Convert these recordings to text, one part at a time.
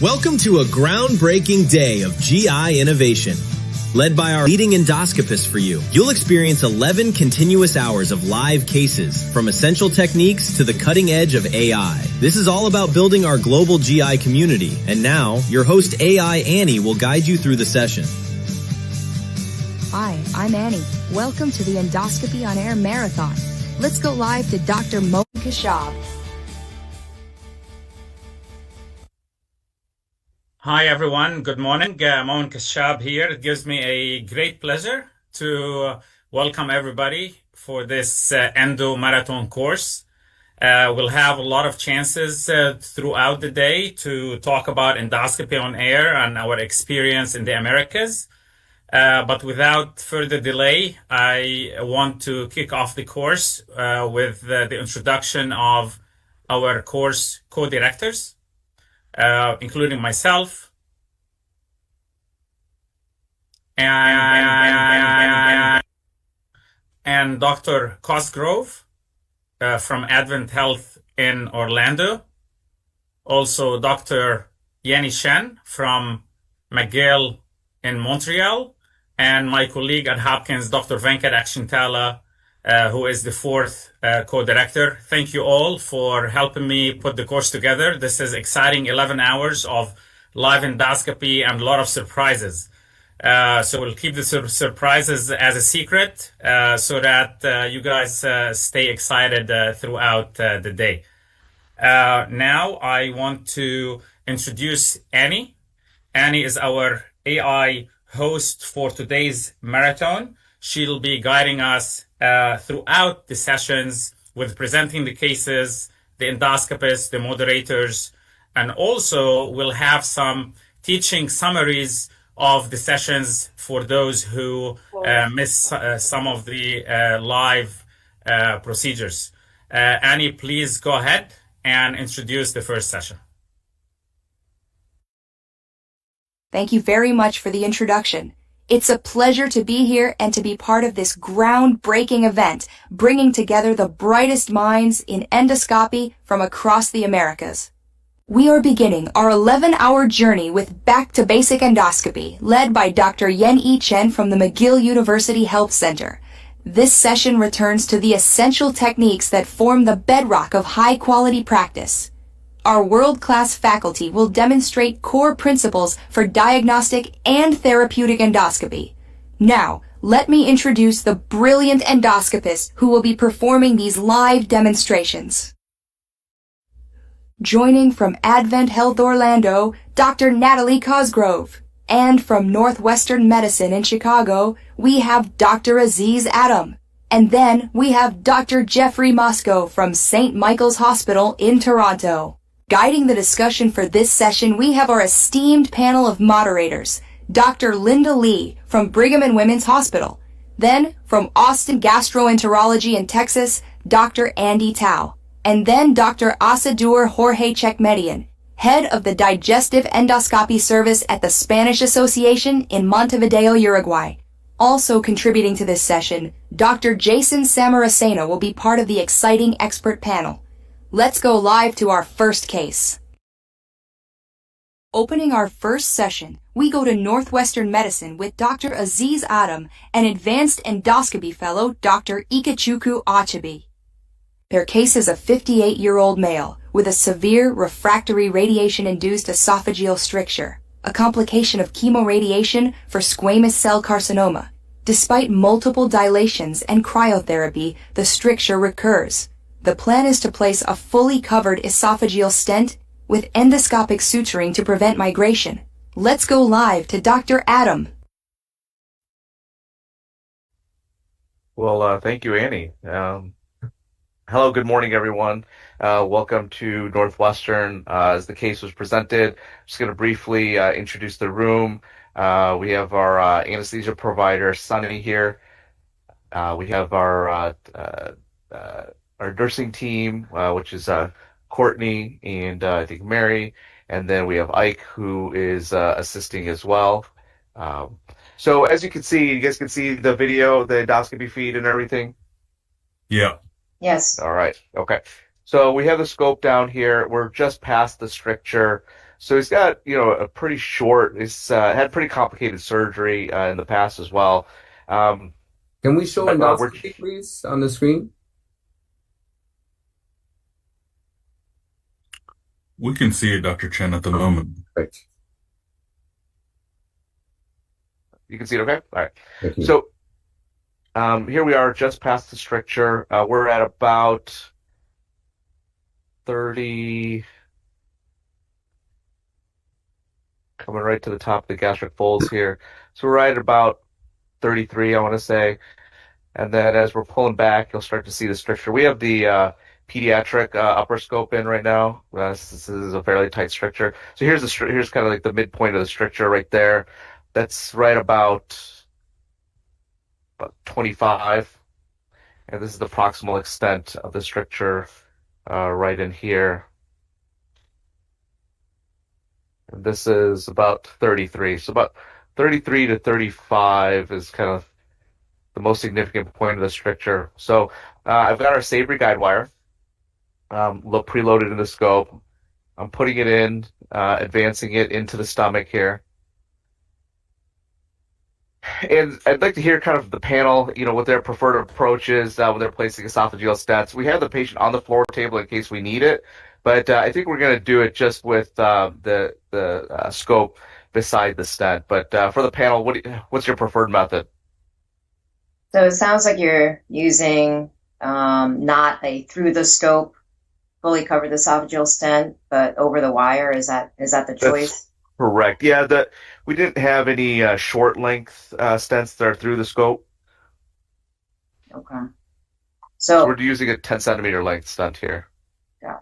Welcome to a groundbreaking day of GI innovation. Led by our leading endoscopists for you, you'll experience 11 continuous hours of live cases, from essential techniques to the cutting edge of AI. This is all about building our global GI community, and now, your host AI Annie will guide you through the session. Hi, I'm Annie. Welcome to the Endoscopy on Air Marathon. Let's go live to Dr. Moin Kashab. Hi everyone, good morning. Moin Kashab here. It gives me a great pleasure to welcome everybody for this Endo Marathon course. We'll have a lot of chances throughout the day to talk about endoscopy on air and our experience in the Americas. But without further delay, I want to kick off the course with the introduction of our course co-directors, including myself and Dr. Cosgrove from Advent Health in Orlando. Also, Dr. Yanni Shen from McGill in Montreal, and my colleague at Hopkins, Dr. Venkat Akshintala, who is the fourth co-director. Thank you all for helping me put the course together. This is exciting 11 hours of live endoscopy and a lot of surprises. So we'll keep the surprises as a secret so that you guys stay excited throughout the day. Now I want to introduce Annie. Annie is our AI host for today's marathon. She'll be guiding us throughout the sessions with presenting the cases, the endoscopists, the moderators, and also we'll have some teaching summaries of the sessions for those who miss some of the live procedures. Annie, please go ahead and introduce the first session. Thank you very much for the introduction. It's a pleasure to be here and to be part of this groundbreaking event, bringing together the brightest minds in endoscopy from across the Americas. We are beginning our 11-hour journey with Back to Basic Endoscopy, led by Dr. Yen-Yi Chen from the McGill University Health Center. This session returns to the essential techniques that form the bedrock of high-quality practice. Our world-class faculty will demonstrate core principles for diagnostic and therapeutic endoscopy. Now, let me introduce the brilliant endoscopists who will be performing these live demonstrations. Joining from Advent Health Orlando, Dr. Natalie Cosgrove. And from Northwestern Medicine in Chicago, we have Dr. Aziz Adam. And then we have Dr. Jeffrey Moscow from St. Michael's Hospital in Toronto. Guiding the discussion for this session, we have our esteemed panel of moderators, Dr. Linda Lee from Brigham and Women's Hospital. Then, from Austin Gastroenterology in Texas, Dr. Andy Tao. And then Dr. Asador Jorge Chekmedian, head of the Digestive Endoscopy Service at the Spanish Association in Montevideo, Uruguay. Also contributing to this session, Dr. Jason Samaraceno will be part of the exciting expert panel. Let's go live to our first case. Opening our first session, we go to Northwestern Medicine with Dr. Aziz Adam and Advanced Endoscopy Fellow Dr. Ikechukwu Achabi. Their case is a 58-year-old male with a severe refractory radiation-induced esophageal stricture, a complication of chemoradiation for squamous cell carcinoma. Despite multiple dilations and cryotherapy, the stricture recurs. The plan is to place a fully covered esophageal stent with endoscopic suturing to prevent migration. Let's go live to Dr. Adam. Well, thank you, Annie. Hello, good morning, everyone. Welcome to Northwestern. As the case was presented, just going to briefly introduce the room. We have our anesthesia provider, Sunny, here. We have our nursing team, which is Courtney and I think Mary, and then we have Ike, who is assisting as well. So as you can see, you guys can see the video, the endoscopy feed and everything? Yeah. Yes. All right. Okay. So we have the scope down here. We're just past the stricture. So he's got, a pretty short, he's had pretty complicated surgery in the past as well. Um, Can we show but we're endoscopy, please, on the screen? We can see it, Dr. Chen, at the moment. Right. You can see it okay? All right. Thank you. So here we are just past the stricture. We're at about 30, coming right to the top of the gastric folds here. So we're right at about 33, I want to say. And then as we're pulling back, you'll start to see the stricture. We have the pediatric upper scope in right now. This is a fairly tight stricture. So here's kind of like the midpoint of the stricture right there. That's right about 25. And this is the proximal extent of the stricture right in here. And this is about 33. So about 33 to 35 is kind of the most significant point of the stricture. So I've got our Savory guide wire preloaded in the scope. I'm putting it in, advancing it into the stomach here. And I'd like to hear kind of the panel, what their preferred approach is when they're placing esophageal stents. We have the patient on the floor table in case we need it, but I think we're going to do it just with the scope beside the stent. But for the panel, what's your preferred method? So it sounds like you're using not a through the scope, fully covered esophageal stent, but over the wire. Is that the choice? That's correct. Yeah, we didn't have any short length stents that are through the scope. Okay. So So we're using a 10 centimeter length stent here. yeah.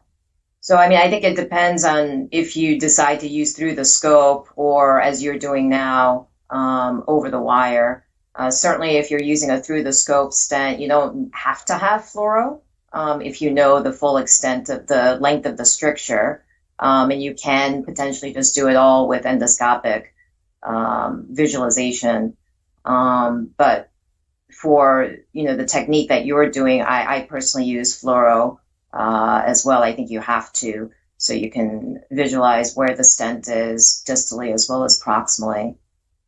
So I mean, I think it depends on if you decide to use through the scope or as you're doing now, over the wire. Certainly, if you're using a through the scope stent, you don't have to have fluoro if you know the full extent of the length of the stricture, and you can potentially just do it all with endoscopic visualization. But for the technique that you're doing, I personally use fluoro as well. I think you have to, so you can visualize where the stent is distally as well as proximally.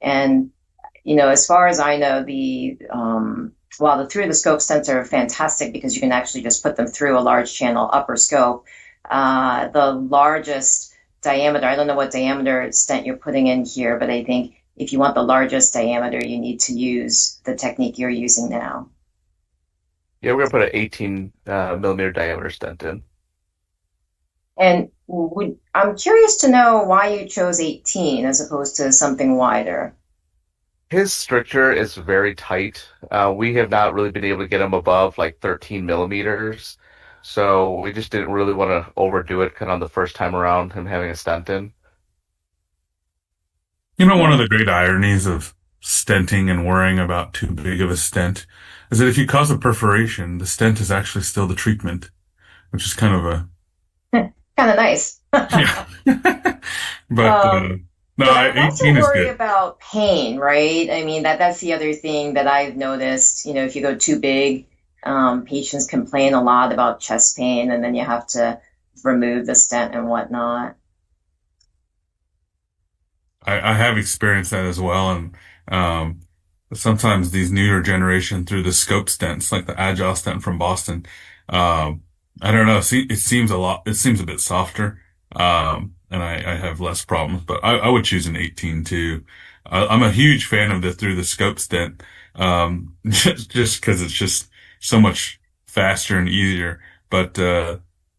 And as far as I know, while the through the scope stents are fantastic because you can actually just put them through a large channel upper scope, the largest diameter, I don't know what diameter stent you're putting in here, but I think if you want the largest diameter, you need to use the technique you're using now. Yeah, we're gonna put an 18 millimeter diameter stent in. And I'm curious to know why you chose 18 as opposed to something wider. His stricture is very tight. We have not really been able to get him above like 13 millimeters. So we just didn't really want to overdo it kind of on the first time around him having a stent in. One of the great ironies of stenting and worrying about too big of a stent is that if you cause a perforation, the stent is actually still the treatment, which is kind of a Kind of nice. yeah. But no, But I also 18 is worry good. about pain, right? I mean, that's the other thing that I've noticed. If you go too big, patients complain a lot about chest pain, and then you have to remove the stent and whatnot. I have experienced that as well, and sometimes these newer generation through the scope stents, like the Agile stent from Boston, I don't know. It seems it seems a bit softer, and I have less problems. But I would choose an 18 too. I'm a huge fan of the through the scope stent, just because it's just so much faster and easier. But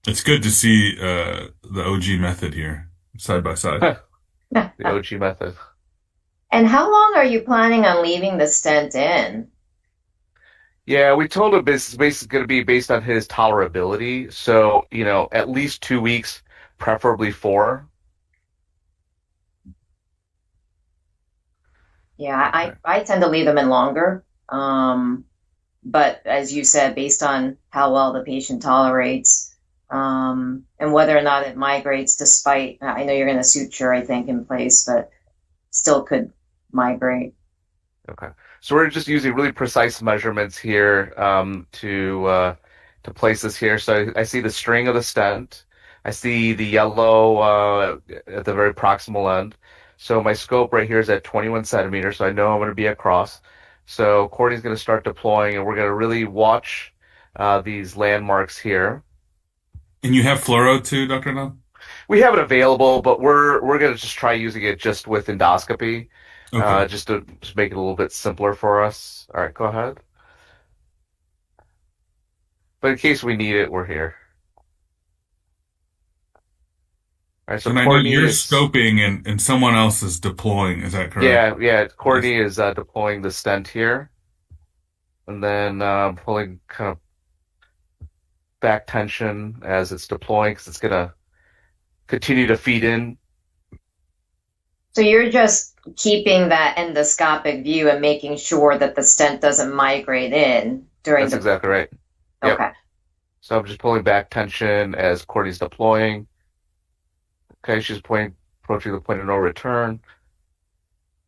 it's good to see the OG method here side by side. The OG method. And how long are you planning on leaving the stent in? Yeah, we told him this is basically going to be based on his tolerability. So, at least 2 weeks, preferably 4. Yeah, I tend to leave them in longer. But as you said, based on how well the patient tolerates, and whether or not it migrates despite, I know you're going to suture, I think, in place, but still could migrate. Okay. So we're just using really precise measurements here to place this here. So I see the string of the stent. I see the yellow at the very proximal end. So my scope right here is at 21 centimeters, so I know I'm going to be across. So Courtney's going to start deploying, and we're going to really watch these landmarks here. And you have fluoro too, Dr. Dunn? We have it available, but we're going to just try using it just with endoscopy, Okay. just to just make it a little bit simpler for us. All right, go ahead. But in case we need it, we're here. All right, so And I know Courtney you're is, scoping and someone else is deploying. Is that correct? yeah, Yes. Courtney is deploying the stent here, and then pulling kind of back tension as it's deploying because it's going to continue to feed in. So you're just keeping that endoscopic view and making sure that the stent doesn't migrate in during That's the. exactly right. Yep. Okay. So I'm just pulling back tension as Courtney's deploying. Okay, she's approaching the point of no return.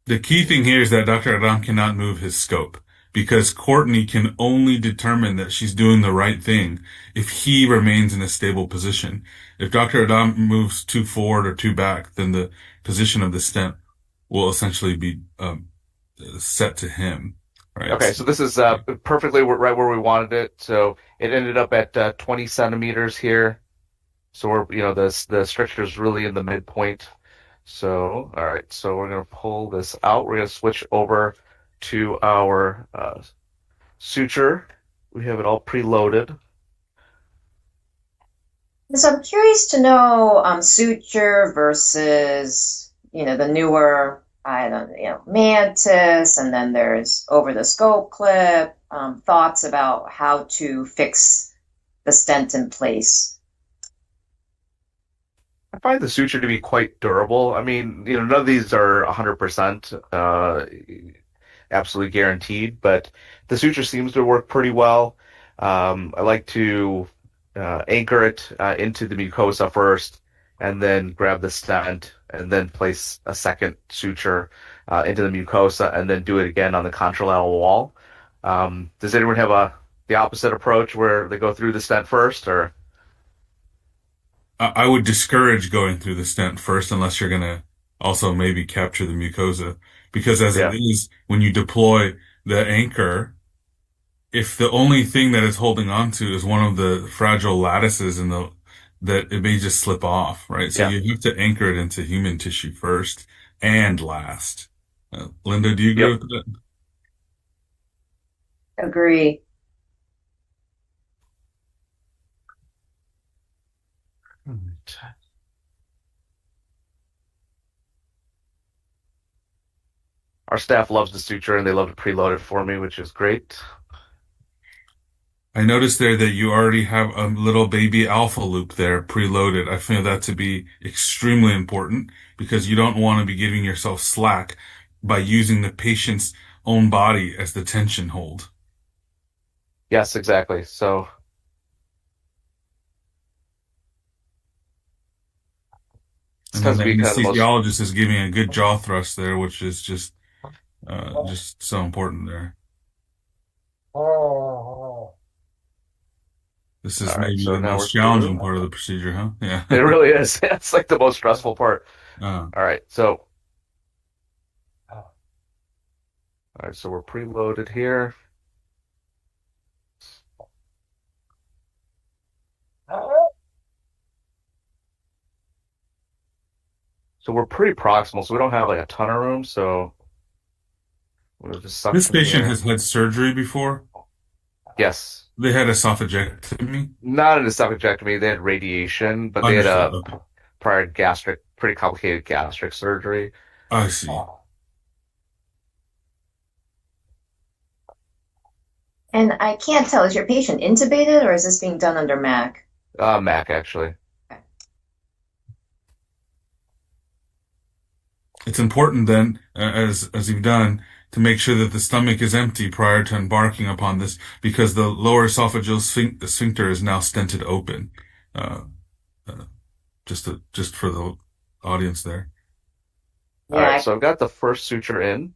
The key thing here is that Dr. Adam cannot move his scope because Courtney can only determine that she's doing the right thing if he remains in a stable position. If Dr. Adam moves too forward or too back, then the position of the stent will essentially be set to him, right? Okay, so this is perfectly right where we wanted it. So it ended up at 20 centimeters here. So the stricture is really in the midpoint. So, all right, so we're going to pull this out. We're going to switch over to our suture. We have it all preloaded. So I'm curious to know suture versus, the newer, I don't know, Mantis, and then there's over the scope clip, thoughts about how to fix the stent in place. I find the suture to be quite durable. I mean, none of these are 100% absolutely guaranteed, but the suture seems to work pretty well. I like to anchor it into the mucosa first, and then grab the stent, and then place a second suture into the mucosa, and then do it again on the contralateral wall. Does anyone have the opposite approach where they go through the stent first, or? I would discourage going through the stent first unless you're going to also maybe capture the mucosa. Because as it Yeah, is, when you deploy the anchor, if the only thing that it's holding on to is one of the fragile lattices that it may just slip off, right? So yeah. you have to anchor it into human tissue first and last. Linda, do you agree Yep. with that? Agree. Our staff loves the suture and they love to preload it for me, which is great. I noticed there that you already have a little baby alpha loop there preloaded. I feel that to be extremely important because you don't want to be giving yourself slack by using the patient's own body as the tension hold. Yes, exactly. So this And then tends the to be kind of the most. anesthesiologist is giving a good jaw thrust there, which is just so important there. This is All right, maybe so the now we're most challenging through. part of the procedure, huh? Yeah. It really is. It's like the most stressful part. Uh, All right, so we're preloaded here. So we're pretty proximal, so we don't have like a ton of room. So we'll just this suction patient here. has had surgery before. Yes, They had esophagectomy. not an esophagectomy. They had radiation, but they had Understood. a Okay. prior pretty complicated gastric surgery. I see. And I can't tell, is your patient intubated or is this being done under MAC? Mac actually. It's important then, as you've done, to make sure that the stomach is empty prior to embarking upon this, because the lower esophageal sphincter is now stented open. Uh, uh, just for the audience there. All Yeah, right, so I've got the first suture in.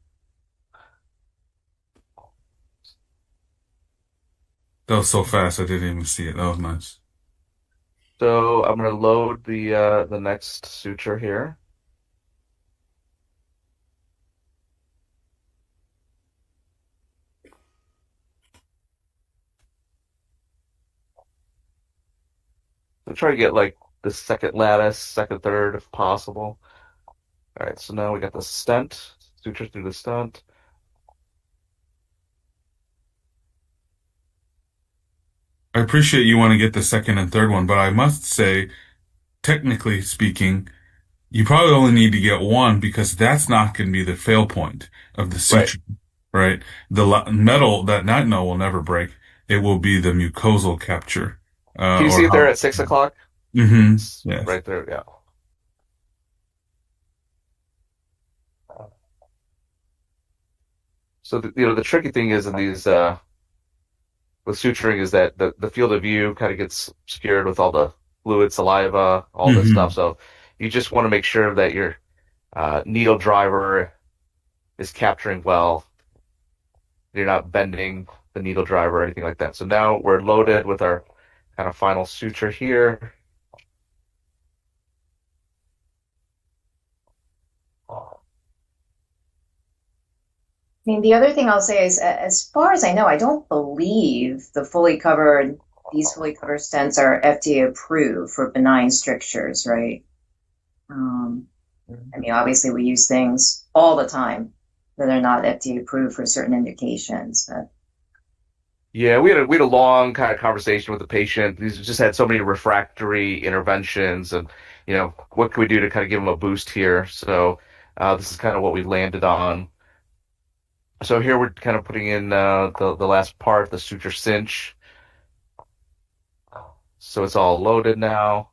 That was so fast, I didn't even see it. That was nice. So I'm going to load the next suture here. So try to get like the second lattice, second third if possible. All right, so now we got the stent, suture through the stent. I appreciate you want to get the second and third one, but I must say, technically speaking, you probably only need to get one because that's not going to be the fail point of the Right. suture, right? The metal, that nitinol will never break. It will be the mucosal capture, Can you see or it there how. at 6 o'clock? Mm-hmm. It's Yes. right there, yeah. So the tricky thing is in these with suturing is that the field of view kind of gets obscured with all the fluid, saliva, all this stuff. Mm-hmm. So you just want to make sure that your needle driver is capturing well. You're not bending the needle driver or anything like that. So now we're loaded with our kind of final suture here. I mean, the other thing I'll say is, as far as I know, I don't believe these fully covered stents are FDA approved for benign strictures, right? I mean, obviously we use things all the time that are not FDA approved for certain indications, but Yeah, we had a long kind of conversation with the patient. He's just had so many refractory interventions, and what can we do to kind of give him a boost here? So this is kind of what we landed on. So here we're kind of putting in the last part, the suture cinch. So it's all loaded now.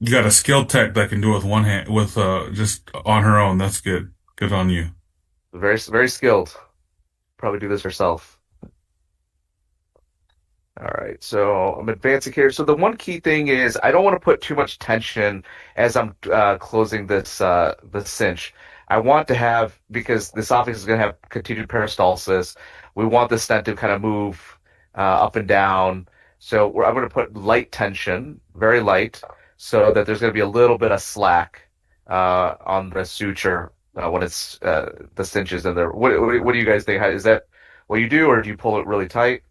You got a skilled tech that can do it with one hand, with just on her own. That's good. Good on you. Very very skilled. Probably do this herself. All right, so I'm advancing here. So the one key thing is I don't want to put too much tension as I'm closing the cinch. I want to have, because the esophagus is going to have continued peristalsis, we want the stent to kind of move up and down. So I'm going to put light tension, very light, so that there's going to be a little bit of slack on the suture when it's the cinch is in there. What do you guys think? Is that what you do, or do you pull it really tight?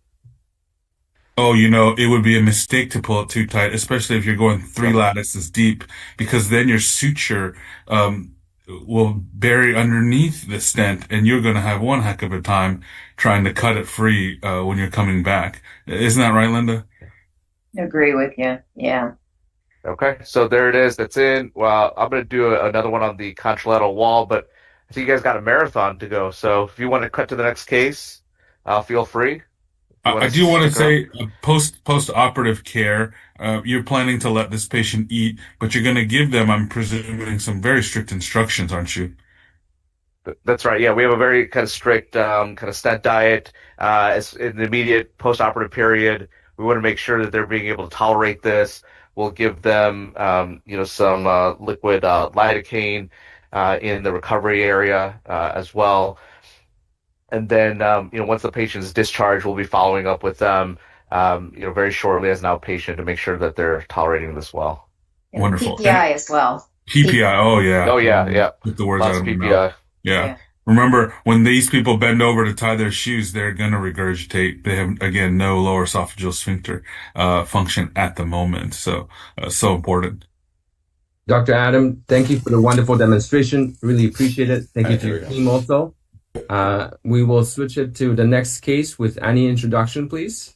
Oh, it would be a mistake to pull it too tight, especially if you're going three Yep. lattices deep, because then your suture will bury underneath the stent, and you're going to have one heck of a time trying to cut it free when you're coming back. Isn't that right, Linda? I agree with you. Yeah. Okay, so there it is. That's in. Well, I'm going to do another one on the contralateral wall, but I think you guys got a marathon to go. So if you want to cut to the next case, feel free. If you want I to do want to stick around. say post-operative care. You're planning to let this patient eat, but you're going to give them, I'm presuming, some very strict instructions, aren't you? That's right. Yeah, we have a very kind of strict kind of stent diet. As in the immediate post-operative period, we want to make sure that they're being able to tolerate this. We'll give them, some liquid lidocaine in the recovery area as well. And then, once the patient is discharged, we'll be following up with them, very shortly as an outpatient to make sure that they're tolerating this well. And Wonderful. And PPI as well. PPI, oh yeah. Oh yeah, yeah. Took the words out Lots of of my mouth. PPI. Yeah. Yeah. Remember, when these people bend over to tie their shoes, they're going to regurgitate. They have, again, no lower esophageal sphincter function at the moment. So important. Dr. Adam, thank you for the wonderful demonstration. Really appreciate it. Thank you to your team also. We will switch it to the next case with any introduction, please.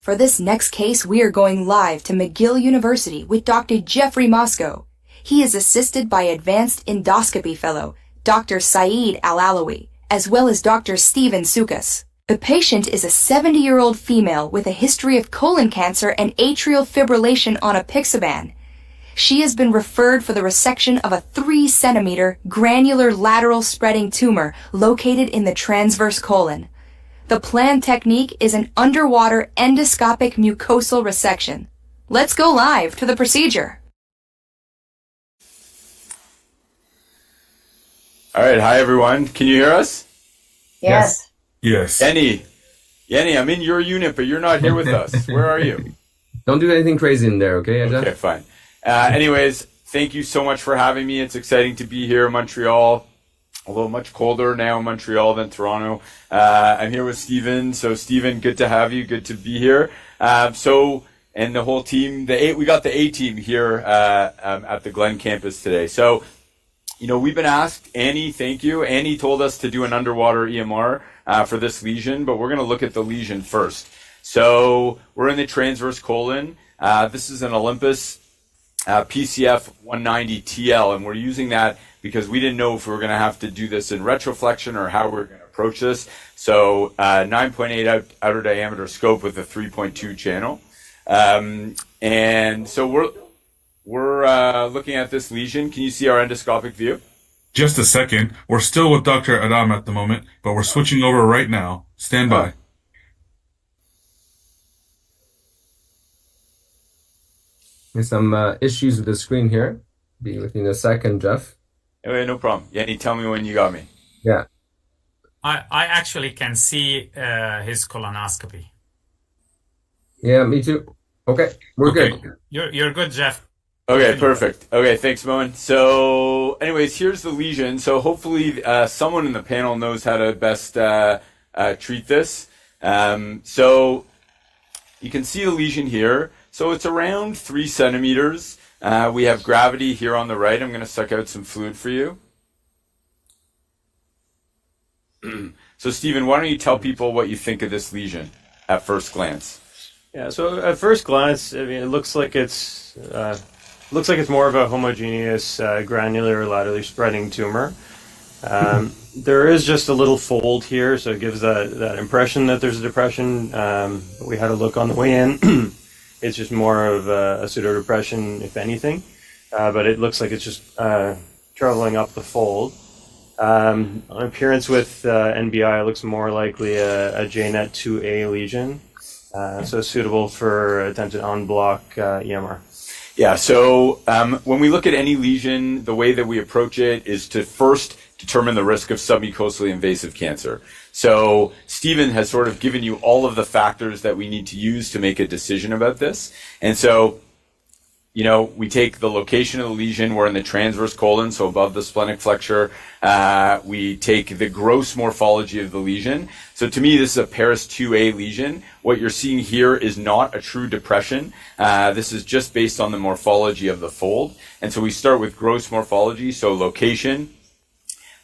For this next case, we are going live to McGill University with Dr. Jeffrey Moscow. He is assisted by Advanced Endoscopy Fellow, Dr. Saeed Al-Alawi, as well as Dr. Stephen Sukas. The patient is a 70-year-old female with a history of colon cancer and atrial fibrillation on apixaban. She has been referred for the resection of a 3-centimeter granular lateral spreading tumor located in the transverse colon. The planned technique is an underwater endoscopic mucosal resection. Let's go live to the procedure. All right. Hi, everyone. Can you hear us? Yes. Yes. Yenny, I'm in your unit, but you're not here with us. Where are you? Don't do anything crazy in there, okay, Aja? Okay, fine. Anyways, thank you so much for having me. It's exciting to be here in Montreal, although much colder now in Montreal than Toronto. I'm here with Stephen. So, Stephen, good to have you. Good to be here. And the whole team, we got the A team here at the Glen campus today. So, we've been asked, Annie, thank you. Annie told us to do an underwater EMR for this lesion, but we're going to look at the lesion first. So we're in the transverse colon. This is an Olympus PCF 190 TL, and we're using that because we didn't know if we were going to have to do this in retroflexion or how we're going to approach this. So 9.8 outer diameter scope with a 3.2 channel. And so we're looking at this lesion. Can you see our endoscopic view? Just a second. We're still with Dr. Adam at the moment, but we're switching over right now. Stand by. There's some issues with the screen here. Be with you in a second, Jeff. Anyway, no problem. Yanni, tell me when you got me. Yeah. I actually can see his colonoscopy. Yeah, me too. Okay, we're good. You're good, Jeff. Okay, perfect. Okay, thanks, Moen. So, anyways, here's the lesion. So, hopefully, someone in the panel knows how to best treat this. So, you can see the lesion here. So, it's around 3 centimeters. We have gravity here on the right. I'm going to suck out some fluid for you. So, Stephen, why don't you tell people what you think of this lesion at first glance? Yeah, so at first glance, I mean, it looks like it's more of a homogeneous, granular, laterally spreading tumor. There is just a little fold here, so it gives that impression that there's a depression. We had a look on the way in. It's just more of a pseudo-depression, if anything. But it looks like it's just traveling up the fold. On appearance with NBI, it looks more likely a JNET 2A lesion. So suitable for attempted en-bloc EMR. Yeah, so when we look at any lesion, the way that we approach it is to first determine the risk of submucosally invasive cancer. So Stephen has sort of given you all of the factors that we need to use to make a decision about this. And so, we take the location of the lesion. We're in the transverse colon, so above the splenic flexure. We take the gross morphology of the lesion. So to me, this is a Paris 2A lesion. What you're seeing here is not a true depression. This is just based on the morphology of the fold. And so we start with gross morphology, so location,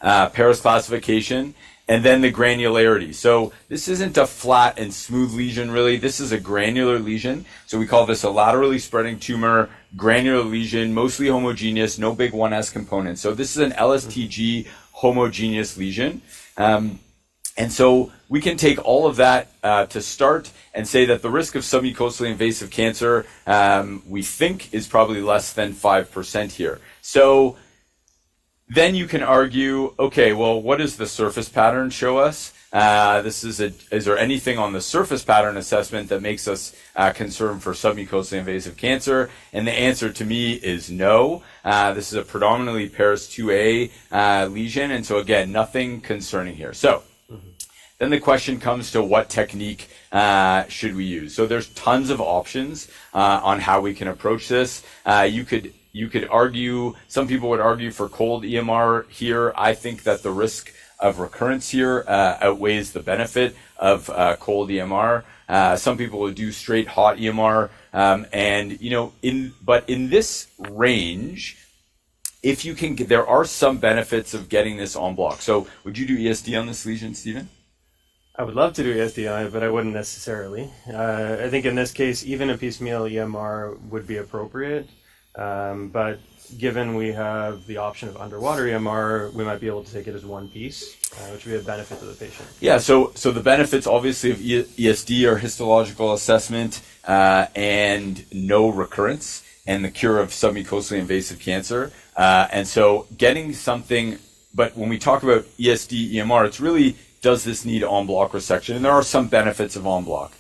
Paris classification, and then the granularity. So this isn't a flat and smooth lesion, really. This is a granular lesion. So we call this a laterally spreading tumor, granular lesion, mostly homogeneous, no big 1S components. So this is an LSTG homogeneous lesion. And so we can take all of that to start and say that the risk of submucosally invasive cancer, we think, is probably less than 5% here. So then you can argue, okay, well, what does the surface pattern show us? Is there anything on the surface pattern assessment that makes us concerned for submucosally invasive cancer? And the answer to me is no. This is a predominantly Paris 2A lesion, and so again, nothing concerning here. So then the question comes to what technique should we use? So there's tons of options on how we can approach this. You could argue, some people would argue for cold EMR here. I think that the risk of recurrence here outweighs the benefit of cold EMR. Some people would do straight hot EMR. But in this range, if you can, there are some benefits of getting this en bloc. So would you do ESD on this lesion, Stephen? I would love to do ESD on it, but I wouldn't necessarily. I think in this case, even a piecemeal EMR would be appropriate. But given we have the option of underwater EMR, we might be able to take it as one piece, which would be a benefit to the patient. Yeah, so the benefits obviously of ESD are histological assessment and no recurrence and the cure of submucosally invasive cancer. And so getting something, but when we talk about ESD EMR, it's really, does this need en bloc resection? And there are some benefits of en bloc.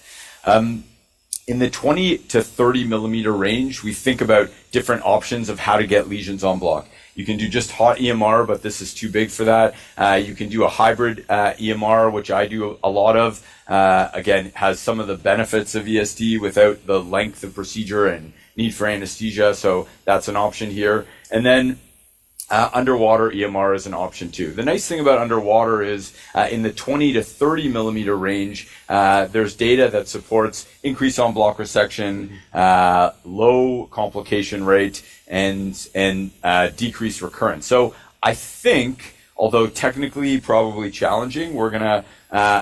In the 20 to 30 millimeter range, we think about different options of how to get lesions en bloc. You can do just hot EMR, but this is too big for that. You can do a hybrid EMR, which I do a lot of. Again, has some of the benefits of ESD without the length of procedure and need for anesthesia, so that's an option here. And then underwater EMR is an option too. The nice thing about underwater is in the 20 to 30 millimeter range, there's data that supports increase en bloc resection, low complication rate, and decreased recurrence. So I think, although technically probably challenging, we're going to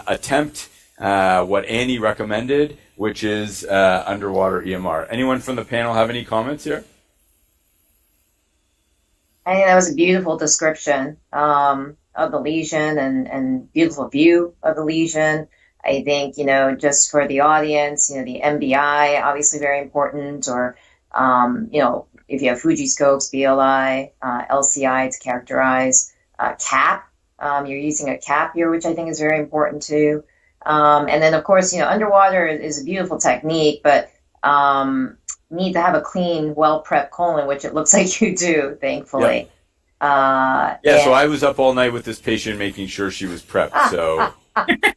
attempt what Annie recommended, which is underwater EMR. Anyone from the panel have any comments here? I think that was a beautiful description of the lesion and beautiful view of the lesion. I think, just for the audience, the MBI, obviously very important, or, if you have Fuji scopes, BLI, LCI to characterize, CAP, you're using a CAP here, which I think is very important too. And then, of course, underwater is a beautiful technique, but need to have a clean, well-prepped colon, which it looks like you do, thankfully. Yeah. So I was up all night with this patient making sure she was prepped. So,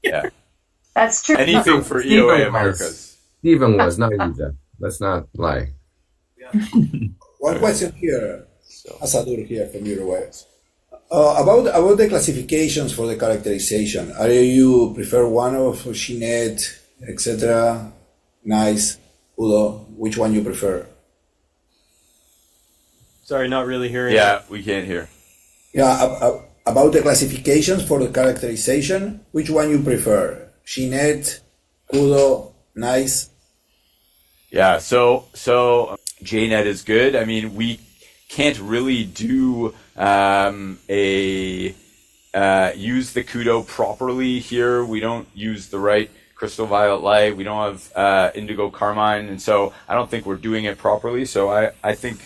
yeah. That's true. Anything for EOA Americas. Stephen was, not Lisa. Let's not lie. One question here, Asadur here from Uruguay. About the classifications for the characterization, are you prefer one of Chinet, etc., nice, Udo? Which one you prefer? Sorry, not really hearing. Yeah, we can't hear. Yeah, about the classifications for the characterization, which one you prefer? Chinet, Udo, nice? Yeah, so JNet is good. I mean, we can't really do use the Kudo properly here. We don't use the right crystal violet light. We don't have indigo carmine, and so I don't think we're doing it properly. So I think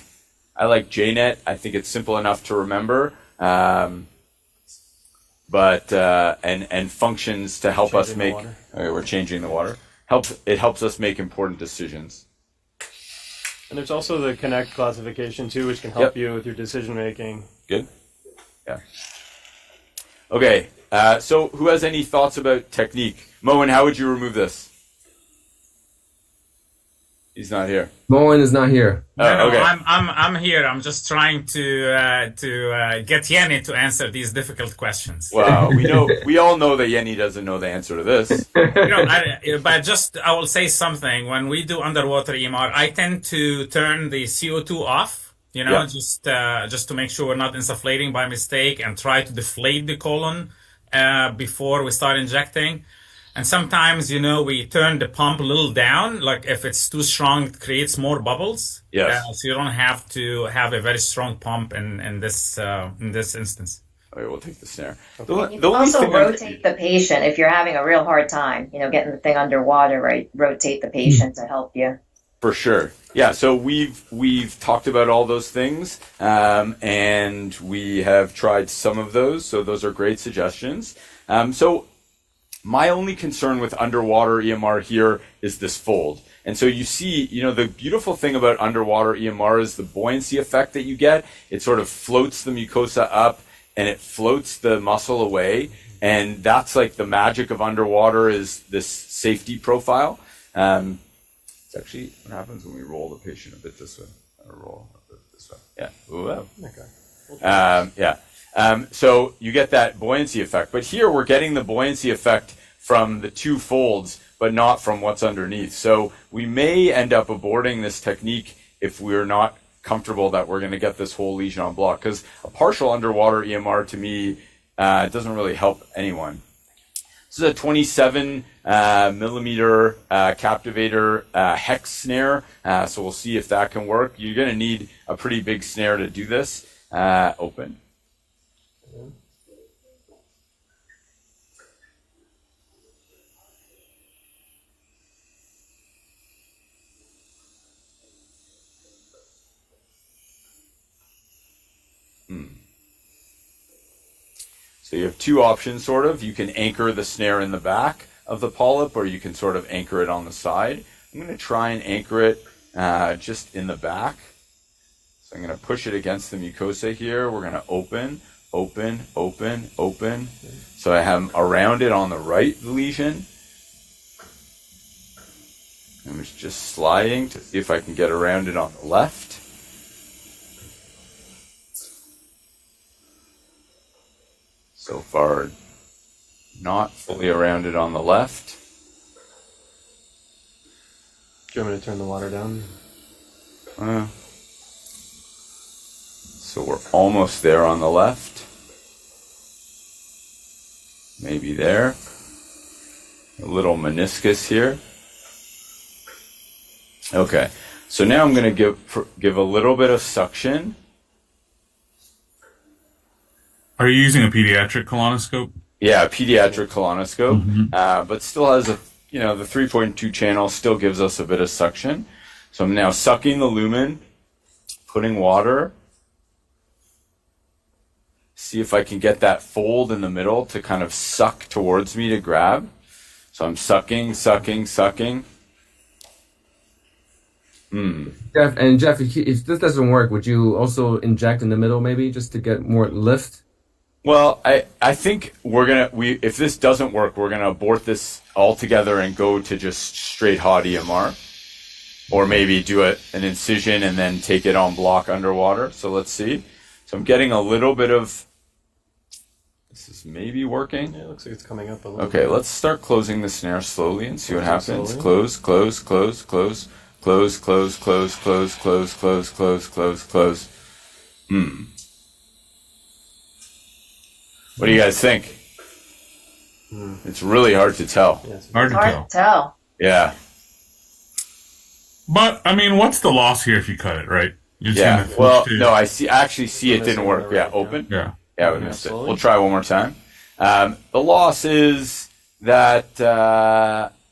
I like JNet. I think it's simple enough to remember, but and functions to help us make. Okay, we're changing the water. It helps us make important decisions. And there's also the Connect classification too, which can help you with your decision making. Good. Yeah. Okay. So who has any thoughts about technique? Moen, how would you remove this? He's not here. Moen is not here. No, okay. I'm here. I'm just trying to get Yanni to answer these difficult questions. Wow, we all know that Yenny doesn't know the answer to this. But I will say something. When we do underwater EMR, I tend to turn the CO2 off. Just to make sure we're not insufflating by mistake, and try to deflate the colon before we start injecting. And sometimes, we turn the pump a little down. Like if it's too strong, it creates more bubbles. Yes. So you don't have to have a very strong pump in this instance. Okay, we'll take the snare. You can also rotate the patient if you're having a real hard time, getting the thing underwater, right? Rotate the patient to help you. For sure. Yeah, so we've talked about all those things, and we have tried some of those. So those are great suggestions. So my only concern with underwater EMR here is this fold. And so you see, the beautiful thing about underwater EMR is the buoyancy effect that you get. It sort of floats the mucosa up and it floats the muscle away. And that's like the magic of underwater, is this safety profile. It's actually what happens when we roll the patient a bit this way. Roll a bit this way. Yeah. Ooh, okay. So you get that buoyancy effect. But here we're getting the buoyancy effect from the two folds, but not from what's underneath. So we may end up aborting this technique if we're not comfortable that we're going to get this whole lesion en bloc. Because a partial underwater EMR, to me, doesn't really help anyone. This is a 27 millimeter captivator hex snare. So we'll see if that can work. You're going to need a pretty big snare to do this. Open. So you have two options, sort of. You can anchor the snare in the back of the polyp, or you can sort of anchor it on the side. I'm going to try and anchor it just in the back. So I'm going to push it against the mucosa here. We're going to open, open, open, open. So I have around it on the right lesion. I'm just sliding to see if I can get around it on the left. So far, not fully around it on the left. Do you want me to turn the water down? So we're almost there on the left. Maybe there. A little meniscus here. Okay, so now I'm going to give a little bit of suction. Are you using a pediatric colonoscope? Yeah, a pediatric colonoscope, but still has the 3.2 channel still gives us a bit of suction. So I'm now sucking the lumen, putting water. See if I can get that fold in the middle to kind of suck towards me to grab. So I'm sucking, sucking, sucking. Jeff, if this doesn't work, would you also inject in the middle maybe just to get more lift? Well, I think if this doesn't work, we're gonna abort this altogether and go to just straight hot EMR, or maybe do an incision and then take it on block underwater. So let's see. So I'm getting a little bit of. This is maybe working. Yeah, it looks like it's coming up a little. Okay, let's start closing the snare slowly and see what happens. Slowly. Close, close, close, close, close, close, close, close, close, close, close, close, close. What do you guys think? It's really hard to tell. Yeah, it's Hard to tell. Yeah. But, I mean, what's the loss here if you cut it, right? You're just Yeah. gonna Well, push it. no, I actually see it didn't work. Right Yeah, now. open. Yeah. Yeah, we Yeah, missed it. slowly. We'll try one more time. The loss is that,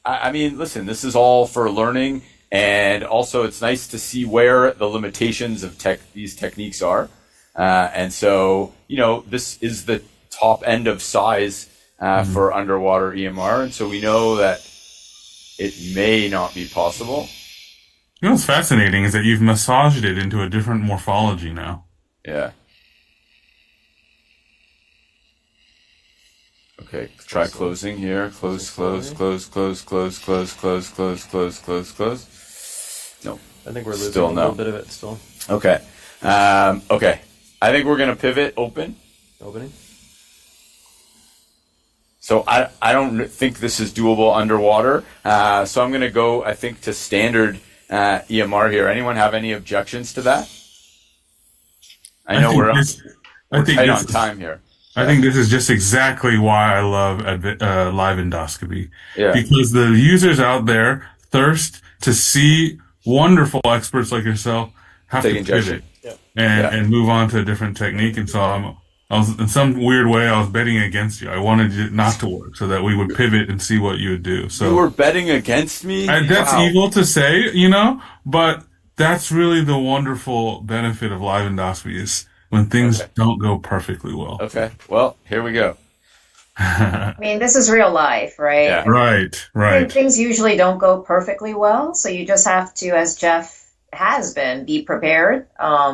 I mean, listen, this is all for learning, and also it's nice to see where the limitations of these techniques are. And so, this is the top end of size for underwater EMR, and so we know that it may not be possible. You know what's fascinating is that you've massaged it into a different morphology now. Yeah. Okay, try closing here. Close, close, close, close, close, close, close, close, close, close, close. No. I think we're losing Still a no. little bit of it still. Okay. Okay. I think we're gonna pivot open. Opening. So I don't think this is doable underwater. So I'm gonna go, I think, to standard EMR here. Anyone have any objections to that? I know we're tight on time here. I think this is just exactly why I love live endoscopy. Yeah. Because the users out there thirst to see wonderful experts like yourself have Take to injection. pivot and move on to a different technique. And so I was in some weird way, I was betting against you. I wanted it not to work so that we would pivot and see what you would do. So You were betting against me? that's Wow. evil to say, but that's really the wonderful benefit of live endoscopy is when things don't go perfectly well. Okay. Well, here we go. I mean, this is real life, right? Yeah. Right. Things usually don't go perfectly well, so you just have to, as Jeff has been, be prepared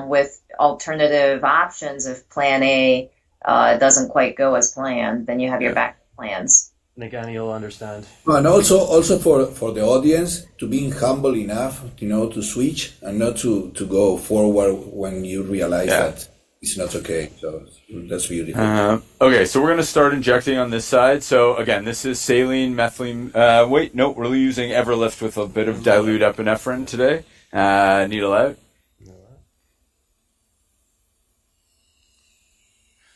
with alternative options. If plan A doesn't quite go as planned, then you have your backup plans. I think Annie will understand. And also for the audience to being humble enough, to switch and not to go forward when you realize that it's not okay. So that's beautiful. Okay, so we're going to start injecting on this side. So again, this is saline, methylene. We're using Everlift with a bit of dilute epinephrine today. Needle out.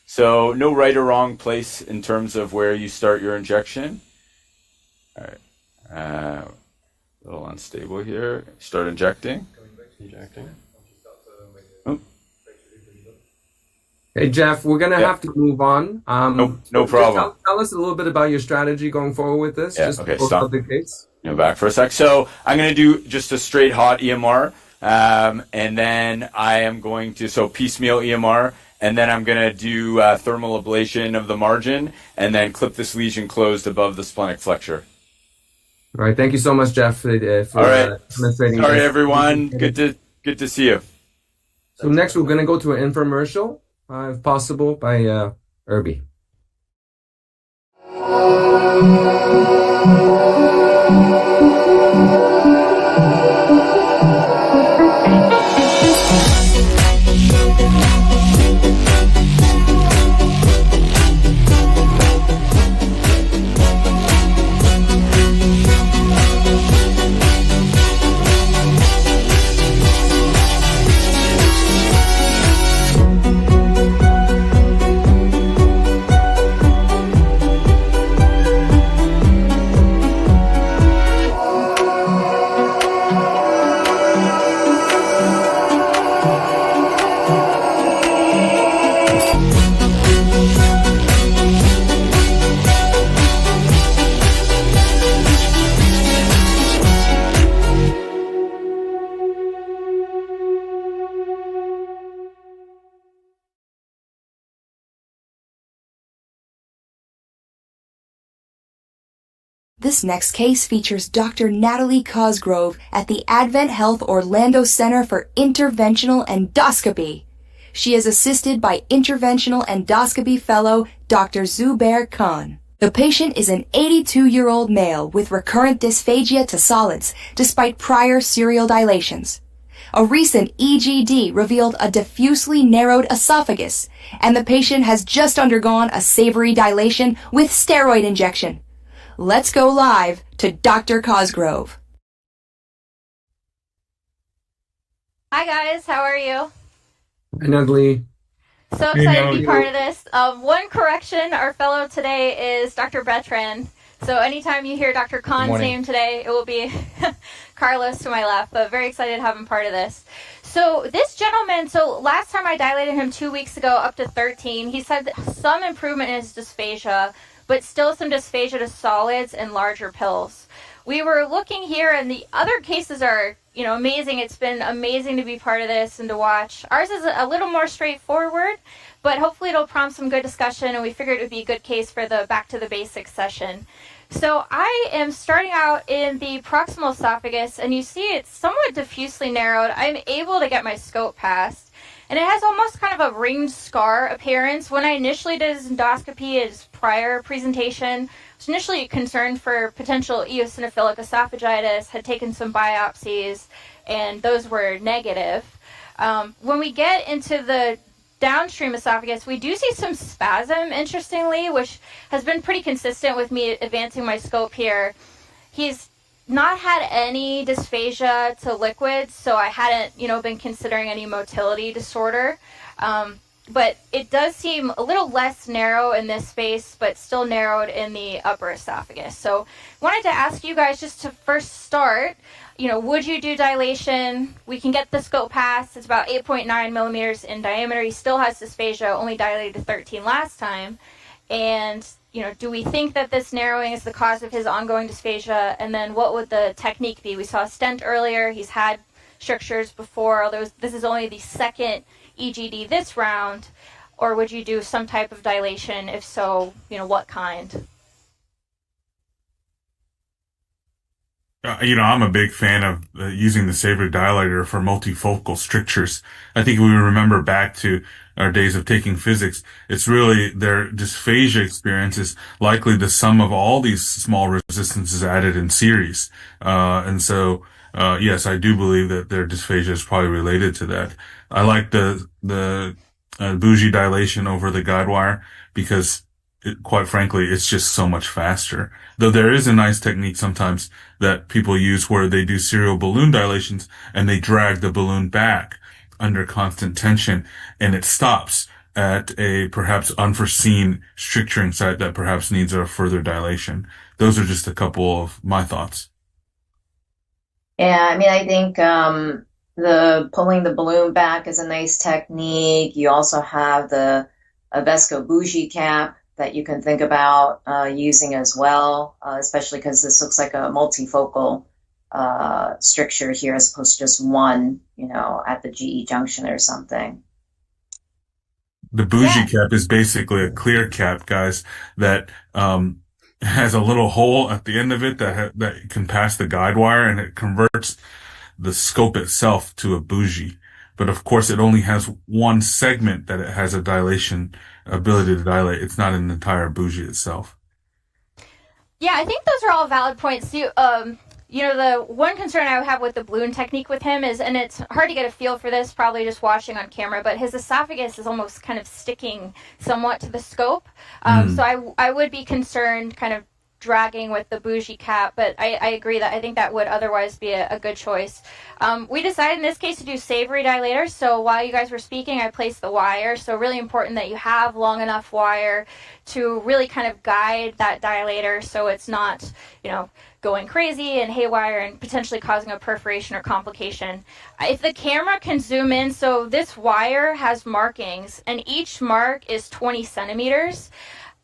So no right or wrong place in terms of where you start your injection. All right. A little unstable here. Start injecting. Injecting. Hey, Jeff, we're going to have to move on. No problem. Tell us a little bit about your strategy going forward with this. Yeah, just okay, to stop. the case. Back for a sec. So I'm going to do just a straight hot EMR, and then I am going to, piecemeal EMR, and then I'm going to do thermal ablation of the margin, and then clip this lesion closed above the splenic flexure. All right. Thank you so much, Jeff, for All right. demonstrating. Sorry, this. everyone. Good to see you. So next, we're going to go to an infomercial, if possible, by Irby. This next case features Dr. Natalie Cosgrove at the Advent Health Orlando Center for Interventional Endoscopy. She is assisted by Interventional Endoscopy Fellow Dr. Zubair Khan. The patient is an 82-year-old male with recurrent dysphagia to solids despite prior serial dilations. A recent EGD revealed a diffusely narrowed esophagus, and the patient has just undergone a savory dilation with steroid injection. Let's go live to Dr. Cosgrove. Hi guys, how are you? Hi, Natalie. So excited to be part of this. One correction, our fellow today is Dr. Bertrand. So anytime you hear Dr. Khan's name today, it will be Carlos to my left, but very excited to have him part of this. So this gentleman, last time I dilated him 2 weeks ago up to 13, he said some improvement in his dysphagia, but still some dysphagia to solids and larger pills. We were looking here, and the other cases are, amazing. It's been amazing to be part of this and to watch. Ours is a little more straightforward, but hopefully it'll prompt some good discussion, and we figured it would be a good case for the Back to the Basics session. So I am starting out in the proximal esophagus, and you see it's somewhat diffusely narrowed. I'm able to get my scope passed. And it has almost kind of a ringed scar appearance. When I initially did his endoscopy, his prior presentation, I was initially concerned for potential eosinophilic esophagitis, had taken some biopsies, and those were negative. When we get into the downstream esophagus, we do see some spasm, interestingly, which has been pretty consistent with me advancing my scope here. He's not had any dysphagia to liquids, so I hadn't, been considering any motility disorder. But it does seem a little less narrow in this space, but still narrowed in the upper esophagus. So wanted to ask you guys just to first start, would you do dilation? We can get the scope passed. It's about 8.9 millimeters in diameter. He still has dysphagia, only dilated to 13 last time. And do we think that this narrowing is the cause of his ongoing dysphagia? And then what would the technique be? We saw a stent earlier. He's had strictures before, although this is only the second EGD this round. Or would you do some type of dilation? If so, what kind? I'm a big fan of using the Sabre dilator for multifocal strictures. I think if we remember back to our days of taking physics, it's really their dysphagia experience is likely the sum of all these small resistances added in series. Yes, I do believe that their dysphagia is probably related to that. I like the bougie dilation over the guide wire because quite frankly, it's just so much faster. Though there is a nice technique sometimes that people use where they do serial balloon dilations and they drag the balloon back under constant tension and it stops at a perhaps unforeseen stricturing site that perhaps needs a further dilation. Those are just a couple of my thoughts. Yeah, I think the pulling the balloon back is a nice technique. You also have the Vesco bougie cap that you can think about using as well, especially because this looks like a multifocal stricture here as opposed to just one, at the GE junction or something. The bougie cap is basically a clear cap, guys, that has a little hole at the end of it that can pass the guide wire, and it converts the scope itself to a bougie. But of course, it only has one segment that it has a dilation ability to dilate. It's not an entire bougie itself. Yeah, I think those are all valid points. The one concern I have with the balloon technique with him is, and it's hard to get a feel for this, probably just watching on camera, but his esophagus is almost kind of sticking somewhat to the scope. So I would be concerned kind of dragging with the bougie cap, but I agree that I think that would otherwise be a good choice. We decided in this case to do savory dilators, so while you guys were speaking, I placed the wire, so really important that you have long enough wire to really kind of guide that dilator so it's not, going crazy and haywire and potentially causing a perforation or complication. If the camera can zoom in, so this wire has markings, and each mark is 20 centimeters.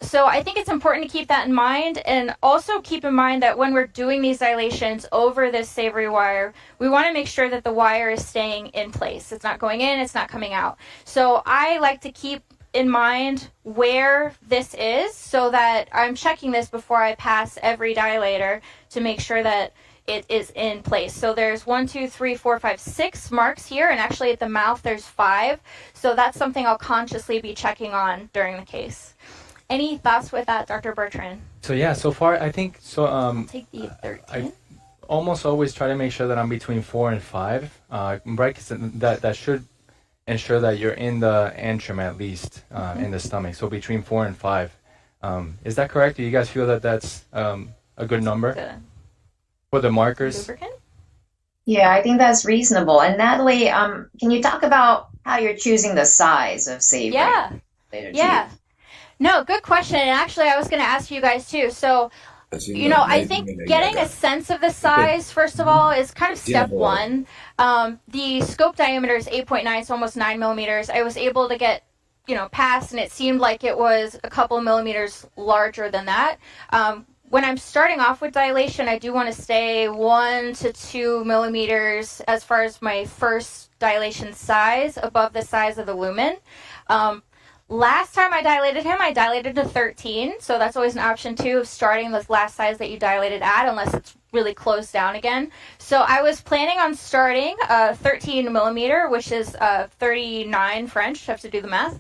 So I think it's important to keep that in mind, and also keep in mind that when we're doing these dilations over this savory wire, we want to make sure that the wire is staying in place. It's not going in, it's not coming out. So I like to keep in mind where this is so that I'm checking this before I pass every dilator to make sure that it is in place. So there's 1, 2, 3, 4, 5, 6 marks here, and actually at the mouth there's 5. So that's something I'll consciously be checking on during the case. Any thoughts with that, Dr. Bertrand? So yeah, so far I think so. I'll take the 13. I almost always try to make sure that I'm between 4 and 5. Right, 'cause that should ensure that you're in the antrum at least in the stomach. So between 4 and 5. Is that correct? Do you guys feel that that's a good number for the markers? Yeah, I think that's reasonable. And Natalie, can you talk about how you're choosing the size of savory? Yeah. No, good question. And actually, I was going to ask you guys too. So, I think getting a sense of the size, first of all, is kind of step one. The scope diameter is 8.9, so almost 9 millimeters. I was able to get, past, and it seemed like it was a couple millimeters larger than that. When I'm starting off with dilation, I do want to stay 1 to 2 millimeters as far as my first dilation size above the size of the lumen. Last time I dilated him, I dilated to 13, so that's always an option too of starting the last size that you dilated at, unless it's really closed down again. So I was planning on starting 13 millimeter, which is 39 French. I have to do the math.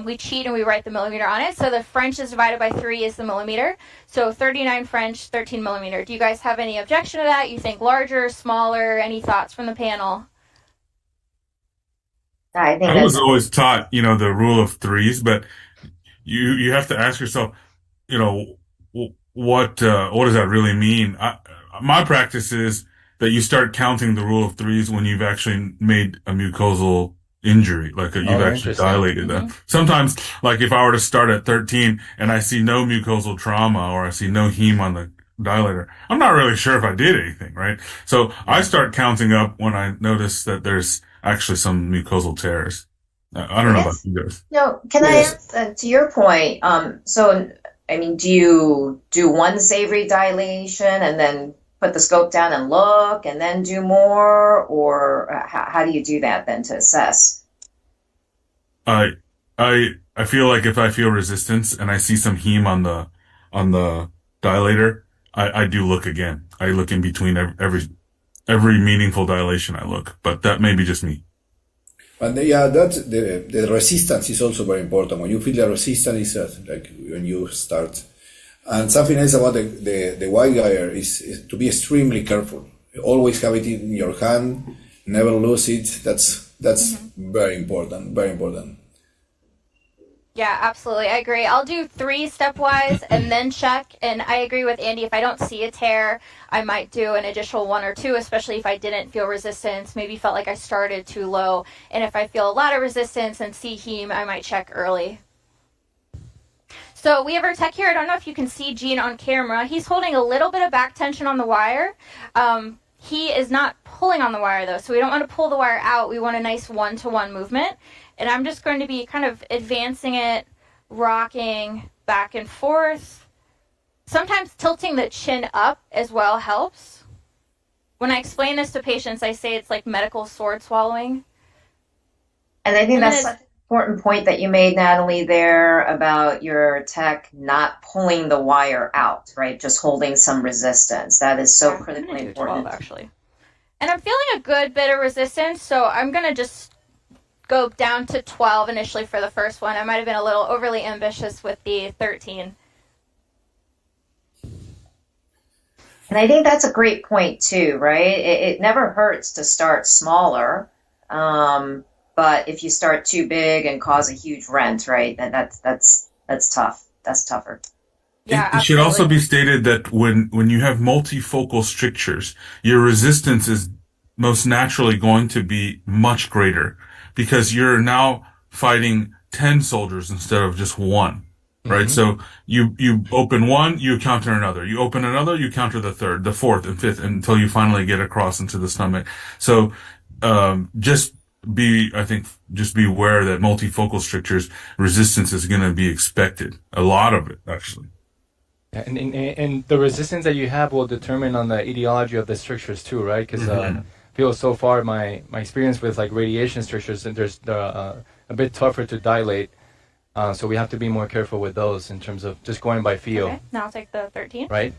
We cheat and we write the millimeter on it. So the French is divided by 3 is the millimeter. So 39 French, 13 millimeter. Do you guys have any objection to that? You think larger, smaller? Any thoughts from the panel? I was always taught, the rule of 3s, but you have to ask yourself, what does that really mean? My practice is that you start counting the rule of 3s when you've actually made a mucosal injury, like you've actually dilated them. Sometimes, like if I were to start at 13 and I see no mucosal trauma or I see no heme on the dilator, I'm not really sure if I did anything, right? So I start counting up when I notice that there's actually some mucosal tears. I don't know about you guys. No, can I ask to your point? Do you do one savory dilation and then put the scope down and look, and then do more, or how do you do that then to assess? I feel like if I feel resistance and I see some heme on the dilator, I do look again. I look in between every meaningful dilation I look, but that may be just me. And that's the resistance is also very important. When you feel the resistance is like when you start. And something else about the wire guide is to be extremely careful. Always have it in your hand, never lose it. That's very important, very important. Yeah, absolutely. I agree. I'll do 3 stepwise and then check. And I agree with Andy. If I don't see a tear, I might do an additional 1 or 2, especially if I didn't feel resistance, maybe felt like I started too low. And if I feel a lot of resistance and see heme, I might check early. So we have our tech here. I don't know if you can see Gene on camera. He's holding a little bit of back tension on the wire. He is not pulling on the wire, though, so we don't want to pull the wire out. We want a nice one-to-one movement. And I'm just going to be kind of advancing it, rocking back and forth. Sometimes tilting the chin up as well helps. When I explain this to patients, I say it's like medical sword swallowing. And I think important point that you made, Natalie, there about your tech not pulling the wire out, right? Just holding some resistance. That is so critically important. 12, actually. And I'm feeling a good bit of resistance, so I'm going to just go down to 12 initially for the first one. I might have been a little overly ambitious with the 13. And I think that's a great point too, right? It never hurts to start smaller, but if you start too big and cause a huge rent, right, then that's tough. That's tougher. Yeah, it should also be stated that when you have multifocal strictures, your resistance is most naturally going to be much greater because you're now fighting 10 soldiers instead of just one. Right. So you open one, you counter another. You open another, you counter the third, the fourth, and fifth until you finally get across into the stomach. So, just be aware that multifocal strictures resistance is going to be expected. A lot of it, actually. Yeah, and the resistance that you have will determine on the etiology of the strictures too, right? Because I feel so far my experience with like radiation strictures, and they're a bit tougher to dilate. So we have to be more careful with those in terms of just going by feel. Okay, now I'll take the 13. Right?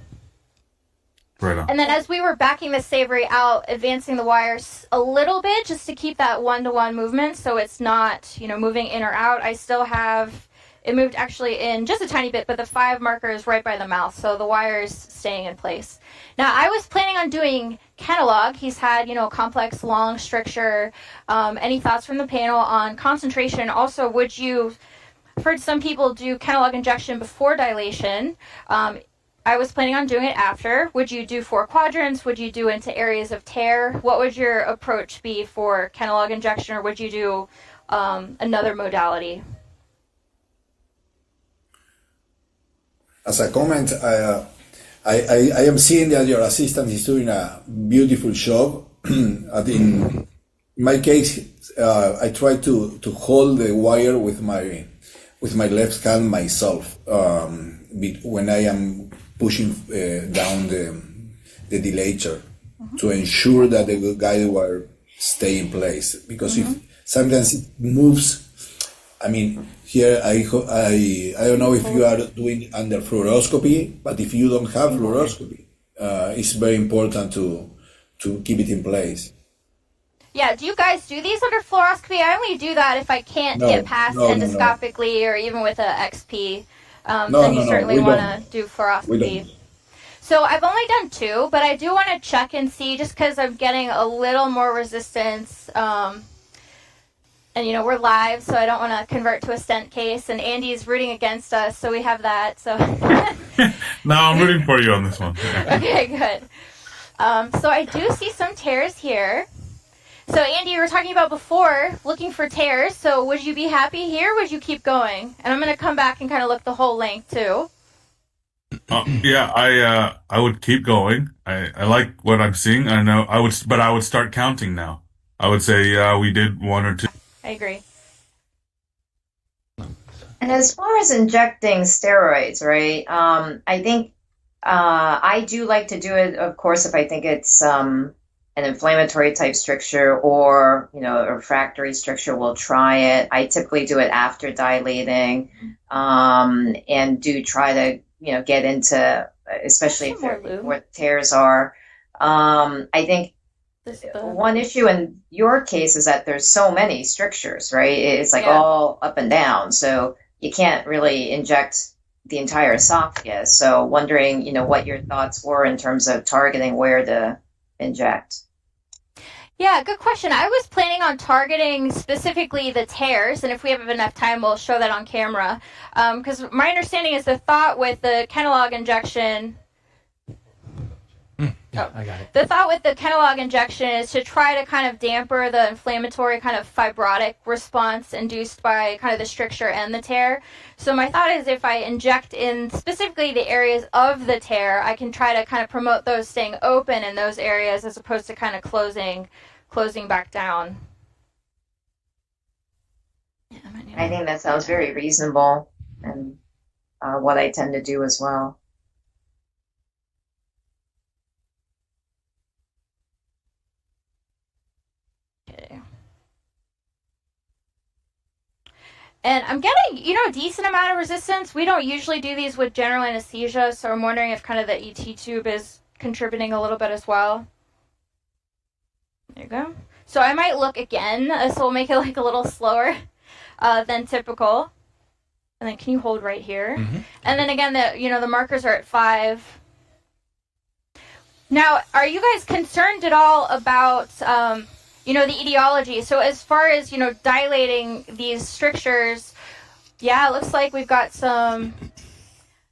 Right on. And then as we were backing the Savory out, advancing the wires a little bit just to keep that one-to-one movement so it's not, moving in or out, I still have, it moved actually in just a tiny bit, but the 5 marker is right by the mouth, so the wire's staying in place. Now, I was planning on doing Kenalog. He's had, complex, long stricture. Any thoughts from the panel on concentration? Also, would you... I've heard some people do Kenalog injection before dilation. I was planning on doing it after. Would you do 4 quadrants? Would you do into areas of tear? What would your approach be for Kenalog injection, or would you do another modality? As a comment, I am seeing that your assistant is doing a beautiful job. In my case, I try to hold the wire with my left hand myself when I am pushing down the dilator to ensure that the guided wire stay in place. Because if sometimes it moves, I mean, here I don't know if you are doing under fluoroscopy, but if you don't have fluoroscopy, it's very important to keep it in place. Yeah, do you guys do these under fluoroscopy? I only do that if I can't get past endoscopically or even with a XP. Then you certainly want to do fluoroscopy. So I've only done 2, but I do want to check and see just because I'm getting a little more resistance. And, we're live, so I don't want to convert to a stent case. And Andy's rooting against us, so we have that. So No, I'm rooting for you on this one. Okay, good. So I do see some tears here. So, Andy, you were talking about before looking for tears. So, would you be happy here? Or would you keep going? And I'm going to come back and kind of look the whole length too. Yeah, I would keep going. I like what I'm seeing. I know I would start counting now. I would say, yeah, we did 1 or 2. I agree. And as far as injecting steroids, right? I think I do like to do it, of course, if I think it's an inflammatory type stricture or, a refractory stricture, we'll try it. I typically do it after dilating, and do try to, get into, especially where tears are. I think one issue in your case is that there's so many strictures, right? It's like all up and down. So you can't really inject the entire esophagus. So wondering, what your thoughts were in terms of targeting where to inject. Yeah, good question. I was planning on targeting specifically the tears, and if we have enough time, we'll show that on camera. Because my understanding is the thought with the Kenalog injection... I got it. The thought with the Kenalog injection is to try to kind of damper the inflammatory kind of fibrotic response induced by kind of the stricture and the tear. So my thought is if I inject in specifically the areas of the tear, I can try to kind of promote those staying open in those areas as opposed to kind of closing back down. I think that sounds very reasonable and what I tend to do as well. And I'm getting, a decent amount of resistance. We don't usually do these with general anesthesia, so I'm wondering if kind of the ET tube is contributing a little bit as well. There you go. So I might look again, so we'll make it like a little slower than typical. And then can you hold right here? Mm-hmm. And then again, the markers are at 5. Now, are you guys concerned at all about, the etiology? So as far as, dilating these strictures, yeah, it looks like we've got some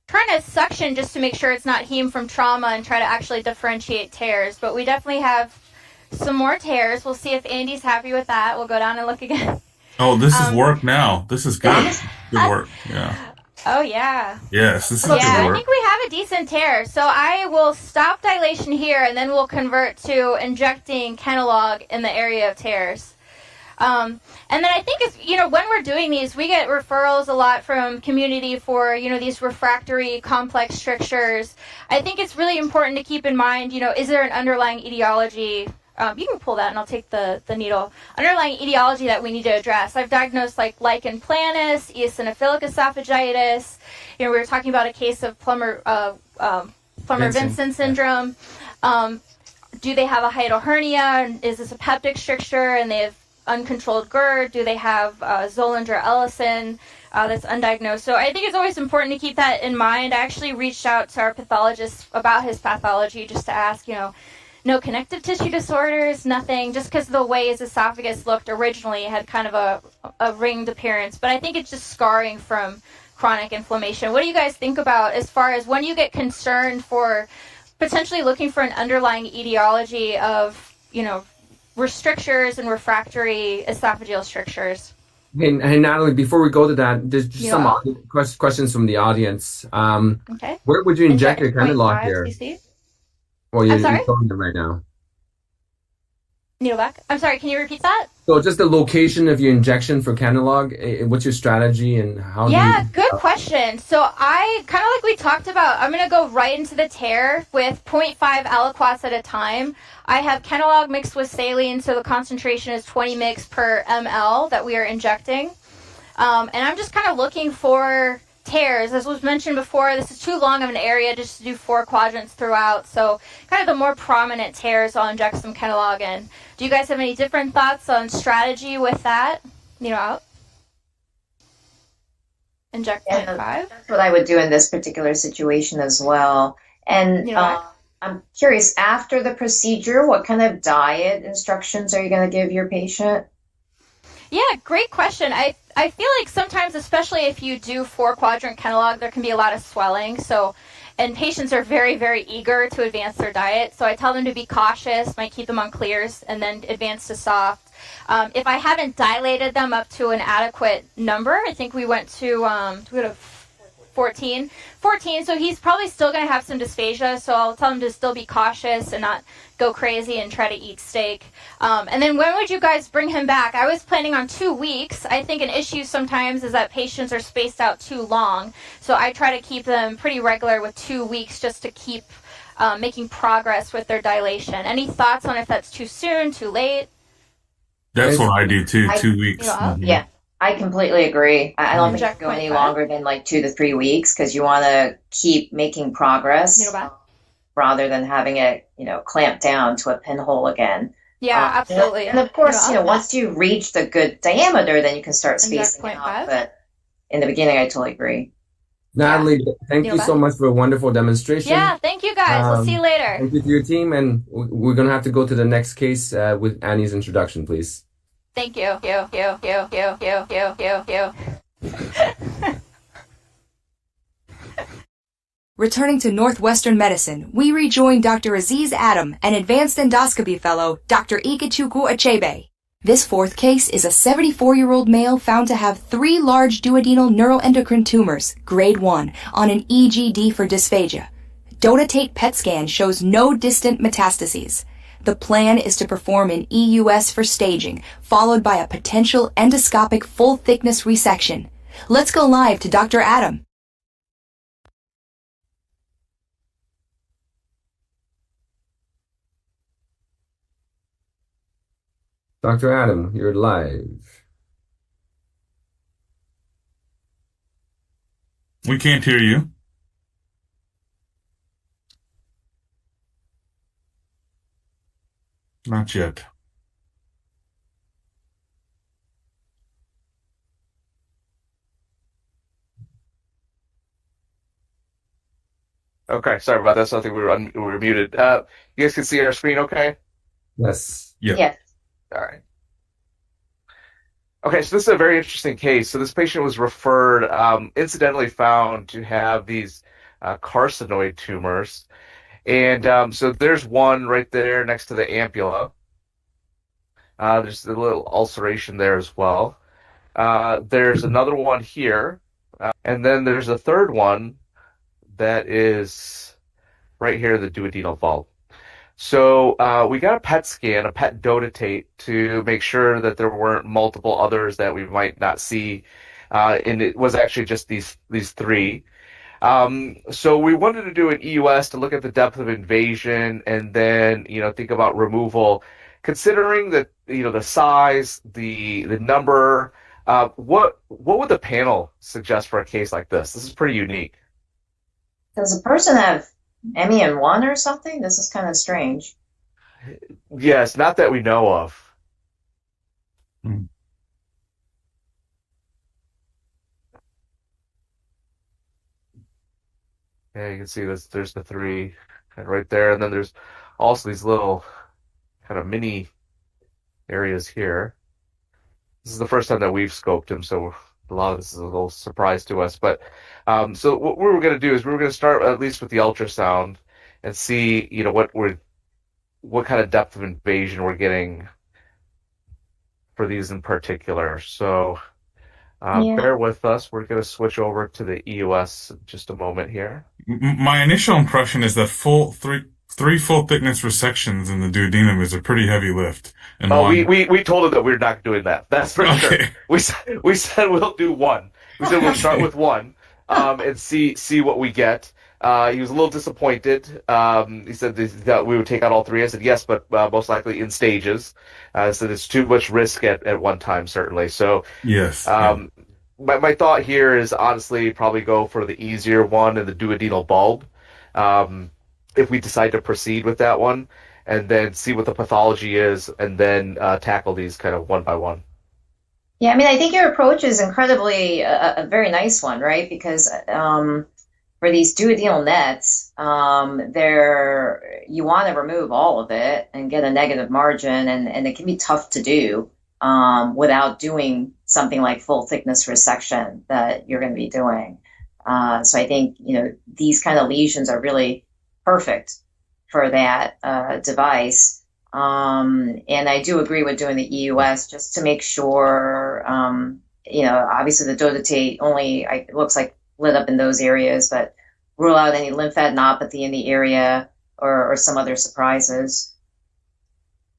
trying to suction just to make sure it's not heme from trauma and try to actually differentiate tears. But we definitely have some more tears. We'll see if Andy's happy with that. We'll go down and look again. Oh, this is work now. This is good. Good work. Yeah. Oh, yeah. Yes, this is good work. I think we have a decent tear. So I will stop dilation here, and then we'll convert to injecting Kenalog in the area of tears. And then I think it's, when we're doing these, we get referrals a lot from community for, these refractory complex strictures. I think it's really important to keep in mind, is there an underlying etiology? You can pull that and I'll take the needle. Underlying etiology that we need to address. I've diagnosed like lichen planus, eosinophilic esophagitis. We were talking about a case of Plummer-Vinson syndrome. Do they have a hiatal hernia? Is this a peptic stricture and they have uncontrolled GERD? Do they have Zollinger-Ellison that's undiagnosed? So I think it's always important to keep that in mind. I actually reached out to our pathologist about his pathology just to ask, no connective tissue disorders, nothing, just because the way his esophagus looked originally had kind of a ringed appearance. But I think it's just scarring from chronic inflammation. What do you guys think about as far as when you get concerned for potentially looking for an underlying etiology of, strictures and refractory esophageal strictures? Hey, Natalie, before we go to that, there's just some questions from the audience. Okay. Where would you inject your Kenalog here? CC? Well, you're sorry? showing them right now. Needle back. I'm sorry, can you repeat that? So just the location of your injection for Kenalog, what's your strategy and how good question. So I, kind of like we talked about, I'm going to go right into the tear with 0.5 aliquots at a time. I have Kenalog mixed with saline, so the concentration is 20 mg per ml that we are injecting. And I'm just kind of looking for tears. As was mentioned before, this is too long of an area just to do 4 quadrants throughout. So kind of the more prominent tears, I'll inject some Kenalog in. Do you guys have any different thoughts on strategy with that? Out. Inject 0.5. That's what I would do in this particular situation as well. And I'm curious, after the procedure, what kind of diet instructions are you going to give your patient? Yeah, great question. I feel like sometimes, especially if you do 4-quadrant Kenalog, there can be a lot of swelling. And patients are very, very eager to advance their diet. So I tell them to be cautious, might keep them on clears, and then advance to soft. If I haven't dilated them up to an adequate number, I think we went to 14, so he's probably still going to have some dysphagia, so I'll tell him to still be cautious and not go crazy and try to eat steak. And then when would you guys bring him back? I was planning on 2 weeks. I think an issue sometimes is that patients are spaced out too long, so I try to keep them pretty regular with 2 weeks just to keep making progress with their dilation. Any thoughts on if that's too soon, too late? That's what I do too, 2 weeks. Yeah. I completely agree. I don't think you go any longer than like 2 to 3 weeks because you want to keep making progress rather than having it, clamped down to a pinhole again. Yeah, absolutely. And of course, once you reach the good diameter, then you can start spacing out. But in the beginning, I totally agree. Natalie, thank you so much for a wonderful demonstration. Yeah, thank you guys. We'll see you later. Thank you to your team, and we're going to have to go to the next case with Annie's introduction, please. Thank you. Returning to Northwestern Medicine, we rejoin Dr. Aziz Adam and Advanced Endoscopy Fellow Dr. Ikechukwu Achebe. This fourth case is a 74-year-old male found to have 3 large duodenal neuroendocrine tumors, grade 1, on an EGD for dysphagia. Dotatate PET scan shows no distant metastases. The plan is to perform an EUS for staging, followed by a potential endoscopic full-thickness resection. Let's go live to Dr. Adam. Dr. Adam, you're live. We can't hear you. Not yet. Okay, sorry about that. So I think we were muted. You guys can see our screen okay? Yes. Yep. Yes. All right. Okay, so this is a very interesting case. So this patient was referred, incidentally found to have these carcinoid tumors. And so there's one right there next to the ampulla. There's a little ulceration there as well. There's another one here. And then there's a third one that is right here, the duodenal bulb. So we got a PET scan, a PET dotatate, to make sure that there weren't multiple others that we might not see. And it was actually just these three. So we wanted to do an EUS to look at the depth of invasion and then, think about removal. Considering that, the size, the number, what would the panel suggest for a case like this? This is pretty unique. Does a person have MEN1 or something? This is kind of strange. Yes, not that we know of. Hmm. Yeah, you can see this. There's the three right there, and then there's also these little kind of mini areas here. This is the first time that we've scoped him, so a lot of this is a little surprise to us. But so what we were going to do is we were going to start at least with the ultrasound and see, what kind of depth of invasion we're getting for these in particular. So Yeah. bear with us. We're going to switch over to the EUS in just a moment here. My initial impression is that three full thickness resections in the duodenum is a pretty heavy lift. And Oh, one... we told him that we're not doing that. That's for sure. We said we'll do one. We said we'll start with one, and see what we get. He was a little disappointed. He said that we would take out all three. I said yes, but most likely in stages. I said it's too much risk at one time, certainly. So yes. My thought here is honestly probably go for the easier one in the duodenal bulb. If we decide to proceed with that one, and then see what the pathology is, and then tackle these kind of one by one. Yeah, I mean, I think your approach is incredibly a very nice one, right? Because for these duodenal nets, you want to remove all of it and get a negative margin, and it can be tough to do without doing something like full thickness resection that you're going to be doing. So I think, these kind of lesions are really perfect for that device. And I do agree with doing the EUS just to make sure, obviously the dotatate only it looks like lit up in those areas, but rule out any lymphadenopathy in the area or some other surprises.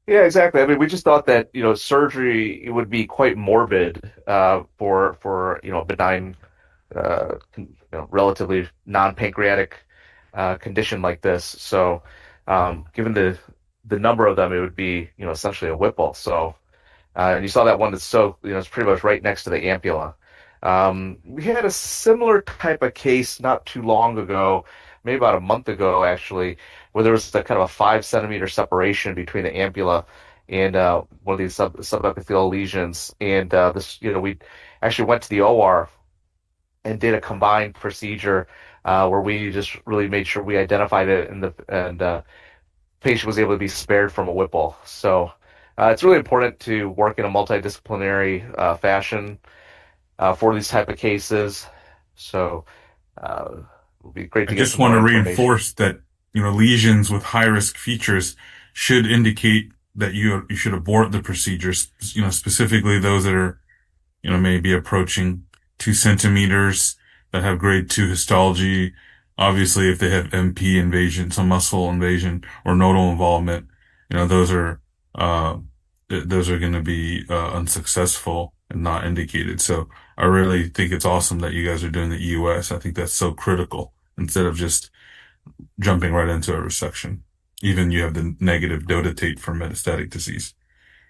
Yeah, exactly. I mean, we just thought that, surgery would be quite morbid for a benign, relatively non-pancreatic condition like this. So, given the number of them, it would be, essentially a Whipple. So, and you saw that one that's so, it's pretty much right next to the ampulla. We had a similar type of case not too long ago, maybe about a month ago, actually, where there was kind of a 5 centimeter separation between the ampulla and one of these subepithelial lesions. And we actually went to the OR and did a combined procedure where we just really made sure we identified it, and patient was able to be spared from a Whipple. So it's really important to work in a multidisciplinary fashion for these type of cases. So it would be great to I get just some want to more reinforce that, lesions with high risk features should indicate that you should abort the procedures, specifically those that are, maybe approaching 2 centimeters, that have grade 2 histology. Obviously, if they have MP invasion, some muscle invasion or nodal involvement, those are going to be unsuccessful and not indicated. So I really think it's awesome that you guys are doing the EUS. I think that's so critical instead of just jumping right into a resection. Even you have the negative dotatate for metastatic disease.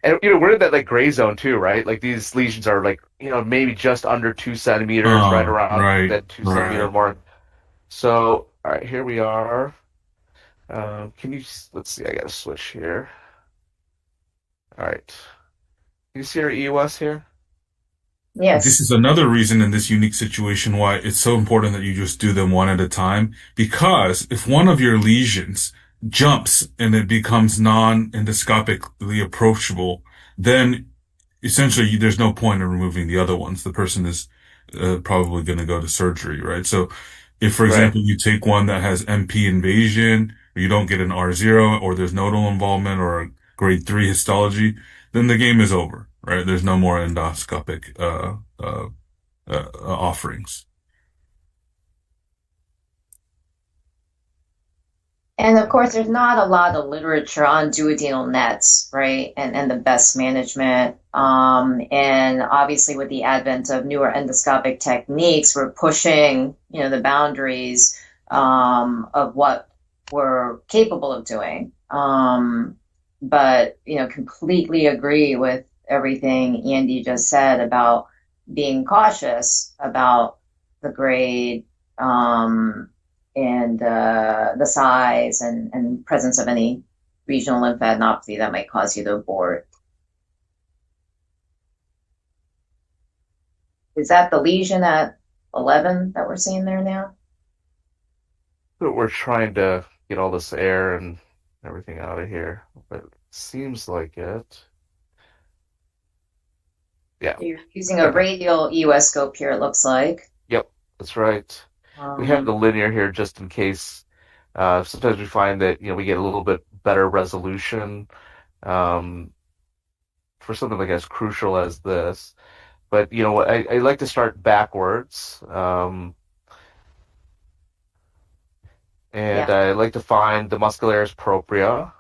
And we're in that like gray zone too, right? Like these lesions are like maybe just under 2 centimeters, right around Right, that 2 centimeter right. mark. So, all right, here we are. Let's see, I gotta switch here. All right. Can you see our EUS here? This Yes. is another reason in this unique situation why it's so important that you just do them one at a time. Because if one of your lesions jumps and it becomes non-endoscopically approachable, then essentially there's no point in removing the other ones. The person is probably going to go to surgery, right? So if, for Right. example, you take one that has MP invasion, or you don't get an R0, or there's nodal involvement or a grade 3 histology, then the game is over, right? There's no more endoscopic offerings. And of course, there's not a lot of literature on duodenal nets, right? And the best management. And obviously, with the advent of newer endoscopic techniques, we're pushing, the boundaries of what we're capable of doing. But, completely agree with everything Andy just said about being cautious about the grade. And the size and presence of any regional lymphadenopathy that might cause you to abort. Is that the lesion at 11 that we're seeing there now? But we're trying to get all this air and everything out of here, but it seems like it. Yeah. You're using a radial EUS scope here, it looks like. Yep, that's right. We have the linear here just in case. Sometimes we find that we get a little bit better resolution um, for something like as crucial as this. But I like to start backwards, and Yeah. I like to find the muscularis propria.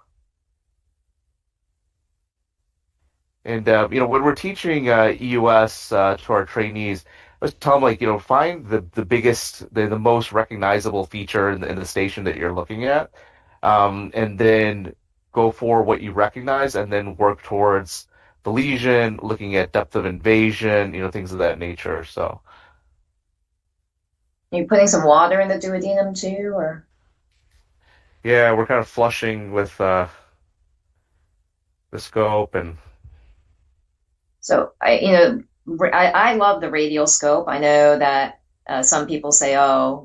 And when we're teaching EUS to our trainees, let's tell them like find the biggest, the most recognizable feature in the station that you're looking at, and then go for what you recognize, and then work towards the lesion, looking at depth of invasion, things of that nature. So Are you putting some water in the duodenum too, or? yeah, we're kind of flushing with the scope and. So I love the radial scope. I know that some people say, oh,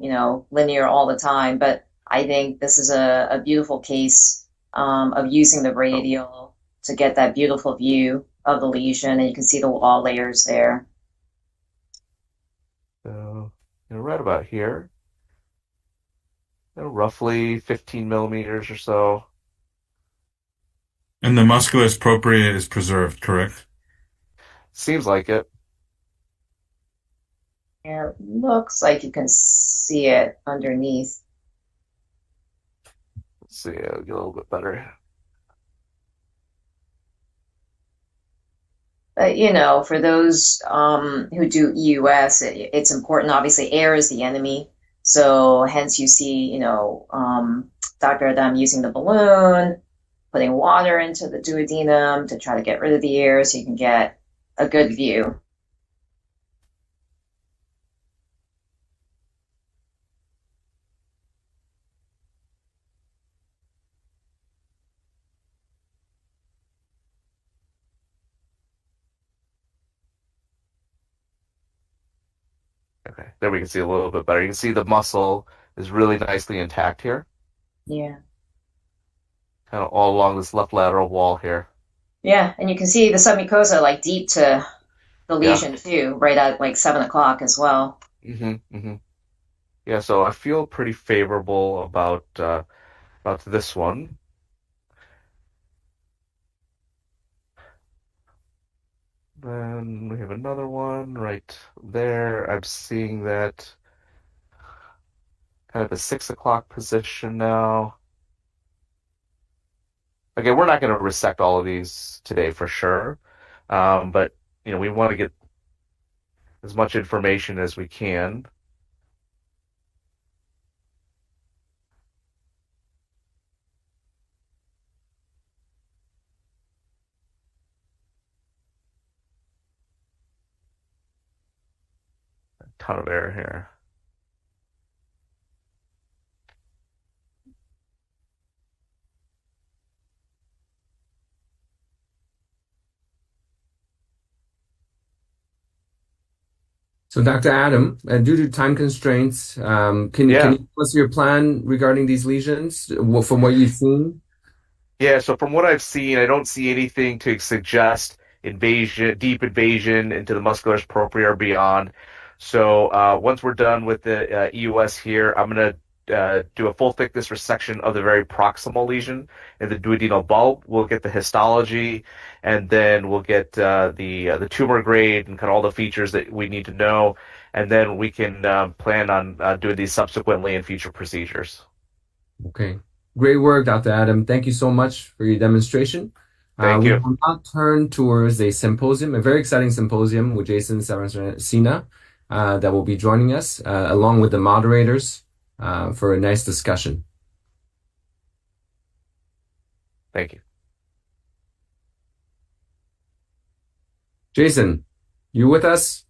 linear all the time, but I think this is a beautiful case of using the radial to get that beautiful view of the lesion, and you can see the wall layers there. So right about here, roughly 15 millimeters or so. And the musculus propria is preserved, correct? Seems like it. And it looks like you can see it underneath. Let's see, I'll get a little bit better. But, for those who do EUS, it's important. Obviously, air is the enemy. So hence you see, Dr. Adam using the balloon, putting water into the duodenum to try to get rid of the air so you can get a good view. Okay, there we can see a little bit better. You can see the muscle is really nicely intact here. Yeah. Kind of all along this left lateral wall here. Yeah, and you can see the submucosa like deep to the Yeah. lesion too, right at like 7 o'clock as well. Yeah, so I feel pretty favorable about this one. Then we have another one right there. I'm seeing that kind of a 6 o'clock position now. Again, we're not going to resect all of these today for sure, but we want to get as much information as we can. ton of error here. So, Dr. Adam, due to time constraints, can you tell us your plan regarding these lesions from what you've seen? Yeah, so from what I've seen, I don't see anything to suggest invasion, deep invasion into the muscularis propria or beyond. So once we're done with the EUS here, I'm going to do a full thickness resection of the very proximal lesion in the duodenal bulb. We'll get the histology, and then we'll get the tumor grade and kind of all the features that we need to know, and then we can plan on doing these subsequently in future procedures. Okay. Great work, Dr. Adam. Thank you so much for your demonstration. Thank you. We will now turn towards a symposium, a very exciting symposium with Jason Saracena that will be joining us along with the moderators for a nice discussion. Thank you. Jason, you with us?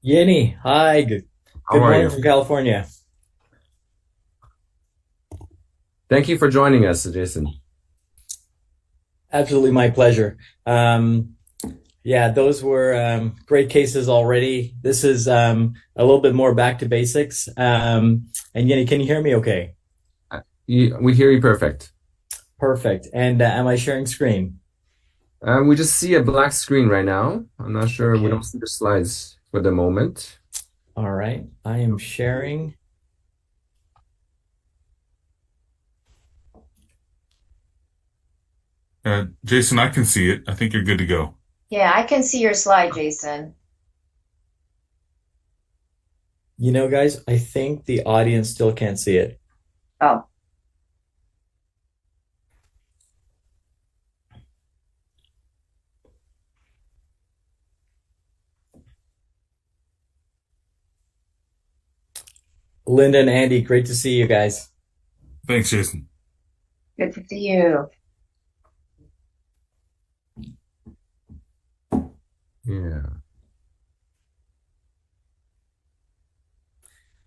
Yenny, hi. Good morning from California. Thank you for joining us, Jason. Absolutely my pleasure. Yeah, those were great cases already. This is a little bit more back to basics. And Yenny, can you hear me okay? We hear you perfect. Perfect. And am I sharing screen? We just see a black screen right now. I'm not sure. Okay. We don't see the slides for the moment. All right. I am sharing. Jason, I can see it. I think you're good to go. Yeah, I can see your slide, Jason. You know, guys, I think the audience still can't see it. Oh. Linda and Andy, great to see you guys. Thanks, Jason. Good to see you. Yeah.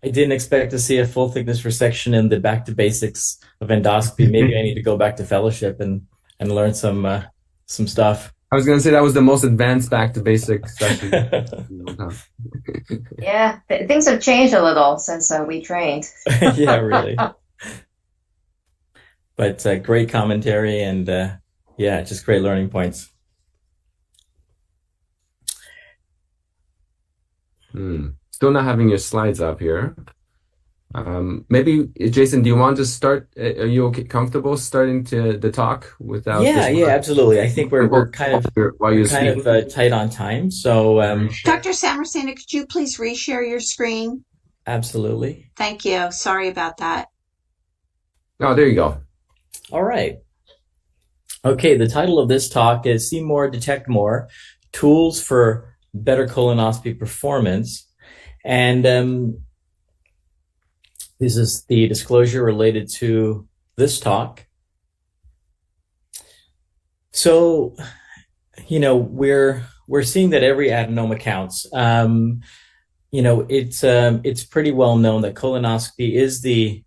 I didn't expect to see a full thickness resection in the back to basics of endoscopy. Maybe I need to go back to fellowship and learn some stuff. I was going to say that was the most advanced back to basics session. Yeah, things have changed a little since we trained. Yeah, really. But great commentary and yeah, just great learning points. Still not having your slides up here. Maybe, Jason, do you want to start? Are you okay, comfortable starting the talk without? Yeah, absolutely. I think we're kind of tight on time. So, Dr. Samarasena, could you please reshare your screen? Absolutely. Thank you. Sorry about that. Oh, there you go. All right. Okay, the title of this talk is See More, Detect More, Tools for Better Colonoscopy Performance. And this is the disclosure related to this talk. So, you know, we're seeing that every adenoma counts. You know, it's pretty well known that colonoscopy is the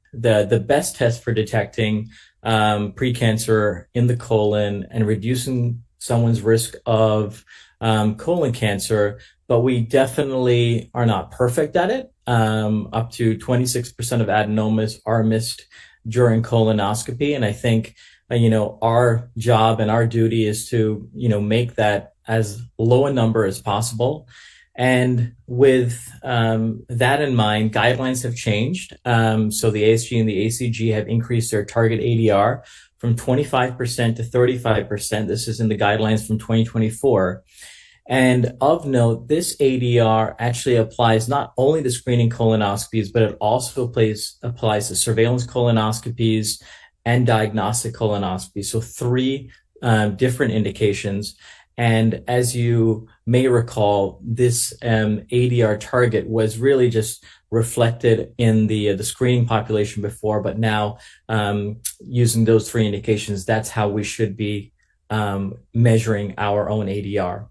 best test for detecting precancer in the colon and reducing someone's risk of colon cancer, but we definitely are not perfect at it. Up to 26% of adenomas are missed during colonoscopy. And I think, you know, our job and our duty is to, you know, make that as low a number as possible. And with that in mind, guidelines have changed. So the ASG and the ACG have increased their target ADR from 25% to 35%. This is in the guidelines from 2024. And of note, this ADR actually applies not only to screening colonoscopies, but it also applies to surveillance colonoscopies and diagnostic colonoscopies. So 3 different indications. And as you may recall, this ADR target was really just reflected in the screening population before, but now using those 3 indications, that's how we should be measuring our own ADR.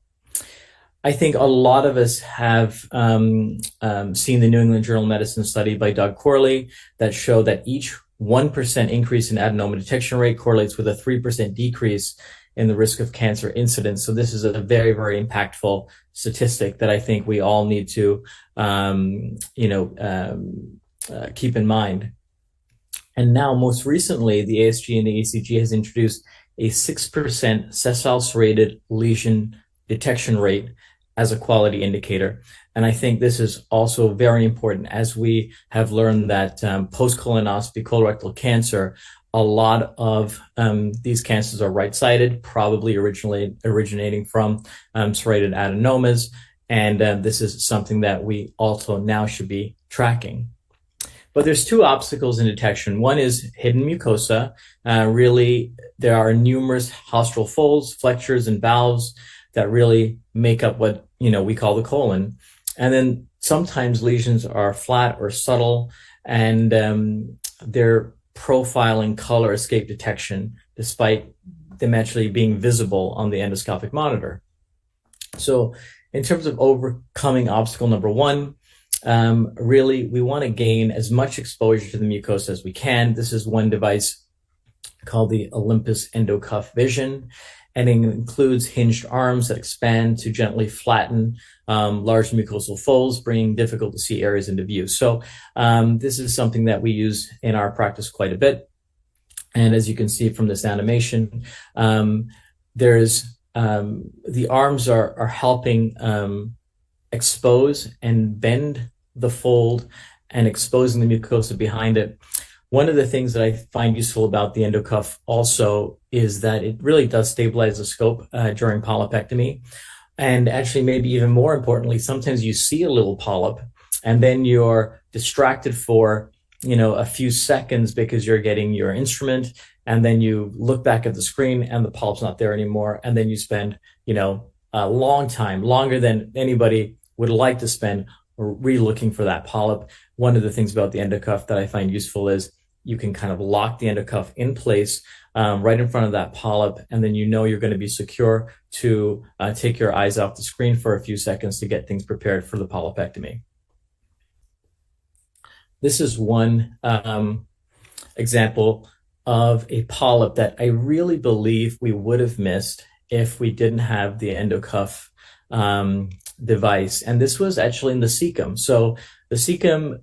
I think a lot of us have seen the New England Journal of Medicine study by Doug Corley that showed that each 1% increase in adenoma detection rate correlates with a 3% decrease in the risk of cancer incidence. So this is a very, very impactful statistic that I think we all need to, keep in mind. And now, most recently, the ASG and the ACG has introduced a 6% sessile serrated lesion detection rate as a quality indicator. And I think this is also very important, as we have learned that post-colonoscopy colorectal cancer, a lot of these cancers are right-sided, probably originating from serrated adenomas. And this is something that we also now should be tracking. But there's two obstacles in detection. One is hidden mucosa. Really, there are numerous haustral folds, flexures, and valves that really make up what we call the colon. And then sometimes lesions are flat or subtle, and their profile and color escape detection, despite them actually being visible on the endoscopic monitor. So in terms of overcoming obstacle number one, really, we want to gain as much exposure to the mucosa as we can. This is one device called the Olympus Endocuff Vision, and it includes hinged arms that expand to gently flatten large mucosal folds, bringing difficult to see areas into view. So this is something that we use in our practice quite a bit. And as you can see from this animation, there's the arms are helping expose and bend the fold and exposing the mucosa behind it. One of the things that I find useful about the endocuff also is that it really does stabilize the scope during polypectomy. And actually, maybe even more importantly, sometimes you see a little polyp and then you're distracted for, a few seconds because you're getting your instrument, and then you look back at the screen and the polyp's not there anymore. And then you spend, a long time, longer than anybody would like to spend re-looking for that polyp. One of the things about the endocuff that I find useful is you can kind of lock the endocuff in place right in front of that polyp, and then you're going to be secure to take your eyes off the screen for a few seconds to get things prepared for the polypectomy. This is one example of a polyp that I really believe we would have missed if we didn't have the endocuff device. And this was actually in the cecum. So the cecum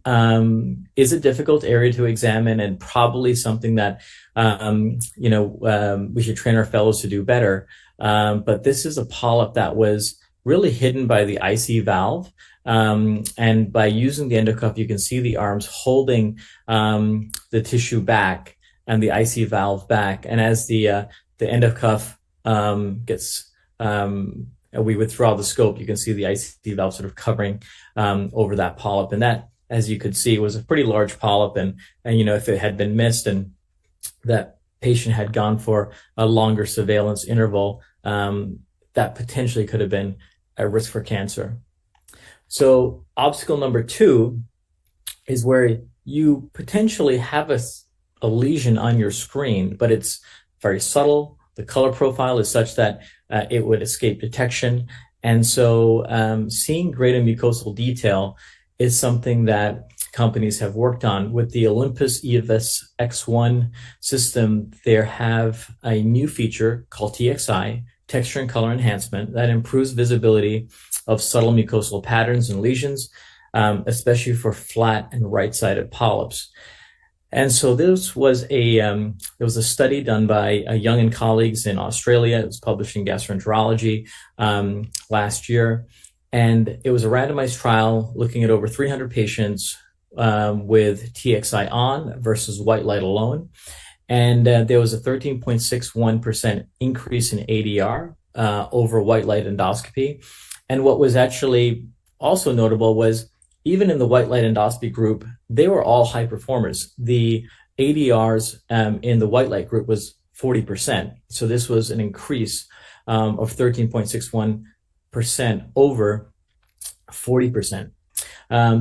is a difficult area to examine, and probably something that, we should train our fellows to do better. But this is a polyp that was really hidden by the IC valve. And by using the endocuff, you can see the arms holding the tissue back and the IC valve back. And as the endocuff gets we withdraw the scope, you can see the IC valve sort of covering over that polyp. And that, as you could see, was a pretty large polyp. And if it had been missed and that patient had gone for a longer surveillance interval, that potentially could have been a risk for cancer. So obstacle number two is where you potentially have a lesion on your screen, but it's very subtle. The color profile is such that it would escape detection. And so seeing greater mucosal detail is something that companies have worked on. With the Olympus EVIS X1 system, they have a new feature called TXI, Texture and Color Enhancement, that improves visibility of subtle mucosal patterns and lesions, especially for flat and right-sided polyps. And so this was there was a study done by Young and colleagues in Australia. It was published in Gastroenterology last year. And it was a randomized trial looking at over 300 patients with TXI on versus white light alone. And there was a 13.61% increase in ADR over white light endoscopy. And what was actually also notable was, even in the white light endoscopy group, they were all high performers. The ADRs in the white light group was 40%. So this was an increase of 13.61% over 40%.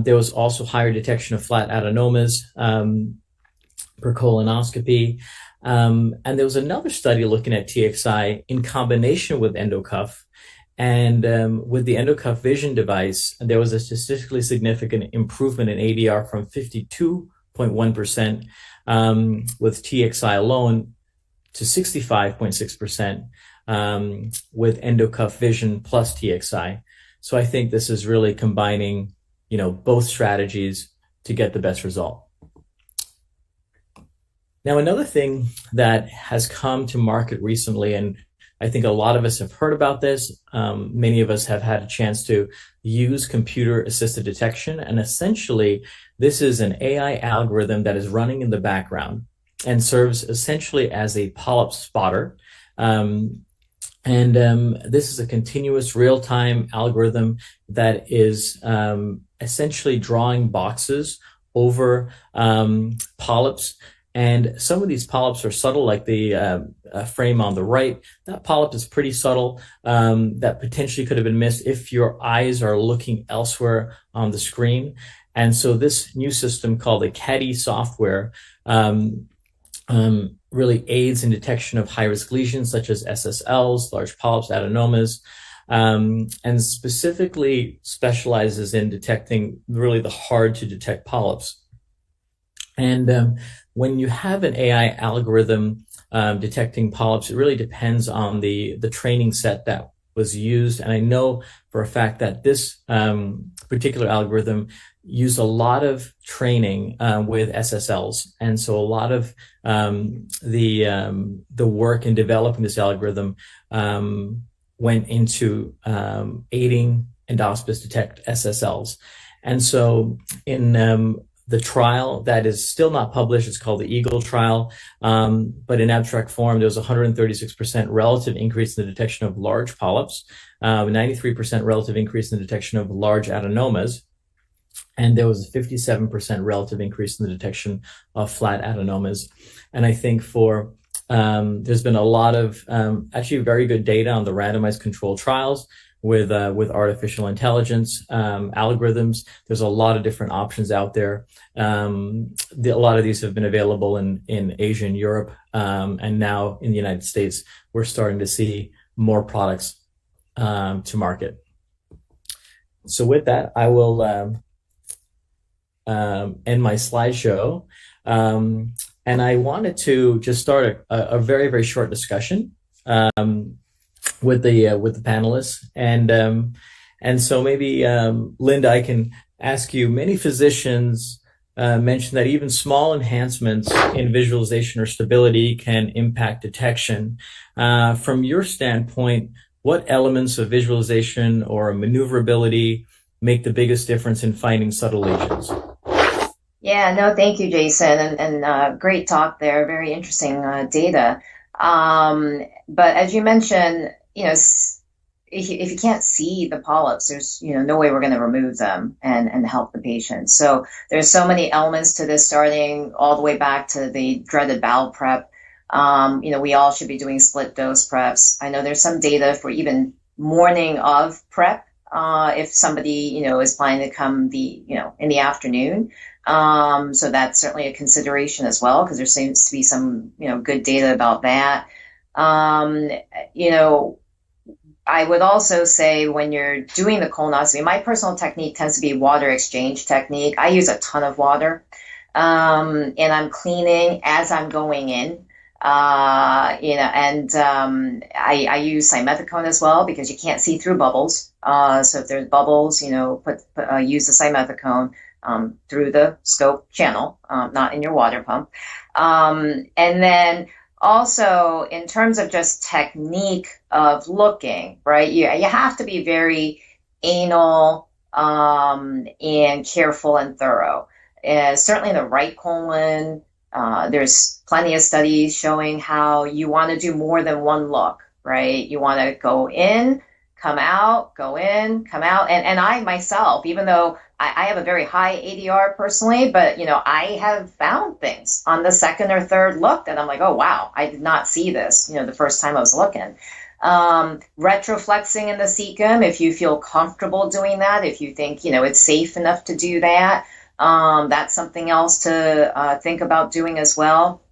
There was also higher detection of flat adenomas per colonoscopy. And there was another study looking at TXI in combination with endocuff. And with the endocuff vision device, there was a statistically significant improvement in ADR from 52.1% with TXI alone to 65.6% with endocuff vision plus TXI. So I think this is really combining, both strategies to get the best result. Now, another thing that has come to market recently, and I think a lot of us have heard about this, many of us have had a chance to use computer-assisted detection, and essentially this is an AI algorithm that is running in the background and serves essentially as a polyp spotter. This is a continuous real-time algorithm that is essentially drawing boxes over polyps. And some of these polyps are subtle, like the frame on the right. That polyp is pretty subtle, that potentially could have been missed if your eyes are looking elsewhere on the screen. And so this new system called the CADI software really aids in detection of high-risk lesions such as SSLs, large polyps, adenomas, and specifically specializes in detecting really the hard-to-detect polyps. And when you have an AI algorithm detecting polyps, it really depends on the training set that was used. And I know for a fact that this particular algorithm used a lot of training with SSLs. And so a lot of the work in developing this algorithm went into aiding endoscopists detect SSLs. And so in the trial that is still not published, it's called the EAGLE trial, but in abstract form, there was 136% relative increase in the detection of large polyps, 93% relative increase in the detection of large adenomas, and there was a 57% relative increase in the detection of flat adenomas. And I think there's been a lot of actually very good data on the randomized controlled trials with artificial intelligence algorithms. There's a lot of different options out there. A lot of these have been available in Asia and Europe, and now in the United States, we're starting to see more products to market. So with that, I will end my slideshow. And I wanted to just start a very, very short discussion with the panelists, and so maybe Linda, I can ask you. Many physicians mention that even small enhancements in visualization or stability can impact detection. From your standpoint, what elements of visualization or maneuverability make the biggest difference in finding subtle lesions? Yeah, no, thank you, Jason, and great talk there. Very interesting data. But as you mentioned, if you can't see the polyps, there's no way we're going to remove them and help the patient. So there's so many elements to this, starting all the way back to the dreaded bowel prep. We all should be doing split dose preps. I know there's some data for even morning of prep, if somebody is planning to come in the afternoon. So that's certainly a consideration as well, because there seems to be some good data about that. I would also say when you're doing the colonoscopy, my personal technique tends to be water exchange technique. I use a ton of water, and I'm cleaning as I'm going in. I use simethicone as well, because you can't see through bubbles. So if there's bubbles, use the simethicone through the scope channel, not in your water pump. And then also, in terms of just technique of looking, right, you have to be very anal and careful and thorough. Certainly in the right colon, there's plenty of studies showing how you want to do more than one look, right? You want to go in, come out, go in, come out. And I myself, even though I have a very high ADR personally, but I have found things on the second or third look that I'm like, oh wow, I did not see this, the first time I was looking. Retroflexing in the cecum, if you feel comfortable doing that, if you think it's safe enough to do that, that's something else to think about doing as well.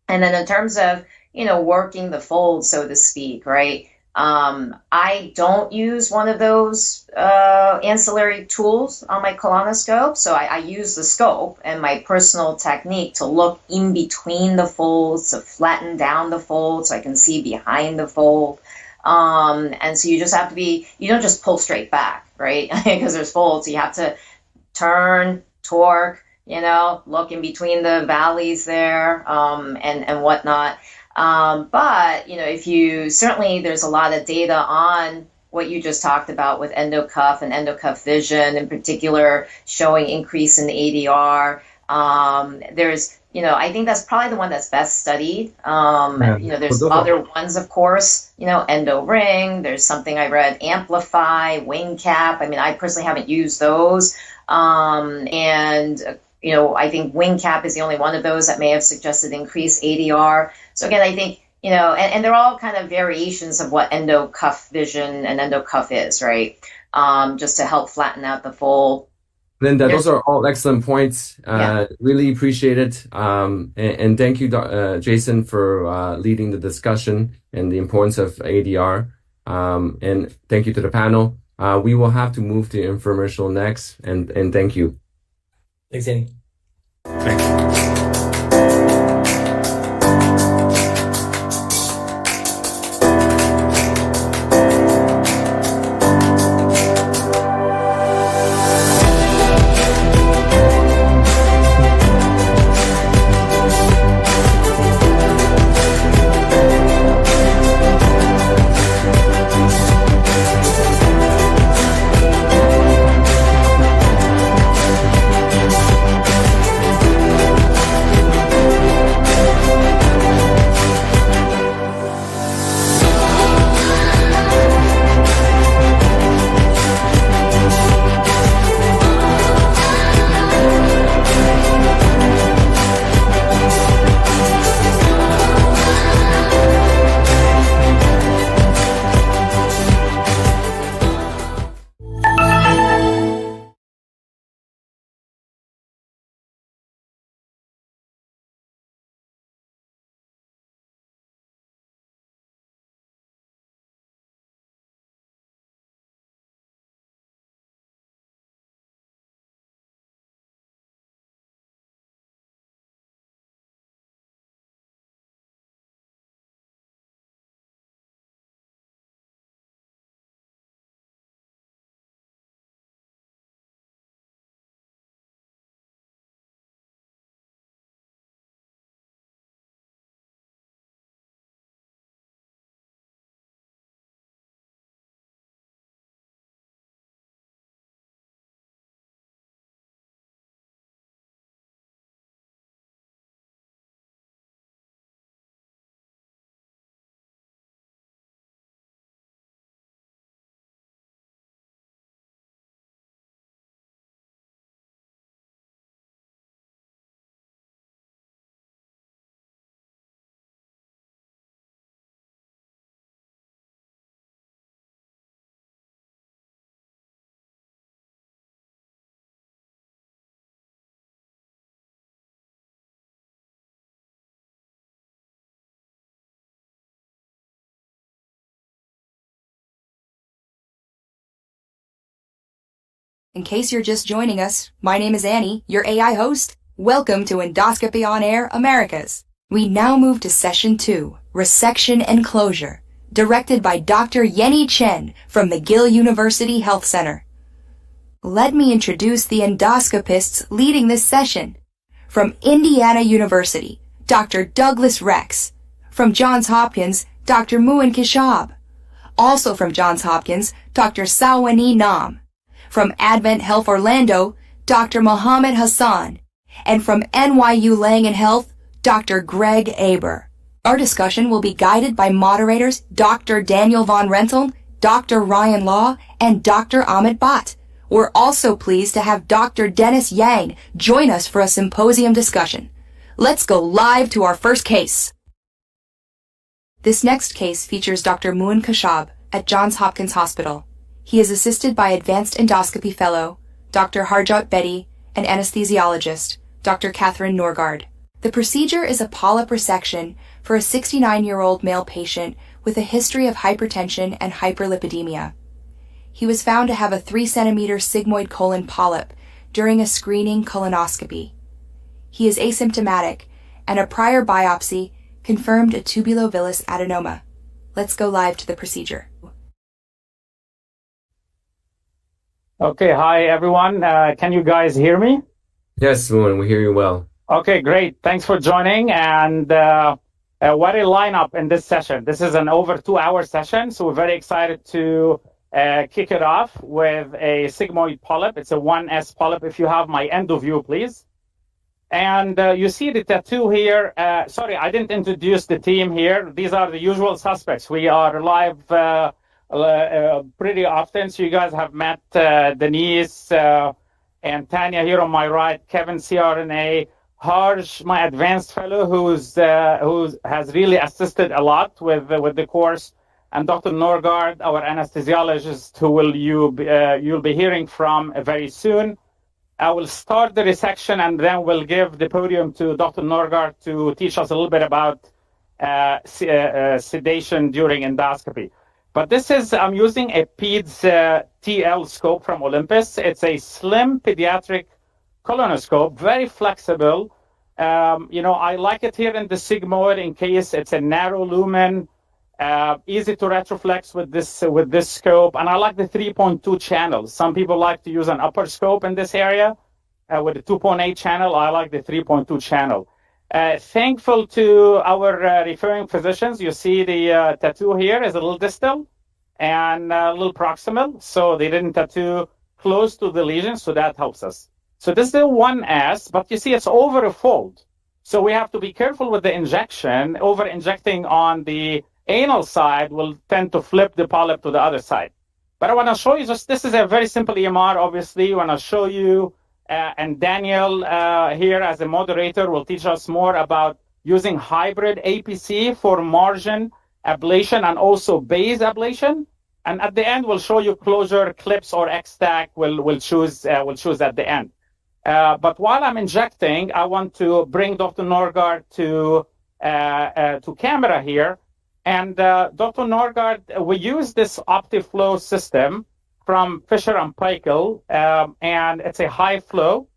And then in terms of working the fold, so to speak, right? I don't use one of those ancillary tools on my colonoscope, so I use the scope and my personal technique to look in between the folds, to flatten down the fold so I can see behind the fold. And so you just have to you don't just pull straight back, right? Because there's folds, so you have to turn, torque, look in between the valleys there, and whatnot. But, if there's a lot of data on what you just talked about with endocuff and endocuff vision in particular, showing increase in ADR. I think that's probably the one that's best studied. There's other ones, of course, endo ring. There's something I read, amplify, wing cap. I mean, I personally haven't used those. I think wing cap is the only one of those that may have suggested increased ADR. So again, I think, and they're all kind of variations of what endocuff vision and endocuff is, right? Just to help flatten out the fold. Linda, those are all excellent points. Really appreciate it. And thank you, Jason, for leading the discussion and the importance of ADR. And thank you to the panel. We will have to move to infomercial next. And thank you. Thanks, Annie. Thanks. In case you're just joining us, my name is Annie, your AI host. Welcome to Endoscopy on Air Americas. We now move to Session 2, Resection and Closure, directed by Dr. Yenny Chen from McGill University Health Center. Let me introduce the endoscopists leading this session. From Indiana University, Dr. Douglas Rex. From Johns Hopkins, Dr. Muin Kishab. Also from Johns Hopkins, Dr. Sawani Nam. From Advent Health Orlando, Dr. Mohammed Hassan. And from NYU Langone Health, Dr. Greg Aber. Our discussion will be guided by moderators Dr. Daniel Von Rentel, Dr. Ryan Law, and Dr. Amit Bhatt. We're also pleased to have Dr. Dennis Yang join us for a symposium discussion. Let's go live to our first case. This next case features Dr. Muin Kishab at Johns Hopkins Hospital. He is assisted by Advanced Endoscopy Fellow, Dr. Harjot Bedi, and anesthesiologist, Dr. Catherine Norgard. The procedure is a polyp resection for a 69-year-old male patient with a history of hypertension and hyperlipidemia. He was found to have a 3-centimeter sigmoid colon polyp during a screening colonoscopy. He is asymptomatic, and a prior biopsy confirmed a tubulovillous adenoma. Let's go live to the procedure. Okay, hi everyone. Can you guys hear me? Yes, Moon, we hear you well. Okay, great. Thanks for joining. And what a lineup in this session. This is an over 2-hour session, so we're very excited to kick it off with a sigmoid polyp. It's a 1S polyp. If you have my endo view, please. And you see the tattoo here. Sorry, I didn't introduce the team here. These are the usual suspects. We are live pretty often, so you guys have met Denise and Tanya here on my right, Kevin CRNA, Harsh, my advanced fellow, who has really assisted a lot with the course, and Dr. Norgard, our anesthesiologist, who you'll be hearing from very soon. I will start the resection and then we'll give the podium to Dr. Norgard to teach us a little bit about sedation during endoscopy. But this is, I'm using a PEDS TL scope from Olympus. It's a slim pediatric colonoscope, very flexible. I like it here in the sigmoid in case it's a narrow lumen, easy to retroflex with this scope. And I like the 3.2 channels. Some people like to use an upper scope in this area with the 2.8 channel. I like the 3.2 channel. Thankful to our referring physicians. You see the tattoo here is a little distal and a little proximal. So they didn't tattoo close to the lesion, so that helps us. So this is the 1S, but you see it's over a fold. So we have to be careful with the injection. Over injecting on the anal side will tend to flip the polyp to the other side. But I want to show you this is a very simple EMR, obviously. I want to show you, and Daniel here as a moderator will teach us more about using hybrid APC for margin ablation and also base ablation. And at the end, we'll show you closure, clips, or X-Tack. We'll choose at the end. But while I'm injecting, I want to bring Dr. Norgard to camera here. And Dr. Norgard, we use this OptiFlow system from Fisher and Paykel, and it's a high flow.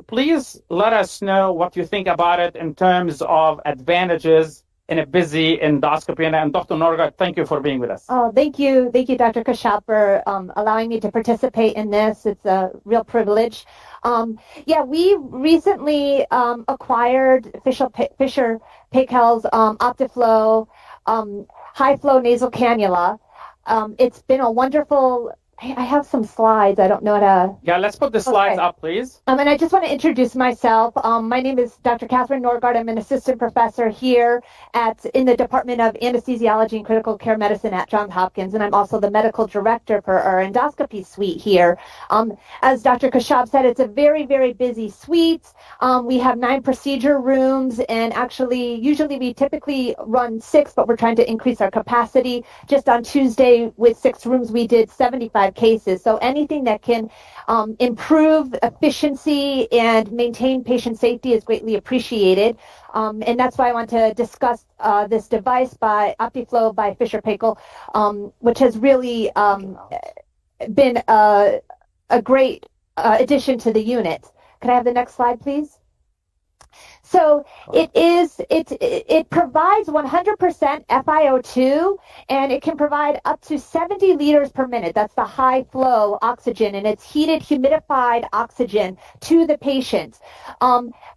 Please let us know what you think about it in terms of advantages in a busy endoscopy. And Dr. Norgard, thank you for being with us. Oh, thank you, Dr. Kashab, for allowing me to participate in this. It's a real privilege. We recently acquired Fisher Paykel's OptiFlow high flow nasal cannula. It's been a wonderful. I have some slides. I don't know how to. Yeah, let's put the slides up, please. And I just want to introduce myself. My name is Dr. Catherine Norgard. I'm an assistant professor here in the Department of Anesthesiology and Critical Care Medicine at Johns Hopkins, and I'm also the medical director for our endoscopy suite here. As Dr. Kashab said, it's a very, very busy suite. We have 9 procedure rooms, and actually, usually we typically run 6, but we're trying to increase our capacity. Just on Tuesday, with 6 rooms, we did 75 cases. So anything that can improve efficiency and maintain patient safety is greatly appreciated. And that's why I want to discuss this device by OptiFlow by Fisher Paykel, which has really been a great addition to the unit. Could I have the next slide, please? So it provides 100% FiO2, and it can provide up to 70 liters per minute. That's the high flow oxygen, and it's heated, humidified oxygen to the patient.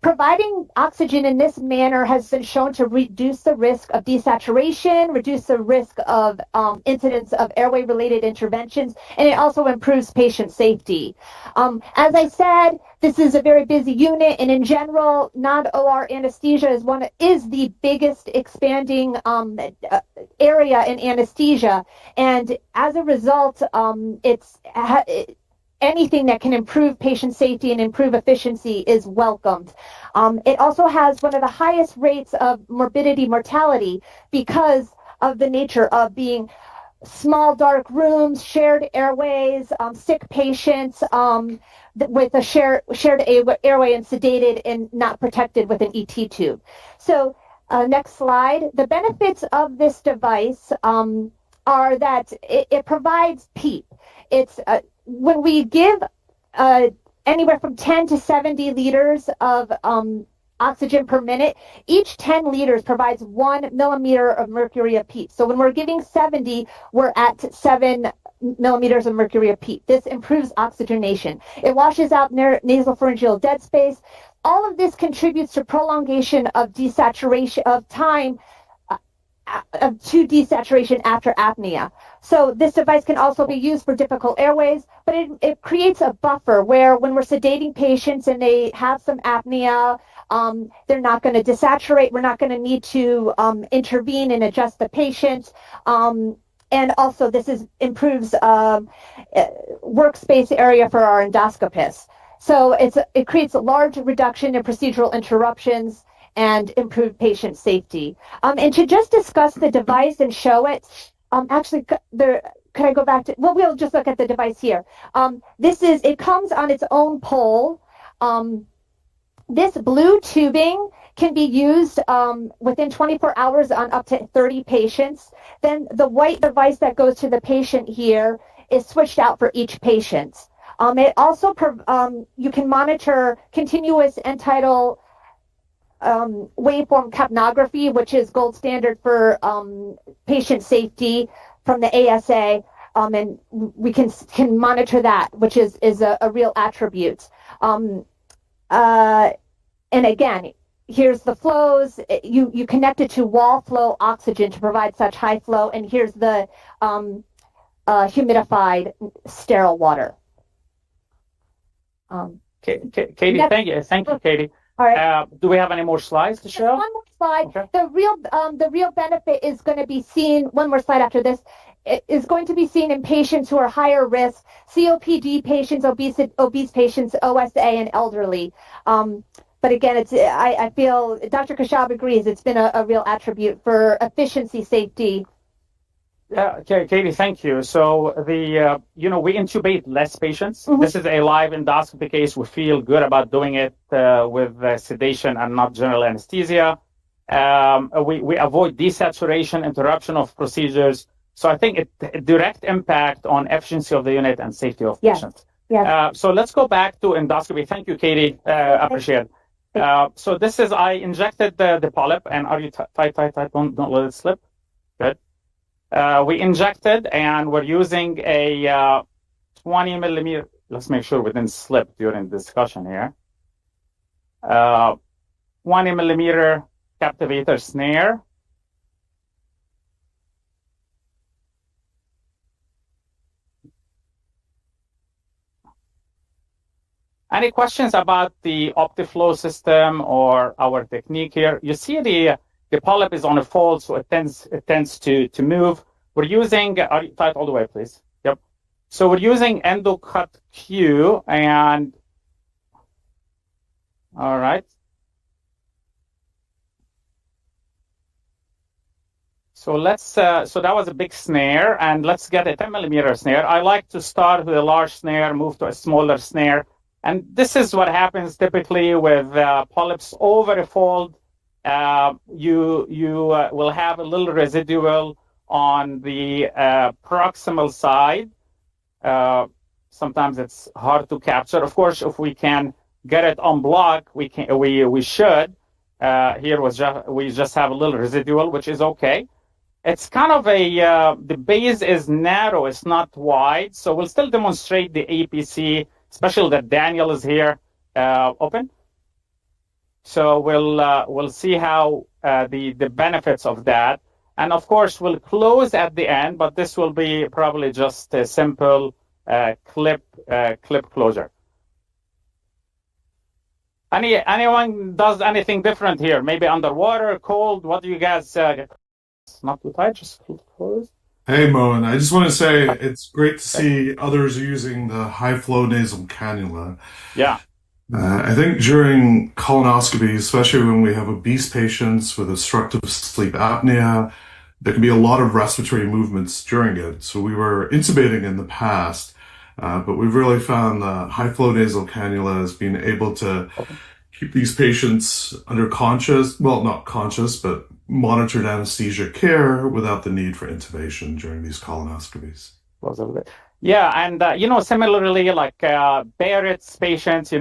Providing oxygen in this manner has been shown to reduce the risk of desaturation, reduce the risk of incidence of airway-related interventions, and it also improves patient safety. As I said, this is a very busy unit, and in general, non-OR anesthesia is the biggest expanding area in anesthesia, and as a result, anything that can improve patient safety and improve efficiency is welcomed. It also has one of the highest rates of morbidity mortality because of the nature of being small, dark rooms, shared airways, sick patients with a shared airway and sedated and not protected with an ET tube. So Next slide. The benefits of this device are that it provides PEEP. It's when we give anywhere from 10 to 70 liters of oxygen per minute, each 10 liters provides 1 millimeter of mercury of PEEP. So when we're giving 70, we're at 7 millimeters of mercury of PEEP. This improves oxygenation. It washes out nasopharyngeal dead space. All of this contributes to prolongation of desaturation of time to desaturation after apnea. So this device can also be used for difficult airways, but it creates a buffer where when we're sedating patients and they have some apnea, they're not going to desaturate. We're not going to need to intervene and adjust the patient. And also this improves workspace area for our endoscopists. So it creates a large reduction in procedural interruptions and improve patient safety. And to just discuss the device and show it, actually, could I go back to, well, we'll just look at the device here. It comes on its own pole. This blue tubing can be used within 24 hours on up to 30 patients. Then the white device that goes to the patient here is switched out for each patient. It also, you can monitor continuous end-tidal waveform capnography, which is gold standard for patient safety from the ASA, and we can monitor that, which is a real attribute. And again, here's the flows. You connect it to wall flow oxygen to provide such high flow, and here's the humidified sterile water. Katie, thank you, Katie. All right. Do we have any more slides to show? One more slide. Okay. The real benefit is going to be seen. One more slide after this. It is going to be seen in patients who are higher risk, COPD patients, obese patients, OSA, and elderly. But again, I feel Dr. Kashab agrees. It's been a real attribute for efficiency, safety. Yeah, okay, Katie, thank you. So we intubate less patients. Mm-hmm. This is a live endoscopy case. We feel good about doing it with sedation and not general anesthesia. We avoid desaturation, interruption of procedures. So I think a direct impact on efficiency of the unit and safety of patients. Yeah. So let's go back to endoscopy. Thank you, Katie. Appreciate it. So this is, I injected the polyp, and are you tight, don't let it slip. Good. We injected, and we're using a 20 millimeter. Let's make sure we didn't slip during discussion here. 20 millimeter captivator snare. Any questions about the OptiFlow system or our technique here? You see the polyp is on a fold, so it tends to move. We're using, are you tight all the way, please? Yep. So we're using EndoCut Q, and all right. So so that was a big snare, and let's get a 10 millimeter snare. I like to start with a large snare, move to a smaller snare. And this is what happens typically with polyps over a fold. You will have a little residual on the proximal side. Sometimes it's hard to capture. Of course, if we can get it on block, we should. Here we just have a little residual, which is okay. It's kind of the base is narrow, it's not wide. So we'll still demonstrate the APC, especially that Daniel is here open. So we'll see how the benefits of that. And of course, we'll close at the end, but this will be probably just a simple clip closure. Anyone does anything different here? Maybe underwater, cold? What do you guys get? Not too tight, just close. Hey, Moen. I just want to say it's great to see others using the high-flow nasal cannula. Yeah. I think during colonoscopy, especially when we have obese patients with obstructive sleep apnea, there can be a lot of respiratory movements during it. So we were intubating in the past, but we've really found the high-flow nasal cannula as being able to keep these patients under not conscious, but monitored anesthesia care without the need for intubation during these colonoscopies. Yeah, and similarly, like Barrett's patients,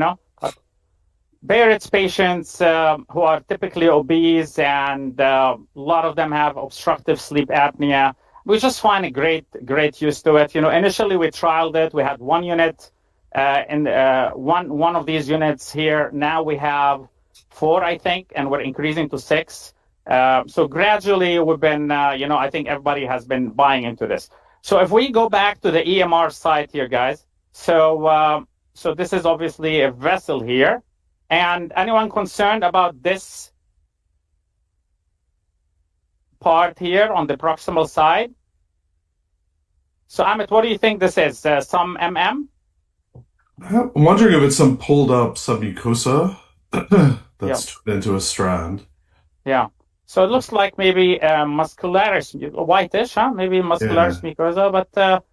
Barrett's patients who are typically obese, and a lot of them have obstructive sleep apnea. We just find a great use to it. Initially we trialed it. We had one unit in one of these units here. Now we have 4, I think, and we're increasing to 6. So gradually we've been, I think everybody has been buying into this. So if we go back to the EMR site here, guys, so this is obviously a vessel here. And anyone concerned about this part here on the proximal side? So Amit, what do you think this is? Some MM? I'm wondering if it's some pulled up submucosa that's turned into a strand. Yeah. So it looks like maybe muscularis, whitish, huh? Maybe muscularis mucosa, but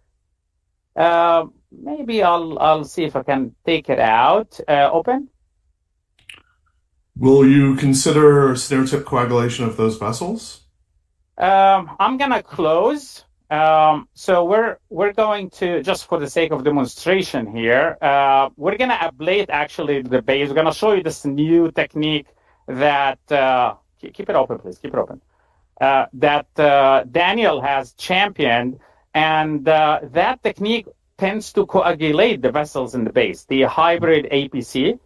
maybe I'll see if I can take it out. Open. Will you consider snare tip coagulation of those vessels? I'm gonna close. So we're going to, just for the sake of demonstration here, we're gonna ablate actually the base. We're gonna show you this new technique that keep it open, please. Keep it open. That Daniel has championed, and that technique tends to coagulate the vessels in the base. The hybrid APC.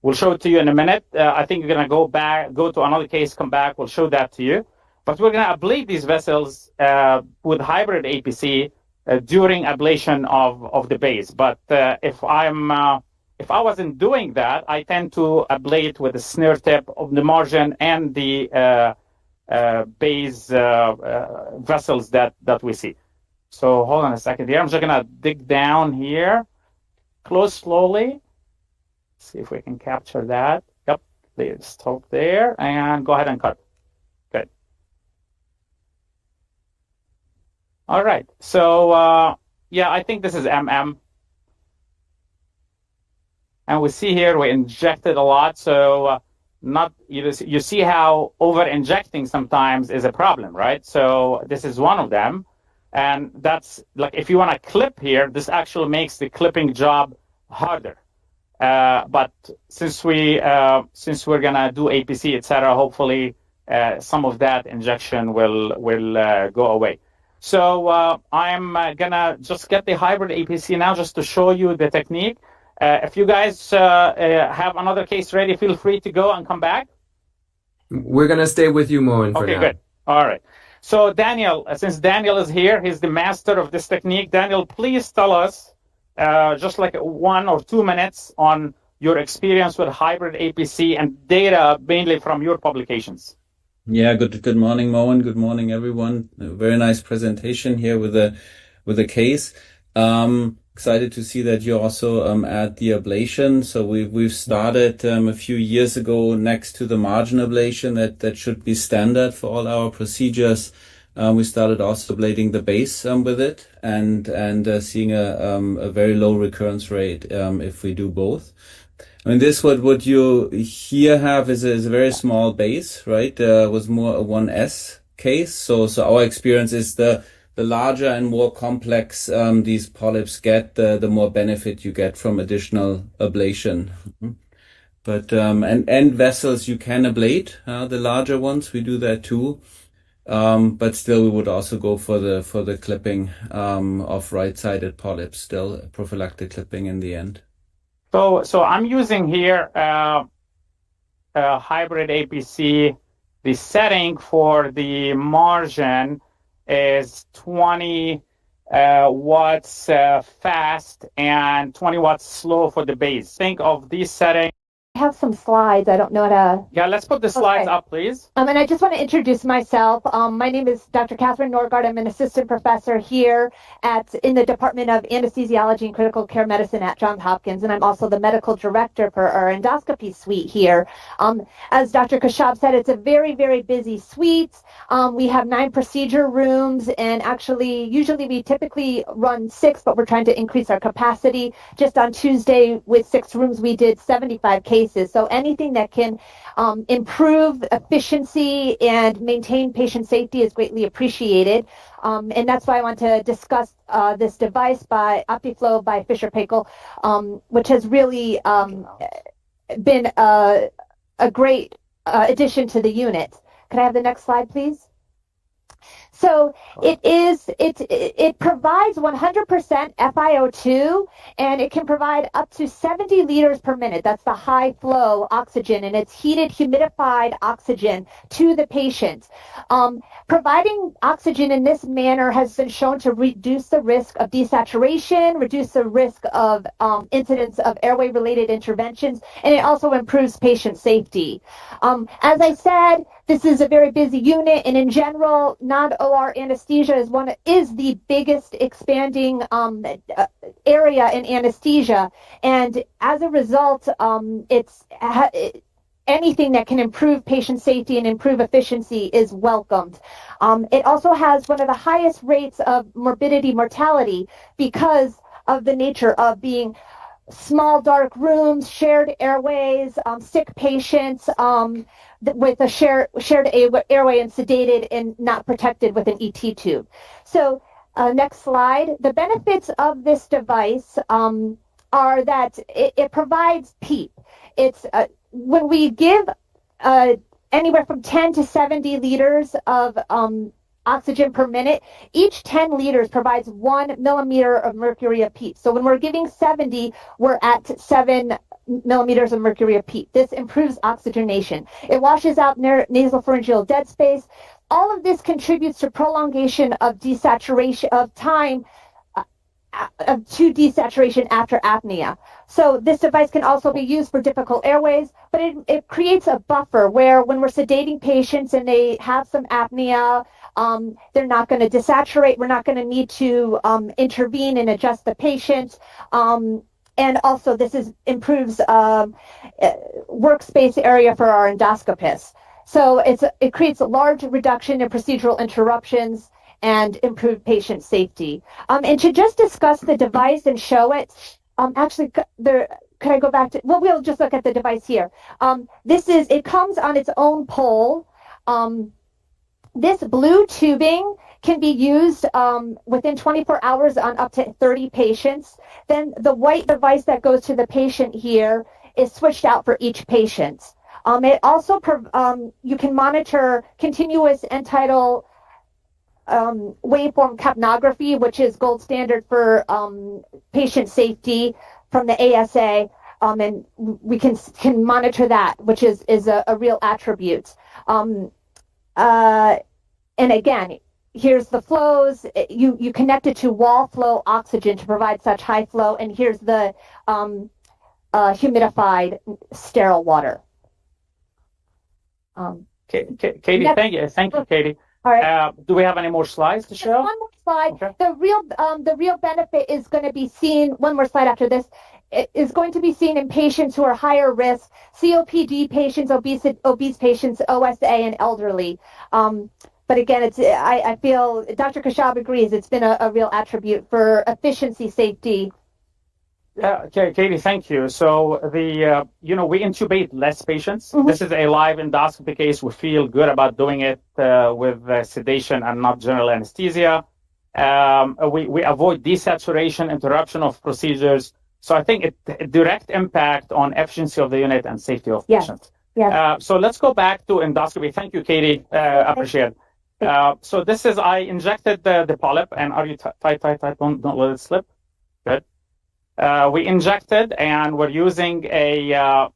We'll show it to you in a minute. I think you're gonna go to another case, come back. We'll show that to you. But we're gonna ablate these vessels with hybrid APC during ablation of the base. But if I wasn't doing that, I tend to ablate with the snare tip of the margin and the base vessels that we see. So hold on a second here. I'm just gonna dig down here, close slowly. See if we can capture that. Yep, there's stop there, and go ahead and cut. Good. All right. So yeah, I think this is MM. And we see here we injected a lot, so you see how over injecting sometimes is a problem, right? So this is one of them, and that's like if you want to clip here, this actually makes the clipping job harder. But since we're gonna do APC, etc., hopefully some of that injection will go away. So I'm gonna just get the hybrid APC now, just to show you the technique. If you guys have another case ready, feel free to go and come back. We're gonna stay with you, Moen, for now. Okay, good. All right. So Daniel, since Daniel is here, he's the master of this technique. Daniel, please tell us. Just like 1 or 2 minutes on your experience with hybrid APC and data mainly from your publications. Yeah, good morning, Moen. Good morning, everyone. A very nice presentation here with a case. Excited to see that you also add the ablation. So we've started a few years ago next to the margin ablation that should be standard for all our procedures. We started also ablating the base with it and seeing a very low recurrence rate if we do both. I mean, what you here have is a very small base, right? Was more a 1S case. So our experience is the larger and more complex these polyps get, the more benefit you get from additional ablation. But and vessels you can ablate, the larger ones. We do that too. But still, we would also go for the clipping of right-sided polyps. Still, prophylactic clipping in the end. So I'm using here hybrid APC. The setting for the margin is 20 watts fast and 20 watts slow for the base. Think of these settings. I have some slides. I don't know how to... Yeah, let's put the slides up, please. And I just want to introduce myself. My name is Dr. Catherine Norgard. I'm an assistant professor here in the Department of Anesthesiology and Critical Care Medicine at Johns Hopkins, and I'm also the medical director for our endoscopy suite here. As Dr. Kashab said, it's a very, very busy suite. We have 9 procedure rooms, and actually, usually we typically run 6, but we're trying to increase our capacity. Just on Tuesday, with 6 rooms, we did 75 cases. cases. So anything that can improve efficiency and maintain patient safety is greatly appreciated. And that's why I want to discuss this device by OptiFlow by Fisher-Paykel, which has really been a great addition to the unit. Could I have the next slide, please? So it provides 100% FiO2, and it can provide up to 70 liters per minute. That's the high flow oxygen, and it's heated, humidified oxygen to the patient. Providing oxygen in this manner has been shown to reduce the risk of desaturation, reduce the risk of incidents of airway-related interventions, and it also improves patient safety. As I said, this is a very busy unit, and in general, non-OR anesthesia is the biggest expanding area in anesthesia, and as a result, anything that can improve patient safety and improve efficiency is welcomed. It also has one of the highest rates of morbidity mortality because of the nature of being small, dark rooms, shared airways, sick patients with a shared airway and sedated and not protected with an ET tube. So next slide. The benefits of this device are that it provides PEEP. It's when we give anywhere from 10 to 70 liters of oxygen per minute, each 10 liters provides 1 millimeter of mercury of PEEP. So when we're giving 70, we're at 7 millimeters of mercury of PEEP. This improves oxygenation. It washes out nasopharyngeal dead space. All of this contributes to prolongation of desaturation of time to desaturation after apnea. So this device can also be used for difficult airways, but it creates a buffer where when we're sedating patients and they have some apnea, they're not going to desaturate. We're not going to need to intervene and adjust the patient. And also this improves workspace area for our endoscopists. So it creates a large reduction in procedural interruptions and improve patient safety. And to just discuss the device and show it, actually, could I go back to, well, we'll just look at the device here. It comes on its own pole. This blue tubing can be used within 24 hours on up to 30 patients. Then the white device that goes to the patient here is switched out for each patient. It also, you can monitor continuous end-tidal waveform capnography, which is gold standard for patient safety from the ASA, and we can monitor that, which is a real attribute. And again, here's the flows. You connect it to wall flow oxygen to provide such high flow, and here's the humidified sterile water. Katie, thank you, Katie. All right. Do we have any more slides to show? One more slide. Okay. The real benefit is going to be seen. One more slide after this. It is going to be seen in patients who are higher risk, COPD patients, obese patients, OSA, and elderly. But again, I feel Dr. Kashab agrees. It's been a real attribute for efficiency, safety. Okay, Katie, thank you. So we intubate less patients. Mm-hmm. This is a live endoscopy case. We feel good about doing it with sedation and not general anesthesia. We avoid desaturation, interruption of procedures. So I think it direct impact on efficiency of the unit and safety of patients. Yes. So let's go back to endoscopy. Thank you, Katie. Appreciate it. So this is, I injected the polyp, and are you tight? Don't let it slip. Good. We injected, and we're using a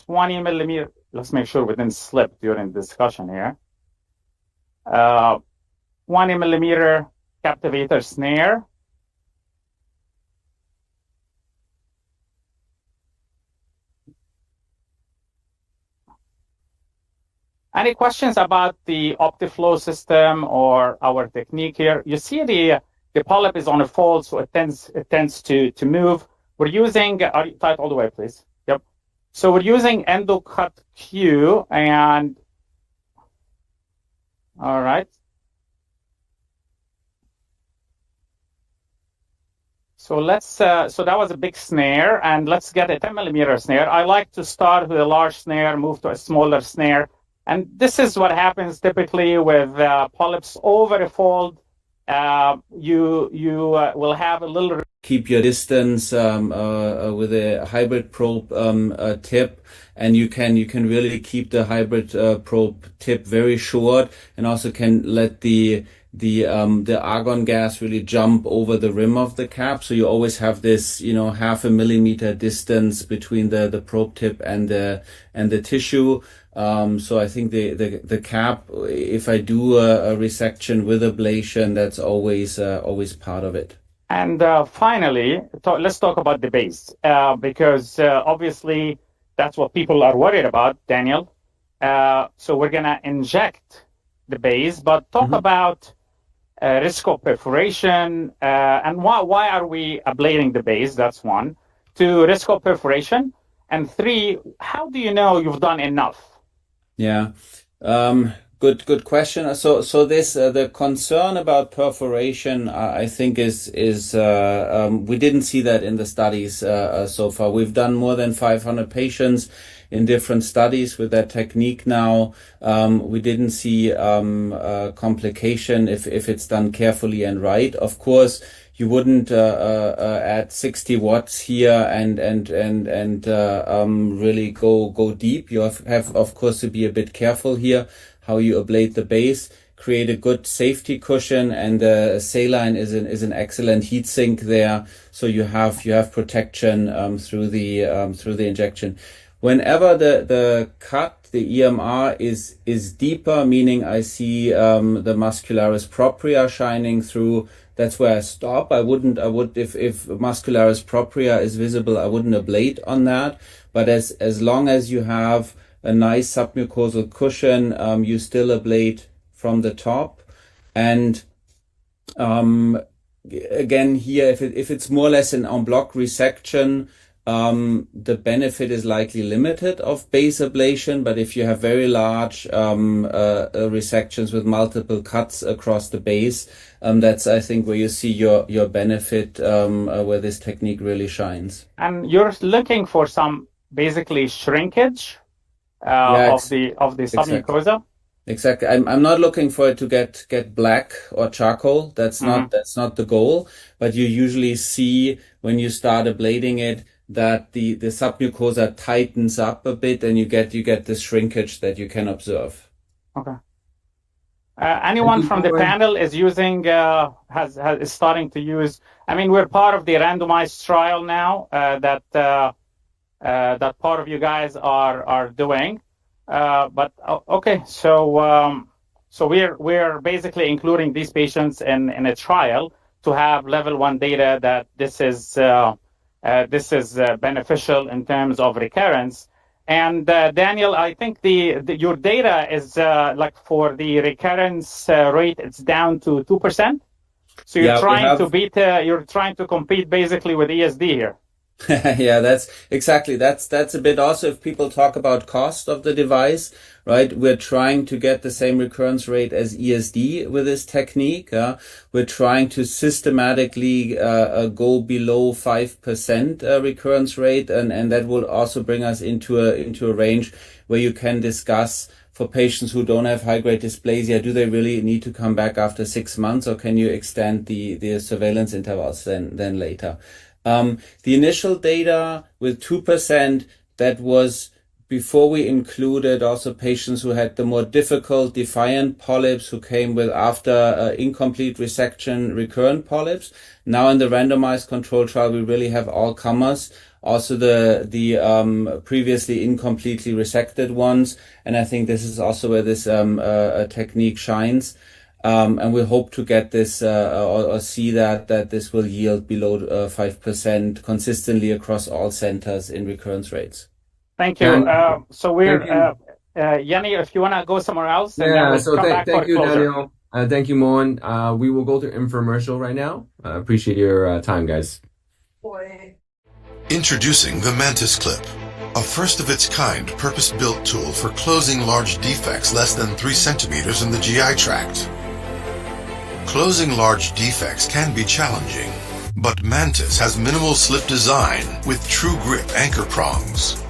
20 millimeter. Let's make sure we didn't slip during discussion here. 20 millimeter captivator snare. Any questions about the OptiFlow system or our technique here? You see the polyp is on a fold, so it tends to move. We're using, are you tight all the way, please? Yep. So we're using EndoCut Q, and all right. So so that was a big snare, and let's get a 10 millimeter snare. I like to start with a large snare, move to a smaller snare. And this is what happens typically with polyps over a fold. You will have a little. Keep your distance with a hybrid probe tip, and you can really keep the hybrid probe tip very short, and also can let the argon gas really jump over the rim of the cap. So you always have this, 0.5 millimeter distance between the probe tip and the tissue. So I think the cap, if I do a resection with ablation, that's always part of it. And finally, let's talk about the base, because obviously that's what people are worried about, Daniel. So we're going to inject the base, but talk about risk of perforation, and why are we ablating the base? That's one. 2, risk of perforation. And 3, how do you know you've done enough? Yeah. Good question. So this the concern about perforation, I think is we didn't see that in the studies so far. We've done more than 500 patients in different studies with that technique now. We didn't see complication if it's done carefully and right. Of course, you wouldn't add 60 watts here and really go deep. You have of course to be a bit careful here how you ablate the base, create a good safety cushion, and saline is an excellent heat sink there, so you have protection through the injection. Whenever the cut, the EMR is deeper, meaning I see the muscularis propria shining through, that's where I stop. I would if muscularis propria is visible, I wouldn't ablate on that. But as long as you have a nice submucosal cushion, you still ablate from the top. And again here, if it's more or less an en bloc resection, the benefit is likely limited of base ablation. But if you have very large resections with multiple cuts across the base, that's I think where you see your benefit, where this technique really shines. And you're looking for some basically shrinkage of the submucosa. Exactly. I'm not looking for it to get black or charcoal. That's not the goal. But you usually see when you start ablating it that the submucosa tightens up a bit, and you get this shrinkage that you can observe. Okay. Anyone from the panel is using is starting to use. I mean, we're part of the randomized trial now that part of you guys are doing. But okay, so we're basically including these patients in a trial to have level 1 data that this is beneficial in terms of recurrence. And Daniel, I think your data is like for the recurrence rate, it's down to 2%. So you're you're trying to compete basically with ESD here. Yeah, that's exactly. That's a bit also if people talk about cost of the device, right? We're trying to get the same recurrence rate as ESD with this technique. We're trying to systematically go below 5% recurrence rate, and that will also bring us into a range where you can discuss for patients who don't have high-grade dysplasia, do they really need to come back after 6 months, or can you extend the surveillance intervals then later? The initial data with 2%, that was before we included also patients who had the more difficult defiant polyps who came with after incomplete resection recurrent polyps. Now in the randomized control trial, we really have all comers, also the previously incompletely resected ones. And I think this is also where this technique shines. And we hope to get this or see that this will yield below 5% consistently across all centers in recurrence rates. Thank you. So we're Yanni, if you want to go somewhere else. Yeah. So thank you, Daniel. Thank you, Moen. We will go to infomercial right now. Appreciate your time, guys. Introducing the Mantis Clip, a first-of-its-kind purpose-built tool for closing large defects less than 3 centimeters in the GI tract. Closing large defects can be challenging, But Mantis has minimal slip design with true grip anchor prongs,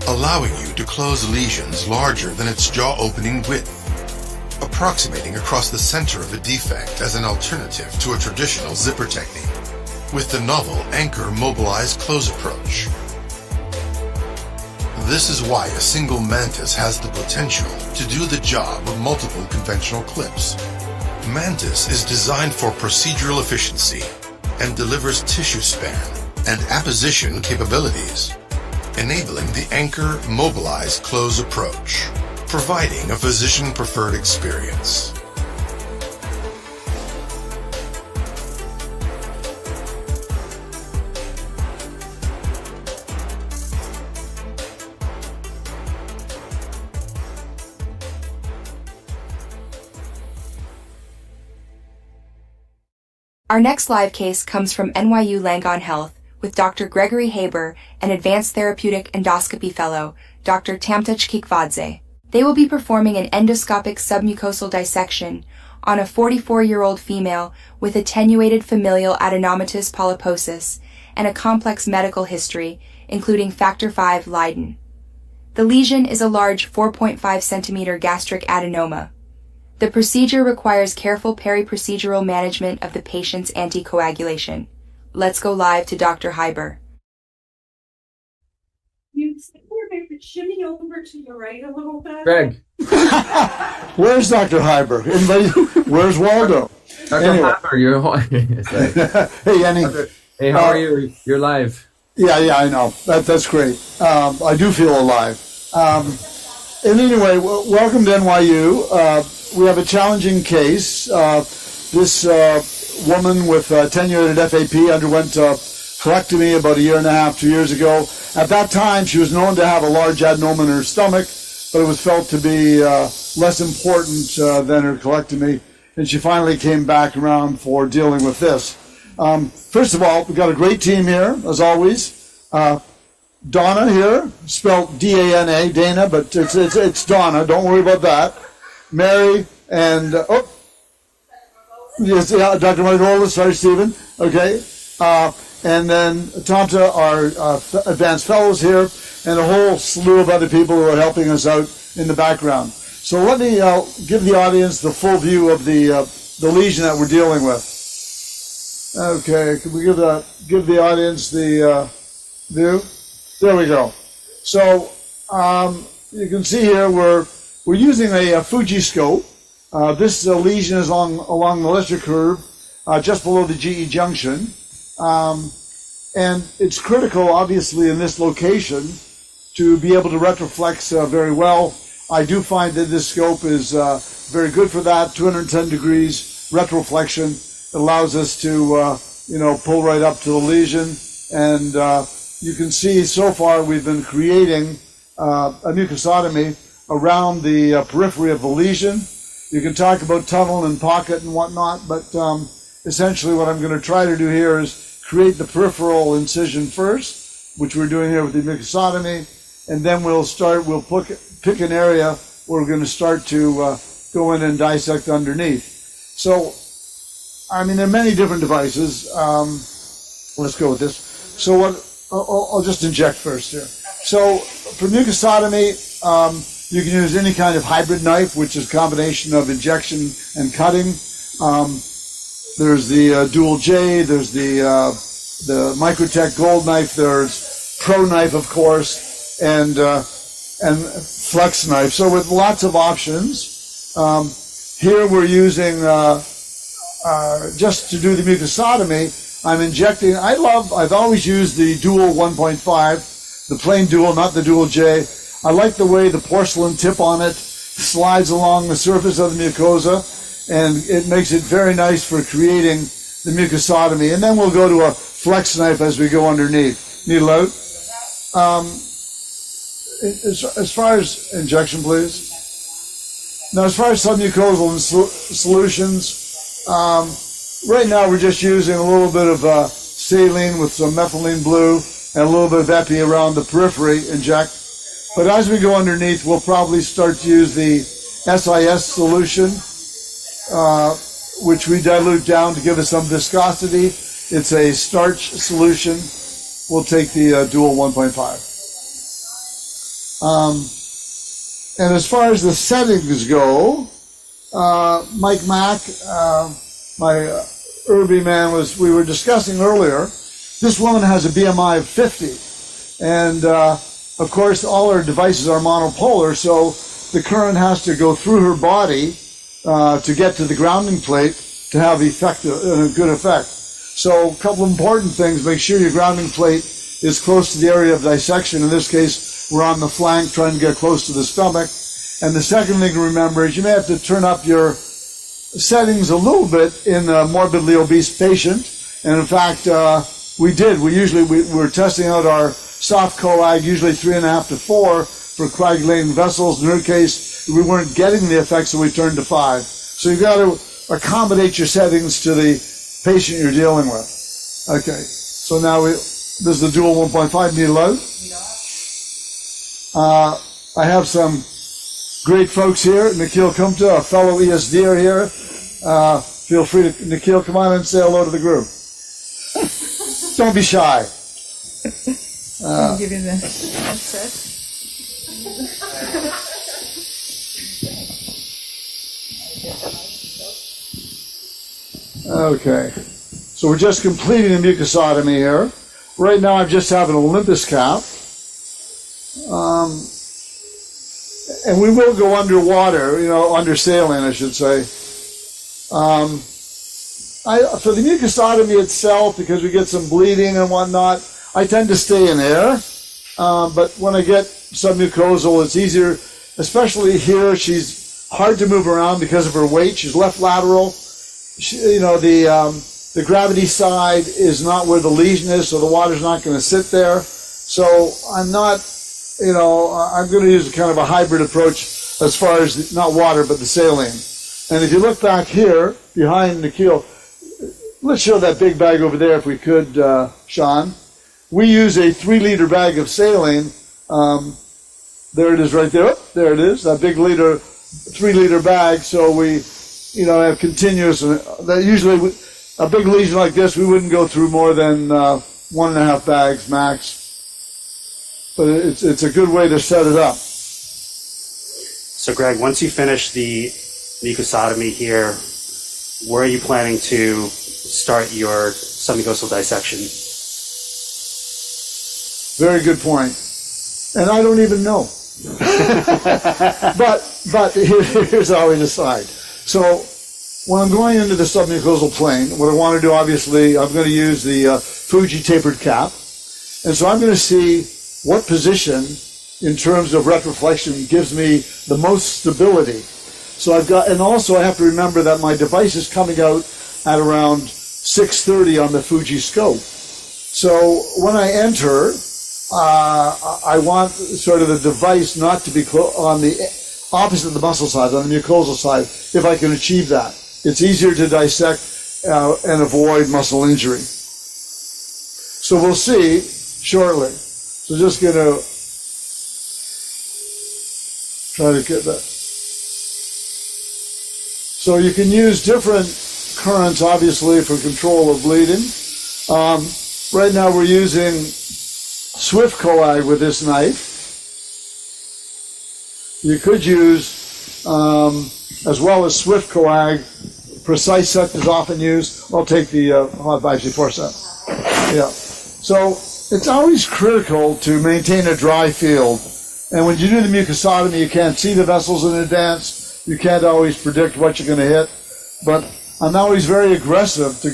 allowing you to close lesions larger than its jaw opening width, approximating across the center of a defect as an alternative to a traditional zipper technique with the novel anchor mobilized close approach. This is why a single Mantis has the potential to do the job of multiple conventional clips. Mantis is designed for procedural efficiency and delivers tissue span and apposition capabilities, enabling the anchor mobilized close approach, providing a physician-preferred experience. Our next live case comes from NYU Langone Health with Dr. Gregory Haber and Advanced Therapeutic Endoscopy Fellow, Dr. Tamtach Kikvadze. They will be performing an endoscopic submucosal dissection on a 44-year-old female with attenuated familial adenomatous polyposis and a complex medical history, including factor V Leiden. The lesion is a large 4.5 centimeter gastric adenoma. The procedure requires careful peri-procedural management of the patient's anticoagulation. Let's go live to Dr. Haber. You maybe shimmy over to the right a little bit. Greg. Where's Dr. Haber? Where's Waldo? Dr. Haber, you're Hey, Yenny. Hey, how are you? You're live. Yeah, I know. That's great. I do feel alive. And anyway, welcome to NYU. We have a challenging case. This woman with attenuated FAP underwent colectomy about 1.5 to 2 years ago. At that time, she was known to have a large adenoma in her stomach, but it was felt to be less important than her colectomy, and she finally came back around for dealing with this. First of all, we've got a great team here, as always. Donna here, spelled D-A-N-A, Dana, but it's Donna. Don't worry about that. Mary and yes, yeah, Dr. Margolis, sorry, Stephen. Okay, and then Tamta, our advanced fellows here, and a whole slew of other people who are helping us out in the background. So let me give the audience the full view of the lesion that we're dealing with. Okay, can we give the audience the view? There we go. So you can see here we're using a Fuji scope. This lesion is along the Lister curve, just below the GE junction. And it's critical, obviously, in this location to be able to retroflex very well. I do find that this scope is very good for that. 210 degrees retroflexion. It allows us to, pull right up to the lesion. And you can see so far we've been creating a mucosotomy around the periphery of the lesion. You can talk about tunnel and pocket and whatnot, but essentially what I'm going to try to do here is create the peripheral incision first, which we're doing here with the mucosotomy, and then we'll pick an area where we're going to start to go in and dissect underneath. So, there are many different devices. Let's go with this. So I'll just inject first here. So for mucosotomy, you can use any kind of hybrid knife, which is a combination of injection and cutting. There's the Dual J, there's the Microtech Gold knife, there's Pro knife, of course, and Flex knife. So with lots of options. Here we're using, just to do the mucosotomy, I'm injecting, I've always used the Dual 1.5, the plain Dual, not the Dual J. I like the way the porcelain tip on it slides along the surface of the mucosa, and it makes it very nice for creating the mucosotomy. And then we'll go to a flex knife as we go underneath. Needle out. As far as injection, please. Now, as far as submucosal solutions, right now we're just using a little bit of saline with some methylene blue and a little bit of epi around the periphery, inject. But as we go underneath, we'll probably start to use the SIS solution, which we dilute down to give us some viscosity. It's a starch solution. We'll take the dual 1.5. And as far as the settings go, Mike Mack, my Irby man, we were discussing earlier, this woman has a BMI of 50. And of course, all her devices are monopolar, so the current has to go through her body to get to the grounding plate to have a good effect. So a couple of important things: make sure your grounding plate is close to the area of dissection. In this case, we're on the flank trying to get close to the stomach. And the second thing to remember is you may have to turn up your settings a little bit in a morbidly obese patient. And in fact, we did. We're testing out our soft coag, usually 3.5 to 4 for coagulating vessels. In her case, we weren't getting the effect, so we turned to 5. So you've got to accommodate your settings to the patient you're dealing with. Okay, so now this is the dual 1.5 needle out. I have some great folks here. Nikhil Kumta, a fellow ESDer here. Feel free to, Nikhil, come on and say hello to the group. Don't be shy. I'll give you the headset. Okay, so we're just completing the mucosotomy here. Right now I'm just having an Olympus cap. And we will go underwater, under saline, I should say. For the mucosotomy itself, because we get some bleeding and whatnot, I tend to stay in air. But when I get submucosal, it's easier, especially here. She's hard to move around because of her weight. She's left lateral. The gravity side is not where the lesion is, so the water's not going to sit there. So I'm not, I'm going to use kind of a hybrid approach as far as not water, but the saline. And if you look back here, behind Nikhil, let's show that big bag over there if we could, Sean. We use a 3-liter bag of saline. There it is right there. Oh, there it is, that big 3-liter bag. So we, have continuous. Usually, a big lesion like this, we wouldn't go through more than 1.5 bags max. But it's a good way to set it up. So, Greg, once you finish the mucosotomy here, where are you planning to start your submucosal dissection? Very good point. And I don't even know. but here's how we decide. So when I'm going into the submucosal plane, what I want to do, obviously, I'm going to use the Fuji tapered cap. And so I'm going to see what position, in terms of retroflexion, gives me the most stability. So and also I have to remember that my device is coming out at around 6:30 on the Fuji scope. So when I enter, I want sort of the device not to be on the opposite of the muscle side, on the mucosal side, if I can achieve that. It's easier to dissect and avoid muscle injury. So we'll see shortly. So just going to try to get that. So you can use different currents, obviously, for control of bleeding. Right now we're using Swift coag with this knife. You could use, as well as Swift coag, precise set is often used. I'll take the hot biopsy forceps. Yeah. So it's always critical to maintain a dry field. And when you do the mucosotomy, you can't see the vessels in advance. You can't always predict what you're going to hit. But I'm always very aggressive to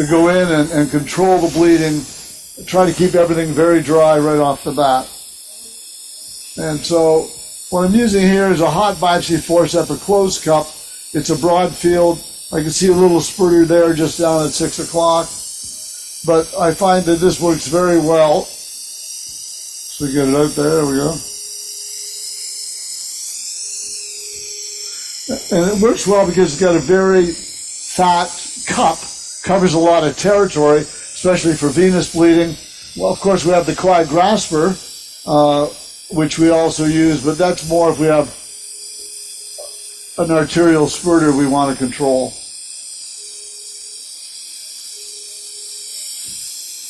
go in and control the bleeding, try to keep everything very dry right off the bat. And so what I'm using here is a hot biopsy forceps, a closed cup. It's a broad field. I can see a little spurter there just down at 6 o'clock. But I find that this works very well. So get it out there we go. And it works well because it's got a very fat cup, covers a lot of territory, especially for venous bleeding. Well, of course, we have the coag grasper, which we also use, but that's more if we have an arterial spurter we want to control.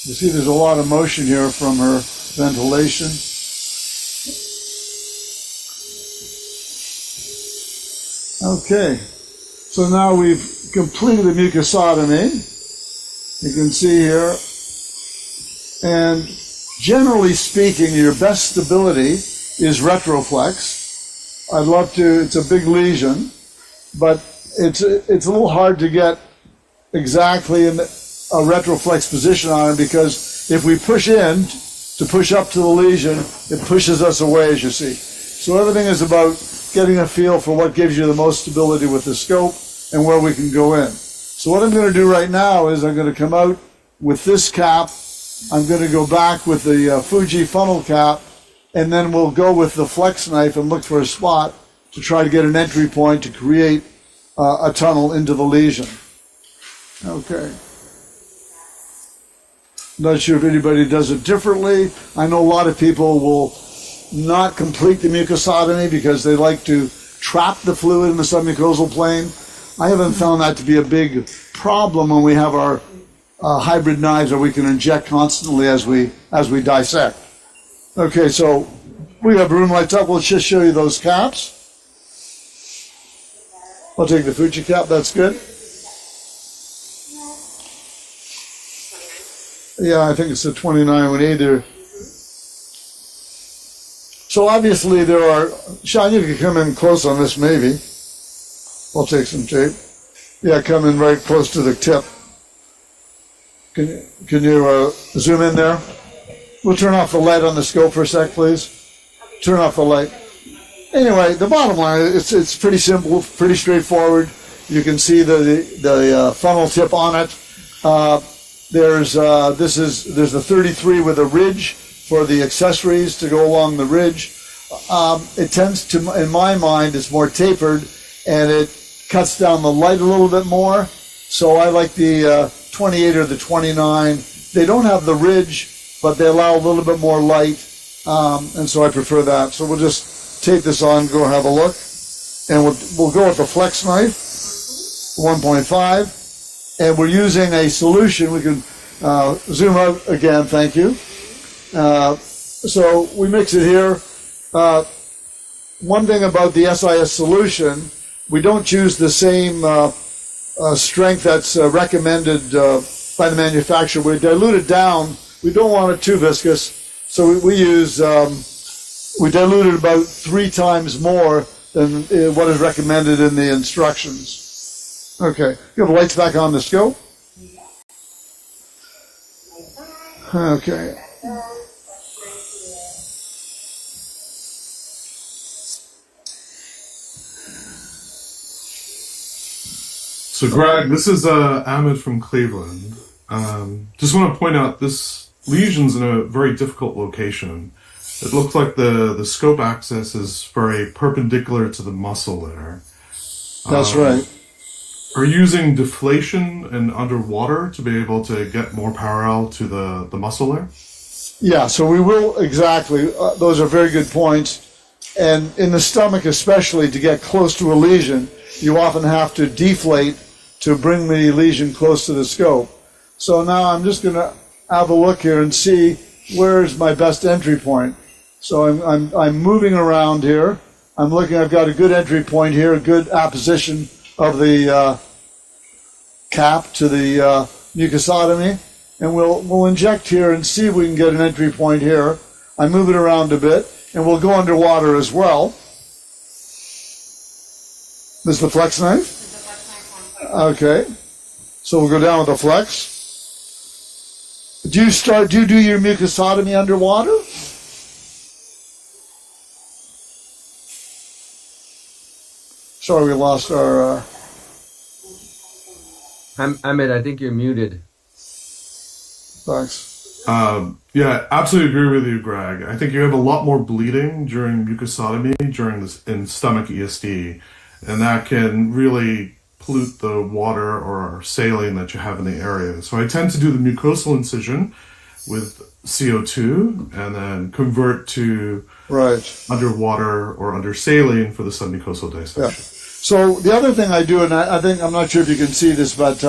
You see there's a lot of motion here from her ventilation. Okay, so now we've completed the mucosotomy. You can see here. And generally speaking, your best stability is retroflex. I'd love to, it's a big lesion, but it's a little hard to get exactly in a retroflex position on it, because if we push in to push up to the lesion, it pushes us away, as you see. So everything is about getting a feel for what gives you the most stability with the scope and where we can go in. So what I'm going to do right now is I'm going to come out with this cap. I'm going to go back with the Fuji funnel cap, and then we'll go with the flex knife and look for a spot to try to get an entry point to create a tunnel into the lesion. Okay. Not sure if anybody does it differently. I know a lot of people will not complete the mucosotomy because they like to trap the fluid in the submucosal plane. I haven't found that to be a big problem when we have our hybrid knives that we can inject constantly as we dissect. Okay, so we have room lights up. Let's just show you those caps. I'll take the Fuji cap. That's good. Yeah, I think it's a 29 we need there. So obviously there are, Sean, you can come in close on this maybe. I'll take some tape. Yeah, come in right close to the tip. Can you zoom in there? We'll turn off the light on the scope for a sec, please. Turn off the light. Anyway, the bottom line, it's pretty simple, pretty straightforward. You can see the funnel tip on it. There's a 33 with a ridge for the accessories to go along the ridge. It tends to, in my mind, it's more tapered, and it cuts down the light a little bit more. So I like the 28 or the 29. They don't have the ridge, but they allow a little bit more light, and so I prefer that. So we'll just tape this on, go have a look, and we'll go with the flex knife, 1.5, and we're using a solution. We can zoom out again, thank you. So we mix it here. One thing about the SIS solution, we don't choose the same strength that's recommended by the manufacturer. We dilute it down. We don't want it too viscous, so we use we dilute it about 3 times more than what is recommended in the instructions. Okay, you have the lights back on the scope. Okay. So, Greg, this is Ahmed from Cleveland. Just want to point out this lesion's in a very difficult location. It looks like the scope axis is very perpendicular to the muscle there. That's right. Are you using deflation and underwater to be able to get more parallel to the muscle there? Yeah, so we will, exactly. Those are very good points. And in the stomach especially, to get close to a lesion, you often have to deflate to bring the lesion close to the scope. So now I'm just going to have a look here and see where's my best entry point. So I'm moving around here. I'm looking, I've got a good entry point here, a good apposition of the cap to the mucosotomy. And we'll inject here and see if we can get an entry point here. I move it around a bit, and we'll go underwater as well. This is the flex knife? Okay. So we'll go down with the flex. Do you do your mucosotomy underwater? Sorry, we lost our... Ahmed, I think you're muted. Thanks. Yeah, absolutely agree with you, Greg. I think you have a lot more bleeding during mucosotomy in stomach ESD, and that can really pollute the water or saline that you have in the area. So I tend to do the mucosal incision with CO2 and then convert to underwater or under saline for the submucosal dissection. Yeah. So the other thing I do, and I think, I'm not sure if you can see this, but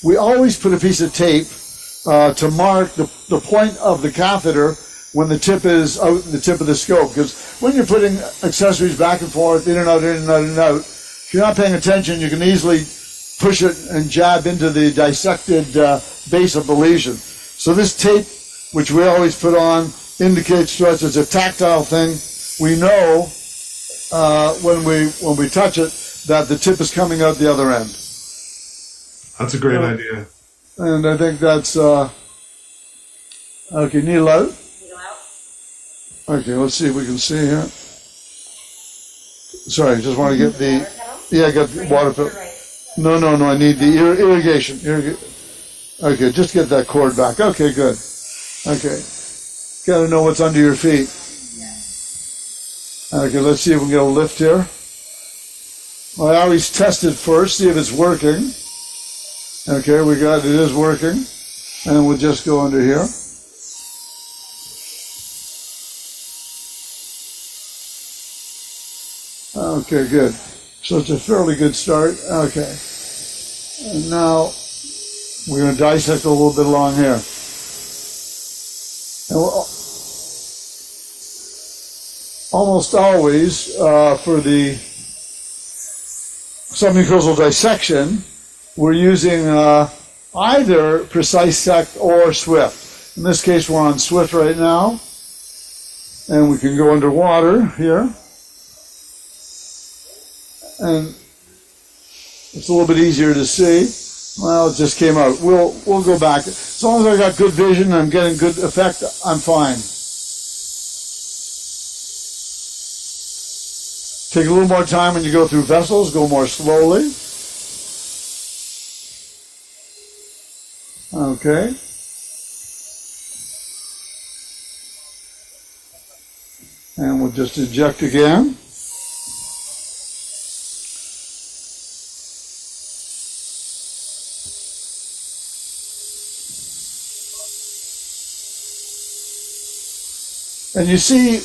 we always put a piece of tape to mark the point of the catheter when the tip is out the tip of the scope. Because when you're putting accessories back and forth, in and out, in and out, in and out, if you're not paying attention, you can easily push it and jab into the dissected base of the lesion. So this tape, which we always put on, indicates to us it's a tactile thing. We know when we touch it that the tip is coming out the other end. That's a great idea. And I think that's okay. Needle out. Okay, let's see if we can see here. Sorry, just want to get the I got the water filter. No, I need the irrigation. Okay, just get that cord back. Okay, good. Okay, got to know what's under your feet. Okay, let's see if we can get a lift here. Well, I always test it first, see if it's working. Okay, it is working. And we'll just go under here. Okay, good. So it's a fairly good start. Okay. And now we're going to dissect a little bit along here. And almost always for the submucosal dissection, we're using either Precise Sect or Swift. In this case, we're on Swift right now. And we can go underwater here. And it's a little bit easier to see. Well, it just came out. We'll go back. As long as I got good vision and I'm getting good effect, I'm fine. Take a little more time when you go through vessels. Go more slowly. Okay. And we'll just eject again. And you see,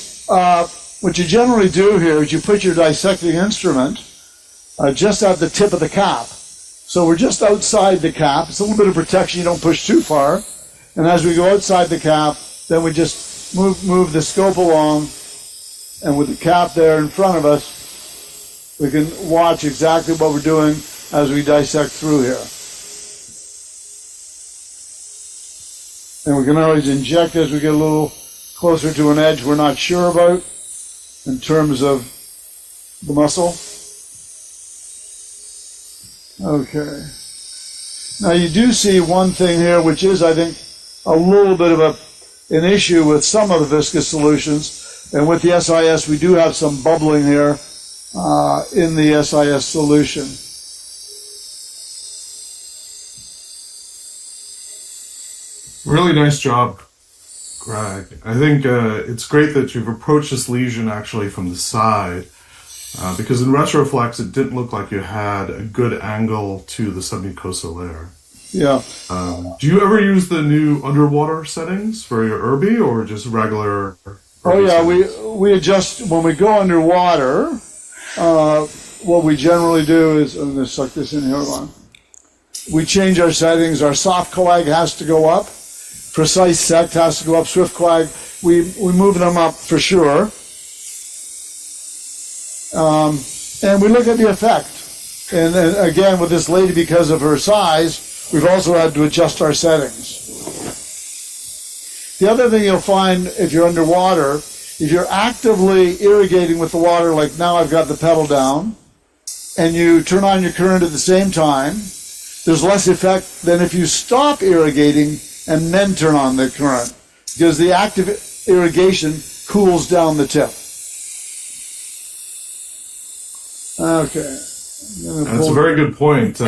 what you generally do here is you put your dissecting instrument just at the tip of the cap. So we're just outside the cap. It's a little bit of protection. You don't push too far. And as we go outside the cap, then we just move the scope along. And with the cap there in front of us, we can watch exactly what we're doing as we dissect through here. And we can always inject as we get a little closer to an edge we're not sure about in terms of the muscle. Okay. Now you do see one thing here, which is, I think, a little bit of an issue with some of the viscous solutions. And with the SIS, we do have some bubbling here in the SIS solution. Really nice job, Greg. I think it's great that you've approached this lesion actually from the side, because in retroflex it didn't look like you had a good angle to the submucosal layer. Yeah. Do you ever use the new underwater settings for your IRBI or just regular? Oh yeah, we adjust when we go underwater. What we generally do is, I'm going to suck this in here. Hold on. We change our settings. Our soft coag has to go up. Precise Sect has to go up. Swift coag, we move them up for sure. And we look at the effect. And again, with this lady, because of her size, we've also had to adjust our settings. The other thing you'll find if you're underwater, if you're actively irrigating with the water, like now I've got the pedal down, and you turn on your current at the same time, there's less effect than if you stop irrigating and then turn on the current, because the active irrigation cools down the tip. Okay. That's a very good point.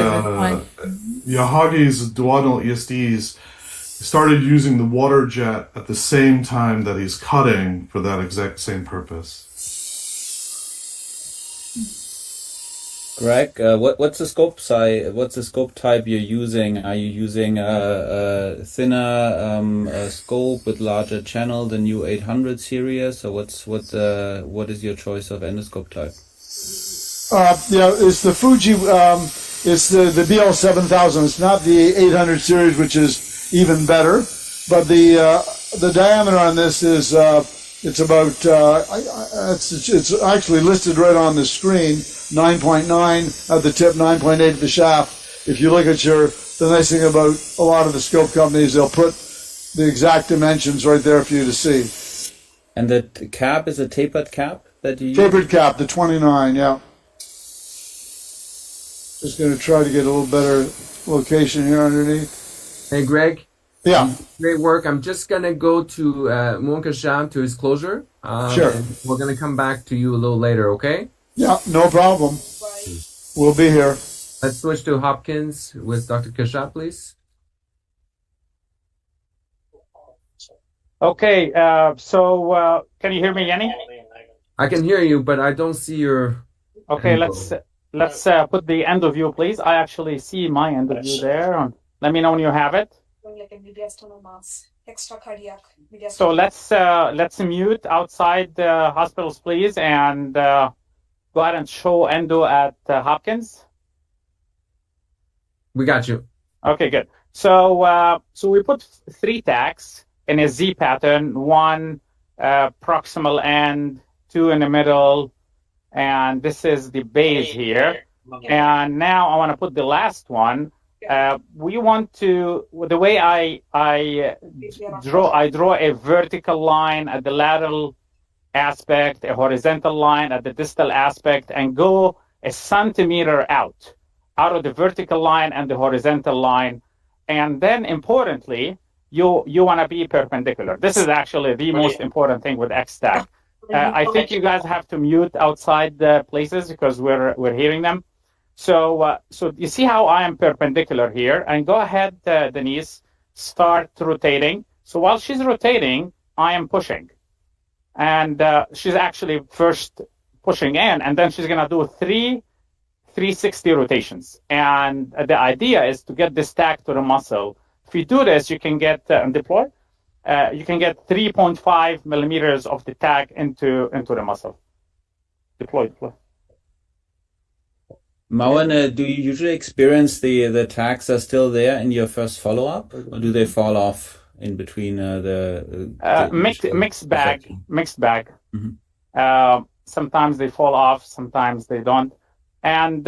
Yahagi's duodenal ESDs started using the water jet at the same time that he's cutting for that exact same purpose. Greg, what's the scope size? What's the scope type you're using? Are you using a thinner scope with larger channel, the new 800 series, or what is your choice of endoscope type? It's the Fuji. It's the BL7000. It's not the 800 series, which is even better. But the diameter on this is it's about it's actually listed right on the screen, 9.9 at the tip, 9.8 at the shaft. If you look at the nice thing about a lot of the scope companies, they'll put the exact dimensions right there for you to see. And the cap is a tapered cap that you use? Tapered cap, the 29, yeah. Just going to try to get a little better location here underneath. Hey, Greg. Yeah. Great work. I'm just going to go to Munkasham to his closure. Sure. And we're going to come back to you a little later, okay? Yeah, no problem. We'll be here. Let's switch to Hopkins with Dr. Kashab, please. Okay, so can you hear me, Yanni? I can hear you, but I don't see your... Okay, angle. let's put the end of view, please. I actually see my end of view there. Let me know when you have it. So let's mute outside the hospitals, please, and go ahead and show endo at Hopkins. We got you. Okay, good. So we put 3 tacks in a Z pattern, 1 proximal end, 2 in the middle, and this is the base here. And now I want to put the last one. We want to, the way I draw a vertical line at the lateral aspect, a horizontal line at the distal aspect, and go a centimeter out of the vertical line and the horizontal line. And then importantly, you want to be perpendicular. This is actually the most important thing with X-Stack. I think you guys have to mute outside the places because we're hearing them. So you see how I am perpendicular here, and go ahead, Denise, start rotating. So while she's rotating, I am pushing. And she's actually first pushing in, and then she's going to do 360 rotations. And the idea is to get this tack to the muscle. If you do this, you can get, deploy, you can get 3.5 millimeters of the tack into the muscle. Deploy. Marwan, do you usually experience the tags are still there in your first follow-up, or do they fall off in between mixed bag? Mm-hmm. Sometimes they fall off, sometimes they don't. And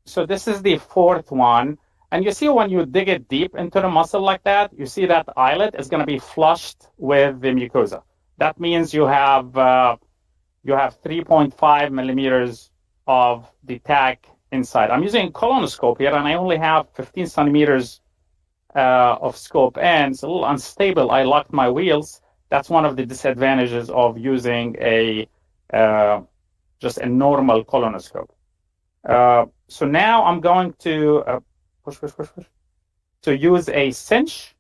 so this is the 4th one. And you see when you dig it deep into the muscle like that, you see that eyelet is going to be flushed with the mucosa. That means you have 3.5 millimeters of the tack inside. I'm using colonoscope here, and I only have 15 centimeters of scope in. It's a little unstable. I locked my wheels. That's one of the disadvantages of using just a normal colonoscope. So now I'm going to push. To use a cinch,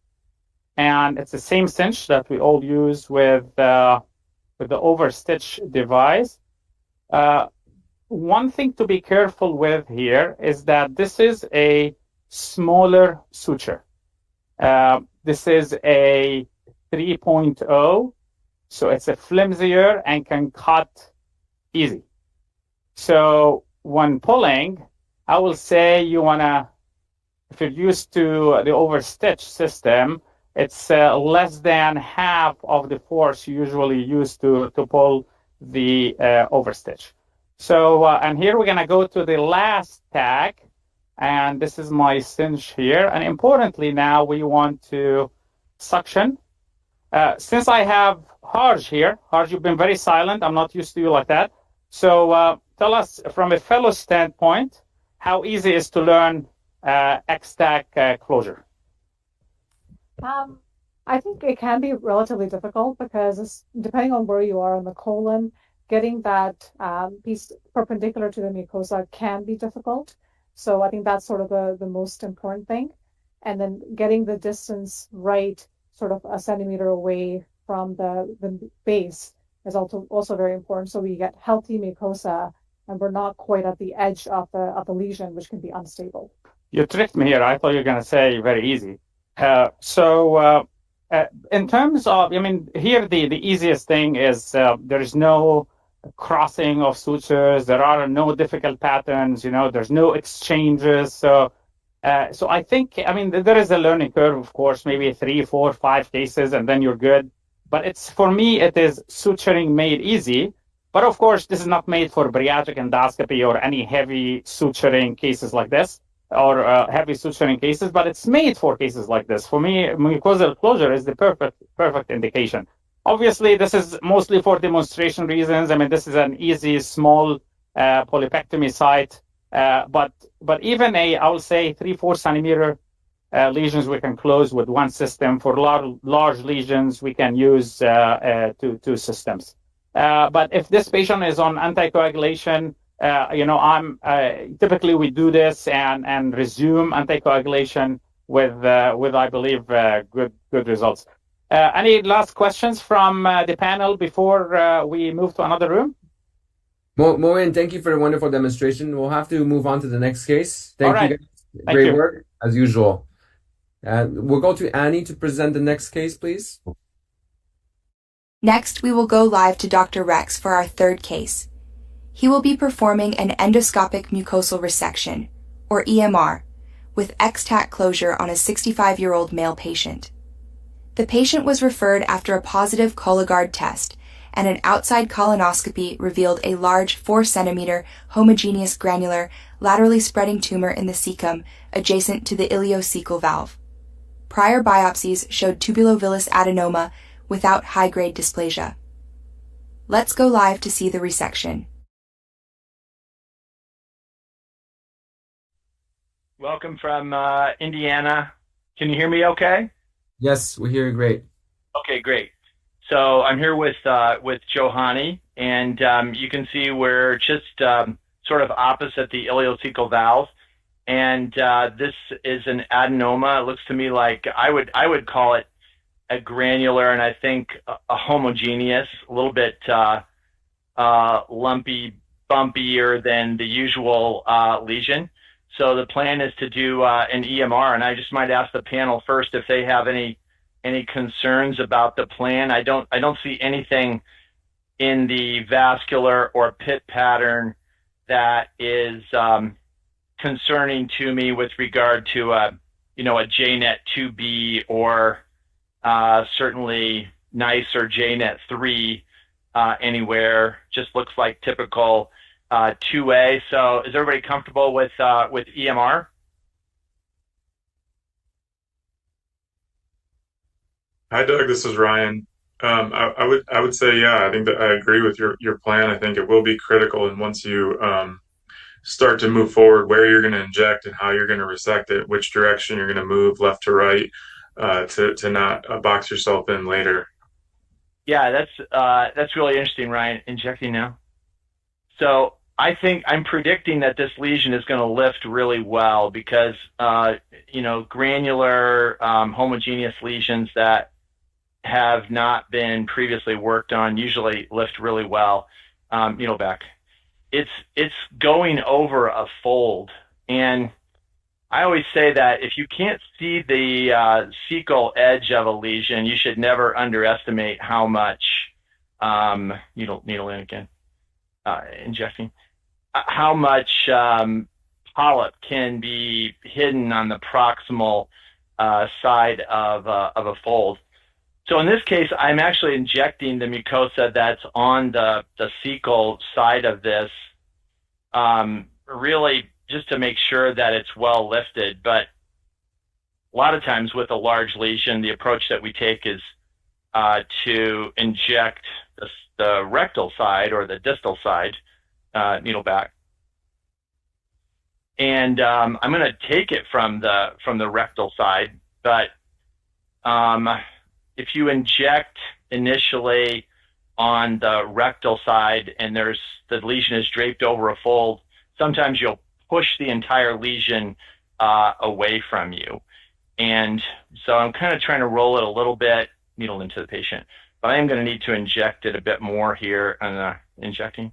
and it's the same cinch that we all use with the overstitch device. One thing to be careful with here is that this is a smaller suture. This is a 3.0, so it's a flimsier and can cut easy. So when pulling, I will say you want to, if you're used to the overstitch system, it's less than half of the force you usually use to pull the overstitch. So, and here we're going to go to the last tag, and this is my cinch here. And importantly, now we want to suction. Since I have Harj here, Harj, you've been very silent. I'm not used to you like that. So tell us from a fellow standpoint, how easy it is to learn X-Stack closure? I think it can be relatively difficult because depending on where you are in the colon, getting that piece perpendicular to the mucosa can be difficult. So I think that's sort of the most important thing. And then getting the distance right, sort of a centimeter away from the base is also very important. So we get healthy mucosa and we're not quite at the edge of the lesion, which can be unstable. You tricked me here. I thought you were going to say very easy. In terms of, I mean, here the easiest thing is there is no crossing of sutures. There are no difficult patterns. There's no exchanges. So So I think, I mean, there is a learning curve, of course, maybe 3, 4, 5 cases, and then you're good. But it's, for me, it is suturing made easy. But of course, this is not made for bariatric endoscopy or any heavy suturing cases like this, or heavy suturing cases, but it's made for cases like this. For me, mucosal closure is the perfect indication. Obviously, this is mostly for demonstration reasons. I mean, this is an easy, small polypectomy site. But even I will say 3-4 centimeter lesions we can close with one system. For large lesions, we can use two systems. But if this patient is on anticoagulation, I'm typically we do this and resume anticoagulation with I believe good results. Any last questions from the panel before we move to another room? Moen, thank you for the wonderful demonstration. We'll have to move on to the next case. Thank you guys. Great work, as usual. We'll go to Annie to present the next case, please. Next, we will go live to Dr. Rex for our third case. He will be performing an endoscopic mucosal resection, or EMR, with X-tack closure on a 65-year-old male patient. The patient was referred after a positive Cologuard test, and an outside colonoscopy revealed a large 4-centimeter homogeneous granular laterally spreading tumor in the cecum adjacent to the ileocecal valve. Prior biopsies showed tubulovillous adenoma without high-grade dysplasia. Let's go live to see the resection. Welcome from Indiana. Can you hear me okay? Yes, we hear you great. Okay, great. So I'm here with Johanny, and you can see we're just sort of opposite the ileocecal valve, and this is an adenoma. It looks to me like I would call it a granular, and I think a homogeneous, a little bit lumpy, bumpier than the usual lesion. So the plan is to do an EMR, and I just might ask the panel first if they have any concerns about the plan. I don't see anything in the vascular or pit pattern that is concerning to me with regard to a JNet 2B or certainly NICE or JNet 3 anywhere. Just looks like typical 2A. So is everybody comfortable with EMR? Hi, Doug. This is Ryan. I would say, yeah, I think that I agree with your plan. I think it will be critical, and once you start to move forward, where you're going to inject and how you're going to resect it, which direction you're going to move, left to right, to not box yourself in later. Yeah, that's really interesting, Ryan. Injecting now. So I think I'm predicting that this lesion is going to lift really well because granular homogeneous lesions that have not been previously worked on usually lift really well. Back. It's going over a fold, and I always say that if you can't see the cecal edge of a lesion, you should never underestimate how much needle in again, injecting, how much polyp can be hidden on the proximal side of a fold. So in this case, I'm actually injecting the mucosa that's on the cecal side of this, really just to make sure that it's well lifted. But a lot of times with a large lesion, the approach that we take is to inject the rectal side or the distal side, needle back. And I'm going to take it from the rectal side, but if you inject initially on the rectal side and the lesion is draped over a fold, sometimes you'll push the entire lesion away from you. And so I'm kind of trying to roll it a little bit, needle into the patient, but I am going to need to inject it a bit more here on injecting.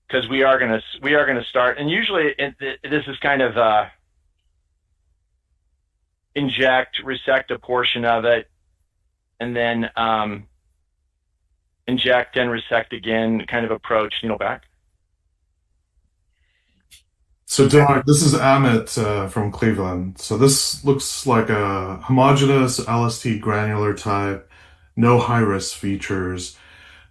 Because we are going to start, and usually this is kind of inject, resect a portion of it, and then inject and resect again kind of approach, needle back. So, Doc, this is Amit from Cleveland. So this looks like a homogeneous LST granular type, no high-risk features.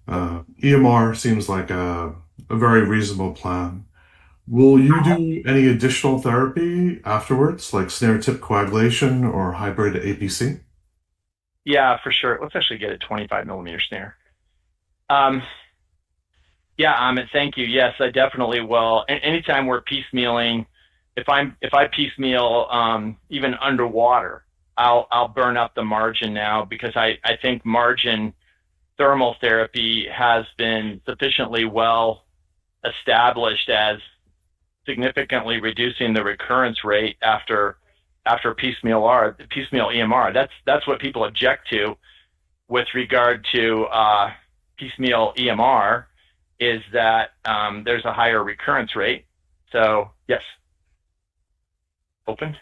EMR seems like a very reasonable plan. Will you do any additional therapy afterwards, like snare tip coagulation or hybrid APC? Yeah, for sure. Let's actually get a 25 millimeter snare. Yeah, Amit, thank you. Yes, I definitely will. Anytime we're piecemealing, if I piecemeal even underwater, I'll burn up the margin now, because I think margin thermal therapy has been sufficiently well established as significantly reducing the recurrence rate after piecemeal EMR. That's what people object to with regard to piecemeal EMR, is that there's a higher recurrence rate. So yes, open.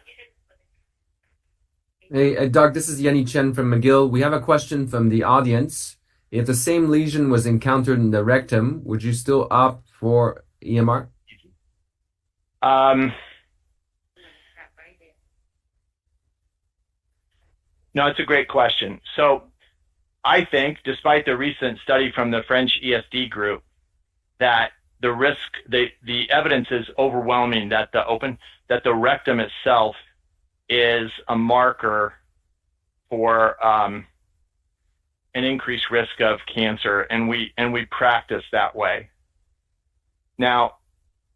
Hey, Doug, this is Yenny Chen from McGill. We have a question from the audience. If the same lesion was encountered in the rectum, would you still opt for EMR? No, it's a great question. So I think, despite the recent study from the French ESD group, that the risk, the evidence is overwhelming that the rectum itself is a marker for an increased risk of cancer, and we practice that way. Now,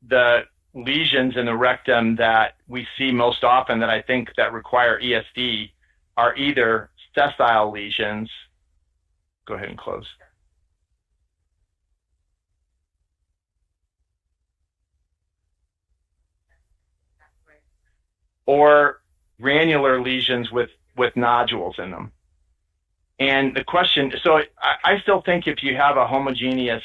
the lesions in the rectum that we see most often that I think that require ESD are either sessile lesions. Go ahead and close. Or granular lesions with nodules in them. And the question, so I still think if you have a homogeneous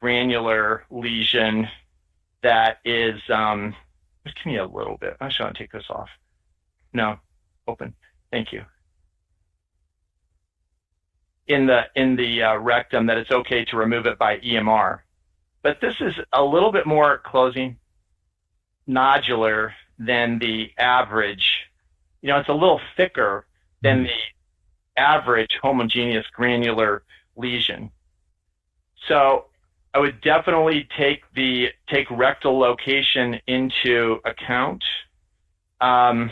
granular lesion that is, just give me a little bit. I should take this off. No, open. Thank you. In the rectum, that it's okay to remove it by EMR. But this is a little bit more closing nodular than the average. You know, it's a little thicker than the average homogeneous granular lesion. So I would definitely take rectal location into account. But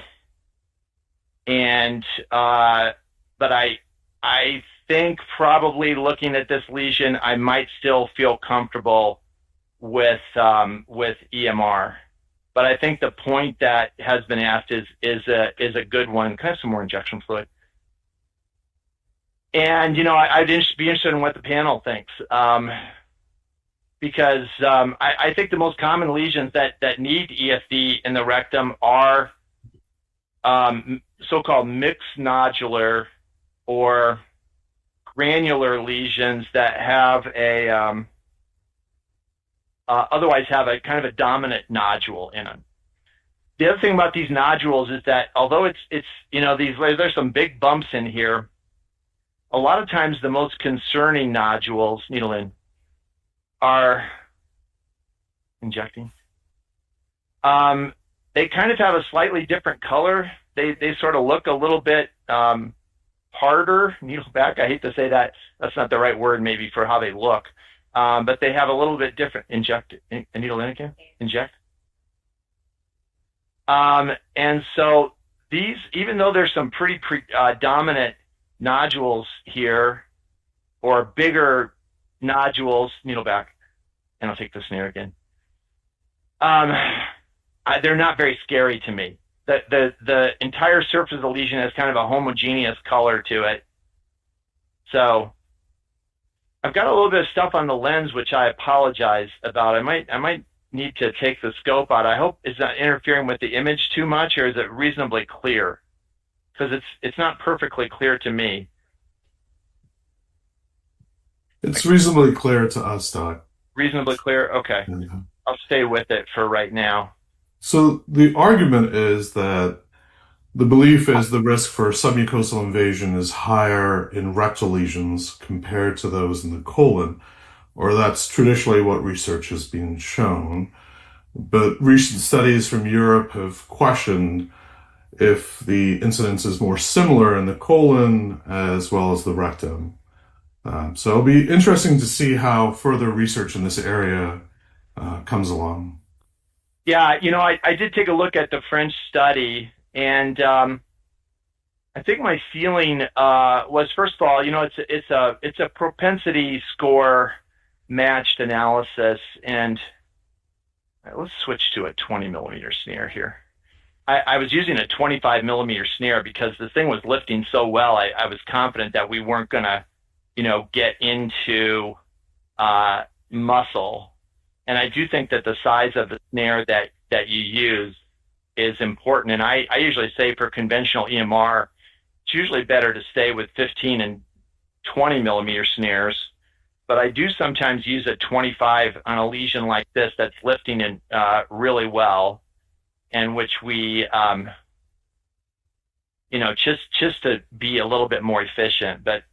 I think probably looking at this lesion, I might still feel comfortable with EMR. But I think the point that has been asked is a good one. Can I have some more injection fluid? And you know, I'd be interested in what the panel thinks, because I think the most common lesions that need ESD in the rectum are so-called mixed nodular or granular lesions that have a otherwise have a kind of a dominant nodule in them. The other thing about these nodules is that although it's you know, there's some big bumps in here, a lot of times the most concerning nodules, needle in, are injecting. They kind of have a slightly different color. They sort of look a little bit harder, needle back. I hate to say that. That's not the right word maybe for how they look. But they have a little bit different a needle in again, inject. And so these, even though there's some pretty dominant nodules here, or bigger nodules, needle back, and I'll take the snare again. They're not very scary to me. The entire surface of the lesion has kind of a homogeneous color to it. So I've got a little bit of stuff on the lens, which I apologize about. I might need to take the scope out. I hope it's not interfering with the image too much, or is it reasonably clear? Because it's not perfectly clear to me. It's reasonably clear to us, Doc. Reasonably clear? Okay. Yeah. I'll stay with it for right now. So the argument is that the belief is the risk for submucosal invasion is higher in rectal lesions compared to those in the colon, or that's traditionally what research has been shown. but recent studies from Europe have questioned if the incidence is more similar in the colon as well as the rectum. So it'll be interesting to see how further research in this area comes along. Yeah, I did take a look at the French study, and I think my feeling was, first of all, it's a propensity score matched analysis, and let's switch to a 20 millimeter snare here. I was using a 25 millimeter snare because the thing was lifting so well. I was confident that we weren't going to, get into muscle. And I do think that the size of the snare that you use is important. And I usually say for conventional EMR, it's usually better to stay with 15 and 20 millimeter snares. But I do sometimes use a 25 on a lesion like this that's lifting in really well, and which we, just to be a little bit more efficient. But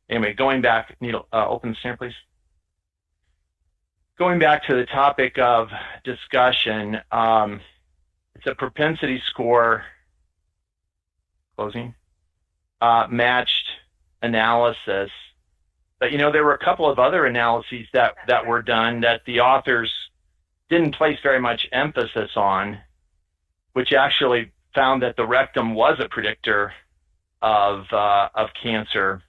anyway, going back, open the snare, please. Going back to the topic of discussion, it's a propensity score, closing, matched analysis. But, there were a couple of other analyses that were done that the authors didn't place very much emphasis on, which actually found that the rectum was a predictor of cancer.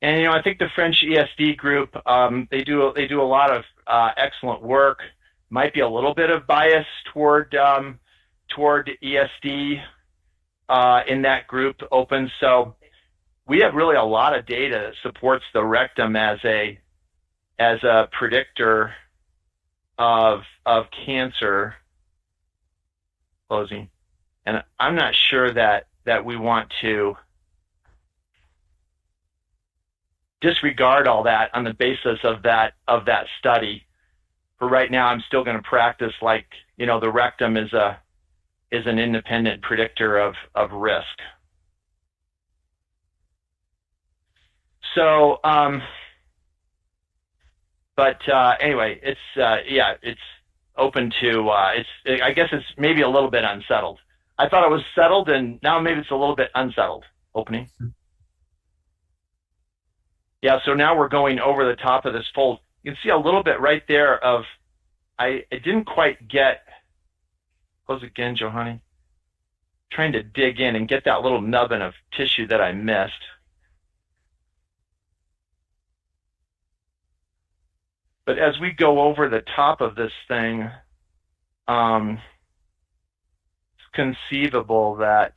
And I think the French ESD group, they do a lot of excellent work. Might be a little bit of bias toward ESD in that group open. So we have really a lot of data that supports the rectum as a predictor of cancer. Closing. And I'm not sure that we want to disregard all that on the basis of that study. For right now, I'm still going to practice like, the rectum is an independent predictor of risk. So, anyway, it's open to, I guess it's maybe a little bit unsettled. I thought it was settled, and now maybe it's a little bit unsettled. Opening. Yeah, so now we're going over the top of this fold. You can see a little bit right there of, I didn't quite get, close again, Johanny. Trying to dig in and get that little nubbin of tissue that I missed. But as we go over the top of this thing, it's conceivable that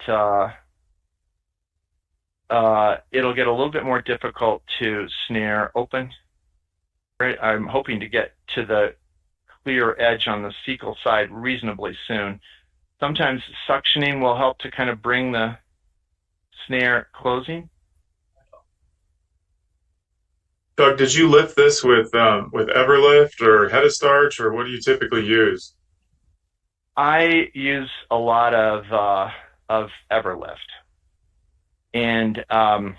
it'll get a little bit more difficult to snare open. Right? I'm hoping to get to the clear edge on the cecal side reasonably soon. Sometimes suctioning will help to kind of bring the snare closing. Doug, did you lift this with Everlift or Head-A-Starch, or what do you typically use? I use a lot of Everlift, and I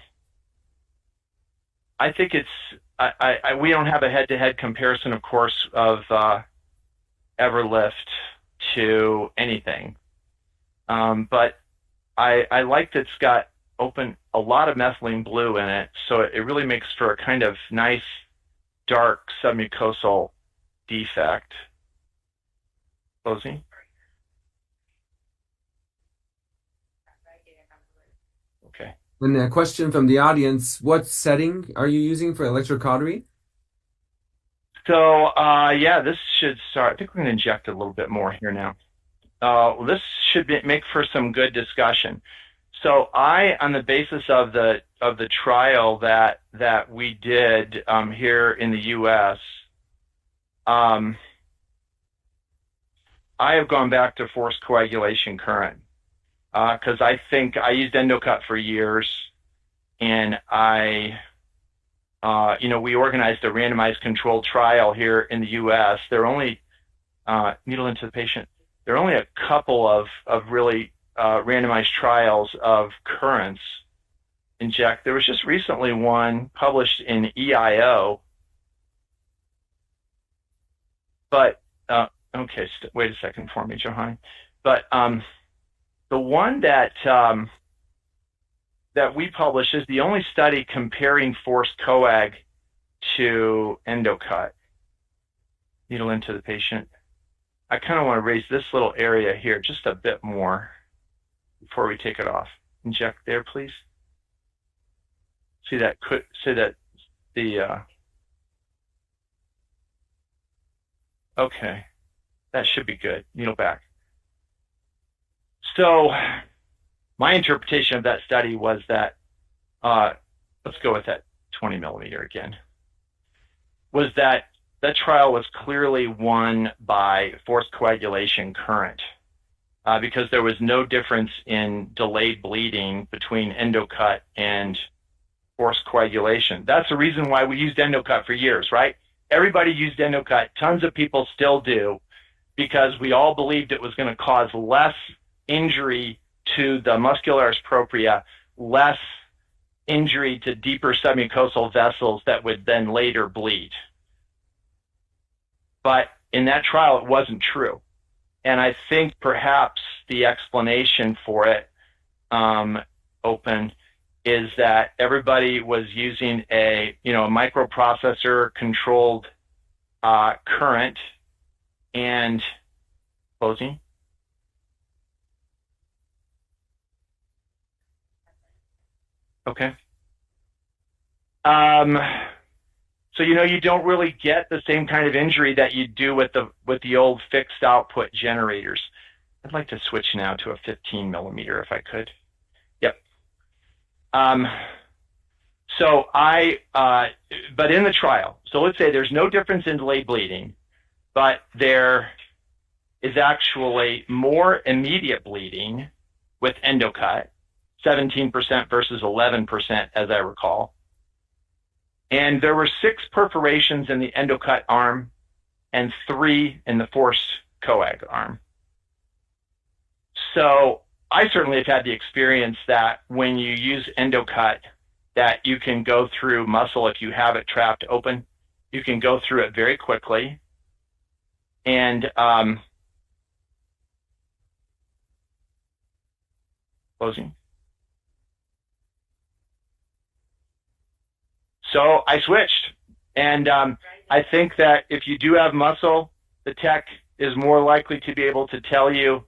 think it's we don't have a head-to-head comparison, of course, of Everlift to anything, but I like that it's got a lot of methylene blue in it, so it really makes for a kind of nice dark submucosal defect. Closing. Okay. And a question from the audience: what setting are you using for electrocautery? So yeah, this should start. I think we're going to inject a little bit more here now. This should make for some good discussion. So on the basis of the trial that we did here in the U.S., I have gone back to forced coagulation current because I think I used Endocut for years, and we organized a randomized controlled trial here in the U.S. There are only needle into the patient. There are only a couple of really randomized trials of currents inject. There was just recently one published in EIO, but Okay, wait a second for me, Johanny. But the one that that we published is the only study comparing forced coag to endocut. Needle into the patient. I kind of want to raise this little area here just a bit more before we take it off. Inject there, please. See that the okay, that should be good. Needle back. So my interpretation of that study was that let's go with that 20 millimeter again. Was that trial was clearly won by forced coagulation current because there was no difference in delayed bleeding between endocut and forced coagulation. That's the reason why we used endocut for years, right? Everybody used endocut. Tons of people still do because we all believed it was going to cause less injury to the muscularis propria, less injury to deeper submucosal vessels that would then later bleed. But in that trial, it wasn't true. And I think perhaps the explanation for it, open, is that everybody was using a microprocessor controlled current and closing. Okay. So you don't really get the same kind of injury that you do with the old fixed output generators. I'd like to switch now to a 15 millimeter if I could. Yep. But in the trial, so let's say there's no difference in delayed bleeding, but there is actually more immediate bleeding with endocut, 17% versus 11%, as I recall. And there were 6 perforations in the endocut arm and 3 in the forced coag arm. So I certainly have had the experience that when you use endocut, that you can go through muscle if you have it trapped open. You can go through it very quickly. And closing. So I switched, and I think that if you do have muscle, the tech is more likely to be able to tell you,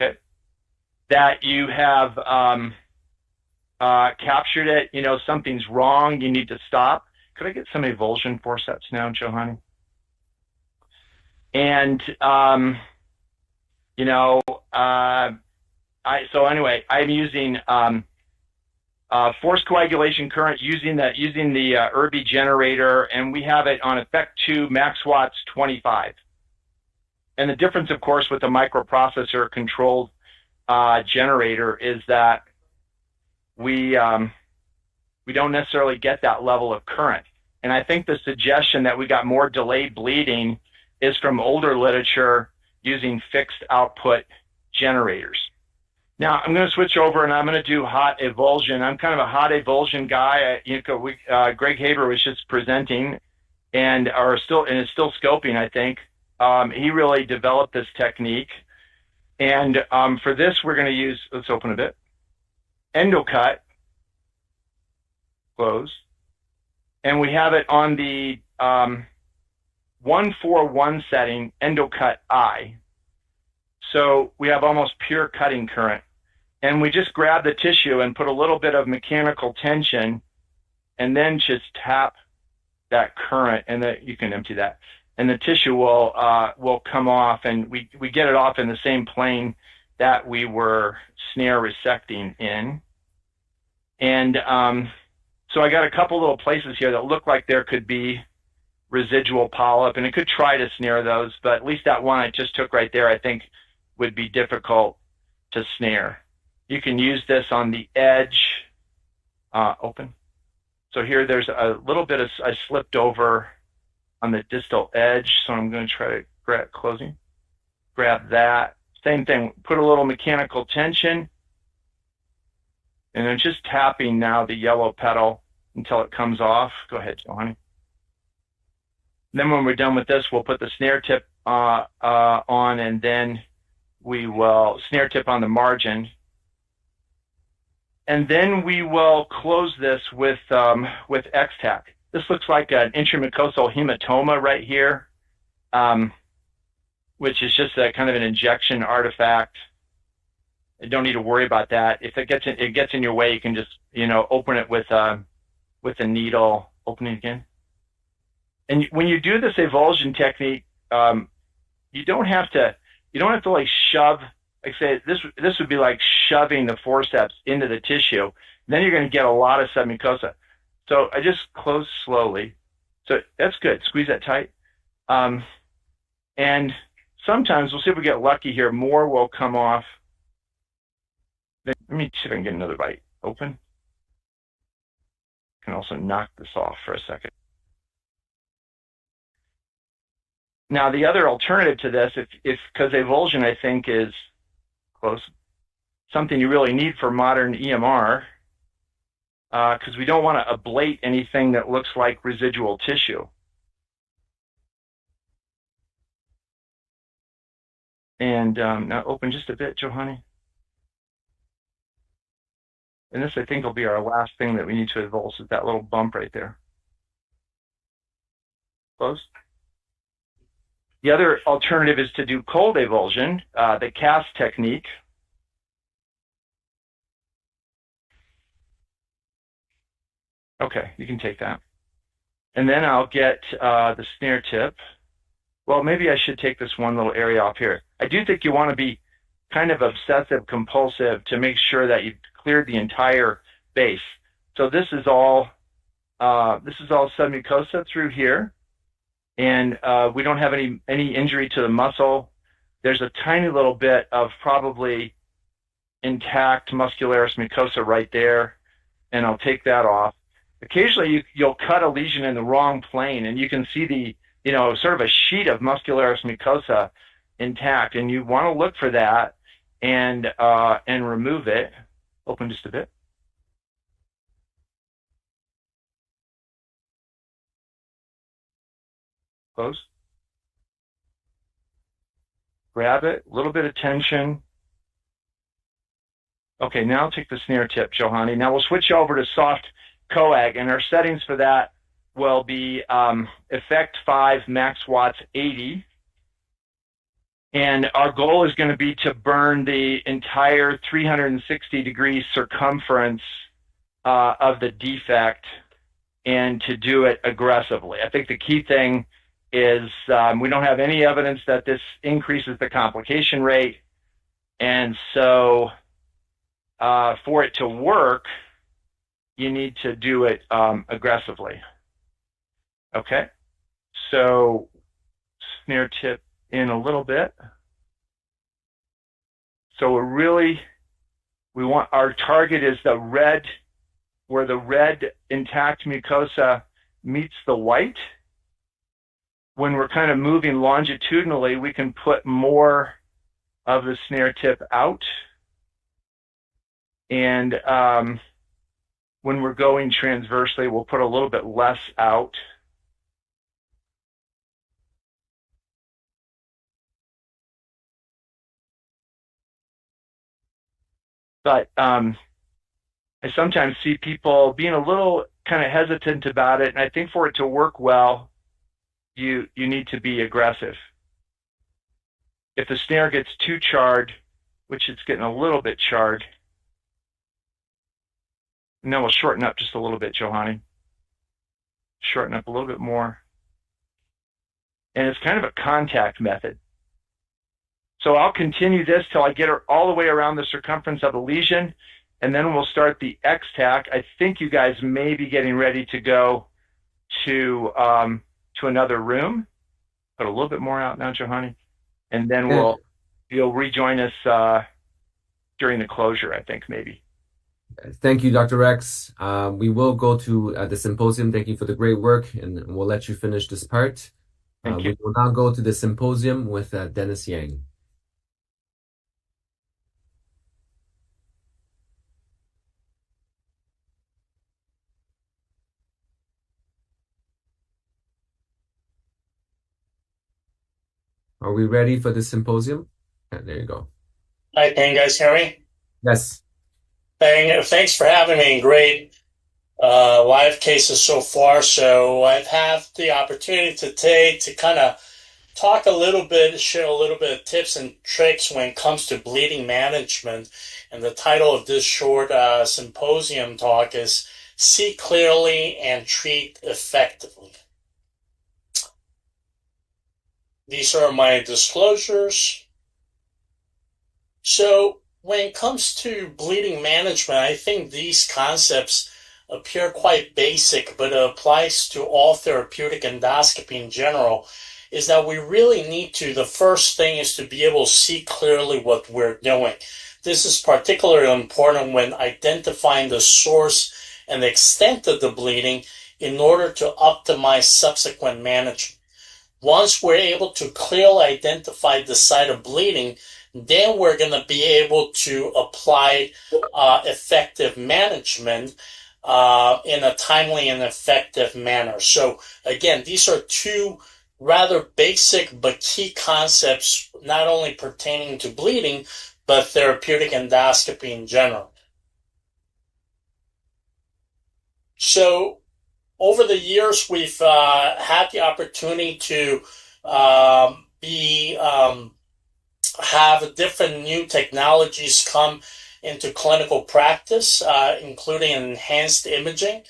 okay, that you have captured it. Something's wrong. You need to stop. Could I get some avulsion forceps now, Johanny? And so anyway, I'm using forced coagulation current using the Irby generator, and we have it on effect 2 max watts 25. And the difference, of course, with the microprocessor controlled generator is that we don't necessarily get that level of current. And I think the suggestion that we got more delayed bleeding is from older literature using fixed output generators. Now I'm going to switch over and I'm going to do hot avulsion. I'm kind of a hot avulsion guy. Greg Haber was just presenting and is still scoping, I think. He really developed this technique. And for this, we're going to use, let's open a bit, endocut, close. And we have it on the 141 setting, endocut I. So we have almost pure cutting current. And we just grab the tissue and put a little bit of mechanical tension and then just tap that current, and you can empty that. And the tissue will come off, and we get it off in the same plane that we were snare resecting in. And so I got a couple little places here that look like there could be residual polyp, and it could try to snare those, but at least that one I just took right there I think would be difficult to snare. You can use this on the edge, open. So here there's a little bit of, I slipped over on the distal edge, so I'm going to try to grab closing. Grab that. Same thing, put a little mechanical tension, and I'm just tapping now the yellow petal until it comes off. Go ahead, Johanny. Then when we're done with this, we'll put the snare tip on, and then we will snare tip on the margin. And then we will close this with X-Tack. This looks like an intramucosal hematoma right here, which is just a kind of an injection artifact. You don't need to worry about that. If it gets in your way, you can just open it with a needle. Open it again. And when you do this avulsion technique, you don't have to like shove. Like say this would be like shoving the forceps into the tissue. Then you're going to get a lot of submucosa. So I just close slowly. So that's good. Squeeze that tight. And sometimes we'll see if we get lucky here. More will come off. Let me see if I can get another bite. Open. I can also knock this off for a second. Now the other alternative to this, because avulsion I think is close, something you really need for modern EMR, because we don't want to ablate anything that looks like residual tissue. And now open just a bit, Johanny. And this, I think, will be our last thing that we need to avulse, is that little bump right there. Close. The other alternative is to do cold avulsion, the cast technique. Okay, you can take that. And then I'll get the snare tip. Well, maybe I should take this one little area off here. I do think you want to be kind of obsessive compulsive to make sure that you've cleared the entire base. So this is all submucosa through here, and we don't have any injury to the muscle. There's a tiny little bit of probably intact muscularis mucosa right there, and I'll take that off. Occasionally you'll cut a lesion in the wrong plane, and you can see the sort of a sheet of muscularis mucosa intact, and you want to look for that and remove it. Open just a bit. Close. Grab it, a little bit of tension. Okay, now I'll take the snare tip, Johanny. Now we'll switch over to soft coag, and our settings for that will be effect 5, max watts 80. And our goal is going to be to burn the entire 360-degree circumference of the defect, and to do it aggressively. I think the key thing is we don't have any evidence that this increases the complication rate. And so for it to work, you need to do it aggressively. Okay, so snare tip in a little bit. So we want, our target is the red, where the red intact mucosa meets the white. When we're kind of moving longitudinally, we can put more of the snare tip out. And when we're going transversely, we'll put a little bit less out. But I sometimes see people being a little kind of hesitant about it, and I think for it to work well, you need to be aggressive. If the snare gets too charred, which it's getting a little bit charred, and then we'll shorten up just a little bit, Johanny. Shorten up a little bit more. And it's kind of a contact method. So I'll continue this till I get her all the way around the circumference of the lesion, and then we'll start the X-Tack. I think you guys may be getting ready to go to another room. Put a little bit more out now, Johanny, and then you'll rejoin us during the closure, I think, maybe. Thank you, Dr. Rex. We will go to the symposium. Thank you for the great work, and we'll let you finish this part. Thank you. We will now go to the symposium with Dennis Yang. Are we ready for the symposium? Yeah, there you go. Hi, can you guys hear me? Yes. Thanks for having me. Great live cases so far. So I've had the opportunity today to kind of talk a little bit, share a little bit of tips and tricks when it comes to bleeding management. And the title of this short symposium talk is See Clearly and Treat Effectively. These are my disclosures. So when it comes to bleeding management, I think these concepts appear quite basic, but it applies to all therapeutic endoscopy in general, is that we really need to, the first thing is to be able to see clearly what we're doing. This is particularly important when identifying the source and the extent of the bleeding in order to optimize subsequent management. Once we're able to clearly identify the site of bleeding, then we're going to be able to apply effective management in a timely and effective manner. So again, these are two rather basic but key concepts, not only pertaining to bleeding, but therapeutic endoscopy in general. So over the years, we've had the opportunity to have different new technologies come into clinical practice, including enhanced imaging.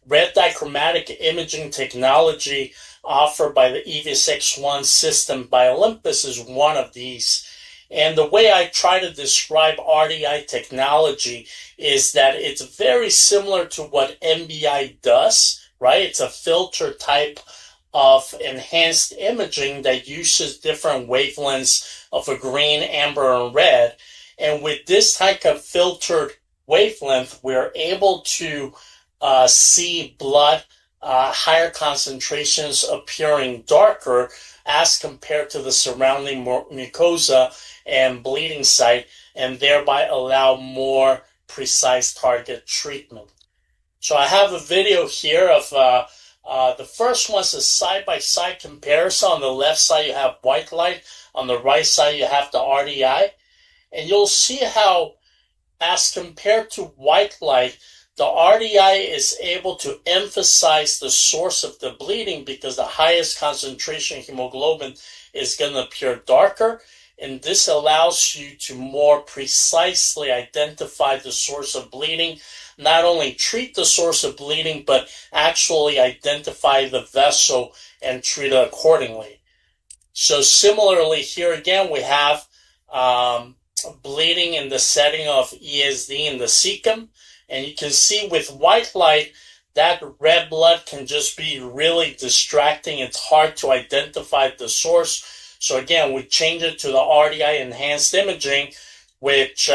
Red dichromatic imaging technology offered by the EVIS X1 system by Olympus is one of these. And the way I try to describe RDI technology is that it's very similar to what MBI does, right? It's a filter type of enhanced imaging that uses different wavelengths of a green, amber, and red. And with this type of filtered wavelength, we're able to see blood, higher concentrations appearing darker as compared to the surrounding mucosa and bleeding site, and thereby allow more precise target treatment. So I have a video here of the first one's a side-by-side comparison. On the left side, you have white light. On the right side, you have the RDI. And you'll see how, as compared to white light, the RDI is able to emphasize the source of the bleeding because the highest concentration hemoglobin is going to appear darker. And this allows you to more precisely identify the source of bleeding, not only treat the source of bleeding, but actually identify the vessel and treat it accordingly. So similarly, here again, we have bleeding in the setting of ESD in the cecum. And you can see with white light, that red blood can just be really distracting. It's hard to identify the source. So again, we change it to the RDI enhanced imaging, which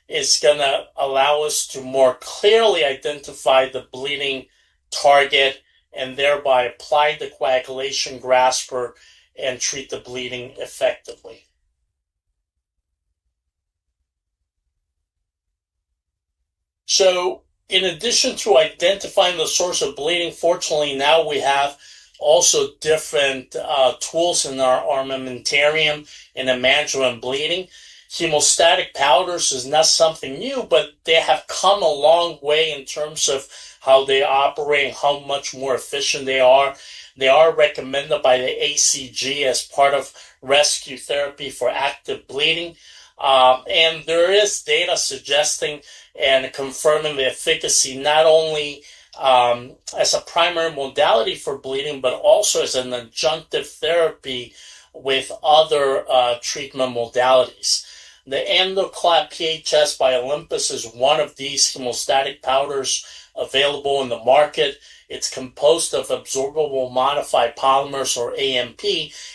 is going to allow us to more clearly identify the bleeding target and thereby apply the coagulation grasper and treat the bleeding effectively. So in addition to identifying the source of bleeding, fortunately now we have also different tools in our armamentarium in the management of bleeding. Hemostatic powders is not something new, but they have come a long way in terms of how they operate and how much more efficient they are. They are recommended by the ACG as part of rescue therapy for active bleeding. And there is data suggesting and confirming the efficacy not only as a primary modality for bleeding, but also as an adjunctive therapy with other treatment modalities. The Endoclap PHS by Olympus is one of these hemostatic powders available in the market. It's composed of absorbable modified polymers, or AMP,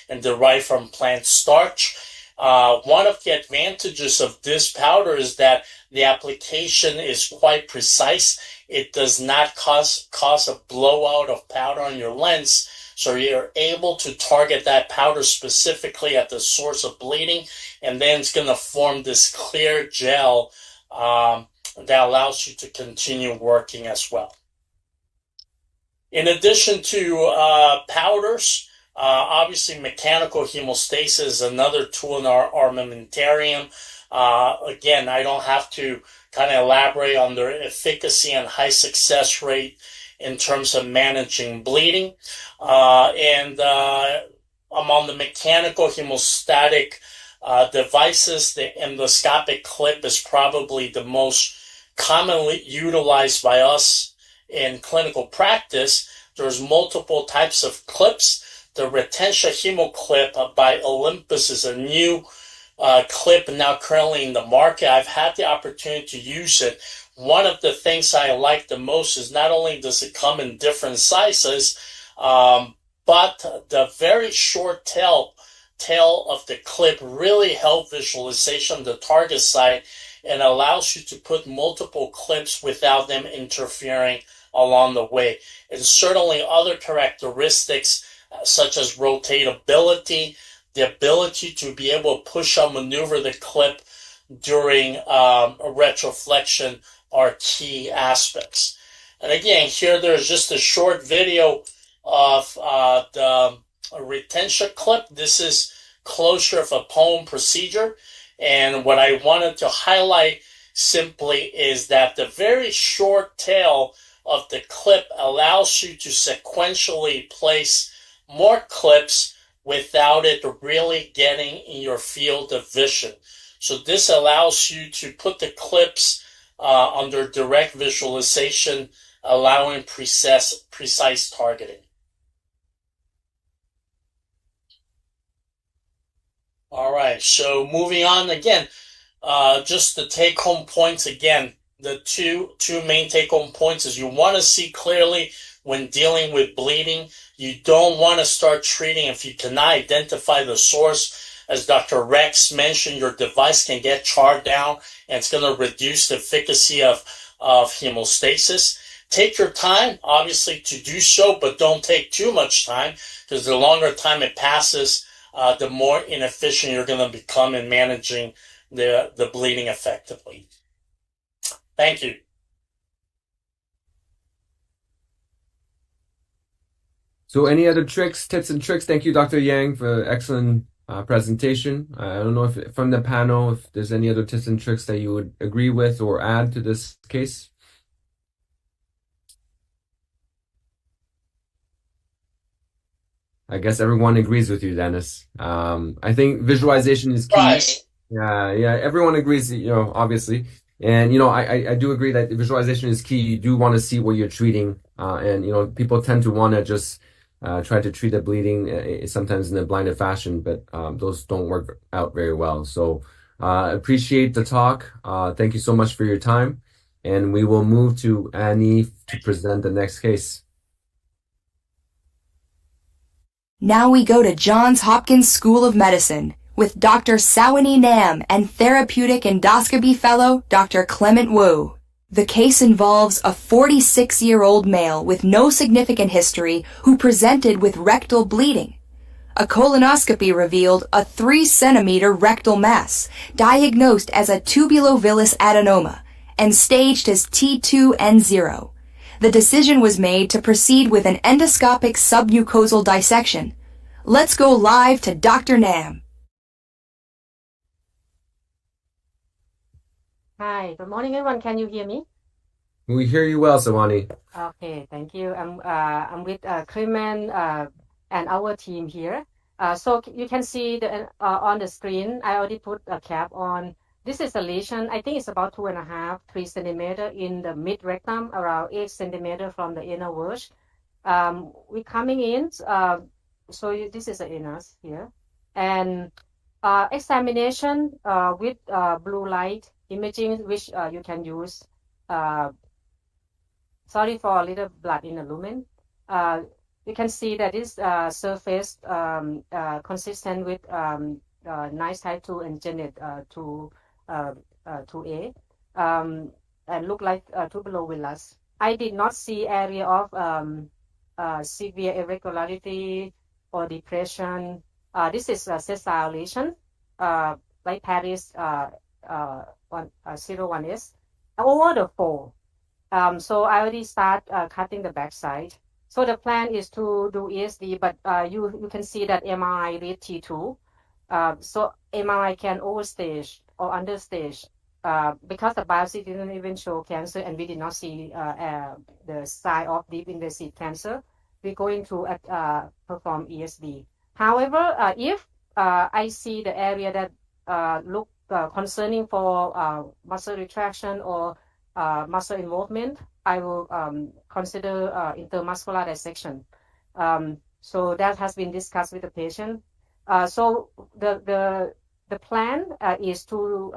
and derived from plant starch. One of the advantages of this powder is that the application is quite precise. It does not cause a blowout of powder on your lens, so you're able to target that powder specifically at the source of bleeding, and then it's going to form this clear gel that allows you to continue working as well. In addition to powders, Obviously, mechanical hemostasis is another tool in our armamentarium. Again, I don't have to kind of elaborate on their efficacy and high success rate in terms of managing bleeding. Among the mechanical hemostatic devices, the endoscopic clip is probably the most commonly utilized by us in clinical practice. There's multiple types of clips. The Retentia Hemo clip by Olympus is a new clip now currently in the market. I've had the opportunity to use it. One of the things I like the most is not only does it come in different sizes, but the very short tail of the clip really helps visualization of the target site and allows you to put multiple clips without them interfering along the way. And certainly other characteristics such as rotatability, the ability to be able to push or maneuver the clip during a retroflexion are key aspects. And again, here there's just a short video of the retention clip. This is closure of a palm procedure. And what I wanted to highlight simply is that the very short tail of the clip allows you to sequentially place more clips without it really getting in your field of vision. So this allows you to put the clips under direct visualization, allowing precise targeting. All right, so moving on again, just the take-home points again. The two main take-home points is you want to see clearly when dealing with bleeding. You don't want to start treating if you cannot identify the source. As Dr. Rex mentioned, your device can get charred down and it's going to reduce the efficacy of hemostasis. Take your time, obviously, to do so, but don't take too much time because the longer time it passes, the more inefficient you're going to become in managing the bleeding effectively. Thank you. So any other tips and tricks? Thank you, Dr. Yang, for excellent presentation. I don't know if from the panel, if there's any other tips and tricks that you would agree with or add to this case. I guess everyone agrees with you, Dennis. I think visualization is key. Right. Yeah, everyone agrees, obviously. And, I do agree that visualization is key. You do want to see what you're treating. And, people tend to want to just try to treat the bleeding sometimes in a blinded fashion, but those don't work out very well. So appreciate the talk. Thank you so much for your time. And we will move to Annie to present the next case. Now we go to Johns Hopkins School of Medicine with Dr. Sawini Nam and Therapeutic Endoscopy Fellow Dr. Clement Wu. The case involves a 46-year-old male with no significant history who presented with rectal bleeding. A colonoscopy revealed a 3-centimeter rectal mass, diagnosed as a tubulovillous adenoma, and staged as T2N0. The decision was made to proceed with an endoscopic submucosal dissection. Let's go live to Dr. Nam. Hi, good morning, everyone. Can you hear me? We hear you well, Sawani. Okay, thank you. I'm with Clement and our team here. So you can see on the screen, I already put a cap on. This is a lesion. I think it's about 2.5, 3 centimeter in the mid rectum, around 8 centimeter from the inner verge. We're coming in. This is the anus here, and examination with blue light imaging, which you can use. Sorry for a little blood in the lumen. You can see that this surface consistent with nice type 2 and Janet 2A, and look like tubulovillous. I did not see area of severe irregularity or depression. This is a sessile lesion, like Paris 01S over the 4. So I already start cutting the backside. So the plan is to do ESD, but you can see that MRI read T2. So MRI can overstage or understage because the biopsy didn't even show cancer and we did not see the sign of deep invasive cancer. We're going to perform ESD. However, if I see the area that look concerning for muscle retraction or muscle involvement, I will consider intermuscular dissection. So that has been discussed with the patient. So the plan is to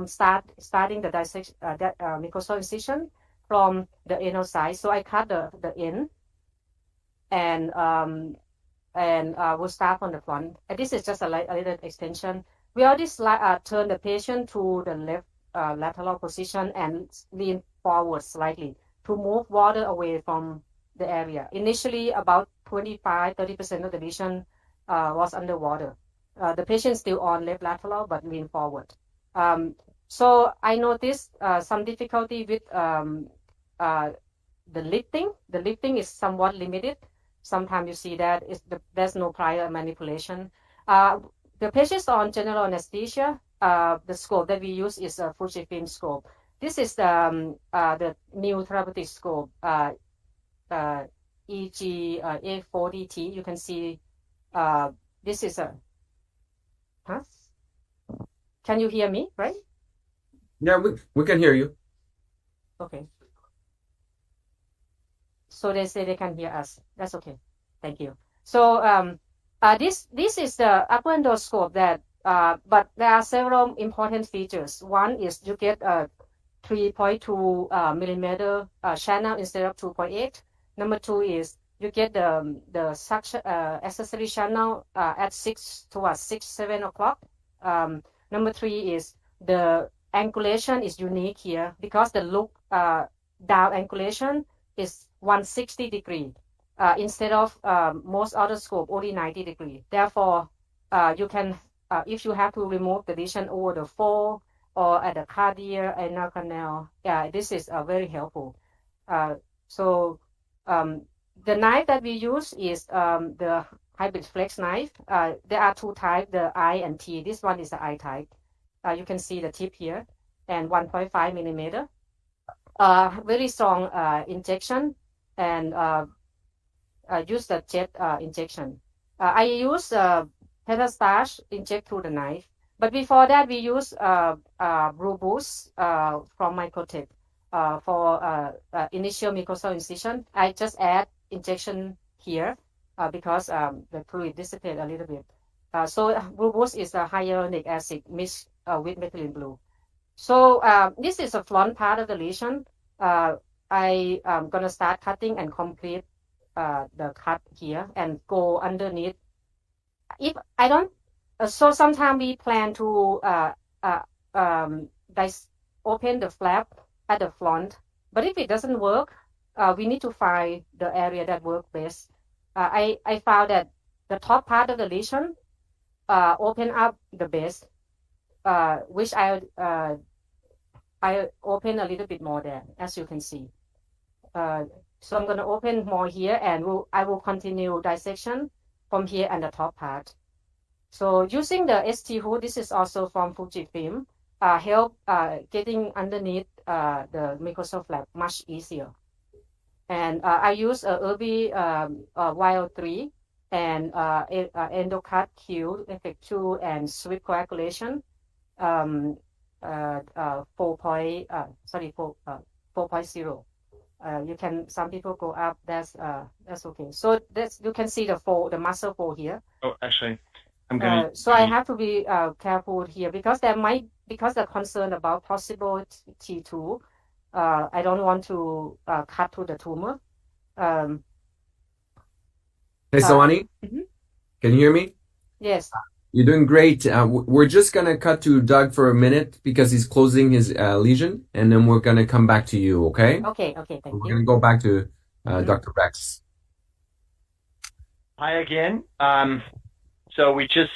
starting the dissection, mucosal incision from the anal side. So I cut the end and we'll start on the front. And this is just a little extension. We already turn the patient to the left lateral position and lean forward slightly to move water away from the area. Initially, about 25-30% of the lesion was underwater. The patient still on left lateral but lean forward. So I noticed some difficulty with the lifting. The lifting is somewhat limited. Sometimes you see that there's no prior manipulation. The patients on general anesthesia, the scope that we use is a Fujifilm scope. This is the new therapeutic scope, EG A40T. You can see this is a. Huh? Can you hear me, right? Yeah, we can hear you. Okay. So they say they can hear us. That's okay. Thank you. So this is the upper endoscope that, but there are several important features. One is you get a 3.2 millimeter channel instead of 2.8. Number two is you get the suction accessory channel at 7 o'clock. Number three is the angulation is unique here because the look down angulation is 160 degree instead of most other scope only 90 degree. Therefore, you can if you have to remove the lesion over the fold or at the cardia anal canal, yeah, this is very helpful. So the knife that we use is the hybrid flex knife. There are two types, the I and T. This one is the I type. You can see the tip here and 1.5 millimeter. Very strong injection and use the jet injection. I use pepper starch inject through the knife. But before that, we use Blue Boost from Microtech for initial mucosal incision. I just add injection here because the fluid dissipate a little bit. So Blue Boost is a hyaluronic acid mixed with methylene blue. So this is the front part of the lesion. I am gonna start cutting and complete the cut here and go underneath. If I don't, so sometimes we plan to open the flap at the front, but if it doesn't work, we need to find the area that works best. I found that the top part of the lesion open up the best, which I open a little bit more there, as you can see. So I'm going to open more here, and I will continue dissection from here and the top part. So using the ST hood, this is also from Fujifilm, help getting underneath the mucosal flap much easier. And I use Irby YO3 and Endocut Q, Effect 2, and Swift Coagulation. 4.0. You can, some people go up, that's okay. So that's, you can see the muscle fold here. Oh, actually, I'm going so I have to be careful here because they're concerned about possible T2. I don't want to cut to the tumor. Hey, Sawani, can you hear me? Yes. You're doing great. We're just going to cut to Doug for a minute because he's closing his lesion, and then we're going to come back to you, okay? Okay, thank you. We're going to go back to Dr. Rex. Hi again. So we just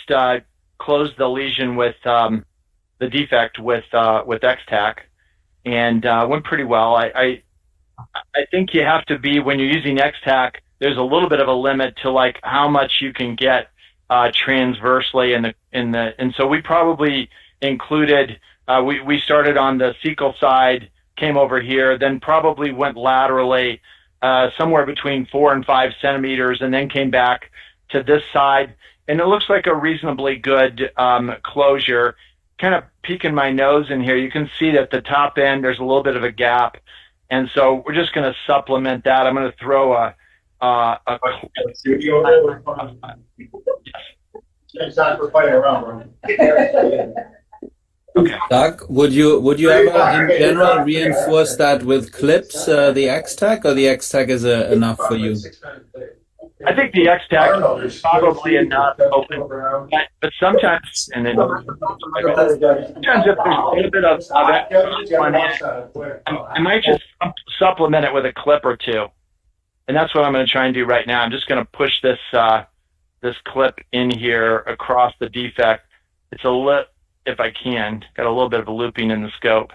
closed the lesion with the defect with X-Tac, and went pretty well. I I think you have to be, when you're using X-Tac, there's a little bit of a limit to like how much you can get transversely and so we probably included, we started on the cecal side, came over here, then probably went laterally somewhere between 4 and 5 centimeters, and then came back to this side. And it looks like a reasonably good closure. Kind of peeking my nose in here, you can see that the top end, there's a little bit of a gap. And so we're just going to supplement that. I'm going to throw a Okay. Doug, would you ever, in general, reinforce that with clips, the X-Tac, or the X-Tac is enough for you? I think the X-Tac is probably enough open, but sometimes, and then sometimes if there's a little bit of I might just supplement it with a clip or two, and that's what I'm going to try and do right now. I'm just going to push this this clip in here across the defect. It's a lip, if I can, got a little bit of a looping in the scope.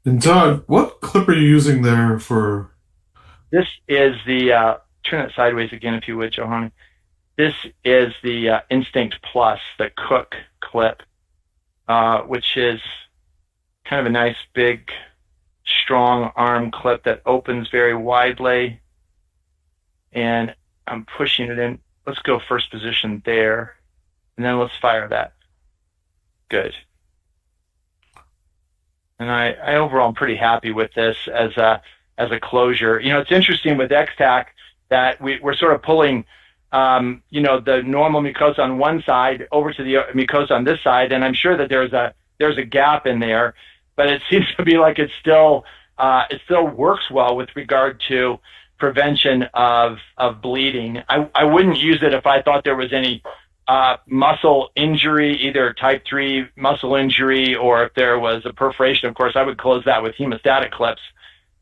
And Doug, what clip are you using there for? This is the, turn it sideways again if you would, Johanny. This is the Instinct Plus, the Cook clip, which is kind of a nice big strong arm clip that opens very widely. And I'm pushing it in. Let's go first position there, and then let's fire that. Good. And I overall am pretty happy with this as a closure. You know, it's interesting with X-Tac that we're sort of pulling, you know, the normal mucosa on one side over to the mucosa on this side, and I'm sure that there's a gap in there, but it seems to be like it still works well with regard to prevention of bleeding. I wouldn't use it if I thought there was any muscle injury, either type 3 muscle injury, or if there was a perforation. Of course, I would close that with hemostatic clips.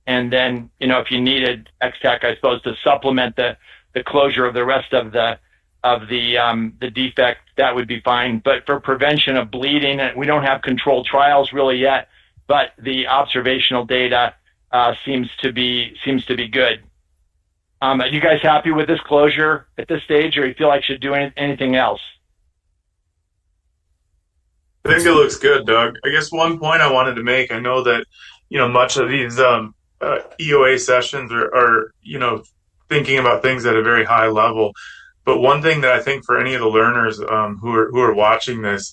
And then, you know, if you needed X-Tac, I suppose, to supplement the closure of the rest of the defect, that would be fine. But for prevention of bleeding, we don't have controlled trials really yet, but the observational data seems to be good. Are you guys happy with this closure at this stage, or you feel like should do anything else? I think it looks good, Doug. I guess one point I wanted to make, I know that, you know, much of these EOA sessions are, you know, thinking about things at a very high level. But one thing that I think for any of the learners who are watching this,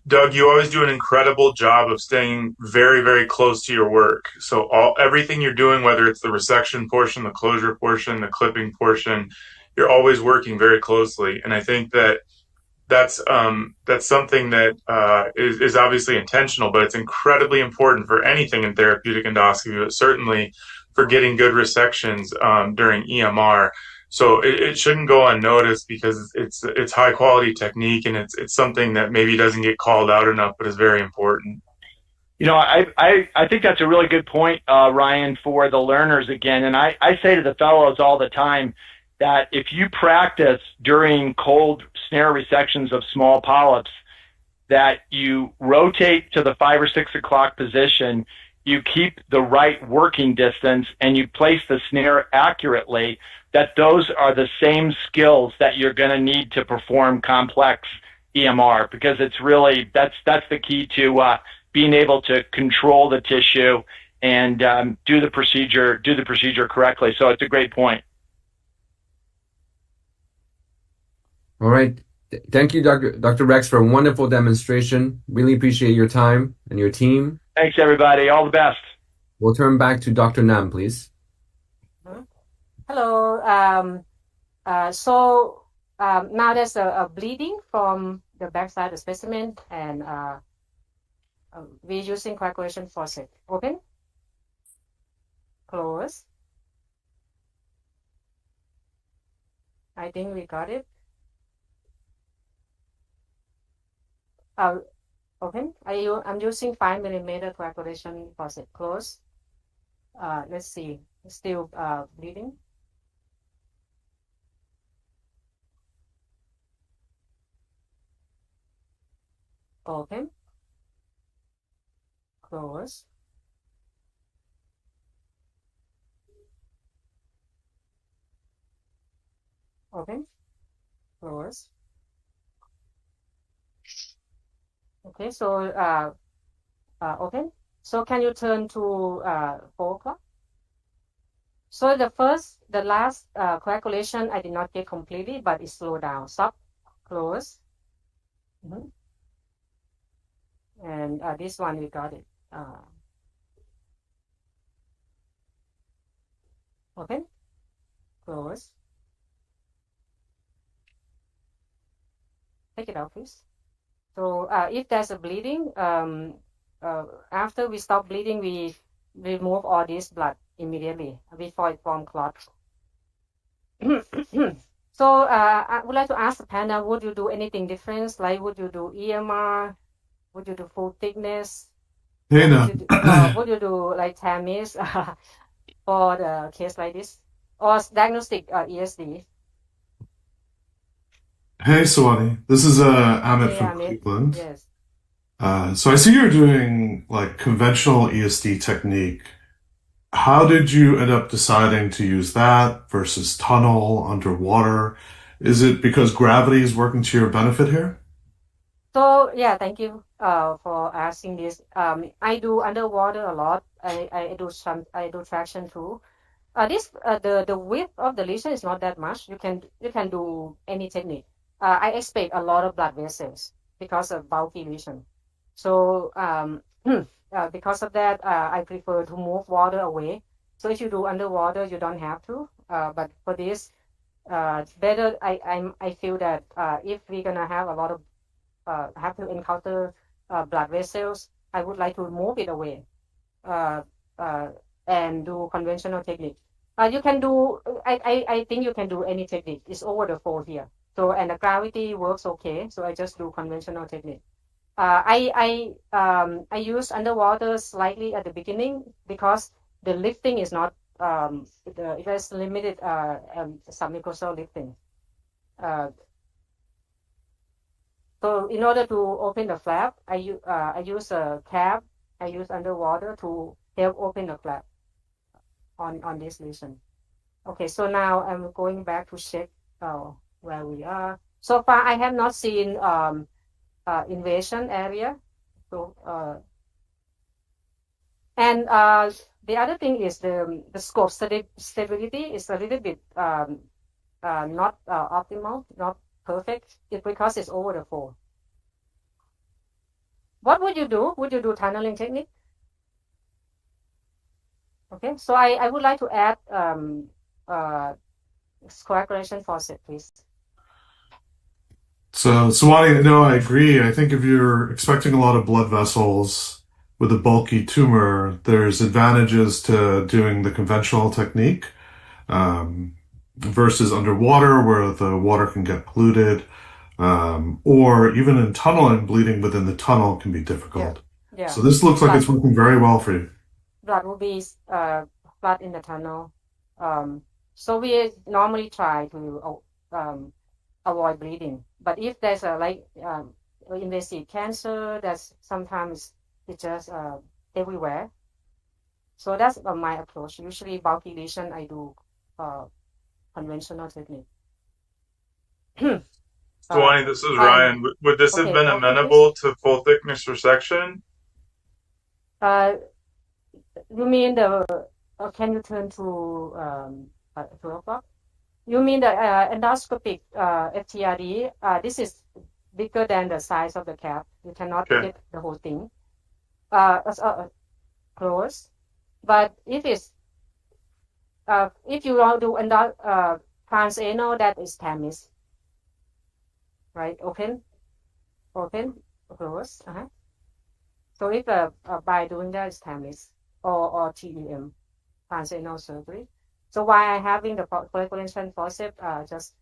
Doug, you always do an incredible job of staying very, very close to your work. So everything you're doing, whether it's the resection portion, the closure portion, the clipping portion, you're always working very closely. And I think that's something that is obviously intentional, but it's incredibly important for anything in therapeutic endoscopy, but certainly for getting good resections during EMR. So it shouldn't go unnoticed because it's high quality technique, and it's something that maybe doesn't get called out enough, but is very important. You know, I think that's a really good point, Ryan, for the learners again. And I say to the fellows all the time that if you practice during cold snare resections of small polyps, that you rotate to the 5 or 6 o'clock position, you keep the right working distance, and you place the snare accurately, that those are the same skills that you're going to need to perform complex EMR, because it's really, that's the key to being able to control the tissue and do the procedure correctly. So it's a great point. All right. Thank you, Dr. Rex, for a wonderful demonstration. Really appreciate your time and your team. Thanks, everybody. All the best. We'll turn back to Dr. Nam, please. Hello. Now there's a bleeding from the backside of the specimen, and we're using coagulation faucet. Open, close. I think we got it. Open. I'm using 5 millimeter coagulation faucet. Close. Let's see. Still bleeding. Open. close. Open, close. Okay, so open. So can you turn to 4 o'clock? So the last coagulation I did not get completely, but it slowed down. Stop, close. And this one we got it. Open, close. Take it out, please. So if there's a bleeding, after we stop bleeding, we remove all this blood immediately before it forms clots. So I would like to ask the panel, would you do anything different? Like, would you do EMR? Would you do full thickness? Hey, Would you do like TAMIS for the case like this? Or diagnostic ESD? Hey, Swati. This is Amit Hey, from Amit. Cleveland. Yes. So I see you're doing like conventional ESD technique. How did you end up deciding to use that versus tunnel underwater? Is it because gravity is working to your benefit here? So yeah, thank you for asking this. I do underwater a lot. I do traction too. The width of the lesion is not that much. You can do any technique. I expect a lot of blood vessels because of bulky lesion. So because of that, I prefer to move water away. So if you do underwater, you don't have to. But for this, better. I feel that if we're gonna have a lot of have to encounter blood vessels, I would like to move it away and do conventional technique. You can do, I think you can do any technique. It's over the fold here. So, and the gravity works okay. So I just do conventional technique. I use underwater slightly at the beginning because the lifting is not, it has limited submucosal lifting. So in order to open the flap, I use a cap. I use underwater to help open the flap on this lesion. Okay, so now I'm going back to check where we are. So far, I have not seen invasion area. So and the other thing is the scope stability is a little bit not optimal, not perfect, because it's over the fold. What would you do? Would you do tunneling technique? Okay, so I would like to add coagulation faucet, please. So, Swati, no, I agree. I think if you're expecting a lot of blood vessels with a bulky tumor, there's advantages to doing the conventional technique versus underwater where the water can get polluted. Or even in tunneling, bleeding within the tunnel can be difficult. Yeah. So this looks like it's working very well for you. Blood will be flat in the tunnel. So we normally try to avoid bleeding. But if there's a invasive cancer, that's sometimes it's just everywhere. So that's my approach. Usually bulky lesion, I do conventional technique. Swani, this is Ryan. Would this have been amenable to full thickness resection? You mean the? Can you turn to 12 o'clock? You mean the endoscopic FTRD? This is bigger than the size of the cap. You cannot get the whole thing. Close. But if you want to do transanal, that is TAMIS. Right? Open, close. So if by doing that is TAMIS or TEM, transanal surgery. So while I'm having the coagulation faucet, just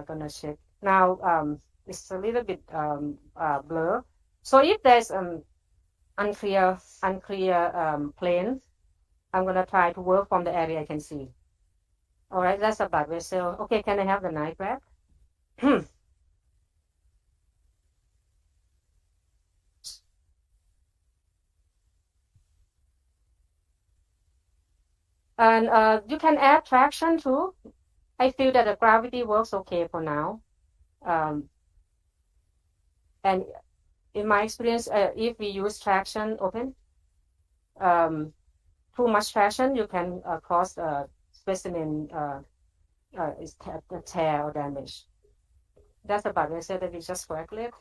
gonna check. Now it's a little bit blur. So if there's unclear plane, I'm gonna try to work from the area I can see. All right, that's a blood vessel. Okay, can I have the knife back? And you can add traction too. I feel that the gravity works okay for now. And in my experience, if we use traction open, too much traction, you can cause specimen tear or damage. That's about it. So that we just calculate.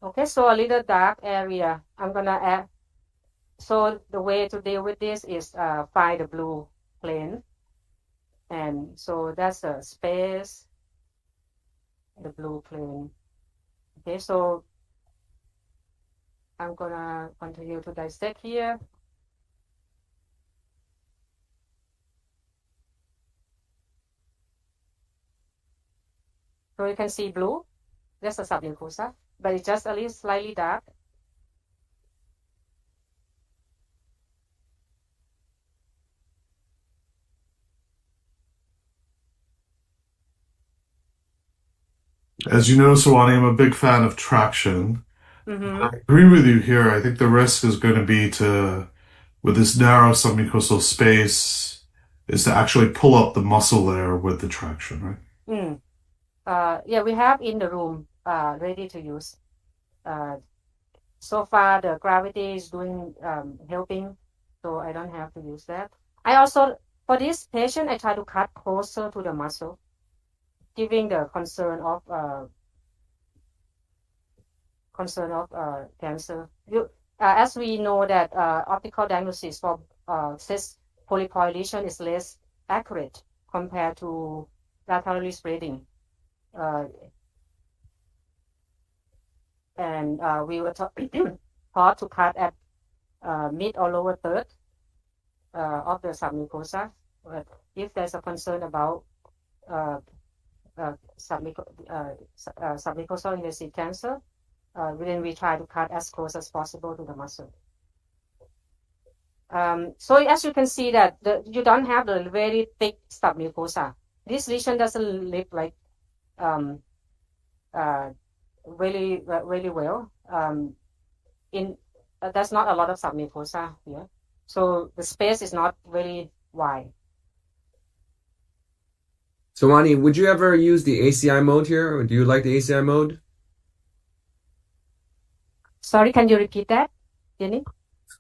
Okay, so a little dark area. I'm gonna add. So the way to deal with this is find the blue plane, and so that's a space, the blue plane. Okay, so I'm gonna continue to dissect here. So you can see blue. That's a submucosa, but it's just a little slightly dark. As you know, Sawani, I'm a big fan of traction. Mm-hmm. I agree with you here. I think the risk is going to be with this narrow submucosal space, is to actually pull up the muscle there with the traction, right? Yeah, we have in the room ready to use. So far, the gravity is doing helping, so I don't have to use that. I also, for this patient, I try to cut closer to the muscle, giving the concern of cancer. As we know that optical diagnosis for cyst polypoid lesion is less accurate compared to laterally spreading. And we were taught to cut at mid or lower third of the submucosa. But if there's a concern about submucosal invasive cancer, then we try to cut as close as possible to the muscle. So as you can see that you don't have the very thick submucosa. This lesion doesn't look like really well. There's not a lot of submucosa here, so the space is not very wide. So, Wani, would you ever use the ACI mode here, or do you like the ACI mode? Sorry, can you repeat that, Jenny?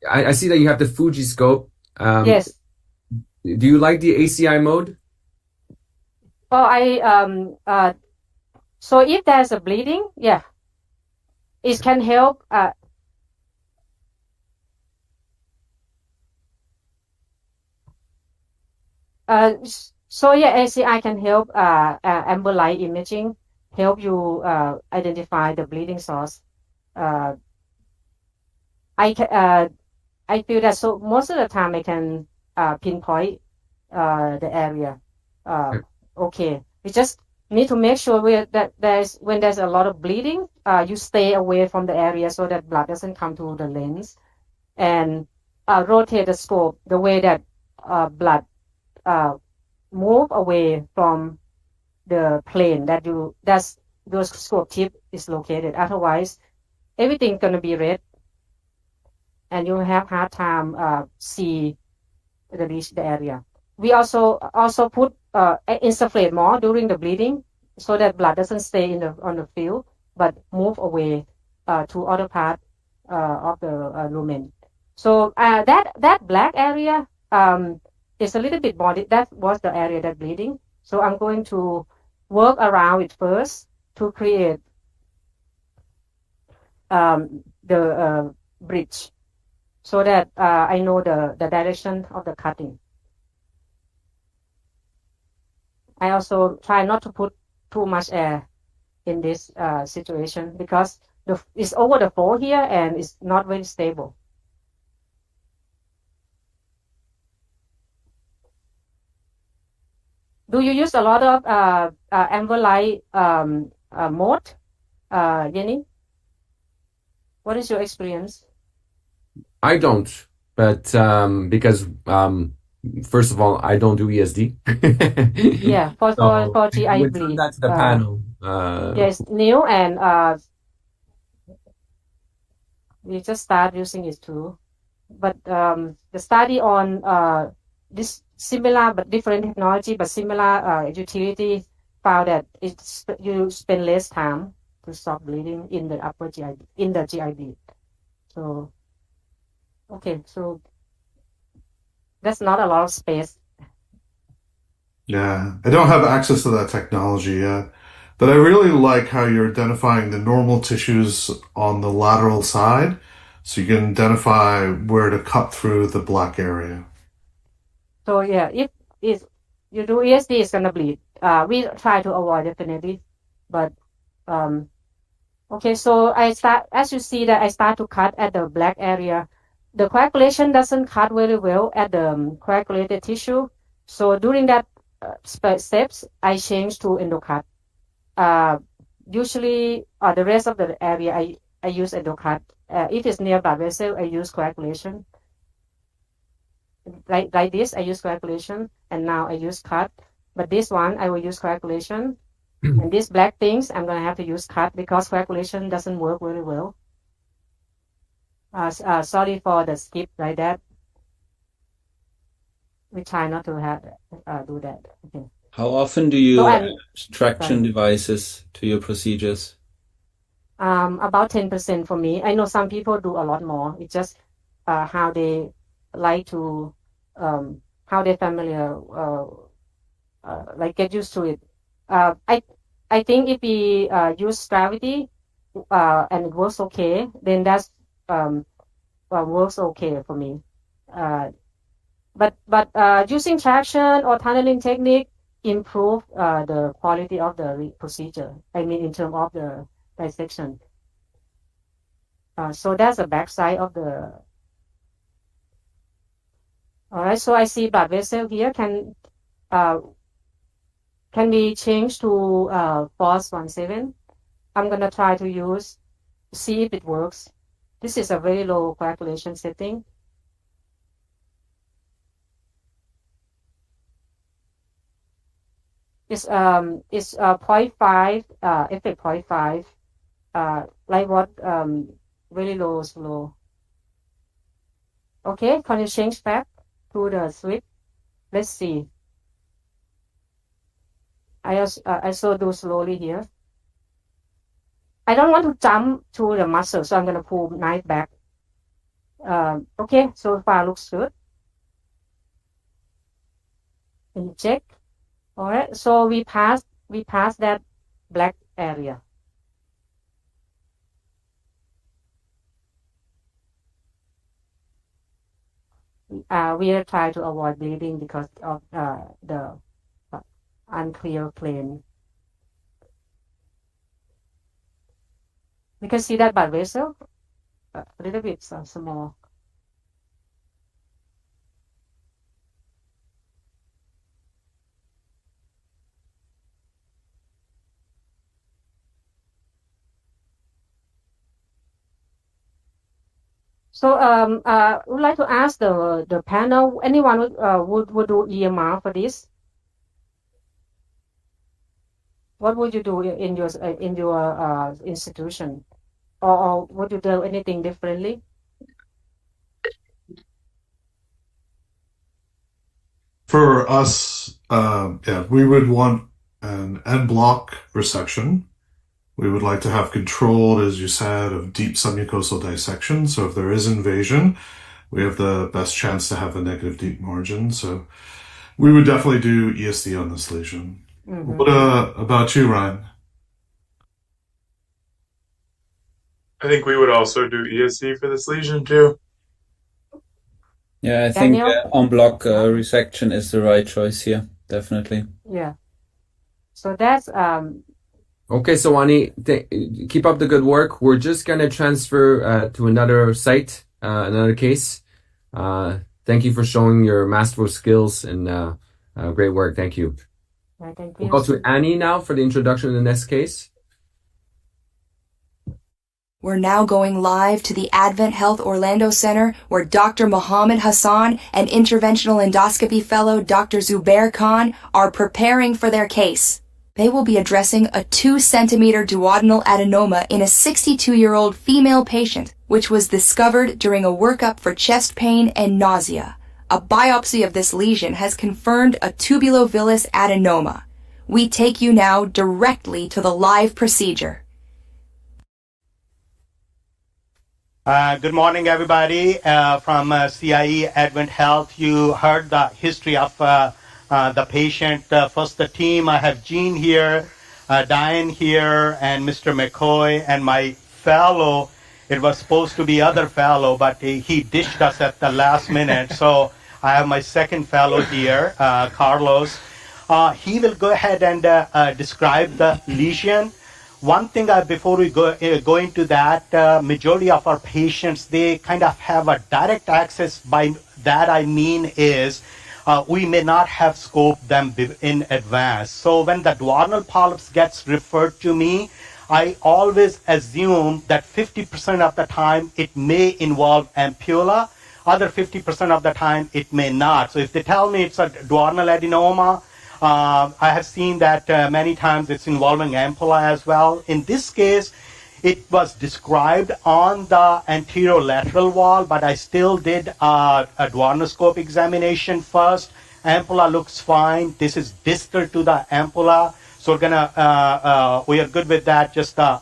I see that you have the Fuji scope. Yes. Do you like the ACI mode? Oh, so if there's a bleeding, yeah, it can help. So yeah, ACI can help amber light imaging, help you identify the bleeding source. I feel that so most of the time I can pinpoint the area. Okay, we just need to make sure that when there's a lot of bleeding, you stay away from the area so that blood doesn't come to the lens, and rotate the scope the way that blood move away from the plane that your scope tip is located. Otherwise, everything's gonna be red, and you have hard time see the area. We also put insufflate more during the bleeding so that blood doesn't stay on the field but move away to other part of the lumen. So that black area is a little bit more. That was the area that bleeding. So I'm going to work around it first to create the bridge, so that I know the direction of the cutting. I also try not to put too much air in this situation because it's over the floor here and it's not very stable. Do you use a lot of amber light mode, Jenny? What is your experience? I don't, but because first of all, I don't do ESD. Yeah, for GI bleed. That's the panel. Yes, new and we just start using it too. But the study on this similar but different technology, but similar utility, found that you spend less time to stop bleeding in the upper GI, in the GID. So, okay, so that's not a lot of space. Yeah, I don't have access to that technology yet, but I really like how you're identifying the normal tissues on the lateral side, so you can identify where to cut through the black area. So yeah, if you do ESD, it's gonna bleed. We try to avoid definitely, but okay. So I start, as you see that I start to cut at the black area. The coagulation doesn't cut very well at the coagulated tissue. So during that steps, I change to endocut. Usually, the rest of the area I use endocut. If it's near blood vessel, I use coagulation. Like this, I use coagulation, and now I use cut. But this one, I will use coagulation. And these black things, I'm going to have to use cut because coagulation doesn't work very well. Sorry for the skip like that. We try not to have do that. Okay. How often do you So add traction devices to your procedures? About 10% for me. I know some people do a lot more. It's just how they like to, how they familiar, like get used to it. I think if we use gravity and it works okay, then that's works okay for me. But using traction or tunneling technique improve the quality of the procedure. I mean, in terms of the dissection. So that's the backside of the. All right. So I see blood vessel here. Can we change to FOS 17? I'm gonna try to see if it works. This is a very low coagulation setting. It's 0.5 effect 0.5 like what very low slow. Okay, can you change back to the switch? Let's see. I also do slowly here. I don't want to jump to the muscle, so I'm gonna pull knife back. Okay, so far looks good. And check. All right, so we passed that black area. We try to avoid bleeding because of the unclear plane. You can see that blood vessel a little bit small. So I would like to ask the panel, anyone would do EMR for this? What would you do in your institution, or would you do anything differently? For us, we would want an en bloc resection. We would like to have controlled, as you said, of deep submucosal dissection. So if there is invasion, we have the best chance to have a negative deep margin. So we would definitely do ESD on this lesion. Mm-hmm. What about you, Ryan? I think we would also do ESD for this lesion too. Yeah, I think en bloc resection is the right choice here, definitely. Yeah. So that's Okay, so Ani, keep up the good work. We're just gonna transfer to another site, another case. Thank you for showing your masterful skills and great work. Thank you. Thank you. We'll go to Annie now for the introduction to the next case. We're now going live to the Advent Health Orlando Center, where Dr. Mohammed Hassan and interventional endoscopy fellow Dr. Zubair Khan are preparing for their case. They will be addressing a 2-centimeter duodenal adenoma in a 62-year-old female patient, which was discovered during a workup for chest pain and nausea. A biopsy of this lesion has confirmed a tubulovillous adenoma. We take you now directly to the live procedure. Good morning, everybody. From CIE Advent Health, you heard the history of the patient. First, the team. I have Jean here, Diane here, and Mr. McCoy, and my fellow. It was supposed to be other fellow, but he ditched us at the last minute. So I have my second fellow here, Carlos. He will go ahead and describe the lesion. One thing before we go into that, majority of our patients, they kind of have a direct access. By that I mean is we may not have scoped them in advance. So when the duodenal polyps gets referred to me, I always assume that 50% of the time it may involve ampulla, other 50% of the time it may not. So if they tell me it's a duodenal adenoma, I have seen that many times it's involving ampulla as well. In this case, it was described on the anterolateral wall, but I still did a duodenoscope examination first. Ampulla looks fine. This is distal to the ampulla. So we are good with that, just the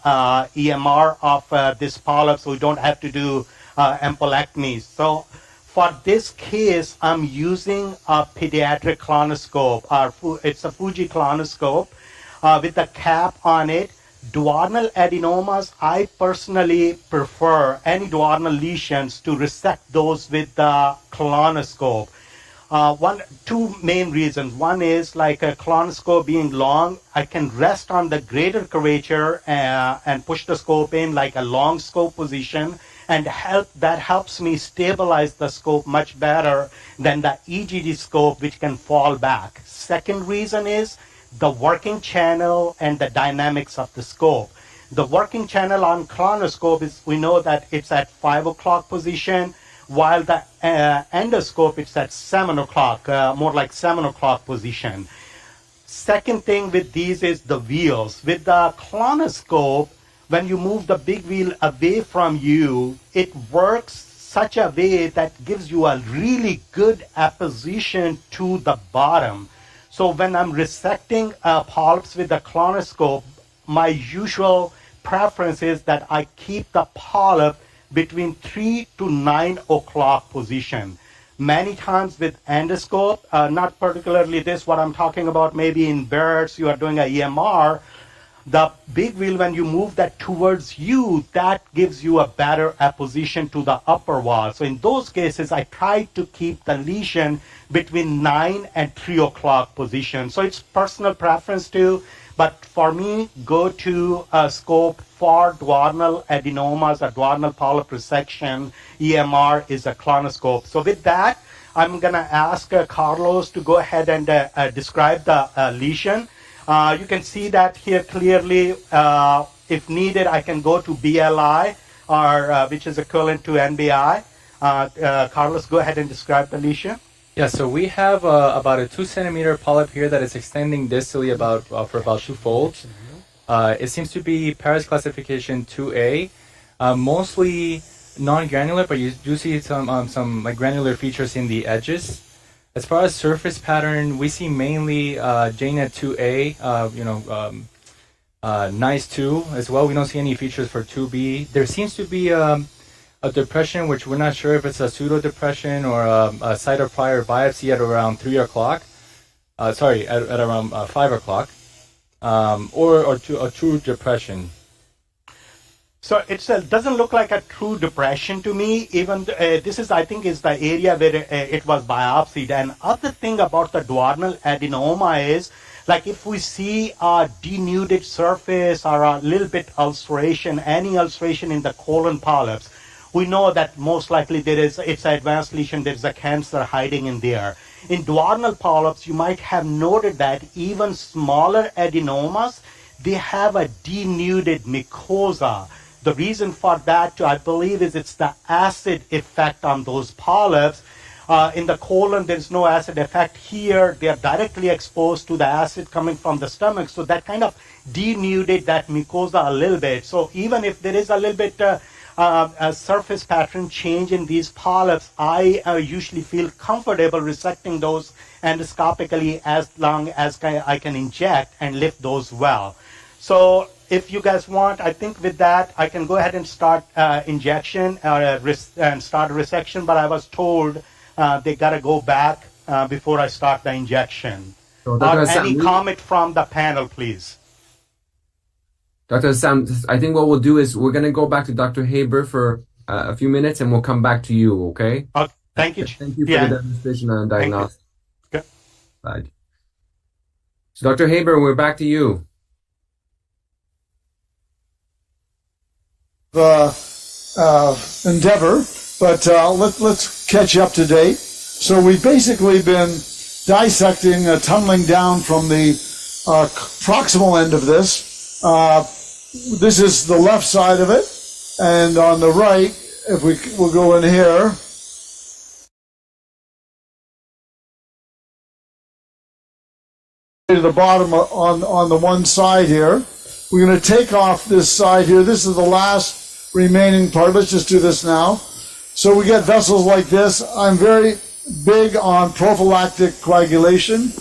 EMR of this polyp, so we don't have to do ampulectomies. So for this case, I'm using a pediatric colonoscope. It's a Fuji colonoscope with the cap on it. Duodenal adenomas, I personally prefer any duodenal lesions to resect those with the colonoscope. Two main reasons. One is like a colonoscope being long, I can rest on the greater curvature and push the scope in like a long scope position, and that helps me stabilize the scope much better than the EGD scope, which can fall back. Second reason is the working channel and the dynamics of the scope. The working channel on colonoscope is, we know that it's at 5 o'clock position, while the endoscope it's at 7 o'clock, more like 7 o'clock position. Second thing with these is the wheels. With the colonoscope, when you move the big wheel away from you, it works such a way that gives you a really good apposition to the bottom. So when I'm resecting polyps with the colonoscope, my usual preference is that I keep the polyp between 3 to 9 o'clock position. Many times with endoscope, not particularly this, what I'm talking about, maybe in birds, you are doing a EMR, the big wheel, when you move that towards you, that gives you a better apposition to the upper wall. So in those cases, I try to keep the lesion between 9 and 3 o'clock position. So it's personal preference too, but for me, go to a scope for duodenal adenomas or duodenal polyp resection. EMR is a colonoscope. So with that, I'm going to ask Carlos to go ahead and describe the lesion. You can see that here clearly. If needed, I can go to BLI, or which is equivalent to NBI. Carlos, go ahead and describe the lesion. Yeah, so we have about a 2 centimeter polyp here that is extending distally for about 2 folds. It seems to be Paris classification 2A, mostly non-granular, but you do see some like granular features in the edges. As far as surface pattern, we see mainly JNet 2A, NICE 2 as well. We don't see any features for 2B. There seems to be a depression, which we're not sure if it's a pseudo depression or a site of prior biopsy at around 3 o'clock. At around 5 o'clock, or a true depression. So it doesn't look like a true depression to me. Even this is, I think, is the area where it was biopsied. And other thing about the duodenal adenoma is, like if we see a denuded surface or a little bit ulceration, any ulceration in the colon polyps, we know that most likely it's an advanced lesion, there's a cancer hiding in there. In duodenal polyps, you might have noted that even smaller adenomas, they have a denuded mucosa. The reason for that, I believe, is it's the acid effect on those polyps. In the colon, there's no acid effect. Here, they are directly exposed to the acid coming from the stomach. So that kind of denuded that mucosa a little bit. So even if there is a little bit a surface pattern change in these polyps, I usually feel comfortable resecting those endoscopically as long as I can inject and lift those well. So if you guys want, I think with that, I can go ahead and start injection and start a resection, but I was told they got to go back before I start the injection. So, Dr. Hassan, Any comment from the panel, please? Dr. Hassan, I think what we'll do is we're going to go back to Dr. Haber for a few minutes and we'll come back to you, okay? Thank you. Thank you for the demonstration on diagnostics. Good. Right. So, Dr. Haber, we're back to you. Endeavor, but let's catch you up to date. So we've basically been dissecting, tunneling down from the proximal end of this. This is the left side of it, and on the right, if we'll go in here. To the bottom on the one side here. We're going to take off this side here. This is the last remaining part. Let's just do this now. So we get vessels like this. I'm very big on prophylactic coagulation.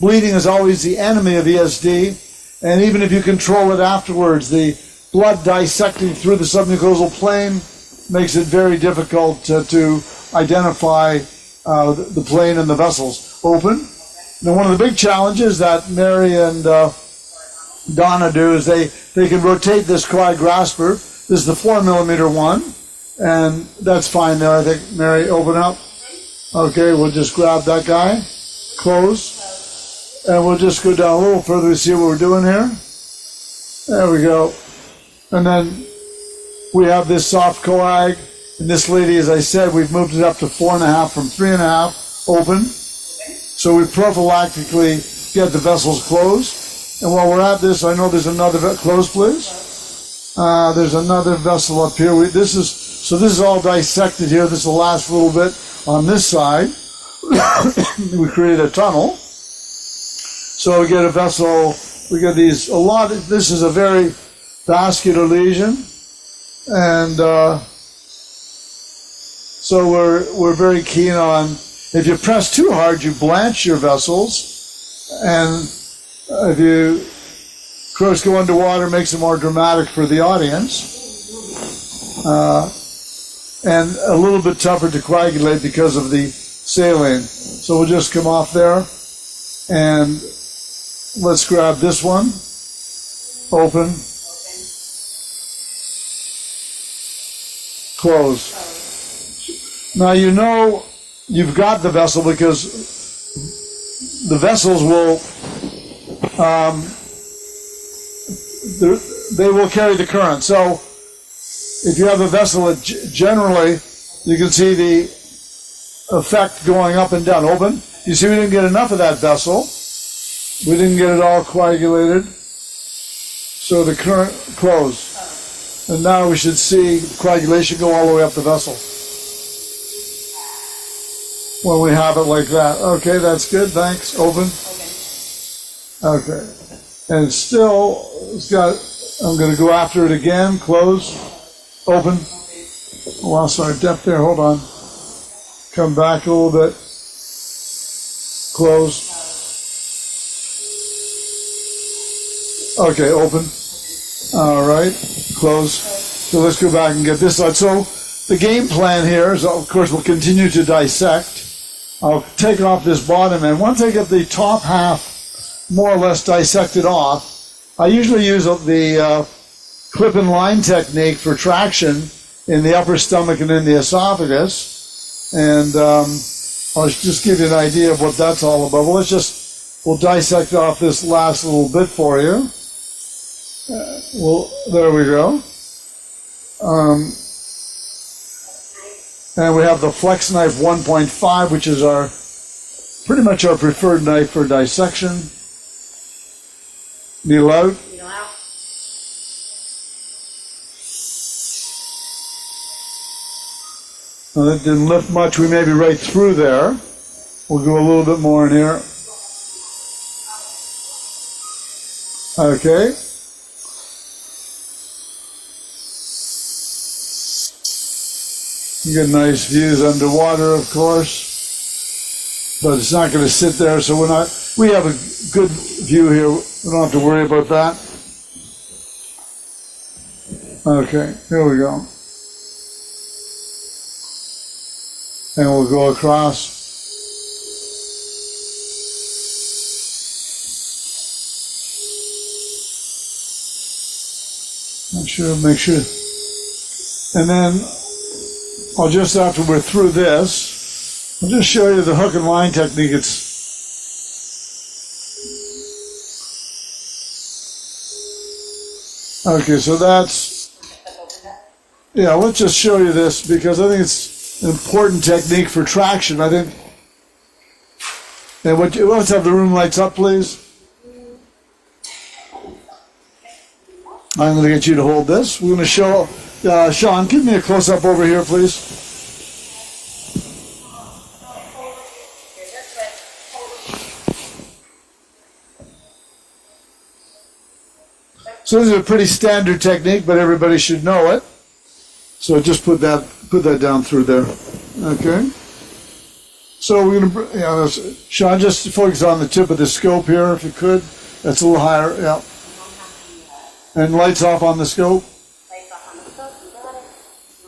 Bleeding is always the enemy of ESD. And even if you control it afterwards, the blood dissecting through the submucosal plane makes it very difficult to identify the plane and the vessels. Open. Now, one of the big challenges that Mary and Donna do is they can rotate this coag grasper. This is the 4mm one, and that's fine there. I think, Mary, open up. Okay, we'll just grab that guy, close, and we'll just go down a little further to see what we're doing here. There we go. And then we have this soft coag, and this lady, as I said, we've moved it up to 4.5 from 3.5, open. So we prophylactically get the vessels closed. And while we're at this, I know there's another close, please. There's another vessel up here. This is all dissected here. This is the last little bit on this side. We create a tunnel. So we get a vessel. We get these this is a very vascular lesion, and so we're very keen on. If you press too hard, you blanch your vessels, and if you, of course, go underwater, it makes it more dramatic for the audience, and a little bit tougher to coagulate because of the saline. So we'll just come off there, and let's grab this one, open, close. Now you know you've got the vessel because the vessels will, they will carry the current. So if you have a vessel that generally, you can see the effect going up and down. Open. You see we didn't get enough of that vessel. We didn't get it all coagulated. So the current closed. And now we should see coagulation go all the way up the vessel. When we have it like that. Okay, that's good. Thanks. Open. Okay. And still, it's got, I'm going to go after it again. Close. Open. Oh, lost our depth there. Hold on. Come back a little bit. Close. Okay, open. All right. Close. So let's go back and get this side. So the game plan here is, of course, we'll continue to dissect. I'll take off this bottom end. Once I get the top half more or less dissected off, I usually use the clip and line technique for traction in the upper stomach and in the esophagus. And I'll just give you an idea of what that's all about. Well, we'll dissect off this last little bit for you. There we go. And we have the flex knife 1.5, which is pretty much our preferred knife for dissection. Needle out. Needle out. Well, that didn't lift much. We may be right through there. We'll go a little bit more in here. Okay. You get nice views underwater, of course. But it's not going to sit there, so we have a good view here. We don't have to worry about that. Okay, here we go. And we'll go across. Make sure. And then, just after we're through this, I'll just show you the hook and line technique. Okay, so let's just show you this because I think it's an important technique for traction, I think. And let's have the room lights up, please. I'm going to get you to hold this. We're going to show, Sean, give me a close-up over here, please. So this is a pretty standard technique, but everybody should know it. So just put that down through there. Okay. So we're going to, Sean, just focus on the tip of the scope here, if you could. That's a little higher, yeah. And lights off on the scope.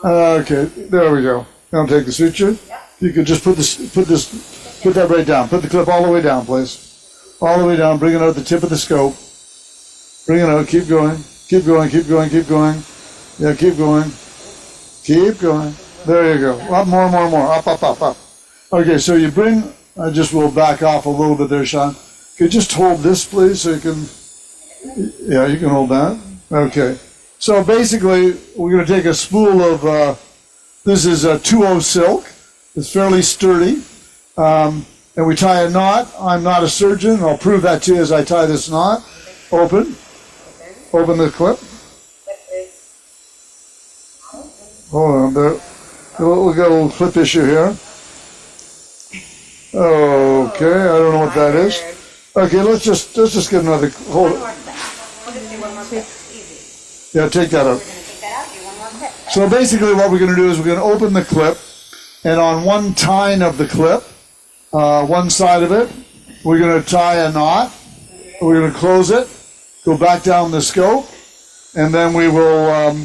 Okay, there we go. Don't take the suture. You could just put that right down. Put the clip all the way down, please. All the way down. Bring it out the tip of the scope. Bring it out. Keep going. Keep going. Keep going. Keep going. Yeah, keep going. Keep going. There you go. Up more, more, more. Up, up, up, up. Okay, so you bring. I just will back off a little bit there, Sean. Could you just hold this, please, so you can. Yeah, you can hold that. Okay. So basically, we're going to take a spool of, this is a 2/0 silk. It's fairly sturdy. And we tie a knot. I'm not a surgeon. I'll prove that to you as I tie this knot. Open. Open the clip. Hold on. We'll get a little clip issue here. Okay, I don't know what that is. Okay, let's just get another, hold it. Yeah, take that out. So basically what we're going to do is we're going to open the clip, and on one tine of the clip, one side of it, we're going to tie a knot. We're going to close it, go back down the scope, and then we'll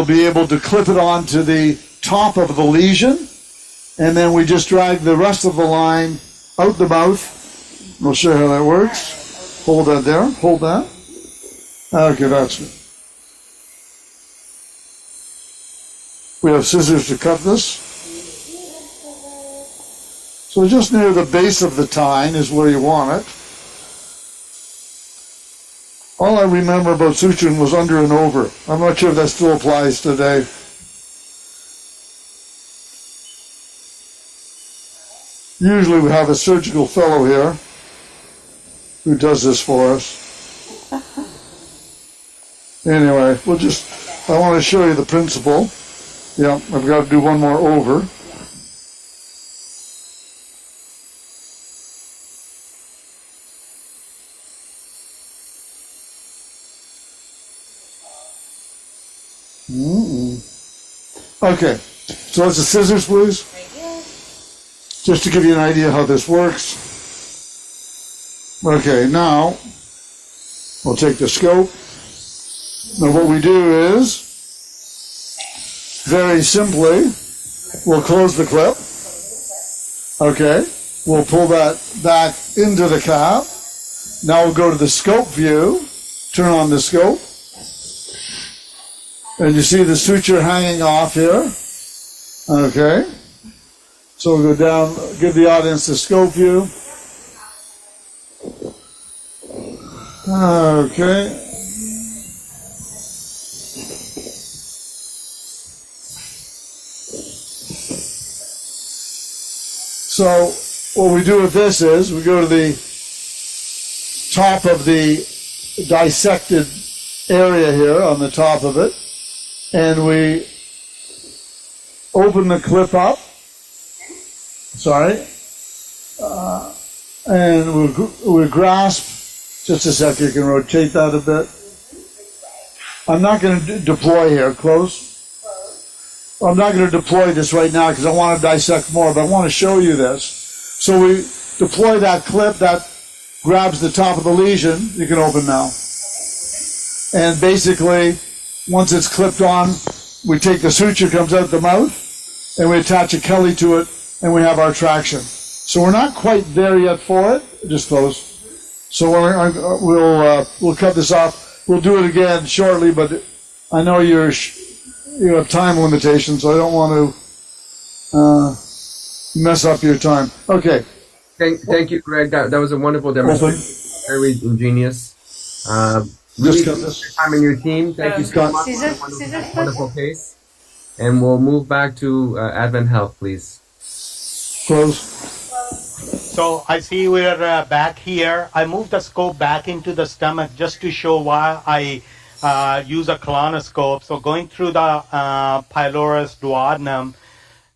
be able to clip it onto the top of the lesion, and then we just drag the rest of the line out the mouth. We'll show you how that works. Hold that there. Hold that. Okay, that's it. We have scissors to cut this. So just near the base of the tine is where you want it. All I remember about suturing was under and over. I'm not sure if that still applies today. Usually we have a surgical fellow here who does this for us. Anyway, I want to show you the principle. Yeah, I've got to do one more over. Okay, so let's the scissors, please. Just to give you an idea how this works. Okay, now we'll take the scope. Now what we do is, very simply, we'll close the clip. Okay, we'll pull that back into the cap. Now we'll go to the scope view, turn on the scope, and you see the suture hanging off here. Okay, so we'll go down, give the audience the scope view. Okay. So what we do with this is we go to the top of the dissected area here on the top of it, and we open the clip up. Sorry. And we grasp. Just a sec, you can rotate that a bit. I'm not going to deploy here. Close. I'm not going to deploy this right now because I want to dissect more, but I want to show you this. So we deploy that clip that grabs the top of the lesion. You can open now. And basically, once it's clipped on, we take the suture comes out the mouth, and we attach a Kelly to it, and we have our traction. So we're not quite there yet for it. Just close. So we'll cut this off. We'll do it again shortly, but I know you have time limitations, so I don't want to mess up your time. Okay. Thank you, Greg. That was a wonderful demonstration. Very ingenious. Really Just cut this. your time and your team. Thank you so much. Wonderful case. And we'll move back to Advent Health, please. Close. So I see we're back here. I moved the scope back into the stomach just to show why I use a colonoscope. So going through the pylorus duodenum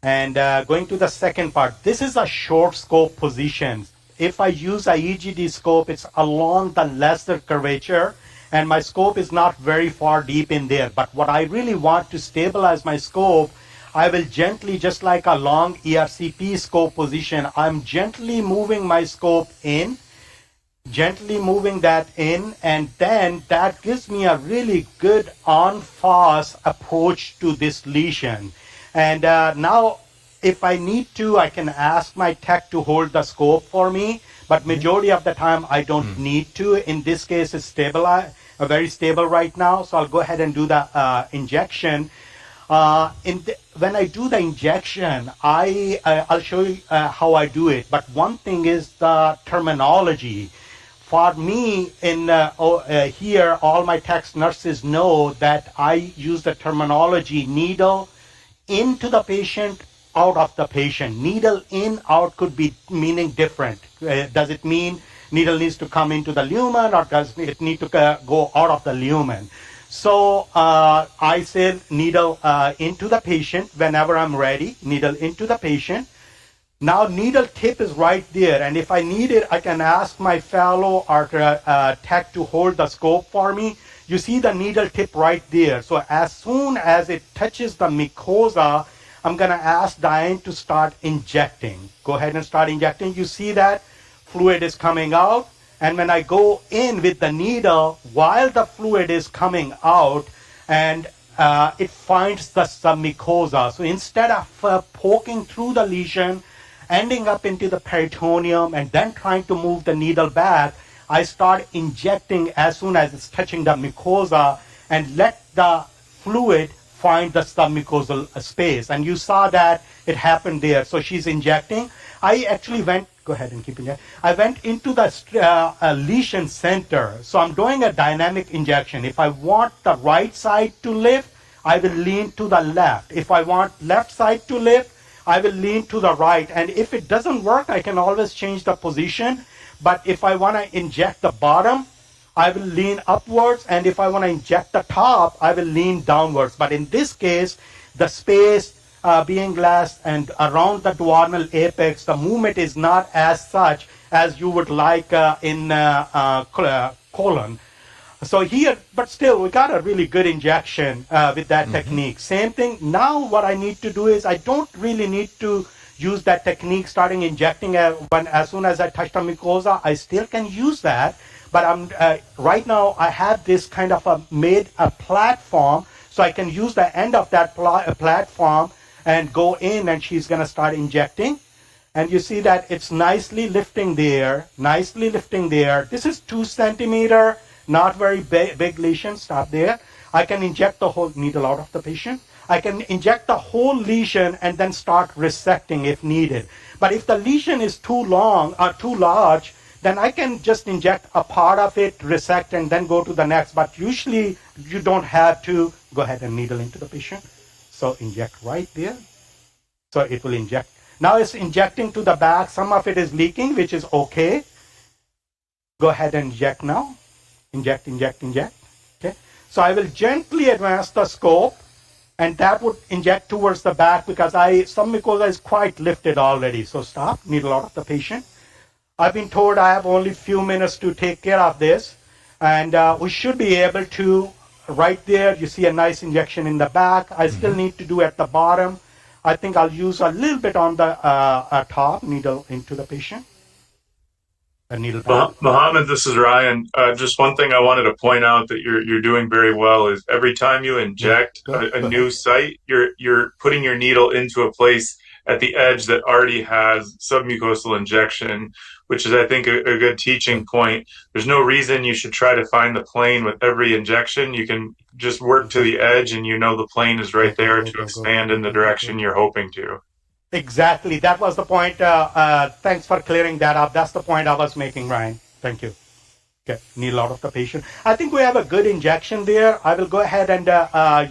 and going to the second part. This is a short scope position. If I use a EGD scope, it's along the lesser curvature, and my scope is not very far deep in there. But what I really want to stabilize my scope, I will gently, just like a long ERCP scope position, I'm gently moving my scope in, gently moving that in, and then that gives me a really good en-face approach to this lesion. And now, if I need to, I can ask my tech to hold the scope for me, but majority of the time I don't need to. In this case, it's very stable right now, so I'll go ahead and do the injection. When I do the injection, I'll show you how I do it. But one thing is the terminology. For me, here, all my techs nurses know that I use the terminology needle into the patient, out of the patient. Needle in, out could be meaning different. Does it mean needle needs to come into the lumen, or does it need to go out of the lumen? So I say needle into the patient whenever I'm ready, needle into the patient. Now needle tip is right there, and if I need it, I can ask my fellow or tech to hold the scope for me. You see the needle tip right there. So as soon as it touches the mucosa, I'm going to ask Diane to start injecting. Go ahead and start injecting. You see that fluid is coming out. And when I go in with the needle, while the fluid is coming out, and it finds the submucosa. So instead of poking through the lesion, ending up into the peritoneum, and then trying to move the needle back, I start injecting as soon as it's touching the mucosa and let the fluid find the submucosal space. And you saw that it happened there. So she's injecting. I actually went, go ahead and keep injecting. I went into the lesion center. So I'm doing a dynamic injection. If I want the right side to lift, I will lean to the left. If I want left side to lift, I will lean to the right. And if it doesn't work, I can always change the position. But if I want to inject the bottom, I will lean upwards, and if I want to inject the top, I will lean downwards. But in this case, the space being less and around the duodenal apex, the movement is not as such as you would like in colon. So here, but still, we got a really good injection with that technique. Same thing. Now what I need to do is I don't really need to use that technique, starting injecting as soon as I touch the mucosa. I still can use that. But right now I have this kind of made a platform, so I can use the end of that platform and go in, and she's going to start injecting. And you see that it's nicely lifting there, nicely lifting there. This is 2 centimeter, not very big lesion. Stop there. I can inject the whole needle out of the patient. I can inject the whole lesion and then start resecting if needed. But if the lesion is too long or too large, then I can just inject a part of it, resect, and then go to the next. But usually you don't have to. Go ahead and needle into the patient. So inject right there. So it will inject. Now it's injecting to the back. Some of it is leaking, which is okay. Go ahead and inject now. Inject, inject, inject. Okay. So I will gently advance the scope, and that would inject towards the back because some mucosa is quite lifted already. So stop, needle out of the patient. I've been told I have only a few minutes to take care of this, and we should be able to right there, you see a nice injection in the back. I still need to do at the bottom. I think I'll use a little bit on the top, needle into the patient. A needle back. Mohammed, this is Ryan. Just one thing I wanted to point out that you're doing very well is every time you inject a new site, you're putting your needle into a place at the edge that already has submucosal injection, which is, I think, a good teaching point. There's no reason you should try to find the plane with every injection. You can just work to the edge, and you know the plane is right there to expand in the direction you're hoping to. Exactly. That was the point. Thanks for clearing that up. That's the point I was making, Ryan. Thank you. Okay, needle out of the patient. I think we have a good injection there. I will go ahead and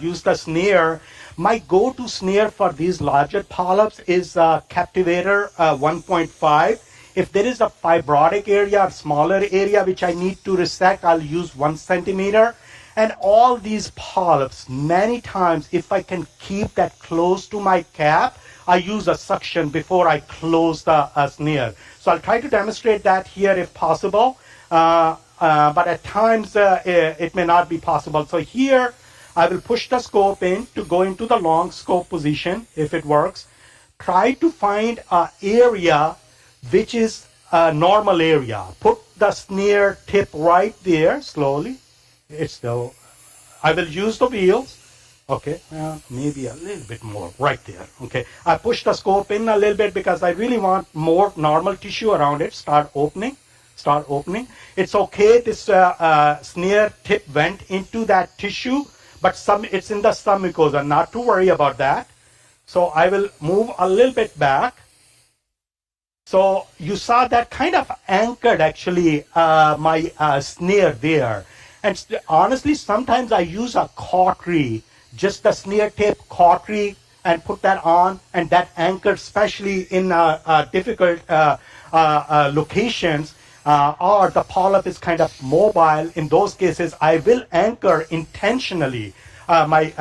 use the snare. My go-to snare for these larger polyps is Captivator 1.5. If there is a fibrotic area or smaller area which I need to resect, I'll use 1 centimeter. And all these polyps, many times, if I can keep that close to my cap, I use a suction before I close the snare. So I'll try to demonstrate that here if possible, but at times it may not be possible. So here I will push the scope in to go into the long scope position if it works. Try to find an area which is a normal area. Put the snare tip right there slowly. It's still, I will use the wheels. Okay, maybe a little bit more right there. Okay, I push the scope in a little bit because I really want more normal tissue around it. Start opening. It's okay, this snare tip went into that tissue, but it's in the submucosa, not to worry about that. So I will move a little bit back. So you saw that kind of anchored actually my snare there. And honestly, sometimes I use a cautery, just the snare tip cautery, and put that on, and that anchors, especially in difficult locations, or the polyp is kind of mobile. In those cases, I will anchor intentionally my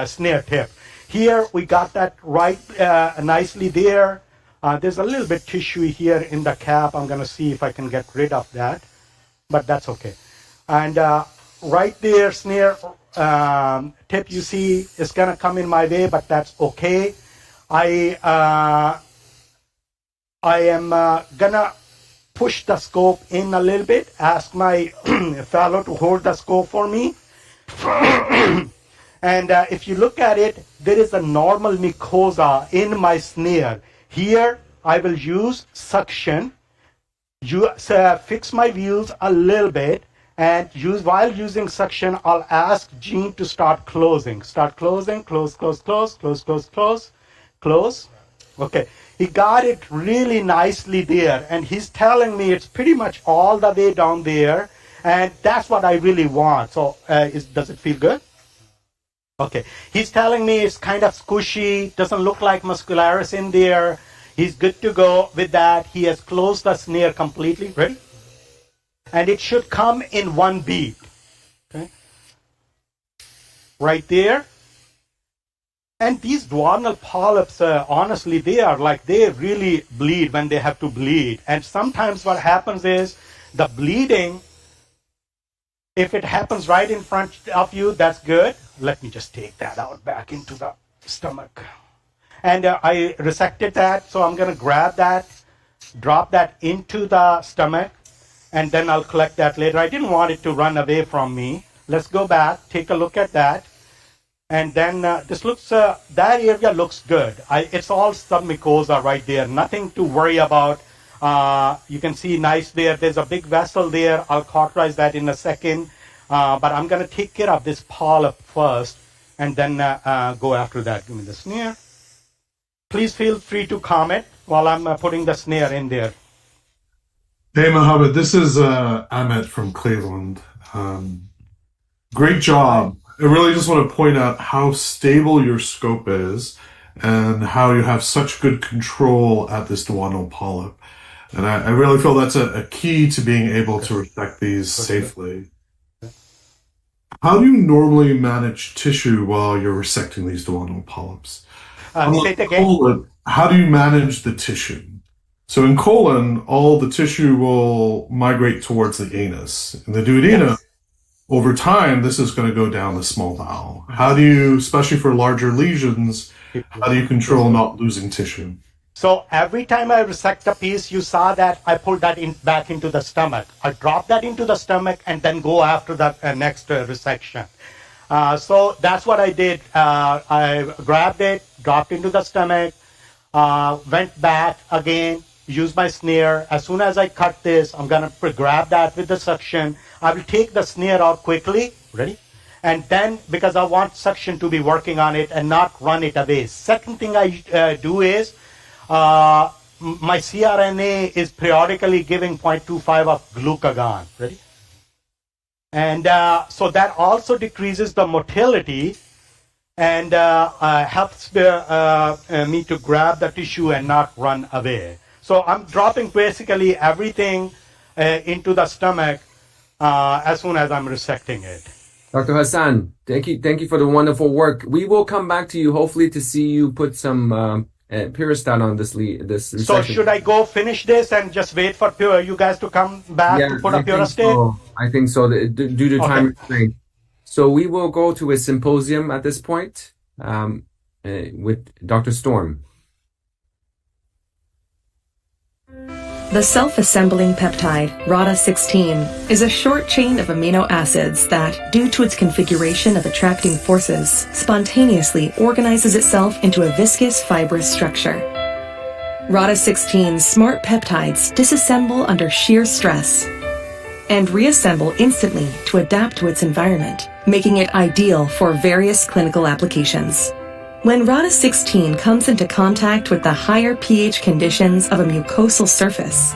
snare tip. Here we got that right nicely there. There's a little bit tissue here in the cap. I'm going to see if I can get rid of that, but that's okay. And right there, snare tip, you see, is going to come in my way, but that's okay. I am going to push the scope in a little bit, ask my fellow to hold the scope for me. And if you look at it, there is a normal mucosa in my snare. Here, I will use suction. Fix my wheels a little bit, and while using suction, I'll ask Gene to start closing. Start closing, close. Okay, he got it really nicely there, and he's telling me it's pretty much all the way down there, and that's what I really want. So does it feel good? Okay, he's telling me it's kind of squishy, doesn't look like muscularis in there. He's good to go with that. He has closed the snare completely. Ready? And it should come in one beat. Okay, right there. And these duodenal polyps, honestly, they really bleed when they have to bleed. And sometimes what happens is the bleeding, if it happens right in front of you, that's good. Let me just take that out back into the stomach. And I resected that, so I'm going to grab that, drop that into the stomach, and then I'll collect that later. I didn't want it to run away from me. Let's go back, take a look at that. And then that area looks good. It's all submucosa right there, nothing to worry about. You can see nice there. There's a big vessel there. I'll cauterize that in a second. But I'm going to take care of this polyp first, and then go after that. Give me the snare. Please feel free to comment while I'm putting the snare in there. Hey, Mohammed, this is Ahmet from Cleveland. Great job. I really just want to point out how stable your scope is and how you have such good control at this duodenal polyp. And I really feel that's a key to being able to resect these safely. How do you normally manage tissue while you're resecting these duodenal polyps? Say it again. Colon, how do you manage the tissue? So in colon, all the tissue will migrate towards the anus. In the duodenum, over time, this is going to go down the small bowel. How do you, especially for larger lesions, how do you control not losing tissue? So every time I resect a piece, you saw that I pulled that back into the stomach. I drop that into the stomach and then go after that next resection. So that's what I did. I grabbed it, dropped into the stomach, went back again, used my snare. As soon as I cut this, I'm going to grab that with the suction. I will take the snare out quickly. Ready? And then, because I want suction to be working on it and not run it away. Second thing I do is, my CRNA is periodically giving 0.25 of glucagon. Ready? And so that also decreases the motility and helps me to grab the tissue and not run away. So I'm dropping basically everything into the stomach as soon as I'm resecting it. Dr. Hassan, thank you for the wonderful work. We will come back to you, hopefully, to see you put some Pyristat on this resection. So should I go finish this and just wait for you guys to come back to put a Pyristat? I think so, due to time restraint. So we will go to a symposium at this point with Dr. Storm. The self-assembling peptide, RADA16, is a short chain of amino acids that, due to its configuration of attracting forces, spontaneously organizes itself into a viscous fibrous structure. RADA16's smart peptides disassemble under shear stress and reassemble instantly to adapt to its environment, making it ideal for various clinical applications. When RADA16 comes into contact with the higher pH conditions of a mucosal surface,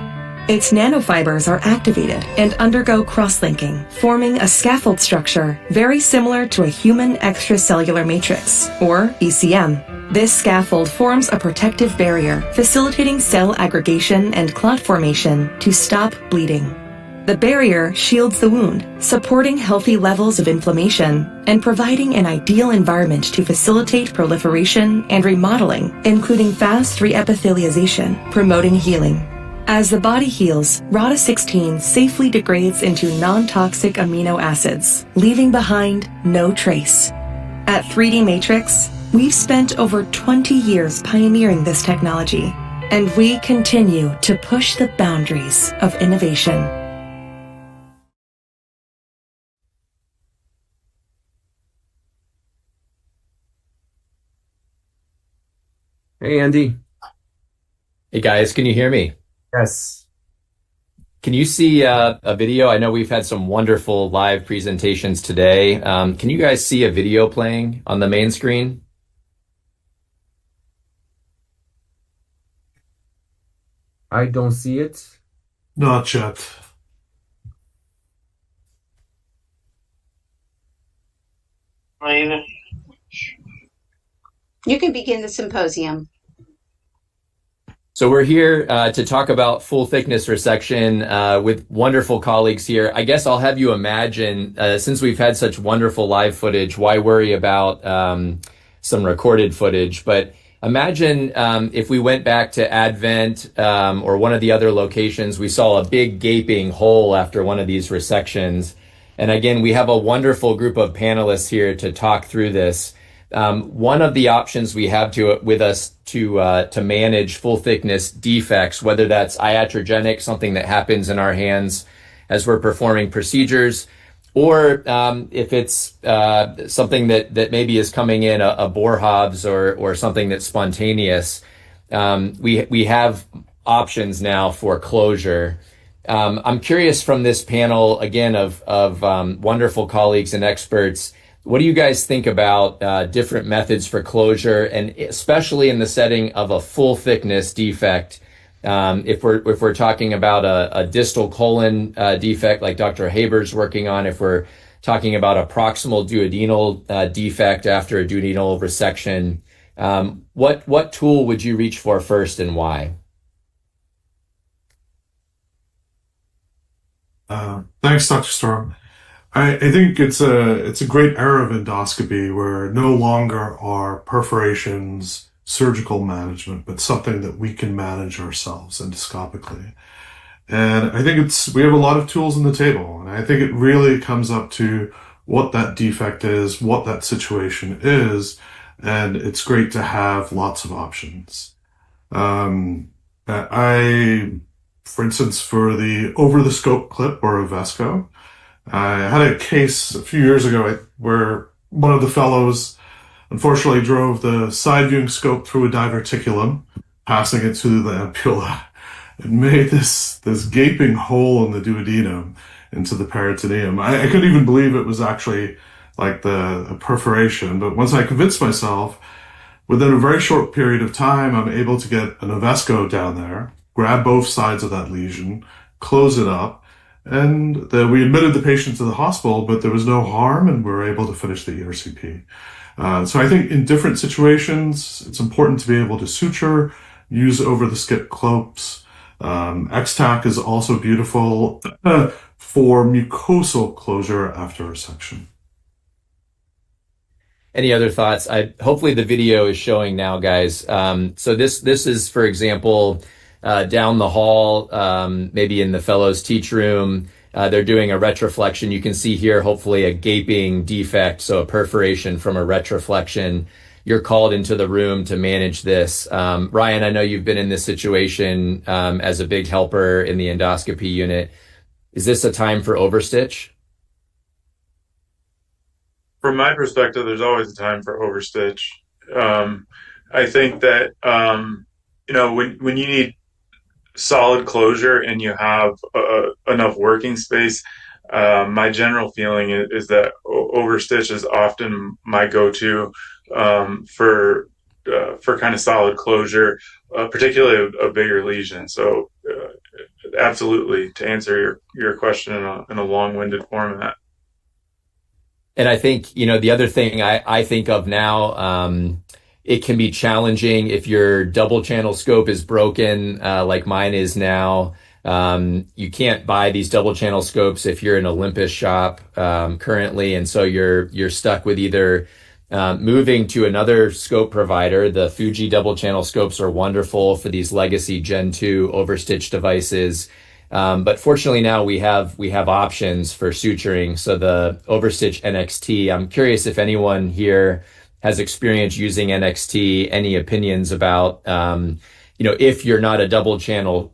its nanofibers are activated and undergo cross-linking, forming a scaffold structure very similar to a human extracellular matrix, or ECM. This scaffold forms a protective barrier, facilitating cell aggregation and clot formation to stop bleeding. The barrier shields the wound, supporting healthy levels of inflammation and providing an ideal environment to facilitate proliferation and remodeling, including fast reepithelialization, promoting healing. As the body heals, RADA16 safely degrades into non-toxic amino acids, leaving behind no trace. At 3D Matrix, we've spent over 20 years pioneering this technology, and we continue to push the boundaries of innovation. Hey, Andy. Hey, guys, can you hear me? Yes. Can you see a video? I know we've had some wonderful live presentations today. Can you guys see a video playing on the main screen? I don't see it. Not yet. You can begin the symposium. So we're here to talk about full thickness resection with wonderful colleagues here. I guess I'll have you imagine, since we've had such wonderful live footage, why worry about some recorded footage? But imagine if we went back to Advent or one of the other locations, we saw a big gaping hole after one of these resections. And again, we have a wonderful group of panelists here to talk through this. One of the options we have with us to manage full thickness defects, whether that's iatrogenic, something that happens in our hands as we're performing procedures, or if it's something that maybe is coming in a Boerhaave or something that's spontaneous, we have options now for closure. I'm curious from this panel again of wonderful colleagues and experts. What do you guys think about different methods for closure, and especially in the setting of a full thickness defect? If we're talking about a distal colon defect like Dr. Haber's working on, if we're talking about a proximal duodenal defect after a duodenal resection, what tool would you reach for first and why? Thanks, Dr. Storm. I think it's a great era of endoscopy where no longer are perforations surgical management, but something that we can manage ourselves endoscopically. And I think we have a lot of tools on the table. And I think it really comes up to what that defect is, what that situation is. And it's great to have lots of options. For instance, for the over-the-scope clip or a Vesco, I had a case a few years ago where one of the fellows unfortunately drove the side viewing scope through a diverticulum, passing it through the ampulla, and made this gaping hole in the duodenum into the peritoneum. I couldn't even believe it was actually like a perforation, but once I convinced myself, within a very short period of time, I'm able to get an Avesco down there, grab both sides of that lesion, close it up, and we admitted the patient to the hospital, but there was no harm, and we were able to finish the ERCP. So I think in different situations, it's important to be able to suture, use over-the-skip clopes. X-Tac is also beautiful for mucosal closure after resection. Any other thoughts? Hopefully the video is showing now, guys. So this is, for example, down the hall, maybe in the fellows teach room. They're doing a retroflexion. You can see here, hopefully, a gaping defect, so a perforation from a retroflexion. You're called into the room to manage this. Ryan, I know you've been in this situation as a big helper in the endoscopy unit. Is this a time for overstitch? From my perspective, there's always a time for overstitch. I think that when you need solid closure and you have enough working space, my general feeling is that overstitch is often my go-to for kind of solid closure, particularly a bigger lesion. So absolutely, to answer your question in a long-winded format. And I think, the other thing I think of now, it can be challenging if your double channel scope is broken, like mine is now. You can't buy these double channel scopes if you're an Olympus shop currently. And so you're stuck with either moving to another scope provider. The Fuji double channel scopes are wonderful for these legacy Gen 2 overstitch devices. But fortunately now we have options for suturing. So the Overstitch NXT, I'm curious if anyone here has experience using NXT, any opinions about, if you're not a double channel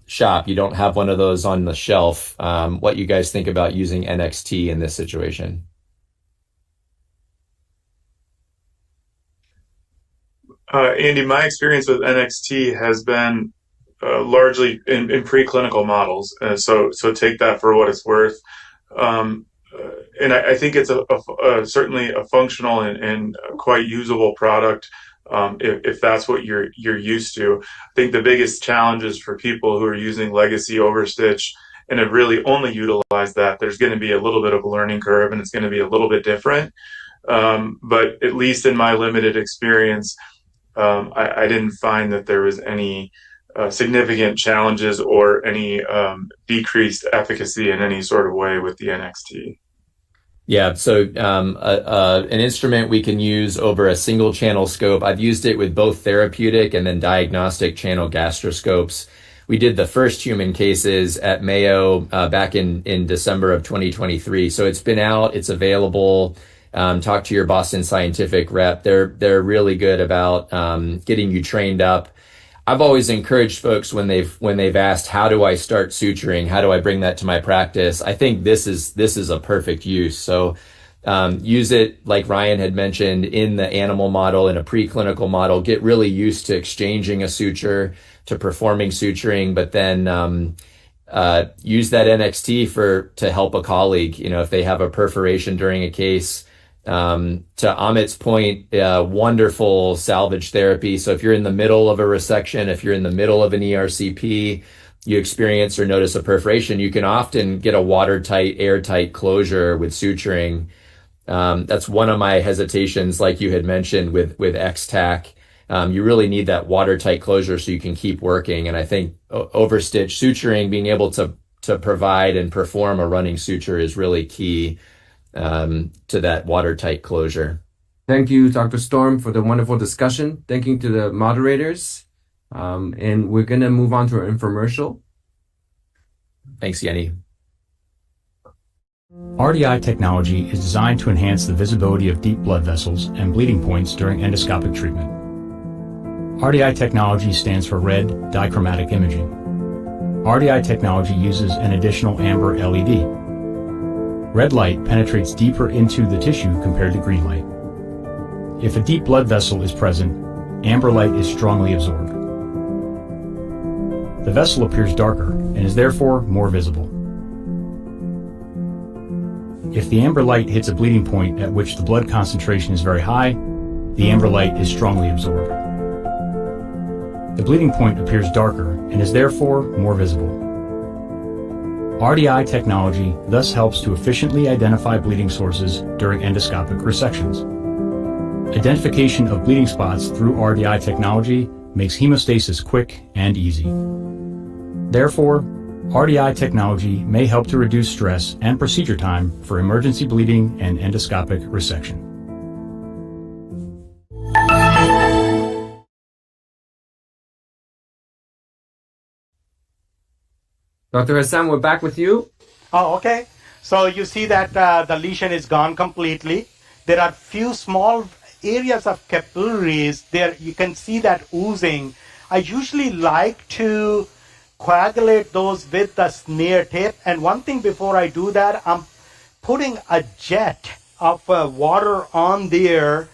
shop, you don't have one of those on the shelf, what you guys think about using NXT in this situation. Andy, my experience with NXT has been largely in preclinical models. So take that for what it's worth. And I think it's certainly a functional and quite usable product if that's what you're used to. I think the biggest challenges for people who are using legacy overstitch and have really only utilized that, there's going to be a little bit of a learning curve and it's going to be a little bit different. But at least in my limited experience, I didn't find that there was any significant challenges or any decreased efficacy in any sort of way with the NXT. Yeah, so an instrument we can use over a single channel scope. I've used it with both therapeutic and then diagnostic channel gastroscopes. We did the first human cases at Mayo back in December of 2023. So it's been out, it's available. Talk to your Boston Scientific rep. They're really good about getting you trained up. I've always encouraged folks when they've asked, how do I start suturing? How do I bring that to my practice? I think this is a perfect use. So use it, like Ryan had mentioned, in the animal model, in a preclinical model. Get really used to exchanging a suture, to performing suturing, but then use that NXT to help a colleague. If they have a perforation during a case. To Amit's point, wonderful salvage therapy. So if you're in the middle of a resection, if you're in the middle of an ERCP, you experience or notice a perforation, you can often get a watertight, airtight closure with suturing. That's one of my hesitations, like you had mentioned with X-Tac. You really need that watertight closure so you can keep working. And I think overstitch suturing, being able to provide and perform a running suture is really key to that watertight closure. Thank you, Dr. Storm, for the wonderful discussion. Thank you to the moderators. And we're going to move on to our infomercial. Thanks, Yenny. RDI technology is designed to enhance the visibility of deep blood vessels and bleeding points during endoscopic treatment. RDI technology stands for red dichromatic imaging. RDI technology uses an additional amber LED. Red light penetrates deeper into the tissue compared to green light. If a deep blood vessel is present, amber light is strongly absorbed. The vessel appears darker and is therefore more visible. If the amber light hits a bleeding point at which the blood concentration is very high, the amber light is strongly absorbed. The bleeding point appears darker and is therefore more visible. RDI technology thus helps to efficiently identify bleeding sources during endoscopic resections. Identification of bleeding spots through RDI technology makes hemostasis quick and easy. Therefore, RDI technology may help to reduce stress and procedure time for emergency bleeding and endoscopic resection. Dr. Hassan, we're back with you. Oh, okay. So you see that the lesion is gone completely. There are few small areas of capillaries there. You can see that oozing. I usually like to coagulate those with the snare tip. And one thing before I do that, I'm putting a jet of water on there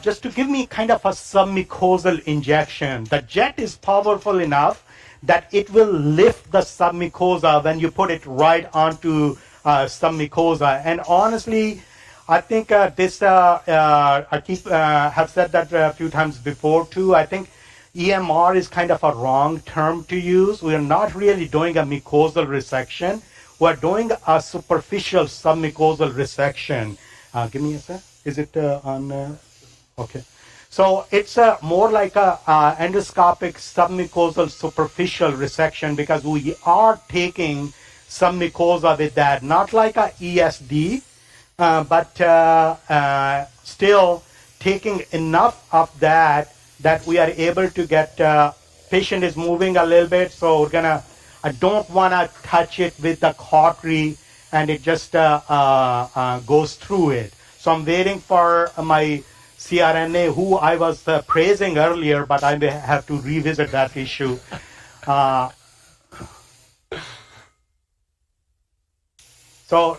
just to give me kind of a submucosal injection. The jet is powerful enough that it will lift the submucosa when you put it right onto submucosa. And honestly, I think I have said that a few times before too. I think EMR is kind of a wrong term to use. We are not really doing a mucosal resection. We're doing a superficial submucosal resection. Give me a sec. Is it on? Okay. So it's more like a endoscopic submucosal superficial resection because we are taking submucosa with that, not like a ESD, but still taking enough of that we are able to get, patient is moving a little bit, so we're gonna, I don't wanna touch it with the cautery and it just goes through it. So I'm waiting for my CRNA, who I was praising earlier, but I may have to revisit that issue. So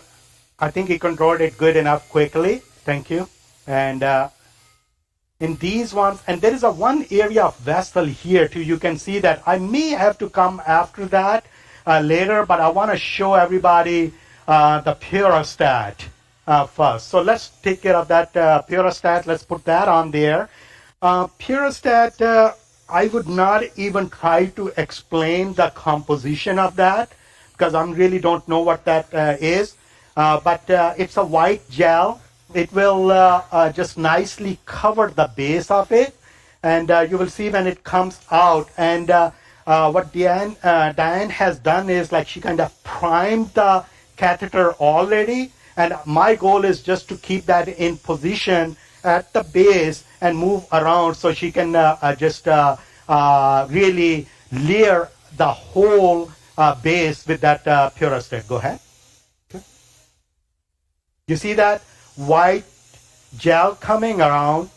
I think he controlled it good enough quickly. Thank you. And in these ones, and there is a one area of vessel here too. You can see that I may have to come after that later, but I want to show everybody the purostat first. So let's take care of that purostat. Let's put that on there. Purostat, I would not even try to explain the composition of that because I really don't know what that is. But it's a white gel. It will just nicely cover the base of it. And you will see when it comes out. And what Diane has done is like she kind of primed the catheter already. And my goal is just to keep that in position at the base and move around so she can just really layer the whole base with that purostat. Go ahead. Okay. You see that white gel coming around,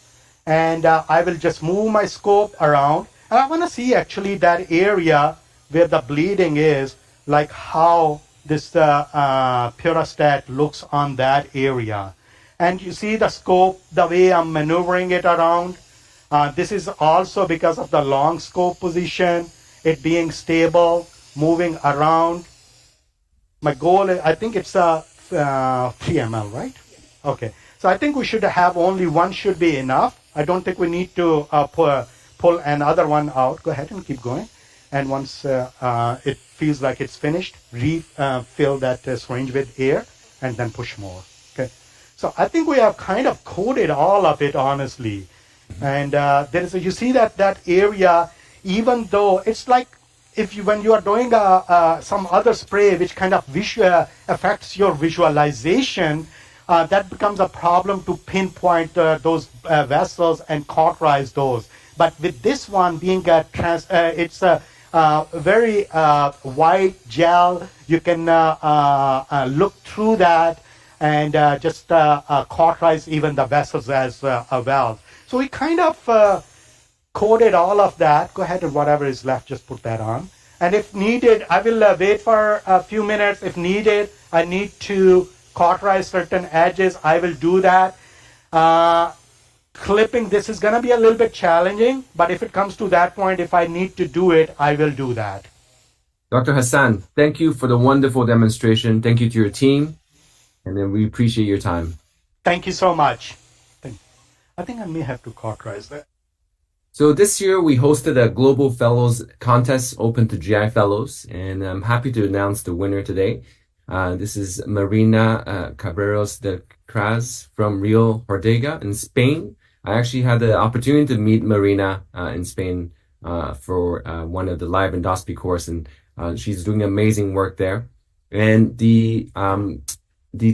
and I will just move my scope around. And I want to see actually that area where the bleeding is, like how this purostat looks on that area. And you see the scope, the way I'm maneuvering it around. This is also because of the long scope position, it being stable, moving around. My goal is, I think it's 3 ml, right? Okay. So I think we should have only one should be enough. I don't think we need to pull another one out. Go ahead and keep going. And once it feels like it's finished, refill that syringe with air and then push more. Okay. So I think we have kind of coated all of it, honestly. And there is you see that area, even though it's like when you are doing some other spray which kind of affects your visualization, that becomes a problem to pinpoint those vessels and cauterize those. But with this one being it's very white gel. You can look through that and just cauterize even the vessels as well. So we kind of coated all of that. Go ahead and whatever is left, just put that on. And if needed, I will wait for a few minutes. If needed, I need to cauterize certain edges, I will do that. Clipping, this is going to be a little bit challenging, but if it comes to that point, if I need to do it, I will do that. Dr. Hassan, thank you for the wonderful demonstration. Thank you to your team, and then we appreciate your time. Thank you so much. I think I may have to cauterize that. So this year we hosted a Global Fellows contest open to GI Fellows, and I'm happy to announce the winner today. This is Marina Cabreros de Cras from Rio Ordega in Spain. I actually had the opportunity to meet Marina in Spain for one of the live endoscopy course, and she's doing amazing work there. And the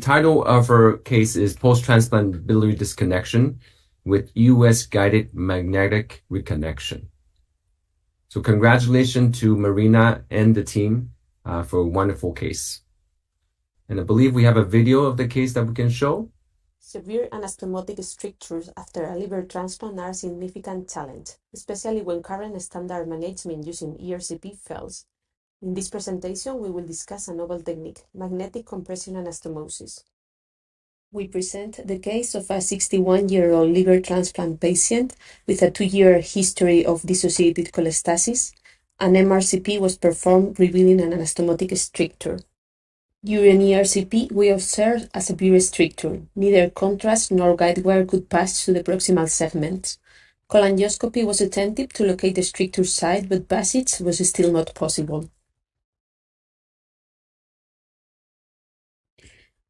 title of her case is post-transplant biliary disconnection with US guided magnetic reconnection. So congratulations to Marina and the team for a wonderful case. And I believe we have a video of the case that we can show. Severe anastomotic strictures after a liver transplant are a significant challenge, especially when current standard management using ERCP fails. In this presentation, we will discuss a novel technique, magnetic compression anastomosis. We present the case of a 61-year-old liver transplant patient with a 2-year history of dissociated cholestasis. An MRCP was performed revealing an anastomotic stricture. During ERCP, we observed a severe stricture. Neither contrast nor guide wire could pass through the proximal segments. Cholangioscopy was attempted to locate the stricture site, but passage was still not possible.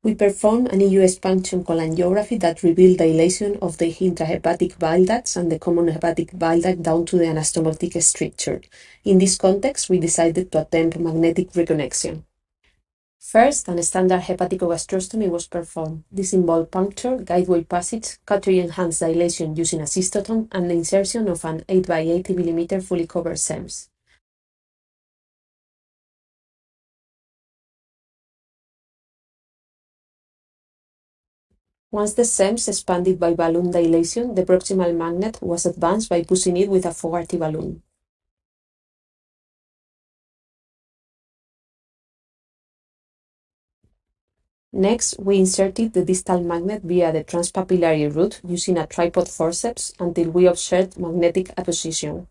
We performed an EU expansion cholangiography that revealed dilation of the intrahepatic bile ducts and the common hepatic bile duct down to the anastomotic stricture. In this context, we decided to attempt magnetic reconnection. First, an standard hepaticogastrostomy was performed. This involved puncture, guideway passage, cautery-enhanced dilation using a cystoton, and the insertion of an 8 by 80 mm fully covered SEMS. Once the SEMS expanded by balloon dilation, the proximal magnet was advanced by pushing it with a Fogarty balloon. Next, we inserted the distal magnet via the transpapillary route using a tripod forceps until we observed magnetic apposition.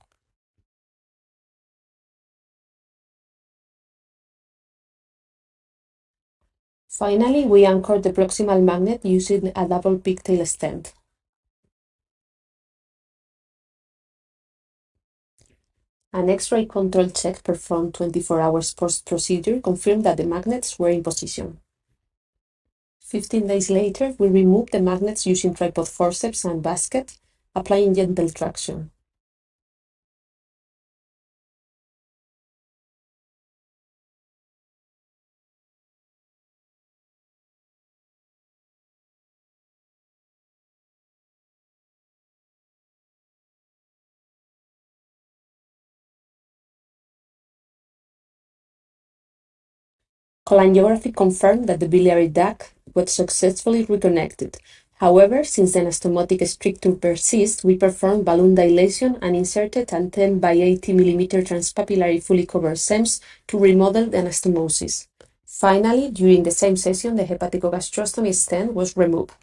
Finally, we anchored the proximal magnet using a double pigtail stent. An X-ray control check performed 24 hours post-procedure confirmed that the magnets were in position. 15 days later, we removed the magnets using tripod forceps and basket, applying gentle traction. Cholangiography confirmed that the biliary duct was successfully reconnected. However, since the anastomotic stricture persists, we performed balloon dilation and inserted a 10 by 80 mm transpapillary fully covered SEMS to remodel the anastomosis. Finally, during the same session, the hepaticogastrostomy stent was removed.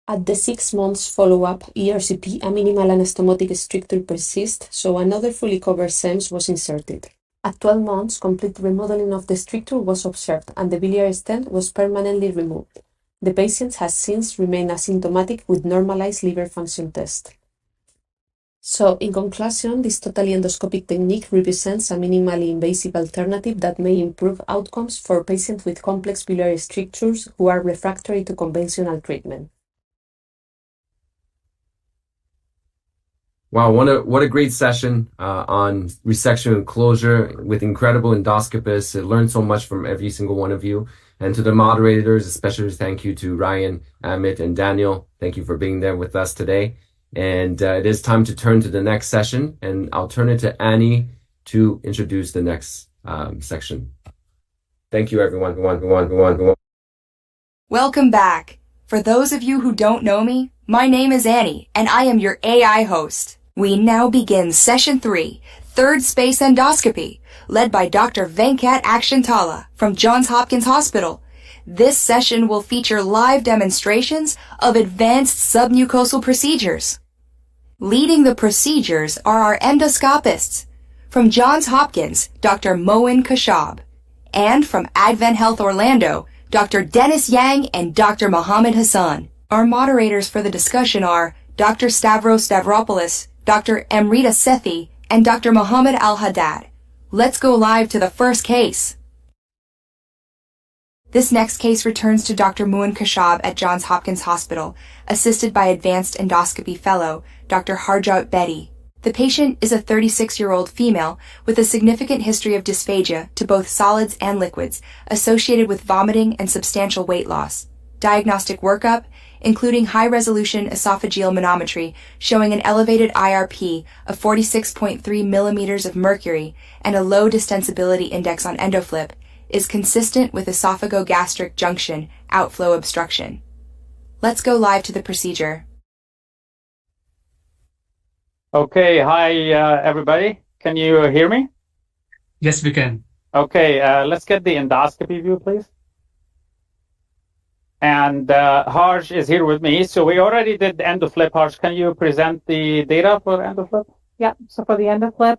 At the 6 months follow-up ERCP, a minimal anastomotic stricture persists, so another fully covered SEMS was inserted. At 12 months, complete remodeling of the stricture was observed and the biliary stent was permanently removed. The patient has since remained asymptomatic with normalized liver function test. So, in conclusion, this totally endoscopic technique represents a minimally invasive alternative that may improve outcomes for patients with complex biliary strictures who are refractory to conventional treatment. Wow, what a great session on resection and closure with incredible endoscopists. I learned so much from every single one of you. And to the moderators, especially thank you to Ryan, Amit, and Daniel. Thank you for being there with us today. And it is time to turn to the next session, and I'll turn it to Annie to introduce the next section. Thank you, everyone. Welcome back. For those of you who don't know me, my name is Annie, and I am your AI host. We now begin Session 3, Third Space Endoscopy, led by Dr. Venkat Akshantala from Johns Hopkins Hospital. This session will feature live demonstrations of advanced submucosal procedures. Leading the procedures are our endoscopists. From Johns Hopkins, Dr. Moin Kashab. And from Advent Health Orlando, Dr. Dennis Yang and Dr. Mohammed Hassan. Our moderators for the discussion are Dr. Stavros Stavropoulos, Dr. Amrita Sethi, and Dr. Mohammed Al-Haddad. Let's go live to the first case. This next case returns to Dr. Moin Kashab at Johns Hopkins Hospital, assisted by Advanced Endoscopy Fellow, Dr. Harjot Bedi. The patient is a 36-year-old female with a significant history of dysphagia to both solids and liquids, associated with vomiting and substantial weight loss. Diagnostic workup, including high-resolution esophageal manometry showing an elevated IRP of 46.3 millimeters of mercury and a low distensibility index on endoflip, is consistent with esophagogastric junction outflow obstruction. Let's go live to the procedure. Okay, hi everybody. Can you hear me? Yes, we can. Okay, let's get the endoscopy view, please. And Harsh is here with me. So we already did the endoflip. Harsh, can you present the data for endoflip? Yeah, so for the endoflip,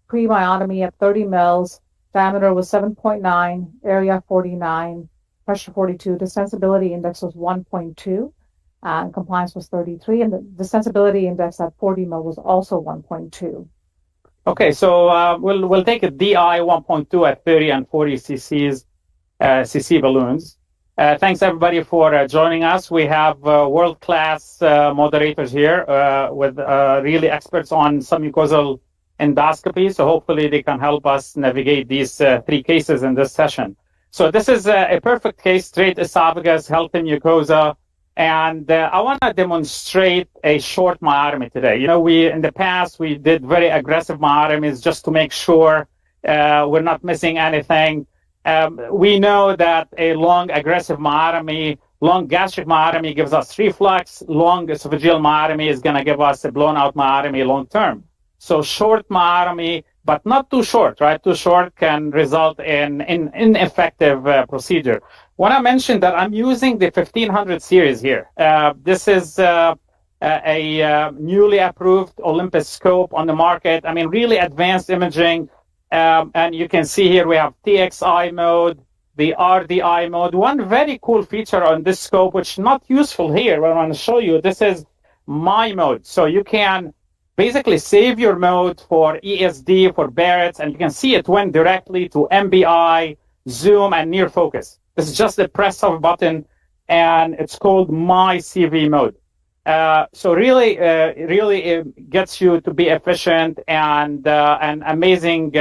pre-myotomy at 30 mils, diameter was 7.9, area 49, pressure 42, the sensibility index was 1.2, and compliance was 33, and the sensibility index at 40 mil was also 1.2. Okay, so we'll take a DI 1.2 at 30 and 40 cc balloons. Thanks everybody for joining us. We have world-class moderators here with really experts on submucosal endoscopy. So hopefully they can help us navigate these three cases in this session. So this is a perfect case, straight esophagus, healthy mucosa. And I want to demonstrate a short myotomy today. You know, in the past, we did very aggressive myotomies just to make sure we're not missing anything. We know that a long aggressive myotomy, long gastric myotomy gives us reflux. Long esophageal myotomy is going to give us a blown out myotomy long term. So short myotomy, but not too short, right? Too short can result in ineffective procedure. Want to mention that I'm using the 1500 series here. This is a newly approved Olympus scope on the market. I mean, really advanced imaging. And you can see here we have TXI mode, the RDI mode. One very cool feature on this scope, which is not useful here, what I want to show you, this is my mode. So you can basically save your mode for ESD, for Barrett's, and you can see it went directly to MBI, zoom, and near focus. This is just the press of a button, and it's called my CV mode. So really, it gets you to be efficient and amazing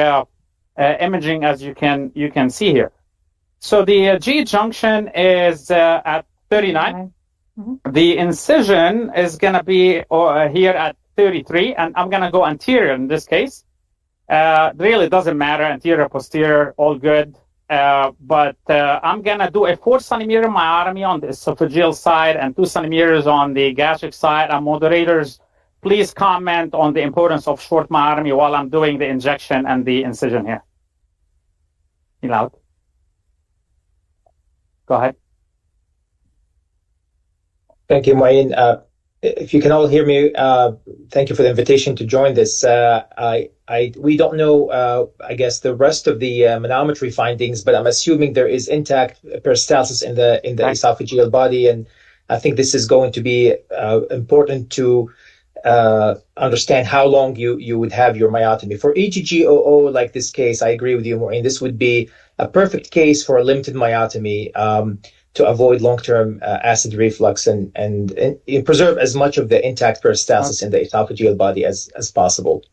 imaging, as you can see here. So the G junction is at 39. Mm-hmm. The incision is going to be here at 33, and I'm going to go anterior in this case. Really doesn't matter, anterior, posterior, all good. But I'm going to do a 4 centimeter myotomy on the esophageal side and 2 centimeters on the gastric side. And moderators, please comment on the importance of short myotomy while I'm doing the injection and the incision here. You loud? Go ahead. Thank you, Moin. If you can all hear me, thank you for the invitation to join this. We don't know, I guess, the rest of the manometry findings, but I'm assuming there is intact peristalsis in the esophageal body, and I think this is going to be important to understand how long you would have your myotomy. For EGGOO, like this case, I agree with you, Maureen. This would be a perfect case for a limited myotomy to avoid long-term acid reflux and preserve as much of the intact peristalsis in the esophageal body as possible.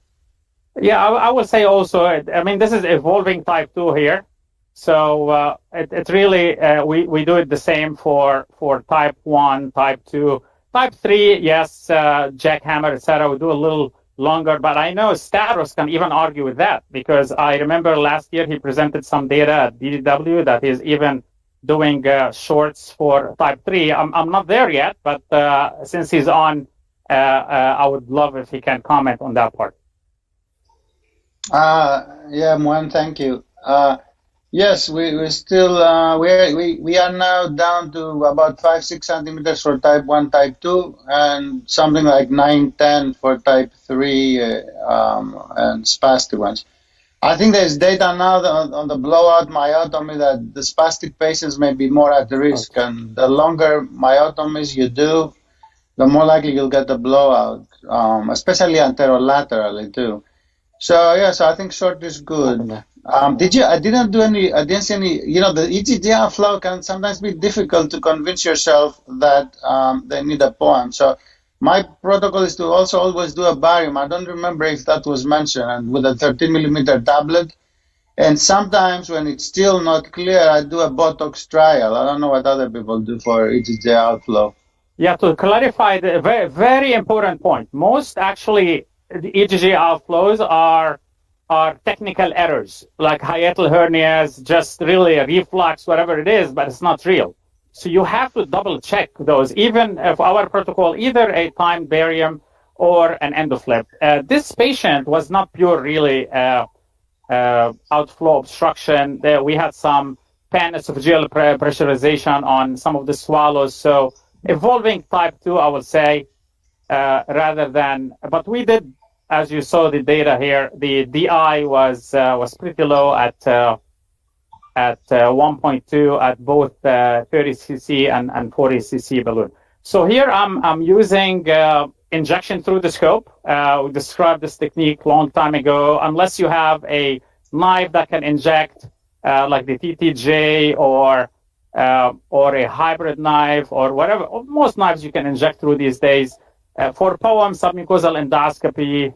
Yeah, I would say also, I mean, this is evolving type 2 here. So it's really, we do it the same for type 1, type 2. type 3, yes, jackhammer, etc., we do a little longer, but I know Stavros can even argue with that, because I remember last year he presented some data at DDW that he's even doing shorts for type 3. I'm not there yet, but since he's on, I would love if he can comment on that part. Yeah, Mohan, thank you. Yes, we still we are now down to about 5-6 centimeters for type 1, type 2, and something like 9-10 for type 3 and spastic ones. I think there's data now on the blowout myotomy that the spastic patients may be more at risk, and the longer myotomies you do, the more likely you'll get the blowout, especially anterolaterally too. So yes, I think short is good. I didn't see any. You know, the EGGR flow can sometimes be difficult to convince yourself that they need a poem. So my protocol is to also always do a barium. I don't remember if that was mentioned, and with a 13 millimeter tablet. And sometimes when it's still not clear, I do a Botox trial. I don't know what other people do for EGGR outflow. Yeah, to clarify the very, very important point. Most actually the EGG outflows are technical errors, like hiatal hernias, just really a reflux, whatever it is, but it's not real. So you have to double check those, even if our protocol, either a timed barium or an endoflip. This patient was not pure really outflow obstruction. We had some pan-esophageal pressurization on some of the swallows. So evolving type 2, I would say, rather than, but we did, as you saw the data here, the DI was pretty low at 1.2 at both 30 cc and 40 cc balloon. So here I'm using injection through the scope. We described this technique long time ago. Unless you have a knife that can inject, like the TTJ or a hybrid knife or whatever. Most knives you can inject through these days. For POEM submucosal endoscopy,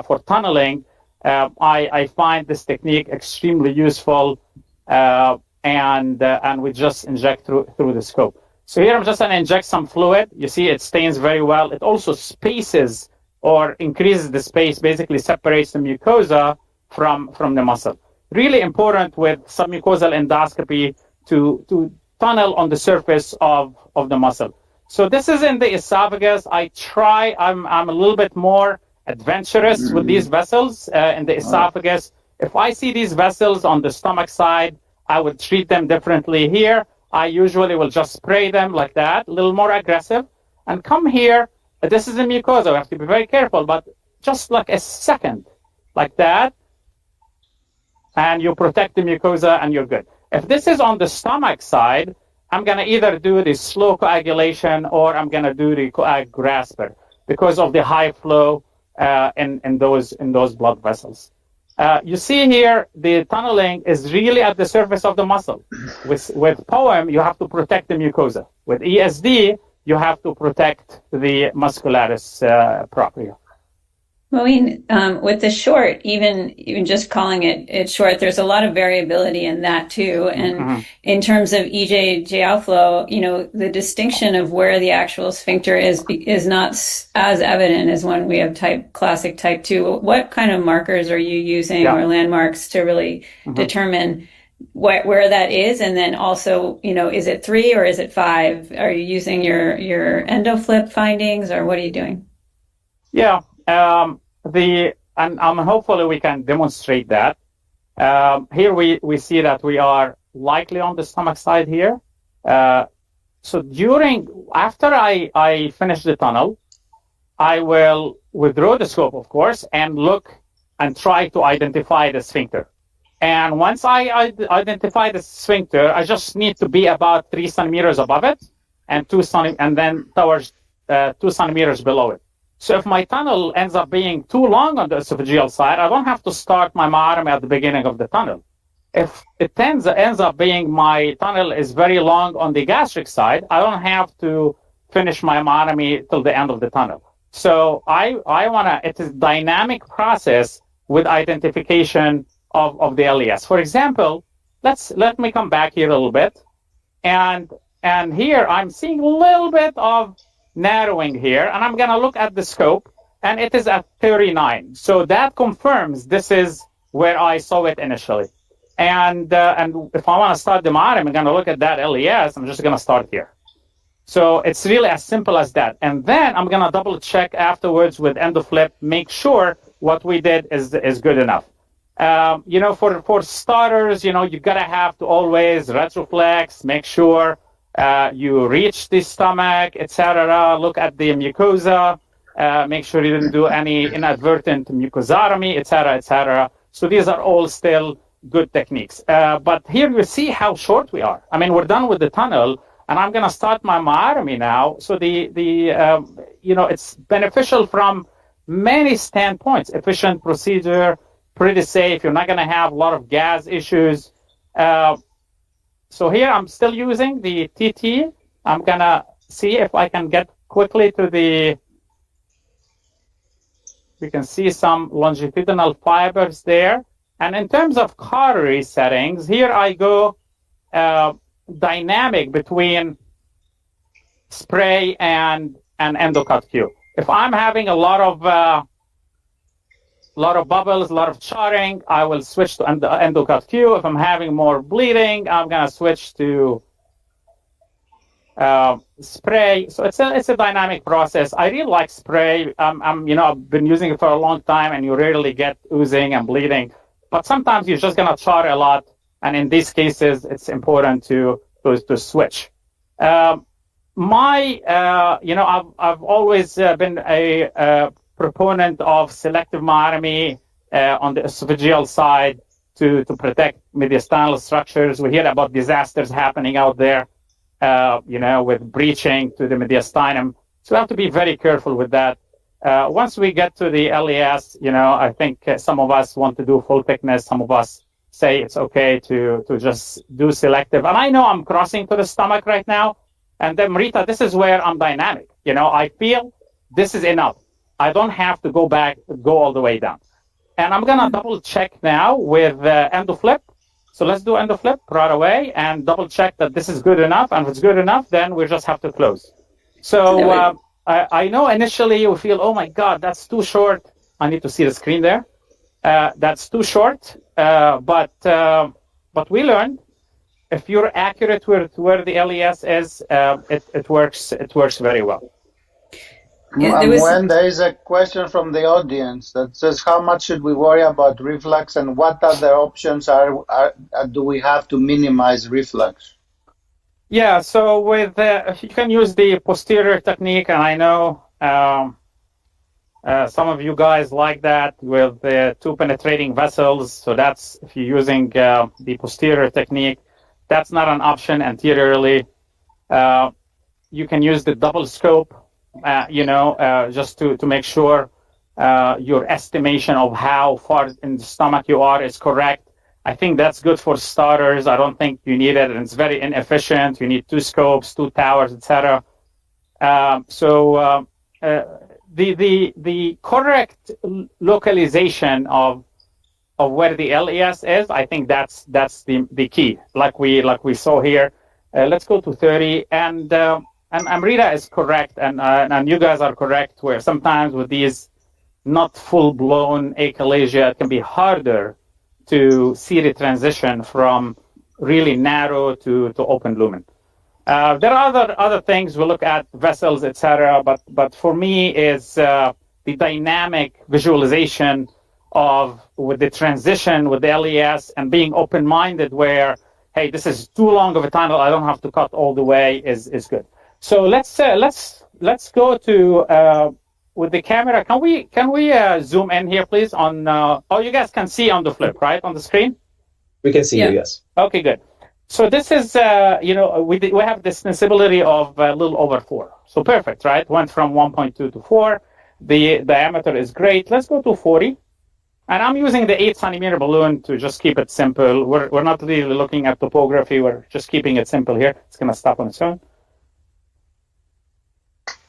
for tunneling, I find this technique extremely useful, and we just inject through the scope. So here I'm just going to inject some fluid. You see it stains very well. It also spaces or increases the space, basically separates the mucosa from the muscle. Really important with submucosal endoscopy to tunnel on the surface of the muscle. So this is in the esophagus. I'm a little bit more adventurous with these vessels in the esophagus. If I see these vessels on the stomach side, I would treat them differently. Here, I usually will just spray them like that, a little more aggressive, and come here. This is a mucosa. We have to be very careful, but just like a second, like that, and you protect the mucosa and you're good. If this is on the stomach side, I'm going to either do the slow coagulation or I'm going to do the coag-grasper because of the high flow in those blood vessels. You see here, the tunneling is really at the surface of the muscle. With POEM, you have to protect the mucosa. With ESD, you have to protect the muscularis propria. Well, with the short, even just calling it short, there's a lot of variability in that too. And in terms of EJ outflow, the distinction of where the actual sphincter is not as evident as when we have classic type 2. What kind of markers are you using or landmarks to really determine where that is? And then also, is it 3 or is it 5? Are you using your endoflip findings, or what are you doing? Yeah. And hopefully we can demonstrate that. Here we see that we are likely on the stomach side here. So after I finish the tunnel, I will withdraw the scope, of course, and look and try to identify the sphincter. And once I identify the sphincter, I just need to be about 3 centimeters above it and then towards 2 centimeters below it. So if my tunnel ends up being too long on the esophageal side, I don't have to start my myotomy at the beginning of the tunnel. If it ends up being my tunnel is very long on the gastric side, I don't have to finish my myotomy till the end of the tunnel. So it's a dynamic process with identification of the LES. For example, let me come back here a little bit. And here I'm seeing a little bit of narrowing here, and I'm going to look at the scope, and it is at 39. So that confirms this is where I saw it initially. And if I want to start the MRM, I'm going to look at that LES. I'm just going to start here. So it's really as simple as that. And then I'm going to double check afterwards with EndoFlip, make sure what we did is good enough. You know, for starters, you know, you got to have to always retroflex, make sure you reach the stomach, etc. Look at the mucosa, make sure you didn't do any inadvertent mucosotomy, etc., etc. So these are all still good techniques. But here you see how short we are. I mean, we're done with the tunnel, and I'm going to start my myotomy now. So you know, it's beneficial from many standpoints. Efficient procedure, pretty safe. You're not going to have a lot of gas issues. So here I'm still using the TT. I'm going to see if I can get quickly to the, we can see some longitudinal fibers there. And in terms of cautery settings, here I go dynamic between spray and endocut Q. If I'm having a lot of bubbles, a lot of charring, I will switch to endocut Q. If I'm having more bleeding, I'm going to switch to spray. So it's a dynamic process. I really like spray. You know, I've been using it for a long time, and you rarely get oozing and bleeding. But sometimes you're just going to char a lot, and in these cases, it's important to switch. You know, I've always been a proponent of selective myotomy on the esophageal side to protect mediastinal structures. We hear about disasters happening out there, you know, with breaching to the mediastinum. So we have to be very careful with that. Once we get to the LES, you know, I think some of us want to do full thickness. Some of us say it's okay to just do selective. And I know I'm crossing to the stomach right now. And then, Rita, this is where I'm dynamic. You know, I feel this is enough. I don't have to go all the way down. And I'm going to double check now with EndoFlip. So let's do EndoFlip right away and double check that this is good enough. And if it's good enough, then we just have to close. So I know initially you feel, oh my God, that's too short. I need to see the screen there. That's too short. But we learned if you're accurate with where the LES is, it works very well. When there is a question from the audience that says, how much should we worry about reflux, and what other options do we have to minimize reflux? Yeah, so with you can use the posterior technique, and I know some of you guys like that with the two penetrating vessels. So that's if you're using the posterior technique, that's not an option anteriorly. You can use the double scope. You know, just to make sure your estimation of how far in the stomach you are is correct. I think that's good for starters. I don't think you need it, and it's very inefficient. You need two scopes, two towers, etc. The correct localization of where the LES is, I think that's the key. Like we saw here. Let's go to 30 and Amrita is correct, and you guys are correct, where sometimes with these not full-blown achalasia, it can be harder to see the transition from really narrow to open lumen. There are other things. We look at vessels, etc. But for me, is the dynamic visualization with the transition with the LES and being open-minded, where hey, this is too long of a tunnel. I don't have to cut all the way. Is good. So let's go to with the camera. Can we zoom in here, please? On oh, you guys can see on the flip, right, on the screen. We can see you, yes. Okay, good. So this is you know, we have this sensibility of a little over 4. So perfect, right? Went from 1.2 to 4. The diameter is great. Let's go to 40. And I'm using the 8-centimeter balloon to just keep it simple. We're not really looking at topography. We're just keeping it simple here. It's going to stop on its own.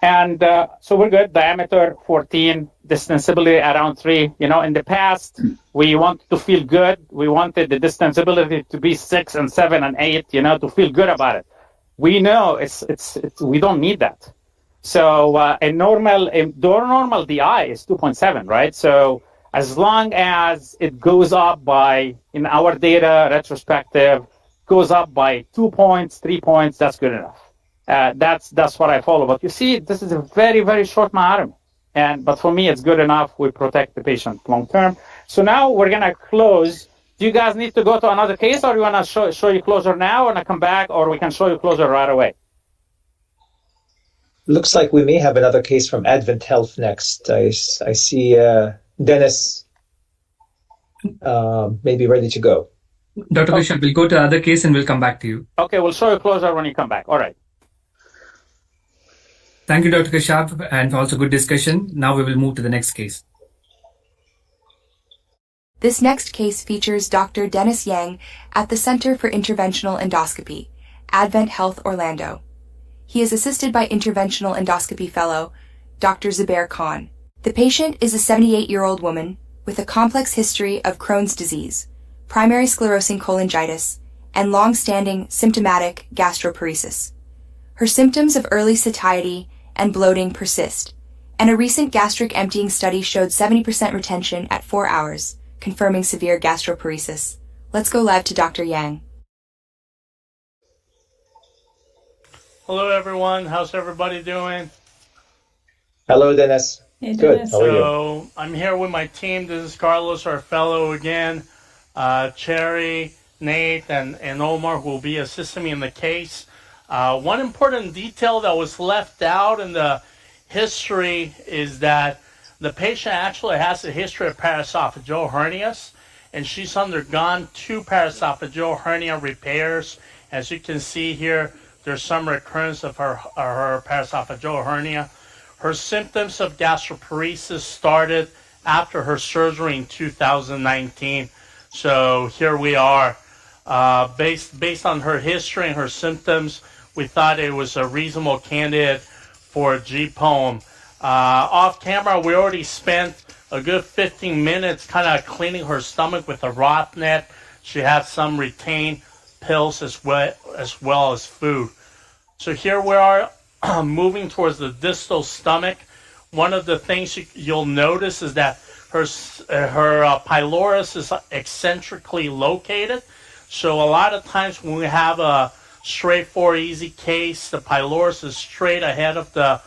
And so we're good. Diameter 14, distensibility around 3. You know, in the past, we wanted to feel good. We wanted the distensibility to be 6 and 7 and 8. You know, to feel good about it. We know it's we don't need that. So a normal DI is 2.7, right? So as long as it goes up by, in our data retrospective, goes up by 2 points, 3 points, that's good enough. That's what I follow. But you see, this is a very, very short myotomy. But for me, it's good enough. We protect the patient long term. So now we're going to close. Do you guys need to go to another case, or you want to show you closer now and I come back, or we can show you closer right away? Looks like we may have another case from Advent Health next. I see Dennis maybe ready to go. Dr. Bishop, we'll go to the other case and we'll come back to you. Okay, we'll show you closer when you come back. All right. Thank you, Dr. Kashyap, and also good discussion. Now we will move to the next case. This next case features Dr. Dennis Yang at the Center for Interventional Endoscopy, Advent Health Orlando. He is assisted by Interventional Endoscopy Fellow, Dr. Zubair Khan. The patient is a 78-year-old woman with a complex history of Crohn's disease, primary sclerosing cholangitis, and long-standing symptomatic gastroparesis. Her symptoms of early satiety and bloating persist, and a recent gastric emptying study showed 70% retention at 4 hours, confirming severe gastroparesis. Let's go live to Dr. Yang. Hello, everyone. How's everybody doing? Hello, Dennis. Hey, Good. Dennis. How are you? So I'm here with my team. This is Carlos, our fellow again, Cherry, Nate, and Omar, who will be assisting me in the case. One important detail that was left out in the history is that the patient actually has a history of paraesophageal hernias, and she's undergone 2 paraesophageal hernia repairs. As you can see here, there's some recurrence of her paraesophageal hernia. Her symptoms of gastroparesis started after her surgery in 2019. So here we are. Based on her history and her symptoms, we thought it was a reasonable candidate for a G-POEM. Off camera, we already spent a good 15 minutes kind of cleaning her stomach with a Rothnet. She had some retained pills as well as food. So here we are moving towards the distal stomach. One of the things you'll notice is that her pylorus is eccentrically located. So a lot of times when we have a straightforward, easy case, the pylorus is straight ahead of the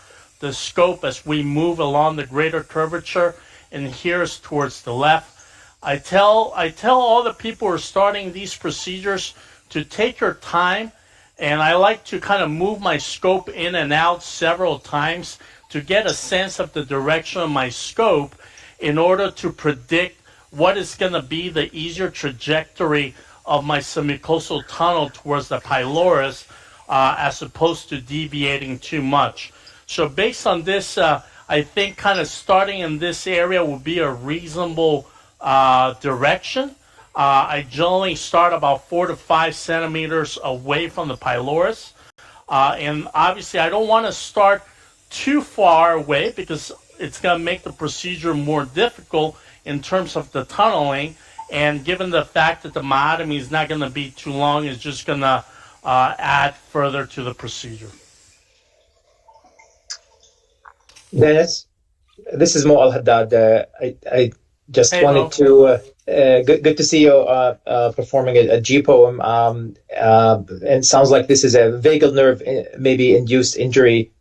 scope as we move along the greater curvature, and here is towards the left. I tell all the people who are starting these procedures to take your time, and I like to kind of move my scope in and out several times to get a sense of the direction of my scope in order to predict what is going to be the easier trajectory of my submucosal tunnel towards the pylorus as opposed to deviating too much. So based on this, I think kind of starting in this area will be a reasonable direction. I generally start about 4 to 5 centimeters away from the pylorus. And obviously I don't want to start too far away because it's going to make the procedure more difficult in terms of the tunneling. And given the fact that the myotomy is not going to be too long, it's just going to add further to the procedure. Dennis, this is Mo Al-Haddad. I just wanted Mo. to, good to see you performing a G-POEM. And sounds like this is a vagal nerve maybe induced injury,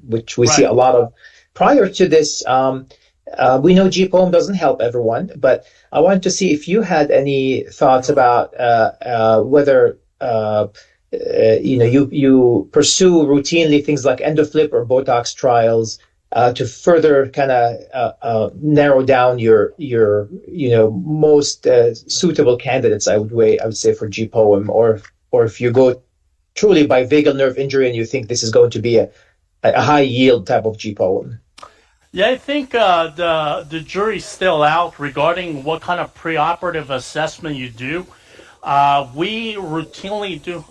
which we see a lot of. Prior to this, we know G-POEM doesn't help everyone, but I wanted to see if you had any thoughts about whether you pursue routinely things like endoflip or Botox trials to further kind of narrow down your most suitable candidates. I would say for G-POEM, or if you go truly by vagal nerve injury and you think this is going to be a high yield type of G-POEM. Yeah, I think the jury's still out regarding what kind of preoperative assessment you do. We routinely do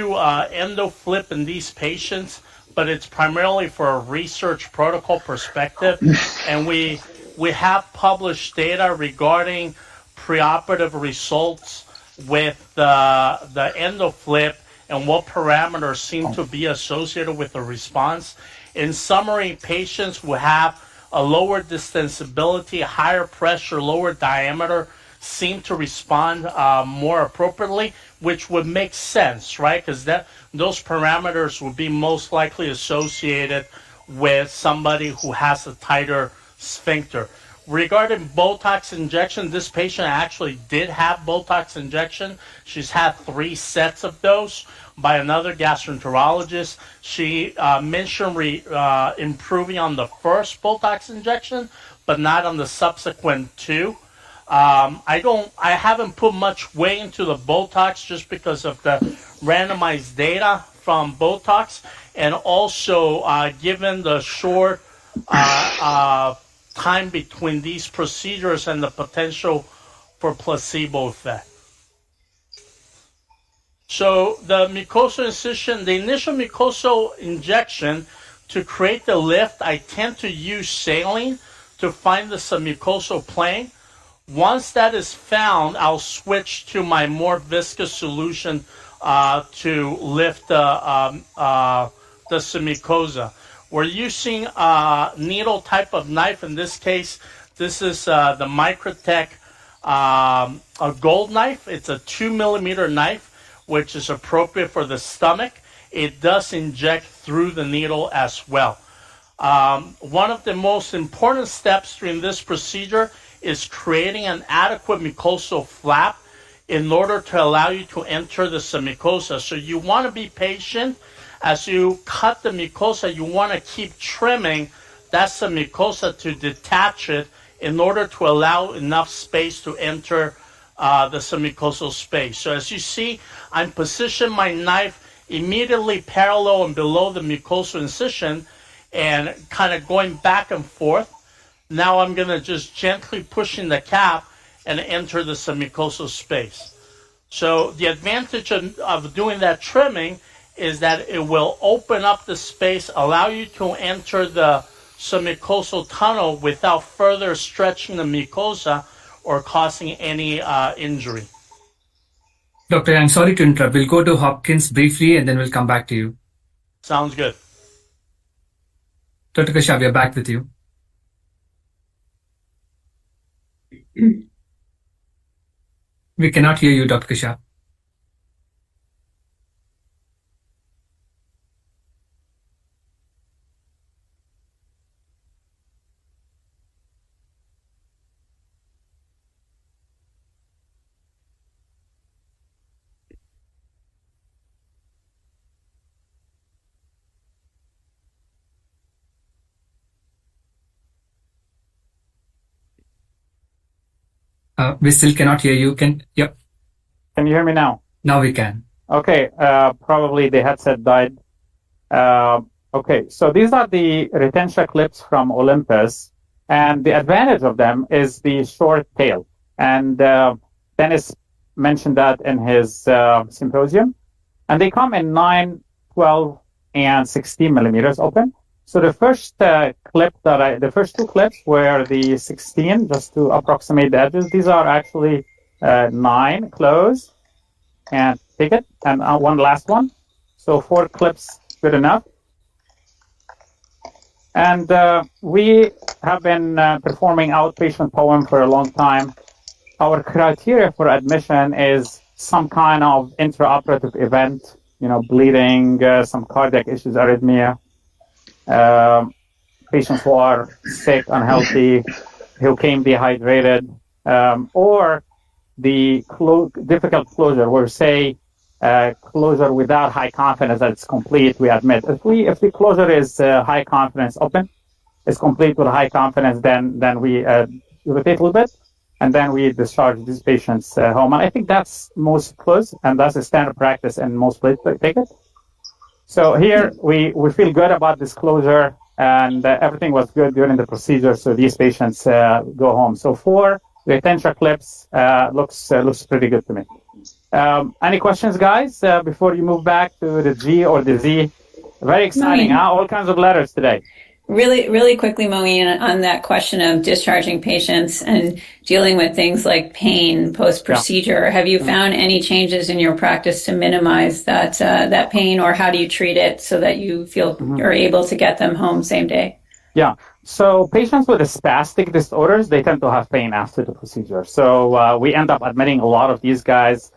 endoflip in these patients, but it's primarily for a research protocol perspective, and we have published data regarding preoperative results with the endoflip and what parameters seem to be associated with the response. In summary, patients who have a lower distensibility, higher pressure, lower diameter seem to respond more appropriately, which would make sense, right? Because those parameters would be most likely associated with somebody who has a tighter sphincter. Regarding Botox injection, this patient actually did have Botox injection. She's had 3 sets of those by another gastroenterologist. She mentioned improving on the first Botox injection, but not on the subsequent 2. I haven't put much weight into the Botox just because of the randomized data from Botox, and also given the short time between these procedures and the potential for placebo effect. So the mucosal incision, the initial mucosal injection, to create the lift, I tend to use saline to find the submucosal plane. Once that is found, I'll switch to my more viscous solution to lift the submucosa. We're using a needle type of knife. In this case, this is the Microtech a gold knife. It's a 2mm knife, which is appropriate for the stomach. It does inject through the needle as well. One of the most important steps during this procedure is creating an adequate mucosal flap in order to allow you to enter the submucosa. So you want to be patient. As you cut the mucosa, you want to keep trimming that submucosa to detach it in order to allow enough space to enter the submucosal space. So as you see, I'm positioning my knife immediately parallel and below the mucosal incision and kind of going back and forth. Now I'm going to just gently pushing the cap and enter the submucosal space. So the advantage of doing that trimming is that it will open up the space, allow you to enter the submucosal tunnel without further stretching the mucosa or causing any injury. Doctor, I'm sorry to interrupt. We'll go to Hopkins briefly and then we'll come back to you. Sounds good. Dr. Kashyap, we are back with you. We cannot hear you, Dr. Kashyap. We still cannot hear you. Yep. Can you hear me now? Now we can. Okay. Probably the headset died. Okay. So these are the retention clips from Olympus, and the advantage of them is the short tail. And Dennis mentioned that in his symposium. And they come in 9, 12, and 16 millimeters open. So the first the first 2 clips were the 16, just to approximate the edges. These are actually 9, close, and take it, and one last one. So 4 clips, good enough. And we have been performing outpatient POEM for a long time. Our criteria for admission is some kind of intraoperative event, bleeding, some cardiac issues, arrhythmia. Patients who are sick, unhealthy, who came dehydrated, or the difficult closure, where say closure without high confidence that it's complete, we admit. If the closure is high confidence open, it's complete with high confidence, then we rotate a little bit, and then we discharge these patients home. And I think that's most close, and that's a standard practice in most places. Take it. So here we feel good about this closure, and everything was good during the procedure. So these patients go home. So 4 retention clips looks pretty good to me. Any questions, guys? Before you move back to the G or the Z? Very exciting, huh? All kinds of letters today. Really quickly, Moeen, on that question of discharging patients and dealing with things like pain post-procedure, have you found any changes in your practice to minimize that pain, or how do you treat it so that you feel you're able to get them home same day? Yeah. So patients with spastic disorders, they tend to have pain after the procedure. So we end up admitting a lot of these guys.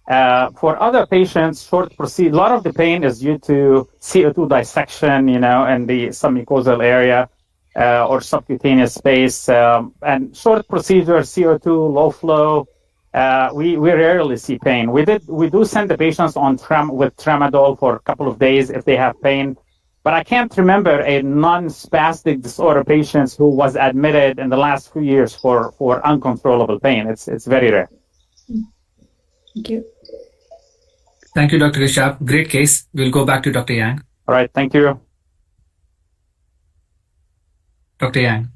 For other patients, short procedure, a lot of the pain is due to CO2 dissection, in the submucosal area or subcutaneous space. And short procedure, CO2, low flow, we rarely see pain. We do send the patients on with tramadol for a couple of days if they have pain. But I can't remember a non-spastic disorder patient who was admitted in the last few years for uncontrollable pain. It's very rare. Thank you. Thank you, Dr. Rishabh. Great case. We'll go back to Dr. Yang. All right. Thank you. Dr. Yang.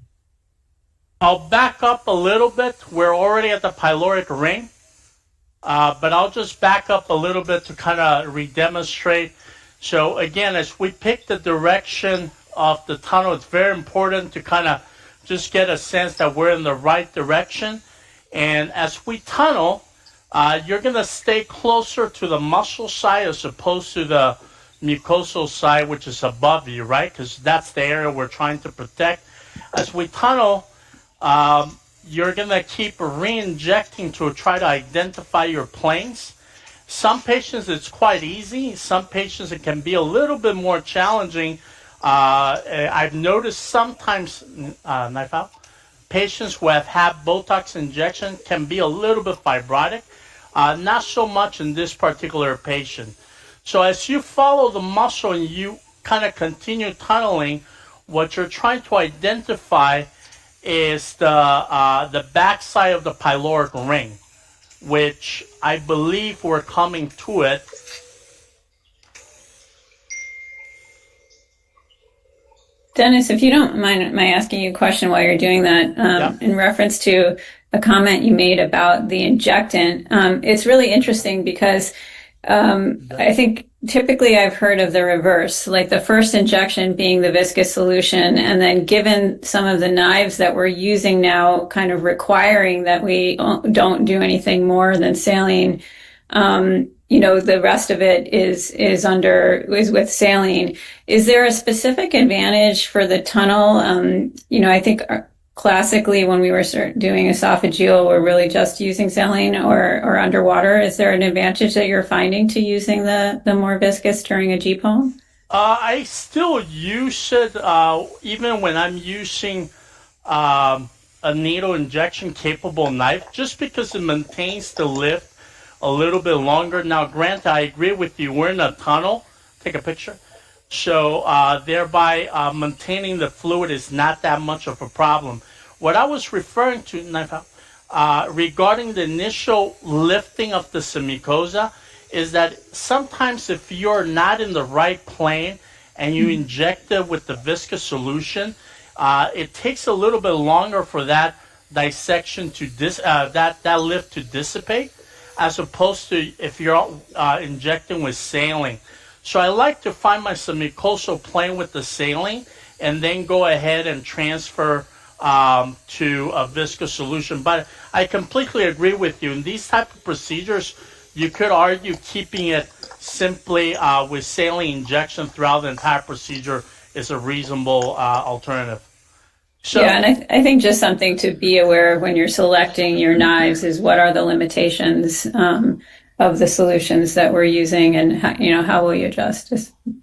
I'll back up a little bit. We're already at the pyloric ring, but I'll just back up a little bit to kind of redemonstrate. So again, as we pick the direction of the tunnel, it's very important to kind of just get a sense that we're in the right direction. And as we tunnel, you're going to stay closer to the muscle side as opposed to the mucosal side, which is above you, right? Because that's the area we're trying to protect. As we tunnel, you're going to keep re-injecting to try to identify your planes. Some patients, it's quite easy. Some patients, it can be a little bit more challenging. I've noticed sometimes, knife out, patients who have had Botox injection can be a little bit fibrotic. Not so much in this particular patient. So as you follow the muscle and you kind of continue tunneling, what you're trying to identify is the backside of the pyloric ring, which I believe we're coming to it. Dennis, if you don't mind my asking you a question while you're doing that, in reference to a comment you made about the injectant, it's really interesting because I think typically I've heard of the reverse, like the first injection being the viscous solution, and then given some of the knives that we're using now kind of requiring that we don't do anything more than saline, the rest of it is with saline. Is there a specific advantage for the tunnel? I think classically when we were doing esophageal, we're really just using saline or underwater. Is there an advantage that you're finding to using the more viscous during a GPOM? I still use it even when I'm using a needle injection capable knife, just because it maintains the lift a little bit longer. Now, granted, I agree with you. We're in a tunnel. Take a picture. So thereby maintaining the fluid is not that much of a problem. What I was referring to, regarding the initial lifting of the submucosa, is that sometimes if you're not in the right plane and you inject it with the viscous solution, it takes a little bit longer for that dissection to that lift to dissipate, as opposed to if you're injecting with saline. So I like to find my submucosal plane with the saline and then go ahead and transfer to a viscous solution. But I completely agree with you. In these type of procedures, you could argue keeping it simply with saline injection throughout the entire procedure is a reasonable alternative. So, yeah, and I think just something to be aware of when you're selecting your knives is what are the limitations of the solutions that we're using, and how will you adjust,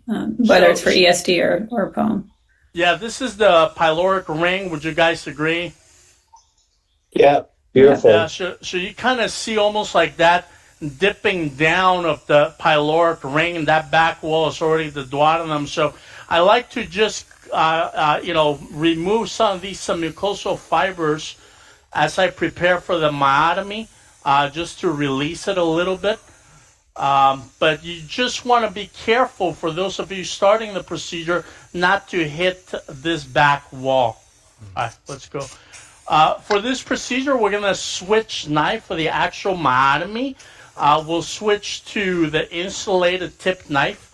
whether it's for ESD or POEM. Yeah, this is the pyloric ring. Would you guys agree? Yeah, beautiful. Yeah, so you kind of see almost like that dipping down of the pyloric ring, and that back wall is already the duodenum. So I like to just remove some of these submucosal fibers as I prepare for the myotomy, just to release it a little bit. But you just want to be careful, for those of you starting the procedure, not to hit this back wall. All right, let's go. For this procedure, we're going to switch knife for the actual myotomy. We'll switch to the insulated tip knife.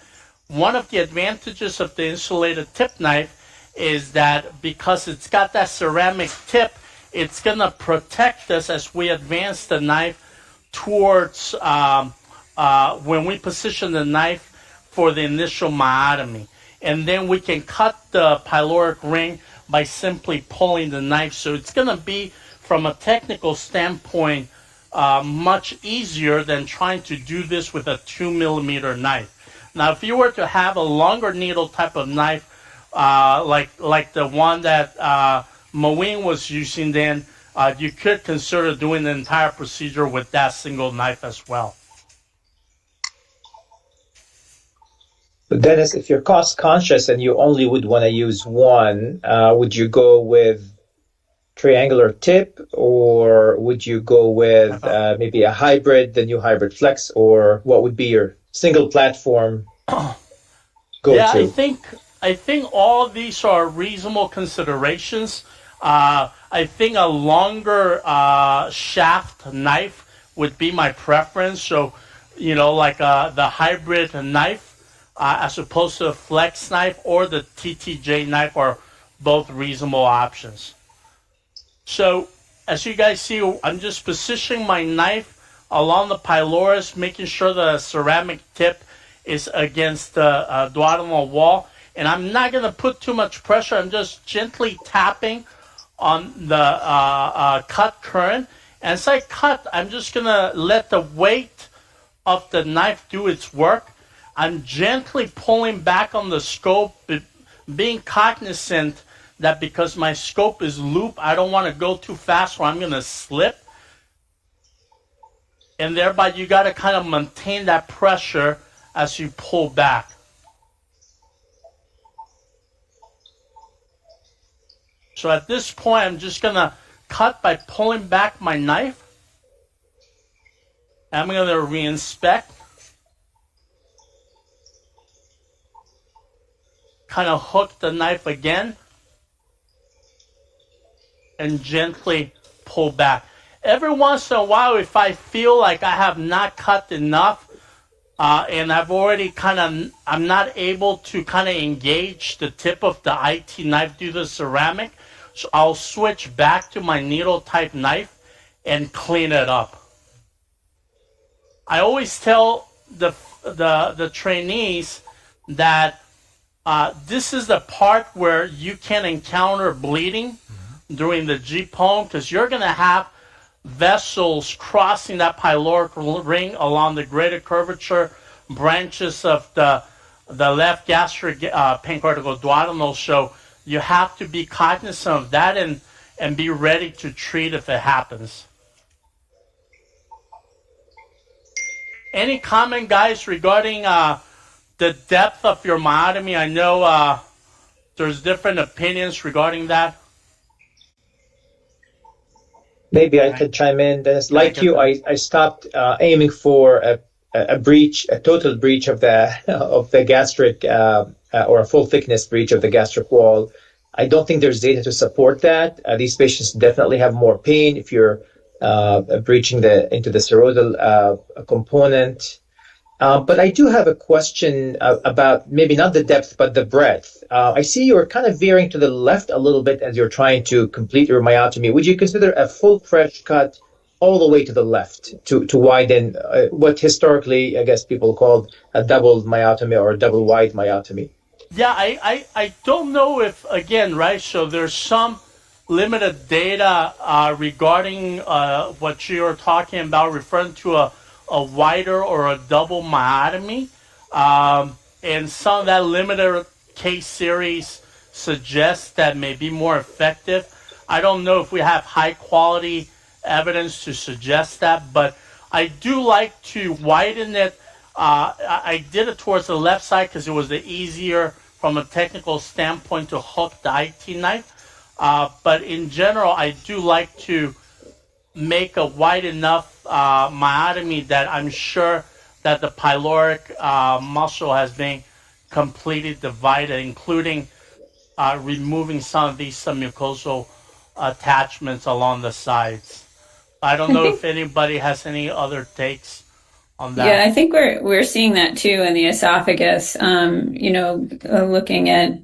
One of the advantages of the insulated tip knife is that because it's got that ceramic tip, it's going to protect us as we advance the knife towards when we position the knife for the initial myotomy. And then we can cut the pyloric ring by simply pulling the knife. So it's going to be, from a technical standpoint, much easier than trying to do this with a 2 millimeter knife. Now, if you were to have a longer needle type of knife, like the one that Moeen was using, then you could consider doing the entire procedure with that single knife as well. But Dennis, if you're cost conscious and you only would want to use one, would you go with triangular tip, or would you go with maybe a hybrid, the new Hybrid Flex, or what would be your single platform go-to? Yeah, I think all of these are reasonable considerations. I think a longer shaft knife would be my preference. So, like the hybrid knife, as opposed to a flex knife or the TTJ knife, are both reasonable options. So, as you guys see, I'm just positioning my knife along the pylorus, making sure the ceramic tip is against the duodenal wall. And I'm not going to put too much pressure. I'm just gently tapping on the cut current. And as I cut, I'm just going to let the weight of the knife do its work. I'm gently pulling back on the scope, being cognizant that because my scope is looped, I don't want to go too fast or I'm going to slip. And thereby, you got to kind of maintain that pressure as you pull back. So at this point, I'm just going to cut by pulling back my knife. I'm going to re-inspect. Kind of hook the knife again. And gently pull back. Every once in a while, if I feel like I have not cut enough, and I've already I'm not able to kind of engage the tip of the IT knife through the ceramic, so I'll switch back to my needle type knife and clean it up. I always tell the trainees that this is the part where you can encounter bleeding during the G-pone, because you're going to have vessels crossing that pyloric ring along the greater curvature branches of the left gastric pancreaticoduodenal. So you have to be cognizant of that and be ready to treat if it happens. Any comment, guys, regarding the depth of your myotomy? I know there's different opinions regarding that. Maybe I could chime in, Dennis. Like you, I stopped aiming for a breach, a total breach of the gastric, or a full thickness breach of the gastric wall. I don't think there's data to support that. These patients definitely have more pain if you're breaching into the serosal component. But I do have a question about maybe not the depth, but the breadth. I see you're kind of veering to the left a little bit as you're trying to complete your myotomy. Would you consider a full fresh cut all the way to the left to widen what historically, I guess, people called a double myotomy or a double wide myotomy? Yeah, I don't know if, again, right, so there's some limited data regarding what you're talking about, referring to a wider or a double myotomy. And some of that limited case series suggests that may be more effective. I don't know if we have high quality evidence to suggest that, but I do like to widen it. I did it towards the left side because it was the easier from a technical standpoint to hook the IT knife. But in general, I do like to make a wide enough myotomy that I'm sure that the pyloric muscle has been completely divided, including removing some of these submucosal attachments along the sides. I don't know if anybody has any other takes on that. Yeah, I think we're seeing that too in the esophagus. Looking at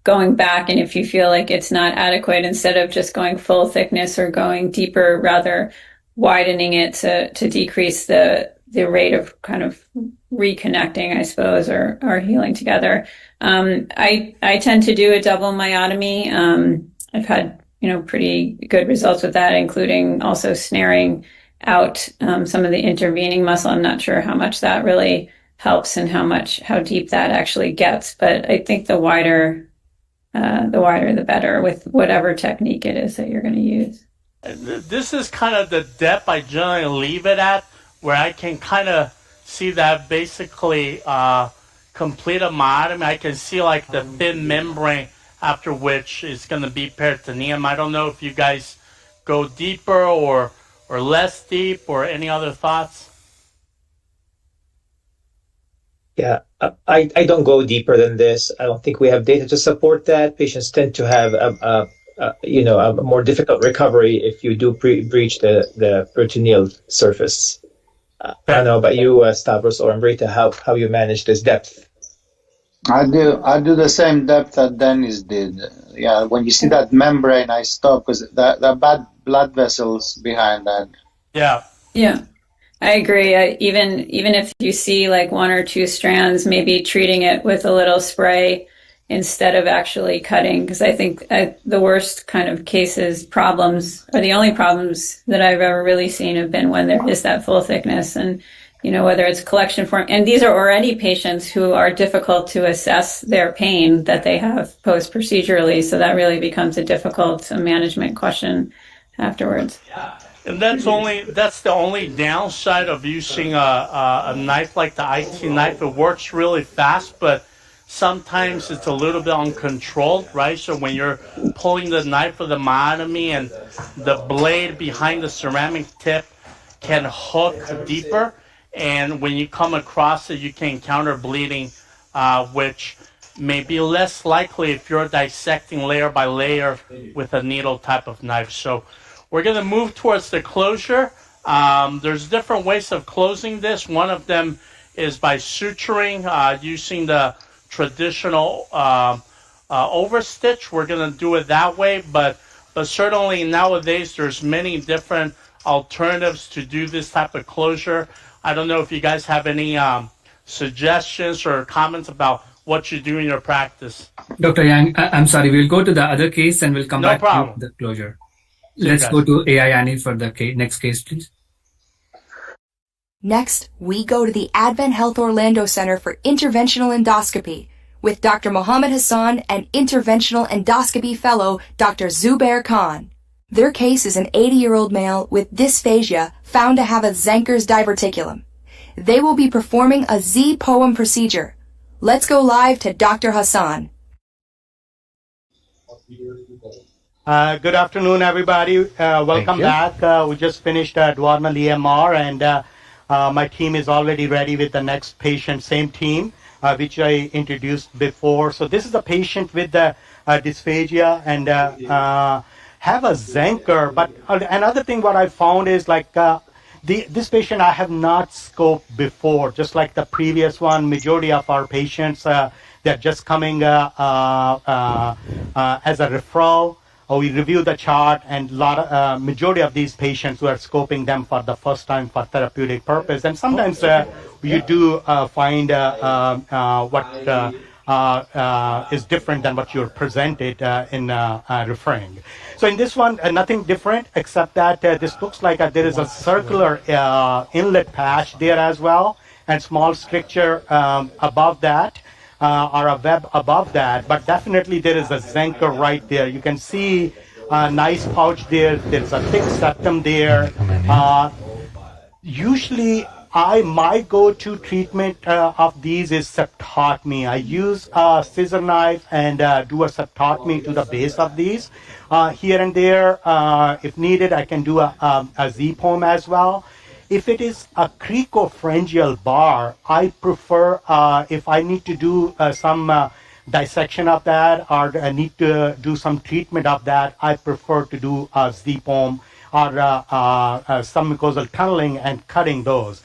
going back, and if you feel like it's not adequate, instead of just going full thickness or going deeper, rather widening it to decrease the rate of kind of reconnecting, I suppose, or healing together. I tend to do a double myotomy. I've had, pretty good results with that, including also snaring out some of the intervening muscle. I'm not sure how much that really helps and how deep that actually gets, but I think the wider the better with whatever technique it is that you're going to use. This is kind of the depth I generally leave it at, where I can kind of see that basically complete a myotomy. I can see like the thin membrane after which is going to be peritoneum. I don't know if you guys go deeper or less deep or any other thoughts. Yeah, I don't go deeper than this. I don't think we have data to support that. Patients tend to have a more difficult recovery if you do breach the peritoneal surface. I don't know about you, Stavros or Amrita, how you manage this depth. I do the same depth that Dennis did. Yeah, when you see that membrane, I stop because the bad blood vessels behind that. Yeah. I agree. Even if you see like one or two strands, maybe treating it with a little spray instead of actually cutting, because I think the worst kind of problems, or the only problems that I've ever really seen have been when there is that full thickness, and whether it's collection form, and these are already patients who are difficult to assess their pain that they have post-procedurally, so that really becomes a difficult management question afterwards. And that's the only downside of using a knife like the IT knife. It works really fast, but sometimes it's a little bit uncontrolled, right? So when you're pulling the knife for the myotomy and the blade behind the ceramic tip can hook deeper, and when you come across it, you can encounter bleeding, which may be less likely if you're dissecting layer by layer with a needle type of knife. So we're going to move towards the closure. There's different ways of closing this. One of them is by suturing using the traditional overstitch. We're going to do it that way, but certainly nowadays there's many different alternatives to do this type of closure. I don't know if you guys have any suggestions or comments about what you do in your practice. Dr. Yang, I'm sorry, we'll go to the other case and we'll come back to the closure. Let's go to AI Annie for the next case, please. Next, we go to the Advent Health Orlando Center for Interventional Endoscopy with Dr. Mohammed Hassan and Interventional Endoscopy Fellow Dr. Zubair Khan. Their case is an 80-year-old male with dysphagia found to have a Zenker's diverticulum. They will be performing a Z-POEM procedure. Let's go live to Dr. Hassan. Good afternoon, everybody. Welcome back. We just finished Dwarman EMR, and my team is already ready with the next patient, same team, which I introduced before. So this is a patient with the dysphagia and have a Zenker. But another thing what I found is like this patient I have not scoped before, just like the previous one. Majority of our patients, they're just coming as a referral. We review the chart, and majority of these patients we are scoping them for the first time for therapeutic purpose. And sometimes you do find what is different than what you're presented in referring. So in this one, nothing different except that this looks like there is a circular inlet patch there as well, and small stricture above that. Or a web above that, but definitely there is a Zenker right there. You can see a nice pouch there. There's a thick septum there. Usually, my go-to treatment of these is septotomy. I use a scissor knife and do a septotomy to the base of these. Here and there, if needed, I can do a Z-POEM as well. If it is a cricopharyngeal bar, I prefer, if I need to do some dissection of that or I need to do some treatment of that, I prefer to do a Z-POEM or some mucosal tunneling and cutting those.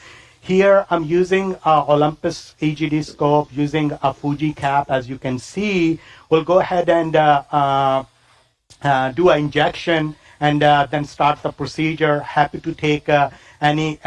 Here I'm using Olympus EGD scope, using a Fuji cap. As you can see, we'll go ahead and do an injection and then start the procedure. Happy to take any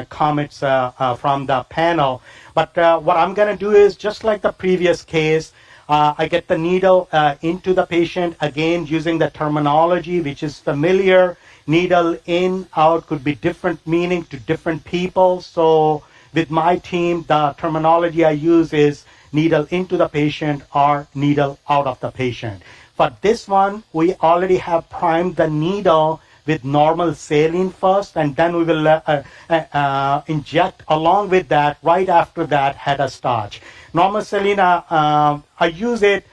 comments from the panel. But what I'm going to do is, just like the previous case, I get the needle into the patient, again using the terminology which is familiar. Needle in, out could be different meaning to different people. So with my team, the terminology I use is needle into the patient or needle out of the patient. For this one, we already have primed the needle with normal saline first, and then we will inject along with that, right after that, head a starch. Normal saline, I use it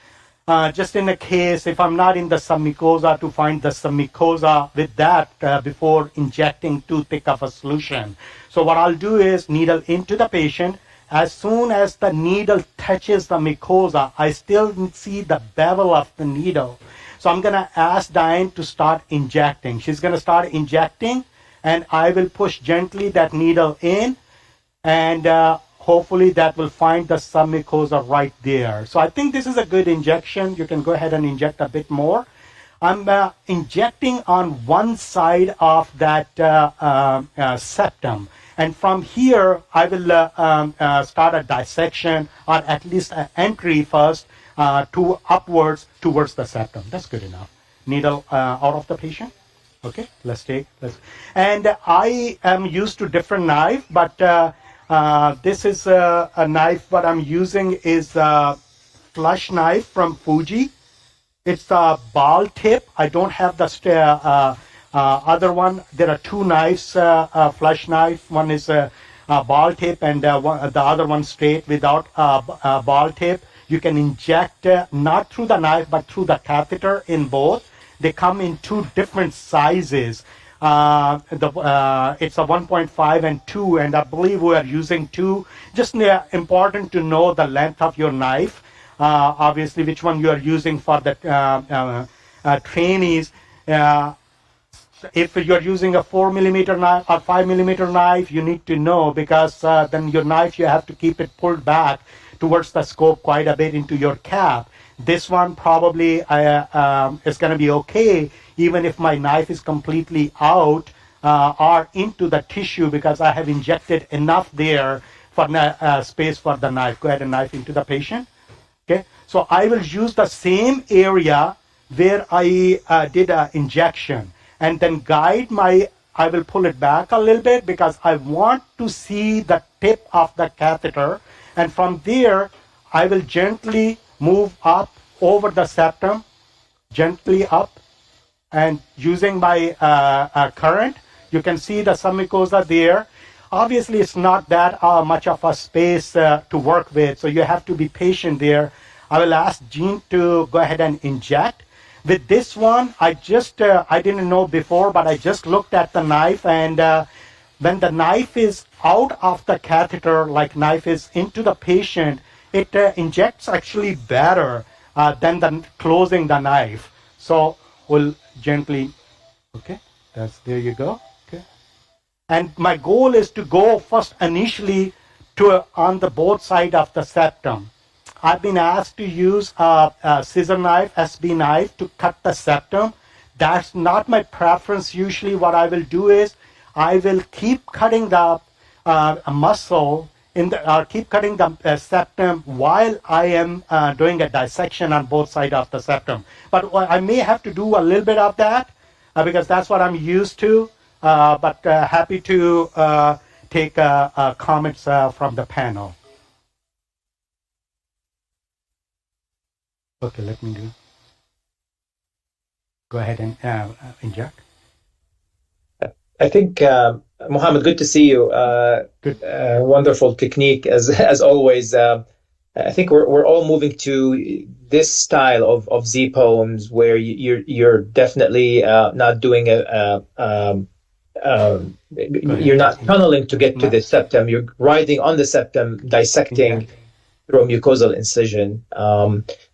just in a case if I'm not in the submucosa, to find the submucosa with that before injecting too thick of a solution. So what I'll do is needle into the patient. As soon as the needle touches the mucosa, I still see the bevel of the needle. So I'm going to ask Diane to start injecting. She's going to start injecting, and I will push gently that needle in, and hopefully that will find the submucosa right there. So I think this is a good injection. You can go ahead and inject a bit more. I'm injecting on one side of that septum. And from here, I will start a dissection, or at least an entry first, to upwards towards the septum. That's good enough. Needle out of the patient. Okay, and I am used to different knife, but this is a knife. What I'm using is a flush knife from Fuji. It's a ball tip. I don't have the other one. There are two knives, flush knife. One is a ball tip, and the other one straight without a ball tip. You can inject not through the knife but through the catheter in both. They come in two different sizes. It's a 1.5 and 2, and I believe we are using 2. Just important to know the length of your knife. Obviously, which one you are using for the trainees. If you're using a 4mm knife or 5mm knife, you need to know, because then your knife, you have to keep it pulled back towards the scope quite a bit into your cap. This one probably is going to be okay, even if my knife is completely out or into the tissue, because I have injected enough there for space for the knife. Go ahead and knife into the patient. Okay, so I will use the same area where I did an injection, and then I will pull it back a little bit because I want to see the tip of the catheter, and from there I will gently move up over the septum, gently up, and using my current, you can see the submucosa there. Obviously, it's not that much of a space to work with, so you have to be patient there. I will ask Jean to go ahead and inject. With this one, I didn't know before, but I just looked at the knife, and when the knife is out of the catheter, like knife is into the patient, it injects actually better than closing the knife. So we'll gently, okay, there you go. Okay. And my goal is to go first initially on the both side of the septum. I've been asked to use a scissor knife, SB knife, to cut the septum. That's not my preference. Usually what I will do is I will keep cutting the muscle keep cutting the septum while I am doing a dissection on both sides of the septum. But I may have to do a little bit of that because that's what I'm used to. But happy to take comments from the panel. Okay, let me go ahead and inject. I think, Mohammed, good to see you. Wonderful technique as always. I think we're all moving to this style of Z poems where you're definitely not doing you're not tunneling to get to the septum. You're riding on the septum, dissecting through a mucosal incision.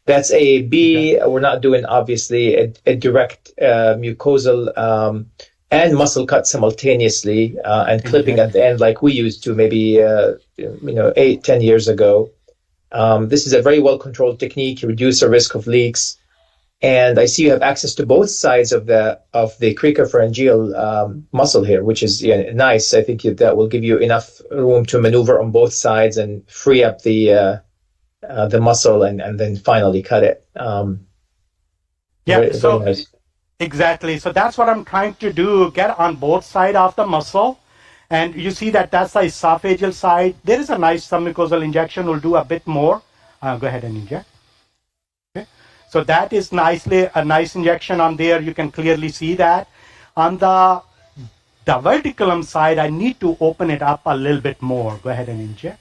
That's A. B. We're not doing obviously a direct mucosal and muscle cut simultaneously, and clipping at the end like we used to maybe 8-10 years ago. This is a very well-controlled technique. You reduce the risk of leaks. And I see you have access to both sides of the cricopharyngeal muscle here, which is nice. I think that will give you enough room to maneuver on both sides and free up the muscle and then finally cut it. Very nice. Exactly. So that's what I'm trying to do, get on both sides of the muscle. And you see that's the esophageal side. There is a nice submucosal injection. We'll do a bit more. Go ahead and inject. Okay. So that is a nice injection on there. You can clearly see that. On the diverticulum side, I need to open it up a little bit more. Go ahead and inject.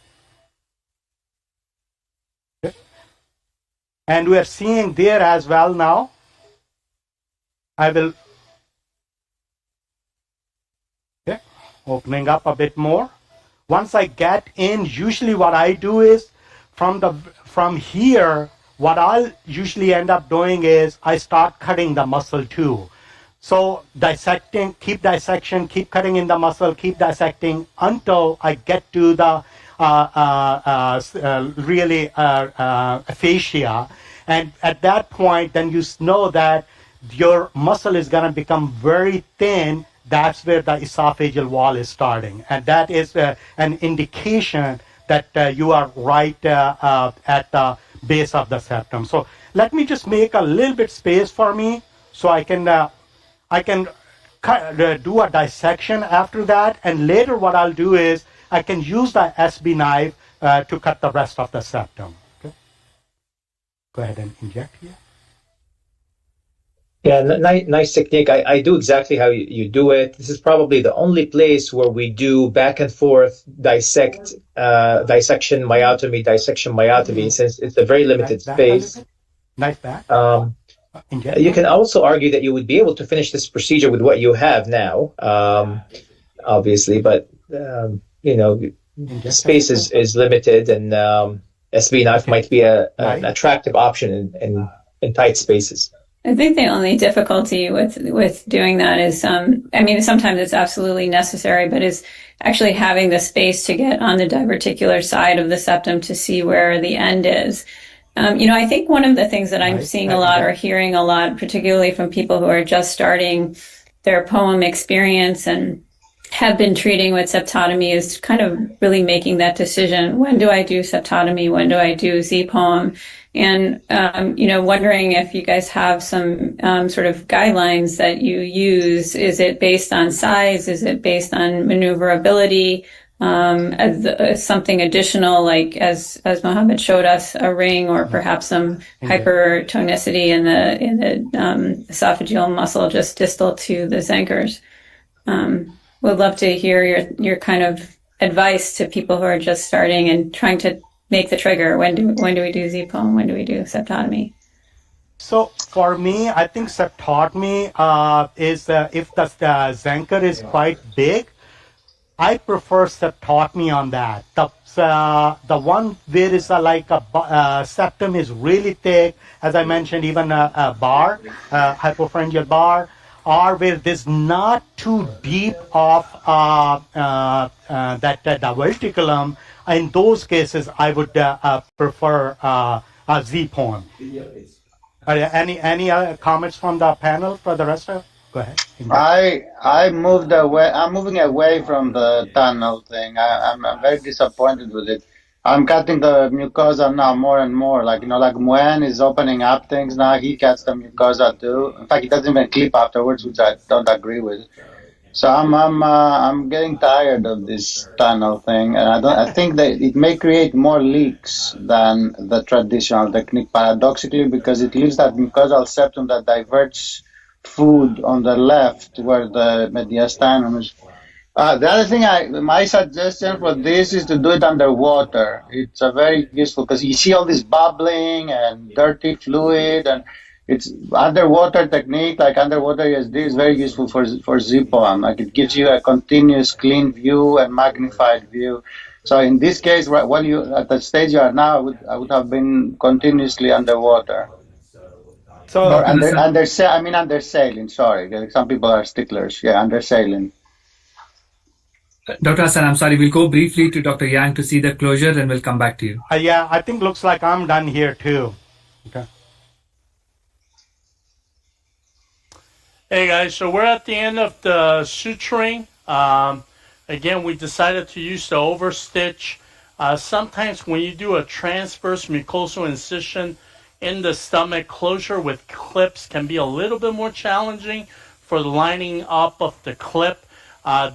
Okay. And we are seeing there as well now. I will opening up a bit more. Once I get in, usually what I do is from here, what I'll usually end up doing is I start cutting the muscle too. So dissecting, keep dissection, keep cutting in the muscle, keep dissecting until I get to the fascia. And at that point, then you know that your muscle is going to become very thin. That's where the esophageal wall is starting. And that is an indication that you are right at the base of the septum. So let me just make a little bit space for me so I can do a dissection after that. And later what I'll do is I can use the SB knife to cut the rest of the septum. Okay. Go ahead and inject here. Yeah, nice technique. I do exactly how you do it. This is probably the only place where we do back and forth dissection, myotomy, since it's a very limited space. Nice back. You can also argue that you would be able to finish this procedure with what you have now, obviously, but space is limited, and SB knife might be an attractive option in tight spaces. I think the only difficulty with doing that is, sometimes it's absolutely necessary, but is actually having the space to get on the diverticular side of the septum to see where the end is. I think one of the things that I'm seeing a lot or hearing a lot, particularly from people who are just starting their POEM experience and have been treating with septotomy, is kind of really making that decision. When do I do septotomy? When do I do Z-POEM? And, wondering if you guys have some sort of guidelines that you use. Is it based on size? Is it based on maneuverability? As something additional, like as Mohammed showed us, a ring or perhaps some hypertonicity in the esophageal muscle just distal to the Zenkers. Would love to hear your kind of advice to people who are just starting and trying to make the trigger. When do we do Z-POEM? When do we do septotomy? So for me, I think septotomy is if the Zenker is quite big, I prefer septotomy on that. The one where is like a septum is really thick, as I mentioned, even a bar, hypopharyngeal bar, or where there's not too deep of that diverticulum. In those cases, I would prefer a Z-POEM. Any other comments from the panel for the rest of? Go ahead. I'm moving away from the tunnel thing. I'm very disappointed with it. I'm cutting the mucosa now more and more. Like Muen is opening up things now. He cuts the mucosa too. In fact, he doesn't even clip afterwards, which I don't agree with. So I'm getting tired of this tunnel thing, and I think that it may create more leaks than the traditional technique, paradoxically, because it leaves that mucosal septum that diverts food on the left where the mediastinum is. The other thing, my suggestion for this is to do it underwater. It's a very useful because you see all this bubbling and dirty fluid, and it's underwater technique, like underwater ESD, is very useful for Z-POEM. Like it gives you a continuous clean view and magnified view. So in this case, when you at the stage you are now, I would have been continuously underwater. Or Dr. under Hassan. saline. Sorry, some people are sticklers. Yeah, under saline. Dr. Hassan, I'm sorry. We'll go briefly to Dr. Yang to see the closure, and we'll come back to you. Yeah, I think looks like I'm done here too. Okay. Hey guys, so we're at the end of the suturing. Again, we decided to use the overstitch. Sometimes when you do a transverse mucosal incision in the stomach, closure with clips can be a little bit more challenging for the lining up of the clip.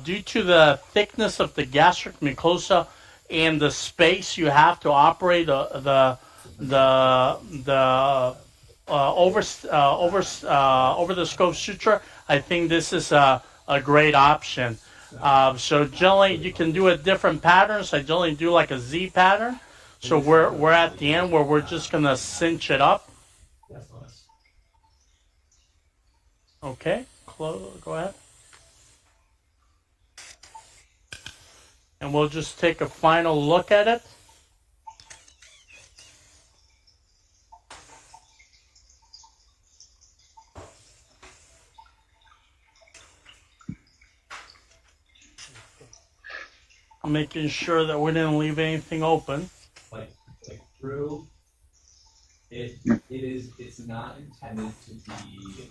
Due to the thickness of the gastric mucosa and the space you have to operate over the scope suture, I think this is a great option. So generally you can do a different patterns. I generally do like a Z pattern. So we're at the end where we're just gonna cinch it up. Okay, go ahead. And we'll just take a final look at it. Making sure that we didn't leave anything open. Like through it's not intended to be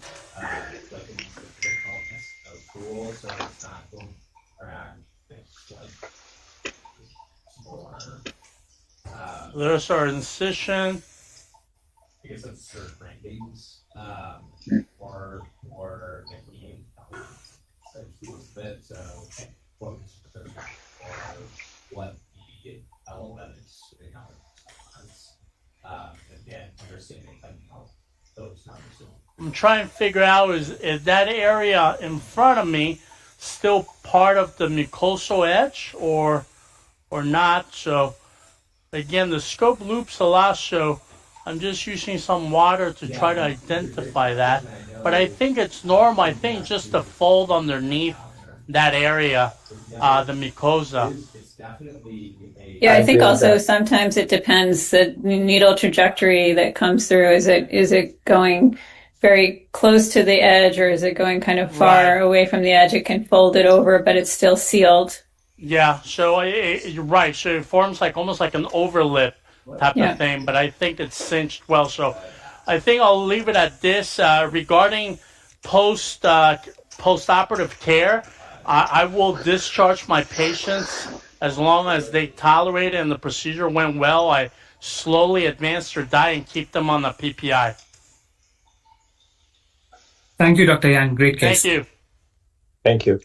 like a traditional tool, so it's not going around There's our incision. I guess that's certain rankings, or making so focus what the elements again understanding how those numbers. I'm trying to figure out is that area in front of me still part of the mucosal edge or not? So again, the scope loops a lot, so I'm just using some water to try to identify that. But I think it's normal. I think just the fold underneath that area, the mucosa. Yeah, I think also sometimes it depends the needle trajectory that comes through. Is it going very close to the edge, or is it going kind of far away from the edge? It can fold it over, but it's still sealed. Yeah, so you're right. So it forms like almost like an overlip type of thing, but I think it's cinched well. So I think I'll leave it at this. Regarding post-operative care, I will discharge my patients as long as they tolerate it and the procedure went well. I slowly advance their diet and keep them on the PPI. Thank you, Dr. Yang. Great case. Thank you. Thank you.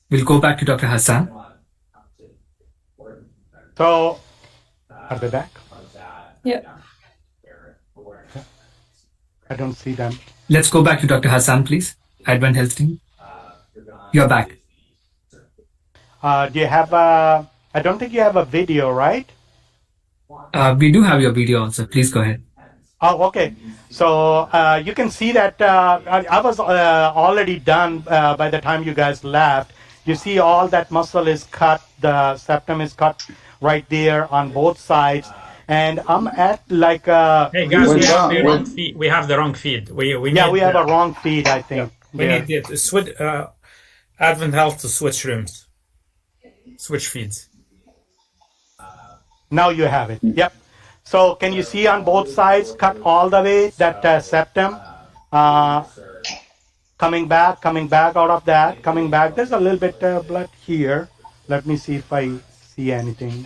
We'll go back to Dr. Hassan. So, are they back? Yep. I don't see them. Let's go back to Dr. Hassan, please. Advent Health Team. You're back. Do you have I don't think you have a video, right? We do have your video also. Please go ahead. Oh, okay. So you can see that I was already done by the time you guys left. You see all that muscle is cut. The septum is cut right there on both sides. And I'm at like... hey guys, we have the wrong feed. We have a wrong feed, I think. We need it. Switch, Advent Health to switch rooms. Switch feeds. Now you have it. Yep. So can you see on both sides, cut all the way, that septum, coming back out of that, coming back. There's a little bit of blood here. Let me see if I see anything.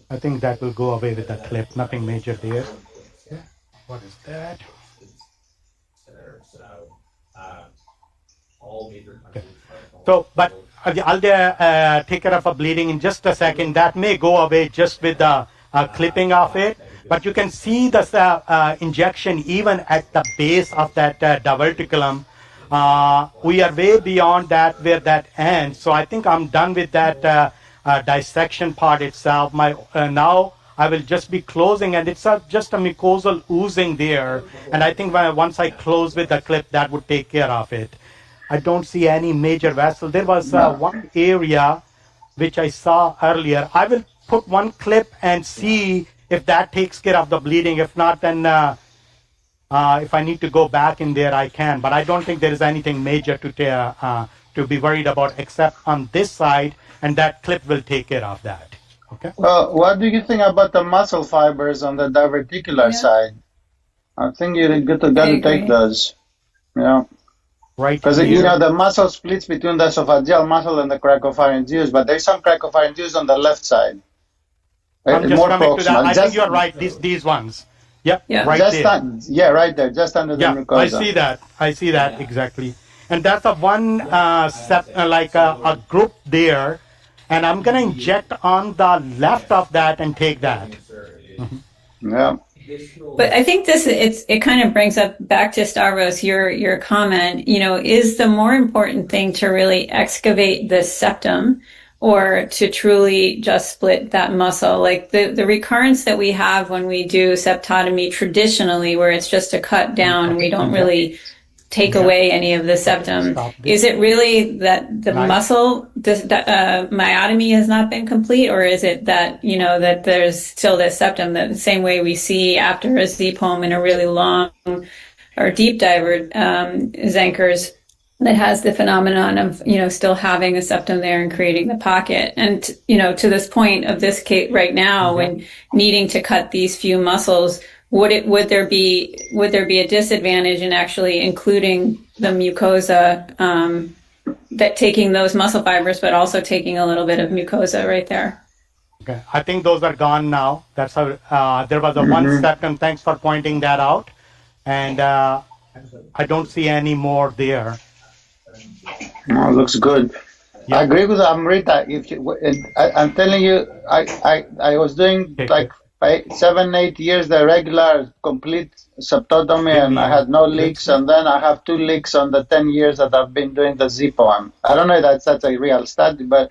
I think that will go away with the clip. Nothing major there. What is that? Okay. So, but I'll take care of a bleeding in just a second. That may go away just with the clipping of it. But you can see the injection even at the base of that diverticulum. We are way beyond that where that ends. So I think I'm done with that dissection part itself. Now I will just be closing, and it's just a mucosal oozing there. And I think once I close with the clip, that would take care of it. I don't see any major vessel. There was one area which I saw earlier. I will put one clip and see if that takes care of the bleeding. If not, then if I need to go back in there, I can. But I don't think there is anything major to be worried about, except on this side, and that clip will take care of that. Okay. Well, what do you think about the muscle fibers on the diverticular side? I think you got to take those. Yeah. Right. Because the muscle splits between the esophageal muscle and the cricopharyngeus, but there's some cricopharyngeus on the left side. I'm just more coming proximal. to that. I think you're right. These ones. Yep. Yeah. Right just there. Right there, just under the mucosa. I see that exactly. And that's a one like a group there, and I'm gonna inject on the left of that and take that. Mm-hmm. Yeah. But I think it kind of brings up back to Stavros your comment. Is the more important thing to really excavate the septum, or to truly just split that muscle? Like the recurrence that we have when we do septotomy traditionally, where it's just a cut down, we don't really take away any of the septum. Is it really that the muscle myotomy has not been complete, or is it that that there's still this septum, that the same way we see after a Z-pome in a really long or deep diver Zenker's, that has the phenomenon of still having a septum there and creating the pocket? And to this point of this case right now, when needing to cut these few muscles, would there be a disadvantage in actually including the mucosa, that taking those muscle fibers, but also taking a little bit of mucosa right there? Okay, I think those are gone now. That's how there was a one septum. Thanks for pointing that out, and I don't see any more there. Oh, looks good. Yeah. I agree with Amrita. I'm telling you, I was doing like 7-8 years the regular complete septotomy, and I had no leaks, and then I have 2 leaks on the 10 years that I've been doing the Z-pome. I don't know if that's a real study, but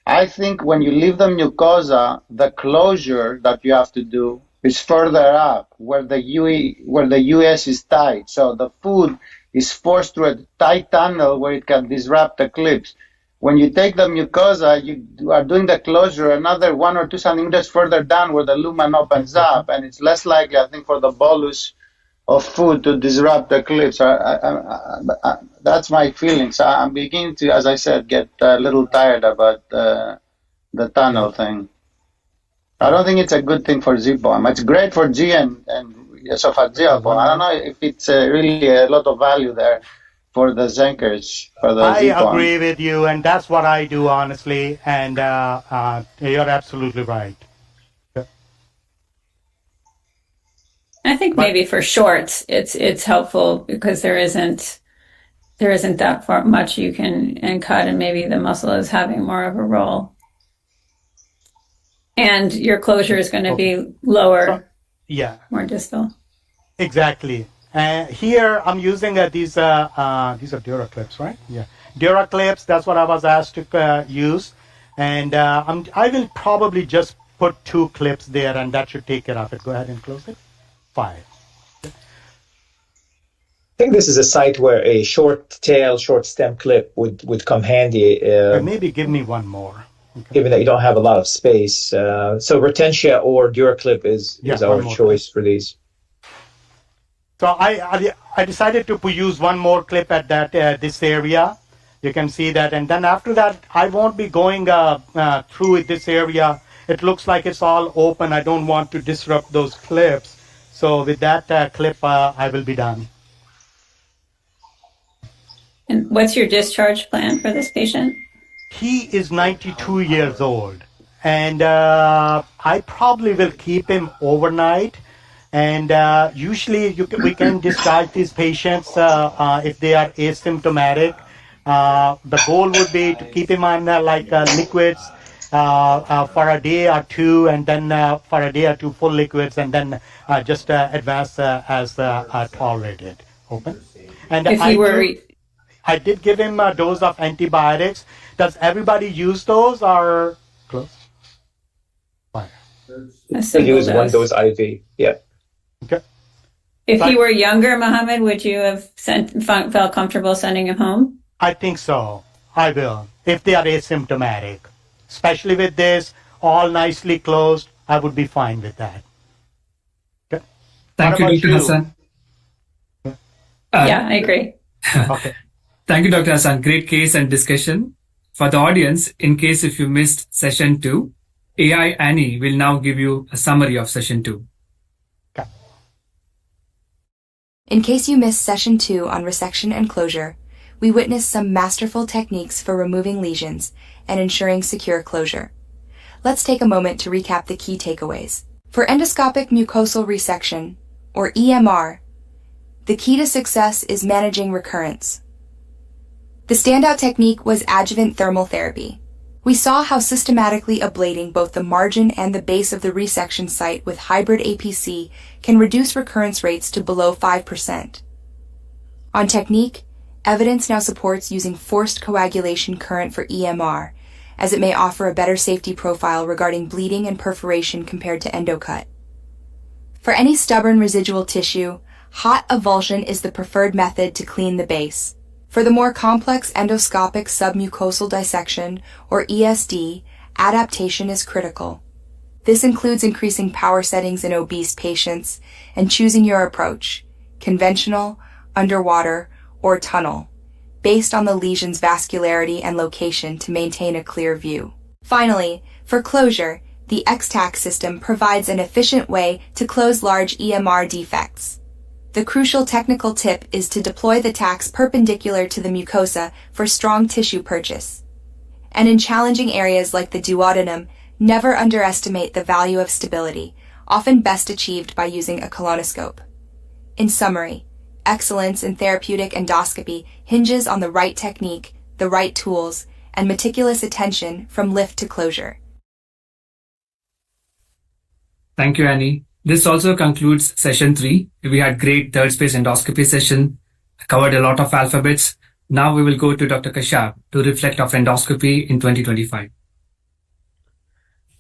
I think when you leave the mucosa, the closure that you have to do is further up where the US is tight. So the food is forced through a tight tunnel where it can disrupt the clips. When you take the mucosa, you are doing the closure another 1 or 2 centimeters further down where the lumen opens up, and it's less likely, I think, for the bolus of food to disrupt the clips. That's my feelings. I'm beginning to, as I said, get a little tired about the tunnel thing. I don't think it's a good thing for Z-pome. It's great for G and esophageal pome. I don't know if it's really a lot of value there for the Zenkers, for the I Z-pome. agree with you, and that's what I do, honestly, and you're absolutely right. I think maybe for shorts, it's helpful because there isn't that far much you can cut, and maybe the muscle is having more of a role, and your closure is going to be lower, more distal. Exactly. Here I'm using these are Dura clips, right? Yeah, Dura clips. That's what I was asked to use, and I will probably just put 2 clips there, and that should take care of it. Go ahead and close it. 5. I think this is a site where a short tail, short stem clip would come handy. Maybe give me 1 more. Okay. Given that you don't have a lot of space. So Retentia or DuraClip is our choice for these. So I decided to use 1 more clip at that this area. You can see that, and then after that I won't be going through this area. It looks like it's all open. I don't want to disrupt those clips. So with that clip, I will be done. And what's your discharge plan for this patient? He is 92 years old, and I probably will keep him overnight. And usually we can discharge these patients if they are asymptomatic. The goal would be to keep him on liquids for a day or 2, and then for a day or 2 full liquids, and then just advance as tolerated. Open. And I did give him a dose of antibiotics. Does everybody use those or close? Fine. Use 1 dose IV. Yeah. Okay. If he were younger, Mohammed, would you have felt comfortable sending him home? I think so. I will. If they are asymptomatic, especially with this all nicely closed, I would be fine with that. Thank you, Dr. Hassan. Yeah, I agree. Okay. Thank you, Dr. Hassan. Great case and discussion. For the audience, in case if you missed session 2, AI Annie will now give you a summary of session 2. In case you missed session 2 on resection and closure, we witnessed some masterful techniques for removing lesions and ensuring secure closure. Let's take a moment to recap the key takeaways. For endoscopic mucosal resection, or EMR, the key to success is managing recurrence. The standout technique was adjuvant thermal therapy. We saw how systematically ablating both the margin and the base of the resection site with hybrid APC can reduce recurrence rates to below 5%. On technique, evidence now supports using forced coagulation current for EMR, as it may offer a better safety profile regarding bleeding and perforation compared to endocut. For any stubborn residual tissue, hot avulsion is the preferred method to clean the base. For the more complex endoscopic submucosal dissection, or ESD, adaptation is critical. This includes increasing power settings in obese patients and choosing your approach, conventional, underwater, or tunnel, based on the lesion's vascularity and location to maintain a clear view. Finally, for closure, the XTAC system provides an efficient way to close large EMR defects. The crucial technical tip is to deploy the tacks perpendicular to the mucosa for strong tissue purchase. And in challenging areas like the duodenum, never underestimate the value of stability, often best achieved by using a colonoscope. In summary, excellence in therapeutic endoscopy hinges on the right technique, the right tools, and meticulous attention from lift to closure. Thank you, Annie. This also concludes session 3. We had great third space endoscopy session, covered a lot of alphabets. Now we will go to Dr. Kashyap to reflect of endoscopy in 2025.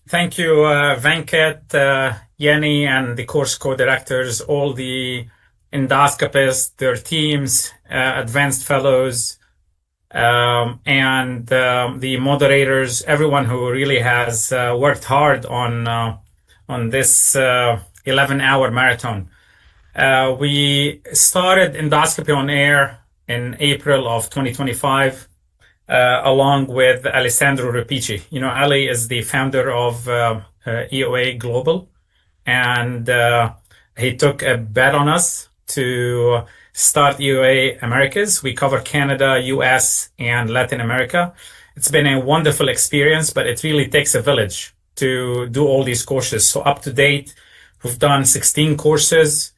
Thank you, Venkat, Yenny, and the course co-directors, all the endoscopists, their teams, advanced fellows, and the moderators, everyone who really has worked hard on this 11-hour marathon. We started Endoscopy on Air in April of 2025, along with Alessandro Repici. You know, Ali is the founder of EOA Global, and he took a bet on us to start EOA Americas. We cover Canada, US, and Latin America. It's been a wonderful experience, but it really takes a village to do all these courses. So up to date, we've done 16 courses.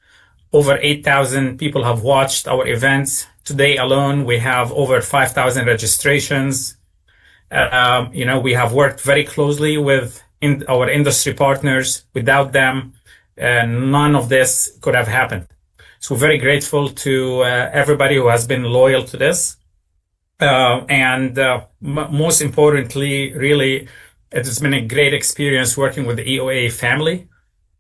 Over 8,000 people have watched our events. Today alone, we have over 5,000 registrations. We have worked very closely with our industry partners. Without them, none of this could have happened. So we're very grateful to everybody who has been loyal to this. Most importantly, really, it has been a great experience working with the EOA family.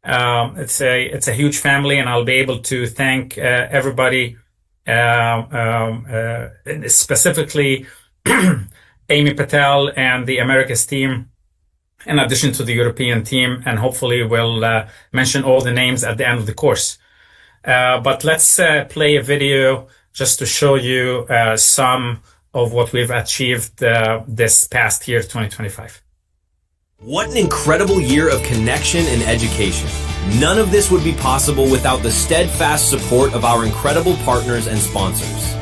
It's a huge family, and I'll be able to thank everybody, specifically Amy Patel and the Americas team, in addition to the European team, and hopefully we'll mention all the names at the end of the course. But let's play a video just to show you some of what we've achieved this past year, 2025. What an incredible year of connection and education. None of this would be possible without the steadfast support of our incredible partners and sponsors.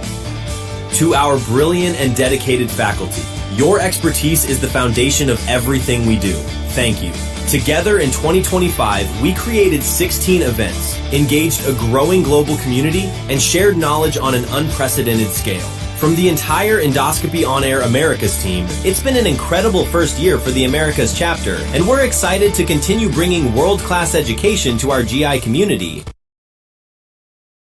To our brilliant and dedicated faculty, your expertise is the foundation of everything we do. Thank you. Together in 2025, we created 16 events, engaged a growing global community, and shared knowledge on an unprecedented scale. From the entire Endoscopy On Air Americas team, it's been an incredible first year for the Americas chapter, and we're excited to continue bringing world-class education to our GI community.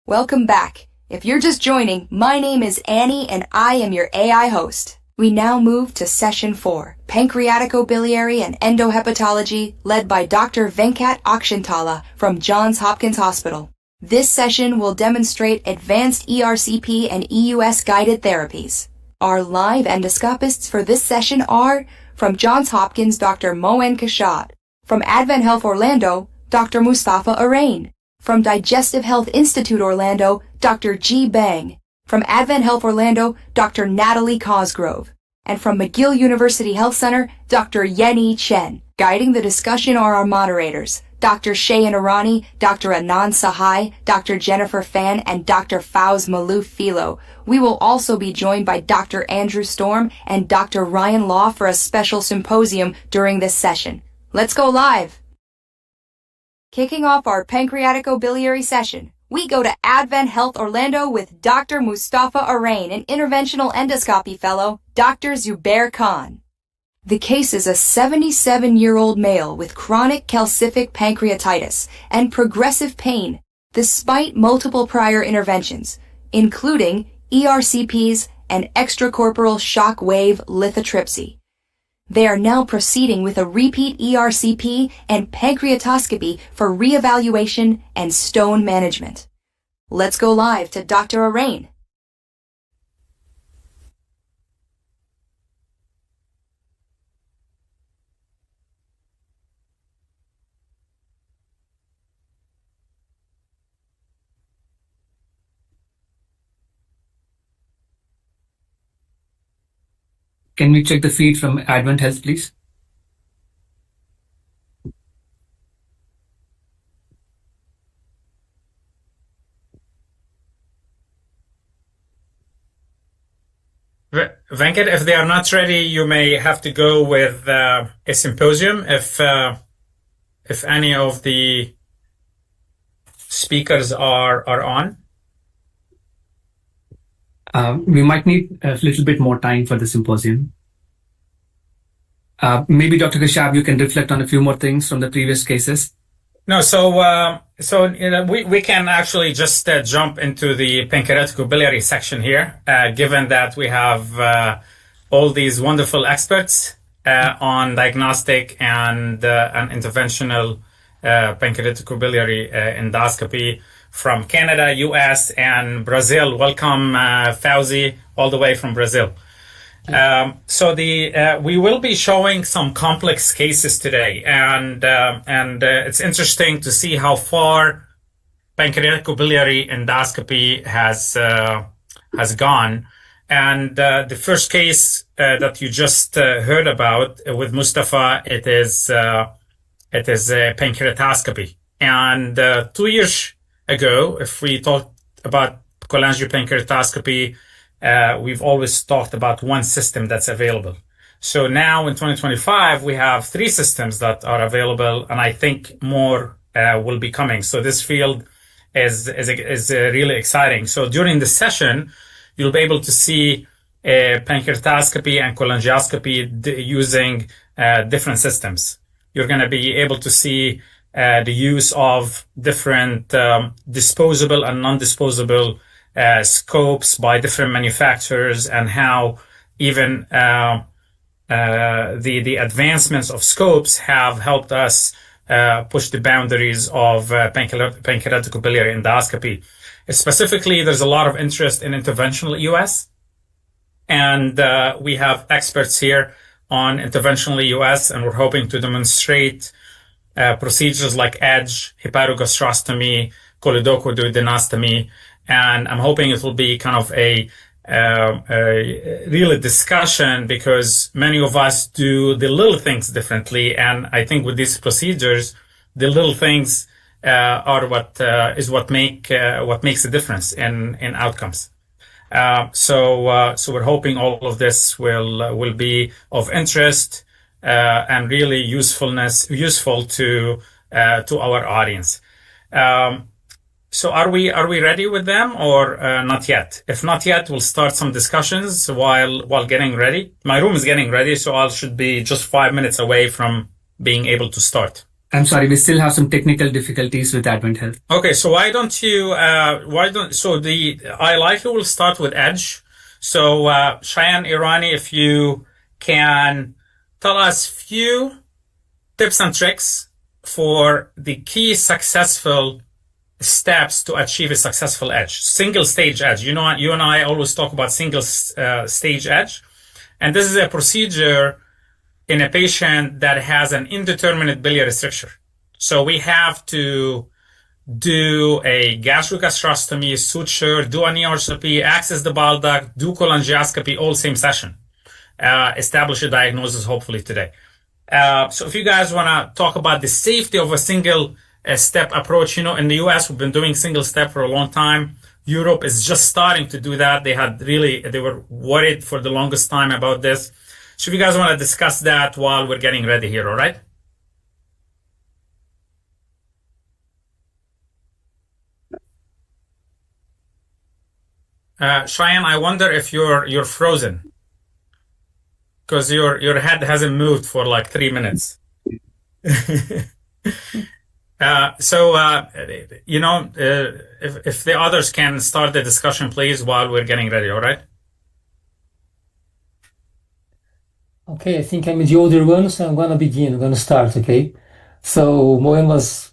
Welcome back. If you're just joining, my name is Annie and I am your AI host. We now move to Session 4, Pancreaticobiliary and Endohepatology, led by Dr. Venkat Akshantala from Johns Hopkins Hospital. This session will demonstrate advanced ERCP and EUS guided therapies. Our live endoscopists for this session are from Johns Hopkins, Dr. Moen Kashat, from Advent Health Orlando, Dr. Mustafa Arain, From Digestive Health Institute Orlando, Dr. G. Bang. From Advent Health Orlando, Dr. Natalie Cosgrove. And from McGill University Health Center, Dr. Yenny Chen. Guiding the discussion are our moderators, Dr. Shayan Irani, Dr. Anand Sahai, Dr. Jennifer Fan, and Dr. Fawz Malou Philo. We will also be joined by Dr. Andrew Storm and Dr. Ryan Law for a special symposium during this session. Let's go live! Kicking off our pancreaticobiliary session, we go to Advent Health Orlando with Dr. Mustafa Arain, an interventional endoscopy fellow, Dr. Zubair Khan. The case is a 77-year-old male with chronic calcific pancreatitis and progressive pain, despite multiple prior interventions, including ERCPs and extracorporeal shock wave lithotripsy. They are now proceeding with a repeat ERCP and pancreatoscopy for reevaluation and stone management. Let's go live to Dr. Arain. Can we check the feed from Advent Health, please? Venkat, if they are not ready, you may have to go with a symposium if any of the speakers are on. We might need a little bit more time for the symposium. Maybe Dr. Kashab, you can reflect on a few more things from the previous cases. No, so we can actually just jump into the pancreaticobiliary section here, given that we have all these wonderful experts on diagnostic and interventional pancreaticobiliary endoscopy from Canada, US, and Brazil. Welcome, Fauzi, all the way from Brazil. We will be showing some complex cases today, and it's interesting to see how far pancreaticobiliary endoscopy has gone. And the first case that you just heard about with Mustafa, it is a pancreatoscopy. And 2 years ago, if we talked about cholangiopancreatoscopy, we've always talked about one system that's available. So now in 2025, we have 3 systems that are available, and I think more will be coming. So this field is really exciting. So during the session, you'll be able to see pancreatoscopy and cholangioscopy using different systems. You're going to be able to see the use of different disposable and non-disposable scopes by different manufacturers, and how even the advancements of scopes have helped us push the boundaries of pancreaticobiliary endoscopy. Specifically, there's a lot of interest in interventional EUS, and we have experts here on interventional EUS, and we're hoping to demonstrate procedures like EDGE, hepatogastrostomy, choledochoduodenostomy, and I'm hoping it will be kind of a real discussion, because many of us do the little things differently, and I think with these procedures, the little things are what makes a difference in outcomes. So we're hoping all of this will be of interest and really useful to our audience. So are we ready with them, or not yet? If not yet, we'll start some discussions while getting ready. My room is getting ready, so I should be just 5 minutes away from being able to start. I'm sorry, we still have some technical difficulties with Advent Health. Okay, so I likely will start with EDGE. So Shayan Irani, if you can tell us few tips and tricks for the key successful steps to achieve a successful EDGE, single stage EDGE. You know, you and I always talk about single stage EDGE, and this is a procedure in a patient that has an indeterminate biliary stricture. So we have to do a gastrogastrostomy, suture, do an ERCP, access the bile duct, do cholangioscopy, all same session. Establish a diagnosis hopefully today. So if you guys want to talk about the safety of a single step approach, in the US, we've been doing single step for a long time. Europe is just starting to do that. They were worried for the longest time about this. So if you guys want to discuss that while we're getting ready here, all right? Cheyenne, I wonder if you're frozen because your head hasn't moved for like 3 minutes. If the others can start the discussion, please, while we're getting ready, all right? Okay, I think I'm the older one, so I'm going to begin. I'm going to start, okay? So Moen was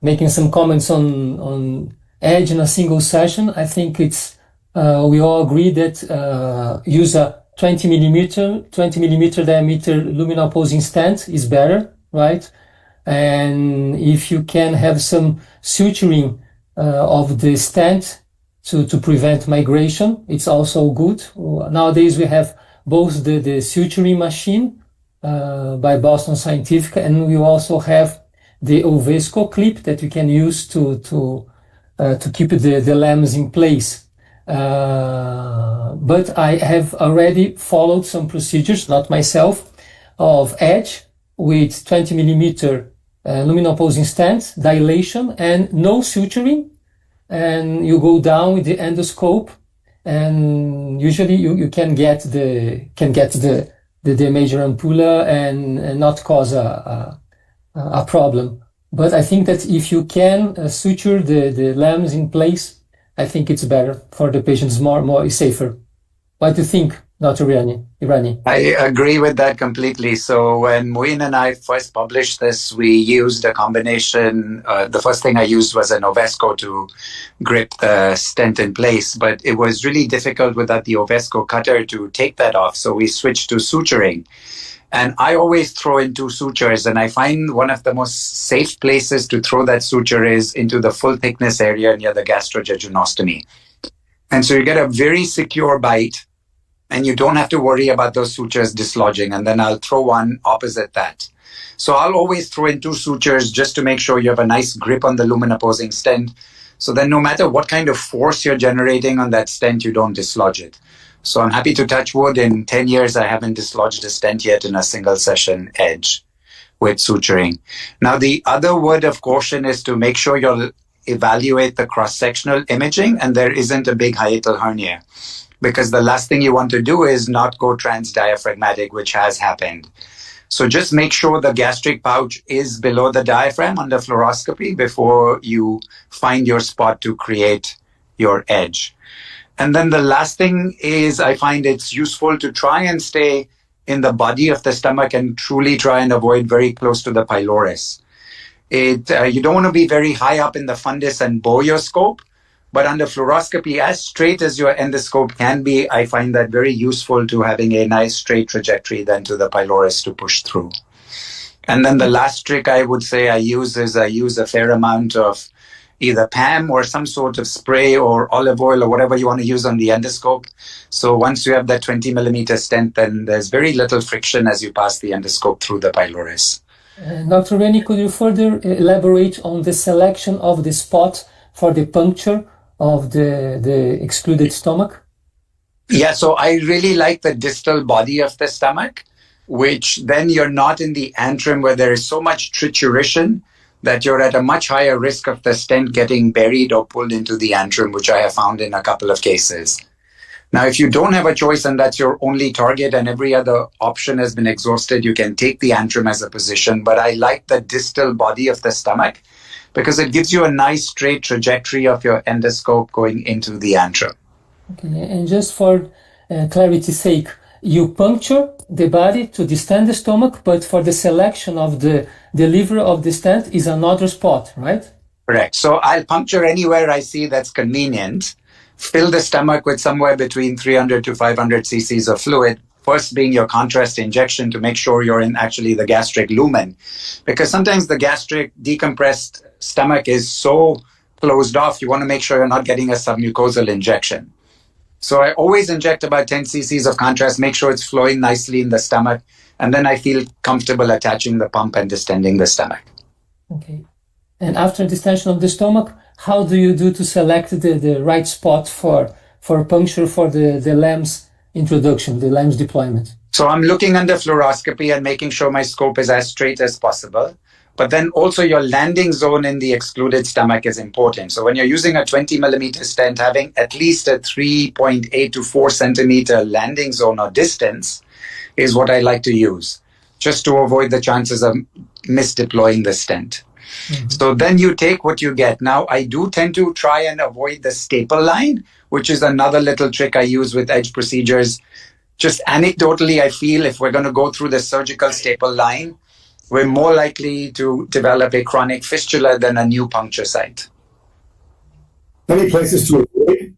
making some comments on edge in a single session. I think it's we all agree that use a 20 millimeter diameter luminal opposing stent is better, right? And if you can have some suturing of the stent to prevent migration, it's also good. Nowadays we have both the suturing machine by Boston Scientific, and we also have the Ovesco clip that we can use to keep the lambs in place. But I have already followed some procedures, not myself, of edge with 20 millimeter luminal opposing stent, dilation, and no suturing. And you go down with the endoscope, and usually you can get the major ampulla and not cause a problem. But I think that if you can suture the lambs in place, I think it's better for the patients, more safer. What do you think, Dr. Irani? I agree with that completely. So when Muin and I first published this, we used a combination. The first thing I used was an Ovesco to grip the stent in place, but it was really difficult without the Ovesco cutter to take that off. So we switched to suturing. And I always throw in 2 sutures, and I find one of the most safe places to throw that suture is into the full thickness area near the gastrojejunostomy. And so you get a very secure bite, and you don't have to worry about those sutures dislodging. And then I'll throw one opposite that. So I'll always throw in 2 sutures just to make sure you have a nice grip on the lumen opposing stent. So then no matter what kind of force you're generating on that stent, you don't dislodge it. So I'm happy to touch wood. In 10 years, I haven't dislodged a stent yet in a single session edge with suturing. Now, the other word of caution is to make sure you'll evaluate the cross-sectional imaging and there isn't a big hiatal hernia, because the last thing you want to do is not go transdiaphragmatic, which has happened. So just make sure the gastric pouch is below the diaphragm under fluoroscopy before you find your spot to create your edge. And then the last thing is I find it's useful to try and stay in the body of the stomach and truly try and avoid very close to the pylorus. You don't want to be very high up in the fundus and bow your scope, but under fluoroscopy, as straight as your endoscope can be, I find that very useful to having a nice straight trajectory then to the pylorus to push through. And then the last trick I would say I use a fair amount of either PAM or some sort of spray or olive oil or whatever you want to use on the endoscope. So once you have that 20 millimeter stent, then there's very little friction as you pass the endoscope through the pylorus. Dr. Rennie, could you further elaborate on the selection of the spot for the puncture of the excluded stomach? Yeah, so I really like the distal body of the stomach, which then you're not in the antrum where there is so much trituration that you're at a much higher risk of the stent getting buried or pulled into the antrum, which I have found in a couple of cases. Now, if you don't have a choice and that's your only target and every other option has been exhausted, you can take the antrum as a position. But I like the distal body of the stomach because it gives you a nice straight trajectory of your endoscope going into the antrum. Okay, and just for clarity's sake, you puncture the body to distend the stomach, but for the selection of the liver of the stent is another spot, right? Correct. So I'll puncture anywhere I see that's convenient, fill the stomach with somewhere between 300 to 500 cc's of fluid, first being your contrast injection to make sure you're in actually the gastric lumen. Because sometimes the gastric decompressed stomach is so closed off, you want to make sure you're not getting a submucosal injection. So I always inject about 10 cc's of contrast, make sure it's flowing nicely in the stomach, and then I feel comfortable attaching the pump and distending the stomach. Okay. And after distension of the stomach, how do you do to select the right spot for puncture for the LAMS introduction, the LAMS deployment? So I'm looking under fluoroscopy and making sure my scope is as straight as possible. But then also your landing zone in the excluded stomach is important. So when you're using a 20 millimeter stent, having at least a 3.8 to 4 centimeter landing zone or distance is what I like to use, just to avoid the chances of misdeploying the stent. Mm-hmm. So then you take what you get. Now, I do tend to try and avoid the staple line, which is another little trick I use with edge procedures. Just anecdotally, I feel if we're going to go through the surgical staple line, we're more likely to develop a chronic fistula than a new puncture site. Any places to avoid? You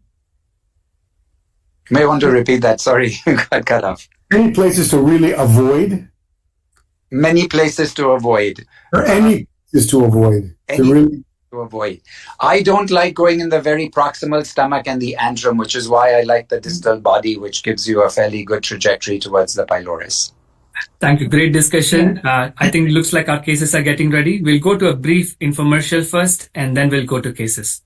may want to repeat that. Sorry, got cut off. Any places to really avoid? Many places to avoid. Or any places to avoid? To avoid. I don't like going in the very proximal stomach and the antrum, which is why I like the distal body, which gives you a fairly good trajectory towards the pylorus. Thank you. Great discussion. I think it looks like our cases are getting ready. We'll go to a brief infomercial first, and then we'll go to cases.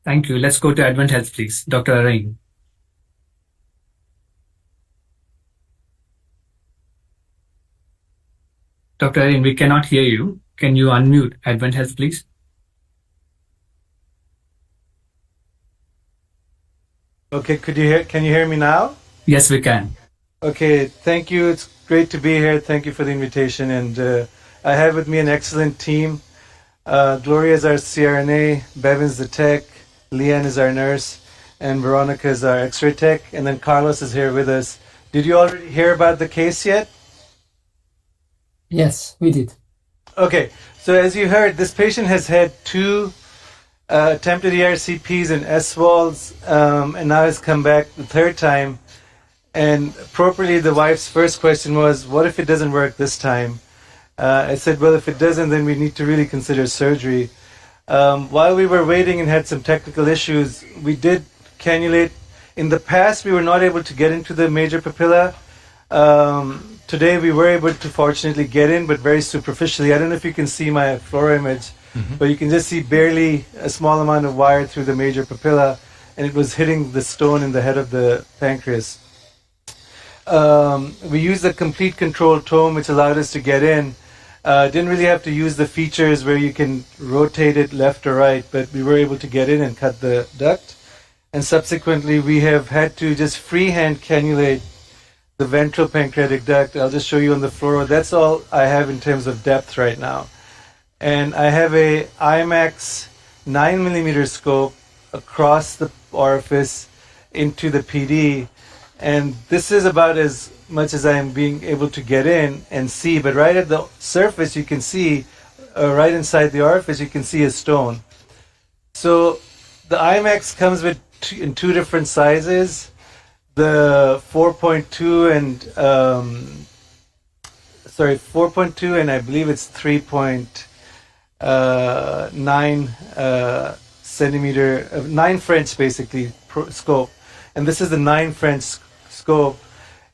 Thank you. Let's go to Advent Health, please. Dr. Arain. Dr. Arain, we cannot hear you. Can you unmute Advent Health, please? Okay, can you hear me now? Yes, we can. Okay, thank you. It's great to be here. Thank you for the invitation. And I have with me an excellent team. Gloria is our CRNA, Bevan's the tech, Leanne is our nurse, and Veronica is our X-ray tech, and then Carlos is here with us. Did you already hear about the case yet? Yes, we did. Okay, so as you heard, this patient has had 2 attempted ERCPs and S-walls, and now has come back the 3rd time. And appropriately, the wife's first question was, what if it doesn't work this time? I said, well, if it doesn't, then we need to really consider surgery. While we were waiting and had some technical issues, we did cannulate. In the past, we were not able to get into the major papilla. Today, we were able to fortunately get in, but very superficially. I don't know if you can see my fluoro image, but you can just see barely a small amount of wire through the major papilla, and it was hitting the stone in the head of the pancreas. We used a complete control tome, which allowed us to get in. Didn't really have to use the features where you can rotate it left or right, but we were able to get in and cut the duct. And subsequently, we have had to just freehand cannulate the ventral pancreatic duct. I'll just show you on the fluoro. That's all I have in terms of depth right now. And I have a IMAX 9mm scope across the orifice into the PD. And this is about as much as I'm being able to get in and see. But right at the surface, you can see, right inside the orifice, you can see a stone. So the IMAX comes with in two different sizes, the 4.2 and 4.2, and I believe it's 3.9 centimeter, 9 French basically scope, and this is the 9 French scope,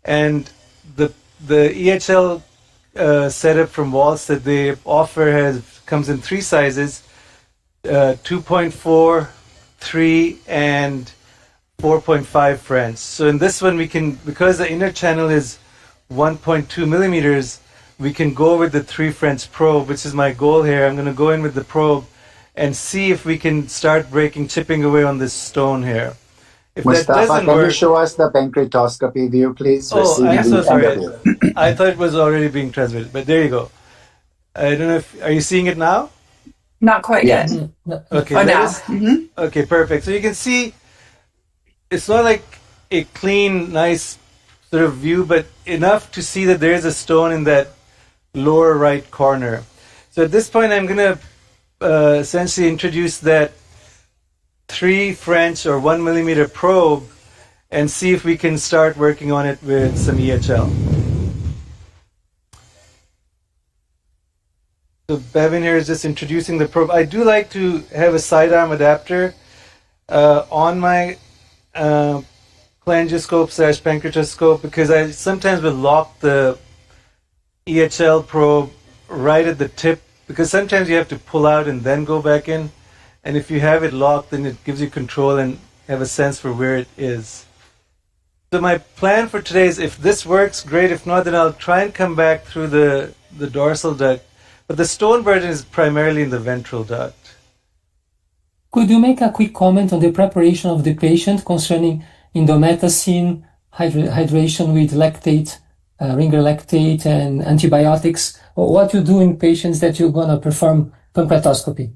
and the EHL setup from Waltz that they offer comes in 3 sizes, 2.4, 3, and 4.5 French. So in this one we can, because the inner channel is 1.2 millimeters, we can go with the 3 French probe, which is my goal here. I'm going to go in with the probe and see if we can start chipping away on this stone here. If Mustafa, that doesn't can work, you show us the pancreatoscopy view, please? Oh, I'm so sorry. Interview. I thought it was already being transmitted, but there you go. I don't know if, are you seeing it now? Not quite Yes. yet. Okay. Oh, now. Okay, perfect. So you can see it's not like a clean, nice sort of view, but enough to see that there is a stone in that lower right corner. So at this point, I'm going to essentially introduce that 3 French or 1 millimeter probe and see if we can start working on it with some EHL. So Bevin here is just introducing the probe. I do like to have a sidearm adapter on my cholangioscope/pancreatoscope because I sometimes will lock the EHL probe right at the tip, because sometimes you have to pull out and then go back in, and if you have it locked, then it gives you control and have a sense for where it is. So my plan for today is, if this works, great. If not, then I'll try and come back through the dorsal duct, but the stone burden is primarily in the ventral duct. Could you make a quick comment on the preparation of the patient concerning indomethacin, hydration with lactate, ringer lactate, and antibiotics? Or what you do in patients that you're going to perform pancreatoscopy?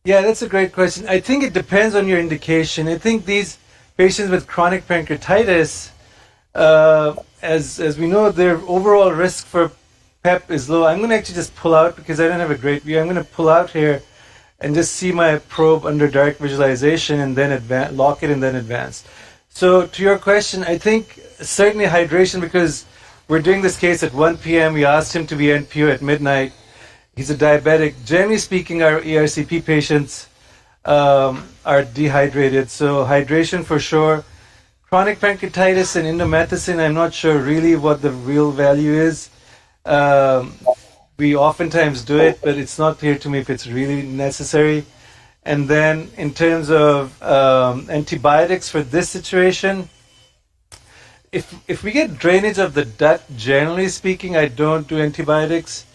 Yeah, that's a great question. I think it depends on your indication. I think these patients with chronic pancreatitis, as we know, their overall risk for PEP is low. I'm going to actually just pull out because I don't have a great view. I'm going to pull out here and just see my probe under direct visualization and then lock it and then advance. So to your question, I think certainly hydration, because we're doing this case at 1 p.m. We asked him to be NPO at midnight. He's a diabetic. Generally speaking, our ERCP patients are dehydrated. So hydration for sure. Chronic pancreatitis and indomethacin, I'm not sure really what the real value is. We oftentimes do it, but it's not clear to me if it's really necessary. And then in terms of antibiotics for this situation, if we get drainage of the duct, generally speaking, I don't do antibiotics.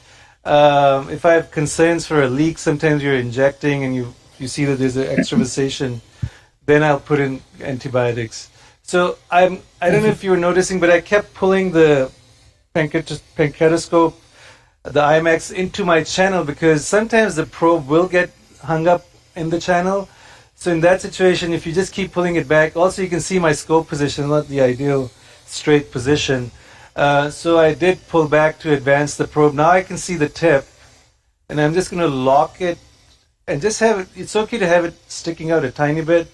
If I have concerns for a leak, sometimes you're injecting and you see that there's an extravasation, then I'll put in antibiotics. So I don't know if you were noticing, but I kept pulling the pancreatoscope, the IMAX, into my channel because sometimes the probe will get hung up in the channel. So in that situation, if you just keep pulling it back, also you can see my scope position, not the ideal straight position. So I did pull back to advance the probe. Now I can see the tip, and I'm just going to lock it and just have it. It's okay to have it sticking out a tiny bit.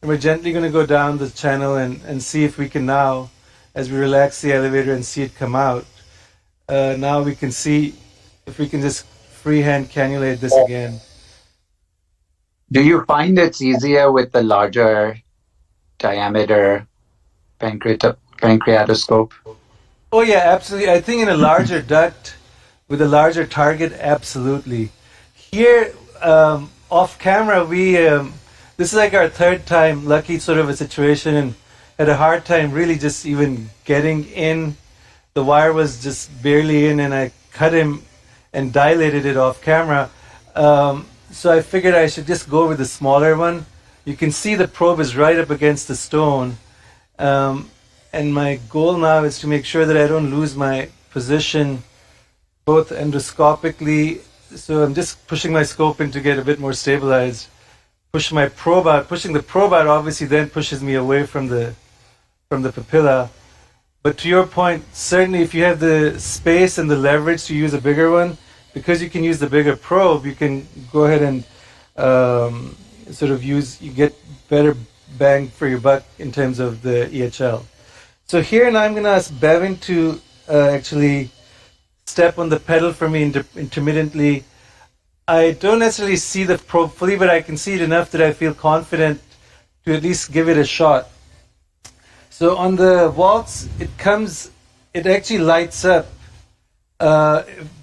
And we're gently going to go down the channel and see if we can now, as we relax the elevator and see it come out, now we can see if we can just freehand cannulate this again. Do you find it's easier with the larger diameter pancreatoscope? Oh yeah, absolutely. I think in a larger duct with a larger target, absolutely. Here, off camera, this is like our third time lucky sort of a situation, and had a hard time really just even getting in. The wire was just barely in, and I cut him and dilated it off camera. So I figured I should just go with the smaller one. You can see the probe is right up against the stone. And my goal now is to make sure that I don't lose my position both endoscopically. So I'm just pushing my scope in to get a bit more stabilized. Push my probe out. Pushing the probe out obviously then pushes me away from the papilla. But to your point, certainly if you have the space and the leverage to use a bigger one, because you can use the bigger probe, you can go ahead and you get better bang for your buck in terms of the EHL. So here now I'm going to ask Bevin to actually step on the pedal for me intermittently. I don't necessarily see the probe fully, but I can see it enough that I feel confident to at least give it a shot. So on the waltz, it actually lights up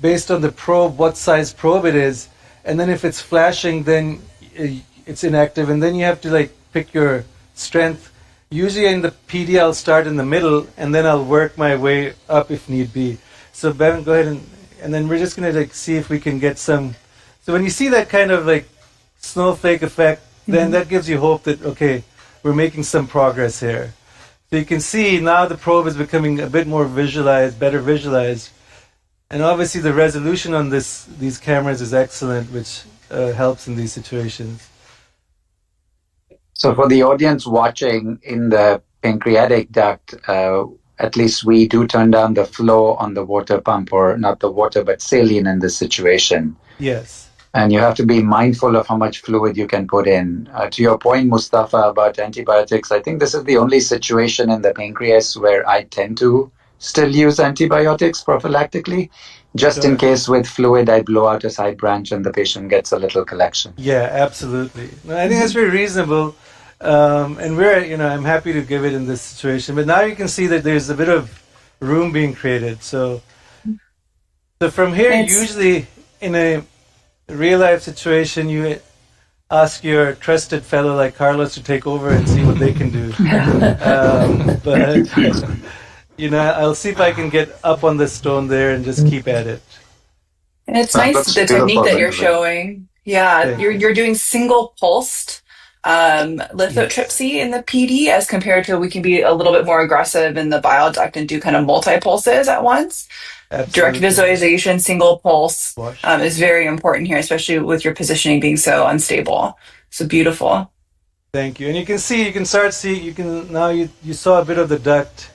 based on the probe, what size probe it is. And then if it's flashing, then it's inactive. And then you have to pick your strength. Usually in the PD, I'll start in the middle, and then I'll work my way up if need be. So Bevan, go ahead and then we're just going to see if we can get some. So when you see that kind of snowflake effect, then that gives you hope that, okay, we're making some progress here. So you can see now the probe is becoming a bit more visualized, better visualized. And obviously the resolution on these cameras is excellent, which helps in these situations. So for the audience watching in the pancreatic duct, at least we do turn down the flow on the water pump, or not the water, but saline in this situation. Yes. And you have to be mindful of how much fluid you can put in. To your point, Mustafa, about antibiotics, I think this is the only situation in the pancreas where I tend to still use antibiotics prophylactically. Just in case with fluid, I blow out a side branch and the patient gets a little collection. Yeah, absolutely. I think that's very reasonable. And I'm happy to give it in this situation. But now you can see that there's a bit of room being created. So from here, usually in a real life situation, you ask your trusted fellow like Carlos to take over and see what they can do. But I'll see if I can get up on the stone there and just keep at it. And it's nice the technique that you're showing. Yeah, you're doing single pulsed lithotripsy in the PD as compared to we can be a little bit more aggressive in the bile duct and do kind of multi pulses at once. Absolutely. Direct visualization, single pulse is very important here, especially with your positioning being so unstable. So beautiful. Thank you. And you can start see, now you saw a bit of the duct.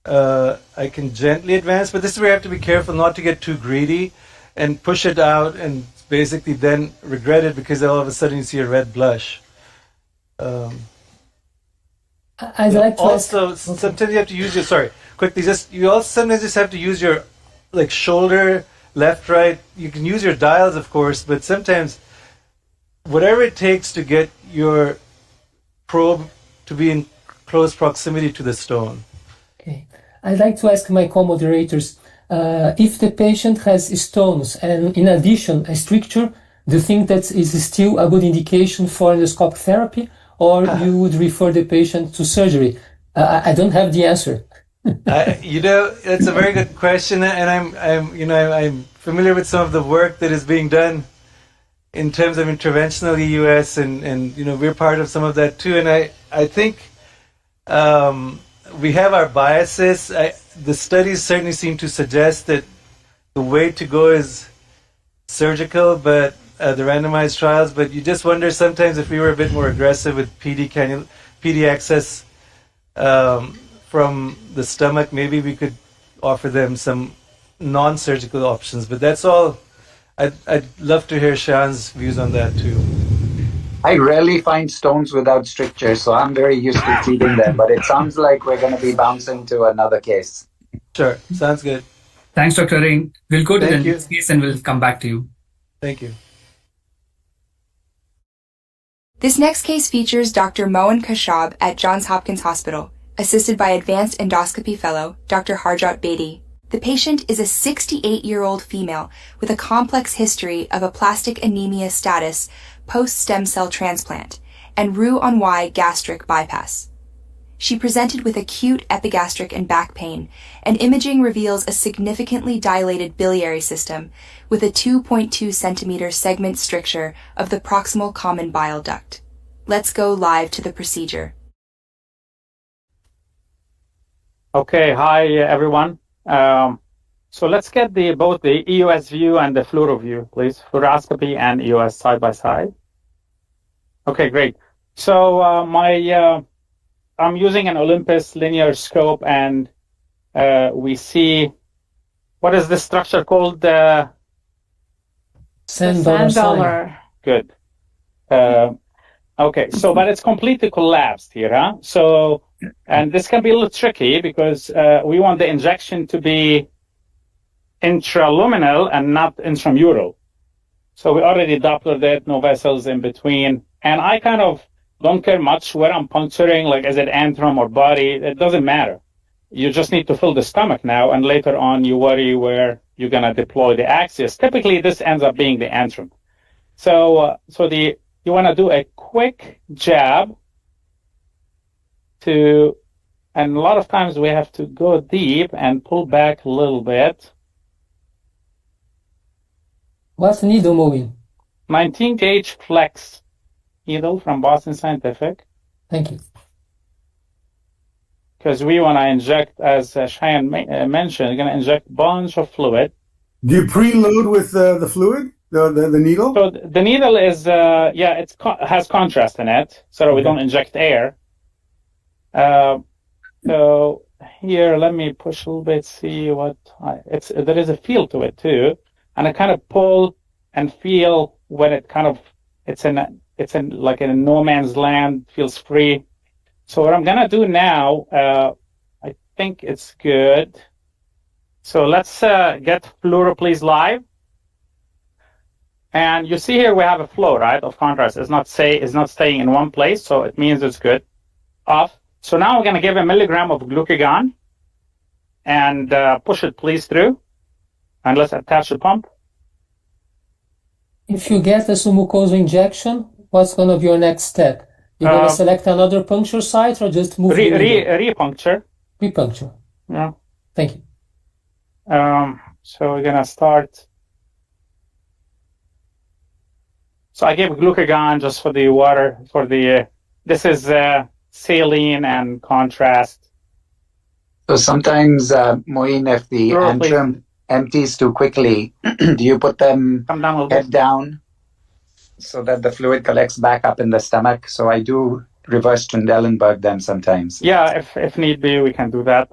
I can gently advance, but this is where you have to be careful not to get too greedy and push it out and basically then regret it because all of a sudden you see a red blush. I'd like to also, sometimes you have to use your, you also sometimes just have to use your shoulder, left, right. You can use your dials, of course, but sometimes whatever it takes to get your probe to be in close proximity to the stone. Okay. I'd like to ask my co-moderators, if the patient has stones and in addition a stricture, do you think that is still a good indication for endoscopic therapy, or you would refer the patient to surgery? I don't have the answer. That's a very good question, and I'm familiar with some of the work that is being done in terms of interventional EUS, and we're part of some of that too. And I think we have our biases. The studies certainly seem to suggest that the way to go is surgical, but the randomized trials. But you just wonder sometimes if we were a bit more aggressive with PD access from the stomach, maybe we could offer them some non-surgical options. But that's all. I'd love to hear Shan's views on that too. I rarely find stones without strictures, so I'm very used to treating them. But it sounds like we're going to be bouncing to another case. Sure, sounds good. Thanks, Dr. Ring. We'll go to the next case and we'll come back to you. Thank you. This next case features Dr. Mohan Kashyap at Johns Hopkins Hospital, assisted by Advanced Endoscopy Fellow Dr. Harjot Bedi. The patient is a 68-year-old female with a complex history of aplastic anemia status post-stem cell transplant and Roux-en-Y gastric bypass. She presented with acute epigastric and back pain, and imaging reveals a significantly dilated biliary system with a 2.2 centimeter segment stricture of the proximal common bile duct. Let's go live to the procedure. Okay, hi everyone. So let's get both the EUS view and the fluoro view, please. Fluoroscopy and EUS side by side. Okay, great. So I'm using an Olympus linear scope, and we see, what is this structure called? Sand Sand sign. dollar. Good. Okay, so, but it's completely collapsed here, huh? So, and this can be a little tricky because we want the injection to be intraluminal and not intramural. So we already Dopplered it, no vessels in between. And I kind of don't care much where I'm puncturing, like is it antrum or body, it doesn't matter. You just need to fill the stomach now, and later on you worry where you're gonna deploy the axis. Typically this ends up being the antrum. So, you wanna do a quick jab and a lot of times we have to go deep and pull back a little bit. What's the needle, Moin? 19 gauge flex needle from Boston Scientific. Thank you. Because we want to inject, as Cheyenne mentioned, going to inject a bunch of fluid. Do you preload with the fluid, the needle? So the needle is, it has contrast in it, so we don't inject air. So here, let me push a little bit, see what there is a feel to it too, and I kind of pull and feel when it's in like in a no man's land, feels free. So what I'm gonna do now, I think it's good. So let's get fluoro, please, live. And you see here we have a flow, right, of contrast. It's not staying in one place, so it means it's good. Off. So now we're gonna give a milligram of glucagon and push it, please, through. And let's attach the pump. If you get a submucosal injection, what's gonna be your next step? You're gonna select another puncture site or just move the needle? Repuncture. Repuncture. Yeah. Thank you. So we're gonna start. So I gave glucagon just for the water, this is saline and contrast. So sometimes, Moin, if the antrum empties too quickly, do you put them head down so that the fluid collects back up in the stomach? So I do reverse Trendelenburg them sometimes. Yeah, if need be, we can do that.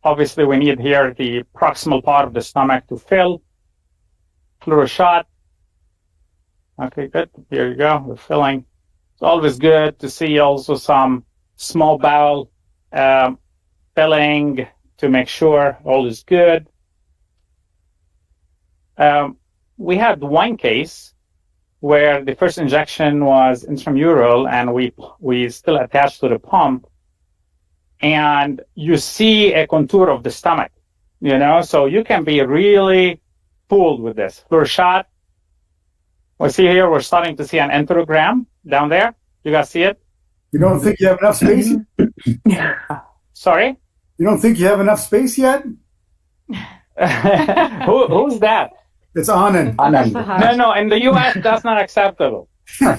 Obviously, we need here the proximal part of the stomach to fill. Fluoro shot. Okay, good. Here you go. We're filling. It's always good to see also some small bowel filling to make sure all is good. We had one case where the first injection was intramural and we still attached to the pump, and you see a contour of the stomach, so you can be really fooled with this. Fluoro shot. We see here, we're starting to see an enterogram down there. You guys see it? You don't think you have enough space? Sorry? You don't think you have enough space yet? Who's that? It's Anand. No, in the U.S. that's not acceptable. So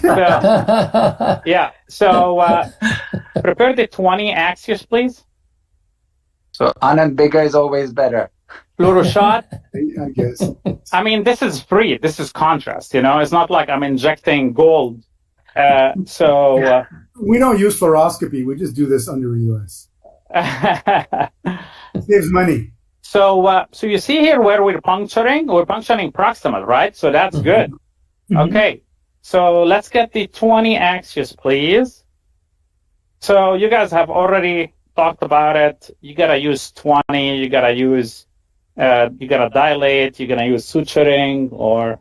prepare the 20 Axios, please. So Anand, bigger is always better. Fluoro shot. I guess. I mean, this is free. This is contrast, It's not like I'm injecting gold. We don't use fluoroscopy. We just do this under US. It saves money. So you see here where we're puncturing? We're puncturing proximal, right? So that's good. Okay. So let's get the 20 Axios, please. So you guys have already talked about it. You gotta use 20. You gotta use. You gotta dilate. You're gonna use suturing or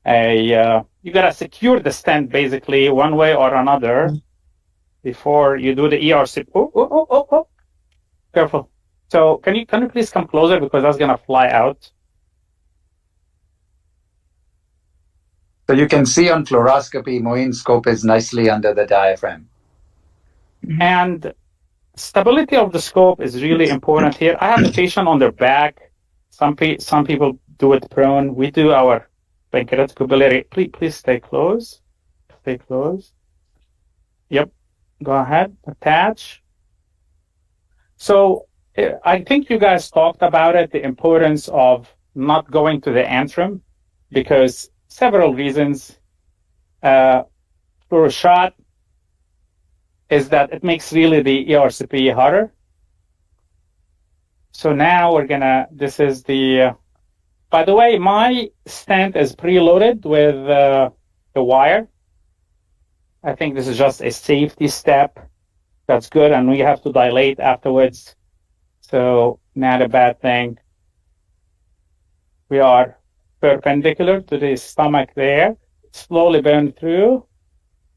you gotta secure the stent basically one way or another before you do the ERC. Oh. Careful. So can you please come closer because that's gonna fly out. So you can see on fluoroscopy, Moin's scope is nicely under the diaphragm. And stability of the scope is really important here. I have a patient on their back. Some people do it prone. We do our pancreatic biliary. Please stay close. Stay close. Yep. Go ahead. Attach. So I think you guys talked about it, the importance of not going to the antrum because several reasons. Fluoro shot is that it makes really the ERCP harder. So now this is the, by the way, my stent is preloaded with the wire. I think this is just a safety step. That's good, and we have to dilate afterwards. So not a bad thing. We are perpendicular to the stomach there. Slowly burn through,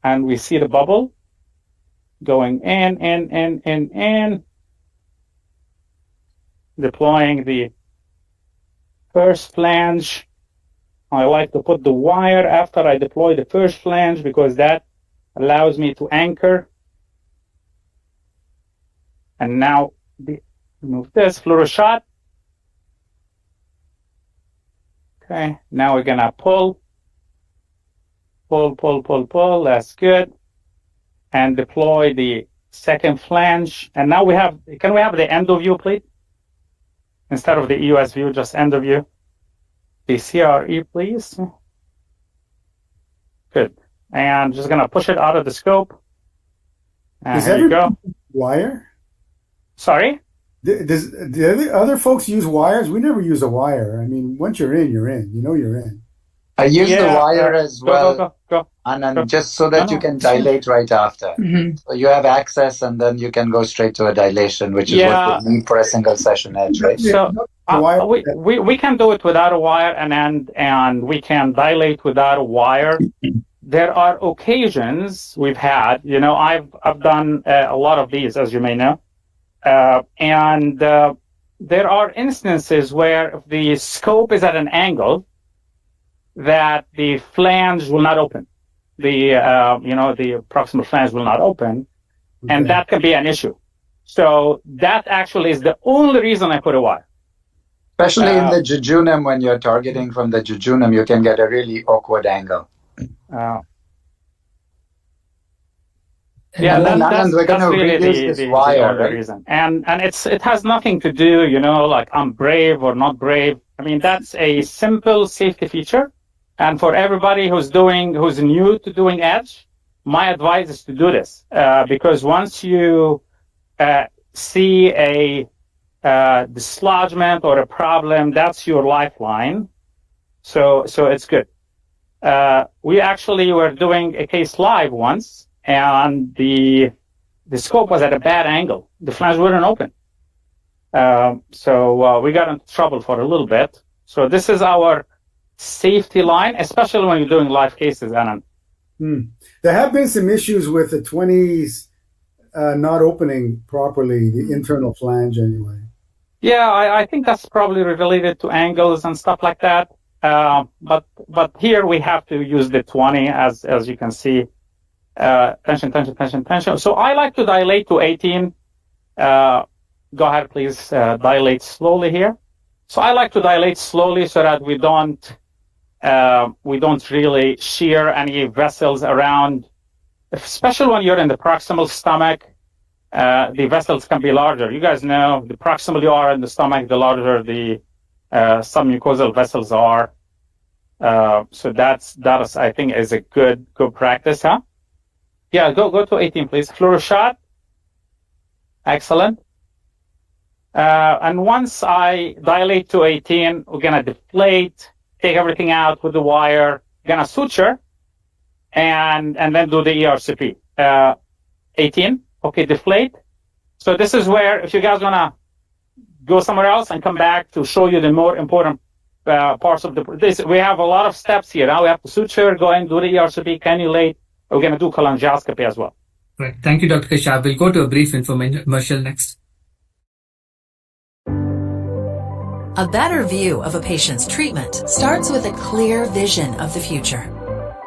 and we see the bubble going in. Deploying the first flange. I like to put the wire after I deploy the first flange because that allows me to anchor. And now remove this fluoro shot. Okay, now we're gonna pull. That's good. And deploy the second flange. And now can we have the end of view, please? Instead of the EUS view, just end of view. The CRE, please. Good. And just gonna push it out of the scope. And Does here you go. Wire? Sorry? Do the other folks use wires? We never use a wire. I mean, once you're in, you're in. You know you're in. I use the wire as well, go. And then just so that you can dilate right after. Mm-hmm. So you have access, and then you can go straight to a dilation, which is what we need for a single session edge, right? So we can do it without a wire, and we can dilate without a wire. There are occasions we've had, I've done a lot of these, as you may know, and there are instances where if the scope is at an angle, that the flange will not open. The proximal flange will not open, and that can be an issue. So that actually is the only reason I put a wire. Especially in the jejunum, when you're targeting from the jejunum, you can get a really awkward angle. Yeah, that's really the wire, right? reason. And it has nothing to do, like I'm brave or not brave. I mean, that's a simple safety feature. And for everybody who's new to doing edge, my advice is to do this, because once you see a dislodgement or a problem, that's your lifeline. So it's good. We actually were doing a case live once, and the scope was at a bad angle. The flange wouldn't open. So we got into trouble for a little bit. So this is our safety line, especially when you're doing live cases, Anand. There have been some issues with the 20s not opening properly, the internal flange anyway. Yeah, I think that's probably related to angles and stuff like that. But here we have to use the 20 as you can see. Tension. So I like to dilate to 18. Go ahead, please. Dilate slowly here. So I like to dilate slowly so that we don't really shear any vessels around, especially when you're in the proximal stomach. The vessels can be larger. You guys know the proximal you are in the stomach, the larger the submucosal vessels are. So that is, I think, is a good practice, huh? Yeah, go to 18, please. Fluoro shot. Excellent. And once I dilate to 18, we're gonna deflate, take everything out with the wire, gonna suture, and then do the ERCP. 18, okay, deflate. So this is where, if you guys wanna go somewhere else and come back to show you the more important parts of this, we have a lot of steps here. Now we have to suture, go and do the ERCP, cannulate. We're gonna do cholangioscopy as well. Right. Thank you, Dr. Kashab. We'll go to a brief infomercial next. A better view of a patient's treatment starts with a clear vision of the future.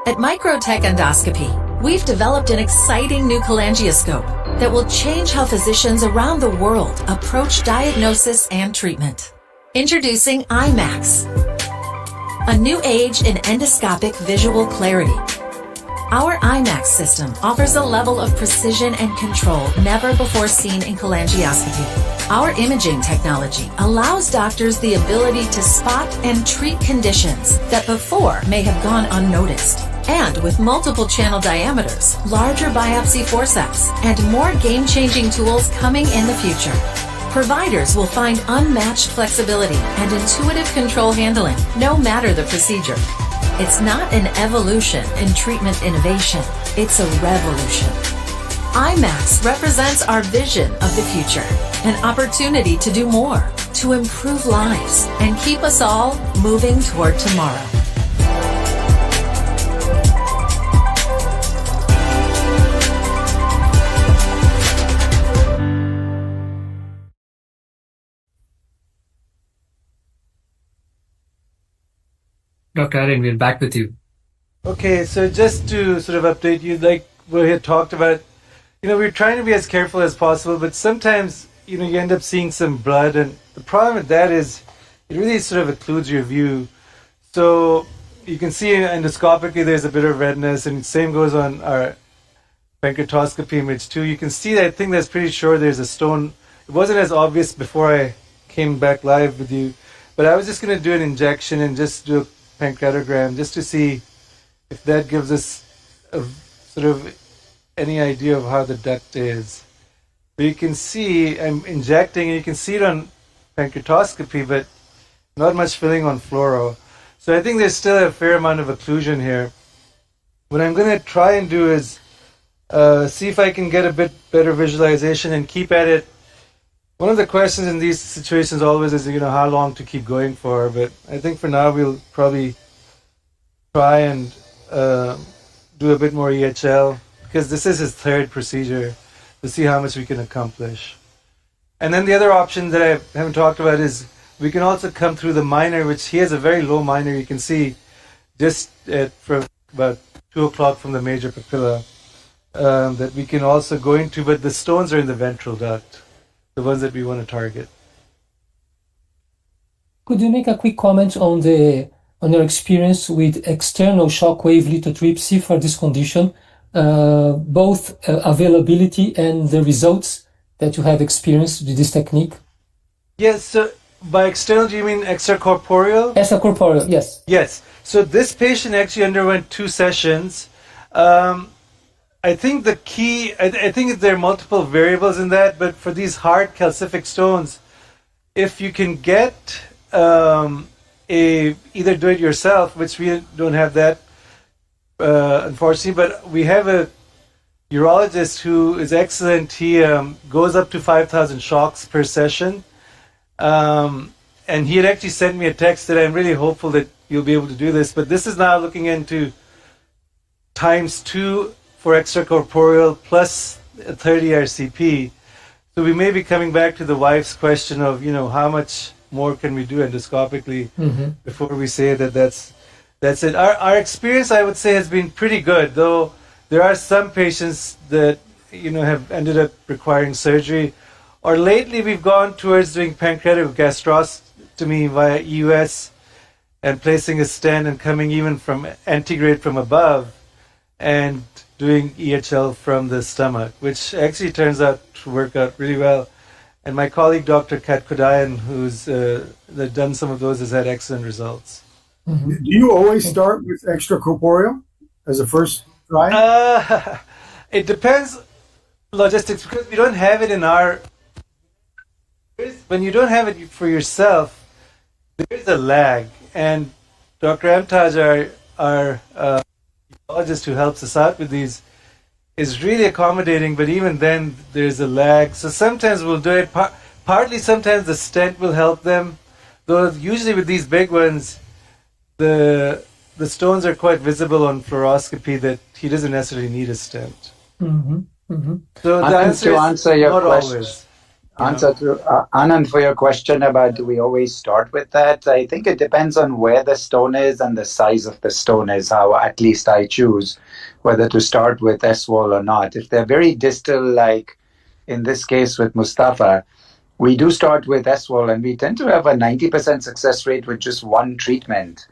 At Microtech Endoscopy, we've developed an exciting new cholangioscope that will change how physicians around the world approach diagnosis and treatment. Introducing IMAX, a new age in endoscopic visual clarity. Our IMAX system offers a level of precision and control never before seen in cholangioscopy. Our imaging technology allows doctors the ability to spot and treat conditions that before may have gone unnoticed. And with multiple channel diameters, larger biopsy forceps, and more game-changing tools coming in the future. Providers will find unmatched flexibility and intuitive control handling, no matter the procedure. It's not an evolution in treatment innovation, it's a revolution. IMAX represents our vision of the future, an opportunity to do more, to improve lives, and keep us all moving toward tomorrow. Dr. Aaron, we're back with you. Okay, so just to sort of update you, like we had talked about, we're trying to be as careful as possible, but sometimes, you end up seeing some blood, and the problem with that is it really sort of occludes your view. So you can see endoscopically there's a bit of redness, and same goes on our pancreatoscopy image too. You can see that I think that's pretty sure there's a stone. It wasn't as obvious before I came back live with you, but I was just going to do an injection and just do a pancreatogram just to see if that gives us a sort of any idea of how the duct is. But you can see I'm injecting, and you can see it on pancreatoscopy, but not much filling on fluoro. So I think there's still a fair amount of occlusion here. What I'm going to try and do is see if I can get a bit better visualization and keep at it. One of the questions in these situations always is, how long to keep going for. But I think for now we'll probably try and do a bit more EHL, because this is his third procedure, to see how much we can accomplish. And then the other option that I haven't talked about is we can also come through the minor, which he has a very low minor. You can see just from about 2 o'clock from the major papilla that we can also go into, but the stones are in the ventral duct, the ones that we want to target. Could you make a quick comment on your experience with external shockwave lithotripsy for this condition, both availability and the results that you have experienced with this technique? Yes, so by external, do you mean extracorporeal? Extracorporeal, yes. Yes. So this patient actually underwent 2 sessions. I think the key, I think there are multiple variables in that, but for these hard calcific stones, if you can get either do it yourself, which we don't have that, unfortunately, but we have a urologist who is excellent. He goes up to 5,000 shocks per session. And he had actually sent me a text that I'm really hopeful that you'll be able to do this, but this is now looking into ×2 for extracorporeal plus 30 RCP. So we may be coming back to the wife's question of, how much more can we do endoscopically before we say that that's it. Our experience, I would say, has been pretty good, though there are some patients that, have ended up requiring surgery. Or lately we've gone towards doing pancreatic gastrostomy via EUS and placing a stent and coming even from antegrade from above and doing EHL from the stomach, which actually turns out to work out really well. And my colleague, Dr. Katkodayan, who's done some of those, has had excellent results. Do you always start with extracorporeal as a first try? It depends logistics, because we don't have it in our... When you don't have it for yourself, there's a lag. And Dr. Amtaj, our urologist who helps us out with these, is really accommodating, but even then there's a lag. So sometimes we'll do it, partly sometimes the stent will help them, though usually with these big ones, the stones are quite visible on fluoroscopy that he doesn't necessarily need a stent. So the answer is not always. Answer to Anand for your question about do we always start with that? I think it depends on where the stone is and the size of the stone is, how at least I choose whether to start with S-wall or not. If they're very distal, like in this case with Mustafa, we do start with S-wall, and we tend to have a 90% success rate with just one treatment.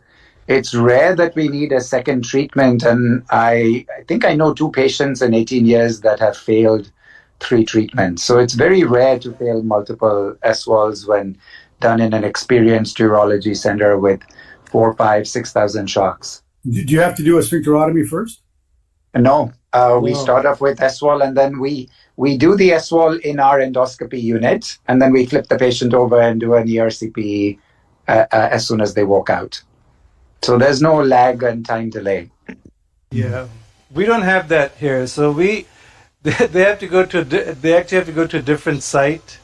It's rare that we need a second treatment, and I think I know 2 patients in 18 years that have failed 3 treatments. So it's very rare to fail multiple S-walls when done in an experienced urology center with 4,000, 5,000, 6,000 shocks. Do you have to do a sphincterotomy first? No, We start off with S-wall, and then we do the S-wall in our endoscopy unit, and then we flip the patient over and do an ERCP as soon as they walk out. So there's no lag and time delay. Yeah, we don't have that here. So they have to go to they actually have to go to a different site.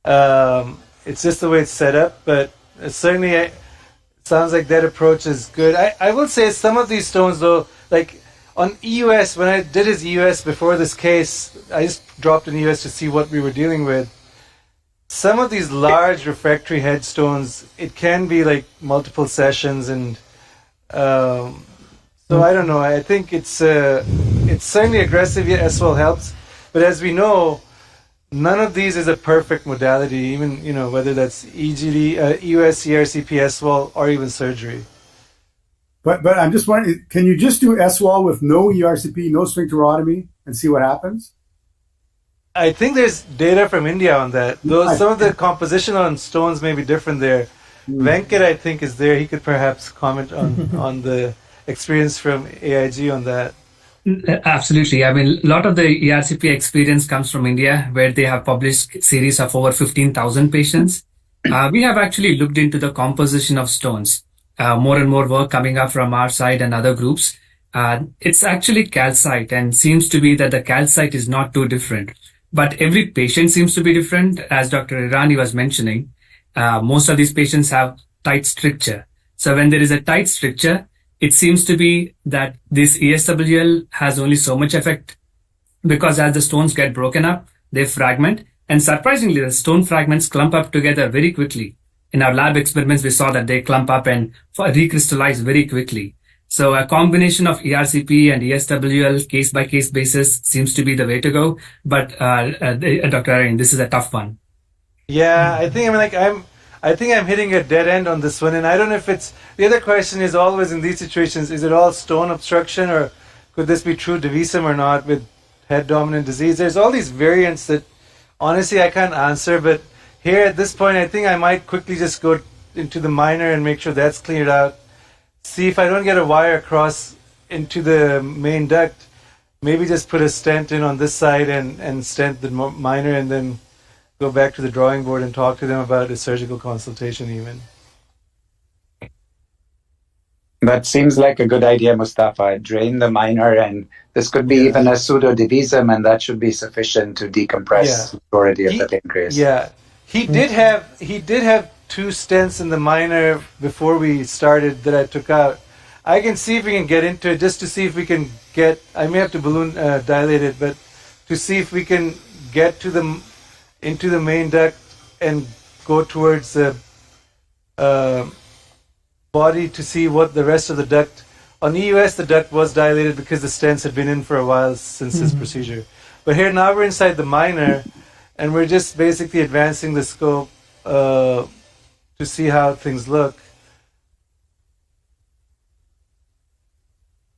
It's just the way it's set up, but certainly it sounds like that approach is good. I will say some of these stones though, like on EUS, when I did his EUS before this case, I just dropped an EUS to see what we were dealing with. Some of these large refractory headstones, it can be like multiple sessions, and so I don't know. I think it's certainly aggressive. Yet S-wall helps, but as we know, none of these is a perfect modality. Even whether that's EGD, EUS, ERCP, S-wall, or even surgery. But I'm just wondering, can you just do S-wall with no ERCP, no sphincterotomy, and see what happens? I think there's data from India on that. Though some of the composition on stones may be different there. Venkat, I think, is there. He could perhaps comment on the experience from AIG on that. Absolutely. I mean, a lot of the ERCP experience comes from India, where they have published series of over 15,000 patients. We have actually looked into the composition of stones. More and more work coming up from our side and other groups. It's actually calcite, and seems to be that the calcite is not too different. But every patient seems to be different, as Dr. Irani was mentioning. Most of these patients have tight stricture. So when there is a tight stricture, it seems to be that this ESWL has only so much effect, because as the stones get broken up, they fragment. And surprisingly, the stone fragments clump up together very quickly. In our lab experiments, we saw that they clump up and recrystallize very quickly. So a combination of ERCP and ESWL case-by-case basis seems to be the way to go. But Dr. Arain, this is a tough one. Yeah, I think I'm hitting a dead end on this one, and I don't know if it's the other question is always in these situations: is it all stone obstruction, or could this be true divisum or not with head dominant disease? There's all these variants that honestly I can't answer, but here at this point, I think I might quickly just go into the minor and make sure that's cleared out. See if I don't get a wire across into the main duct, maybe just put a stent in on this side and stent the minor, and then go back to the drawing board and talk to them about a surgical consultation even. That seems like a good idea, Mustafa. Drain the minor, and this could be even a pseudo-divisum, and that should be sufficient to decompress the majority of the pancreas. Yeah. He did have 2 stents in the minor before we started that I took out. I can see if we can get into it, just to see if we can get, I may have to balloon dilate it, but to see if we can get to into the main duct and go towards the body to see what the rest of the duct. On the EUS, the duct was dilated because the stents had been in for a while since this procedure. But here now we're inside the minor, and we're just basically advancing the scope to see how things look.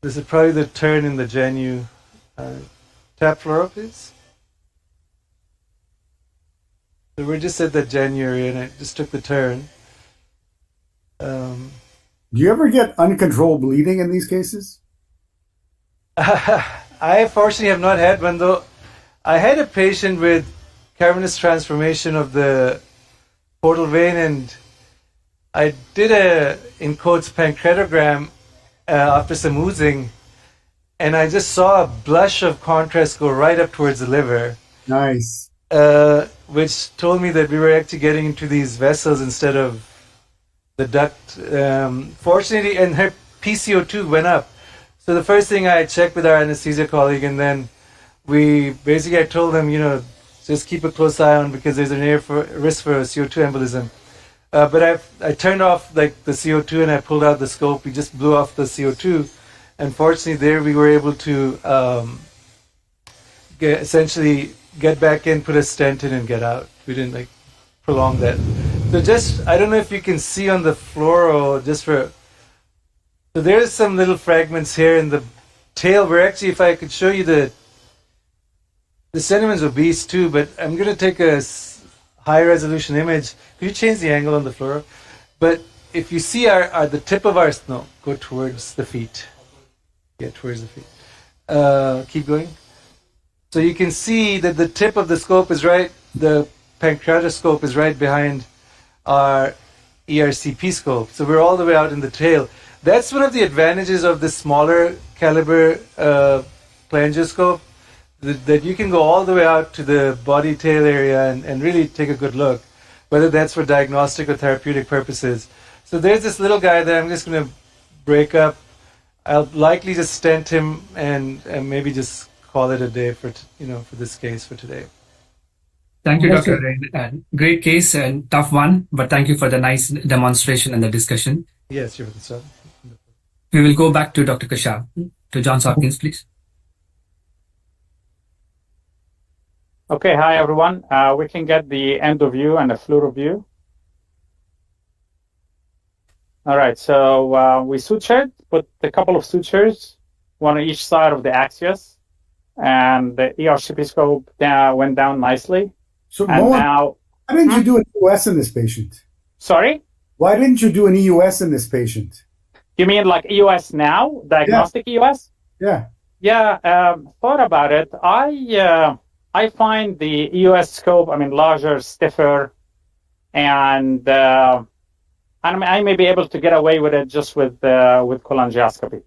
This is probably the turn in the genu. Tap fluoro, please. So we're just at the genu area, and I just took the turn. Do you ever get uncontrolled bleeding in these cases? I fortunately have not had one, though. I had a patient with cavernous transformation of the portal vein, and I did a, in quotes, pancreatogram after some oozing, and I just saw a blush of contrast go right up towards the liver. Nice. Which told me that we were actually getting into these vessels instead of the duct. Fortunately, and her PCO2 went up. So the first thing I checked with our anesthesia colleague, and then I told them, just keep a close eye on, because there's an risk for CO2 embolism. But I turned off the CO2 and I pulled out the scope. We just blew off the CO2, and fortunately there we were able to essentially get back in, put a stent in, and get out. We didn't prolong that. So I don't know if you can see on the fluoro, so there's some little fragments here in the tail. Where actually, if I could show you the sediment's obese too, but I'm going to take a high resolution image. Could you change the angle on the fluoro? But if you see the tip of our, no, go towards the feet. Yeah, towards the feet. Keep going. So you can see that the tip of the scope is right, the pancreatoscope is right behind our ERCP scope. So we're all the way out in the tail. That's one of the advantages of the smaller caliber phalangioscope, that you can go all the way out to the body tail area and really take a good look, whether that's for diagnostic or therapeutic purposes. So there's this little guy that I'm just going to break up. I'll likely just stent him and maybe just call it a day for this case for today. Thank you, Dr. Rain. Great case and tough one, but thank you for the nice demonstration and the discussion. Yes, you're welcome. We will go back to Dr. Kashab. To Johns Hopkins, please. Okay, hi everyone. We can get the endo view and the fluoro view. All right, so we sutured, put a couple of sutures, one on each side of the axius, and the ERCP scope went down nicely. So and now, why didn't you do an EUS in this patient? Sorry? Why didn't you do an EUS in this patient? You mean like EUS now, diagnostic EUS? Yeah. Yeah, thought about it. I find the EUS scope, larger, stiffer, and I may be able to get away with it just with cholangioscopy.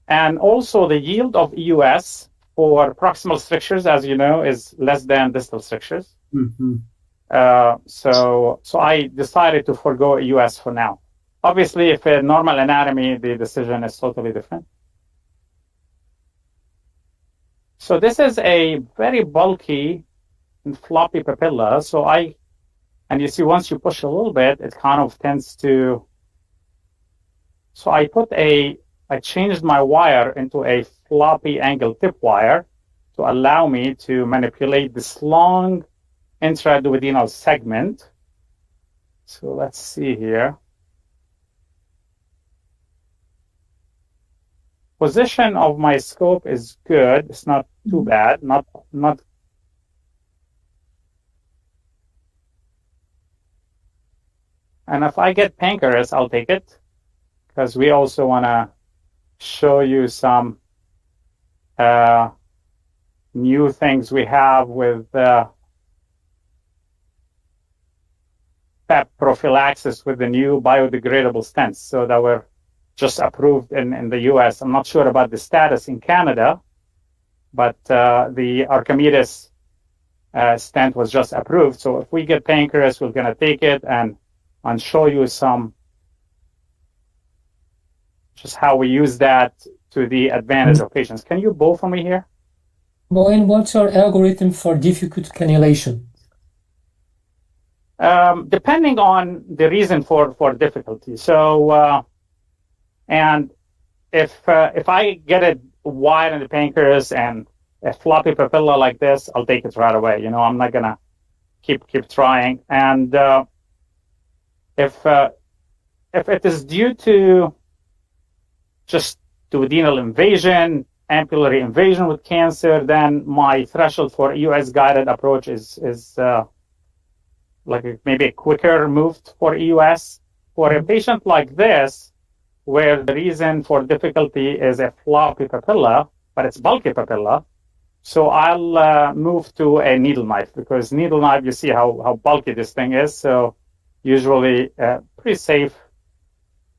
And also the yield of EUS for proximal strictures, as you know, is less than distal strictures. Mm-hmm. So I decided to forego EUS for now. Obviously, if a normal anatomy, the decision is totally different. So this is a very bulky and floppy papilla. And you see, once you push a little bit, it kind of tends to. So I changed my wire into a floppy angle tip wire to allow me to manipulate this long intraduodenal segment. So let's see here. Position of my scope is good. It's not too bad. Not. And if I get pancreas, I'll take it, because we also want to show you some new things we have with PEP prophylaxis with the new biodegradable stents. So that were just approved in the US. I'm not sure about the status in Canada, but the Archimedes stent was just approved. So if we get pancreas, we're going to take it and show you just how we use that to the advantage of patients. Can you bow for me here? Moen, what's your algorithm for difficult cannulation? Depending on the reason for difficulty. So, and if I get it wide in the pancreas and a floppy papilla like this, I'll take it right away. I'm not gonna keep trying. And if it is due to just duodenal invasion, ampullary invasion with cancer, then my threshold for EUS guided approach is maybe a quicker move for EUS. For a patient like this, where the reason for difficulty is a floppy papilla, but it's bulky papilla, so I'll move to a needle knife, because needle knife, you see how bulky this thing is. So usually pretty safe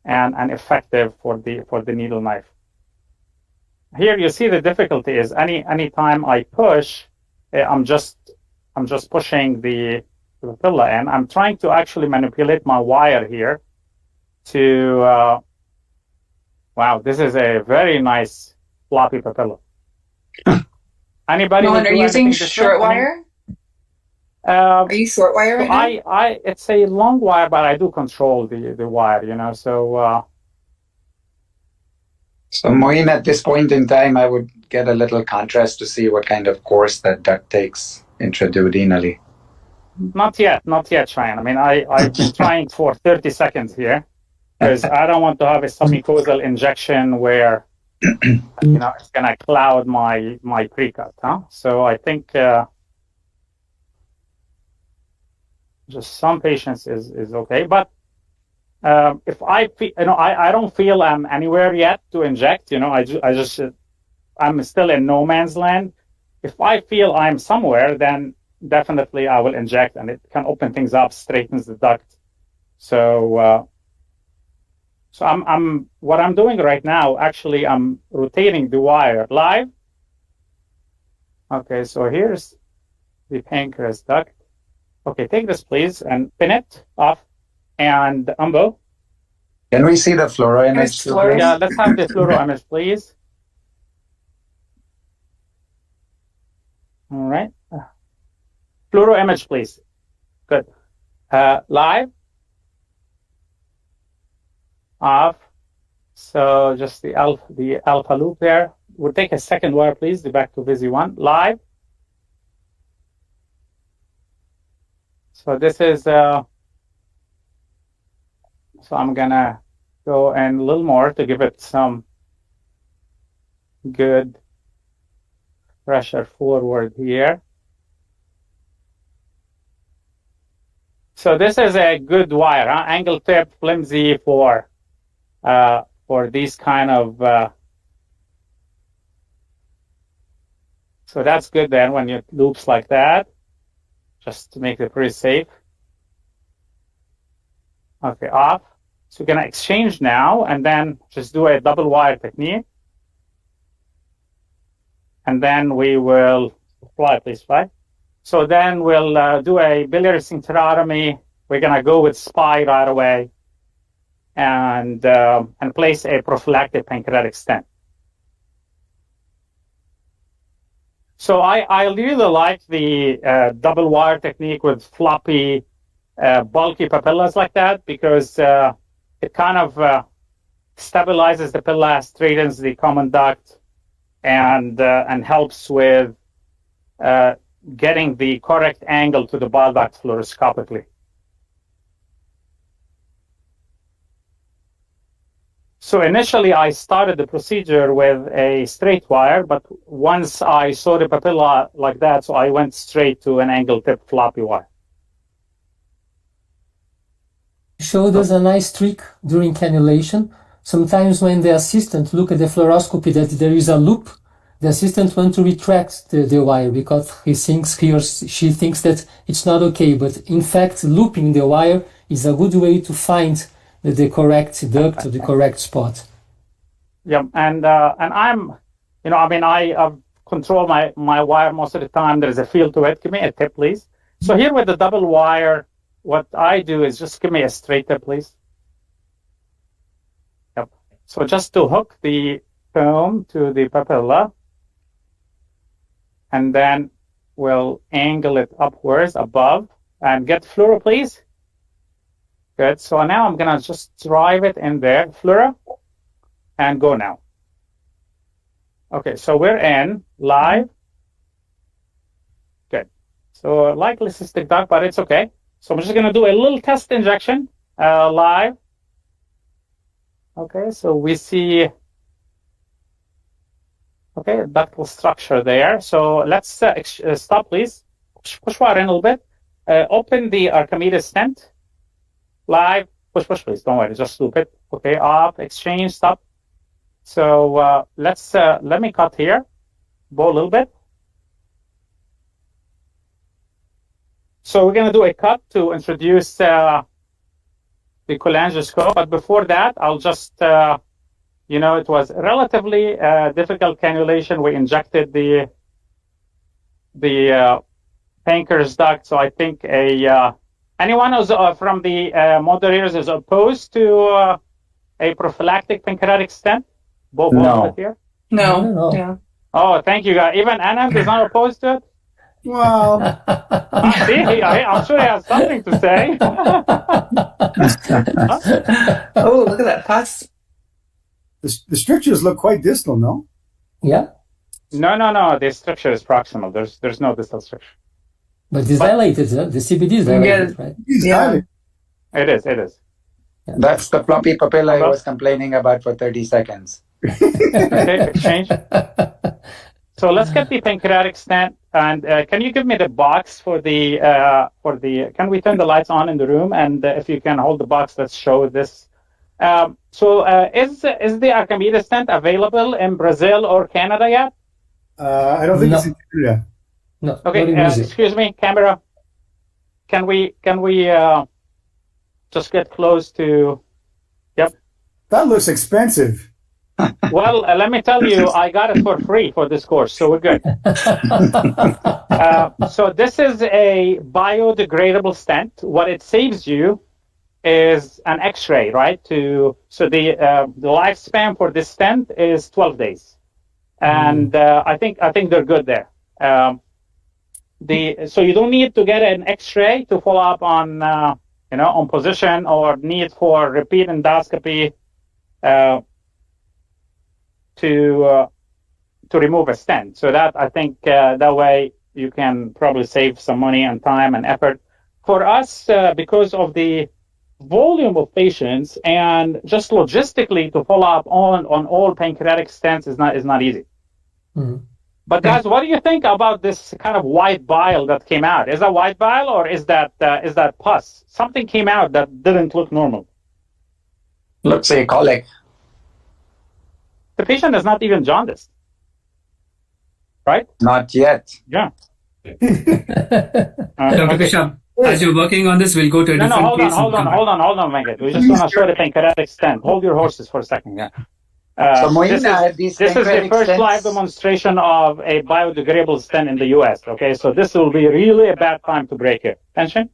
and effective for the needle knife. Here you see the difficulty is any time I push, I'm just pushing the papilla in. I'm trying to actually manipulate my wire here to. Wow, this is a very nice floppy papilla. Anybody? Are you using short wire? Are you short wire right now? It's a long wire, but I do control the wire, so. So Moin, at this point in time, I would get a little contrast to see what kind of course that duct takes intraduodenally. Not yet, Cheyenne. I'm trying for 30 seconds here, because I don't want to have a submucosal injection where, it's going to cloud my pre-cut, huh? So I think just some patients is okay, but if I feel, I don't feel I'm anywhere yet to inject. I just I'm still in no man's land. If I feel I'm somewhere, then definitely I will inject, and it can open things up, straightens the duct. So, what I'm doing right now, actually, I'm rotating the wire live. Okay, so here's the pancreas duct. Okay, take this, please, and pin it off. And Umbo. Can we see the fluoro image too, please? Yeah, let's have the fluoro image, please. All right. Fluoro image, please. Good. Live. Off. So just the alpha loop there. We'll take a second wire, please. The back to Visi 1. Live. So this is, so I'm gonna go in a little more to give it some good pressure forward here. So this is a good wire, huh? Angle tip, flimsy for these kind of, so that's good then when it loops like that, just to make it pretty safe. Okay, off. So we're gonna exchange now and then just do a double wire technique. And then we will fly, please fly. So then we'll do a biliary sphincterotomy. We're gonna go with SPY right away and place a prophylactic pancreatic stent. So I really like the double wire technique with floppy, bulky papillas like that, because it kind of stabilizes the papilla, straightens the common duct, and helps with getting the correct angle to the bile duct fluoroscopically. So initially, I started the procedure with a straight wire, but once I saw the papilla like that, so I went straight to an angle tip floppy wire. Showed us a nice trick during cannulation. Sometimes when the assistant look at the fluoroscopy that there is a loop, the assistant wants to retract the wire because he or she thinks that it's not okay. But in fact, looping the wire is a good way to find the correct duct or the correct spot. Yeah, and I'm, I control my wire most of the time. There's a feel to it. Give me a tip, please. So here with the double wire, what I do is just give me a straight tip, please. Yep. So just to hook the foam to the papilla, and then we'll angle it upwards above, and get fluoro, please. Good. So now I'm gonna just drive it in there, fluoro, and go now. Okay, so we're in live. Good. So likely cystic duct, but it's okay. So I'm just gonna do a little test injection live. Okay, so we see, okay, ductal structure there. So let's stop, please. Push wire in a little bit. Open the Archimedes stent. Live. Push, please. Don't worry. Just loop it. Okay, off, exchange, stop. So let me cut here. Bow a little bit. So we're going to do a cut to introduce the cholangioscope. But before that, I'll just, it was relatively difficult cannulation. We injected the pancreas duct. So I think anyone who's from the moderators is opposed to a prophylactic pancreatic stent? No. Here? No. Yeah. Oh, thank you, guys. Even Anand is not opposed to it? Well, see, I'm sure he has something to say. Oh, look at that pus. The strictures look quite distal, no? Yeah. No. The structure is proximal. There's no distal structure. But it's dilated, huh? The CBD is dilated, right? Yeah. It is. Yeah. That's the floppy papilla I was complaining about for 30 seconds. Okay, exchange. So let's get the pancreatic stent, and can you give me the box for the can we turn the lights on in the room, and if you can hold the box, let's show this Is the Archimedes stent available in Brazil or Canada yet? I don't think it's in Canada. No. Okay. Excuse me, camera. Can we just get close to? Yep. That looks expensive. Well, let me tell you, I got it for free for this course, so we're good. So this is a biodegradable stent. What it saves you is an X-ray, right? So the lifespan for this stent is 12 days, and I think they're good there. So you don't need to get an X-ray to follow up on on position or need for repeat endoscopy to remove a stent. So that I think that way you can probably save some money and time and effort. For us, because of the volume of patients and just logistically to follow up on all pancreatic stents is not easy. Mm-hmm. But guys, what do you think about this kind of white bile that came out? Is that white bile or is that pus? Something came out that didn't look normal. Looks like colic. The patient is not even jaundiced, right? Not yet. Yeah. Dr. Kashyap, as you're working on this, we'll go to a different hold case. on, Venkat. We just want to show the pancreatic stent. Hold your horses for a second. Yeah. This is the first live demonstration of a biodegradable stent in the U.S. Okay, so this will be really a bad time to break it. Tension.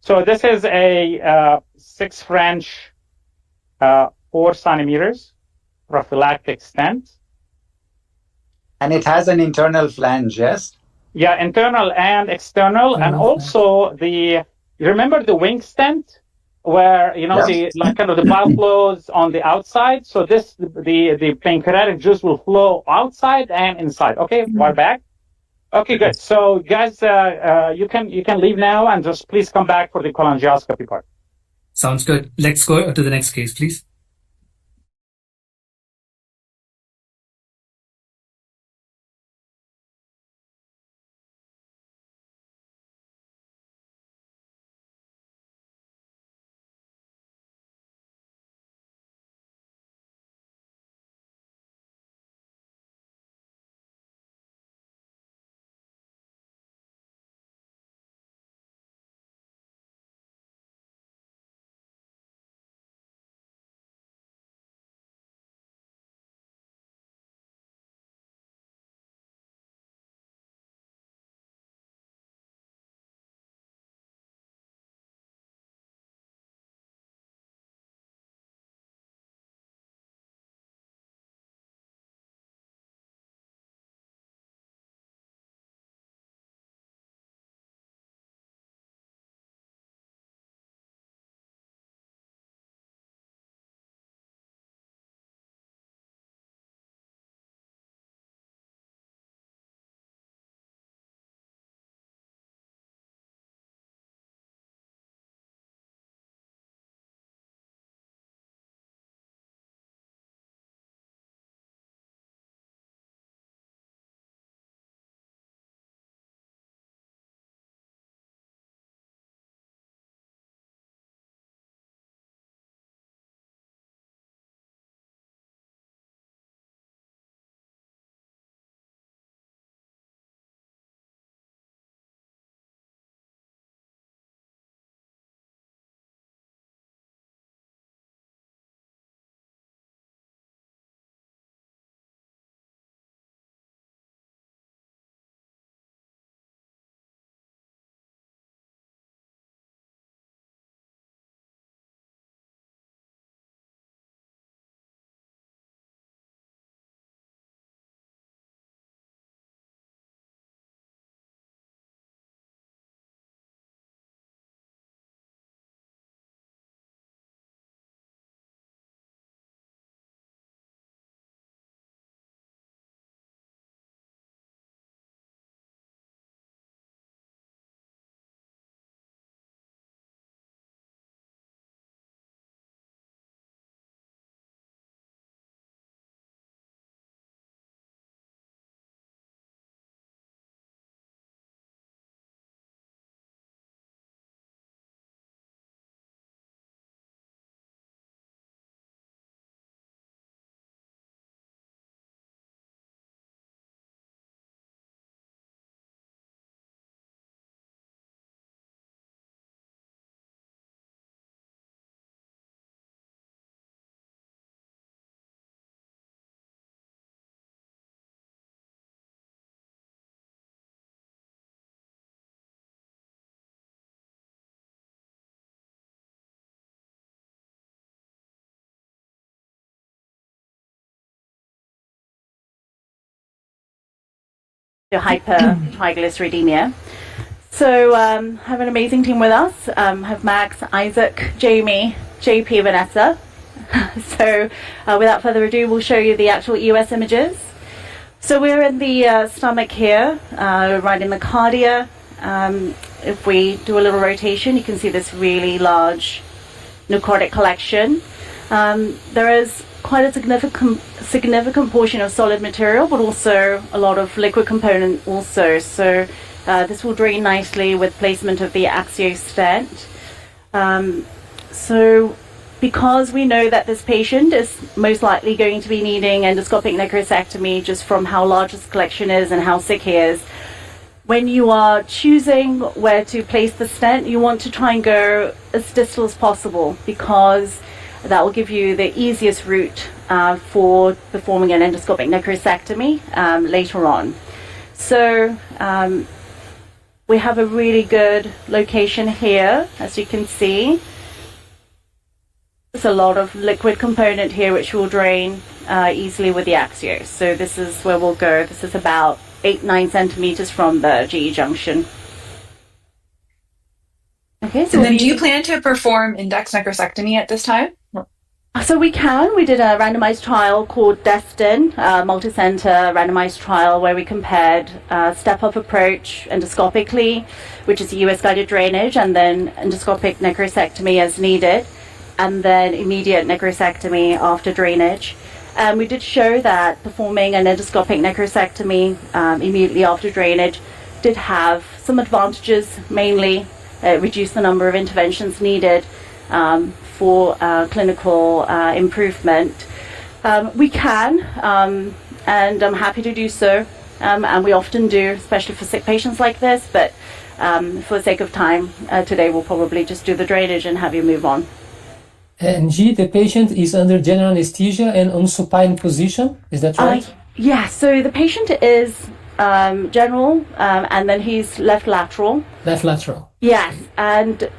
So this is a 6 French, 4 centimeters prophylactic stent. And it has an internal flange, yes? Yeah, internal and external, and also you remember the wing stent where the kind of the bile flows on the outside. So the pancreatic juice will flow outside and inside. Okay, we're back. Okay, good. So guys, you can leave now and just please come back for the cholangioscopy part. Sounds good. Let's go to the next case, please. to hypertriglyceridemia. So have an amazing team with us. Have Max, Isaac, Jamie, JP, Vanessa. So without further ado, we'll show you the actual EOS images. So we're in the stomach here, right in the cardia. If we do a little rotation, you can see this really large necrotic collection. There is quite a significant portion of solid material, but also a lot of liquid component also. So this will drain nicely with placement of the Axio stent. So because we know that this patient is most likely going to be needing endoscopic necrosectomy just from how large this collection is and how sick he is, when you are choosing where to place the stent, you want to try and go as distal as possible, because that will give you the easiest route for performing an endoscopic necrosectomy later on. So we have a really good location here, as you can see. There's a lot of liquid component here which will drain easily with the Axio. So this is where we'll go. This is about 8-9 centimeters from the GE junction. Okay, so and then do you plan to perform index necrosectomy at this time? So we can. We did a randomized trial called Destin, multi-center randomized trial where we compared step-up approach endoscopically, which is US guided drainage, and then endoscopic necrosectomy as needed, and then immediate necrosectomy after drainage. We did show that performing an endoscopic necrosectomy immediately after drainage did have some advantages, mainly reduce the number of interventions needed for clinical improvement. We can, and I'm happy to do so, and we often do, especially for sick patients like this, but for the sake of time, today we'll probably just do the drainage and have you move on. And G, the patient is under general anesthesia and on supine position, is that right? Yeah, so the patient is general, and then he's left lateral. Left lateral. Yes, and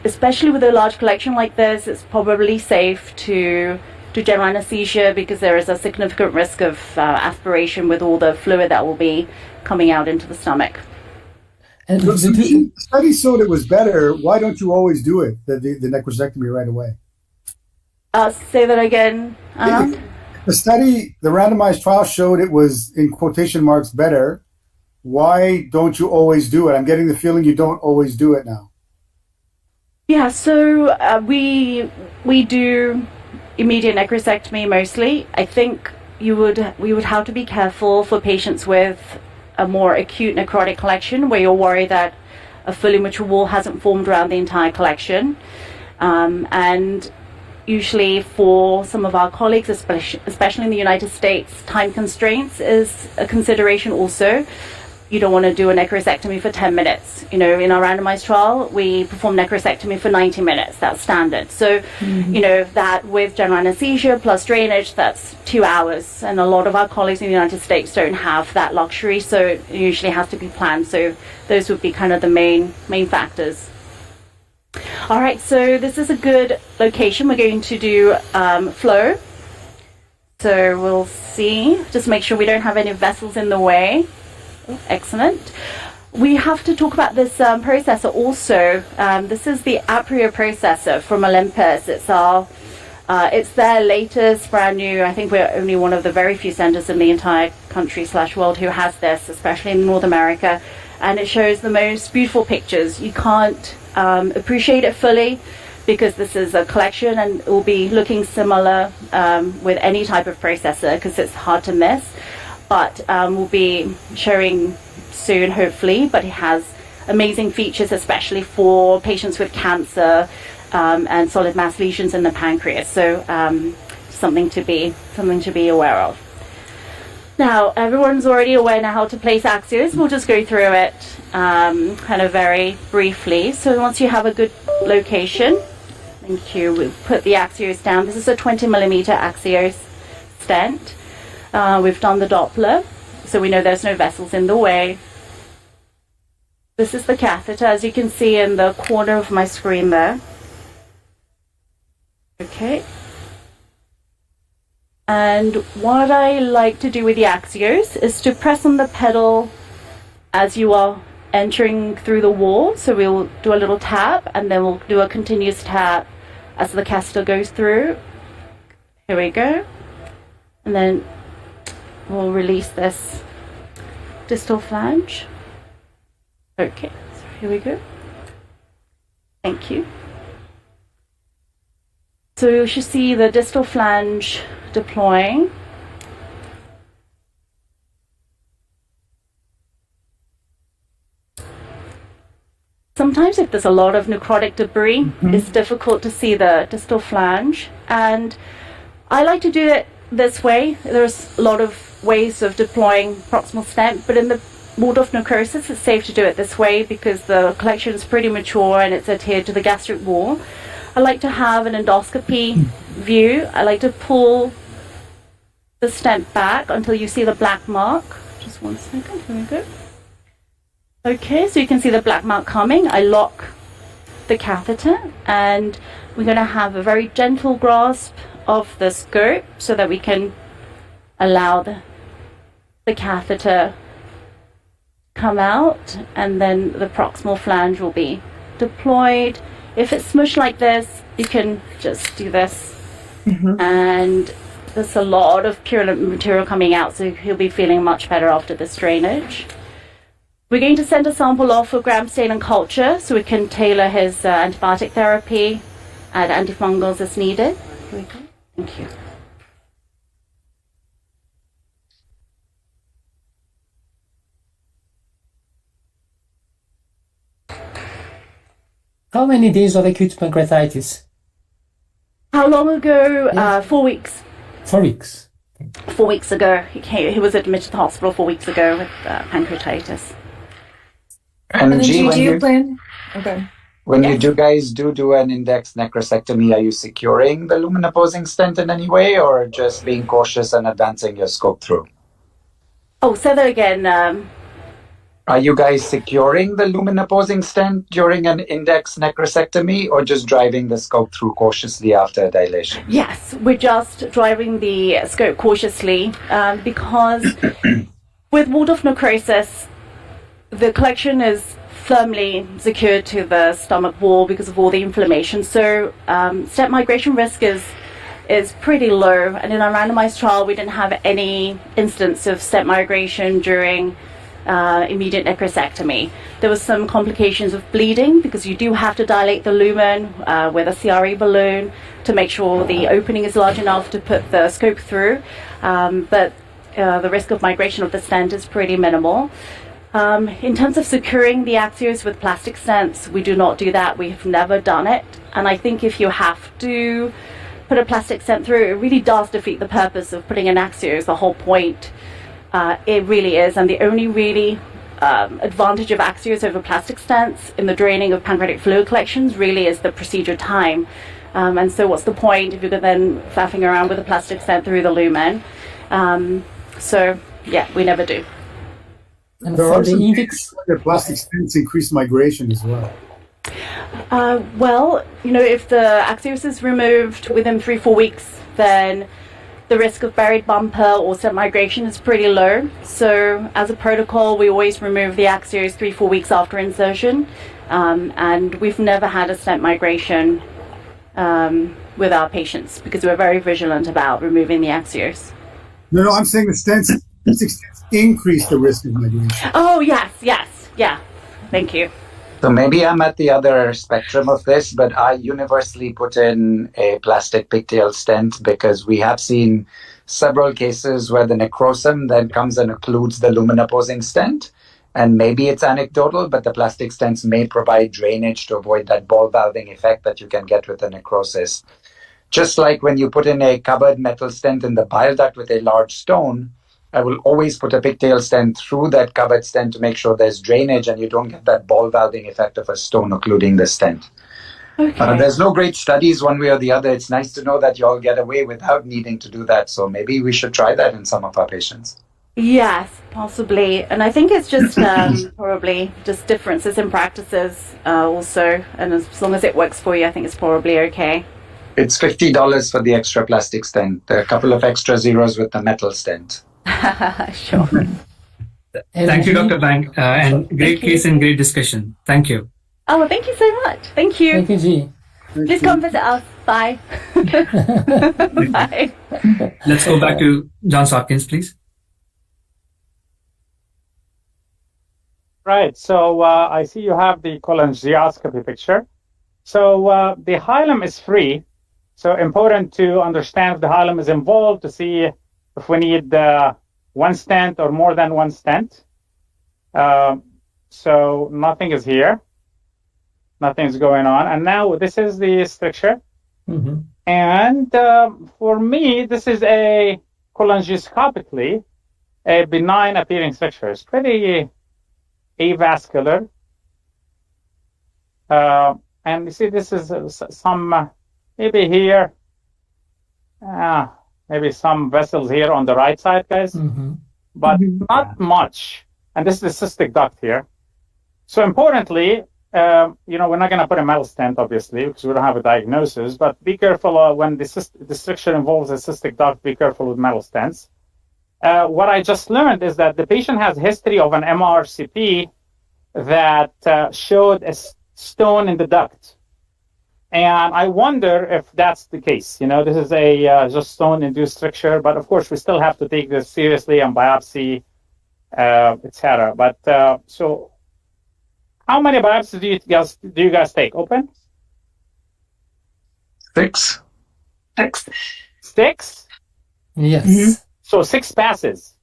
especially with a large collection like this, it's probably safe to do general anesthesia because there is a significant risk of aspiration with all the fluid that will be coming out into the stomach. And the study showed it was better. Why don't you always do it, the necrosectomy right away? Say that again, Anand. The study, the randomized trial showed it was, in quotation marks, better. Why don't you always do it? I'm getting the feeling you don't always do it now. Yeah, so we do immediate necrosectomy mostly. I think we would have to be careful for patients with a more acute necrotic collection where you're worried that a fully mature wall hasn't formed around the entire collection. And usually for some of our colleagues, especially in the United States, time constraints is a consideration also. You don't want to do a necrosectomy for 10 minutes. You know, in our randomized trial, we perform necrosectomy for 90 minutes. That's standard. So, you know, that with general anesthesia plus drainage, that's 2 hours. And a lot of our colleagues in the United States don't have that luxury, so it usually has to be planned. So those would be kind of the main factors. All right, so this is a good location. We're going to do flow. So we'll see. Just make sure we don't have any vessels in the way. Excellent. We have to talk about this processor also. This is the Aprio processor from Olympus. It's their latest, brand new. I think we're only one of the very few centers in the entire country/world who has this, especially in North America. And it shows the most beautiful pictures. You can't appreciate it fully because this is a collection and it will be looking similar with any type of processor because it's hard to miss. But we'll be showing soon, hopefully. But it has amazing features, especially for patients with cancer and solid mass lesions in the pancreas. So something to be aware of. Now, everyone's already aware now how to place Axios. We'll just go through it kind of very briefly. So once you have a good location, thank you. We'll put the Axios down. This is a 20 millimeter Axios stent. We've done the Doppler, so we know there's no vessels in the way. This is the catheter, as you can see in the corner of my screen there. Okay. And what I like to do with the Axios is to press on the pedal as you are entering through the wall. So we'll do a little tap, and then we'll do a continuous tap as the catheter goes through. Here we go. And then we'll release this distal flange. Okay, so here we go. Thank you. So you should see the distal flange deploying. Sometimes if there's a lot of necrotic debris, it's difficult to see the distal flange. And I like to do it this way. There's a lot of ways of deploying proximal stent, but in the Waldorf necrosis, it's safe to do it this way because the collection is pretty mature and it's adhered to the gastric wall. I like to have an endoscopy view. I like to pull the stent back until you see the black mark. Just 1 second, here we go. Okay, so you can see the black mark coming. I lock the catheter and we're going to have a very gentle grasp of the scope so that we can allow the catheter come out, and then the proximal flange will be deployed. If it's smushed like this, you can just do this. And there's a lot of purulent material coming out, so he'll be feeling much better after this drainage. We're going to send a sample off for gram stain and culture so we can tailor his antibiotic therapy and antifungals as needed. Here we go. Thank you. How many days of acute pancreatitis? How long ago? 4 weeks. 4 weeks. 4 weeks ago. He was admitted to the hospital 4 weeks ago with pancreatitis. And then G, do when you you, plan? Okay. when you do an index necrosectomy, are you securing the lumen opposing stent in any way, or just being cautious and advancing your scope through? Oh, say that again. Are you guys securing the lumen opposing stent during an index necrosectomy, or just driving the scope through cautiously after dilation? Yes, we're just driving the scope cautiously because with Waldorf necrosis, the collection is firmly secured to the stomach wall because of all the inflammation. So stent migration risk is pretty low. And in our randomized trial, we didn't have any instance of stent migration during immediate necrosectomy. There was some complications of bleeding because you do have to dilate the lumen with a CRE balloon to make sure the opening is large enough to put the scope through. But the risk of migration of the stent is pretty minimal. In terms of securing the Axios with plastic stents, we do not do that. We have never done it. And I think if you have to put a plastic stent through, it really does defeat the purpose of putting an Axios. The whole point, it really is. And the only really advantage of Axios over plastic stents in the draining of pancreatic fluid collections really is the procedure time. And so what's the point if you're then faffing around with a plastic stent through the lumen? So, yeah, we never do. And There for are the some index, that plastic stents increase migration as well. Well, you know, if the Axios is removed within 3-4 weeks, then the risk of buried bumper or stent migration is pretty low. So as a protocol, we always remove the Axios 3-4 weeks after insertion. And we've never had a stent migration with our patients because we're very vigilant about removing the Axios. No, I'm saying the stents increase the risk of migration. Oh, yes, yeah. Thank you. So maybe I'm at the other spectrum of this, but I universally put in a plastic pigtail stent because we have seen several cases where the necrosum then comes and occludes the lumen opposing stent. And maybe it's anecdotal, but the plastic stents may provide drainage to avoid that ball valving effect that you can get with the necrosis. Just like when you put in a covered metal stent in the bile duct with a large stone, I will always put a pigtail stent through that covered stent to make sure there's drainage and you don't get that ball valving effect of a stone occluding the stent. Okay. There's no great studies one way or the other. It's nice to know that you all get away without needing to do that. So maybe we should try that in some of our patients. Yes, possibly. And I think it's just probably just differences in practices also. And as long as it works for you, I think it's probably okay. It's $50 for the extra plastic stent. A couple of extra zeros with the metal stent. Sure. Thank you, Dr. Bank, and great case and great discussion. Thank you. Oh, thank you so much. Thank you. Thank you, G. Please come visit us. Bye. Bye. Let's go back to Johns Hopkins, please. Right. So I see you have the cholangioscopy picture. So the hilum is free. So important to understand if the hilum is involved to see if we need one stent or more than one stent. So nothing is here. Nothing's going on. And now this is the stricture. Mm-hmm. And for me, this is a cholangioscopically a benign appearing stricture. It's pretty avascular. And you see, this is some, maybe here, maybe some vessels here on the right side, guys, but not much. And this is the cystic duct here. So importantly, we're not going to put a metal stent, obviously, because we don't have a diagnosis, but be careful when the stricture involves a cystic duct, be careful with metal stents. What I just learned is that the patient has history of an MRCP that showed a stone in the duct. And I wonder if that's the case. This is a just stone-induced stricture, but of course we still have to take this seriously and biopsy, etc. But so, how many biopsies do you guys take? Open? 6. 6. 6? Yes. Mm-hmm. So 6 passes.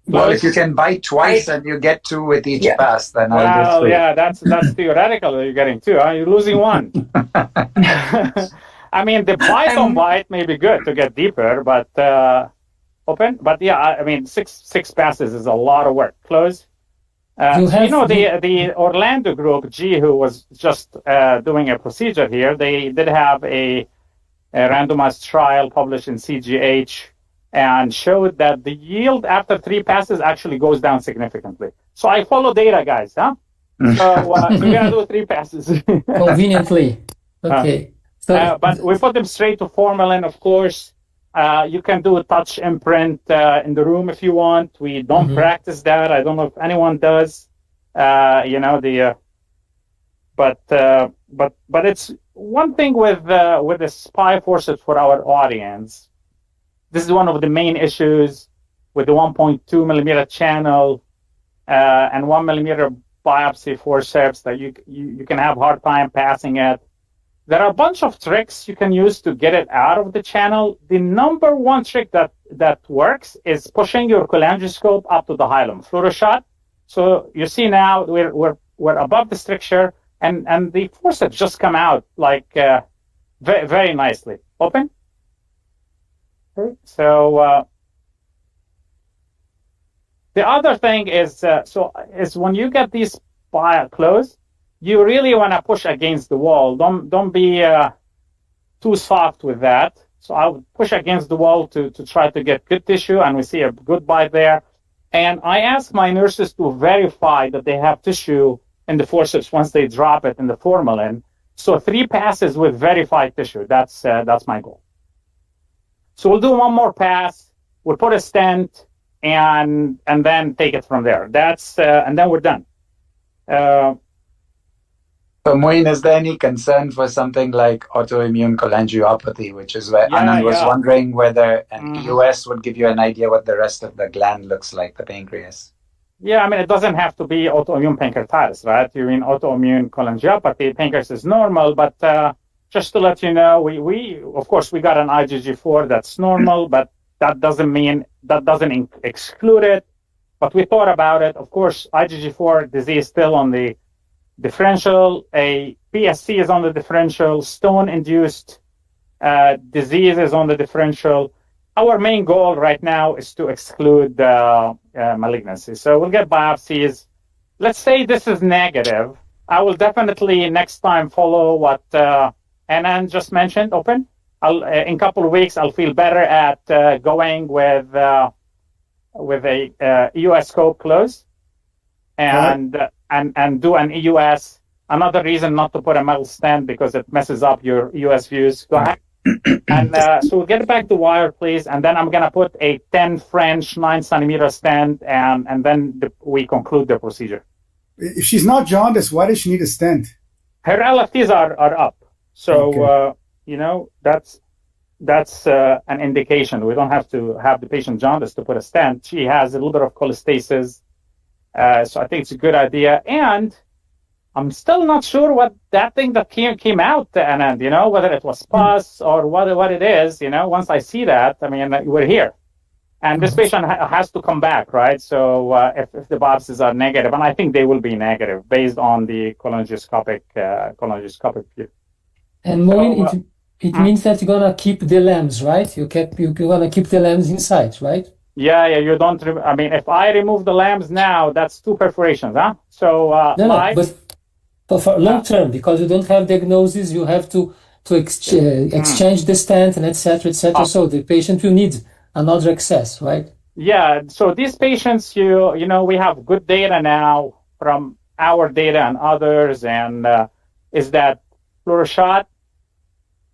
Well, if you can bite twice and you get 2 with each pass, then I'll do 3. Yeah, that's theoretical. You're getting 2. Huh? You're losing 1. I mean, the bite on bite may be good to get deeper, but open. But yeah, I mean, 6 passes is a lot of work. Close. The Orlando group, G, who was just doing a procedure here, they did have a randomized trial published in CGH and showed that the yield after 3 passes actually goes down significantly. So I follow data, guys, huh? So we're going to do 3 passes. Conveniently. Okay. But we put them straight to formalin, of course. You can do a touch imprint in the room if you want. We don't practice that. I don't know if anyone does. But it's one thing with the SPY forceps for our audience. This is one of the main issues with the 1.2 millimeter channel and 1 millimeter biopsy forceps that you can have hard time passing it. There are a bunch of tricks you can use to get it out of the channel. The number one trick that works is pushing your cholangioscope up to the hilum. Fluoroshot. So you see now we're above the stricture, and the forceps just come out like very, very nicely. Open. Okay. So the other thing is when you get these closed, you really want to push against the wall. Don't be too soft with that. So I would push against the wall to try to get good tissue, and we see a good bite there. And I ask my nurses to verify that they have tissue in the forceps once they drop it in the formalin. So 3 passes with verified tissue. That's my goal. So we'll do 1 more pass. We'll put a stent and then take it from there. And then we're done. So, Moin, is there any concern for something like autoimmune cholangiopathy, which is where Anand was wondering whether an EUS would give you an idea what the rest of the gland looks like, the pancreas? Yeah, I mean, it doesn't have to be autoimmune pancreatitis, right? You mean autoimmune cholangiopathy, pancreas is normal, but just to let you know, we of course, we got an IgG4 that's normal, but that doesn't exclude it. But we thought about it. Of course, IgG4 disease still on the differential, a PSC is on the differential, stone-induced disease is on the differential. Our main goal right now is to exclude malignancy. So we'll get biopsies. Let's say this is negative. I will definitely next time follow what Anand just mentioned, open. In a couple of weeks, I'll feel better at going with a EUS scope close and do an EUS another reason not to put a metal stent because it messes up your US views. Go ahead. And so we'll get back to wire, please. And then I'm going to put a 10 French 9-centimeter stent, and then we conclude the procedure. If she's not jaundiced, why does she need a stent? Her LFTs are up. So, okay. That's an indication. We don't have to have the patient jaundiced to put a stent. She has a little bit of cholestasis. So I think it's a good idea. And I'm still not sure what that thing that came out, and whether it was pus or what it is. Once I see that, I mean, we're here. And this patient has to come back, right? So if the biopsies are negative, and I think they will be negative based on the colonoscopic view. And Maureen, it means that you're gonna keep the lambs, right? You're gonna keep the lambs inside, right? Yeah. You don't. I mean, if I remove the lambs now, that's 2 perforations, huh? So but for long term, because you don't have diagnosis, you have to exchange the stent and etc. etc. So the patient will need another access, right? Yeah. So these patients, we have good data now from our data and others, and is that fluoroshot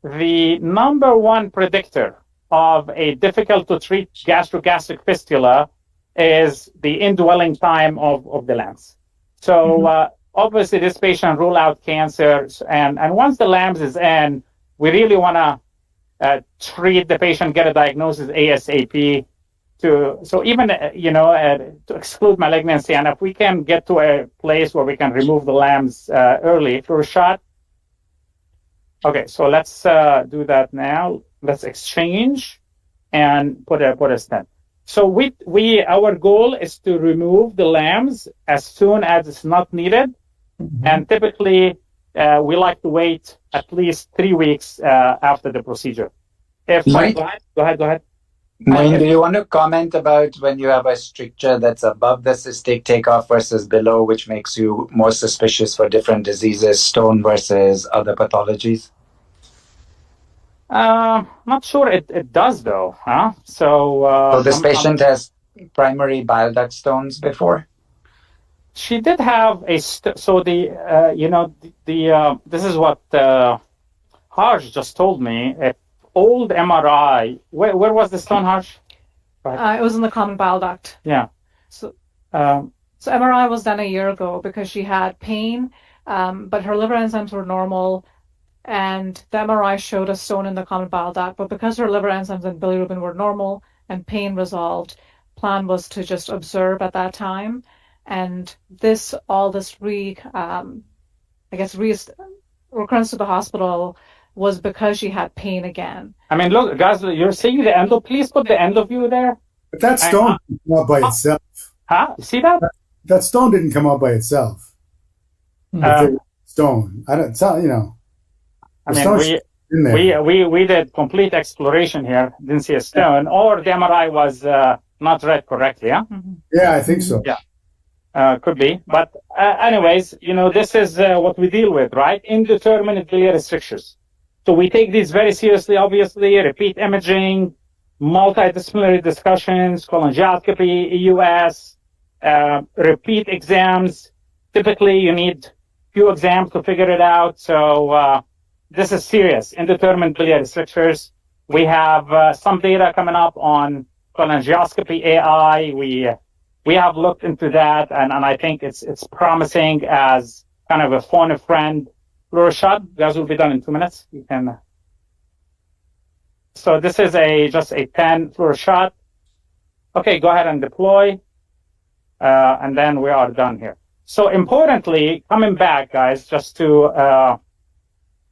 the number 1 predictor of a difficult to treat gastrogastric fistula is the indwelling time of the lambs. So obviously this patient rule out cancer, and once the lambs is in, we really want to treat the patient, get a diagnosis ASAP so even to exclude malignancy. And if we can get to a place where we can remove the lambs early through a shot. Okay, so let's do that now. Let's exchange and put a stent. So our goal is to remove the lambs as soon as it's not needed. And typically, we like to wait at least 3 weeks after the procedure. Go ahead. Moin, do you want to comment about when you have a stricture that's above the cystic takeoff versus below, which makes you more suspicious for different diseases, stone versus other pathologies? Not sure it does though, huh? So this patient has primary bile duct stones before? She did have this is what Harsh just told me. Old MRI. Where was the stone, Harsh? It was in the common bile duct. Yeah. So MRI was done a year ago because she had pain, but her liver enzymes were normal, and the MRI showed a stone in the common bile duct. But because her liver enzymes and bilirubin were normal and pain resolved, plan was to just observe at that time. And recurrence to the hospital was because she had pain again. I mean, look, guys, you're seeing the endo. Please put the endo view there. But that stone didn't come out by itself. Huh? See that? That stone didn't come out by itself. Stone. I don't. I mean, we did complete exploration here. Didn't see a stone, or the MRI was not read correctly. Yeah. Yeah, I think so. Yeah. Could be, but anyways, this is what we deal with, right? Indeterminate biliary strictures. So we take these very seriously, obviously, repeat imaging, multidisciplinary discussions, colonoscopy, EUS, repeat exams. Typically, you need few exams to figure it out. So this is serious, indeterminate biliary strictures. We have some data coming up on colonoscopy AI. We have looked into that, and I think it's promising as kind of a phone a friend. Fluoroshot, guys, will be done in 2 minutes. You can. So this is just a 10 fluoroshot. Okay, go ahead and deploy, and then we are done here. So importantly, coming back, guys, just to.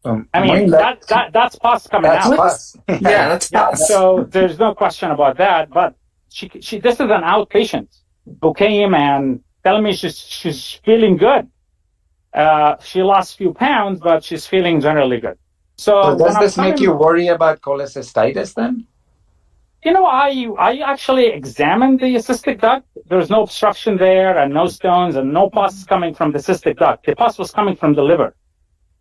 I mean, that's pus coming out. Pus. Yeah, that's pus. So there's no question about that. But she this is an outpatient who came and telling me she's feeling good. She lost a few pounds, but she's feeling generally good. So does this make you worry about cholecystitis then? I actually examined the cystic duct. There's no obstruction there, and no stones, and no pus coming from the cystic duct. The pus was coming from the liver.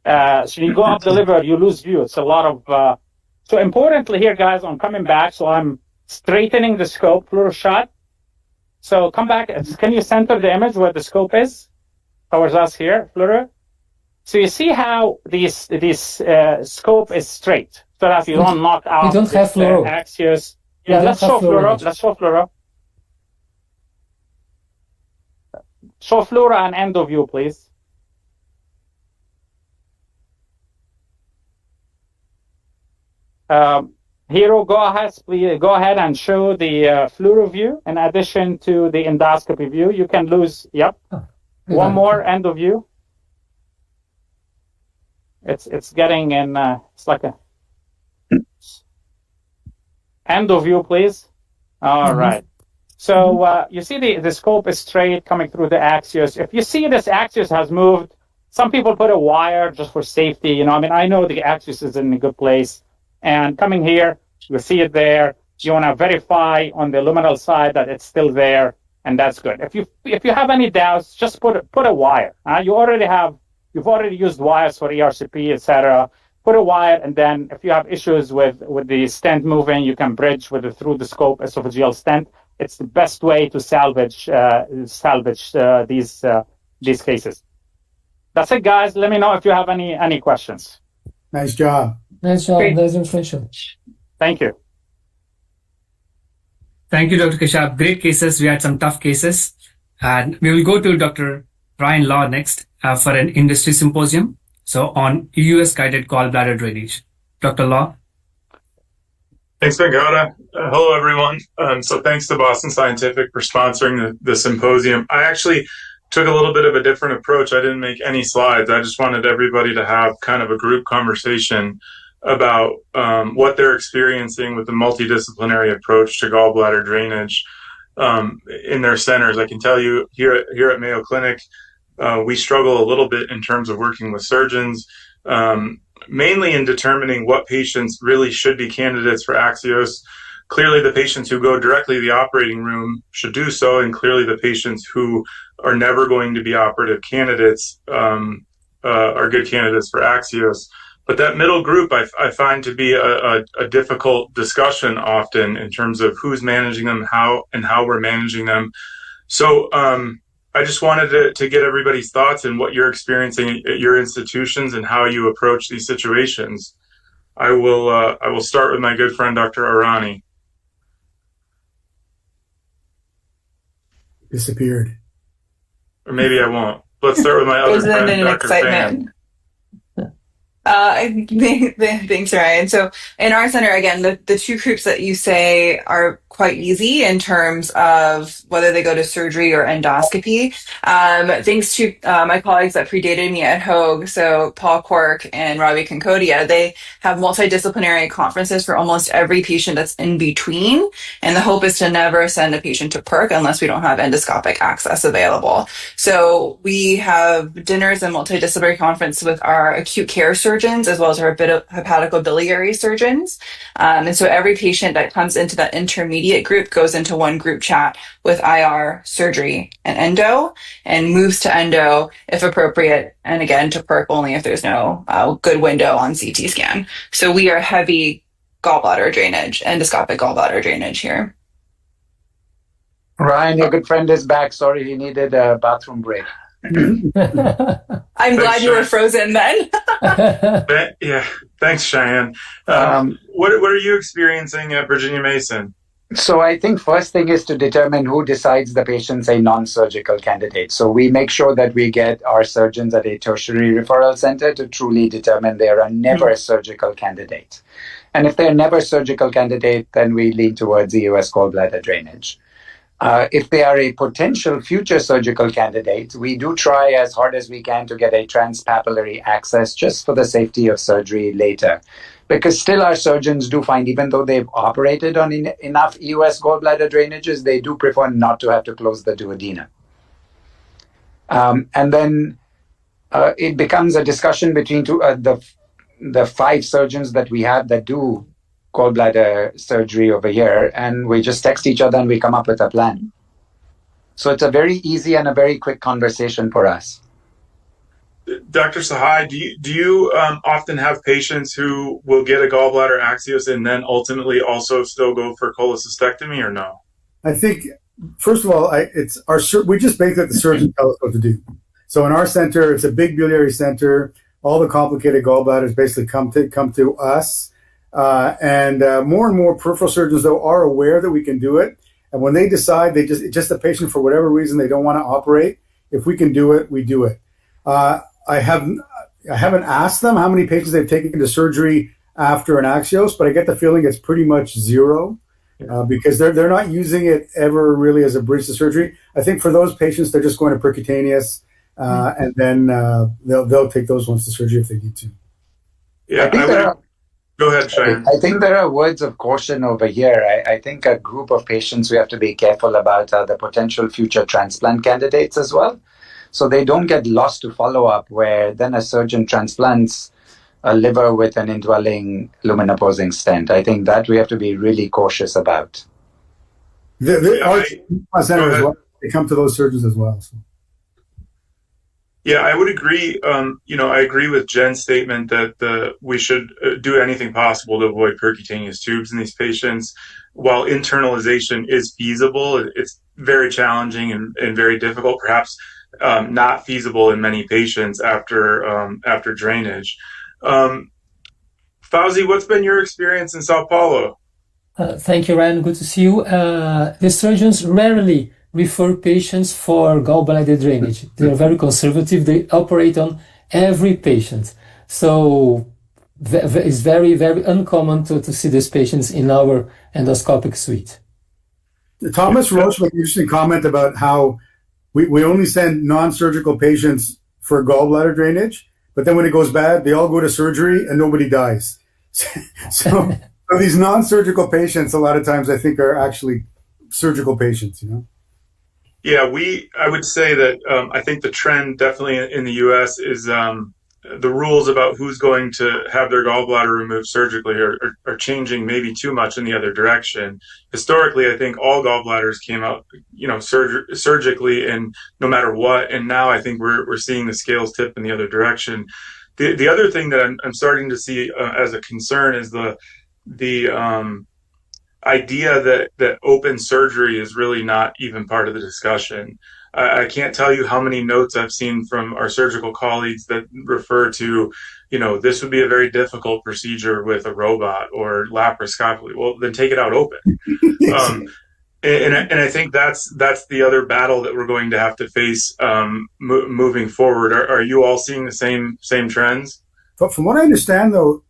So you go up the liver, you lose view. It's a lot of. So importantly here, guys, I'm coming back. So I'm straightening the scope, fluoroshot. So come back. Can you center the image where the scope is? Towards us here, fluoro. So you see how this scope is straight, so that you don't knock out we don't have fluoro. Axios. Yeah, let's show fluoro. Let's show fluoro. Show fluoro and endo view, please. Hero, go ahead and show the fluoro view in addition to the endoscopy view. You can lose, one more endo view. It's getting in, it's like a endo view, please. All right. So you see the scope is straight coming through the Axios. If you see this Axios has moved, some people put a wire just for safety. I know the Axios is in a good place. And coming here, you see it there. You want to verify on the luminal side that it's still there, and that's good. If you have any doubts, just put a wire. You've already used wires for ERCP, etc. Put a wire, and then if you have issues with the stent moving, you can bridge through the scope esophageal stent. It's the best way to salvage these cases. That's it, guys. Let me know if you have any questions. Nice job. Nice job. Nice information. Thank you. Thank you, Dr. Kashab. Great cases. We had some tough cases. And we will go to Dr. Brian Law next for an industry symposium. So on EUS-guided gallbladder drainage. Dr. Law. Thanks, Venkat. Hello, everyone. So thanks to Boston Scientific for sponsoring the symposium. I actually took a little bit of a different approach. I didn't make any slides. I just wanted everybody to have kind of a group conversation about what they're experiencing with the multidisciplinary approach to gallbladder drainage in their centers. I can tell you here at Mayo Clinic, we struggle a little bit in terms of working with surgeons, mainly in determining what patients really should be candidates for Axios. Clearly, the patients who go directly to the operating room should do so, and clearly the patients who are never going to be operative candidates are good candidates for Axios. But that middle group I find to be a difficult discussion often in terms of who's managing them, how we're managing them. So I just wanted to get everybody's thoughts and what you're experiencing at your institutions and how you approach these situations. I will start with my good friend, Dr. Arani. Disappeared. Or maybe I won't. Let's start with my other friend, Dr. Fan. Thanks, Ryan. So in our center, again, the two groups that you say are quite easy in terms of whether they go to surgery or endoscopy. Thanks to my colleagues that predated me at Hoag, so Paul Quirk and Ravi Concodia, they have multidisciplinary conferences for almost every patient that's in between. And the hope is to never send a patient to PERC unless we don't have endoscopic access available. So we have dinners and multidisciplinary conference with our acute care surgeons as well as our hepatobiliary surgeons. And so every patient that comes into that intermediate group goes into one group chat with IR, surgery, and endo, and moves to endo if appropriate, and again to PERC only if there's no good window on CT scan. So we are heavy gallbladder drainage, endoscopic gallbladder drainage here. Ryan, your good friend is back. Sorry, he needed a bathroom break. I'm glad you were frozen then. Yeah, thanks, Cheyenne. What are you experiencing at Virginia Mason? So I think first thing is to determine who decides the patient's a non-surgical candidate. So we make sure that we get our surgeons at a tertiary referral center to truly determine they are never a surgical candidate. And if they're never a surgical candidate, then we lean towards EUS gallbladder drainage. If they are a potential future surgical candidate, we do try as hard as we can to get a transpapillary access just for the safety of surgery later. Because still our surgeons do find, even though they've operated on enough EUS gallbladder drainages, they do prefer not to have to close the duodenum. And then it becomes a discussion between the 5 surgeons that we have that do gallbladder surgery over here, and we just text each other and we come up with a plan. So it's a very easy and a very quick conversation for us. Dr. Sahai, do you often have patients who will get a gallbladder Axios and then ultimately also still go for cholecystectomy, or no? I think, first of all, we just make that the surgeon tell us what to do. So in our center, it's a big biliary center. All the complicated gallbladders basically come to us. And more and more peripheral surgeons, though, are aware that we can do it. And when they decide just the patient, for whatever reason, they don't want to operate, if we can do it, we do it. I haven't asked them how many patients they've taken to surgery after an Axios, but I get the feeling it's pretty much zero because they're not using it ever really as a bridge to surgery. I think for those patients, they're just going to percutaneous, and then they'll take those ones to surgery if they need to. Yeah, go ahead, Cheyenne. I think there are words of caution over here. I think a group of patients we have to be careful about are the potential future transplant candidates as well. So they don't get lost to follow-up where then a surgeon transplants a liver with an indwelling lumen-opposing stent. I think that we have to be really cautious about. Our center as well, they come to those surgeons as well. So. Yeah, I would agree. I agree with Jen's statement that we should do anything possible to avoid percutaneous tubes in these patients. While internalization is feasible, it's very challenging and very difficult, perhaps not feasible in many patients after drainage. Fauzi, what's been your experience in Sao Paulo? Thank you, Ryan. Good to see you. The surgeons rarely refer patients for gallbladder drainage. They are very conservative. They operate on every patient. So it's very, very uncommon to see these patients in our endoscopic suite. Thomas Roche made an interesting comment about how we only send non-surgical patients for gallbladder drainage, but then when it goes bad, they all go to surgery and nobody dies. So these non-surgical patients, a lot of times, I think, are actually surgical patients, Yeah, I would say that I think the trend definitely in the U.S. is the rules about who's going to have their gallbladder removed surgically are changing maybe too much in the other direction. Historically, I think all gallbladders came out, surgically and no matter what. And now I think we're seeing the scales tip in the other direction. The other thing that I'm starting to see as a concern is the idea that open surgery is really not even part of the discussion. I can't tell you how many notes I've seen from our surgical colleagues that refer to, this would be a very difficult procedure with a robot or laparoscopically. Well, then take it out open. And I think that's the other battle that we're going to have to face moving forward. Are you all seeing the same trends? But from what I understand, though,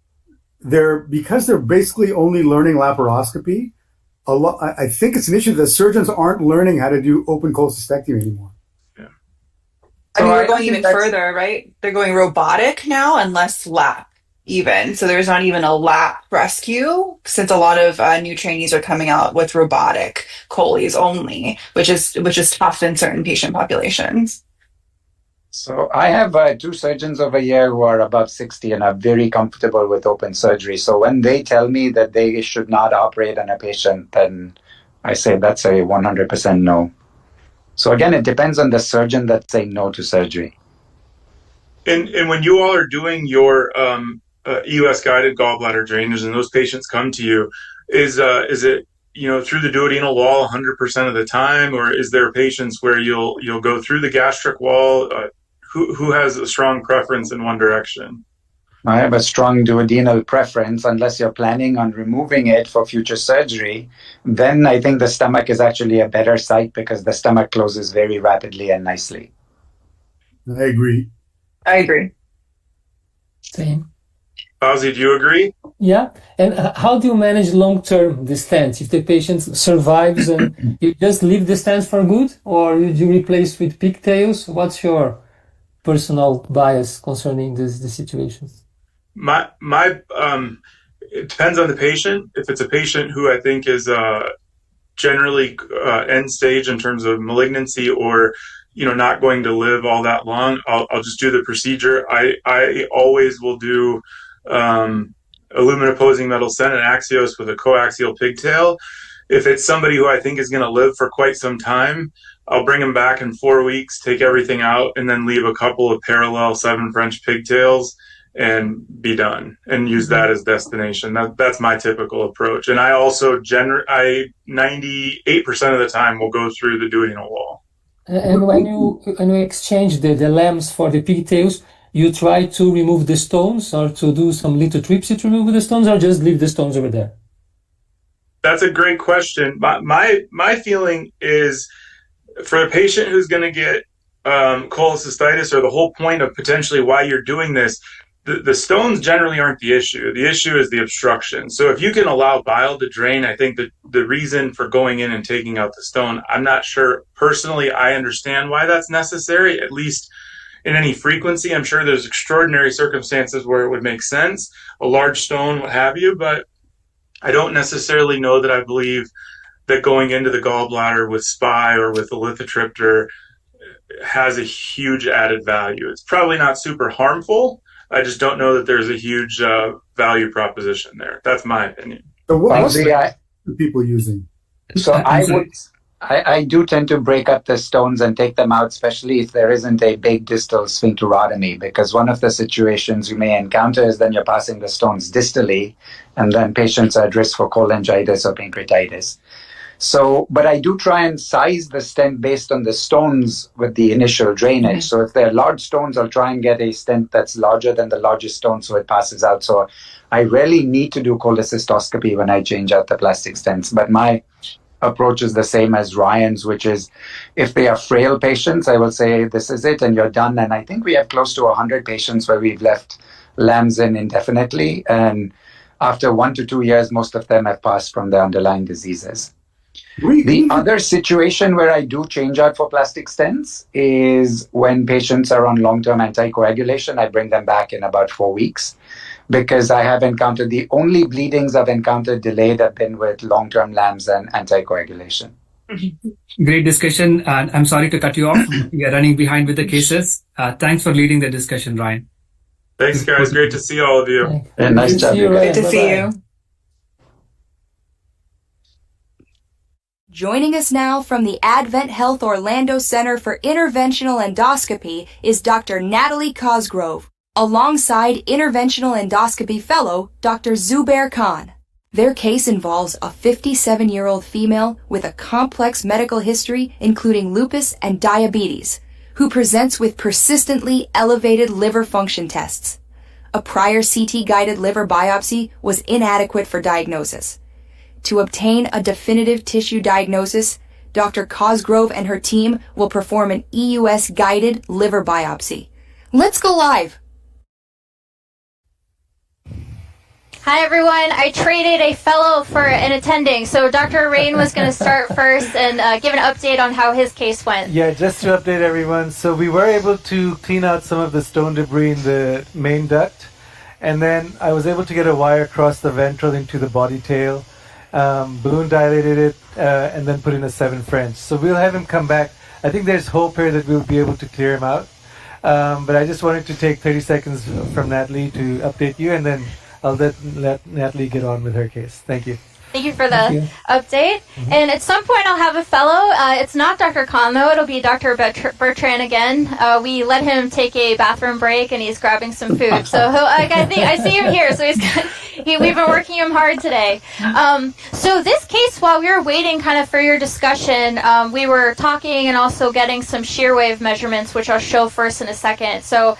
because they're basically only learning laparoscopy, I think it's an issue that surgeons aren't learning how to do open cholecystectomy anymore. Yeah. I mean, we're going even further, right? They're going robotic now and less lap even. So there's not even a lap rescue since a lot of new trainees are coming out with robotic choles only, which is tough in certain patient populations. So I have two surgeons over here who are above 60 and are very comfortable with open surgery. So when they tell me that they should not operate on a patient, then I say that's a 100% no. So again, it depends on the surgeon that's saying no to surgery. And when you all are doing your EUS guided gallbladder drainage and those patients come to you, is it through the duodenal wall 100% of the time, or is there patients where you'll go through the gastric wall? Who has a strong preference in one direction? I have a strong duodenal preference. Unless you're planning on removing it for future surgery, then I think the stomach is actually a better site because the stomach closes very rapidly and nicely. I agree. Same. Fauzi, do you agree? Yeah. And how do you manage long-term the stent? If the patient survives and you just leave the stent for good, or you replace with pigtails? What's your personal bias concerning this situation? It depends on the patient. If it's a patient who I think is generally end stage in terms of malignancy or not going to live all that long, I'll just do the procedure. I always will do a lumen opposing metal stent and Axios with a coaxial pigtail. If it's somebody who I think is going to live for quite some time, I'll bring them back in 4 weeks, take everything out, and then leave a couple of parallel 7 French pigtails and be done and use that as destination. That's my typical approach. And I also 98% of the time will go through the duodenal wall. And when you exchange the lambs for the pigtails, you try to remove the stones or to do some lithotripsy to remove the stones, or just leave the stones over there? That's a great question. My feeling is, for a patient who's going to get cholecystitis, or the whole point of potentially why you're doing this, the stones generally aren't the issue. The issue is the obstruction. So if you can allow bile to drain, I think that the reason for going in and taking out the stone, I'm not sure personally I understand why that's necessary, at least in any frequency. I'm sure there's extraordinary circumstances where it would make sense, a large stone, what have you, but I don't necessarily know that I believe that going into the gallbladder with SPY or with a lithotripter has a huge added value. It's probably not super harmful. I just don't know that there's a huge value proposition there. That's my opinion. So what else are people using? So I do tend to break up the stones and take them out, especially if there isn't a big distal sphincterotomy, because one of the situations you may encounter is then you're passing the stones distally, and then patients are at risk for cholangitis or pancreatitis. So, but I do try and size the stent based on the stones with the initial drainage. So if they're large stones, I'll try and get a stent that's larger than the largest stone so it passes out. So I rarely need to do cholecystoscopy when I change out the plastic stents. But my approach is the same as Ryan's, which is if they are frail patients, I will say this is it and you're done. And I think we have close to 100 patients where we've left lambs in indefinitely. And after 1 to 2 years, most of them have passed from their underlying diseases. The other situation where I do change out for plastic stents is when patients are on long-term anticoagulation. I bring them back in about 4 weeks because I have encountered the only bleedings I've encountered delayed have been with long-term lambs and anticoagulation. Great discussion. And I'm sorry to cut you off. We are running behind with the cases. Thanks for leading the discussion, Ryan. Thanks, guys. Great to see all of you. And nice job. Good to see you. Joining us now from the Advent Health Orlando Center for Interventional Endoscopy is Dr. Natalie Cosgrove, alongside Interventional Endoscopy Fellow Dr. Zubair Khan. Their case involves a 57-year-old female with a complex medical history including lupus and diabetes, who presents with persistently elevated liver function tests. A prior CT-guided liver biopsy was inadequate for diagnosis. To obtain a definitive tissue diagnosis, Dr. Cosgrove and her team will perform an EUS-guided liver biopsy. Let's go live! Hi everyone, I traded a fellow for an attending, so Dr. Rain was going to start first and give an update on how his case went. Yeah, just to update everyone, so we were able to clean out some of the stone debris in the main duct, and then I was able to get a wire across the ventral into the body tail, balloon dilated it, and then put in a 7 French. So we'll have him come back. I think there's hope here that we'll be able to clear him out, but I just wanted to take 30 seconds from Natalie to update you, and then I'll let Natalie get on with her case. Thank you. Thank you for the update. And at some point I'll have a fellow. It's not Dr. Khan though, it'll be Dr. Bertrand again. We let him take a bathroom break and he's grabbing some food. So I see him here. So we've been working him hard today. So this case, while we were waiting kind of for your discussion, we were talking and also getting some shear wave measurements, which I'll show first in a second. So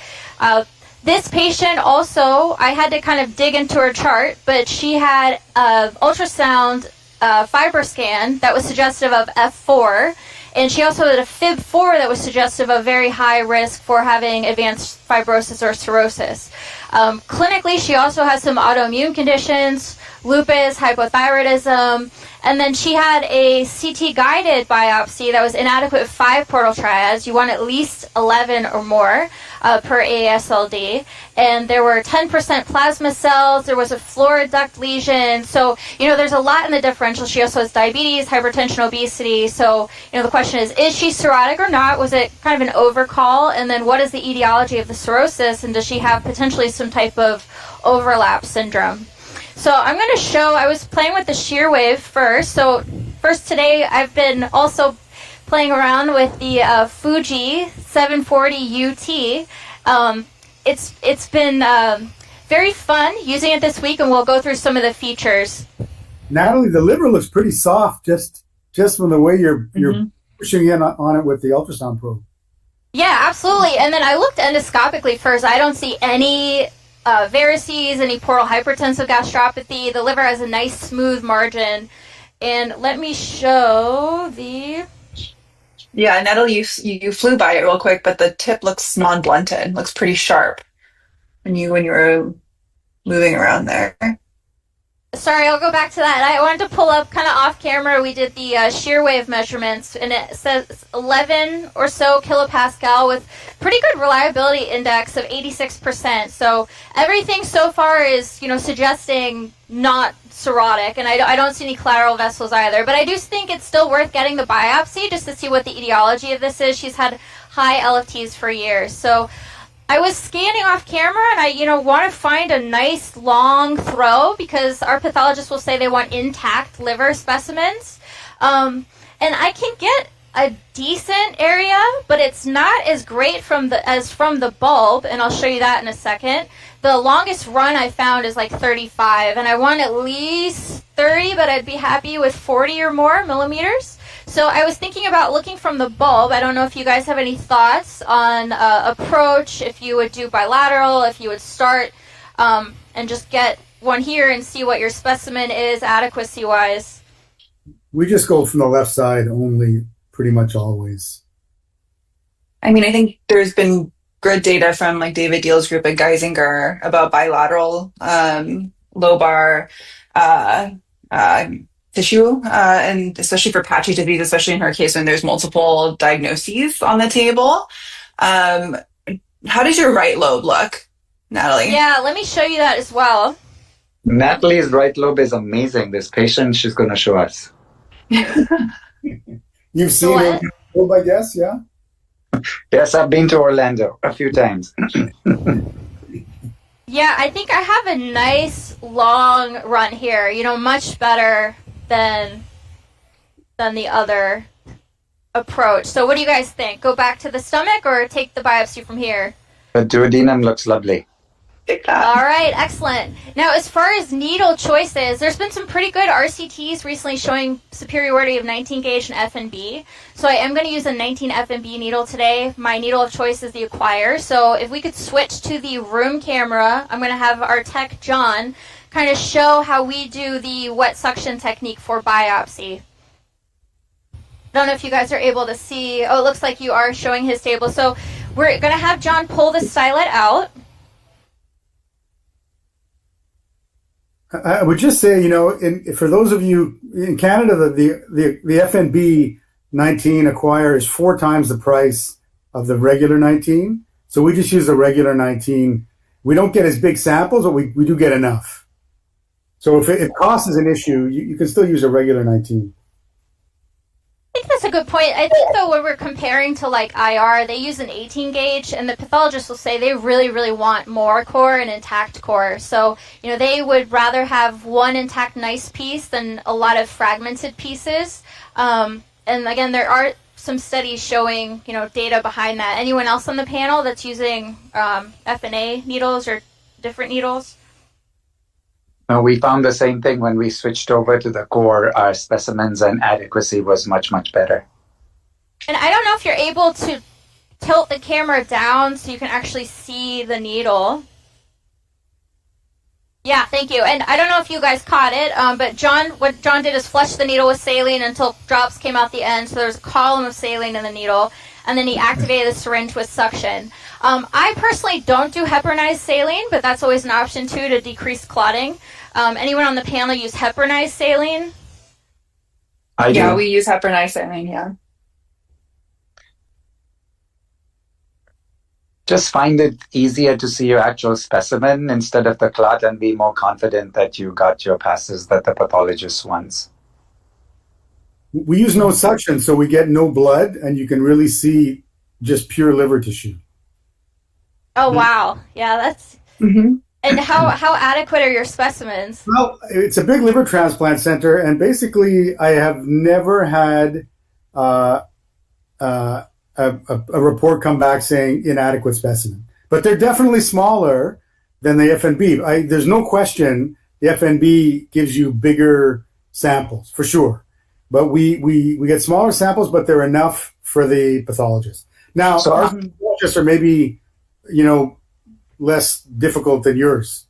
this patient also, I had to kind of dig into her chart, but she had an ultrasound FibroScan that was suggestive of F4, and she also had a FIB4 that was suggestive of very high risk for having advanced fibrosis or cirrhosis. Clinically, she also has some autoimmune conditions, lupus, hypothyroidism, and then she had a CT-guided biopsy that was inadequate with 5 portal triads. You want at least 11 or more per AASLD. And there were 10% plasma cells. There was a florid duct lesion. So, there's a lot in the differential. She also has diabetes, hypertension, obesity. So, the question is she cirrhotic or not? Was it kind of an overcall? And then what is the etiology of the cirrhosis? And does she have potentially some type of overlap syndrome? So I'm going to show, I was playing with the shear wave first. So first today I've been also playing around with the Fuji 740 UT. It's been very fun using it this week, and we'll go through some of the features. Natalie, the liver looks pretty soft just from the way you're pushing in on it with the ultrasound probe. Yeah, absolutely. And then I looked endoscopically first. I don't see any varices, any portal hypertensive gastropathy. The liver has a nice smooth margin. And let me show the... Yeah, Natalie, you flew by it real quick, but the tip looks non-blunted, looks pretty sharp when you were moving around there. Sorry, I'll go back to that. I wanted to pull up kind of off camera. We did the shear wave measurements, and it says 11 or so kilopascal with pretty good reliability index of 86%. So everything so far is, suggesting not cirrhotic, and I don't see any collateral vessels either. But I do think it's still worth getting the biopsy just to see what the etiology of this is. She's had high LFTs for years. So I was scanning off camera, and I, want to find a nice long throw because our pathologists will say they want intact liver specimens. And I can get a decent area, but it's not as great from the bulb, and I'll show you that in a second. The longest run I found is like 35, and I want at least 30, but I'd be happy with 40 or more millimeters. So I was thinking about looking from the bulb. I don't know if you guys have any thoughts on approach, if you would do bilateral, if you would start and just get one here and see what your specimen is adequacy-wise. We just go from the left side only, pretty much always. I mean, I think there's been good data from like David Deal's group at Geisinger about bilateral lobar tissue, and especially for patchy disease, especially in her case when there's multiple diagnoses on the table. How does your right lobe look, Natalie? Yeah, let me show you that as well. Natalie's right lobe is amazing. This patient, she's going to show us. You've seen her lobe, I guess, yeah? Yes, I've been to Orlando a few times. Yeah, I think I have a nice long run here, much better than the other approach. So what do you guys think? Go back to the stomach or take the biopsy from here? The duodenum looks lovely. All right, excellent. Now, as far as needle choices, there's been some pretty good RCTs recently showing superiority of 19 gauge and FNB. So I am going to use a 19 FNB needle today. My needle of choice is the Acquire. So if we could switch to the room camera, I'm going to have our tech, John, kind of show how we do the wet suction technique for biopsy. I don't know if you guys are able to see. Oh, it looks like you are showing his table. So we're going to have John pull the stylet out. I would just say, for those of you in Canada, the FNB 19 Acquire is 4 times the price of the regular 19. So we just use the regular 19. We don't get as big samples, but we do get enough. So if cost is an issue, you can still use a regular 19. I think that's a good point. I think, though, when we're comparing to, like, IR, they use an 18 gauge, and the pathologist will say they really, really want more core and intact core. So, they would rather have one intact, nice piece than a lot of fragmented pieces. And, again, there are some studies showing, data behind that. Anyone else on the panel that's using FNA needles or different needles? We found the same thing when we switched over to the core. Our specimens and adequacy was much, much better. And I don't know if you're able to tilt the camera down so you can actually see the needle. Yeah, thank you. And I don't know if you guys caught it, but what John did is flush the needle with saline until drops came out the end. So there's a column of saline in the needle, and then he activated the syringe with suction. I personally don't do heparinized saline, but that's always an option too to decrease clotting. Anyone on the panel use heparinized saline? I do. Yeah, we use heparinized saline, yeah. Just find it easier to see your actual specimen instead of the clot and be more confident that you got your passes that the pathologist wants. We use no suction, so we get no blood, and you can really see just pure liver tissue. Oh, wow. Yeah, that's... Mm-hmm. And how adequate are your specimens? Well, it's a big liver transplant center, and basically I have never had a report come back saying inadequate specimen. But they're definitely smaller than the FNB. There's no question the FNB gives you bigger samples, for sure. but we get smaller samples, but they're enough for the pathologist. Now, So, our pathologists are maybe, less difficult than yours.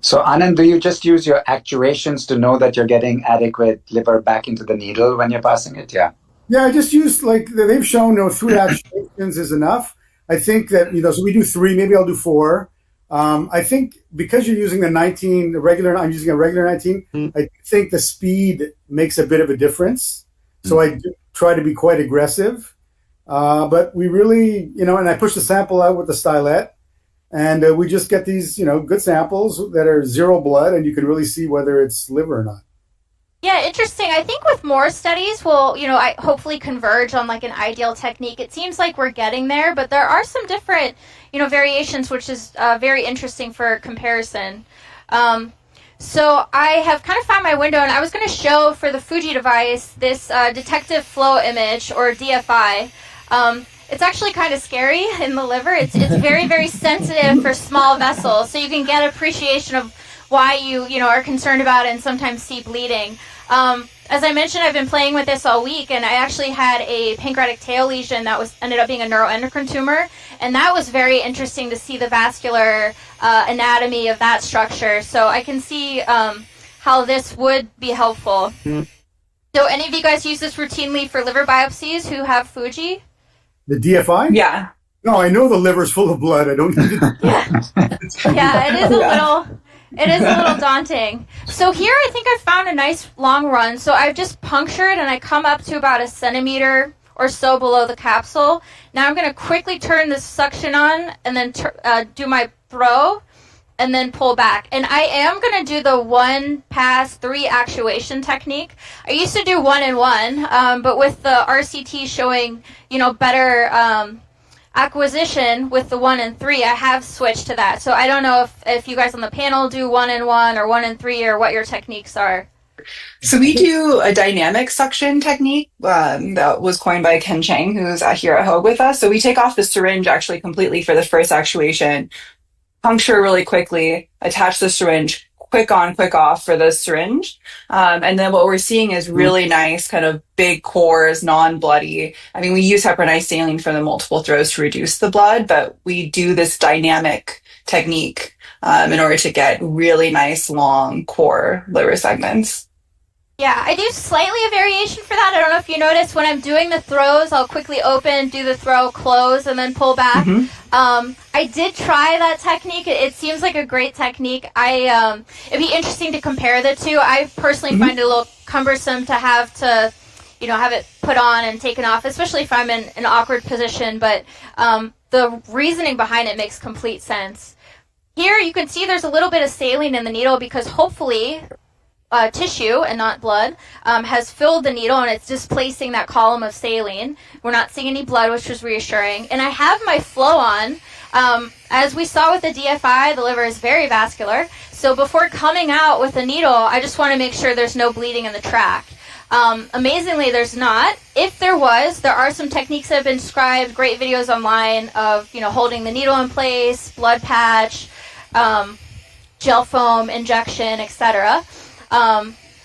So Anand, do you just use your actuations to know that you're getting adequate liver back into the needle when you're passing it? Yeah. Yeah, I just use, like they've shown, 3 actuations is enough. I think that, so we do 3, maybe I'll do 4. I think because you're using I'm using a regular 19, I think the speed makes a bit of a difference. So I do try to be quite aggressive. But we really, and I push the sample out with the stylet, and we just get these, good samples that are 0 blood, and you can really see whether it's liver or not. Yeah, interesting. I think with more studies, we'll, I hopefully converge on like an ideal technique. It seems like we're getting there, but there are some different, variations, which is very interesting for comparison. So I have kind of found my window, and I was going to show for the Fuji device this detective flow image, or DFI. It's actually kind of scary in the liver. It's very, very sensitive for small vessels, so you can get appreciation of why you are concerned about it and sometimes see bleeding. As I mentioned, I've been playing with this all week, and I actually had a pancreatic tail lesion that ended up being a neuroendocrine tumor, and that was very interesting to see the vascular anatomy of that structure. So I can see how this would be helpful. So any of you guys use this routinely for liver biopsies who have Fuji? The DFI? Yeah. No, I know the liver's full of blood. I don't need it. Yeah, it is a little daunting. So here I think I found a nice long run. So I've just punctured, and I come up to about 1 centimeter or so below the capsule. Now I'm going to quickly turn this suction on and then do my throw and then pull back. And I am going to do the 1 pass 3 actuation technique. I used to do 1 and 1, but with the RCT showing, better acquisition with the 1 and 3, I have switched to that. So I don't know if you guys on the panel do 1 and 1 or 1 and 3, or what your techniques are. So we do a dynamic suction technique that was coined by Ken Chang, who's here at Hoag with us. So we take off the syringe actually completely for the first actuation, puncture really quickly, attach the syringe, quick on, quick off for the syringe. And then what we're seeing is really nice kind of big cores, non-bloody. I mean, we use heparinase saline for the multiple throws to reduce the blood, but we do this dynamic technique in order to get really nice, long core liver segments. Yeah, I do slightly a variation for that. I don't know if you noticed, when I'm doing the throws, I'll quickly open, do the throw, close, and then pull back. I did try that technique. It seems like a great technique. It'd be interesting to compare the two. I personally find it a little cumbersome to have it put on and taken off, especially if I'm in an awkward position. But the reasoning behind it makes complete sense. Here you can see there's a little bit of saline in the needle, because hopefully tissue and not blood has filled the needle, and it's displacing that column of saline. We're not seeing any blood, which was reassuring. And I have my flow on. As we saw with the DFI, the liver is very vascular. So before coming out with the needle, I just want to make sure there's no bleeding in the tract. Amazingly, there's not. If there was, there are some techniques that have been described, great videos online of, holding the needle in place, blood patch, gel foam injection, etc.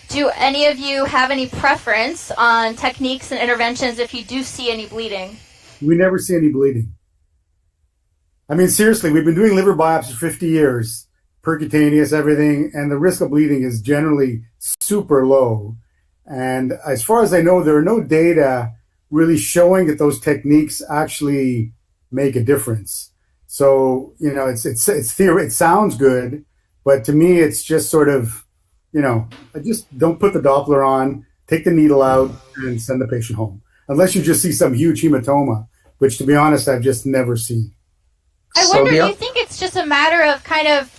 Do any of you have any preference on techniques and interventions if you do see any bleeding? We never see any bleeding. I mean, seriously, we've been doing liver biopsies for 50 years, percutaneous, everything, and the risk of bleeding is generally super low. And as far as I know, there are no data really showing that those techniques actually make a difference. So, it's theory. It sounds good, but to me, it's just sort of, I just don't put the Doppler on, take the needle out, and send the patient home. Unless you just see some huge hematoma, which, to be honest, I've just never seen. I wonder, do you think it's just a matter of kind of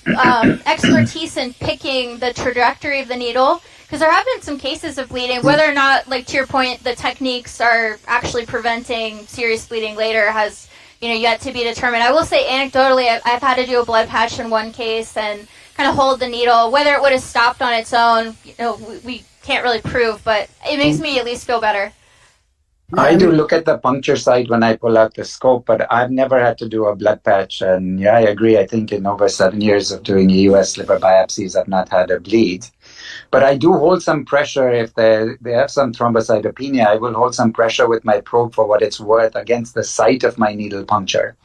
expertise in picking the trajectory of the needle? Because there have been some cases of bleeding. Whether or not, like to your point, the techniques are actually preventing serious bleeding later has, yet to be determined. I will say anecdotally, I've had to do a blood patch in one case and kind of hold the needle. Whether it would have stopped on its own, we can't really prove, but it makes me at least feel better. I do look at the puncture site when I pull out the scope, but I've never had to do a blood patch. And yeah, I agree. I think in over 7 years of doing US liver biopsies, I've not had a bleed. But I do hold some pressure if they have some thrombocytopenia. I will hold some pressure with my probe for what it's worth against the site of my needle puncture.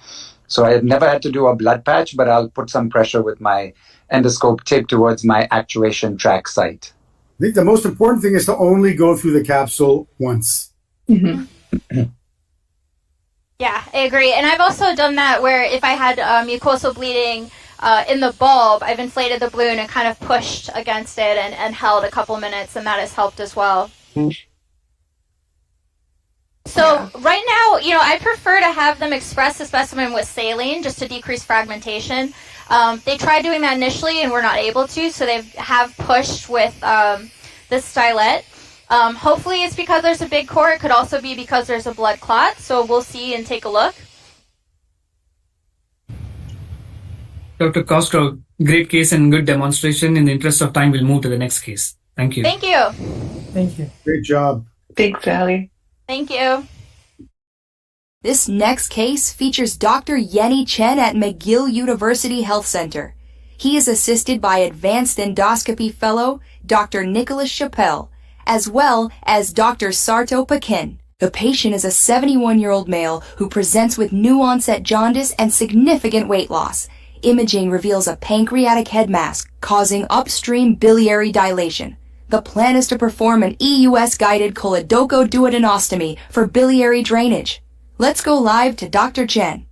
So I've never had to do a blood patch, but I'll put some pressure with my endoscope tip towards my actuation track site. I think the most important thing is to only go through the capsule once. Mm-hmm. Yeah, I agree. And I've also done that where if I had mucosal bleeding in the bulb, I've inflated the balloon and kind of pushed against it and held a couple minutes, and that has helped as well. So right now, I prefer to have them express the specimen with saline just to decrease fragmentation. They tried doing that initially and were not able to, so they have pushed with this stylet. Hopefully it's because there's a big core. It could also be because there's a blood clot, so we'll see and take a look. Dr. Cosgrove, great case and good demonstration. In the interest of time, we'll move to the next case. Thank you. Thank you. Thank you. Great job. Thanks, Sally. Thank you. This next case features Dr. Yenny Chen at McGill University Health Center. He is assisted by Advanced Endoscopy Fellow Dr. Nicholas Chappelle, as well as Dr. Sarto Pakin. The patient is a 71-year-old male who presents with new-onset jaundice and significant weight loss. Imaging reveals a pancreatic head mass causing upstream biliary dilation. The plan is to perform an EUS-guided choledochoduodenostomy for biliary drainage. Let's go live to Dr. Chen.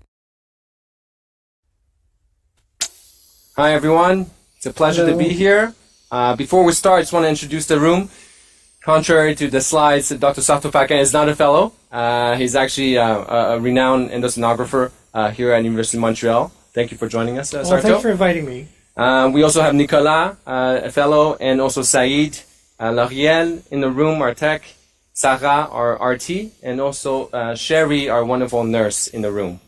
Hi, everyone. It's a pleasure to be here. Before we start, I just want to introduce the room. Contrary to the slides, Dr. Sarto Pakin is not a fellow. He's actually a renowned endosonographer here at University of Montreal. Thank you for joining us, Sarto. Thanks for inviting me. We also have Nicolas, a fellow, and also Saïd, L'Ariel in the room, our tech, Sarah, our RT, and also Sherry, our wonderful nurse in the room.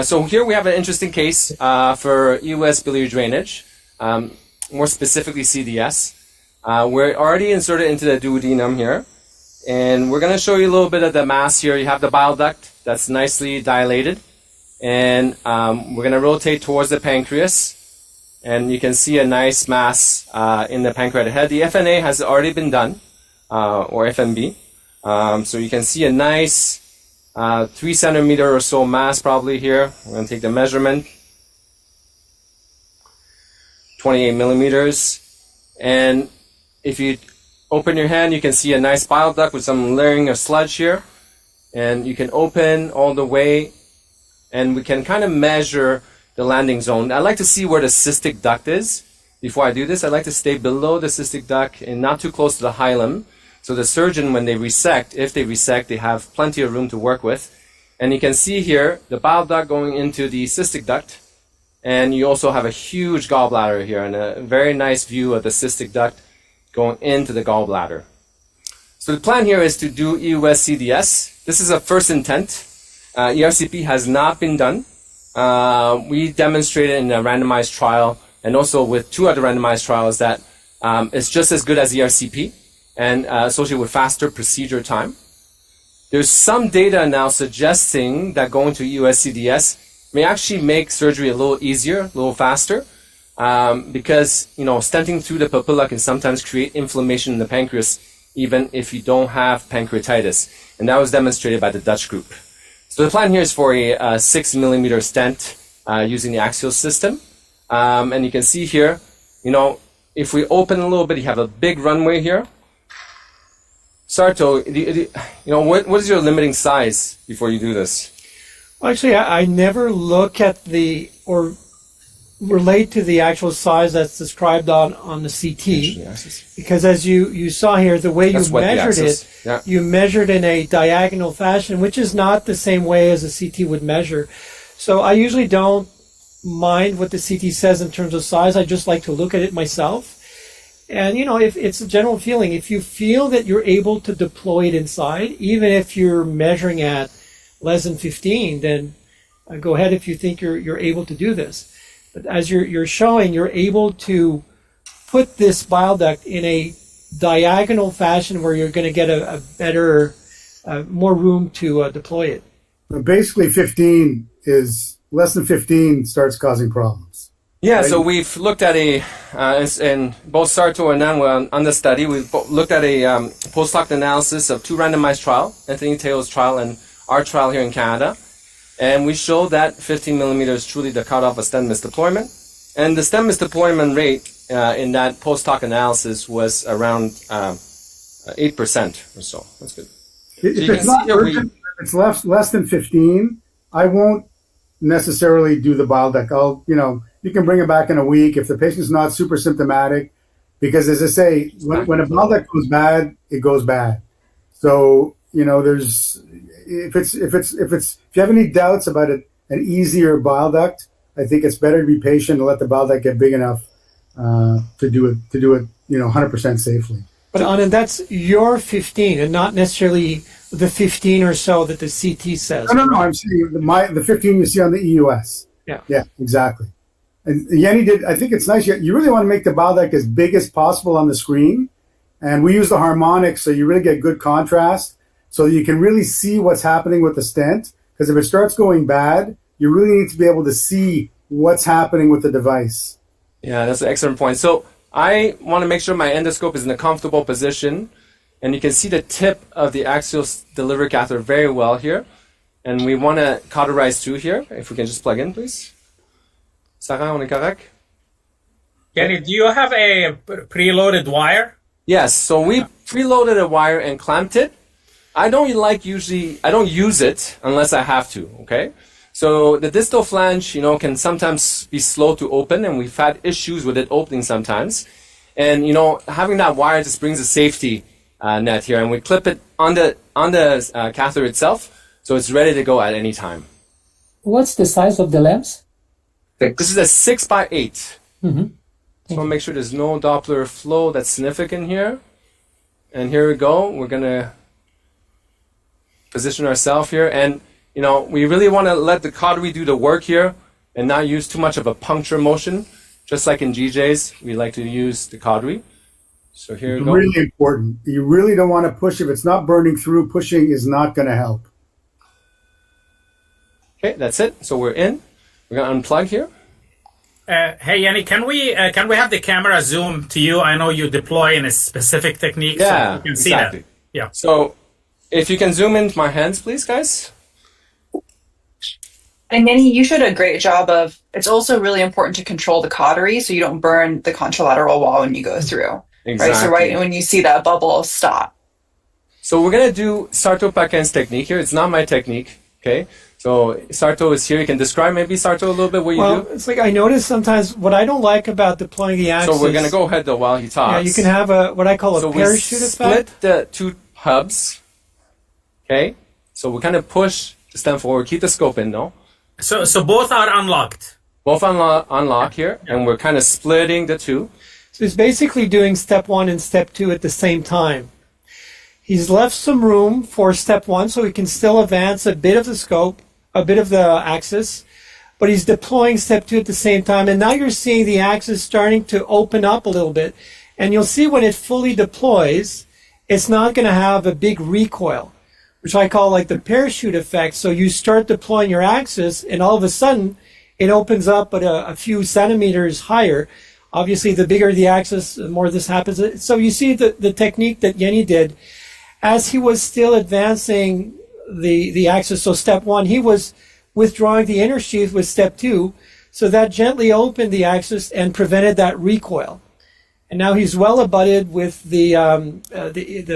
So here we have an interesting case for US biliary drainage, more specifically CDS. We're already inserted into the duodenum here, and we're going to show you a little bit of the mass here. You have the bile duct that's nicely dilated, and we're going to rotate towards the pancreas, and you can see a nice mass in the pancreatic head. The FNA has already been done, or FNB, so you can see a nice 3 centimeter or so mass probably here. We're going to take the measurement, 28 millimeters, and if you open your hand, you can see a nice bile duct with some layering of sludge here. And you can open all the way, and we can kind of measure the landing zone. I like to see where the cystic duct is. Before I do this, I like to stay below the cystic duct and not too close to the hilum. So the surgeon, when they resect, if they resect, they have plenty of room to work with. And you can see here the bile duct going into the cystic duct. And you also have a huge gallbladder here and a very nice view of the cystic duct going into the gallbladder. So the plan here is to do EUS CDS. This is a first intent. ERCP has not been done. We demonstrated in a randomized trial and also with 2 other randomized trials that it's just as good as ERCP and associated with faster procedure time. There's some data now suggesting that going to EUS CDS may actually make surgery a little easier, a little faster. Because, stenting through the papilla can sometimes create inflammation in the pancreas, even if you don't have pancreatitis. And that was demonstrated by the Dutch group. So the plan here is for a 6 millimeter stent using the axial system. And you can see here, if we open a little bit, you have a big runway here. Sarto, what is your limiting size before you do this? Well, actually, I never look at or relate to the actual size that's described on the CT, because as you saw here, the way you measured it, you measured in a diagonal fashion, which is not the same way as a CT would measure. So I usually don't mind what the CT says in terms of size. I just like to look at it myself. And, if it's a general feeling, if you feel that you're able to deploy it inside, even if you're measuring at less than 15, then go ahead if you think you're able to do this. But as you're showing, you're able to put this bile duct in a diagonal fashion where you're going to get a better more room to deploy it. Basically, 15 is less than 15 starts causing problems. Yeah, right? so we've looked at and both Sarto and Nan were on the study. We've looked at a post-hoc analysis of 2 randomized trials, Anthony Teo's trial and our trial here in Canada. And we showed that 15 millimeters is truly the cutoff of stent misdeployment. And the stent misdeployment rate in that post-hoc analysis was around 8% or so. That's good. If it's not urgent, if it's less than 15, I won't necessarily do the bile duct. You can bring it back in a week if the patient's not super symptomatic, because as I say, when a bile duct goes bad, it goes bad. So if you have any doubts about an easier bile duct, I think it's better to be patient and let the bile duct get big enough to do it 100% safely. But Anand, that's your 15 and not necessarily the 15 or so that the CT says. No, I'm saying the 15 you see on the EUS. Yeah, exactly. And Yenny did. I think it's nice. You really want to make the bile duct as big as possible on the screen, and we use the harmonics so you really get good contrast, so you can really see what's happening with the stent. Because if it starts going bad, you really need to be able to see what's happening with the device. Yeah, that's an excellent point. So I want to make sure my endoscope is in a comfortable position, and you can see the tip of the axial delivery catheter very well here. And we want to cauterize through here. If we can just plug in, please. Sarah, on est correct? Kenny, do you have a preloaded wire? Yes, so we preloaded a wire and clamped it. I don't use it unless I have to, okay? So the distal flange, can sometimes be slow to open, and we've had issues with it opening sometimes. And, having that wire just brings a safety net here, and we clip it on the catheter itself, so it's ready to go at any time. What's the size of the lens? This is a 6x8. Mm-hmm. Just want to make sure there's no Doppler flow that's significant here. And here we go. We're going to position ourselves here. And, we really want to let the cautery do the work here and not use too much of a puncture motion. Just like in GJs, we like to use the cautery. So here we go. Really important. You really don't want to push. If it's not burning through, pushing is not going to help. Okay, that's it. So we're in. We're going to unplug here. Hey, Yanni, can we have the camera zoom to you? I know you deploy in a specific technique, yeah, so you can see exactly. that. Yeah. So if you can zoom into my hands, please, guys. And Yanni, you showed a great job of, it's also really important to control the cautery so you don't burn the contralateral wall when you go through. Exactly. Right? So right when you see that bubble, stop. So we're going to do Sarto Paquin's technique here. It's not my technique, okay? So Sarto is here. You can describe maybe, Sarto, a little bit what you do? It's like I notice sometimes what I don't like about deploying the axis. So we're going to go ahead, though, while he talks. Yeah, you can have what I call a parachute effect. Split the 2 hubs, okay? So we kind of push the stem forward. Keep the scope in, though. So both are unlocked? Both unlock here, and we're kind of splitting the 2. So he's basically doing step 1 and step 2 at the same time. He's left some room for step 1 so he can still advance a bit of the scope, a bit of the axis, but he's deploying step 2 at the same time. And now you're seeing the axis starting to open up a little bit. And you'll see when it fully deploys, it's not going to have a big recoil, which I call like the parachute effect. So you start deploying your axis, and all of a sudden, it opens up at a few centimeters higher. Obviously, the bigger the axis, the more this happens. So you see the technique that Yenny did. As he was still advancing the axis, so step 1, he was withdrawing the inner sheath with step 2, so that gently opened the axis and prevented that recoil. And now he's well abutted with the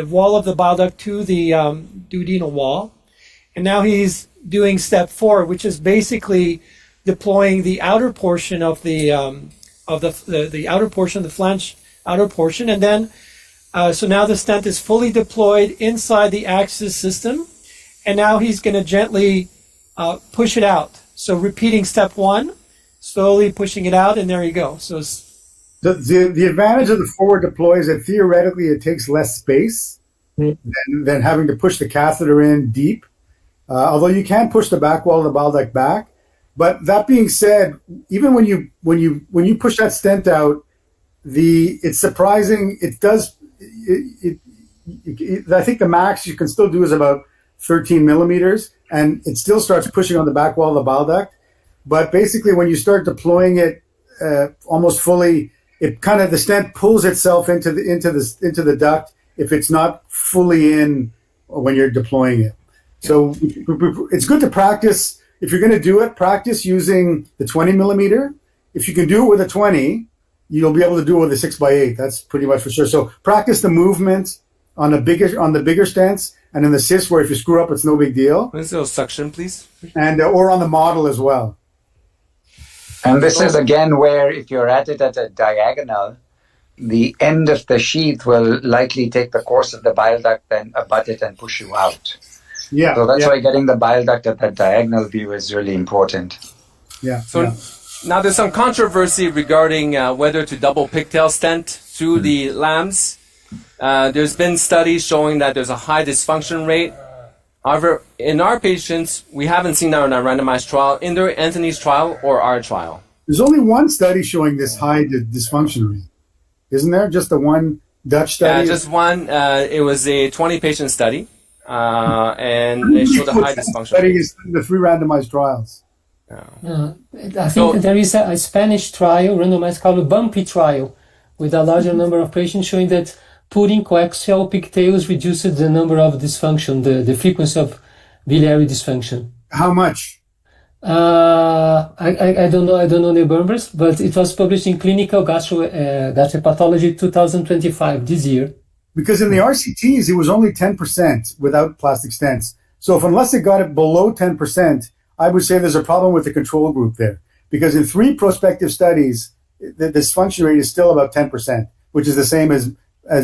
wall of the bile duct to the duodenal wall. And now he's doing step 4, which is basically deploying the outer portion of the outer portion, the flange outer portion. And then, so now the stent is fully deployed inside the axis system. And now he's going to gently push it out. So repeating step 1, slowly pushing it out, and there you go. So the advantage of the forward deploy is that theoretically it takes less space than having to push the catheter in deep. Although you can push the back wall of the bile duct back. But that being said, even when you push that stent out, it's surprising. It does. I think the max you can still do is about 13 millimeters, and it still starts pushing on the back wall of the bile duct. But basically, when you start deploying it almost fully, it kind of the stent pulls itself into the duct if it's not fully in when you're deploying it. So it's good to practice. If you're going to do it, practice using the 20 millimeter. If you can do it with a 20, you'll be able to do it with a 6x8. That's pretty much for sure. So practice the movement on the bigger stents, and in the cyst where if you screw up, it's no big deal. Let's do suction, please. And or on the model as well. And this is again where if you're at it at a diagonal, the end of the sheath will likely take the course of the bile duct, then abut it and push you out. Yeah. So that's why getting the bile duct at that diagonal view is really important. Yeah. So now there's some controversy regarding whether to double pigtail stent through the LAMS. There's been studies showing that there's a high dysfunction rate. However, in our patients, we haven't seen that in our randomized trial, either Anthony's trial or our trial. There's only one study showing this high dysfunction rate, isn't there? Just the one Dutch study? Yeah, just one. It was a 20-patient study, and it showed a high dysfunction study rate. is the 3 randomized trials. I think there is a Spanish trial, randomized called Bumpy trial, with a larger number of patients showing that putting coaxial pigtails reduces the number of dysfunction, the frequency of biliary dysfunction. How much? I don't know the numbers, but it was published in Clinical Gastropathology 2025 this year. Because in the RCTs, it was only 10% without plastic stents. So unless it got it below 10%, I would say there's a problem with the control group there. Because in 3 prospective studies, the dysfunction rate is still about 10%, which is the same as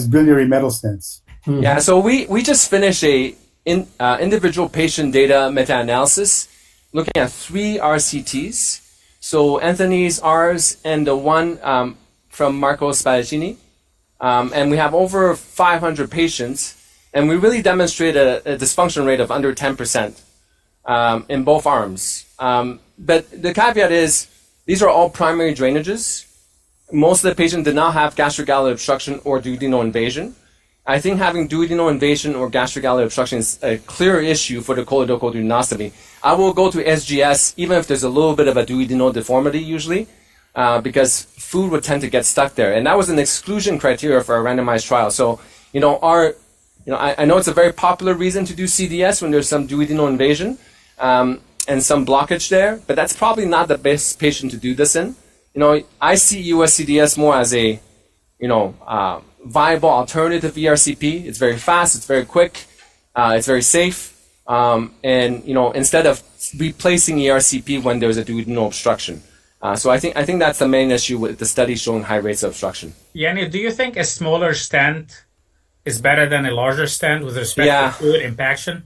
biliary metal stents. Mm-hmm. Yeah, so we just finished a individual patient data meta-analysis looking at 3 RCTs. So Anthony's, ours, and the one from Marco Spadaccini. And we have over 500 patients, and we really demonstrate a dysfunction rate of under 10% in both arms. But the caveat is, these are all primary drainages. Most of the patients did not have gastric galley obstruction or duodenal invasion. I think having duodenal invasion or gastric galley obstruction is a clear issue for the colorectal duodenostomy. I will go to SGS even if there's a little bit of a duodenal deformity usually, because food would tend to get stuck there. And that was an exclusion criteria for a randomized trial. So, I know it's a very popular reason to do CDS when there's some duodenal invasion and some blockage there, but that's probably not the best patient to do this in. I see US CDS more as a, viable alternative ERCP. It's very fast, it's very quick, it's very safe, and instead of replacing ERCP when there's a duodenal obstruction. So I think that's the main issue with the study showing high rates of obstruction. Yanni, do you think a smaller stent is better than a larger stent with respect to fluid impaction?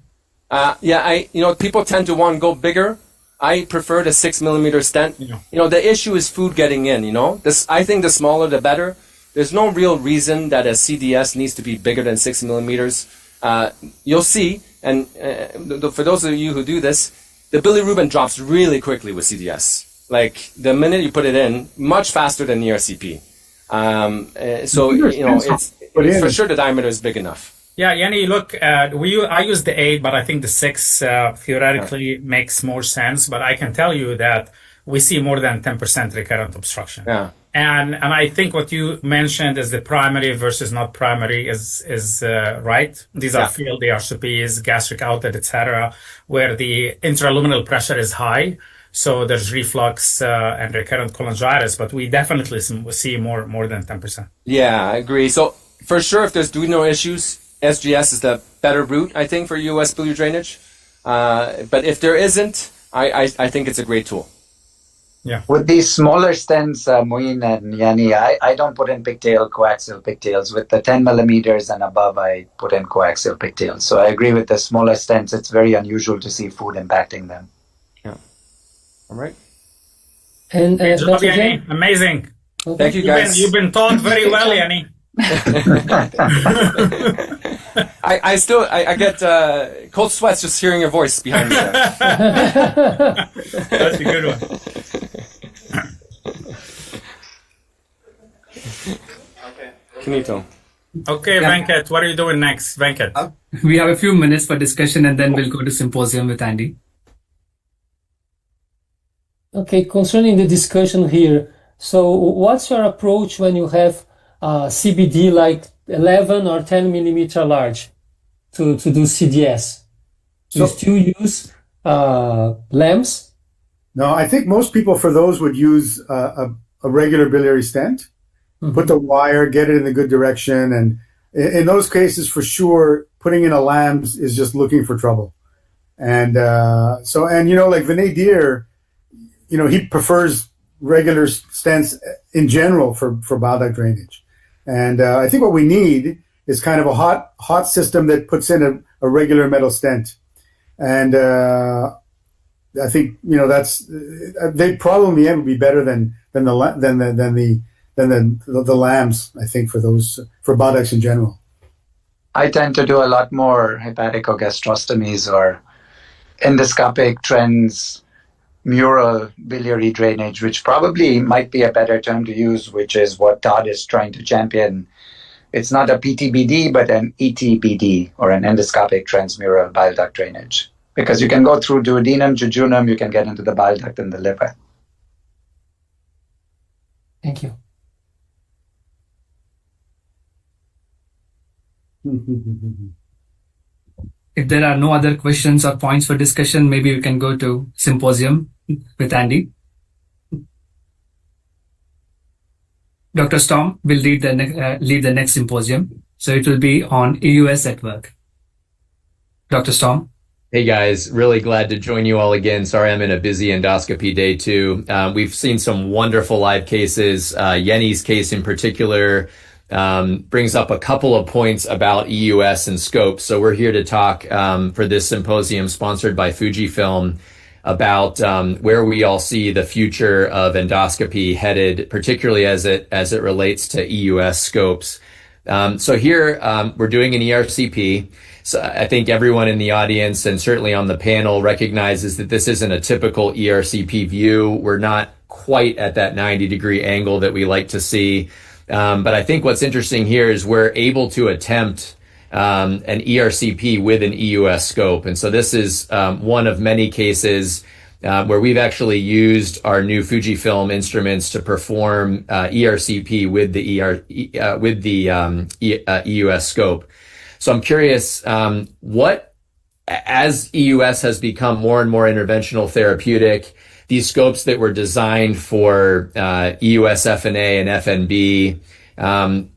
People tend to want to go bigger. I prefer the 6 millimeter stent. The issue is food getting in, I think the smaller the better. There's no real reason that a CDS needs to be bigger than 6 millimeters. You'll see, and for those of you who do this, the bilirubin drops really quickly with CDS. Like the minute you put it in, much faster than ERCP. It's for sure the diameter is big enough. Yeah, Yanni, look, I use the 8, but I think the 6 theoretically makes more sense. But I can tell you that we see more than 10% recurrent obstruction. Yeah. And I think what you mentioned is the primary versus not primary is right. These are field ERCPs, gastric outlet, etc., where the intraluminal pressure is high. So there's reflux and recurrent cholangitis, but we definitely see more than 10%. Yeah, I agree. So for sure, if there's duodenal issues, SGS is the better route, I think, for US biliary drainage. But if there isn't, I think it's a great tool. Yeah. With these smaller stents, Moin and Yanni, I don't put in coaxial pigtails. With the 10 millimeters and above, I put in coaxial pigtails. So I agree with the smaller stents. It's very unusual to see food impacting them. Yeah. All right. And Dr. Yanni, amazing. Thank you, guys. You've been taught very well, Yanni. I get cold sweats just hearing your voice behind me. That's a good one. Finito. Okay, Venkat, what are you doing next, Venkat? We have a few minutes for discussion and then we'll go to symposium with Andy. Okay, concerning the discussion here, so what's your approach when you have CBD like 11 or 10 millimeter large to do CDS? Do you still use lamps? No, I think most people for those would use a regular biliary stent, put the wire, get it in the good direction. And in those cases, for sure, putting in a LAMS is just looking for trouble. And like Vinay Deer, he prefers regular stents in general for bile duct drainage. And I think what we need is kind of a hot system that puts in a regular metal stent. And I think that's they probably in the end would be better than the LAMS. I think for bile ducts in general. I tend to do a lot more hepatic gastrostomies or endoscopic transmural biliary drainage, which probably might be a better term to use, which is what Todd is trying to champion. It's not a PTBD, but an ETBD, or an endoscopic transmural bile duct drainage. Because you can go through duodenum, jejunum, you can get into the bile duct and the liver. Thank you. If there are no other questions or points for discussion, maybe we can go to symposium with Andy. Dr. Storm will lead the next symposium. So it will be on EUS at work. Dr. Storm. Hey guys, really glad to join you all again. Sorry I'm in a busy endoscopy day too. We've seen some wonderful live cases. Yenny's case in particular brings up a couple of points about EUS and scope. So we're here to talk for this symposium sponsored by Fujifilm about where we all see the future of endoscopy headed, particularly as it relates to EUS scopes. So here we're doing an ERCP. So I think everyone in the audience and certainly on the panel recognizes that this isn't a typical ERCP view. We're not quite at that 90-degree angle that we like to see. But I think what's interesting here is we're able to attempt an ERCP with an EUS scope. And so this is one of many cases where we've actually used our new Fujifilm instruments to perform ERCP with the EUS scope. So I'm curious, as EUS has become more and more interventional therapeutic, these scopes that were designed for EUS FNA and FNB,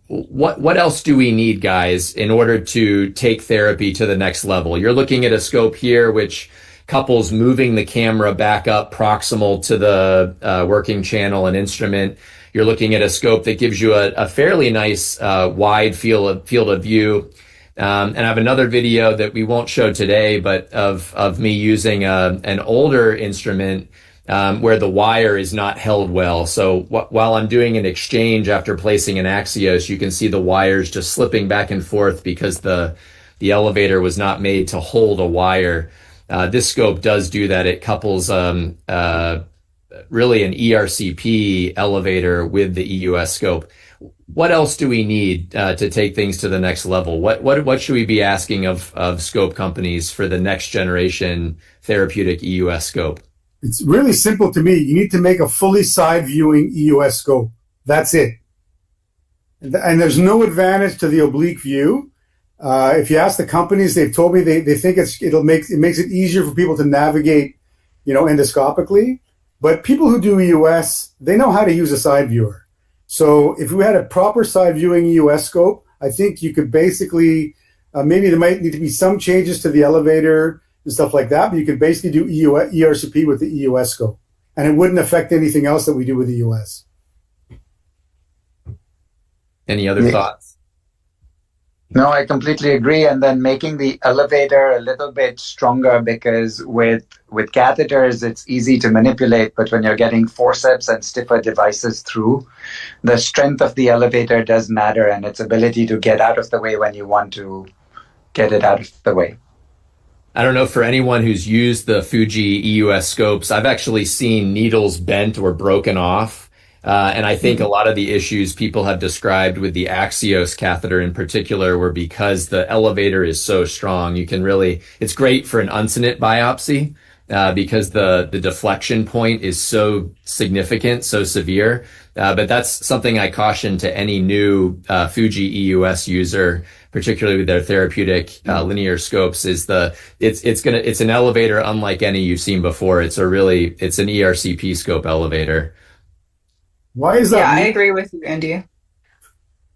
what else do we need, guys, in order to take therapy to the next level? You're looking at a scope here which couples moving the camera back up proximal to the working channel and instrument. You're looking at a scope that gives you a fairly nice wide field of view. And I have another video that we won't show today, but of me using an older instrument where the wire is not held well. So while I'm doing an exchange after placing an Axios, you can see the wires just slipping back and forth because the elevator was not made to hold a wire. This scope does do that. It couples really an ERCP elevator with the EUS scope. What else do we need to take things to the next level? What should we be asking of scope companies for the next generation therapeutic EUS scope? It's really simple to me. You need to make a fully side viewing EUS scope. That's it. And there's no advantage to the oblique view. If you ask the companies, they've told me they think it makes it easier for people to navigate, endoscopically. But people who do EUS, they know how to use a side viewer. So if we had a proper side viewing EUS scope, I think you could basically, maybe there might need to be some changes to the elevator and stuff like that, but you could basically do ERCP with the EUS scope. And it wouldn't affect anything else that we do with the EUS. Any other thoughts? No, I completely agree. And then making the elevator a little bit stronger, because with catheters, it's easy to manipulate. But when you're getting forceps and stiffer devices through, the strength of the elevator does matter, and its ability to get out of the way when you want to get it out of the way. I don't know, for anyone who's used the Fuji EUS scopes, I've actually seen needles bent or broken off And I think a lot of the issues people have described with the Axios catheter in particular were because the elevator is so strong. It's great for an uncinate biopsy, because the deflection point is so significant, so severe. But that's something I caution to any new Fuji EUS user, particularly with their therapeutic linear scopes, is it's an elevator unlike any you've seen before. It's an ERCP scope elevator. Why is that? Yeah, I agree with you, Andy.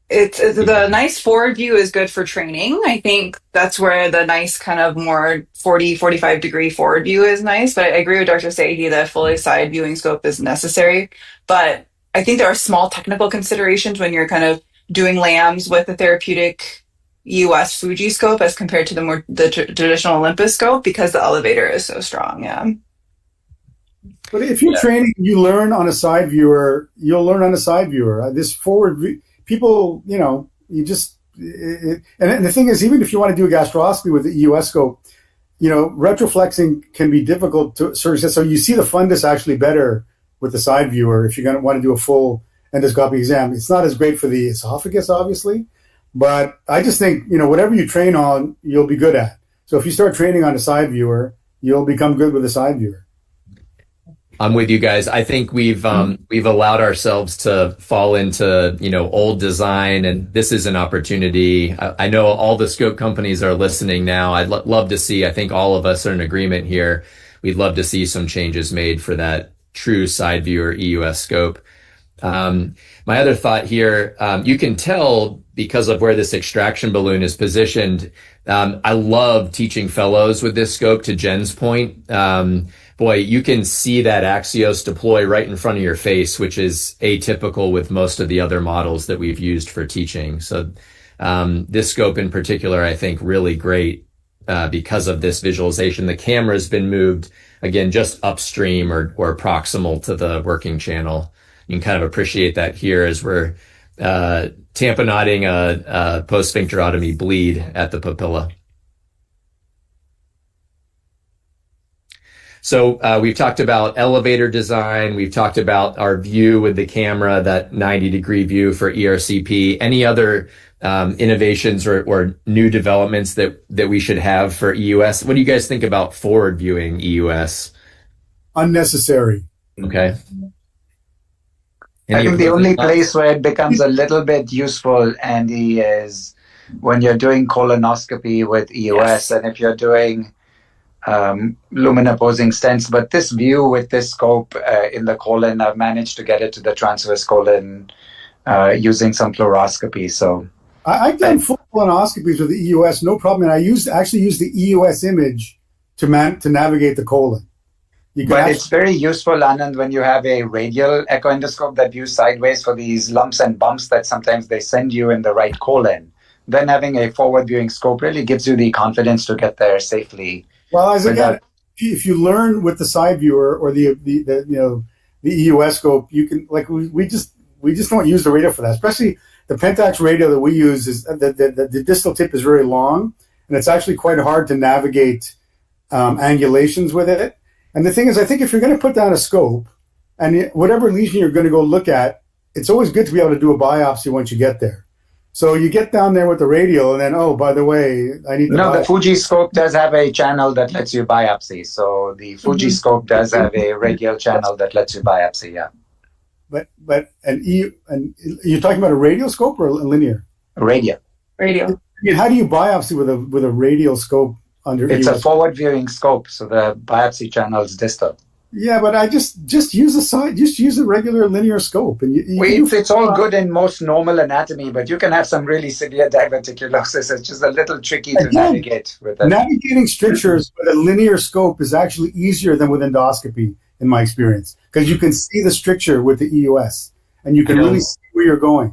It's the nice forward view is good for training. I think that's where the nice kind of more 45 degree forward view is nice. But I agree with Dr. Sahi that fully side viewing scope is necessary. But I think there are small technical considerations when you're kind of doing lambs with a therapeutic EUS Fuji scope as compared to the traditional Olympus scope, because the elevator is so strong. Yeah. But if you're training, you learn on a side viewer. You'll learn on a side viewer. This forward view, people, and the thing is, even if you want to do a gastroscopy with the EUS scope, retroflexing can be difficult to surgery. So you see the fundus actually better with the side viewer if you're going to want to do a full endoscopic exam. It's not as great for the esophagus, obviously, but I just think, whatever you train on, you'll be good at. So if you start training on a side viewer, you'll become good with a side viewer. I'm with you guys. I think we've allowed ourselves to fall into, old design, and this is an opportunity. I know all the scope companies are listening now. I'd love to see, I think all of us are in agreement here. We'd love to see some changes made for that true side viewer EUS scope. My other thought here, you can tell because of where this extraction balloon is positioned. I love teaching fellows with this scope, to Jen's point. Boy, you can see that Axios deploy right in front of your face, which is atypical with most of the other models that we've used for teaching. So this scope in particular, I think, really great because of this visualization. The camera's been moved, again, just upstream or proximal to the working channel. You can kind of appreciate that here as we're tamponading a post-sphincterotomy bleed at the papilla. So we've talked about elevator design. We've talked about our view with the camera, that 90-degree view for ERCP. Any other innovations or new developments that we should have for EUS? What do you guys think about forward viewing EUS? Unnecessary. Okay. I think the only place where it becomes a little bit useful, Andy, is when you're doing colonoscopy with EUS, and if you're doing lumen opposing stents. But this view with this scope in the colon, I've managed to get it to the transverse colon using some fluoroscopy. So I've done full colonoscopies with the EUS, no problem. And I actually use the EUS image to navigate the colon. But it's very useful, Anand, when you have a radial echo endoscope that views sideways for these lumps and bumps that sometimes they send you in the right colon. Then having a forward viewing scope really gives you the confidence to get there safely. Well, if you learn with the side viewer or the EUS scope, you can, like, we just don't use the radial for that. Especially the Pentax radial that we use is the distal tip is very long, and it's actually quite hard to navigate angulations with it. And the thing is, I think if you're going to put down a scope and whatever lesion you're going to go look at, it's always good to be able to do a biopsy once you get there. So you get down there with the radial, and then, oh, by the way, I need to. No, the Fuji scope does have a channel that lets you biopsy. So the Fuji scope does have a radial channel that lets you biopsy. Yeah. But you're talking about a radial scope or a linear? A radial. Radial. I mean, how do you biopsy with a radial scope under? It's a forward viewing scope, so the biopsy channel is distal. Yeah, but I just use use a regular linear scope, and it's all good in most normal anatomy, but you can have some really severe diverticulosis. It's just a little tricky to navigate with it. Navigating strictures with a linear scope is actually easier than with endoscopy, in my experience, because you can see the stricture with the EUS, and you can really see where you're going.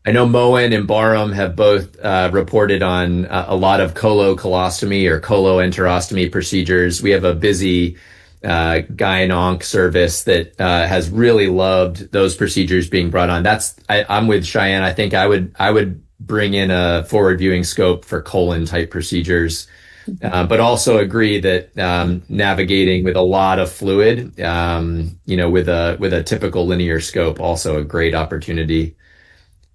I know Moen and Barham have both reported on a lot of colostomy or coloenterostomy procedures. We have a busy gyne-onc service that has really loved those procedures being brought on. I'm with Cheyenne. I think I would bring in a forward viewing scope for colon type procedures. but also agree that navigating with a lot of fluid, with a typical linear scope, also a great opportunity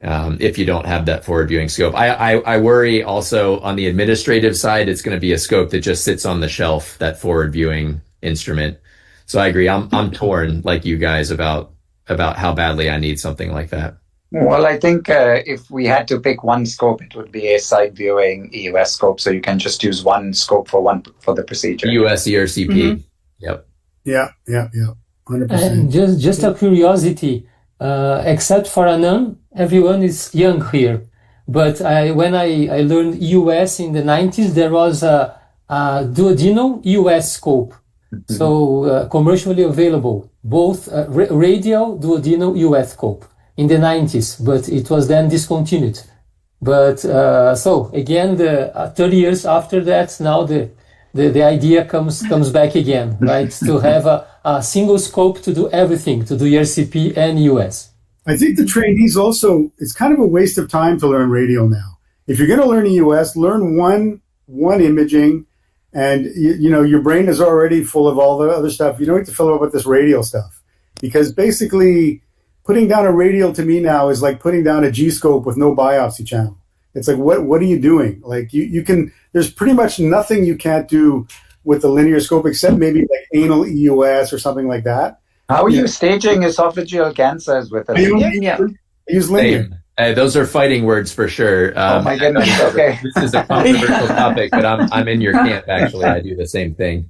if you don't have that forward viewing scope. I worry also on the administrative side, it's going to be a scope that just sits on the shelf, that forward viewing instrument. So I agree. I'm torn like you guys about how badly I need something like that. Well, I think if we had to pick one scope, it would be a side viewing EUS scope. So you can just use one scope for the procedure. EUS ERCP. Mm-hmm. Yep. Yeah. 100%. And just a curiosity, except for Anand, everyone is young here. But when I learned EUS in the 90s, there was a duodenal EUS scope. Mm-hmm. So commercially available, both radial duodenal EUS scope in the 90s, but it was then discontinued. But so again, 30 years after that, now the idea comes back again, right? To have a single scope to do everything, to do ERCP and EUS. I think the trainees also, it's kind of a waste of time to learn radial now. If you're going to learn EUS, learn one imaging, and your brain is already full of all the other stuff. You don't need to fill it up with this radial stuff, because basically putting down a radial to me now is like putting down a G-scope with no biopsy channel. It's like, what are you doing? Like you can, there's pretty much nothing you can't do with the linear scope except maybe like anal EUS or something like that. How are you staging esophageal cancers with a linear? I use linear. Those are fighting words for sure. Oh my goodness. Okay. This is a controversial topic, but I'm in your camp, actually. I do the same thing.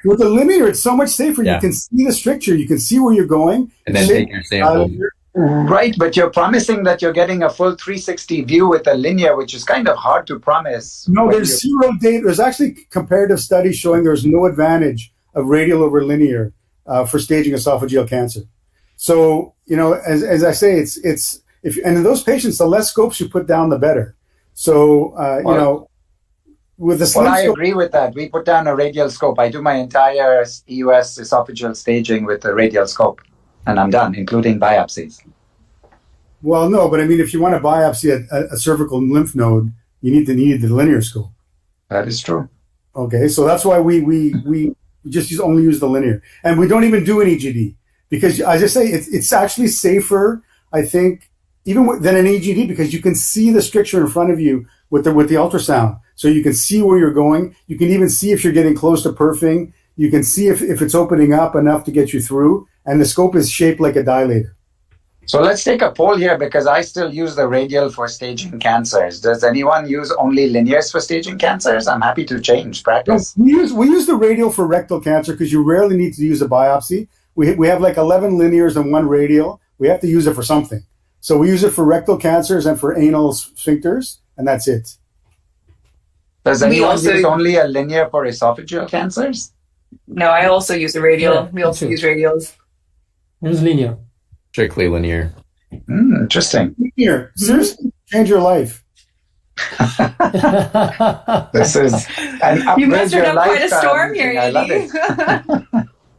With the linear, it's so much safer. Yeah. You can see the stricture. You can see where you're going. And then take your sample. Right, but you're promising that you're getting a full 360 view with a linear, which is kind of hard to promise. No, there's zero data. There's actually comparative studies showing there's no advantage of radial over linear for staging esophageal cancer. So, as I say, and in those patients, the less scopes you put down, the better. So, with the slim I scope, agree with that. We put down a radial scope. I do my entire EUS esophageal staging with the radial scope, and I'm done, including biopsies. Well, no, but I mean, if you want to biopsy a cervical lymph node, you need the linear scope. That is true. Okay, so that's why we just only use the linear, and we don't even do an EGD because, as I say, it's actually safer, I think, even than an EGD, because you can see the stricture in front of you with the ultrasound. So you can see where you're going. You can even see if you're getting close to perfing. You can see if it's opening up enough to get you through. And the scope is shaped like a dilator. So let's take a poll here, because I still use the radial for staging cancers. Does anyone use only linears for staging cancers? I'm happy to change practice. No, we use the radial for rectal cancer because you rarely need to use a biopsy. We have like 11 linears and 1 radial. We have to use it for something. So we use it for rectal cancers and for anal sphincters, and that's it. Does anyone use only a linear for esophageal cancers? No, I also use a radial. Yeah, we also use radials. Use linear. Strictly linear. Interesting. Linear. Seriously, change your life. This is you mustered up quite a storm here, I love it.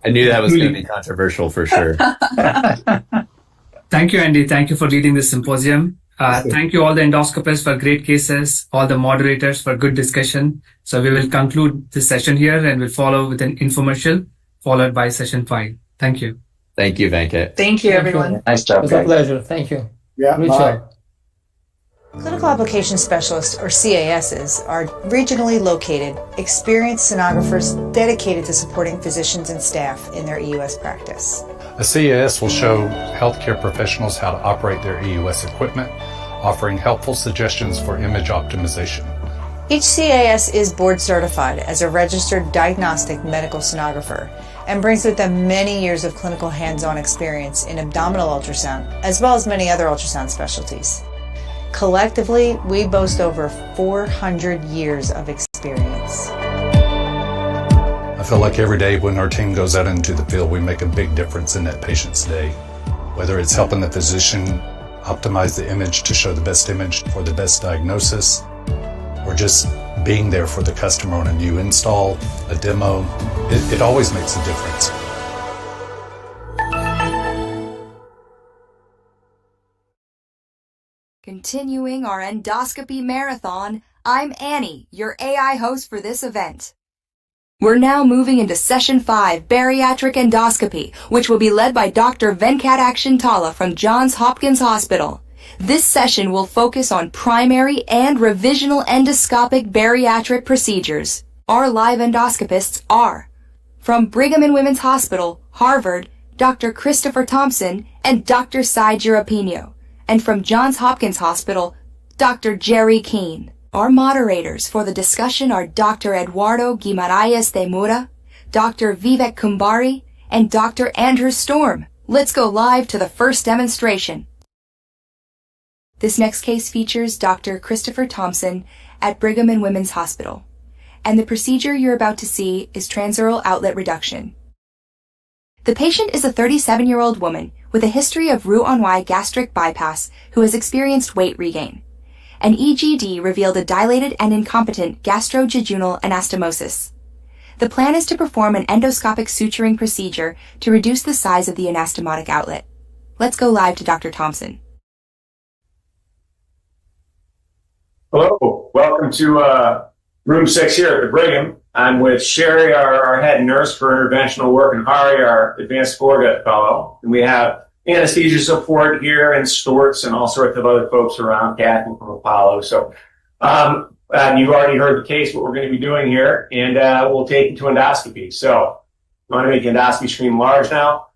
I knew that was going to be controversial for sure. Thank you, Andy. Thank you for leading this symposium. Thank you all the endoscopists for great cases, all the moderators for good discussion. So we will conclude this session here and we'll follow with an infomercial followed by session 5. Thank you. Thank you, Venkat. Thank you, everyone. Nice job. It was a pleasure. Thank you. Yeah. Great job. Clinical Application Specialists, or CASs, are regionally located, experienced sonographers dedicated to supporting physicians and staff in their EUS practice. A CAS will show healthcare professionals how to operate their EUS equipment, offering helpful suggestions for image optimization. Each CAS is board certified as a registered diagnostic medical sonographer and brings with them many years of clinical hands-on experience in abdominal ultrasound, as well as many other ultrasound specialties. Collectively, we boast over 400 years of experience. I feel like every day when our team goes out into the field, we make a big difference in that patient's day. Whether it's helping the physician optimize the image to show the best image for the best diagnosis, or just being there for the customer on a new install, a demo, it always makes a difference. Continuing our endoscopy marathon, I'm Annie, your AI host for this event. We're now moving into Session 5, Bariatric Endoscopy, which will be led by Dr. Venkat Akshantala from Johns Hopkins Hospital. This session will focus on primary and revisional endoscopic bariatric procedures. Our live endoscopists are from Brigham and Women's Hospital, Harvard, Dr. Christopher Thompson and Dr. Sai Girapino, and from Johns Hopkins Hospital, Dr. Jerry Keene. Our moderators for the discussion are Dr. Eduardo Guimaraes de Moura, Dr. Vivek Kumbari, and Dr. Andrew Storm. Let's go live to the first demonstration. This next case features Dr. Christopher Thompson at Brigham and Women's Hospital, and the procedure you're about to see is transoral outlet reduction. The patient is a 37-year-old woman with a history of Roux-en-Y gastric bypass who has experienced weight regain. An EGD revealed a dilated and incompetent gastrojejunal anastomosis. The plan is to perform an endoscopic suturing procedure to reduce the size of the anastomotic outlet. Let's go live to Dr. Thompson. Hello, welcome to room 6 here at the Brigham. I'm with Sherry, our head nurse for interventional work, and Hari, our advanced foregut fellow. And we have anesthesia support here and Storts and all sorts of other folks around, Kathy from Apollo. So, and you've already heard the case, what we're going to be doing here, and we'll take you to endoscopy. So, you want to make the endoscopy screen large now.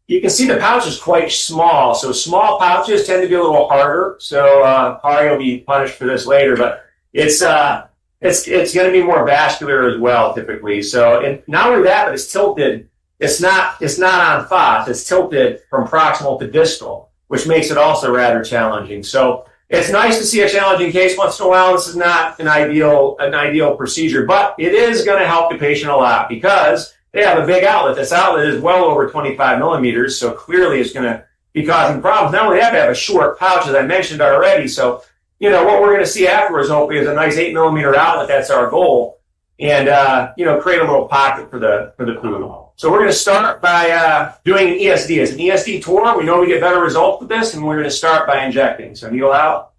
You can see the pouch is quite small. So small pouches tend to be a little harder. So, Hari will be punished for this later, but it's going to be more vascular as well, typically. So, and not only that, but it's tilted. It's not on FOS. It's tilted from proximal to distal, which makes it also rather challenging. So it's nice to see a challenging case once in a while. This is not an ideal procedure, but it is going to help the patient a lot because they have a big outlet. This outlet is well over 25 millimeters, so clearly it's going to be causing problems. Not only that, they have a short pouch, as I mentioned already. So, you know, what we're going to see afterwards, hopefully, is a nice 8 millimeter outlet. That's our goal. And, you know, create a little pocket for the food. So we're going to start by doing an ESD. As an ESD tour, we know we get better results with this, and we're going to start by injecting. So needle out.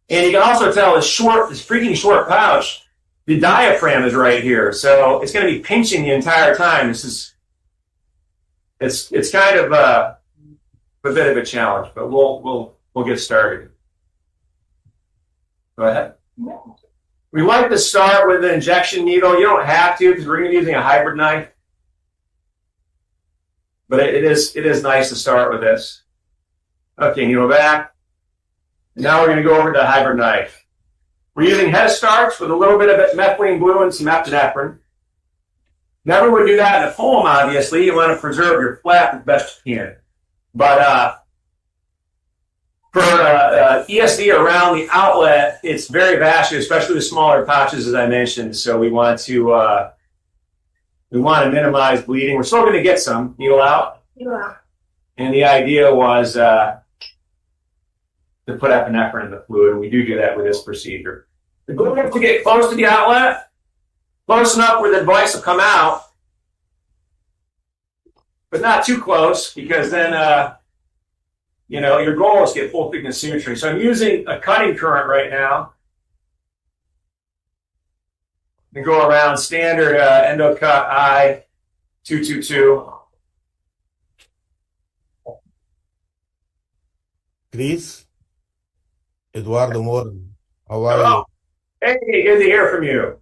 And you can also tell this freaking short pouch, the diaphragm is right here. So it's going to be pinching the entire time. It's kind of a bit of a challenge, but we'll get started. Go ahead. We like to start with an injection needle. You don't have to because we're going to be using a hybrid knife. But it is nice to start with this. Okay, needle back. And now we're going to go over to the hybrid knife. We're using head starts with a little bit of methylene blue and some epinephrine. Never would do that in a foam, obviously. You want to preserve your flap as best you can. But for ESD around the outlet, it's very vascular, especially with smaller pouches, as I mentioned. So we want to minimize bleeding. We're still going to get some. Needle out. Needle out. And the idea was to put epinephrine in the fluid, and we do that with this procedure. The goal is to get close to the outlet, close enough where the device will come out, but not too close, because then you know, your goal is to get full thickness suturing. So I'm using a cutting current right now. And go around standard endocut I 222. Chris, Eduardo Moura, how are you? Hey, good to hear from you.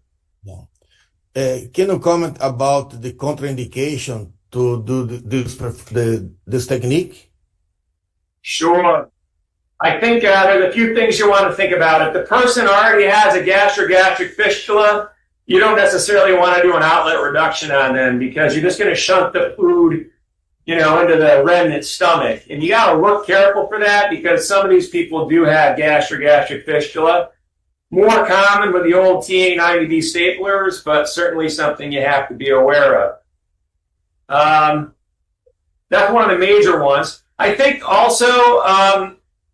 Can you comment about the contraindication to do this technique? Sure. I think there's a few things you want to think about. If the person already has a gastric fistula, you don't necessarily want to do an outlet reduction on them because you're just going to shunt the food, you know, into the remnant stomach. And you got to work careful for that because some of these people do have gastric fistula. More common with the old TA90B staplers, but certainly something you have to be aware of. That's one of the major ones. I think also,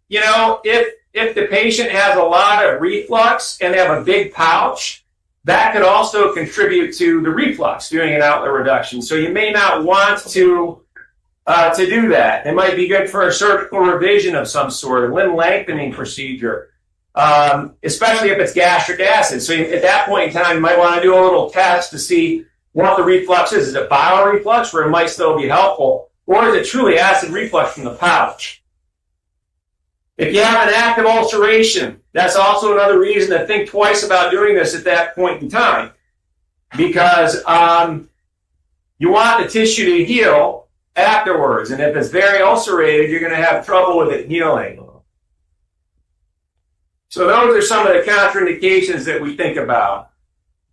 you know, if the patient has a lot of reflux and they have a big pouch, that could also contribute to the reflux, doing an outlet reduction. So you may not want to do that. It might be good for a surgical revision of some sort, a limb lengthening procedure. especially if it's gastric acid. So at that point in time, you might want to do a little test to see what the reflux is. Is it bile reflux, where it might still be helpful, or is it truly acid reflux from the pouch? If you have an active ulceration, that's also another reason to think twice about doing this at that point in time, because you want the tissue to heal afterwards, and if it's very ulcerated, you're going to have trouble with it healing. So those are some of the contraindications that we think about.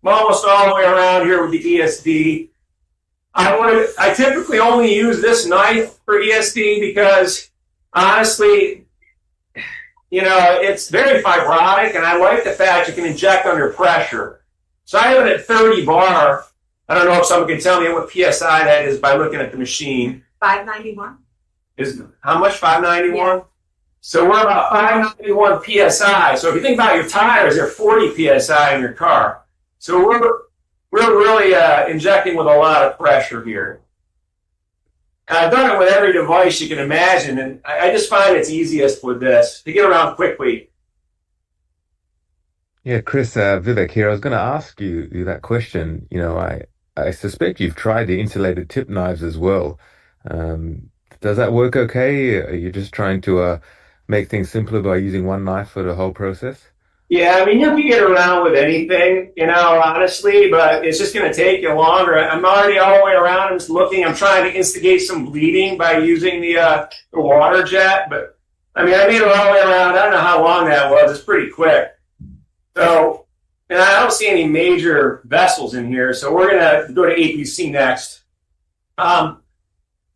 I'm almost all the way around here with the ESD. I typically only use this knife for ESD because, honestly, it's very fibrotic, and I like the fact you can inject under pressure. So I have it at 30 bar. I don't know if someone can tell me what PSI that is by looking at the machine. 591. Is how much? 591? Yeah. So we're about 591 PSI. So if you think about your tires, they're 40 PSI in your car. So we're really injecting with a lot of pressure here. And I've done it with every device you can imagine, and I just find it's easiest with this to get around quickly. Yeah, Chris, Vivek here. I was going to ask you that question. I suspect you've tried the insulated tip knives as well. Does that work okay? Are you just trying to make things simpler by using one knife for the whole process? Yeah, I mean, you can get around with anything, honestly, but it's just going to take you longer. I'm already all the way around. I'm just looking. I'm trying to instigate some bleeding by using the water jet, but I mean, I made it all the way around. I don't know how long that was. It's pretty quick. So, and I don't see any major vessels in here, so we're going to go to APC next. But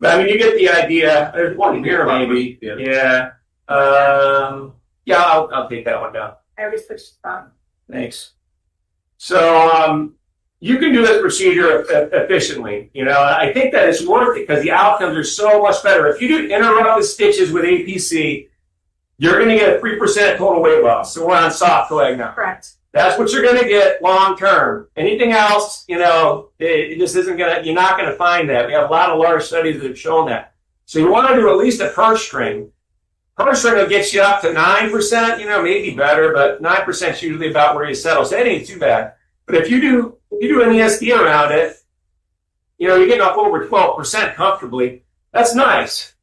I mean, you get the idea. There's one here, maybe. Yeah. Yeah, I'll take that one down. I already switched on. Thanks. So you can do this procedure efficiently. I think that it's worth it because the outcomes are so much better. If you do interrupted stitches with APC, you're going to get a 3% total weight loss. So we're on soft leg now. Correct. That's what you're going to get long term. Anything else, it just isn't going to, you're not going to find that. We have a lot of large studies that have shown that. So you want to do at least a purse string. Purse string will get you up to 9%, maybe better, but 9% is usually about where you settle. So that ain't too bad. But if you do an ESD around it, you're getting up over 12% comfortably. That's nice.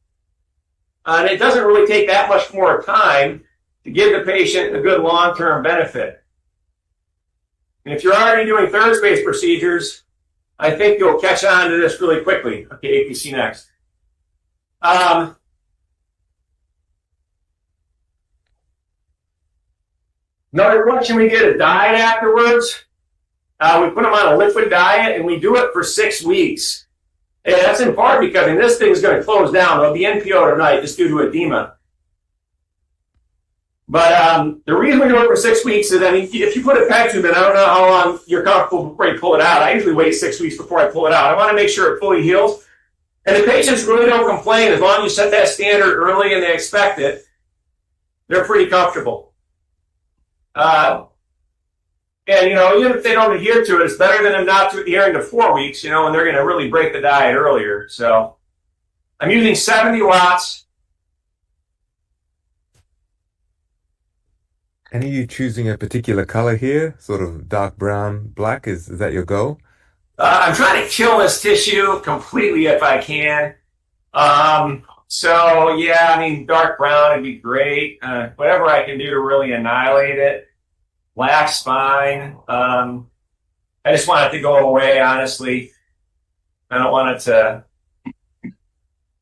And it doesn't really take that much more time to give the patient a good long-term benefit. And if you're already doing third space procedures, I think you'll catch on to this really quickly. Okay, APC next. Another question, we get a diet afterwards. We put them on a liquid diet, and we do it for 6 weeks. And that's in part because this thing is going to close down. It'll be NPO tonight just due to edema. But the reason we do it for 6 weeks is, if you put a PEG tube in, I don't know how long you're comfortable before you pull it out. I usually wait 6 weeks before I pull it out. I want to make sure it fully heals. And the patients really don't complain. As long as you set that standard early and they expect it, they're pretty comfortable. And, even if they don't adhere to it, it's better than them not adhering to 4 weeks, and they're going to really break the diet earlier. So I'm using 70 watts. And are you choosing a particular color here? Sort of dark brown, black? Is that your goal? I'm trying to kill this tissue completely if I can. So, yeah, dark brown would be great. Whatever I can do to really annihilate it. Black's fine. I just want it to go away, honestly. I don't want it to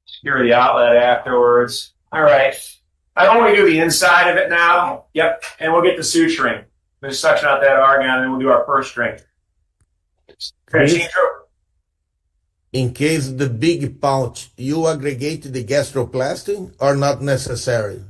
secure the outlet afterwards. All right. I only do the inside of it now. Yep. And we'll get the suturing. We'll suction out that argon, and then we'll do our first string. In case of the big pouch, you aggregate the gastroplasty or not necessary?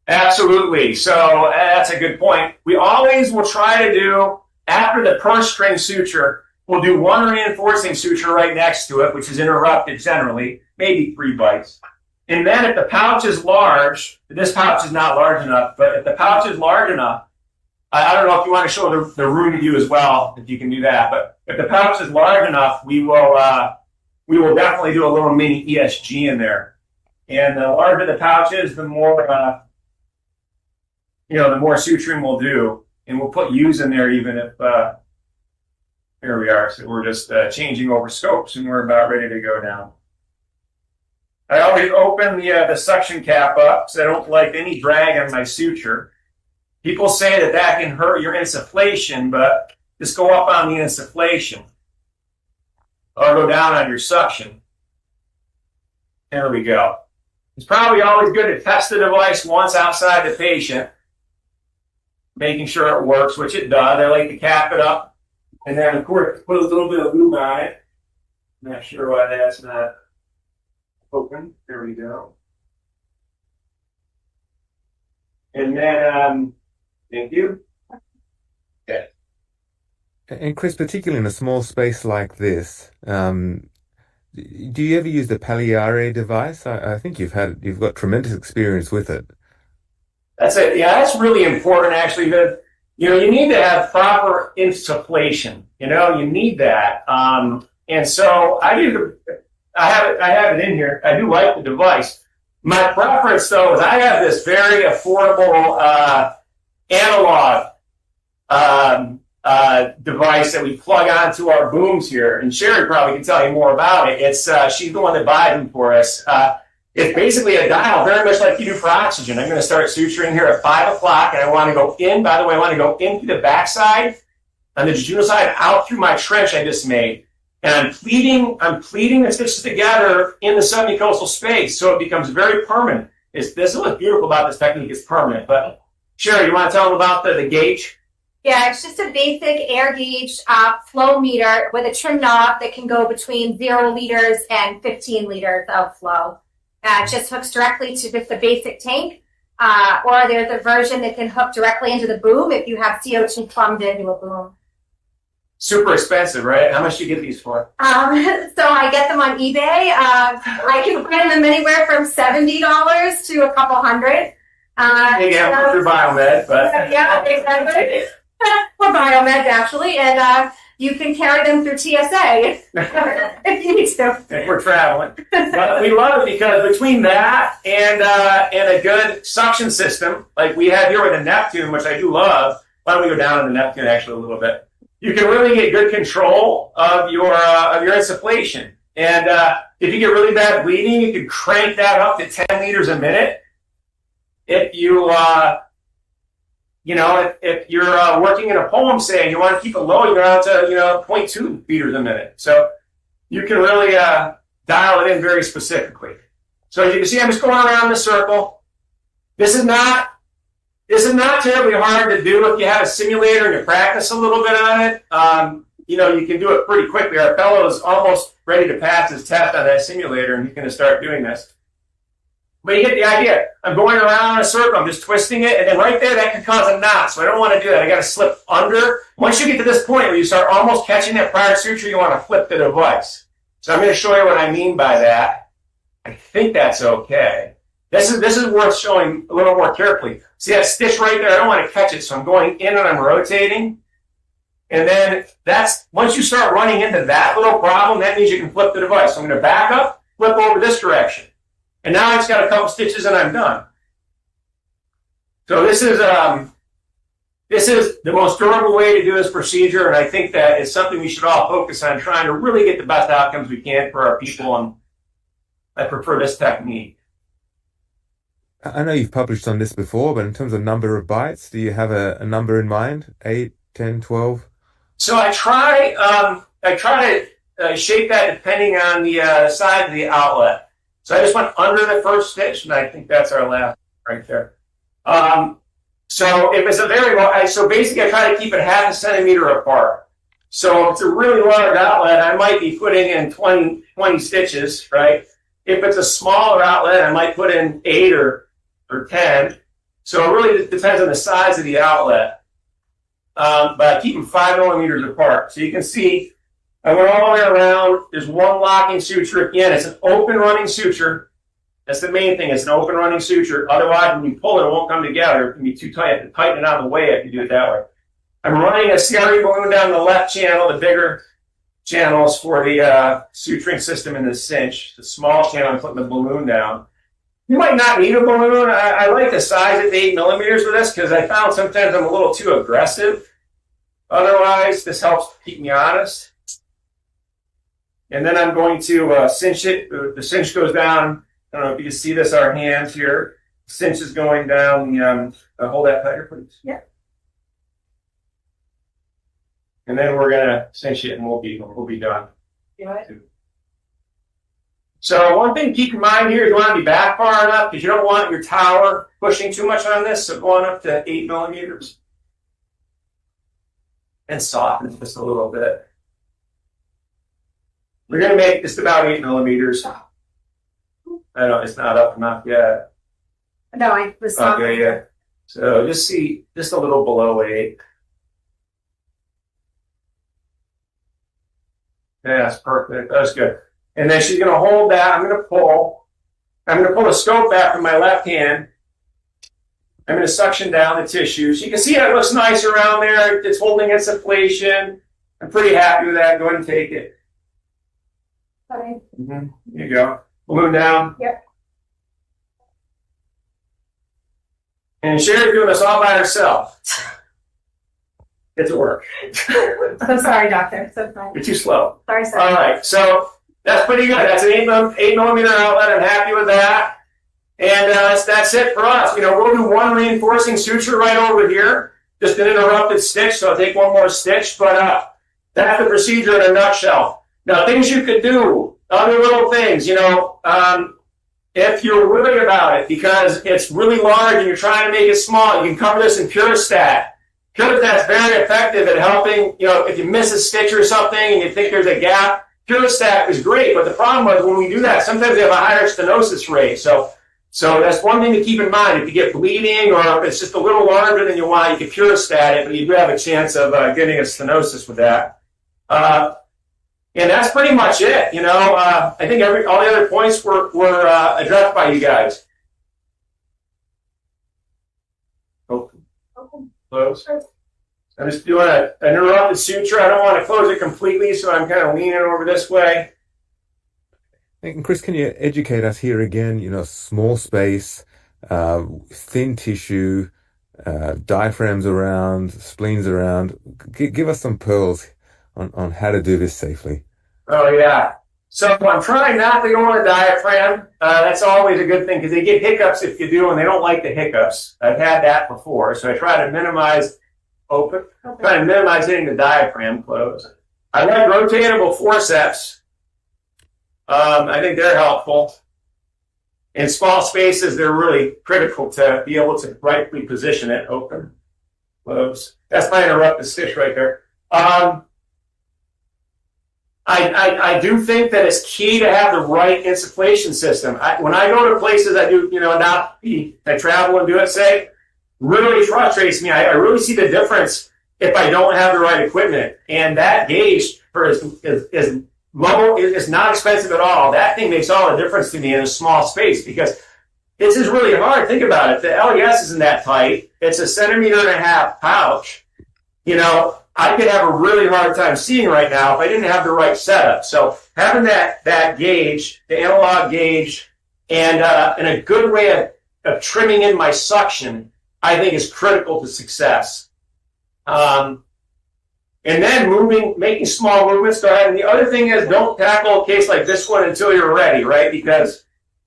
Absolutely. So that's a good point. We always will try to do, after the purse string suture, we'll do one reinforcing suture right next to it, which is interrupted generally, maybe 3 bites. And then if the pouch is large, this pouch is not large enough, but if the pouch is large enough, I don't know if you want to show the room view as well, if you can do that, but if the pouch is large enough, we will definitely do a little mini ESG in there. And the larger the pouch is, the more the more suturing we'll do. And we'll put U's in there even if, here we are. So we're just changing over scopes and we're about ready to go down. I always open the suction cap up because I don't like any drag on my suture. People say that can hurt your insufflation, but just go up on the insufflation or go down on your suction. There we go. It's probably always good to test the device once outside the patient, making sure it works, which it does. I like to cap it up and then, of course, put a little bit of lube on it. Not sure why that's not open. There we go. And then, thank you. Okay. And Chris, particularly in a small space like this, do you ever use the Pagliare device? I think you've got tremendous experience with it. That's it. Yeah, that's really important actually. You need to have proper insufflation. You need that. And so I have it in here. I do like the device. My preference though is I have this very affordable analog device that we plug onto our booms here, and Sherry probably can tell you more about it. It's she's the one that buys them for us. It's basically a dial, very much like you do for oxygen. I'm going to start suturing here at 5 o'clock, and I want to go in. By the way, I want to go in through the backside, on the jejunal side, out through my trench I just made, and I'm pleating the stitches together in the submucosal space, so it becomes very permanent. This is what's beautiful about this technique; it's permanent. But Sherry, you want to tell them about the gauge? Yeah, it's just a basic air gauge flow meter with a trim knob that can go between 0 liters and 15 liters of flow. It just hooks directly to just a basic tank, or there's a version that can hook directly into the boom if you have CO2 plumbed into a boom. Super expensive, right? How much do you get these for? So I get them on eBay. I can find them anywhere from $70 to a couple $100. You get through Biomed, but yeah, exactly. Or Biomed, actually, and you can carry them through TSA if you need to. If we're traveling. But we love it because between that and a good suction system, like we have here with the Neptune, which I do love. Why don't we go down on the Neptune actually a little bit? You can really get good control of your insufflation. And if you get really bad bleeding, you can crank that up to 10 liters a minute. If you if you're working in a poem, say, and you want to keep it low, you're out to 0.2 liters a minute. So you can really dial it in very specifically. So as you can see, I'm just going around the circle. This is not terribly hard to do if you have a simulator and you practice a little bit on it. You can do it pretty quickly. Our fellow is almost ready to pass his test on that simulator, and he's going to start doing this. But you get the idea. I'm going around in a circle. I'm just twisting it, and then right there, that can cause a knot. So I don't want to do that. I got to slip under. Once you get to this point where you start almost catching that prior suture, you want to flip the device. So I'm going to show you what I mean by that. I think that's okay. This is worth showing a little more carefully. See that stitch right there? I don't want to catch it, so I'm going in and I'm rotating. And then once you start running into that little problem, that means you can flip the device. So I'm going to back up, flip over this direction. And now I just got a couple stitches and I'm done. So this is the most durable way to do this procedure, and I think that is something we should all focus on, trying to really get the best outcomes we can for our people, and I prefer this technique. I know you've published on this before, but in terms of number of bites, do you have a number in mind? 8, 10, 12? So I try to shape that depending on the size of the outlet. So I just went under the first stitch, and I think that's our last right there. So if it's a very long, so basically I try to keep it half a centimeter apart. So if it's a really large outlet, I might be putting in 20 stitches, right? If it's a smaller outlet, I might put in 8 or 10. So it really depends on the size of the outlet. But I keep them 5 millimeters apart. So you can see I went all the way around. There's one locking suture. Again, it's an open running suture. That's the main thing. It's an open running suture. Otherwise, when you pull it, it won't come together. It can be too tight. To tighten it out of the way if you do it that way. I'm running a CRE balloon down the left channel. The bigger channels for the suturing system in the cinch. The small channel, I'm putting the balloon down. You might not need a balloon. I like the size at 8 millimeters with this because I found sometimes I'm a little too aggressive. Otherwise, this helps keep me honest. And then I'm going to cinch it. The cinch goes down. I don't know if you can see this, our hands here. Cinch is going down. Hold that tighter, please. Yeah. And then we're going to cinch it and we'll be done. Yeah. So one thing to keep in mind here is you want to be back far enough because you don't want your tower pushing too much on this. So going up to 8 millimeters. And soften just a little bit. We're going to make just about 8 millimeters. I know it's not up enough yet. No, I was Okay, yeah. So just a little below 8. Yeah, that's perfect. That's good. And then she's going to hold that. I'm going to pull the scope back from my left hand. I'm going to suction down the tissues. You can see it looks nice around there. It's holding its inflation. I'm pretty happy with that. Go ahead and take it. Okay. Here you go. Balloon down. Yep. And Sherry's doing this all by herself. It's a work. So sorry, doctor. So sorry. You're too slow. Sorry, sir. All right. So that's pretty good. That's an 8 millimeter outlet. I'm happy with that. And that's it for us. We'll do one reinforcing suture right over here. Just an interrupted stitch, so I'll take one more stitch. But that's the procedure in a nutshell. Now, things you could do, other little things, if you're worried about it because it's really large and you're trying to make it small, you can cover this in Puristat. Puristat's very effective at helping, if you miss a stitch or something and you think there's a gap, Puristat is great. But the problem is when we do that, sometimes we have a higher stenosis rate. So that's one thing to keep in mind. If you get bleeding or if it's just a little larger than you want, you can Puristat it, but you do have a chance of getting a stenosis with that. And that's pretty much it. I think all the other points were addressed by you guys. Close. I'm just doing an interrupted suture. I don't want to close it completely, so I'm kind of leaning over this way. And Chris, can you educate us here again? Small space, thin tissue, diaphragms around, spleens around. Give us some pearls on how to do this safely. Oh, yeah. So I'm trying not to go on a diaphragm. That's always a good thing because they get hiccups if you do, and they don't like the hiccups. I've had that before, so I try to minimize hitting the diaphragm closed. I like rotatable forceps. I think they're helpful. In small spaces, they're really critical to be able to rightly position it. Open, close. That's my interrupted stitch right there. I do think that it's key to have the right insufflation system. When I go to places I do, endoscopy, I travel and do it, really frustrates me. I really see the difference if I don't have the right equipment. And that gauge is low, is not expensive at all. That thing makes all the difference to me in a small space because this is really hard. Think about it. The LES isn't that tight. It's a 1.5 centimeter pouch. I could have a really hard time seeing right now if I didn't have the right setup. So having that gauge, the analog gauge, and a good way of trimming in my suction, I think is critical to success. And then making small movements. Go ahead. And the other thing is don't tackle a case like this one until you're ready, right? Because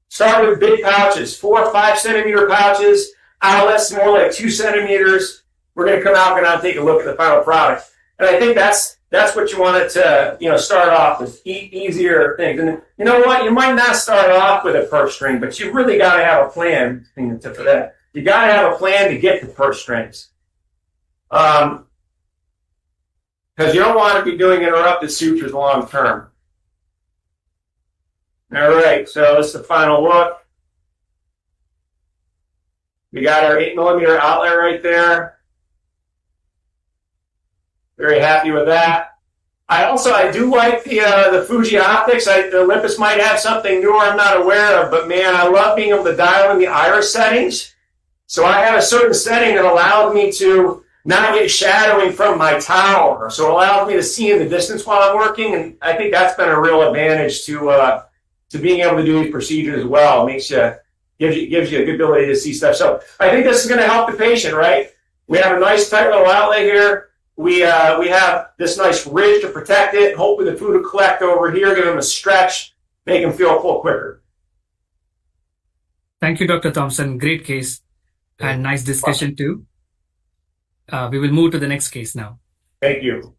start with big pouches, 4 or 5 centimeter pouches, outlets more like 2 centimeters. We're going to come out and take a look at the final product. And I think that's what you want it to, start off with, easier things. And you know what? You might not start off with a purse string, but you really got to have a plan for that. You got to have a plan to get the purse strings. Because you don't want to be doing interrupted sutures long term. All right, so this is the final look. We got our 8 millimeter outlet right there. Very happy with that. I do like the Fuji optics. The Olympus might have something newer I'm not aware of, but man, I love being able to dial in the iris settings. So I have a certain setting that allows me to not get shadowing from my tower. So it allows me to see in the distance while I'm working, and I think that's been a real advantage to being able to do these procedures as well. It makes you gives you a good ability to see stuff. So I think this is going to help the patient, right? We have a nice tight little outlet here. We have this nice ridge to protect it. Hopefully the food will collect over here, give them a stretch, make them feel full quicker. Thank you, Dr. Thompson. Great case and nice discussion too. We will move to the next case now. Thank you.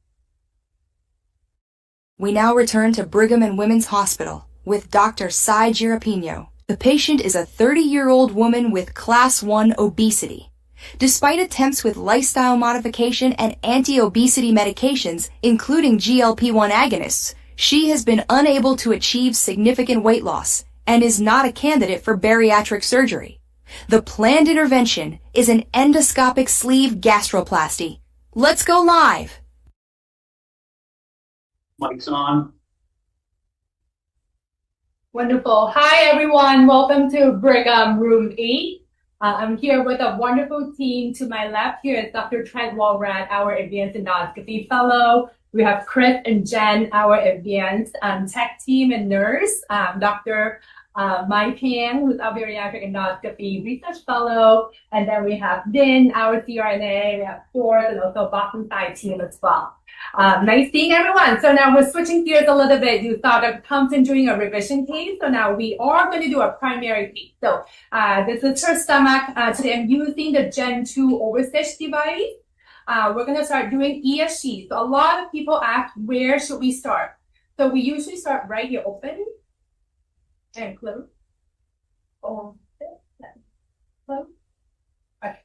We now return to Brigham and Women's Hospital with Dr. Cy Girapino. The patient is a 30-year-old woman with class 1 obesity. Despite attempts with lifestyle modification and anti-obesity medications, including GLP-1 agonists, she has been unable to achieve significant weight loss and is not a candidate for bariatric surgery. The planned intervention is an endoscopic sleeve gastroplasty. Let's go live. Mic's on. Wonderful. Hi, everyone. Welcome to Brigham Room 8. I'm here with a wonderful team. To my left here is Dr. Trent Walrat, our Advanced Endoscopy Fellow. We have Chris and Jen, our Advanced Tech Team and Nurse. Dr. Mai Pang, who's our Bariatric Endoscopy Research Fellow. And then we have Din, our CRNA. We have Thor, and also Boston Side team as well. Nice seeing everyone. So now we're switching gears a little bit. You saw Dr. Thompson doing a revision case. So now we are going to do a primary case. So this is her stomach. Today I'm using the Gen 2 overstitch device. We're going to start doing ESG. So a lot of people ask, where should we start? So we usually start right here, open and close. Close. Okay.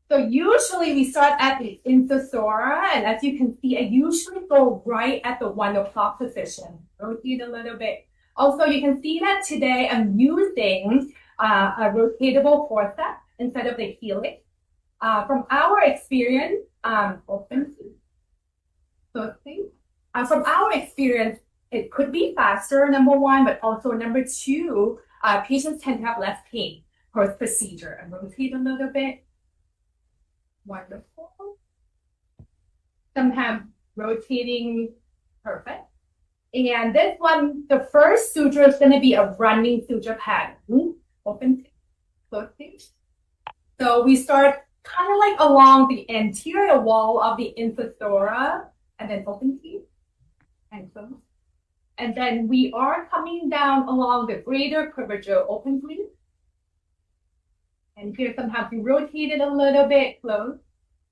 So usually we start at the incisora, and as you can see, I usually go right at the 1 o'clock position. Rotate a little bit. Also, you can see that today I'm using a rotatable forceps instead of the helix. From our experience, open, closing. From our experience, it could be faster, number one, but also number two, patients tend to have less pain post-procedure. And rotate a little bit. Wonderful. Sometimes rotating, perfect. And this one, the first suture is going to be a running suture pattern. Open, closing. So we start kind of like along the anterior wall of the incisora, and then open teeth and close. And then we are coming down along the greater curvature, open teeth. And here sometimes we rotate it a little bit, close,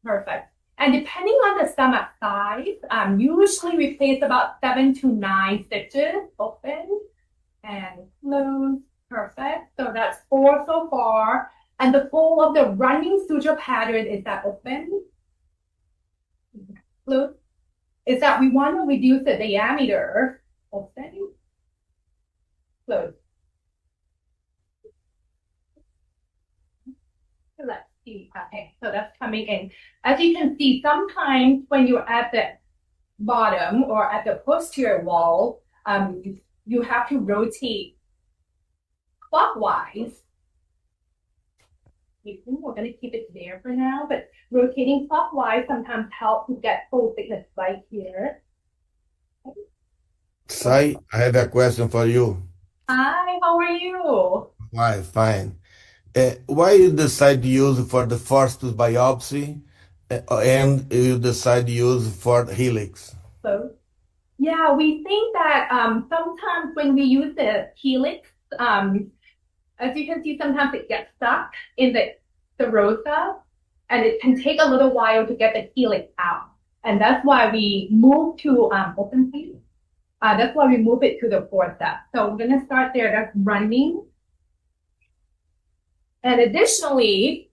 perfect. And depending on the stomach size, usually we place about 7 to 9 stitches, open and close, perfect. So that's 4 so far. And the goal of the running suture pattern is that open, close, is that we want to reduce the diameter, open, close. Let's see. Okay, so that's coming in. As you can see, sometimes when you're at the bottom or at the posterior wall, you have to rotate clockwise. We're going to keep it there for now, but rotating clockwise sometimes helps to get full thickness right here. Sai, I have a question for you. Hi, how are you? Fine. Why you decide to use for the forced biopsy and you decide to use for helix? So, yeah, we think that sometimes when we use the helix, as you can see, sometimes it gets stuck in the serosa, and it can take a little while to get the helix out. And that's why we move to open please. That's why we move it to the forceps. So we're going to start there. That's running. And additionally,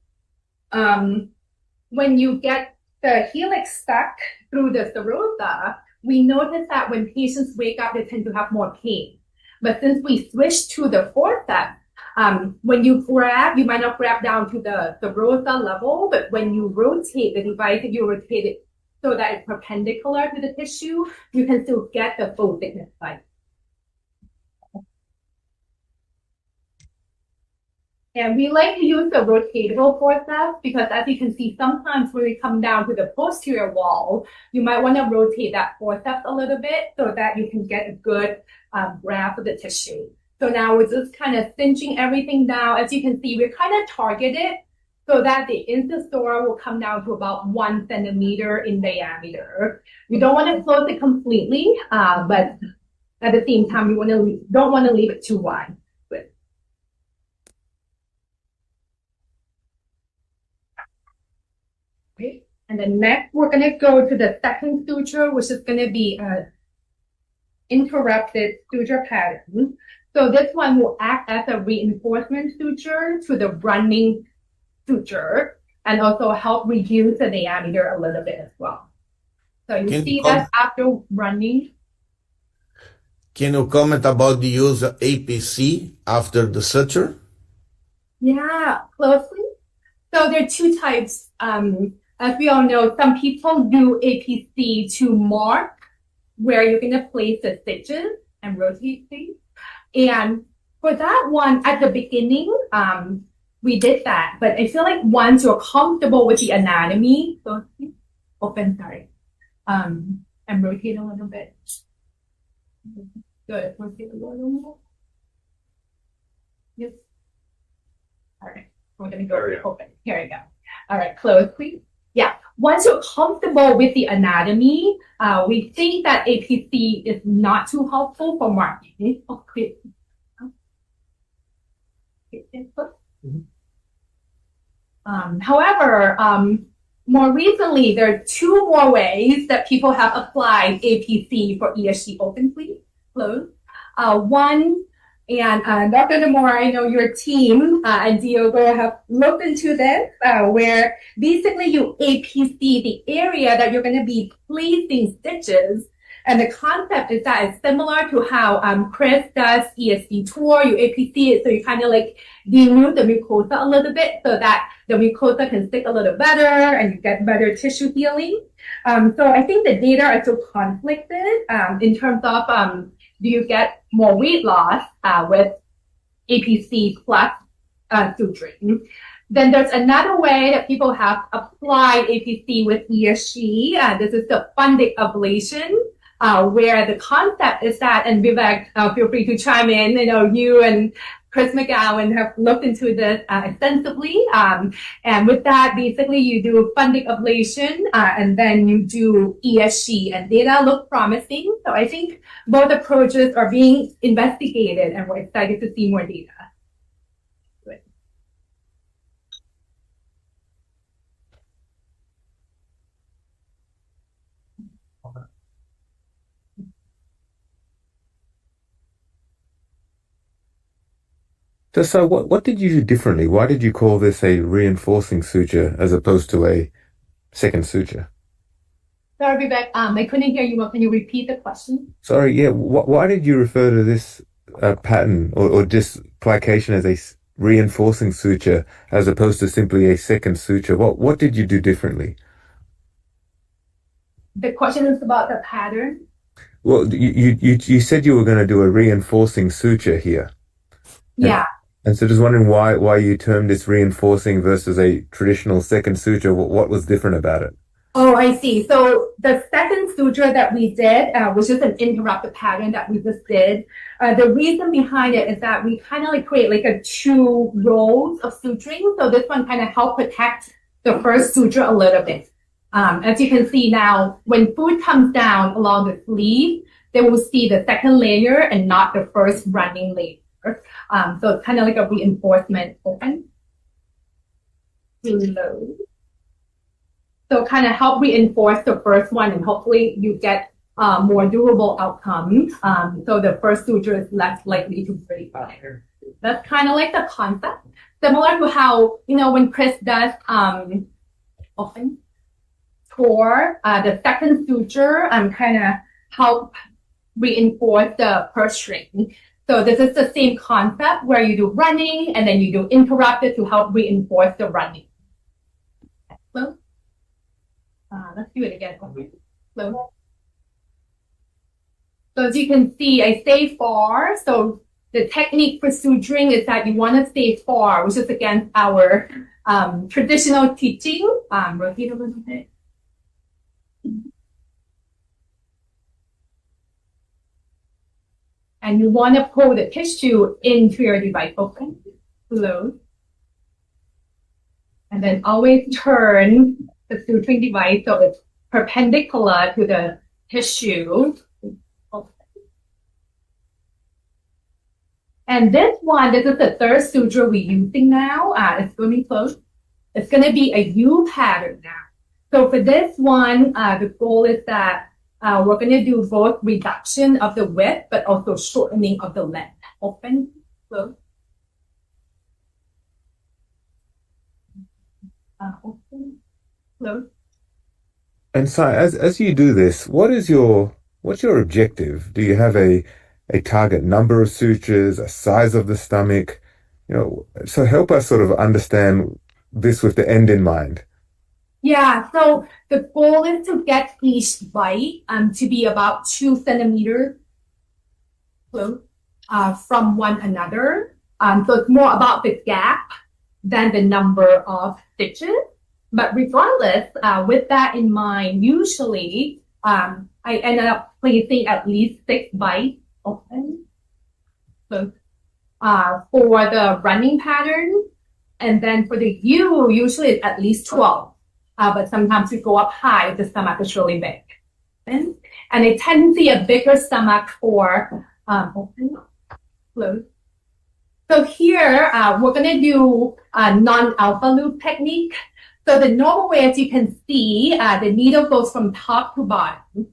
when you get the helix stuck through the serosa, we notice that when patients wake up, they tend to have more pain. But since we switch to the forceps, when you grab, you might not grab down to the serosa level, but when you rotate the device, if you rotate it so that it's perpendicular to the tissue, you can still get the full thickness size. And we like to use the rotatable forceps because, as you can see, sometimes when we come down to the posterior wall, you might want to rotate that forceps a little bit so that you can get a good grasp of the tissue. So now we're just kind of cinching everything down. As you can see, we're kind of targeted so that the incision will come down to about 1 centimeter in diameter. We don't want to close it completely, but at the same time, don't want to leave it too wide. Okay. And then next, we're going to go to the second suture, which is going to be a interrupted suture pattern. So this one will act as a reinforcement suture to the running suture and also help reduce the diameter a little bit as well. So you see that after running. Can you comment about the use of APC after the suture? Yeah, closely. So there are two types. As we all know, some people do APC to mark where you're going to place the stitches and rotate things. And for that one, at the beginning, we did that. But I feel like once you're comfortable with the anatomy, so open, sorry, and rotate a little bit. Good, rotate a little more. Yes. All right, we're going to go open. Here we go. All right, close, please. Yeah, once you're comfortable with the anatomy, we think that APC is not too helpful for marking. Okay. However, more recently, there are 2 more ways that people have applied APC for ESG open, please, close. One, and Dr. Namora, I know your team and Diogo have looked into this, where basically you APC the area that you're going to be placing stitches. And the concept is that it's similar to how Chris does ESD tour. You APC it, so you kind of like denude the mucosa a little bit so that the mucosa can stick a little better and you get better tissue healing. So I think the data are still conflicted in terms of do you get more weight loss with APC plus suturing. Then there's another way that people have applied APC with ESG. This is the fundic ablation, where the concept is that, and Vivek, feel free to chime in. I know you and Chris McGowan have looked into this extensively. And with that, basically you do fundic ablation and then you do ESG, and data look promising. So I think both approaches are being investigated and we're excited to see more data. So what did you do differently? Why did you call this a reinforcing suture as opposed to a second suture? Sorry, Vivek, I couldn't hear you well. Can you repeat the question? Sorry, yeah. Why did you refer to this pattern or displication as a reinforcing suture as opposed to simply a second suture? What did you do differently? The question is about the pattern. Well, you said you were going to do a reinforcing suture here. Yeah. And so just wondering why you termed this reinforcing versus a traditional second suture. What was different about it? Oh, I see. So the second suture that we did was just an interrupted pattern that we just did. The reason behind it is that we kind of like create like a 2 rows of suturing. So this one kind of helped protect the first suture a little bit. As you can see now, when food comes down along the sleeve, they will see the second layer and not the first running layer. So it's kind of like a reinforcement open. Reload. So kind of help reinforce the first one and hopefully you get more durable outcomes. So the first suture is less likely to break. That's kind of like the concept. Similar to how, when Chris does open tour, the second suture kind of help reinforce the purse string. So this is the same concept where you do running and then you do interrupted to help reinforce the running. Slow. Let's do it again. Slow. So as you can see, I stay far. So the technique for suturing is that you want to stay far, which is against our traditional teaching. Rotate a little bit. And you want to pull the tissue into your device. Open, close. And then always turn the suturing device so it's perpendicular to the tissue. And this is the third suture we're using now. It's going to be close. It's going to be a U pattern now. So for this one, the goal is that we're going to do both reduction of the width, but also shortening of the length. Open, close. Open, close. And so, as you do this, what's your objective? Do you have a target number of sutures, a size of the stomach? So help us sort of understand this with the end in mind. Yeah, so the goal is to get each bite to be about 2 centimeters close from one another. So it's more about the gap than the number of stitches. But regardless, with that in mind, usually I ended up placing at least 6 bites open. So for the running pattern, and then for the U, usually it's at least 12. But sometimes we go up high if the stomach is really big. And I tend to see a bigger stomach for open, close. So here, we're going to do a non-alpha loop technique. So the normal way, as you can see, the needle goes from top to bottom.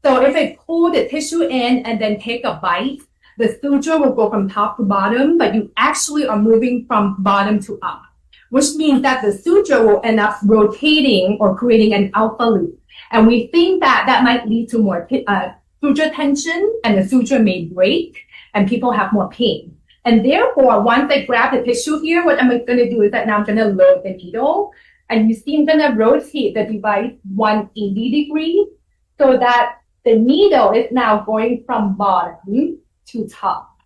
So if I pull the tissue in and then take a bite, the suture will go from top to bottom, but you actually are moving from bottom to up, which means that the suture will end up rotating or creating an alpha loop. And we think that that might lead to more suture tension, and the suture may break, and people have more pain. And therefore, once I grab the tissue here, what I'm going to do is that now I'm going to load the needle. And you see I'm going to rotate the device 180 degrees so that the needle is now going from bottom to top.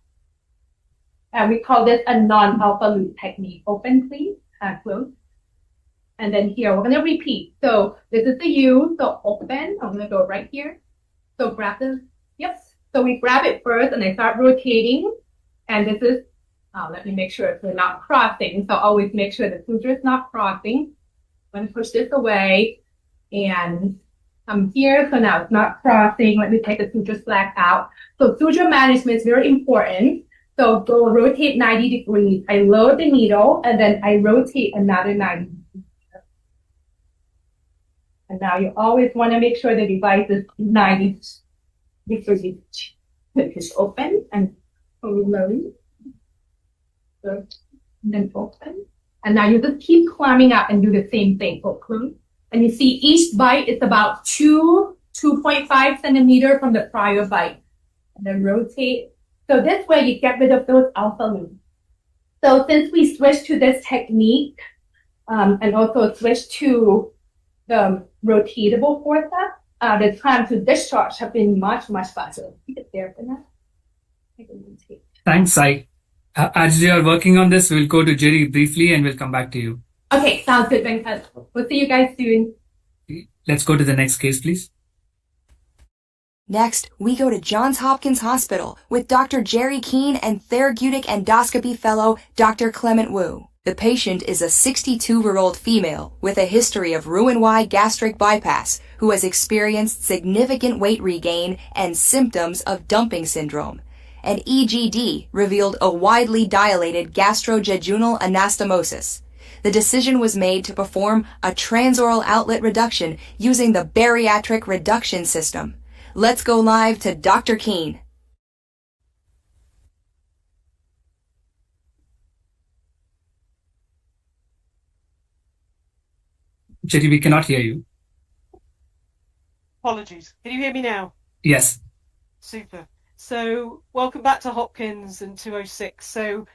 And we call this a non-alpha loop technique. Open, please, and close. And then here, we're going to repeat. So this is the U, so open. I'm going to go right here. So grab this. Yep. So we grab it first, and I start rotating. And this is, let me make sure we're not crossing. So always make sure the suture is not crossing. I'm going to push this away and I'm here. So now it's not crossing. Let me take the suture slack out. So suture management is very important. So go rotate 90 degrees. I load the needle and then I rotate another 90 degrees. And now you always want to make sure the device is 90 degrees. Just open and load. So then open. And now you just keep climbing up and do the same thing. Close. And you see each bite is about 2.5 centimeters from the prior bite. And then rotate. So this way you get rid of those alpha loops. So since we switched to this technique, and also switched to the rotatable forceps, the time to discharge have been much, much faster. Keep it there for now. Thanks, Sai. As you are working on this, we'll go to Jerry briefly and we'll come back to you. Okay, sounds good, Venkat. We'll see you guys soon. Let's go to the next case, please. Next, we go to Johns Hopkins Hospital with Dr. Jerry Keene and Therapeutic Endoscopy Fellow Dr. Clement Wu. The patient is a 62-year-old female with a history of Roux-en-Y gastric bypass who has experienced significant weight regain and symptoms of dumping syndrome. An EGD revealed a widely dilated gastrojejunal anastomosis. The decision was made to perform a transoral outlet reduction using the bariatric reduction system. Let's go live to Dr. Keene. Jerry, we cannot hear you. Apologies. Can you hear me now? Yes. Super. So welcome back to Hopkins and 206. So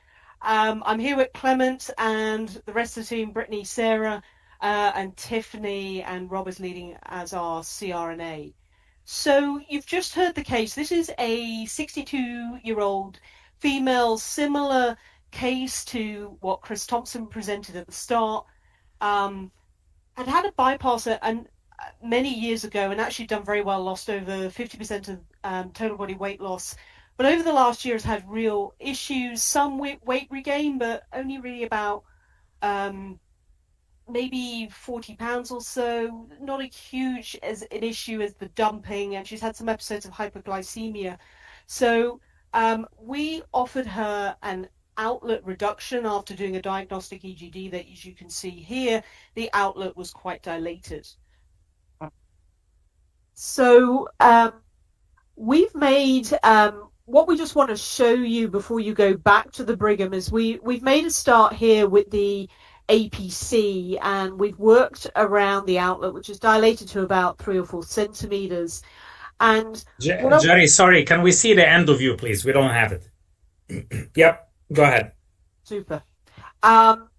I'm here with Clement and the rest of the team, Brittany, Sarah, and Tiffany, and Rob is leading as our CRNA. So you've just heard the case. This is a 62-year-old female, similar case to what Chris Thompson presented at the start. Had a bypass and many years ago and actually done very well, lost over 50% of total body weight loss but over the last year has had real issues, some weight regain, but only really about maybe 40 pounds or so, not as huge as an issue as the dumping, and she's had some episodes of hypoglycemia. So we offered her an outlet reduction after doing a diagnostic EGD that, as you can see here, the outlet was quite dilated. So we've made what we just want to show you before you go back to the Brigham is we've made a start here with the APC, and we've worked around the outlet, which is dilated to about 3 or 4 centimeters. And Jerry, sorry, can we see the end of you, please? We don't have it. Yep, go ahead. Super.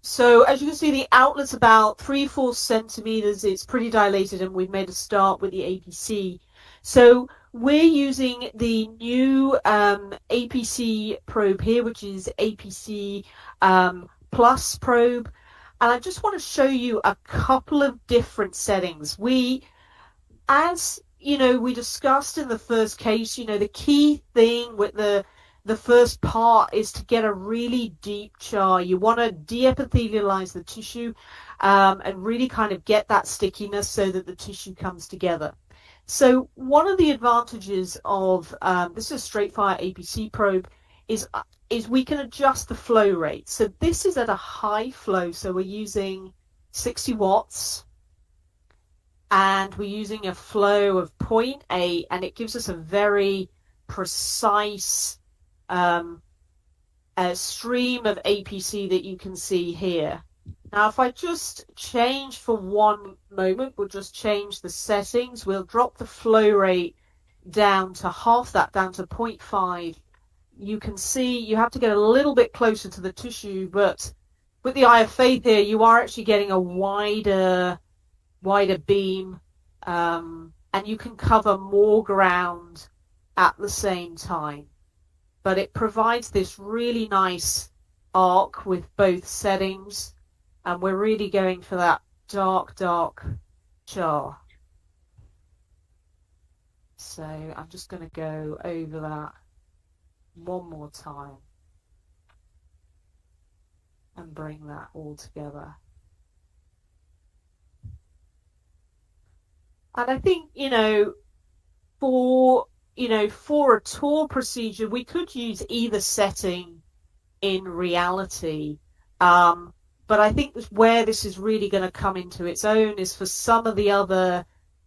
So as you can see, the outlet's about 3-4 centimeters. It's pretty dilated, and we've made a start with the APC. So we're using the new APC probe here, which is APC Plus probe. And I just want to show you a couple of different settings. As you know, we discussed in the first case, the key thing with the first part is to get a really deep char. You want to de-epithelialize the tissue and really kind of get that stickiness so that the tissue comes together. So one of the advantages of this is a straight fire APC probe is we can adjust the flow rate. So this is at a high flow, so we're using 60 watts. And we're using a flow of 0.8, and it gives us a very precise stream of APC that you can see here. Now, if I just change for one moment, we'll just change the settings. We'll drop the flow rate down to half that, down to 0.5. You can see you have to get a little bit closer to the tissue, but with the eye of faith here, you are actually getting a wider beam, and you can cover more ground at the same time. But it provides this really nice arc with both settings, and we're really going for that dark char. So I'm just going to go over that one more time and bring that all together. And I think, for a TOR procedure, we could use either setting in reality. But I think where this is really going to come into its own is for some of the other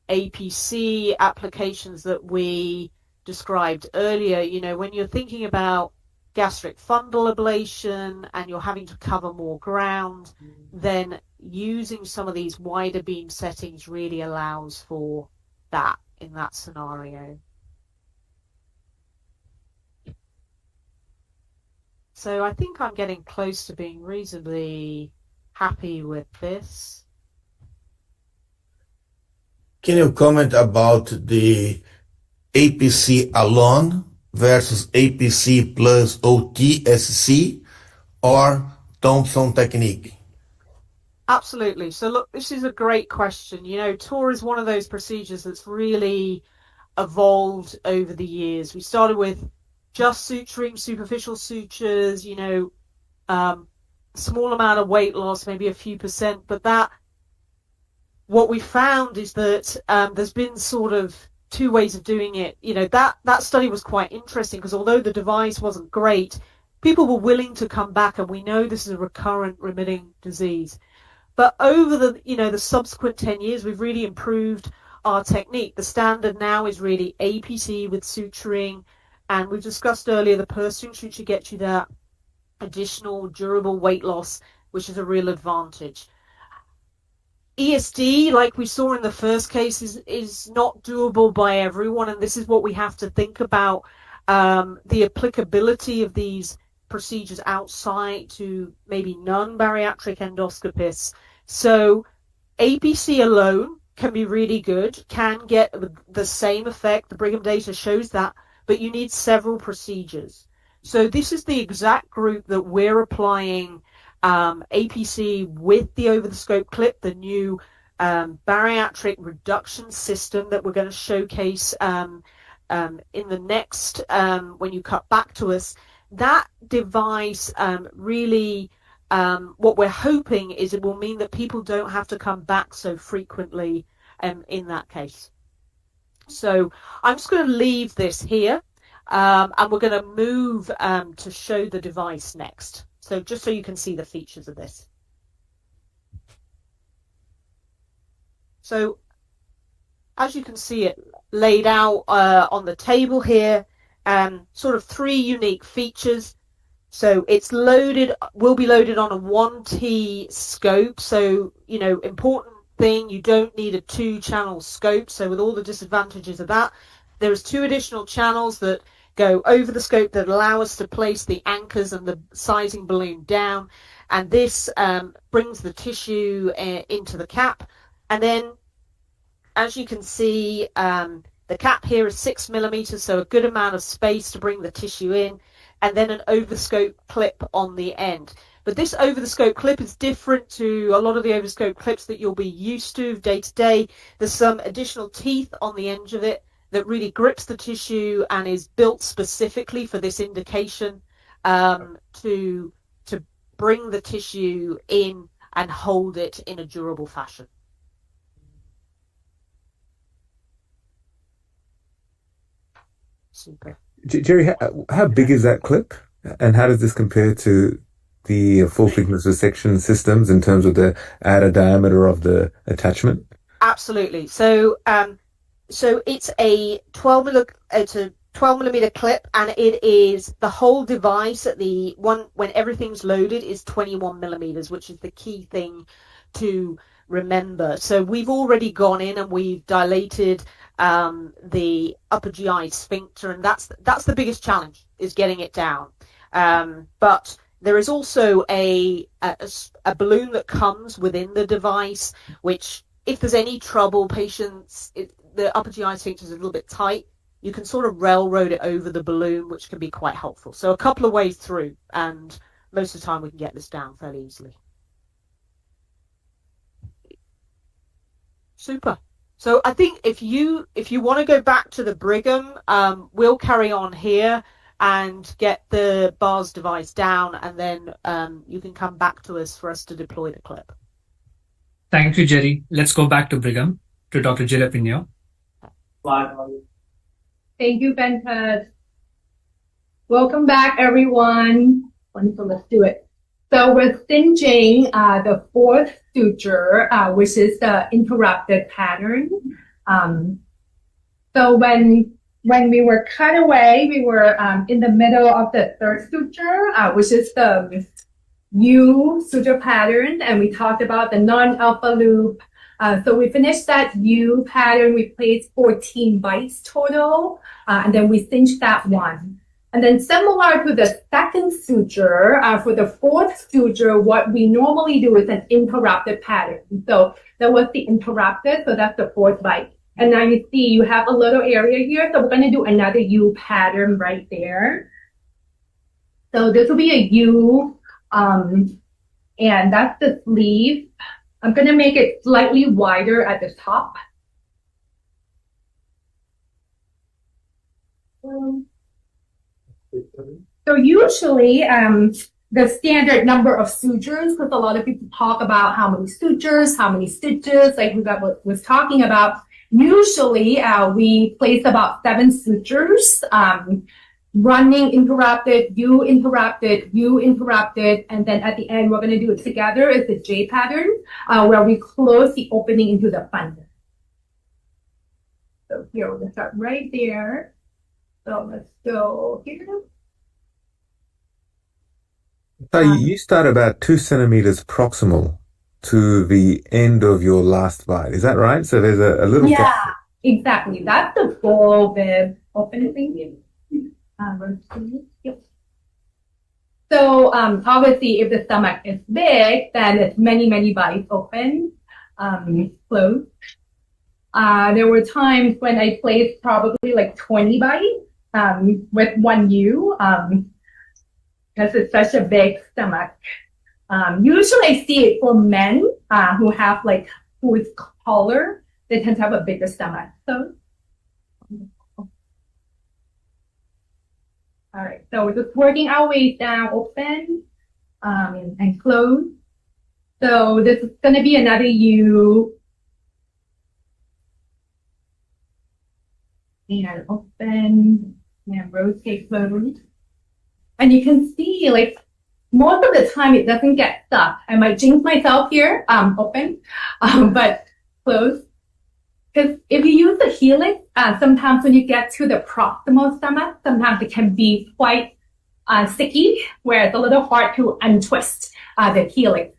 APC applications that we described earlier. When you're thinking about gastric fundal ablation and you're having to cover more ground, then using some of these wider beam settings really allows for that in that scenario. So I think I'm getting close to being reasonably happy with this. Can you comment about the APC alone versus APC plus OTSC or Thompson technique? Absolutely. So look, this is a great question. TOR is one of those procedures that's really evolved over the years. We started with just suturing, superficial sutures, small amount of weight loss, maybe a few percent, but what we found is that there's been sort of two ways of doing it. That study was quite interesting because although the device wasn't great, people were willing to come back, and we know this is a recurrent remitting disease. But over the subsequent 10 years, we've really improved our technique. The standard now is really APC with suturing, and we've discussed earlier the pursing suture gets you that additional durable weight loss, which is a real advantage. ESD, like we saw in the first case, is not doable by everyone, and this is what we have to think about, the applicability of these procedures outside to maybe non-bariatric endoscopists. So APC alone can be really good, can get the same effect. The Brigham data shows that, but you need several procedures. So this is the exact group that we're applying APC with the over-the-scope clip, the new bariatric reduction system that we're going to showcase in the next, when you cut back to us, that device really, what we're hoping is it will mean that people don't have to come back so frequently in that case. So I'm just going to leave this here, and we're going to move to show the device next. So just so you can see the features of this. So as you can see it laid out on the table here, sort of three unique features. So it's loaded, will be loaded on a 1T scope. So, you know, important thing, you don't need a 2-channel scope. So with all the disadvantages of that, there's 2 additional channels that go over the scope that allow us to place the anchors and the sizing balloon down. And this brings the tissue into the cap. And then, as you can see, the cap here is 6 millimeters, so a good amount of space to bring the tissue in, and then an over-the-scope clip on the end. But this over-the-scope clip is different to a lot of the over-the-scope clips that you'll be used to day to day. There's some additional teeth on the edge of it that really grips the tissue and is built specifically for this indication, to bring the tissue in and hold it in a durable fashion. Super. Jerry, how big is that clip? And how does this compare to the full thickness resection systems in terms of the outer diameter of the attachment? Absolutely. So, so it's a 12 millimeter clip, and it is the whole device at the one when everything's loaded is 21 millimeters, which is the key thing to remember. So we've already gone in and we've dilated the upper GI sphincter, and that's the biggest challenge, is getting it down. But there is also a balloon that comes within the device, which, if there's any trouble, the upper GI sphincter is a little bit tight, you can sort of railroad it over the balloon, which can be quite helpful. So a couple of ways through, and most of the time we can get this down fairly easily. Super. So I think if you want to go back to the Brigham, we'll carry on here and get the bars device down, and then you can come back to us for us to deploy the clip. Thank you, Jerry. Let's go back to Brigham, to Dr. Jalapeno. Thank you, Venkat. Welcome back, everyone. Wonderful, let's do it. So we're stitching the fourth suture, which is the interrupted pattern. So when we were cut away, we were in the middle of the third suture, which is the U suture pattern, and we talked about the non-alpha loop. So we finished that U pattern. We placed 14 bites total, and then we cinched that one. And then similar to the second suture, for the fourth suture, what we normally do is an interrupted pattern. So that was the interrupted, so that's the fourth bite. And now you see you have a little area here, so we're going to do another U pattern right there. So this will be a U, and that's the sleeve. I'm going to make it slightly wider at the top. So usually, the standard number of sutures, because a lot of people talk about how many sutures, how many stitches, like that was talking about. Usually, we place about 7 sutures, running interrupted, U interrupted, U interrupted, and then at the end, we're going to do it together. It's the J pattern, where we close the opening into the fundus. So here, we're going to start right there. So let's go here. So you start about 2 centimeters proximal to the end of your last bite. Is that right? So there's a little... Yeah, exactly. That's the goal with opening. Yep. So obviously, if the stomach is big, then it's many, many bites open, closed. There were times when I placed probably like 20 bites with one U, because it's such a big stomach. Usually I see it for men who is taller. They tend to have a bigger stomach. So All right, so we're just working our way down, open, and close. So this is going to be another U. And open, and rotate, close. And you can see, like, most of the time it doesn't get stuck. I might jinx myself here, open, but close. Because if you use the helix, sometimes when you get to the proximal stomach, sometimes it can be quite sticky, where it's a little hard to untwist the helix.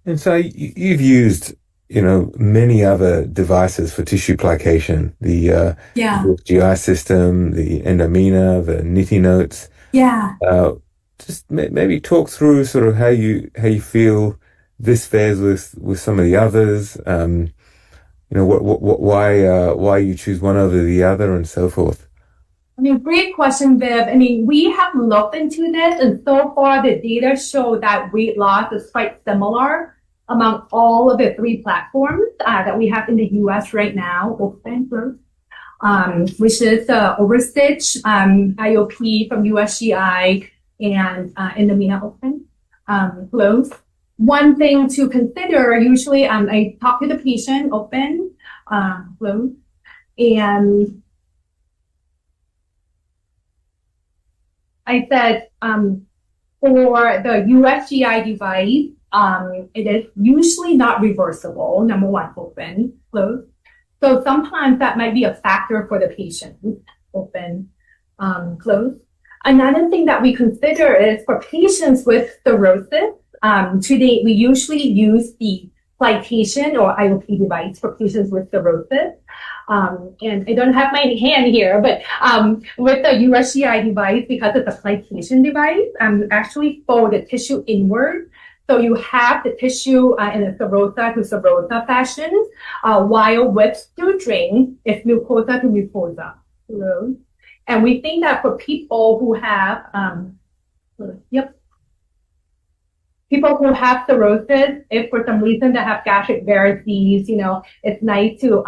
And so you've used, many other devices for tissue plication, the GI system, the Endomina, the Nitty Notes. Yeah. Just maybe talk through sort of how you feel this fares with some of the others. Why you choose one over the other, and so forth. I mean, great question, Viv. I mean, we have looked into this, and so far the data show that weight loss is quite similar among all of the 3 platforms that we have in the U.S. right now, open, close, which is Overstitch, IOP from USGI, and Endomina open, close. One thing to consider, usually I talk to the patient, open, close, and I said, for the USGI device, it is usually not reversible. Number 1, open, close. So sometimes that might be a factor for the patient. Open, close. Another thing that we consider is for patients with cirrhosis, today we usually use the plication or IOP device for patients with cirrhosis. And I don't have my hand here, but with the USGI device, because it's a plication device, actually fold the tissue inward. So you have the tissue in a serosa to serosa fashion, while with suturing, it's mucosa to mucosa. And we think that for people who have, people who have cirrhosis, if for some reason they have gastric varices, it's nice to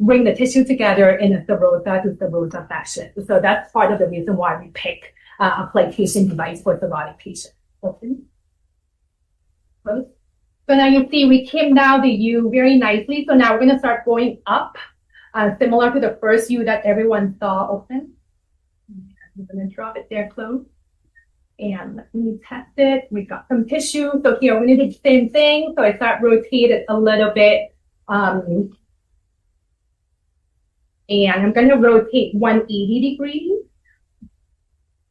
bring the tissue together in a serosa to serosa fashion. So that's part of the reason why we pick a plication device for cirrhotic patients. Open. Close. So now you see we came down the U very nicely. So now we're going to start going up, similar to the first U that everyone saw. Open. I'm going to drop it there, close. And let me test it. We got some tissue. So here we're going to do the same thing. So I start rotate it a little bit. And I'm going to rotate 180 degrees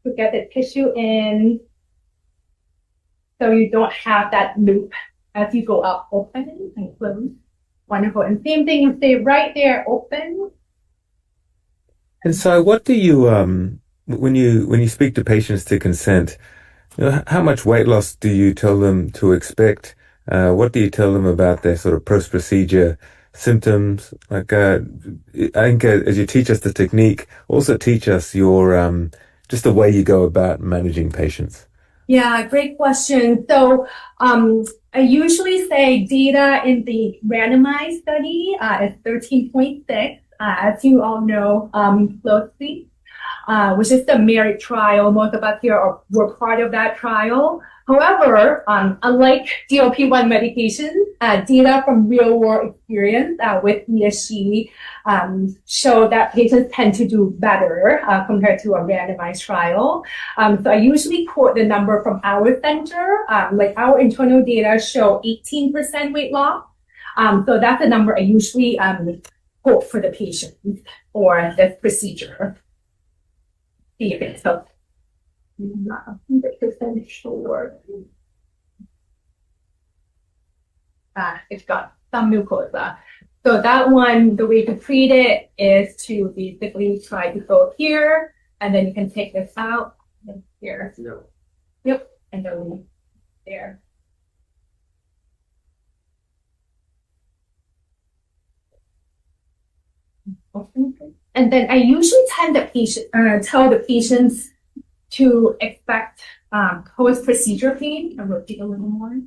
to get the tissue in, so you don't have that loop as you go up. Open and close. Wonderful. And same thing, you stay right there, open. And so what do you, when you speak to patients to consent, how much weight loss do you tell them to expect? What do you tell them about their sort of post-procedure symptoms? Like, I think as you teach us the technique, also teach us your, just the way you go about managing patients. Yeah, great question. So, I usually say data in the randomized study is 13.6, as you all know closely, which is the MERIT trial. Most of us here were part of that trial. However, unlike GLP-1 medications, data from real-world experience with ESG show that patients tend to do better compared to a randomized trial. So I usually quote the number from our center. Like our internal data show 18% weight loss. So that's the number I usually quote for the patient or this procedure. See if it's helpful. I'm not 100% sure. It's got some mucosa. So that one, the way to treat it is to basically try to go here, and then you can take this out and here. No. Yep, and then there. And then I usually tell the patients to expect post-procedure pain. I'll rotate a little more.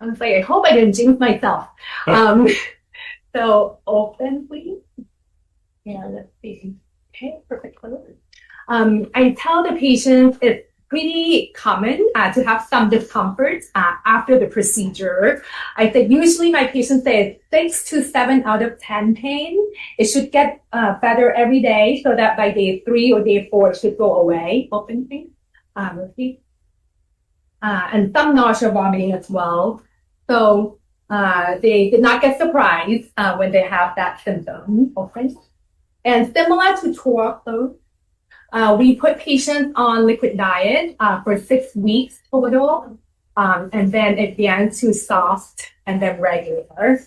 I was like, I hope I didn't jinx myself. So open, please. Yeah, let's see. Okay, perfect. I tell the patients it's pretty common to have some discomfort after the procedure. I think usually my patients say 6 to 7 out of 10 pain. It should get better every day so that by day 3 or day 4 it should go away. Open, please. Let's see. And some nausea, vomiting as well. So they did not get surprised when they have that symptom. Open. And similar to torque, we put patients on liquid diet for 6 weeks total, and then it began to soft and then regular.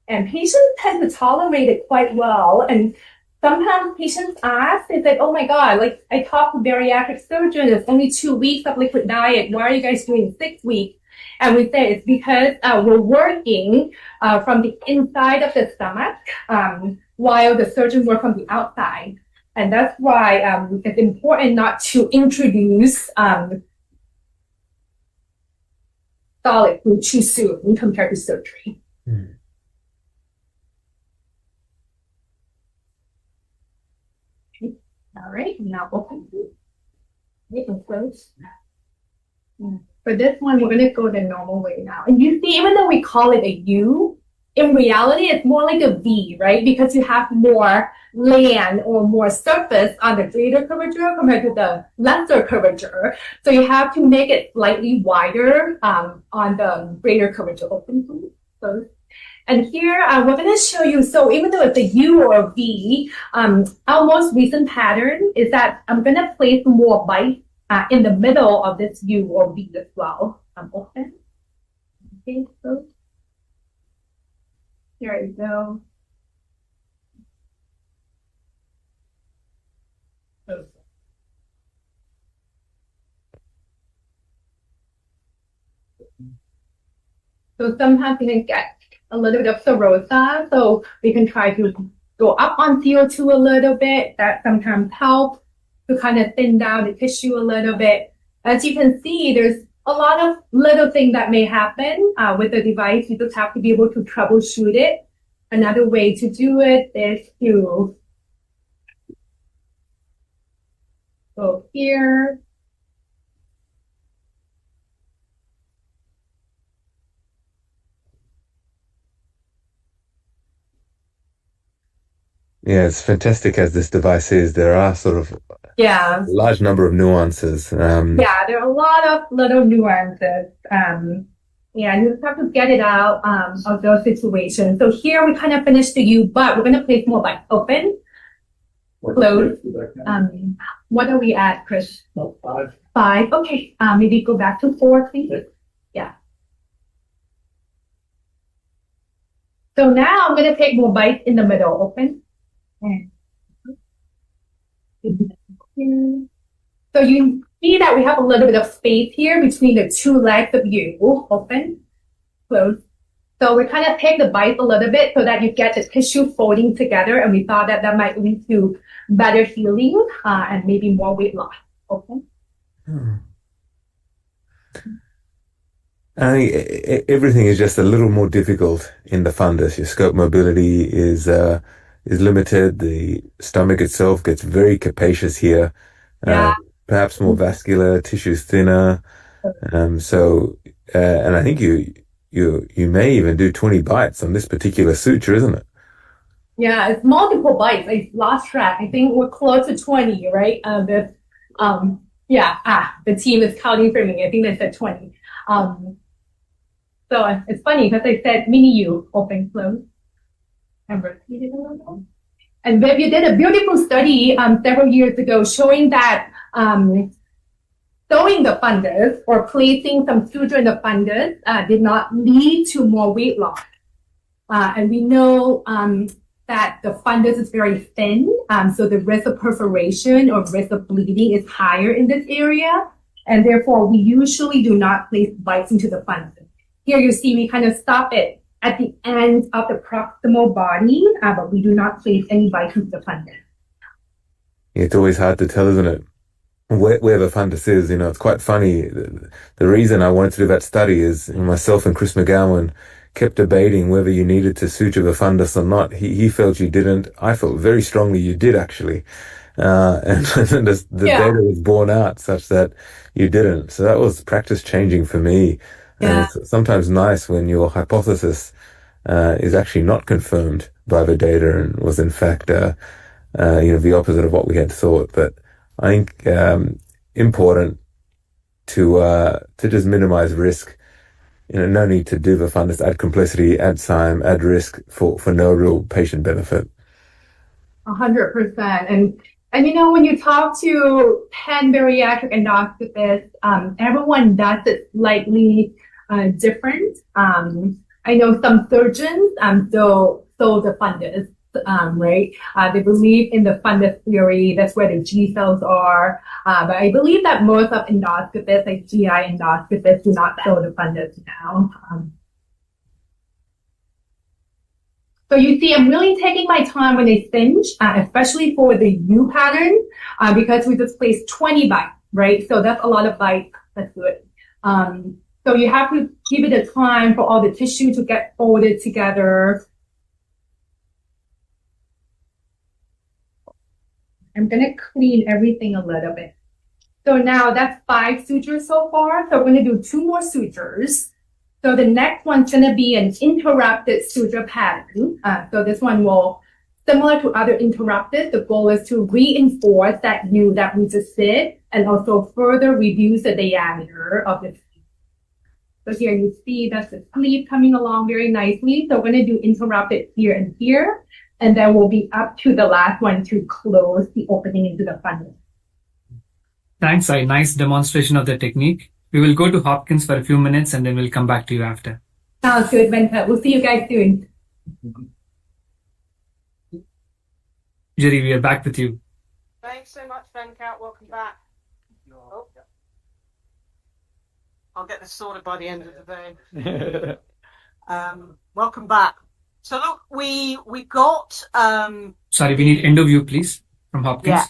And patients tend to tolerate it quite well. And sometimes patients ask, they say, oh my God, like I talked to bariatric surgeon, it's only 2 weeks of liquid diet. Why are you guys doing 6 weeks? And we say it's because we're working from the inside of the stomach while the surgeon works from the outside. And that's why it's important not to introduce solid food too soon compared to surgery. All right, now open. It and close. For this one, we're going to go the normal way now. And you see, even though we call it a U, in reality, it's more like a V, right? Because you have more land or more surface on the greater curvature compared to the lesser curvature. So you have to make it slightly wider on the greater curvature. Open, please. Close. And here, we're going to show you, so even though it's a U or a V, our most recent pattern is that I'm going to place more bites in the middle of this U or V as well. Open. Okay, so here we go. So sometimes you can get a little bit of serosa, so we can try to go up on CO2 a little bit. That sometimes helps to kind of thin down the tissue a little bit. As you can see, there's a lot of little things that may happen with the device. You just have to be able to troubleshoot it. Another way to do it is to go here. Yeah, it's fantastic as this device is. There are sort of a large number of nuances. Yeah, there are a lot of little nuances. Yeah, you just have to get it out of those situations. So here we kind of finished the U, but we're going to place more like open, close. What are we at, Chris? 5. 5. Okay. Maybe go back to 4, please. Yeah. So now I'm going to take more bites in the middle. Open. So you see that we have a little bit of space here between the two legs of U. Open, close. So we kind of take the bites a little bit so that you get the tissue folding together, and we thought that that might lead to better healing and maybe more weight loss. Open. I think everything is just a little more difficult in the fundus. Your scope mobility is limited. The stomach itself gets very capacious here. Perhaps more vascular, tissue's thinner. And I think you may even do 20 bites on this particular suture, isn't it? Yeah, it's multiple bites. I lost track. I think we're close to 20, right? The team is counting for me. I think they said 20. So it's funny because I said mini U, open, close, and repeat it a little. And Viv, did a beautiful study several years ago showing that sewing the fundus or placing some suture in the fundus did not lead to more weight loss. And we know that the fundus is very thin, so the risk of perforation or risk of bleeding is higher in this area. And therefore, we usually do not place bites into the fundus. Here you see we kind of stop it at the end of the proximal body, but we do not place any bites into the fundus. It's always hard to tell, isn't it? where the fundus is. It's quite funny. The reason I wanted to do that study is myself and Chris McGowan kept debating whether you needed to suture the fundus or not. He felt you didn't. I felt very strongly you did, actually. And the data was borne out such that you didn't. So that was practice changing for me. And it's sometimes nice when your hypothesis is actually not confirmed by the data and was in fact, the opposite of what we had thought. But I think important to just minimize risk. No need to do the fundus, add complexity, add time, add risk for no real patient benefit. 100%. And when you talk to 10 bariatric endoscopists, everyone does it slightly different. I know some surgeons so the fundus, right? They believe in the fundus theory. That's where the G cells are. But I believe that most of endoscopists, like GI endoscopists, do not sew the fundus now. So you see, I'm really taking my time when they singe, especially for the U pattern, because we just placed 20 bites, right? So that's a lot of bites. That's good. So you have to give it a time for all the tissue to get folded together. I'm going to clean everything a little bit. So now that's 5 sutures so far. So we're going to do 2 more sutures. So the next one's going to be an interrupted suture pattern. So this one will, similar to other interrupted, the goal is to reinforce that U that we just did and also further reduce the diameter of the sleeve. So here you see that's the sleeve coming along very nicely. So we're going to do interrupted here and here. And then we'll be up to the last one to close the opening into the fundus. Thanks, Sai. Nice demonstration of the technique. We will go to Hopkins for a few minutes and then we'll come back to you after. Sounds good, Venkat. We'll see you guys soon. Jerry, we are back with you. Thanks so much, Venkat. Welcome back. Oh. I'll get this sorted by the end of the day. Welcome back. So look, we got Sorry, we need end of view, please, from Hopkins. Yeah.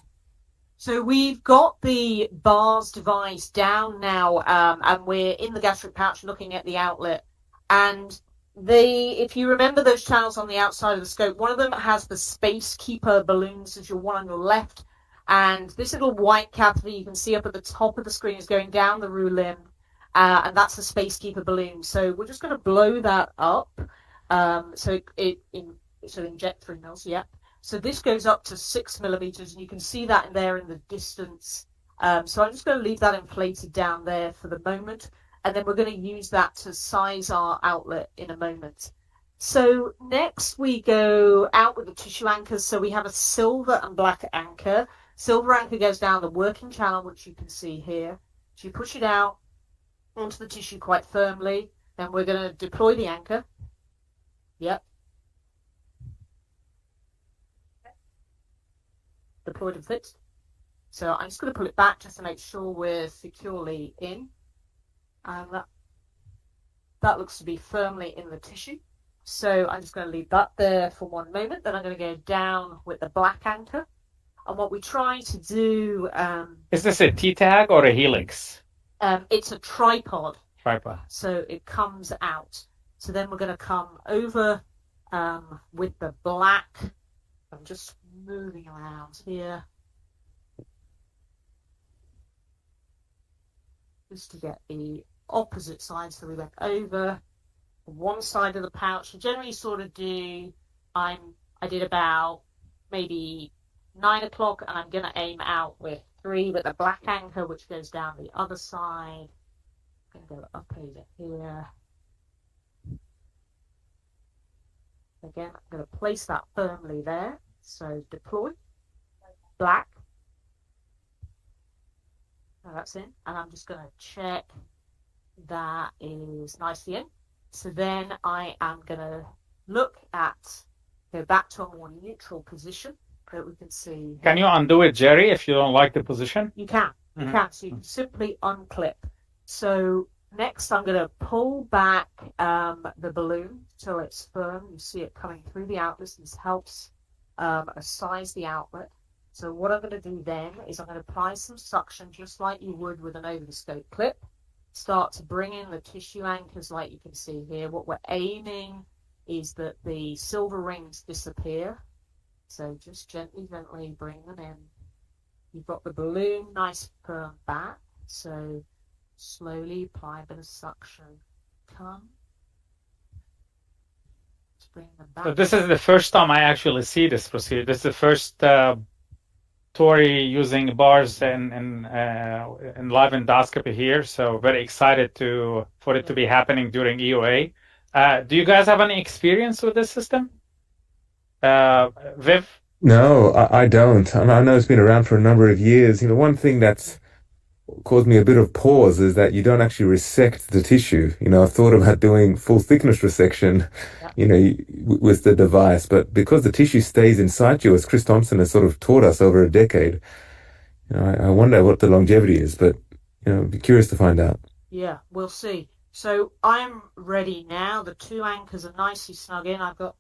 So we've got the bars device down now, and we're in the gastric pouch looking at the outlet. And if you remember those channels on the outside of the scope, one of them has the space keeper balloons, as your one on your left. And this little white catheter you can see up at the top of the screen is going down the roux limb, and that's the space keeper balloon. So we're just going to blow that up. So inject 3 mils, yeah. So this goes up to 6 millimeters, and you can see that there in the distance. So I'm just going to leave that inflated down there for the moment, and then we're going to use that to size our outlet in a moment. So next we go out with the tissue anchors. So we have a silver and black anchor. Silver anchor goes down the working channel, which you can see here. So you push it out onto the tissue quite firmly. Then we're going to deploy the anchor. Yep. Deployed and fixed. So I'm just going to pull it back just to make sure we're securely in. And that looks to be firmly in the tissue. So I'm just going to leave that there for one moment. Then I'm going to go down with the black anchor. And what we try to do... is this a T-tag or a helix? It's a tripod. Tripod. So it comes out. So then we're going to come over with the black. I'm just moving around here. Just to get the opposite side. So we went over one side of the pouch. And generally sort of I did about maybe 9 o'clock, and I'm going to aim out with 3 with the black anchor, which goes down the other side. I'm going to go up over here. Again, I'm going to place that firmly there. So deploy, black. Now that's in, and I'm just going to check that is nicely in. So then I am going to go back to a more neutral position that we can see. Can you undo it, Jerry, if you don't like the position? You can. You can. So you can simply unclip. So next I'm going to pull back the balloon till it's firm. You see it coming through the outlet. This helps size the outlet. So what I'm going to do then is I'm going to apply some suction just like you would with an over-the-scope clip. Start to bring in the tissue anchors like you can see here. What we're aiming is that the silver rings disappear. So just gently bring them in. You've got the balloon nice firm back. So slowly apply a bit of suction. Come. Let's bring them back. So this is the first time I actually see this procedure. This is the first Tori using bars and live endoscopy here. So very excited for it to be happening during EOA. Do you guys have any experience with this system? Viv? No, I don't. I know it's been around for a number of years. One thing that's caused me a bit of pause is that you don't actually resect the tissue. I thought about doing full thickness resection, with the device, but because the tissue stays in situ, as Chris Thompson has sort of taught us over a decade, I wonder what the longevity is, but, I'd be curious to find out. Yeah, we'll see. So I'm ready now. The two anchors are nicely snug in. I've got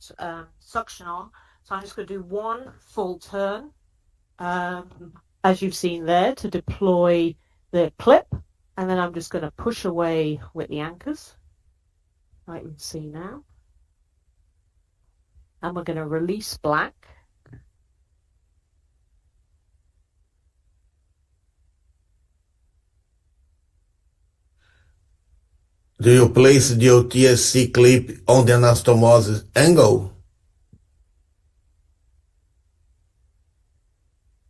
suction on. So I'm just going to do one full turn, as you've seen there, to deploy the clip. And then I'm just going to push away with the anchors, like you can see now. And we're going to release black. Do you place the OTSC clip on the anastomosis angle?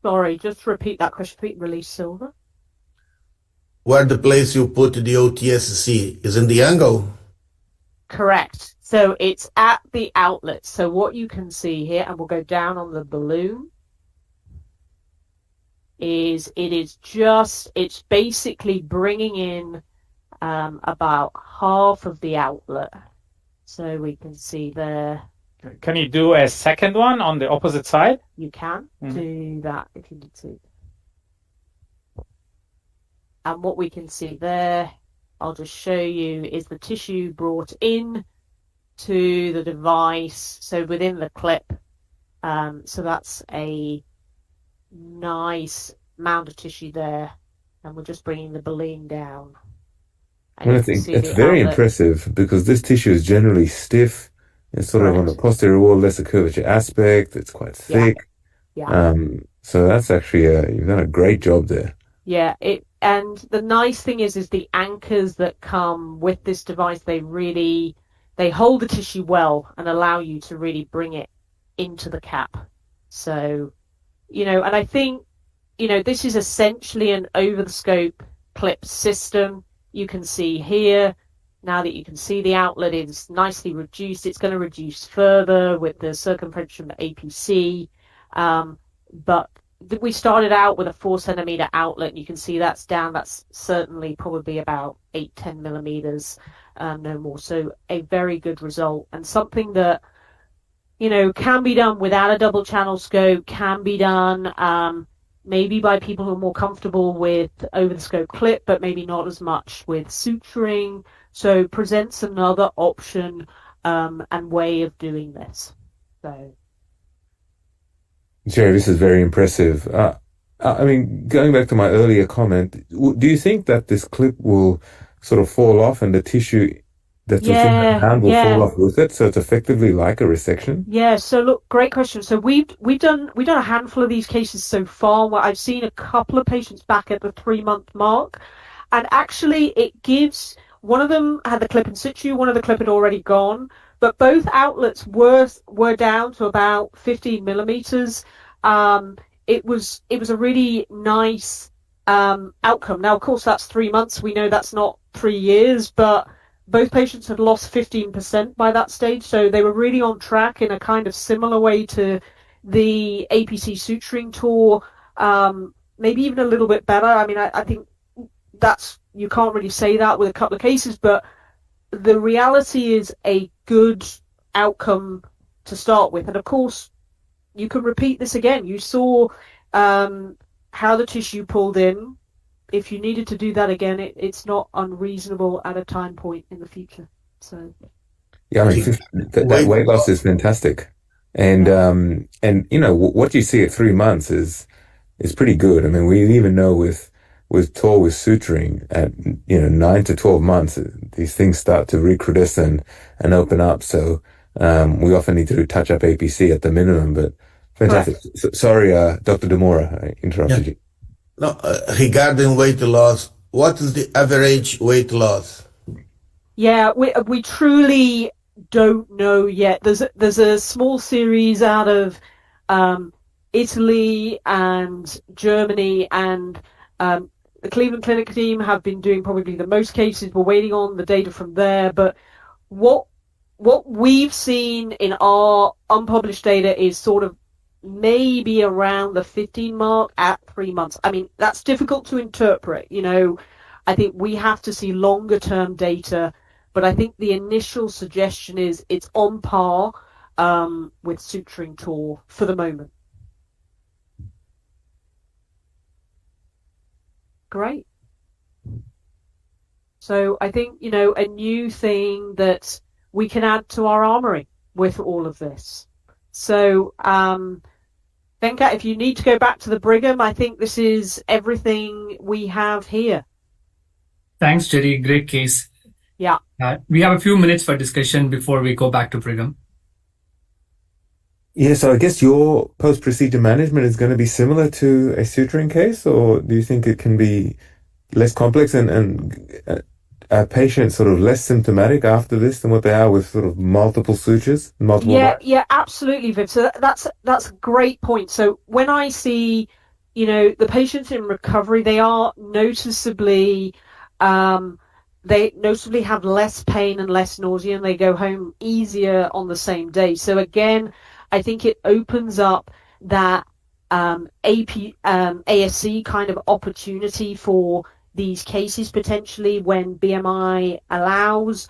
Sorry, just repeat that question. Repeat, release silver. Where the place you put the OTSC is in the angle? Correct. So it's at the outlet. So what you can see here, and we'll go down on the balloon, is it's basically bringing in about half of the outlet. So we can see there. Can you do a second one on the opposite side? You can do that if you need to. And what we can see there, I'll just show you, is the tissue brought in to the device, so within the clip. So that's a nice amount of tissue there, and we're just bringing the balloon down. And I think it's very impressive because this tissue is generally stiff. It's sort of on the posterior wall, less a curvature aspect. It's quite thick. Yeah. So that's actually you've done a great job there. Yeah. And the nice thing is the anchors that come with this device, they hold the tissue well and allow you to really bring it into the cap. So, and I think, this is essentially an over-the-scope clip system. You can see here, now that you can see the outlet is nicely reduced, it's going to reduce further with the circumferential APC. But we started out with a 4 centimeter outlet, and you can see that's down. That's certainly probably about 8-10 millimeters, no more. So a very good result, and something that, can be done without a double channel scope, can be done maybe by people who are more comfortable with over-the-scope clip, but maybe not as much with suturing. So presents another option and way of doing this. So, Jerry, this is very impressive. Going back to my earlier comment, do you think that this clip will sort of fall off and the tissue that's within the hand will fall off with it? So it's effectively like a resection? Yeah. So look, great question. So we've done a handful of these cases so far, where I've seen a couple of patients back at the 3-month mark, and actually it gives. One of them had the clip in situ, one of the clip had already gone, but both outlets were down to about 15 millimeters. It was a really nice outcome. Now, of course, that's 3 months. We know that's not 3 years, but both patients had lost 15% by that stage, so they were really on track in a kind of similar way to the APC suturing tour, maybe even a little bit better. I think you can't really say that with a couple of cases, but the reality is a good outcome to start with. And of course, you can repeat this again. You saw how the tissue pulled in. If you needed to do that again, it's not unreasonable at a time point in the future. So, yeah, that weight loss is fantastic, and what you see at 3 months is is pretty good. I mean, we even know with torus suturing at 9 to 12 months, these things start to recrudescent and open up. So we often need to do touch-up APC at the minimum. But fantastic. Sorry, Dr. Demora, I interrupted you. No, regarding weight loss, what is the average weight loss? Yeah, we truly don't know yet. There's a small series out of Italy and Germany, and the Cleveland Clinic team have been doing probably the most cases. We're waiting on the data from there, but what we've seen in our unpublished data is sort of maybe around the 15 mark at 3 months. I mean, that's difficult to interpret. I think we have to see longer term data, but I think the initial suggestion is it's on par with suturing TOR for the moment. Great. So I think, a new thing that we can add to our armory with all of this. So, Venkat, if you need to go back to the Brigham, I think this is everything we have here. Thanks, Jerry. Great case. Yeah. We have a few minutes for discussion before we go back to Brigham. Yeah, so I guess your post-procedure management is going to be similar to a suturing case, or do you think it can be less complex and are patients sort of less symptomatic after this than what they are with sort of multiple sutures? Yeah, absolutely, Viv. So that's a great point. So when I see, the patients in recovery, they are noticeably have less pain and less nausea, and they go home easier on the same day. So again, I think it opens up that ASC kind of opportunity for these cases potentially when BMI allows.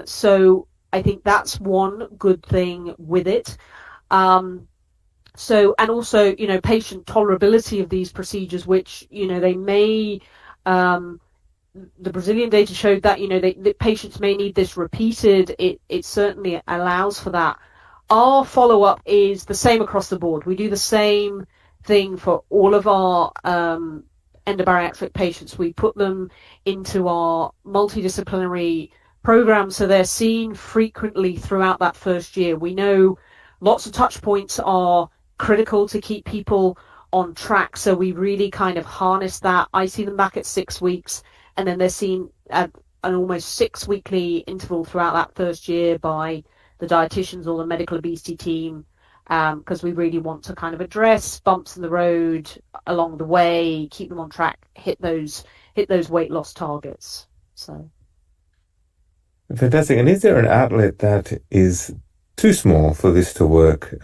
So I think that's one good thing with it. So, and also, patient tolerability of these procedures, which, they may, the Brazilian data showed that, the patients may need this repeated. It certainly allows for that. Our follow-up is the same across the board. We do the same thing for all of our endobariatric patients. We put them into our multidisciplinary program, so they're seen frequently throughout that first year. We know lots of touch points are critical to keep people on track, so we really kind of harness that. I see them back at 6 weeks, and then they're seen at an almost 6 weekly interval throughout that first year by the dietitians or the medical obesity team, because we really want to kind of address bumps in the road along the way, keep them on track, hit those weight loss targets. So fantastic. And is there an outlet that is too small for this to work,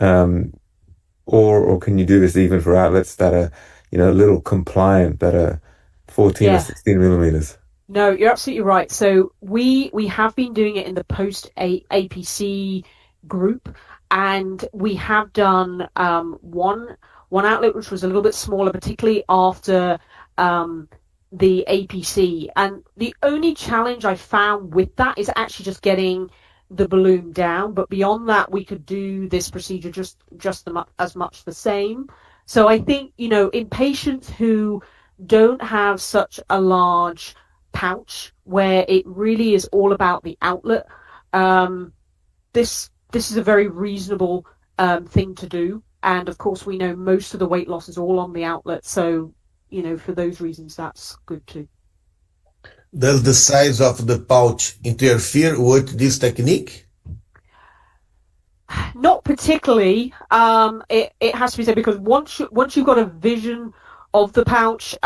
or can you do this even for outlets that are a little compliant, that are 14 or 16 millimeters? No, you're absolutely right. So we have been doing it in the post APC group, and we have done one outlet which was a little bit smaller, particularly after the APC. And the only challenge I found with that is actually just getting the balloon down. But beyond that, we could do this procedure just as much the same. So I think, in patients who don't have such a large pouch where it really is all about the outlet, this is a very reasonable thing to do. And of course, we know most of the weight loss is all on the outlet. So, for those reasons, that's good too. Does the size of the pouch interfere with this technique? Not particularly. It has to be said, because once you've got a vision of the pouch,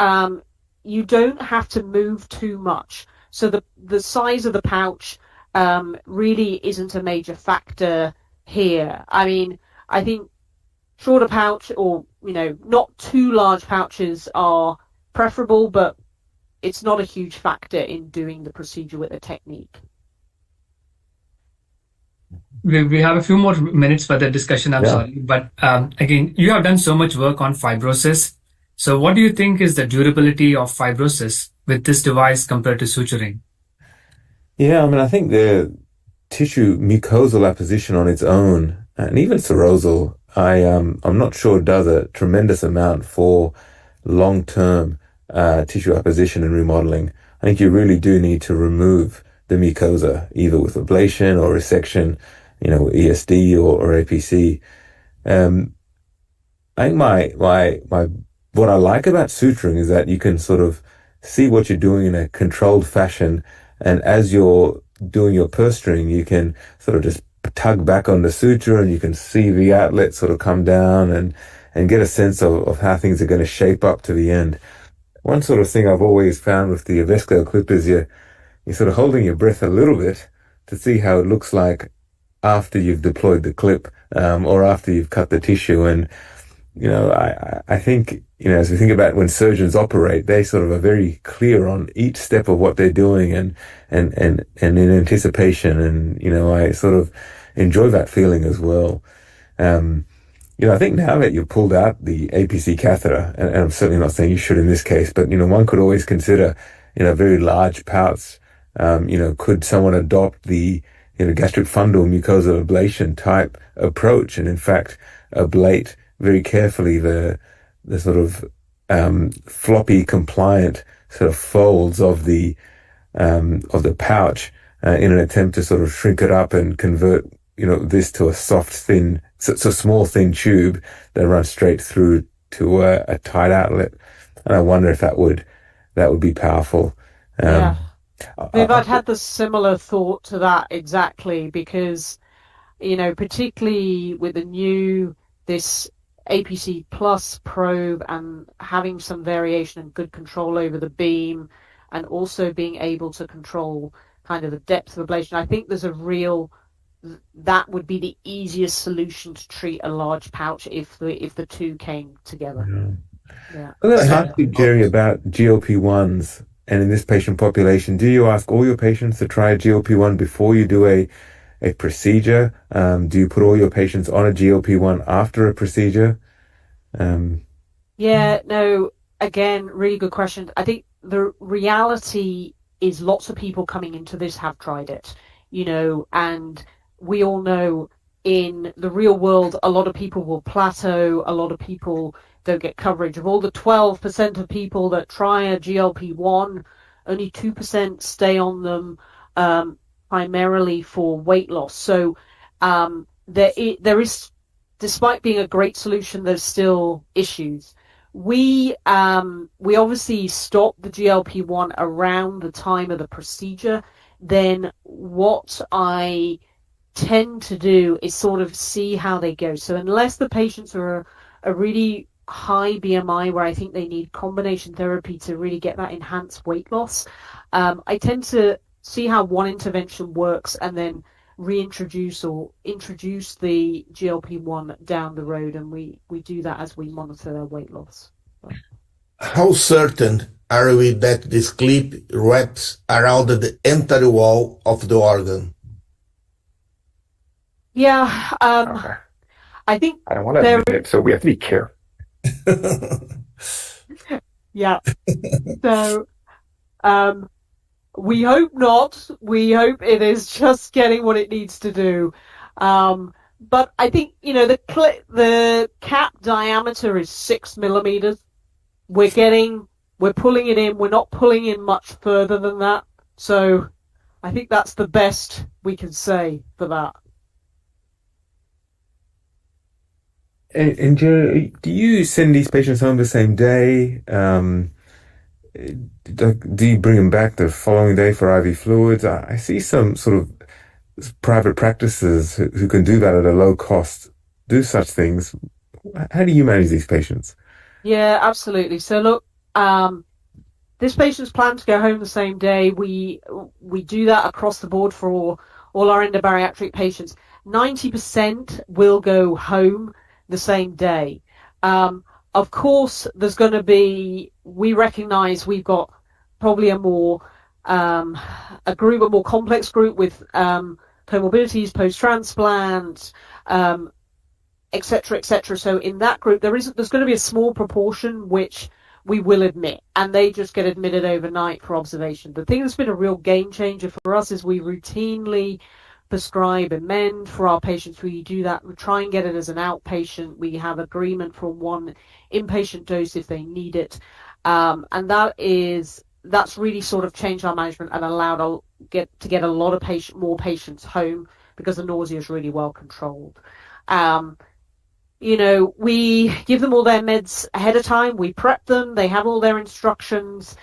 you don't have to move too much. So the size of the pouch really isn't a major factor here. I mean, I think shorter pouch or, not too large pouches are preferable, but it's not a huge factor in doing the procedure with a technique. We have a few more minutes for the discussion, I'm sorry. But again, you have done so much work on fibrosis. So what do you think is the durability of fibrosis with this device compared to suturing? Yeah, I mean, I think the tissue mucosal apposition on its own and even serosal, I'm not sure does a tremendous amount for long-term tissue apposition and remodeling. I think you really do need to remove the mucosa, either with ablation or resection, ESD or APC. I think my what I like about suturing is that you can sort of see what you're doing in a controlled fashion, and as you're doing your purse string, you can sort of just tug back on the suture, and you can see the outlet sort of come down and get a sense of how things are going to shape up to the end. One sort of thing I've always found with the avesco clip is you're sort of holding your breath a little bit to see how it looks like after you've deployed the clip, or after you've cut the tissue. And I think, as we think about when surgeons operate, they sort of are very clear on each step of what they're doing and in anticipation. And, I sort of enjoy that feeling as well. I think now that you've pulled out the APC catheter, and I'm certainly not saying you should in this case, but, one could always consider, very large pouts. Could someone adopt the, gastric fundal mucosal ablation type approach and in fact ablate very carefully the sort of floppy compliant sort of folds of the pouch in an attempt to sort of shrink it up and convert this to a soft thin, so small thin tube that runs straight through to a tight outlet. And I wonder if that would be powerful. Yeah. Viv, I'd had the similar thought to that exactly, because particularly with this APC plus probe and having some variation and good control over the beam, and also being able to control kind of the depth of ablation, I think that would be the easiest solution to treat a large pouch if the two came together. Yeah. I'm going to ask you, Jerry, about GLP-1s. And in this patient population, do you ask all your patients to try a GLP-1 before you do a procedure? Do you put all your patients on a GLP-1 after a procedure? Yeah, no, again, really good question. I think the reality is lots of people coming into this have tried it, and we all know in the real world, a lot of people will plateau, a lot of people don't get coverage. Of all the 12% of people that try a GLP-1, only 2% stay on them, primarily for weight loss. So there is, despite being a great solution, there's still issues. We obviously stop the GLP-1 around the time of the procedure. Then what I tend to do is sort of see how they go. So unless the patients are a really high BMI where I think they need combination therapy to really get that enhanced weight loss, I tend to see how one intervention works and then reintroduce or introduce the GLP-1 down the road, and we do that as we monitor their weight loss. How certain are we that this clip wraps around the entire wall of the organ? Yeah, Okay. I think I don't want to admit it, so we have to be careful. Yeah. So, we hope not. We hope it is just getting what it needs to do. But I think, the cap diameter is 6 millimeters. We're pulling it in. We're not pulling in much further than that. So I think that's the best we can say for that. And Jerry, do you send these patients home the same day? Do you bring them back the following day for IV fluids? I see some sort of private practices who can do that at a low cost, do such things. How do you manage these patients? Yeah, absolutely. So look, this patient's planned to go home the same day. We do that across the board for all our endobariatric patients. 90% will go home the same day. Of course, there's going to be, we recognize we've got probably a more complex group with comorbidities post-transplant, et cetera, et cetera. So in that group, there's going to be a small proportion which we will admit, and they just get admitted overnight for observation. The thing that's been a real game changer for us is we routinely prescribe Amend for our patients. We do that. We try and get it as an outpatient. We have agreement for one inpatient dose if they need it. And that's really sort of changed our management and allowed to get a lot of more patients home because the nausea is really well controlled. We give them all their meds ahead of time. We prep them. They have all their instructions.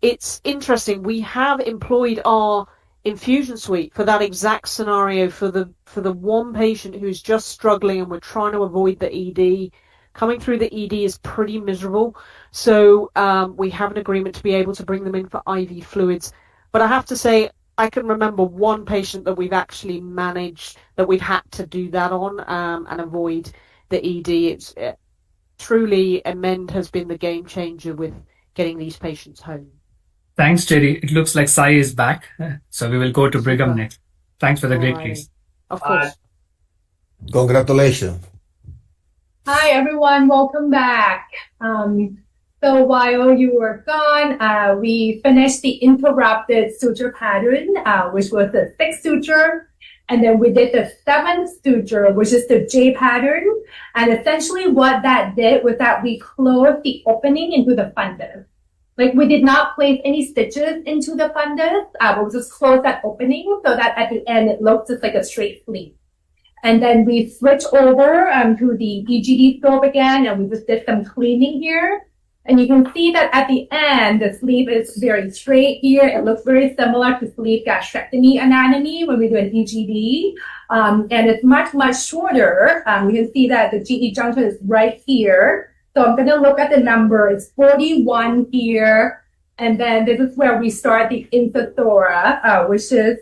It's interesting. We have employed our infusion suite for that exact scenario for the one patient who's just struggling and we're trying to avoid the ED. Coming through the ED is pretty miserable. So we have an agreement to be able to bring them in for IV fluids. But I have to say, I can remember one patient that we've actually managed, that we've had to do that on and avoid the ED. Truly, Amend has been the game changer with getting these patients home. Thanks, Jerry. It looks like Sai is back. So we will go to Brigham next. Thanks for the great case. Of course. Congratulations. Hi, everyone. Welcome back. So while you were gone, we finished the interrupted suture pattern, which was the 6th suture. And then we did the 7th suture, which is the J pattern. And essentially what that did was that we closed the opening into the fundus. Like, we did not place any stitches into the fundus, but we just closed that opening so that at the end it looks just like a straight sleeve. And then we switch over to the EGD scope again, and we just did some cleaning here. And you can see that at the end, the sleeve is very straight here. It looks very similar to sleeve gastrectomy anatomy when we do an EGD. And it's much, much shorter. We can see that the GE junction is right here. So I'm going to look at the number. It's 41 here. And then this is where we start the incisora, which is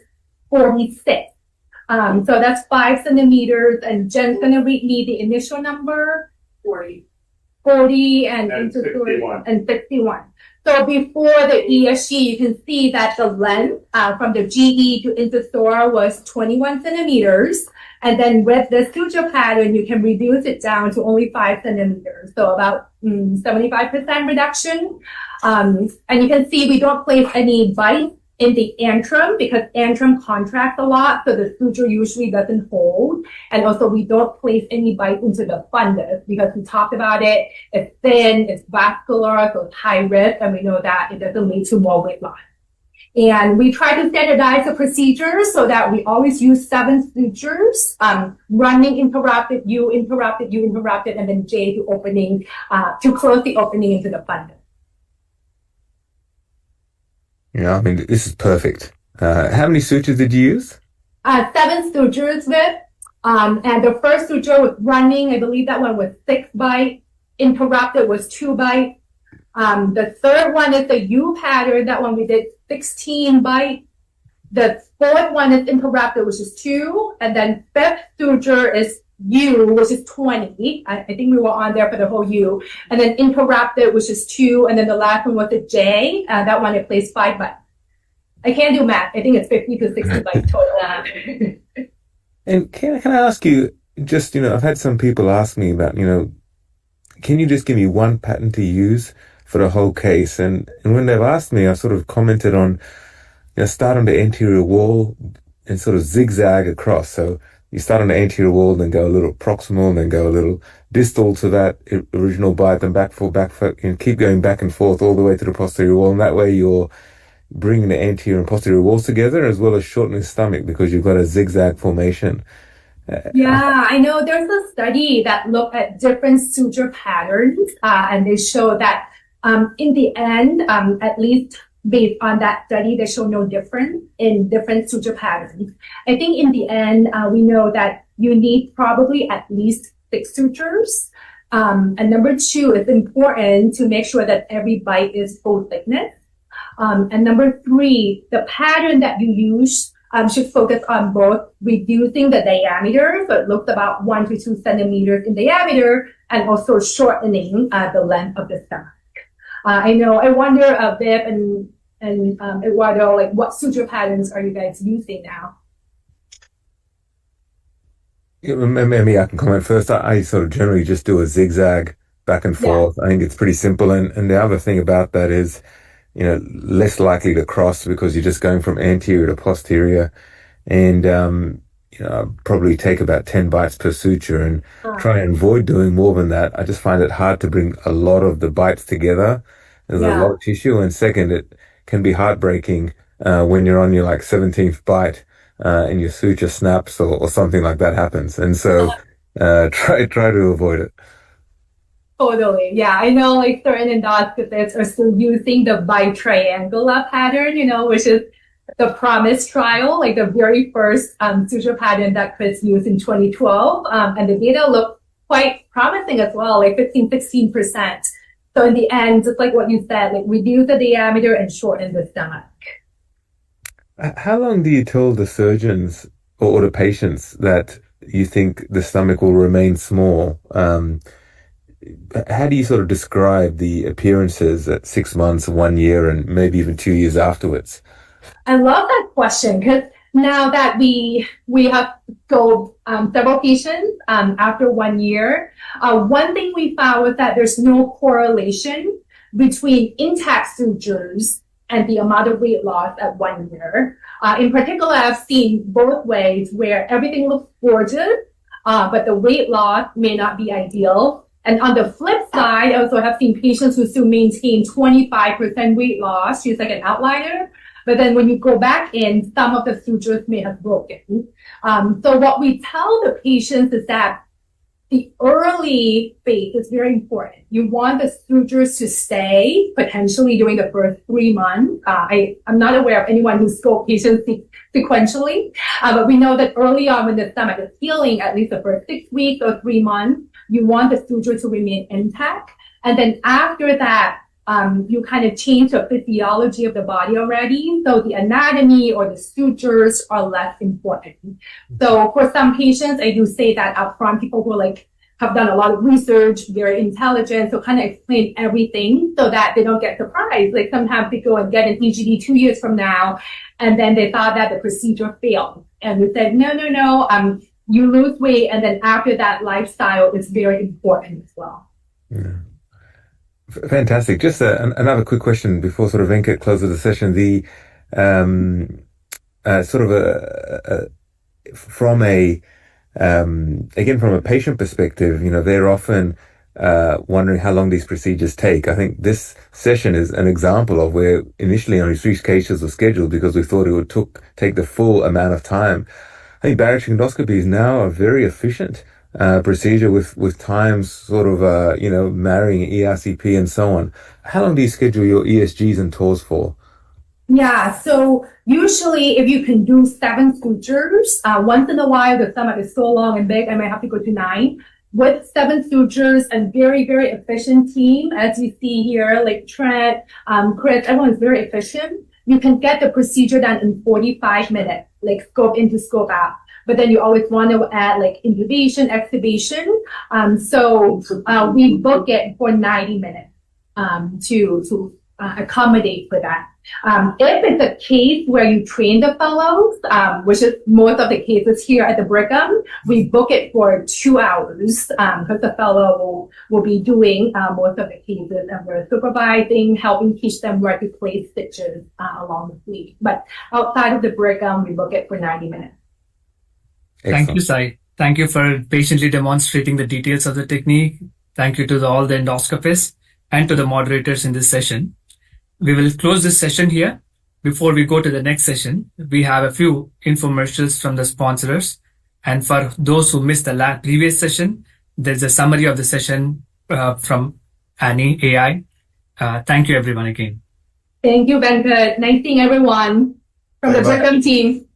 46. So that's 5 centimeters. And Jen's going to read me the initial number. 40 and 51. And 51. So before the ESG, you can see that the length from the GE to incisora was 21 centimeters. And then with the suture pattern, you can reduce it down to only 5 centimeters. So about 75% reduction. And you can see we don't place any bites in the antrum because antrum contracts a lot. So the suture usually doesn't hold. And also we don't place any bite into the fundus because we talked about it. It's thin, it's vascular, so it's high risk. And we know that it doesn't lead to more weight loss. And we try to standardize the procedures so that we always use 7 sutures, running interrupted, you interrupted, and then J to opening, to close the opening into the fundus. Yeah, I mean, this is perfect. How many sutures did you use? 7 sutures with, and the first suture was running. I believe that one was 6 bites. Interrupted was 2 bites. The third one is the U pattern. That one we did 16 bites. The fourth one is interrupted, which is 2. And then 5th suture is U, which is 20. I think we were on there for the whole U. And then interrupted, which is 2. And then the last one was the J. That one, it plays 5 bites. I can't do math. I think it's 50 to 60 bites total. And can I ask you, just, I've had some people ask me about, can you just give me one pattern to use for the whole case? And when they've asked me, I sort of commented on, start on the anterior wall and sort of zigzag across. So you start on the anterior wall, then go a little proximal, then go a little distal to that original bite, then back, and keep going back and forth all the way to the posterior wall. And that way you're bringing the anterior and posterior walls together as well as shortening the stomach because you've got a zigzag formation. Yeah, I know there's a study that looked at different suture patterns, and they show that in the end, at least based on that study, they show no difference in different suture patterns. I think in the end, we know that you need probably at least 6 sutures. And number 2, it's important to make sure that every bite is full thickness. And number 3, the pattern that you use should focus on both reducing the diameter, so it looks about 1 to 2 centimeters in diameter, and also shortening the length of the stomach. I wonder, Viv and Eduardo, like, what suture patterns are you guys using now? Yeah, maybe I can comment first. I sort of generally just do a zigzag back and forth. Yeah. I think it's pretty simple. And the other thing about that is, less likely to cross because you're just going from anterior to posterior. and I probably take about 10 bites per suture and try and avoid doing more than that. I just find it hard to bring a lot of the bites together. There's a lot of tissue, and second, it can be heartbreaking when you're on your 17th bite and your suture snaps or something like that happens. And so try to avoid it. Totally. Yeah. I know certain endoscopists are still using the bitriangular pattern, which is the PROMISE trial, the very first suture pattern that Chris used in 2012. And the data looked quite promising as well, 15-16%. So in the end, just like what you said, reduce the diameter and shorten the stomach. How long do you tell the surgeons or the patients that you think the stomach will remain small? How do you sort of describe the appearances at 6 months, 1 year, and maybe even 2 years afterwards? I love that question because now that we have scoped several patients after 1 year, one thing we found was that there's no correlation between intact sutures and the amount of weight loss at 1 year. In particular, I've seen both ways where everything looks gorgeous, but the weight loss may not be ideal. And on the flip side, I also have seen patients who still maintain 25% weight loss. She's an outlier. But then when you go back in, some of the sutures may have broken. So what we tell the patients is that the early phase is very important. You want the sutures to stay potentially during the first 3 months. I'm not aware of anyone who scoped patients sequentially, but we know that early on when the stomach is healing, at least the first 6 weeks or 3 months, you want the suture to remain intact. And then after that, you kind of change the physiology of the body already. So the anatomy or the sutures are less important. So for some patients, I do say that upfront, people who have done a lot of research, very intelligent, so kind of explain everything so that they don't get surprised. Sometimes they go and get an EGD 2 years from now, and then they thought that the procedure failed. And we said, no, you lose weight, and then after that, lifestyle is very important as well. Yeah. Fantastic. Just another quick question before sort of Venkat closes the session. The from a patient perspective, they're often wondering how long these procedures take. I think this session is an example of where initially only 3 cases were scheduled because we thought it would take the full amount of time. I think bariatric endoscopy is now a very efficient procedure with times sort of, marrying ERCP and so on. How long do you schedule your ESGs and TORs for? Yeah, so usually if you can do 7 sutures, once in a while the stomach is so long and big, I might have to go to 9. With 7 sutures and very, very efficient team, as you see here, Trent, Chris, everyone is very efficient. You can get the procedure done in 45 minutes, scope into, scope out. But then you always want to add intubation, extubation. So we book it for 90 minutes to accommodate for that. If it's a case where you train the fellows, which is most of the cases here at the Brigham, we book it for 2 hours because the fellow will be doing most of the cases, and we're supervising, helping teach them where to place stitches along the sleeve. But outside of the Brigham, we book it for 90 minutes. Excellent. Thank you, Sai. Thank you for patiently demonstrating the details of the technique. Thank you to all the endoscopists and to the moderators in this session. We will close this session here. Before we go to the next session, we have a few infomercials from the sponsors. And for those who missed the previous session, there's a summary of the session from Annie AI. Thank you, everyone, again. Thank you, Venkat. Nice seeing everyone from the Brigham team.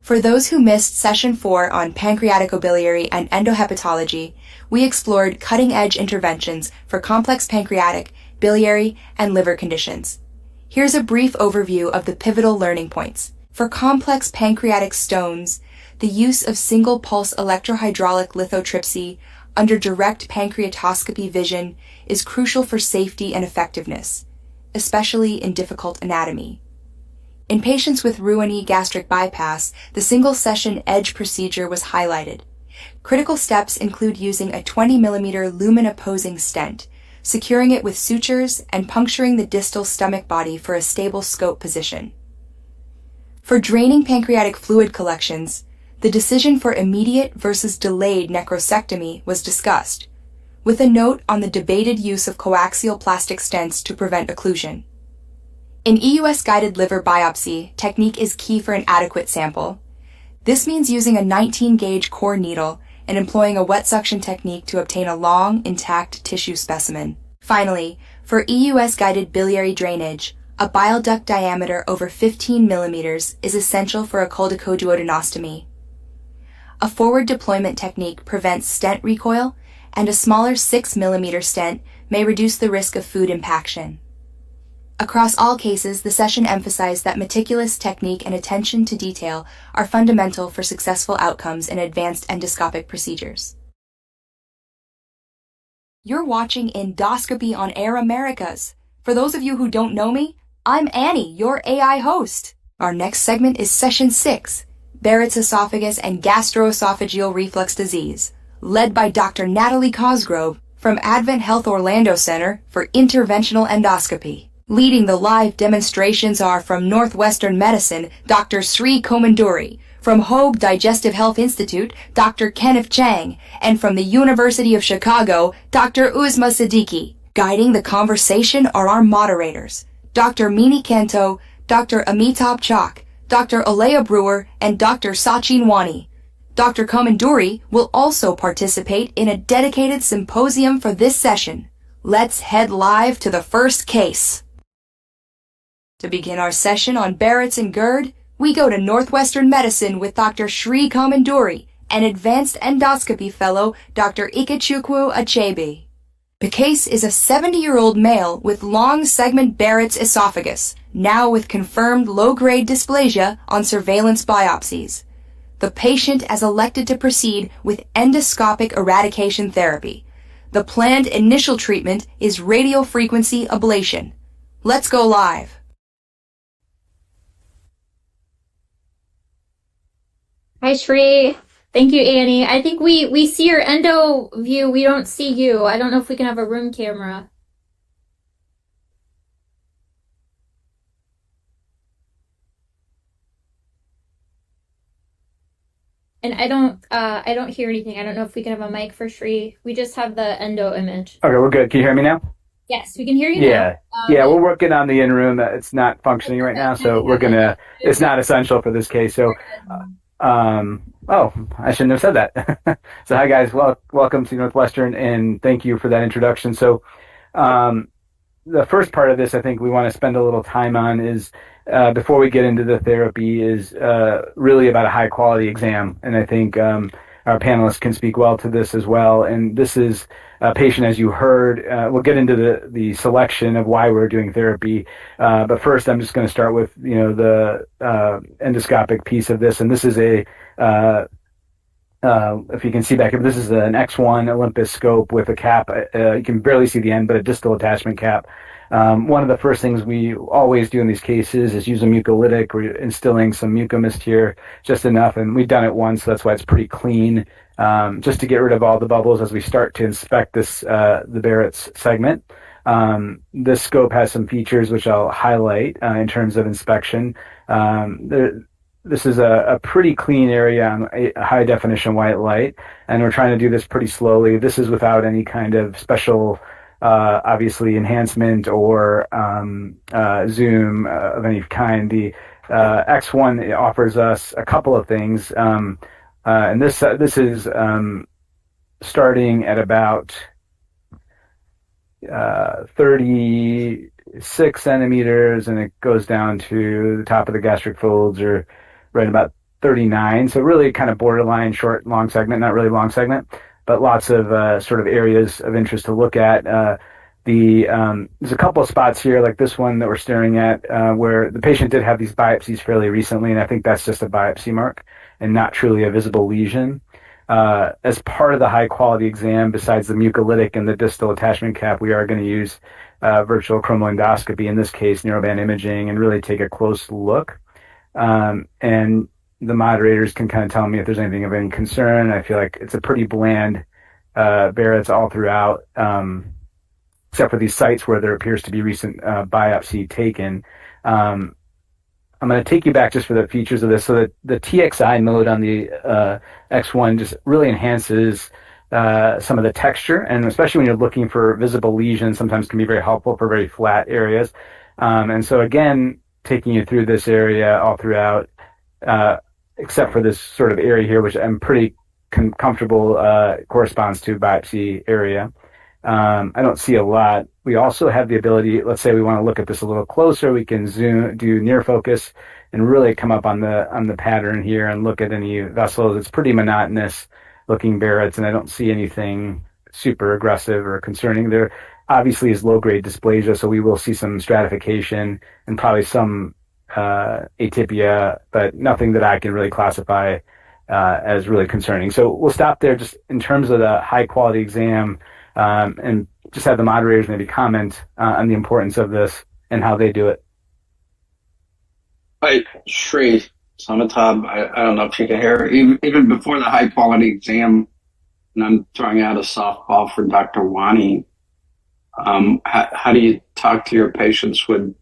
For those who missed Session 4 on pancreaticobiliary and endohepatology, we explored cutting-edge interventions for complex pancreatic, biliary, and liver conditions. Here's a brief overview of the pivotal learning points. For complex pancreatic stones, the use of single-pulse electrohydraulic lithotripsy under direct pancreatoscopy vision is crucial for safety and effectiveness, especially in difficult anatomy. In patients with Roux-en-Y gastric bypass, the single-session EDGE procedure was highlighted. Critical steps include using a 20mm lumen-opposing stent, securing it with sutures, and puncturing the distal stomach body for a stable scope position. For draining pancreatic fluid collections, the decision for immediate versus delayed necrosectomy was discussed, with a note on the debated use of coaxial plastic stents to prevent occlusion. In EUS-guided liver biopsy, technique is key for an adequate sample. This means using a 19-gauge core needle and employing a wet suction technique to obtain a long, intact tissue specimen. Finally, for EUS-guided biliary drainage, a bile duct diameter over 15 millimeters is essential for a coldicoduodenostomy. A forward deployment technique prevents stent recoil, and a smaller 6mm stent may reduce the risk of food impaction. Across all cases, the session emphasized that meticulous technique and attention to detail are fundamental for successful outcomes in advanced endoscopic procedures. You're watching Endoscopy on Air Americas. For those of you who don't know me, I'm Annie, your AI host. Our next segment is Session 6, Barrett's esophagus and gastroesophageal reflux disease, led by Dr. Natalie Cosgrove from Advent Health Orlando Center for Interventional Endoscopy. Leading the live demonstrations are from Northwestern Medicine, Dr. Sri Komanduri, from Hoag Digestive Health Institute, Dr. Kenneth Chang, and from the University of Chicago, Dr. Uzma Siddiqui. Guiding the conversation are our moderators, Dr. Mini Kanto, Dr. Amitabh Chak, Dr. Alea Brewer, and Dr. Sachin Wani. Dr. Komanduri will also participate in a dedicated symposium for this session. Let's head live to the first case. To begin our session on Barrett's and GERD, we go to Northwestern Medicine with Dr. Sri Komanduri and Advanced Endoscopy Fellow Dr. Ikechukwu Achebe. The case is a 70-year-old male with long segment Barrett's esophagus, now with confirmed low-grade dysplasia on surveillance biopsies. The patient has elected to proceed with endoscopic eradication therapy. The planned initial treatment is radiofrequency ablation. Let's go live. Hi, Shri. Thank you, Annie. I think we see your endo view. We don't see you. I don't know if we can have a room camera. And I don't hear anything. I don't know if we can have a mic for Shri. We just have the endo image. Okay, we're good. Can you hear me now? Yes, we can hear you Yeah. now. Yeah, we're working on the in-room. It's not functioning right now, so it's not essential for this case. So, I shouldn't have said that. So, hi guys, welcome to Northwestern, and thank you for that introduction. So, the first part of this, I think we want to spend a little time on is, before we get into the therapy, is really about a high-quality exam, and I think our panelists can speak well to this as well. And this is a patient, as you heard. We'll get into the selection of why we're doing therapy, but first I'm just going to start with the endoscopic piece of this, and this is a if you can see back here, this is an X1 Olympus scope with a cap. You can barely see the end, but a distal attachment cap. One of the first things we always do in these cases is use a mucolytic. We're instilling some mucomist here, just enough, and we've done it once, so that's why it's pretty clean, just to get rid of all the bubbles as we start to inspect this, the Barrett's segment. This scope has some features which I'll highlight in terms of inspection. This is a pretty clean area on a high definition white light, and we're trying to do this pretty slowly. This is without any kind of special, obviously, enhancement or zoom of any kind. The X1 offers us a couple of things, and this is starting at about 36 centimeters, and it goes down to the top of the gastric folds, or right about 39. So really kind of borderline short, long segment, not really long segment, but lots of sort of areas of interest to look at. There's a couple of spots here, like this one that we're staring at, where the patient did have these biopsies fairly recently, and I think that's just a biopsy mark and not truly a visible lesion. As part of the high quality exam, besides the mucolytic and the distal attachment cap, we are going to use virtual chromoendoscopy, in this case, narrowband imaging, and really take a close look. And the moderators can kind of tell me if there's anything of any concern. I feel like it's a pretty bland Barrett's all throughout, except for these sites where there appears to be recent biopsy taken. I'm going to take you back just for the features of this. So the TXI mode on the X1 just really enhances some of the texture, and especially when you're looking for visible lesions, sometimes can be very helpful for very flat areas. And so again, taking you through this area all throughout, except for this sort of area here, which I'm pretty comfortable corresponds to biopsy area. I don't see a lot. We also have the ability, let's say we want to look at this a little closer, we can do near focus and really come up on the pattern here and look at any vessels. It's pretty monotonous looking Barrett's, and I don't see anything super aggressive or concerning. There obviously is low-grade dysplasia, so we will see some stratification and probably some atypia, but nothing that I can really classify as really concerning. So we'll stop there just in terms of the high-quality exam, and just have the moderators maybe comment on the importance of this and how they do it. Hi, Shri Samatab. I don't know if you can hear. Even before the high quality exam, and I'm throwing out a softball for Dr. Wani, how do you talk to your patients with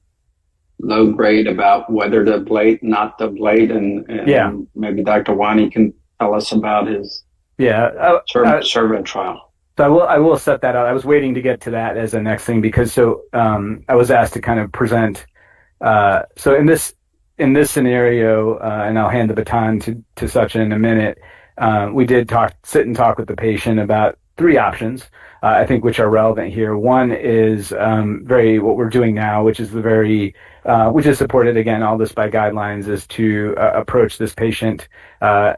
low grade about whether to ablate, not to ablate, and maybe Dr. Wani can tell us about his survey trial. So I will set that out. I was waiting to get to that as the next thing because I was asked to kind of present. So in this scenario, and I'll hand the baton to Sachin in a minute. We did sit and talk with the patient about 3 options, I think, which are relevant here. One is what we're doing now, which is which is supported again, all this by guidelines, is to approach this patient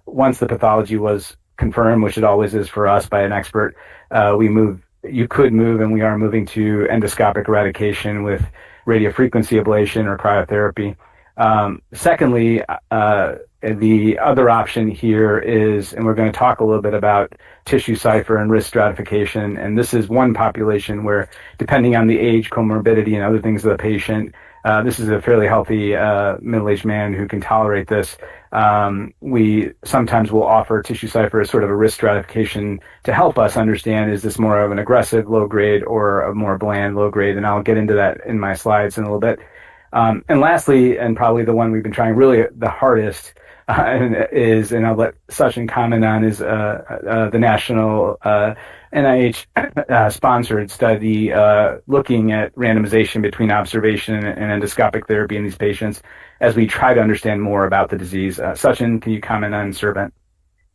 once the pathology was confirmed, which it always is for us by an expert. You could move, and we are moving to endoscopic eradication with radiofrequency ablation or cryotherapy. Secondly, the other option here is, and we're going to talk a little bit about TissueCypher and risk stratification, and this is one population where, depending on the age, comorbidity, and other things of the patient, this is a fairly healthy middle-aged man who can tolerate this. We sometimes will offer TissueCypher as sort of a risk stratification to help us understand, is this more of an aggressive low grade or a more bland low grade? And I'll get into that in my slides in a little bit. And lastly, and probably the one we've been trying really the hardest, and I'll let Sachin comment on, is the national NIH sponsored study looking at randomization between observation and endoscopic therapy in these patients as we try to understand more about the disease. Sachin, can you comment on SERVENT?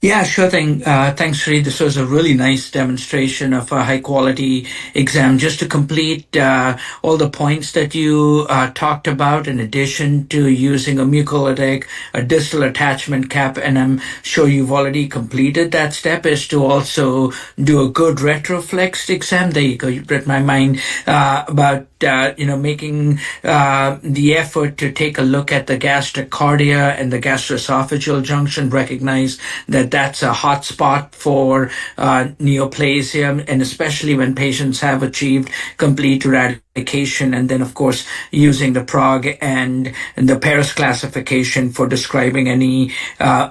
Yeah, sure thing. Thanks, Sri. This was a really nice demonstration of a high-quality exam. Just to complete all the points that you talked about, in addition to using a mucolytic, a distal attachment cap, and I'm sure you've already completed that step, is to also do a good retroflex exam. There you go. You read my mind about making the effort to take a look at the gastric cardia and the gastroesophageal junction, recognize that that's a hot spot for neoplasia, and especially when patients have achieved complete eradication, and then, of course, using the PROG and the Paris classification for describing any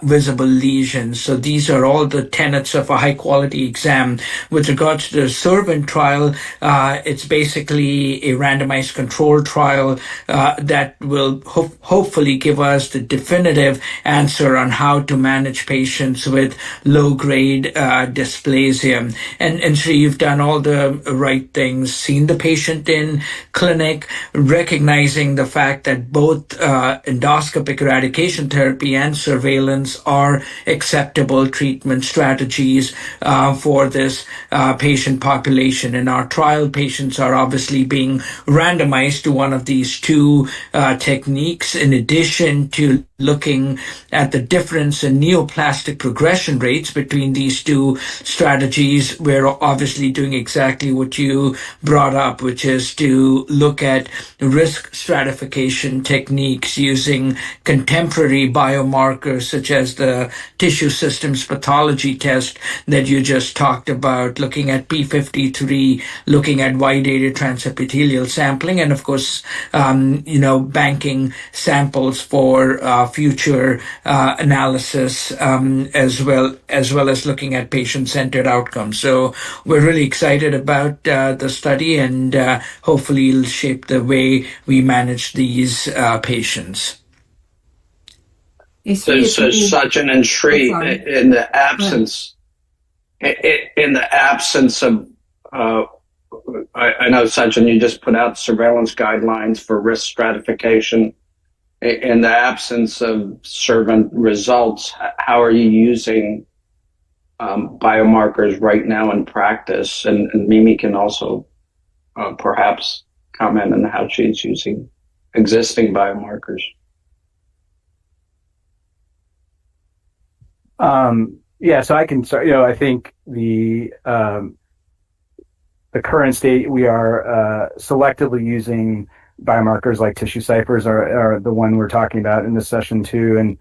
visible lesions. So these are all the tenets of a high-quality exam. With regards to the SERVENT trial, it's basically a randomized control trial that will hopefully give us the definitive answer on how to manage patients with low-grade dysplasia. And so you've done all the right things, seen the patient in clinic, recognizing the fact that both endoscopic eradication therapy and surveillance are acceptable treatment strategies for this patient population. In our trial, patients are obviously being randomized to one of these 2 techniques, in addition to looking at the difference in neoplastic progression rates between these two strategies. We're obviously doing exactly what you brought up, which is to look at risk stratification techniques using contemporary biomarkers such as the tissue systems pathology test that you just talked about, looking at P53, looking at wide area transepithelial sampling, and of course, banking samples for future analysis, as well as looking at patient-centered outcomes. So we're really excited about the study, and hopefully it'll shape the way we manage these patients. So Sachin and Shri, in the absence of, I know Sachin, you just put out surveillance guidelines for risk stratification. In the absence of servant results, how are you using biomarkers right now in practice? And Mimi can also perhaps comment on how she's using existing biomarkers. So I can start. I think the current state, we are selectively using biomarkers like tissue ciphers are the one we're talking about in this session too, and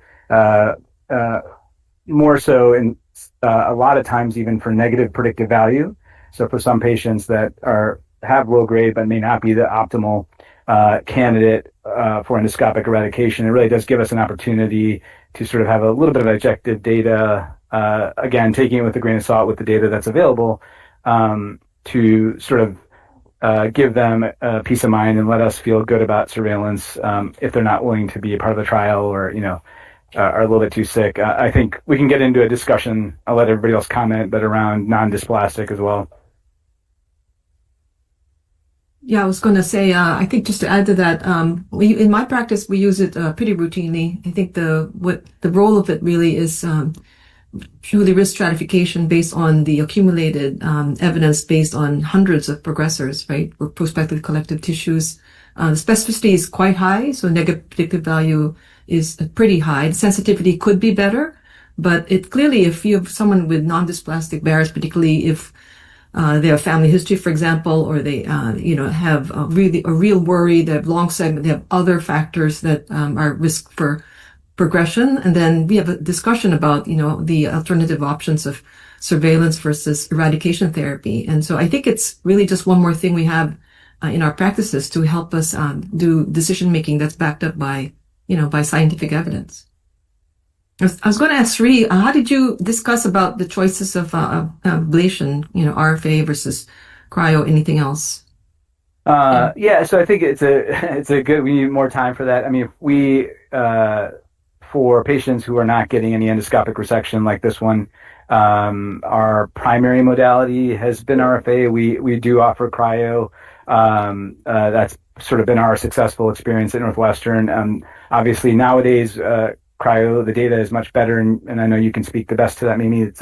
more so in a lot of times even for negative predictive value. So for some patients that have low grade but may not be the optimal candidate for endoscopic eradication, it really does give us an opportunity to sort of have a little bit of objective data, again, taking it with a grain of salt with the data that's available, to sort of give them peace of mind and let us feel good about surveillance if they're not willing to be a part of the trial or, are a little bit too sick. I think we can get into a discussion. I'll let everybody else comment, but around non-dysplastic as well. Yeah, I was going to say, I think just to add to that, in my practice, we use it pretty routinely. I think the role of it really is purely risk stratification based on the accumulated evidence based on hundreds of progressors, right, or prospectively collected tissues. The specificity is quite high, so negative predictive value is pretty high. The sensitivity could be better, but it clearly, if you have someone with non-dysplastic barriers, particularly if they have family history, for example, or they, have a real worry, they have long segment, they have other factors that are risk for progression. And then we have a discussion about, the alternative options of surveillance versus eradication therapy. And so I think it's really just one more thing we have in our practices to help us do decision making that's backed up by, by scientific evidence. I was going to ask Sri, how did you discuss about the choices of ablation, RFA versus cryo, anything else? So I think it's a good, we need more time for that. I mean, if we, for patients who are not getting any endoscopic resection like this one, our primary modality has been RFA. We do offer cryo. That's sort of been our successful experience at Northwestern. Obviously nowadays, cryo, the data is much better, and I know you can speak the best to that, Mimi. It's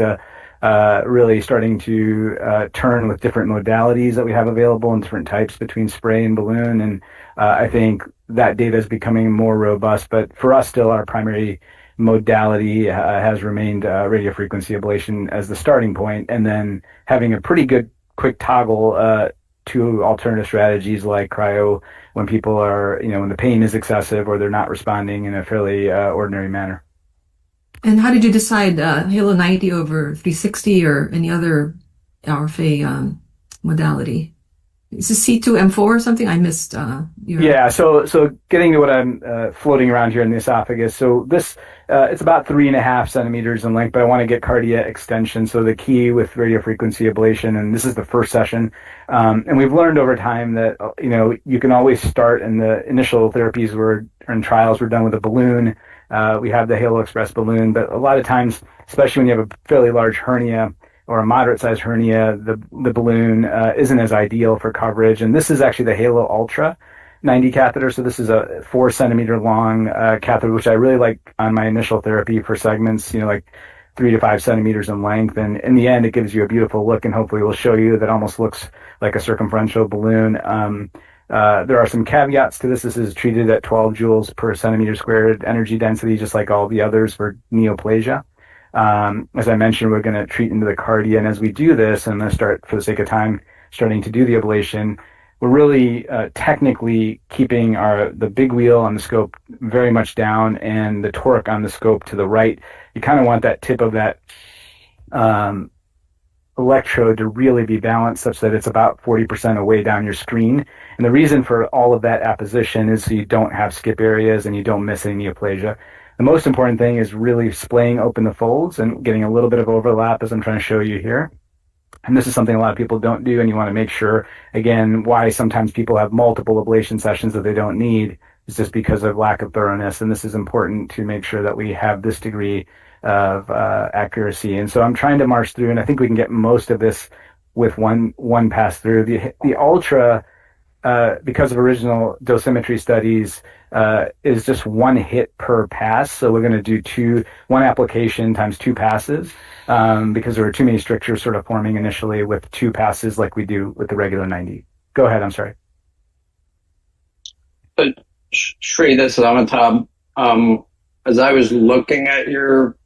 really starting to turn with different modalities that we have available and different types between spray and balloon, and I think that data is becoming more robust. But for us, still, our primary modality has remained radiofrequency ablation as the starting point, and then having a pretty good quick toggle to alternative strategies like cryo when people are, when the pain is excessive or they're not responding in a fairly ordinary manner. And how did you decide Halo 90 over 360 or any other RFA modality? Is this C2M4 or something? I missed. Yeah, so getting to what I'm floating around here in the esophagus. So this, it's about 3.5 centimeters in length, but I want to get cardiac extension. So the key with radiofrequency ablation, and this is the first session, and we've learned over time that, you can always start, and the initial therapies and trials were done with a balloon. We have the Halo Express balloon, but a lot of times, especially when you have a fairly large hernia, or a moderate-sized hernia, the balloon isn't as ideal for coverage. And this is actually the Halo Ultra 90 catheter. So this is a 4 centimeter long catheter, which I really like on my initial therapy for segments, like 3 to 5 centimeters in length. And in the end, it gives you a beautiful look, and hopefully we'll show you that almost looks like a circumferential balloon. There are some caveats to this. This is treated at 12 joules per centimeter squared energy density, just like all the others for neoplasia. As I mentioned, we're going to treat into the cardia. And as we do this, I'm going to start, for the sake of time, starting to do the ablation. We're really technically keeping the big wheel on the scope very much down and the torque on the scope to the right. You kind of want that tip of that electrode to really be balanced such that it's about 40% away down your screen. And the reason for all of that apposition is so you don't have skip areas and you don't miss any neoplasia. The most important thing is really splaying open the folds and getting a little bit of overlap, as I'm trying to show you here. And this is something a lot of people don't do, and you want to make sure, again, why sometimes people have multiple ablation sessions that they don't need is just because of lack of thoroughness. And this is important to make sure that we have this degree of accuracy. And so I'm trying to march through, and I think we can get most of this with one pass through. The ultra, because of original dosimetry studies, is just one hit per pass. So we're going to do one application times 2 passes, because there were too many strictures sort of forming initially with 2 passes like we do with the regular 90. Go ahead, I'm sorry. Shri, this is Amitabh. As I was looking at your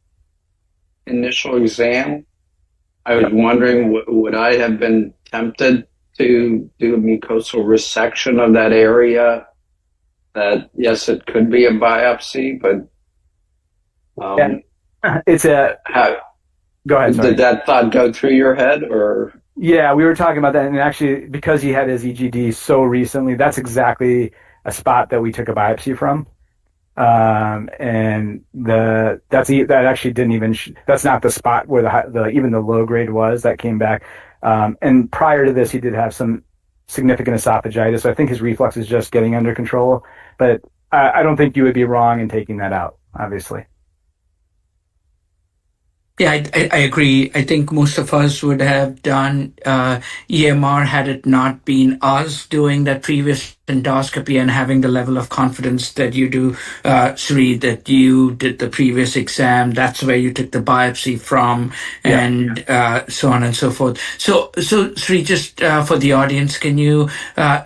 initial exam, I was wondering, would I have been tempted to do a mucosal resection of that area? That, yes, it could be a biopsy, but it's a... Go ahead, sorry. Did that thought go through your head, or? Yeah, we were talking about that, and actually, because he had his EGD so recently, that's exactly a spot that we took a biopsy from. And that actually didn't even, that's not the spot where even the low grade was that came back. And prior to this, he did have some significant esophagitis. So I think his reflux is just getting under control, but I don't think you would be wrong in taking that out, obviously. Yeah, I agree. I think most of us would have done EMR had it not been us doing that previous endoscopy and having the level of confidence that you do, Sri, that you did the previous exam. That's where you took the biopsy from, and so on and so forth. So Sri, just for the audience, can you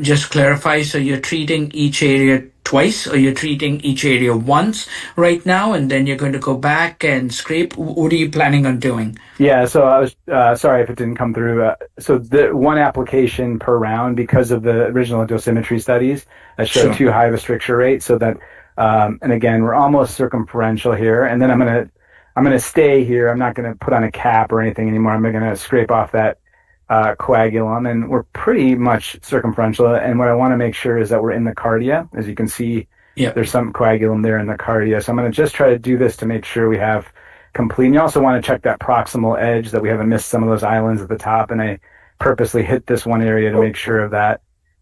just clarify? So you're treating each area twice, or you're treating each area once right now, and then you're going to go back and scrape? What are you planning on doing? Yeah, so I was sorry if it didn't come through. So the one application per round, because of the original dosimetry studies that showed too high of a stricture rate, so that and again, we're almost circumferential here, and then I'm gonna stay here. I'm not gonna put on a cap or anything anymore. I'm gonna scrape off that coagulum, and we're pretty much circumferential. And what I want to make sure is that we're in the cardia. As you can see, there's some coagulum there in the cardia. So I'm going to just try to do this to make sure we have complete. And you also want to check that proximal edge, that we haven't missed some of those islands at the top. And I purposely hit this one area to make sure of that.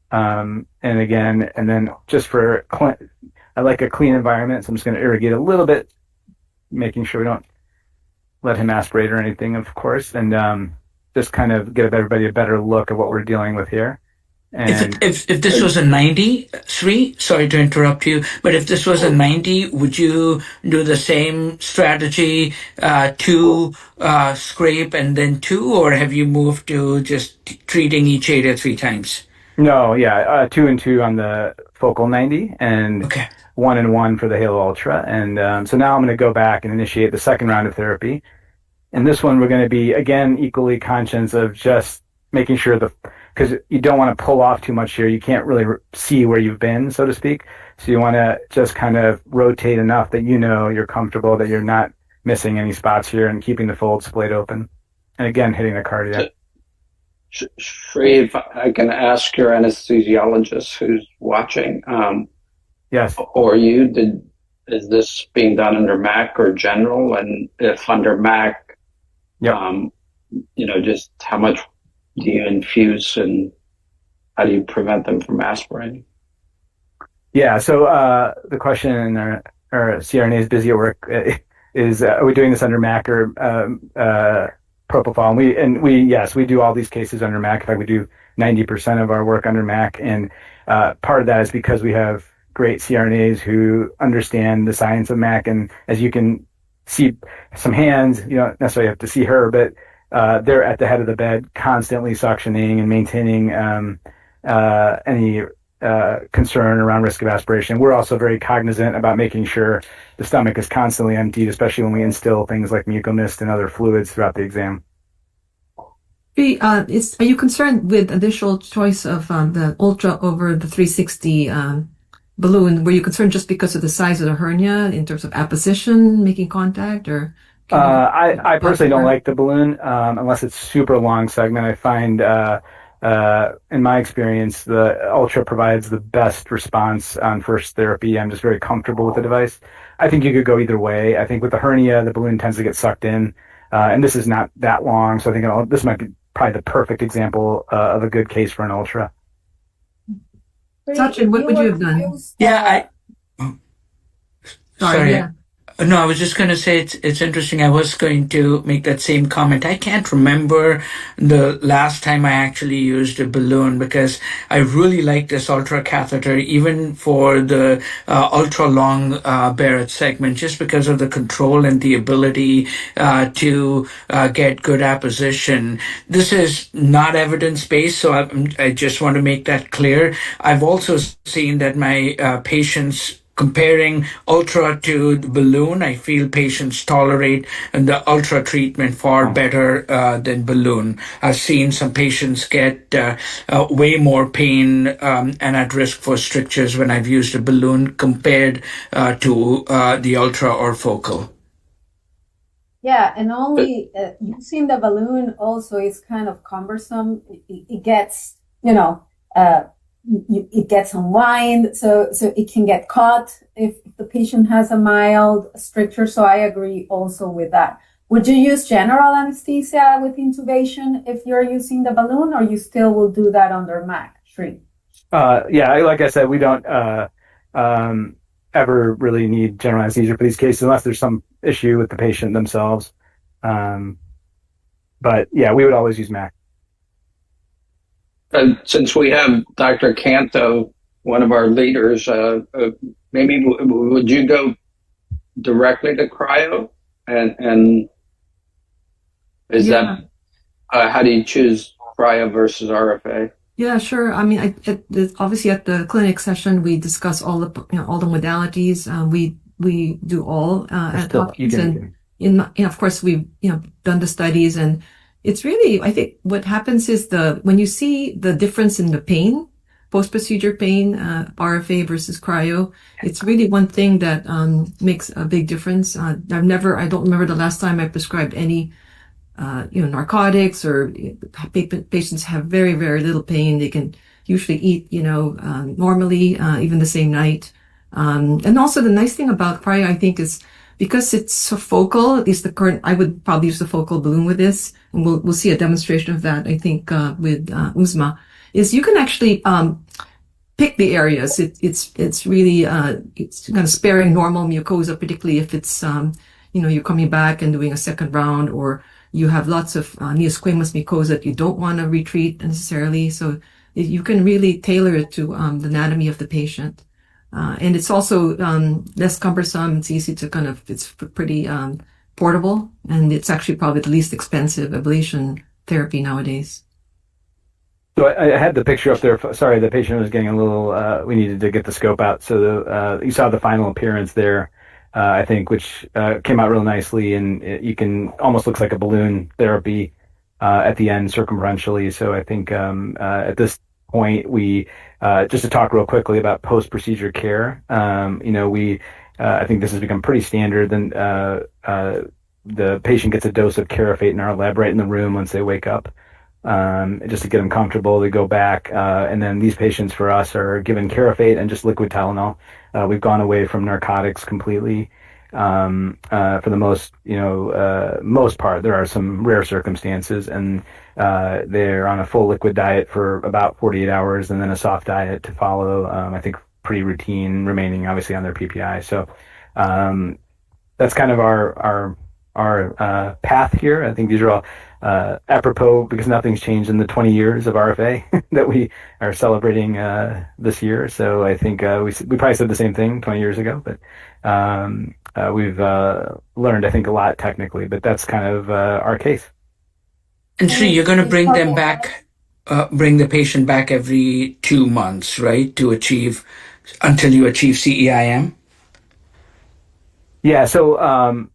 And again, and then just for, I like a clean environment, so I'm just going to irrigate a little bit, making sure we don't let him aspirate or anything, of course. And just kind of give everybody a better look at what we're dealing with here. And if this was a 90, Sri, sorry to interrupt you, but if this was a 90, would you do the same strategy, 2 scrape and then 2, or have you moved to just treating each area 3 times? No, 2 and 2 on the focal 90, and 1 and 1 for the Halo Ultra. And so now I'm going to go back and initiate the second round of therapy. And this one, we're going to be, again, equally conscious of just making sure because you don't want to pull off too much here. You can't really see where you've been, so to speak. So you want to just kind of rotate enough that you're comfortable, that you're not missing any spots here, and keeping the fold splayed open. And again, hitting the cardiac. Shri, if I can ask your anesthesiologist who's watching. Yes. Or you, is this being done under MAC or general? And if under MAC, just how much do you infuse and how do you prevent them from aspirating? Yeah, so the question in our CRNA is busy at work is, are we doing this under MAC or propofol? And we do all these cases under MAC. In fact, we do 90% of our work under MAC. And part of that is because we have great CRNAs who understand the science of MAC. And as you can see some hands, you don't necessarily have to see her, but they're at the head of the bed, constantly suctioning and maintaining any concern around risk of aspiration. We're also very cognizant about making sure the stomach is constantly emptied, especially when we instill things like mucomist and other fluids throughout the exam. Are you concerned with additional choice of the Ultra over the 360 balloon? Were you concerned just because of the size of the hernia in terms of apposition, making contact, or? I personally don't like the balloon unless it's super long segment. I find, in my experience, the Ultra provides the best response on first therapy. I'm just very comfortable with the device. I think you could go either way. I think with the hernia, the balloon tends to get sucked in, and this is not that long, so I think this might be probably the perfect example of a good case for an Ultra. Sachin, what would you have done? Sorry. Yeah. No, I was just going to say it's interesting. I was going to make that same comment. I can't remember the last time I actually used a balloon because I really like this ultra catheter, even for the ultra long Barrett segment, just because of the control and the ability to get good apposition. This is not evidence-based, so I just want to make that clear. I've also seen that my patients comparing ultra to the balloon, I feel patients tolerate the ultra treatment far better than balloon. I've seen some patients get way more pain and at risk for strictures when I've used a balloon compared to the ultra or focal. Yeah, and only using the balloon also is kind of cumbersome. It gets, it gets unwind, so it can get caught if the patient has a mild stricture. So I agree also with that. Would you use general anesthesia with intubation if you're using the balloon, or you still will do that under MAC, Shri? Yeah, like I said, we don't ever really need general anesthesia for these cases unless there's some issue with the patient themselves. But yeah, we would always use MAC. Since we have Dr. Canto, one of our leaders, maybe would you go directly to cryo? And is that how do you choose cryo versus RFA? Yeah, sure. I mean, obviously at the clinic session we discuss all the modalities. We do all at Hopkins, and of course we've done the studies, and it's really, I think what happens is when you see the difference in the pain, post-procedure pain, RFA versus cryo, it's really one thing that makes a big difference. I don't remember the last time I prescribed any narcotics, or patients have very, very little pain. They can usually eat, normally, even the same night. And also the nice thing about cryo, I think, is because it's so focal, at least I would probably use the focal balloon with this, and we'll see a demonstration of that, I think, with Uzma, is you can actually pick the areas. It's really, it's kind of sparing normal mucosa, particularly if it's, you're coming back and doing a second round, or you have lots of neosquamous mucosa that you don't want to retreat necessarily. So you can really tailor it to the anatomy of the patient. And it's also less cumbersome. It's easy to it's pretty portable, and it's actually probably the least expensive ablation therapy nowadays. So I had the picture up there. Sorry, the patient was getting a little, we needed to get the scope out. So you saw the final appearance there, I think, which came out real nicely, and you can almost looks like a balloon therapy at the end circumferentially. So I think at this point, we just to talk real quickly about post-procedure care. I think this has become pretty standard. Then the patient gets a dose of Carafate in our lab right in the room once they wake up, just to get them comfortable. They go back, and then these patients for us are given Carafate and just liquid Tylenol. We've gone away from narcotics completely. For the most part. There are some rare circumstances, and they're on a full liquid diet for about 48 hours, and then a soft diet to follow. I think pretty routine, remaining obviously on their PPI. So that's kind of our path here. I think these are all apropos because nothing's changed in the 20 years of RFA that we are celebrating this year. So I think we probably said the same thing 20 years ago, but we've learned, I think, a lot technically, but that's kind of our case. And Sri, you're going to bring them back. bring the patient back every 2 months, right, to achieve until you achieve CEIM? Yeah, so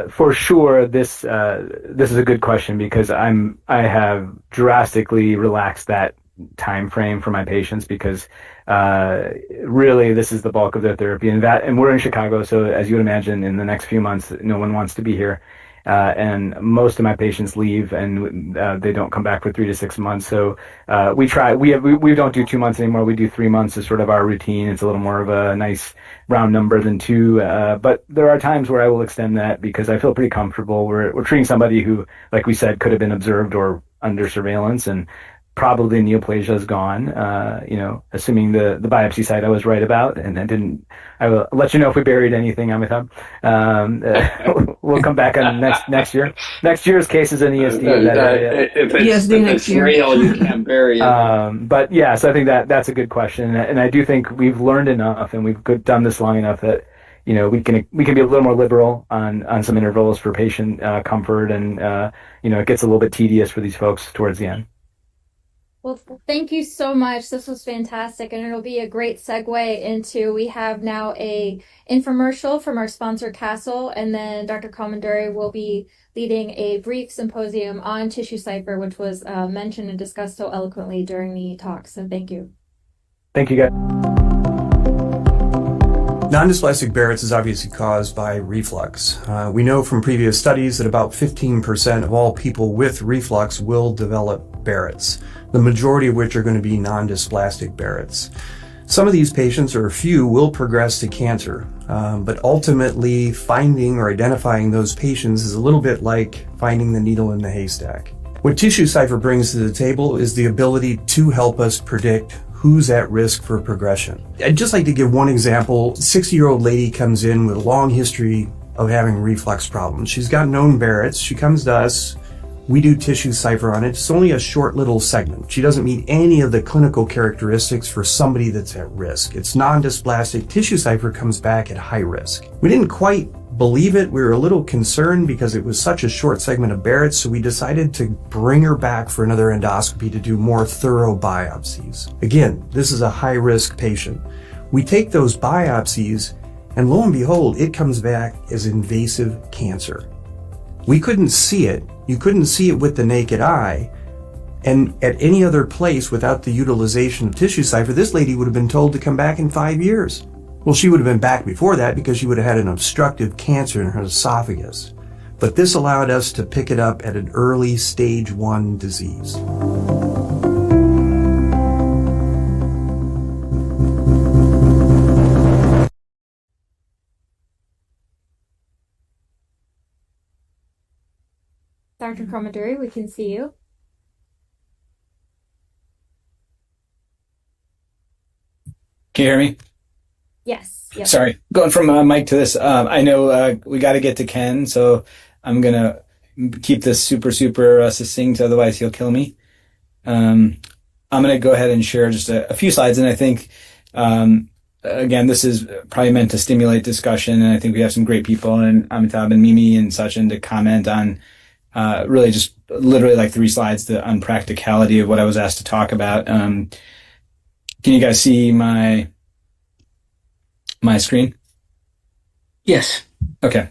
for sure, this is a good question because I have drastically relaxed that time frame for my patients because really this is the bulk of their therapy, and we're in Chicago, so as you would imagine, in the next few months, no one wants to be here. And most of my patients leave and they don't come back for 3 to 6 months. So we don't do 2 months anymore. We do 3 months as sort of our routine. It's a little more of a nice round number than 2. But there are times where I will extend that because I feel pretty comfortable. We're treating somebody who, like we said, could have been observed or under surveillance, and probably neoplasia is gone, assuming the biopsy site I was right about, and I will let you know if we buried anything, Amitabh. We'll come back on next year. Next year's case is an ESD in that area. If it's real, you can't bury it. But yeah, so I think that's a good question. And I do think we've learned enough and we've done this long enough that, we can be a little more liberal on some intervals for patient comfort. And, it gets a little bit tedious for these folks towards the end. Well, thank you so much. This was fantastic, and it'll be a great segue into, we have now a infomercial from our sponsor Castle, and then Dr. Comanduri will be leading a brief symposium on TissueCypher, which was mentioned and discussed so eloquently during the talk. So thank you. Thank you, guys. Non-dysplastic Barrett's is obviously caused by reflux. We know from previous studies that about 15% of all people with reflux will develop Barrett's, the majority of which are going to be non-dysplastic Barrett's. Some of these patients, or a few, will progress to cancer, but ultimately finding or identifying those patients is a little bit like finding the needle in the haystack. What TissueCypher brings to the table is the ability to help us predict who's at risk for progression. I'd just like to give one example. A 60-year-old lady comes in with a long history of having reflux problems. She's got known Barrett's. She comes to us. We do TissueCypher on it. It's only a short little segment. She doesn't meet any of the clinical characteristics for somebody that's at risk. It's non-dysplastic. TissueCypher comes back at high risk. We didn't quite believe it. We were a little concerned because it was such a short segment of Barrett's, so we decided to bring her back for another endoscopy to do more thorough biopsies. Again, this is a high-risk patient. We take those biopsies, and lo and behold, it comes back as invasive cancer. We couldn't see it. You couldn't see it with the naked eye. And at any other place without the utilization of TissueCypher, this lady would have been told to come back in 5 years. Well, she would have been back before that because she would have had an obstructive cancer in her esophagus. But this allowed us to pick it up at an early stage 1 disease. Dr. Comanduri, we can see you. Can you hear me? Yes. Yep. Sorry, going from mic to this. I know we got to get to Ken, so I'm going to keep this super succinct, otherwise he'll kill me. I'm going to go ahead and share just a few slides, and I think, again, this is probably meant to stimulate discussion, and I think we have some great people, and Amitabh and Mimi and Sachin, to comment on really just literally like 3 slides on practicality of what I was asked to talk about. Can you guys see my screen? Yes. Okay.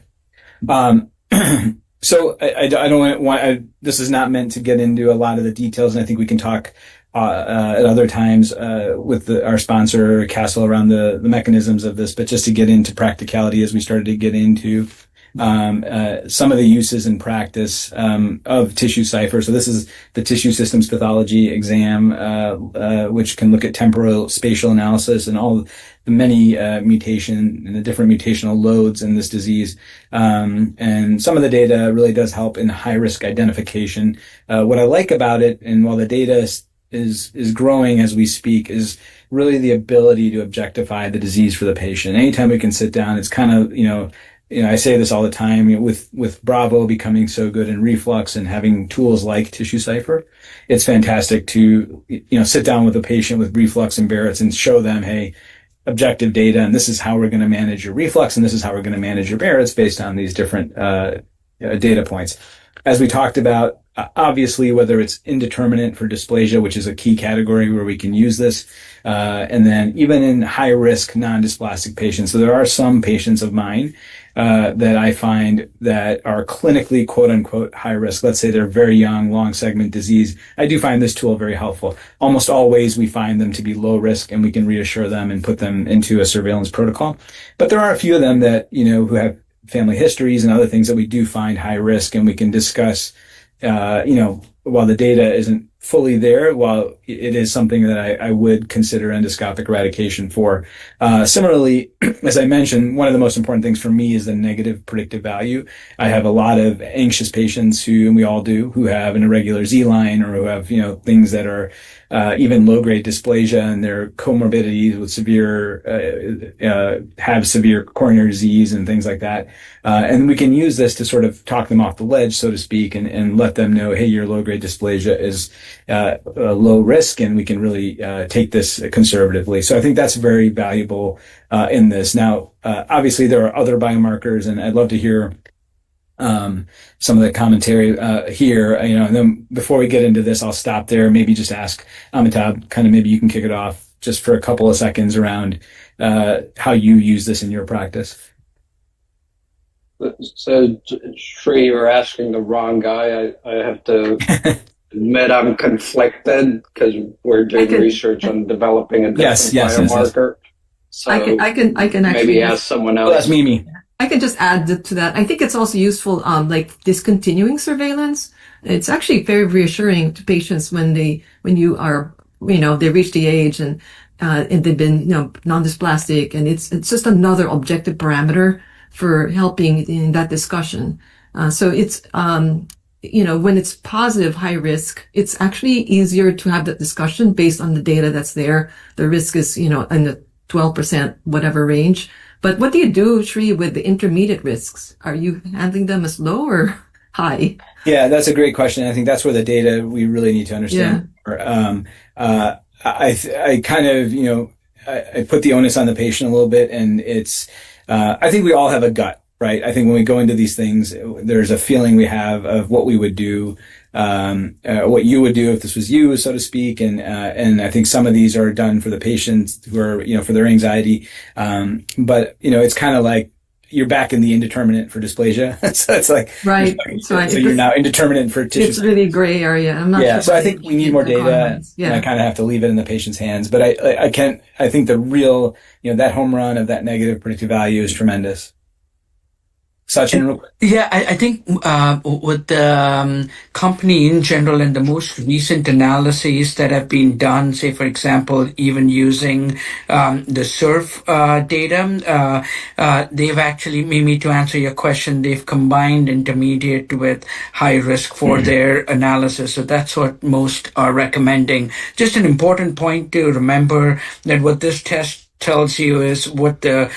So I don't want, this is not meant to get into a lot of the details, and I think we can talk at other times with our sponsor Castle around the mechanisms of this, but just to get into practicality as we started to get into some of the uses in practice of TissueCypher. So this is the tissue systems pathology exam, which can look at temporal spatial analysis and all the many mutation and the different mutational loads in this disease. And some of the data really does help in high risk identification. What I like about it, and while the data is growing as we speak, is really the ability to objectify the disease for the patient. Anytime we can sit down, it's kind of, I say this all the time, with Bravo becoming so good in reflux and having tools like TissueCypher, it's fantastic to, sit down with a patient with reflux and Barrett's and show them, hey, objective data, and this is how we're going to manage your reflux, and this is how we're going to manage your Barrett's based on these different data points. As we talked about, obviously, whether it's indeterminate for dysplasia, which is a key category where we can use this, and then even in high risk non-dysplastic patients. So there are some patients of mine that I find that are clinically quote unquote high risk. Let's say they're very young, long segment disease. I do find this tool very helpful. Almost always we find them to be low risk, and we can reassure them and put them into a surveillance protocol. But there are a few of them that, who have family histories and other things that we do find high risk, and we can discuss, while the data isn't fully there, while it is something that I would consider endoscopic eradication for. Similarly, as I mentioned, one of the most important things for me is the negative predictive value. I have a lot of anxious patients and we all do, who have an irregular Z-line or who have, things that are even low-grade dysplasia and their comorbidities with have severe coronary disease and things like that. And we can use this to sort of talk them off the ledge, so to speak, and let them know, hey, your low-grade dysplasia is low risk, and we can really take this conservatively. So I think that's very valuable in this. Now, obviously, there are other biomarkers, and I'd love to hear some of the commentary here, and then before we get into this, I'll stop there. Maybe just ask Amitabh, kind of maybe you can kick it off just for a couple of seconds around how you use this in your practice. So, Sri, you're asking the wrong guy. I have to admit I'm conflicted because we're doing research on developing a different biomarker. So I can actually maybe ask someone else. Well, that's Mimi. I can just add to that. I think it's also useful, like discontinuing surveillance. It's actually very reassuring to patients when you are, they reach the age and they've been, non-dysplastic, and it's just another objective parameter for helping in that discussion. So it's, when it's positive, high risk, it's actually easier to have that discussion based on the data that's there. The risk is, in the 12% whatever range. But what do you do, Sri, with the intermediate risks? Are you handling them as low or high? Yeah, that's a great question. I think that's where the data we really need to understand. Yeah. I kind of, I put the onus on the patient a little bit, and it's, I think we all have a gut, right? I think when we go into these things, there's a feeling we have of what we would do, what you would do if this was you, so to speak. And I think some of these are done for the patients who are, for their anxiety. But, it's kind of like you're back in the indeterminate for dysplasia. So it's like, right. So you're now indeterminate for tissue. It's really gray area. I'm not sure. So I think we need more data, and I kind of have to leave it in the patient's hands. But I think the real, that home run of that negative predictive value is tremendous. Sachin? Yeah, I think with the company in general and the most recent analyses that have been done, say, for example, even using the SURF data, they've actually, Mimi, to answer your question, they've combined intermediate with high risk for their analysis. So that's what most are recommending. Just an important point to remember that what this test tells you is what the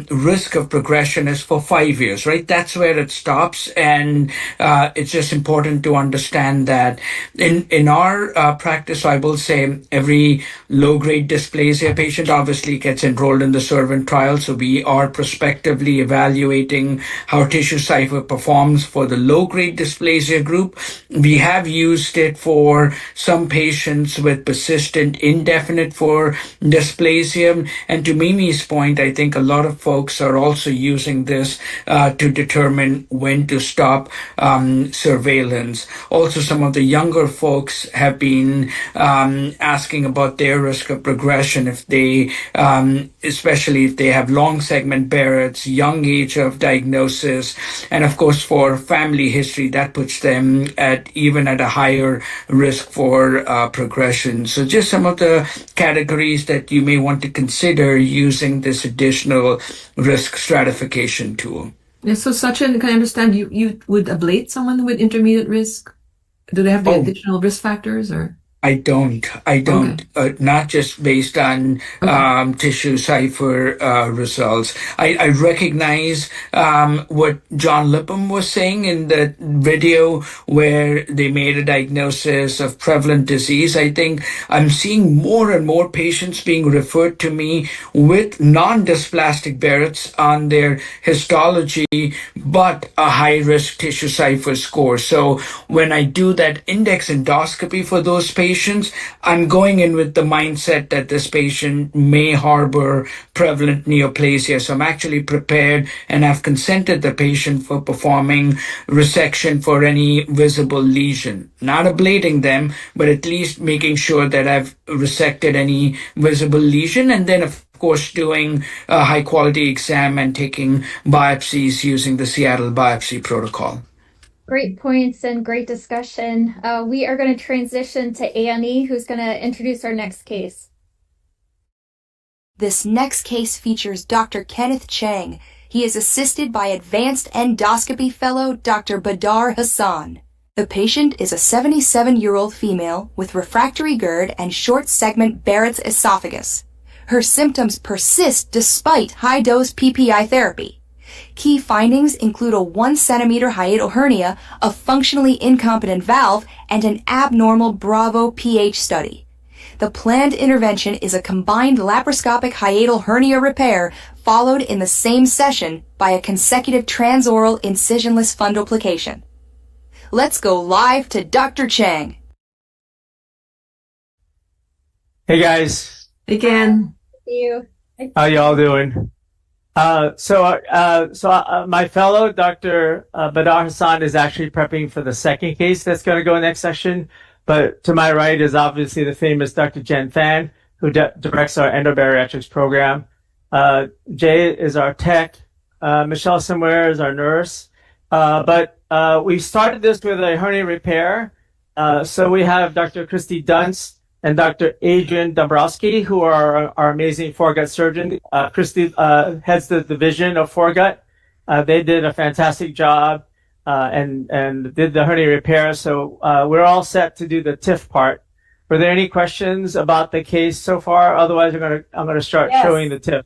risk of progression is for 5 years, right? That's where it stops. And it's just important to understand that in our practice, I will say every low-grade dysplasia patient obviously gets enrolled in the SERVANT trial. So we are prospectively evaluating how TissueCypher performs for the low-grade dysplasia group. We have used it for some patients with persistent indefinite for dysplasia. And to Mimi's point, I think a lot of folks are also using this to determine when to stop surveillance. Also, some of the younger folks have been asking about their risk of progression if they, especially if they have long segment Barrett's, young age of diagnosis, and of course for family history, that puts them even at a higher risk for progression. So just some of the categories that you may want to consider using this additional risk stratification tool. Yeah, so Sachin, can I understand you would ablate someone with intermediate risk? Do they have the additional risk factors or? I don't. Not just based on tissue cipher results. I recognize what John Lippum was saying in the video where they made a diagnosis of prevalent disease. I think I'm seeing more and more patients being referred to me with non-dysplastic Barrett's on their histology, but a high-risk tissue cipher score. So when I do that index endoscopy for those patients, I'm going in with the mindset that this patient may harbor prevalent neoplasia. So I'm actually prepared and have consented the patient for performing resection for any visible lesion. Not ablating them, but at least making sure that I've resected any visible lesion, and then of course doing a high quality exam and taking biopsies using the Seattle biopsy protocol. Great points and great discussion. We are going to transition to Annie, who's going to introduce our next case. This next case features Dr. Kenneth Chang. He is assisted by Advanced Endoscopy Fellow Dr. Badar Hassan. The patient is a 77-year-old female with refractory GERD and short segment Barrett's esophagus. Her symptoms persist despite high-dose PPI therapy. Key findings include a 1 centimeter hiatal hernia, a functionally incompetent valve, and an abnormal Bravo pH study. The planned intervention is a combined laparoscopic hiatal hernia repair followed in the same session by a consecutive transoral incisionless fundoplication. Let's go live to Dr. Chang. Hey guys. Hey Ken. See you. How y'all doing? My fellow, Dr. Badar Hassan, is actually prepping for the second case that's going to go next session. But to my right is obviously the famous Dr. Jen Fan, who directs our endobariatrics program. Jay is our tech. Michelle Somewhere is our nurse. But we started this with a hernia repair. So we have Dr. Christy Dunst and Dr. Adrian Dombrowski, who are our amazing foregut surgeon. Christy heads the division of foregut. They did a fantastic job and did the hernia repair. So we're all set to do the TIF part. Were there any questions about the case so far? Otherwise, I'm gonna start showing the TIF.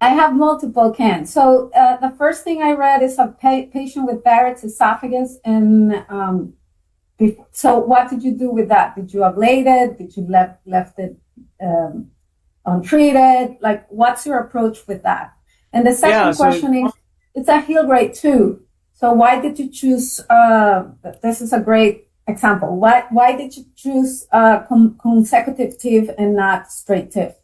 I have multiple, Ken. So the first thing I read is a patient with Barrett's esophagus, and so what did you do with that? Did you ablate it? Did you left it untreated? Like, what's your approach with that? And the second question is, it's a heel grade 2. So why did you choose? This is a great example. Why did you choose consecutive TIF and not straight TIF?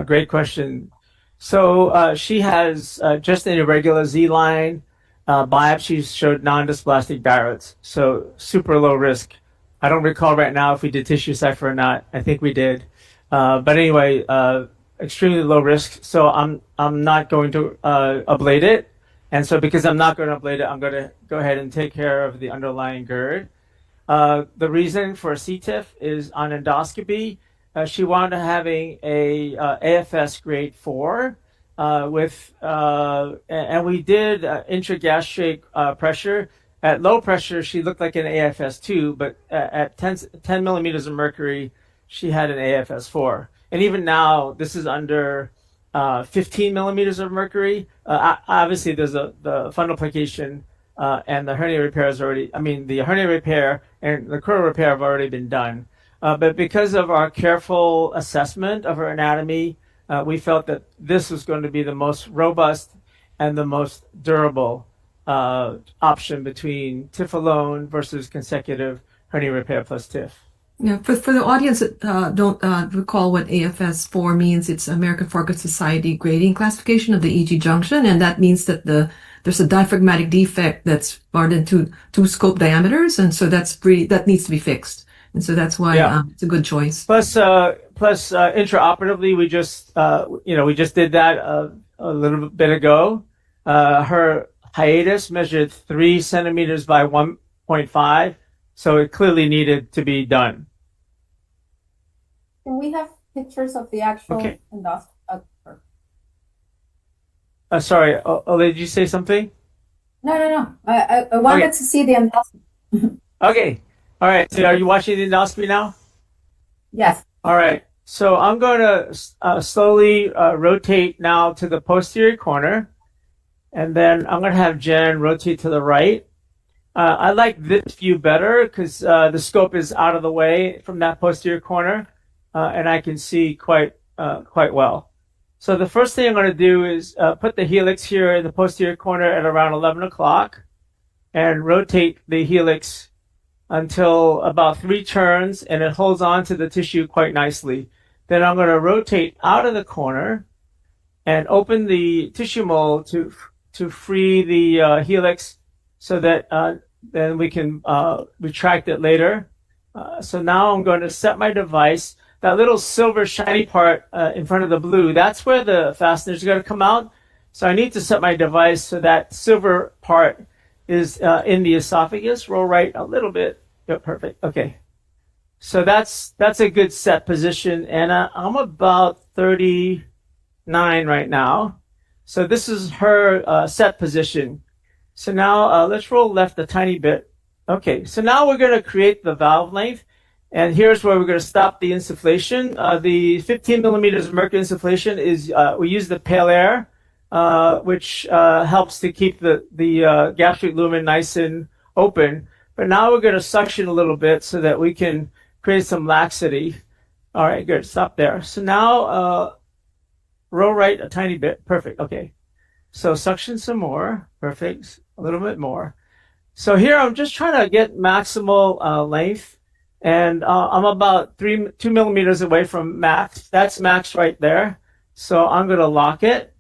Great question. So she has just an irregular Z line. Biopsies showed non-dysplastic Barrett's, so super low risk. I don't recall right now if we did tissue cipher or not. I think we did. But anyway, extremely low risk. So I'm not going to ablate it. And so because I'm not going to ablate it, I'm going to go ahead and take care of the underlying GERD. The reason for CTIF is on endoscopy. She wound up having a AFS grade 4 and we did intragastric pressure. At low pressure, she looked like an AFS 2, but at 10 millimeters of mercury, she had an AFS 4. And even now, this is under 15 millimeters of mercury. Obviously, there's the fundoplication and the hernia repair is already, the hernia repair and the crural repair have already been done. But because of our careful assessment of her anatomy, we felt that this was going to be the most robust and the most durable option between TIF alone versus consecutive hernia repair plus TIF. Yeah, for the audience that don't recall what AFS4 means, it's American Foregut Society grading classification of the EG junction, and that means that there's a diaphragmatic defect that's more than two scope diameters, and so that needs to be fixed. And so that's why it's a good choice. Plus, intraoperatively, we just did that a little bit ago. Her hiatus measured 3 centimeters by 1.5, so it clearly needed to be done. Can we have pictures of the actual endoscopy? Sorry, Ole, did you say something? No. I wanted to see the endoscopy. Okay. All right, so are you watching the endoscopy now? Yes. All right, so I'm going to slowly rotate now to the posterior corner, and then I'm going to have Jen rotate to the right. I like this view better because the scope is out of the way from that posterior corner, and I can see quite well. So the first thing I'm going to do is put the helix here in the posterior corner at around 11 o'clock and rotate the helix until about 3 turns, and it holds on to the tissue quite nicely. Then I'm going to rotate out of the corner and open the tissue mold to free the helix so that then we can retract it later. So now I'm going to set my device. That little silver shiny part in front of the blue, that's where the fasteners are going to come out. So I need to set my device so that silver part is in the esophagus. Roll right a little bit. Yep, perfect. Okay. So that's a good set position. And I'm about 39 right now. So this is her set position. So now let's roll left a tiny bit. Okay, so now we're going to create the valve length. And here's where we're going to stop the insufflation. The 15 millimeters of mercury insufflation is, we use the pale air, which helps to keep the gastric lumen nice and open. But now we're going to suction a little bit so that we can create some laxity. All right, good. Stop there. So now roll right a tiny bit. Perfect. Okay. So suction some more. Perfect. A little bit more. So here I'm just trying to get maximal length. And I'm about 2 millimeters away from max. That's max right there. So I'm going to lock it.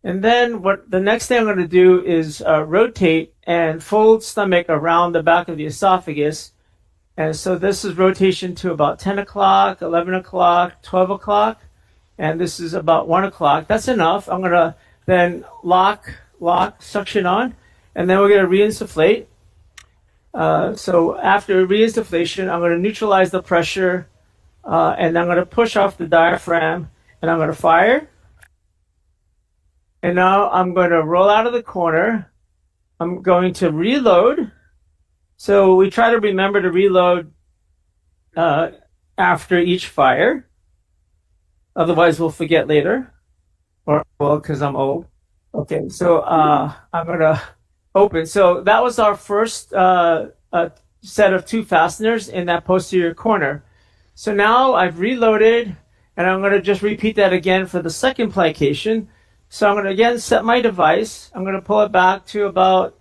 And then the next thing I'm going to do is rotate and fold stomach around the back of the esophagus. And so this is rotation to about 10 o'clock, 11 o'clock, 12 o'clock. And this is about 1 o'clock. That's enough. I'm going to then lock, suction on. And then we're going to re-insufflate. So after re-insufflation, I'm going to neutralize the pressure. And I'm going to push off the diaphragm. And I'm going to fire. And now I'm going to roll out of the corner. I'm going to reload. So we try to remember to reload after each fire. Otherwise, we'll forget later. Or, well, because I'm old. Okay, so I'm going to open. So that was our first set of 2 fasteners in that posterior corner. So now I've reloaded, and I'm going to just repeat that again for the second plication. So I'm going to again set my device. I'm going to pull it back to about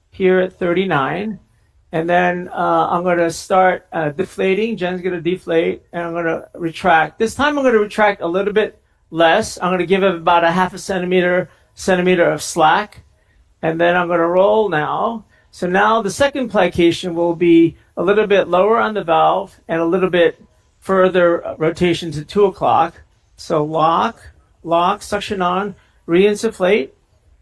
here at 39. And then I'm going to start deflating. Jen's going to deflate, and I'm going to retract. This time I'm going to retract a little bit less. I'm going to give it about a half a centimeter of slack. And then I'm going to roll now. So now the second plication will be a little bit lower on the valve and a little bit further rotation to 2 o'clock. So lock, suction on, re-insufflate.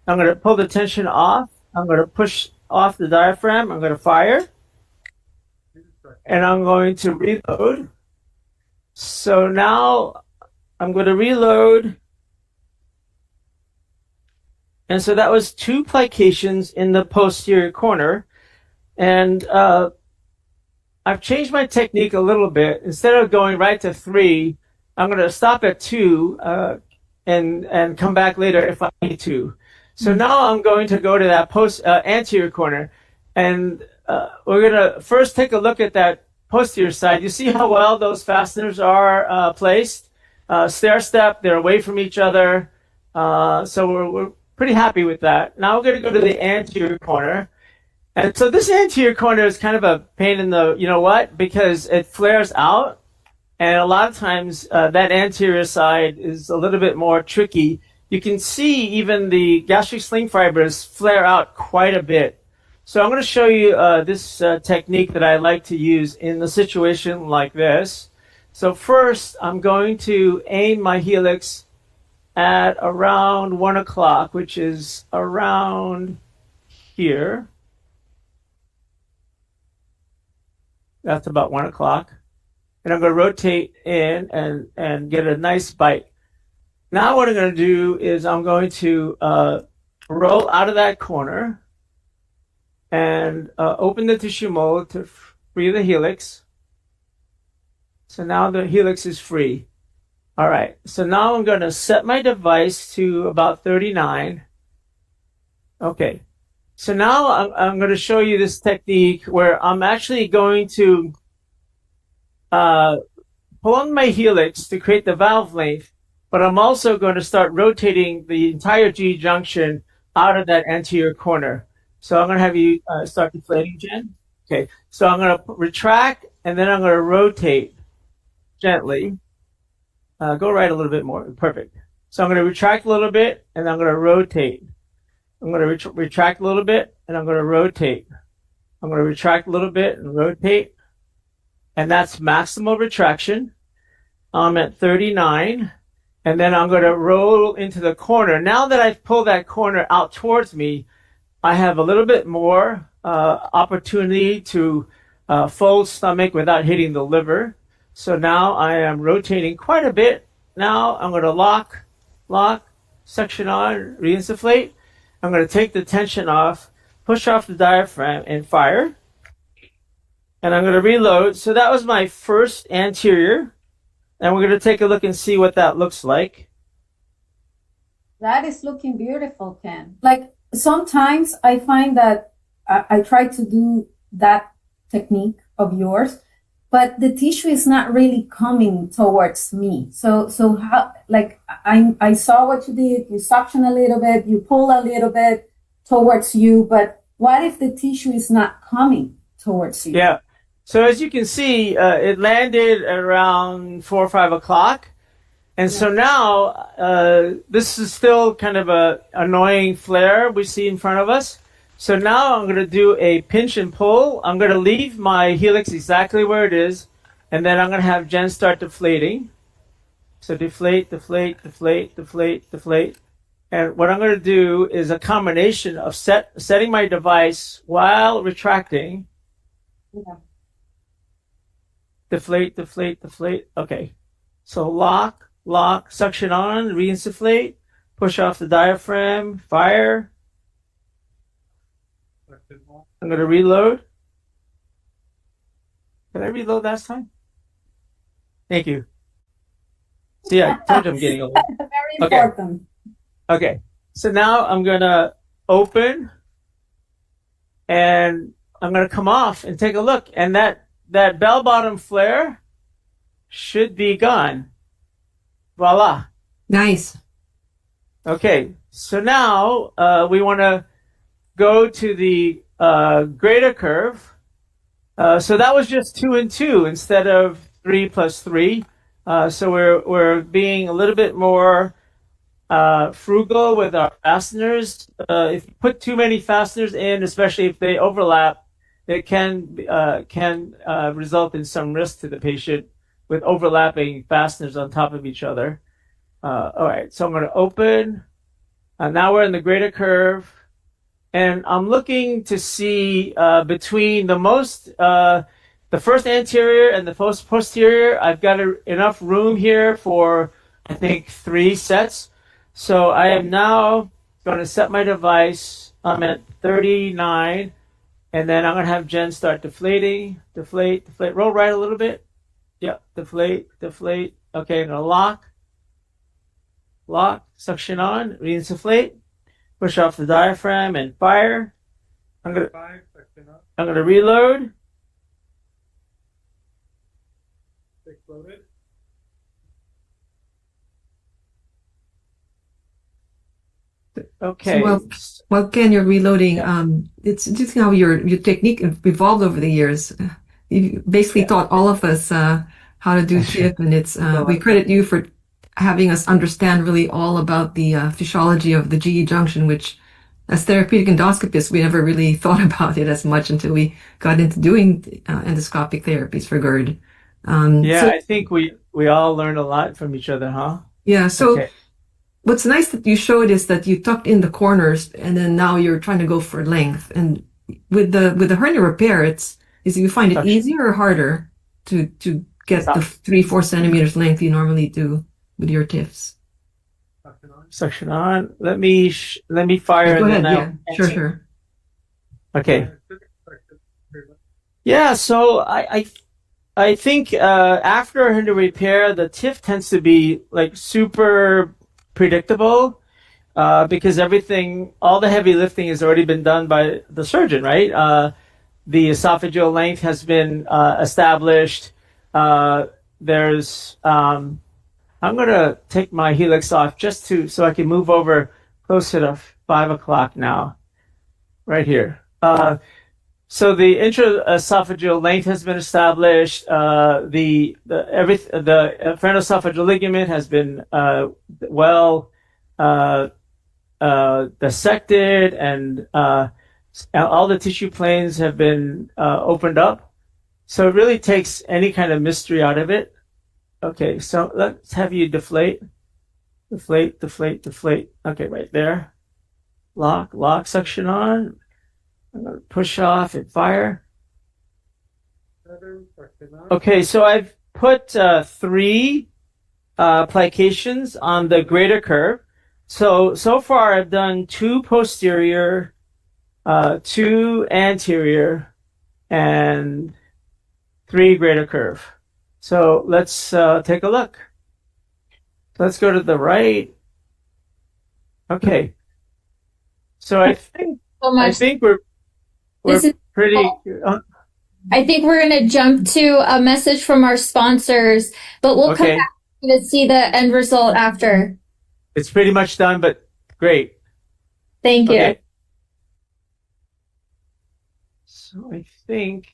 I'm going to pull the tension off. I'm going to push off the diaphragm. I'm going to fire. And I'm going to reload. So now I'm going to reload. And so that was 2 plications in the posterior corner. And I've changed my technique a little bit. Instead of going right to 3, I'm going to stop at 2 and come back later if I need to. So now I'm going to go to that anterior corner. And we're going to first take a look at that posterior side. You see how well those fasteners are placed? Stair step, they're away from each other. So we're pretty happy with that. Now we're going to go to the anterior corner. And so this anterior corner is kind of a pain in the, you know what, because it flares out. And a lot of times that anterior side is a little bit more tricky. You can see even the gastric sling fibers flare out quite a bit. So I'm going to show you this technique that I like to use in a situation like this. So first, I'm going to aim my helix at around 1 o'clock, which is around here. That's about 1 o'clock. And I'm going to rotate in and get a nice bite. Now what I'm going to do is I'm going to roll out of that corner and open the tissue mold to free the helix. So now the helix is free. All right, so now I'm going to set my device to about 39. Okay, so now I'm going to show you this technique where I'm actually going to pull on my helix to create the valve length, but I'm also going to start rotating the entire G junction out of that anterior corner. So I'm going to have you start deflating, Jen. Okay, so I'm going to retract, and then I'm going to rotate gently. Go right a little bit more. Perfect. So I'm going to retract a little bit, and I'm going to rotate. I'm going to retract a little bit, and I'm going to rotate. I'm going to retract a little bit and rotate. And that's maximal retraction. I'm at 39. And then I'm going to roll into the corner. Now that I've pulled that corner out towards me, I have a little bit more opportunity to fold stomach without hitting the liver. So now I am rotating quite a bit. Now I'm going to lock, suction on, reinsufflate. I'm going to take the tension off, push off the diaphragm, and fire. And I'm going to reload. So that was my first anterior. And we're going to take a look and see what that looks like. That is looking beautiful, Ken. Like sometimes I find that I try to do that technique of yours, but the tissue is not really coming towards me. So how, like I saw what you did. You suction a little bit, you pull a little bit towards you, but what if the tissue is not coming towards you? Yeah. So as you can see, it landed around 4 or 5 o'clock. And so now, this is still kind of a annoying flare we see in front of us. So now I'm going to do a pinch and pull. I'm going to leave my helix exactly where it is. And then I'm going to have Jen start deflating. So deflate, deflate, deflate, deflate, deflate. And what I'm going to do is a combination of setting my device while retracting. Yeah. Deflate, deflate, deflate. Okay. So lock, suction on, reinsufflate, push off the diaphragm, fire. I'm going to reload. Did I reload last time? Thank you. See, I told you I'm getting old. Very important. Okay. So now I'm going to open and I'm going to come off and take a look. And that bell bottom flare should be gone. Voila. Nice. Okay. So now we want to go to the greater curve. So that was just 2 and 2 instead of 3 plus 3. So we're being a little bit more frugal with our fasteners. If you put too many fasteners in, especially if they overlap, it can result in some risk to the patient with overlapping fasteners on top of each other. All right, so I'm going to open. Now we're in the greater curve. And I'm looking to see between the first anterior and the posterior, I've got enough room here for, I think, 3 sets. So I am now going to set my device. I'm at 39. And then I'm going to have Jen start deflating, deflate, deflate. Roll right a little bit. Yep, deflate, deflate. Okay, I'm going to lock, suction on, reinsufflate. Push off the diaphragm and fire. I'm gonna reload. Okay. So while Ken, you're reloading, it's just how your technique evolved over the years. You basically taught all of us how to do TIP, and it's we credit you for having us understand really all about the physiology of the GE junction, which as therapeutic endoscopists, we never really thought about it as much until we got into doing endoscopic therapies for GERD. I think we all learned a lot from each other, huh? Yeah, so what's nice that you showed is that you tucked in the corners and then now you're trying to go for length. And with the hernia repair, you find it easier or harder to get the 3-4 centimeters length you normally do with your TIFs? Suction on. Let me fire. Go ahead. Yeah, sure. Okay. Yeah, so I think after hernia repair, the TIF tends to be like super predictable because all the heavy lifting has already been done by the surgeon, right? The esophageal length has been established. I'm going to take my helix off so I can move over closer to 5 o'clock now, right here. So the intraesophageal length has been established. The pharyngoesophageal ligament has been well dissected, and all the tissue planes have been opened up. So it really takes any kind of mystery out of it. Okay, so let's have you deflate. Deflate. Okay, right there. Lock, suction on. I'm going to push off and fire. Okay, so I've put 3 plications on the greater curve. So far I've done 2 posterior, 2 anterior, and 3 greater curve. So let's take a look. Let's go to the right. Okay. So I think we're pretty. I think we're going to jump to a message from our sponsors, but we'll come back to see the end result after. It's pretty much done, but great. Thank you. Okay. So I think.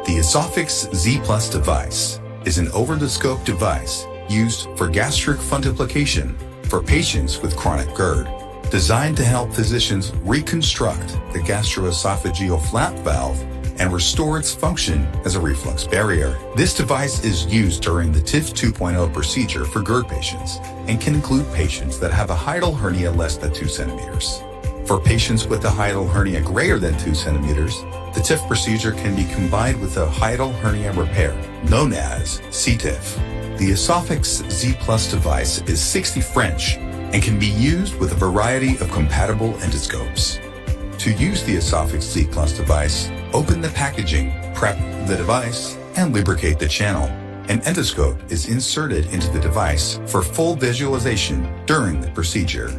The Esophax Z Plus device is an over-the-scope device used for gastric fundoplication for patients with chronic GERD, designed to help physicians reconstruct the gastroesophageal flap valve and restore its function as a reflux barrier. This device is used during the TIF 2.0 procedure for GERD patients and can include patients that have a hiatal hernia less than 2 centimeters. For patients with a hiatal hernia greater than 2 centimeters, the TIF procedure can be combined with a hiatal hernia repair, known as CTIF. The Esophax Z Plus device is 60 French and can be used with a variety of compatible endoscopes. To use the Esophax Z Plus device, open the packaging, prep the device, and lubricate the channel. An endoscope is inserted into the device for full visualization during the procedure.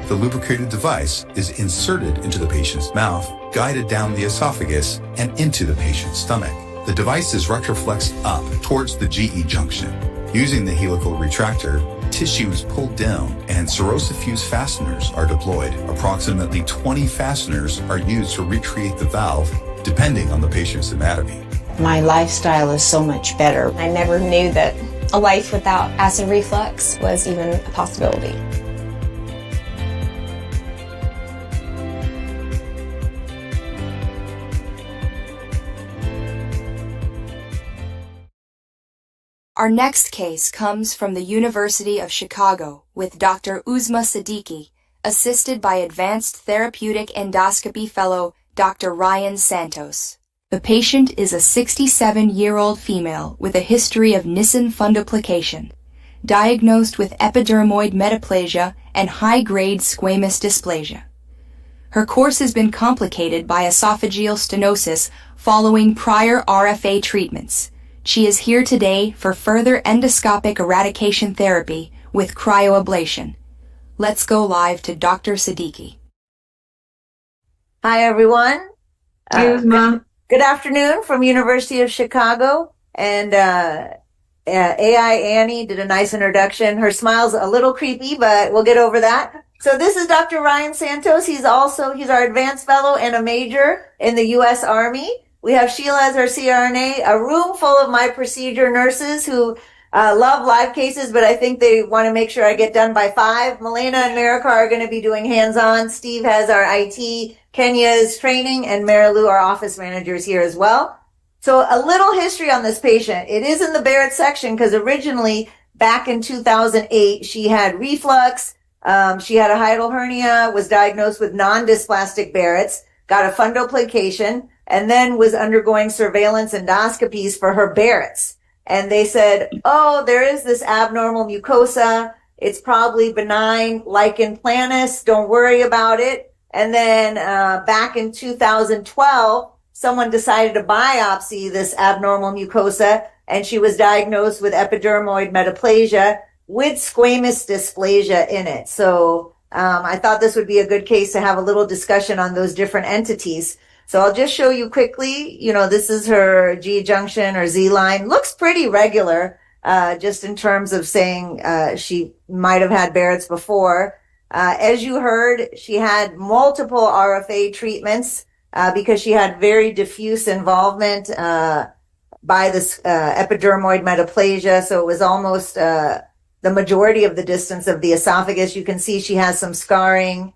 The lubricated device is inserted into the patient's mouth, guided down the esophagus and into the patient's stomach. The device is retroflexed up towards the GE junction. Using the helical retractor, tissue is pulled down and serosifuse fasteners are deployed. Approximately 20 fasteners are used to recreate the valve, depending on the patient's anatomy. My lifestyle is so much better. I never knew that a life without acid reflux was even a possibility. Our next case comes from the University of Chicago with Dr. Uzma Siddiqui, assisted by Advanced Therapeutic Endoscopy Fellow Dr. Ryan Santos. The patient is a 67-year-old female with a history of Nissen fundoplication, diagnosed with epidermoid metaplasia and high-grade squamous dysplasia. Her course has been complicated by esophageal stenosis following prior RFA treatments. She is here today for further endoscopic eradication therapy with cryoablation. Let's go live to Dr. Siddiqui. Hi, everyone. Good afternoon from University of Chicago. And AI Annie did a nice introduction. Her smile's a little creepy, but we'll get over that. So this is Dr. Ryan Santos. He's our advanced fellow and a major in the U.S. Army. We have Sheila as our CRNA, a room full of my procedure nurses who love live cases, but I think they want to make sure I get done by 5. Milena and Marika are going to be doing hands-on. Steve has our IT, Kenya's training, and Marilu, our office managers here as well. So a little history on this patient. It is in the Barrett section because originally back in 2008, she had reflux. She had a hiatal hernia, was diagnosed with non-dysplastic Barrett's, got a fundoplication, and then was undergoing surveillance endoscopies for her Barrett's. And they said, oh, there is this abnormal mucosa. It's probably benign lichen planus. Don't worry about it. And then back in 2012, someone decided to biopsy this abnormal mucosa, and she was diagnosed with epidermoid metaplasia with squamous dysplasia in it. So I thought this would be a good case to have a little discussion on those different entities. So I'll just show you quickly. This is her G junction or Z line. Looks pretty regular, just in terms of saying she might have had Barrett's before. As you heard, she had multiple RFA treatments because she had very diffuse involvement by this epidermoid metaplasia. So it was almost the majority of the distance of the esophagus. You can see she has some scarring,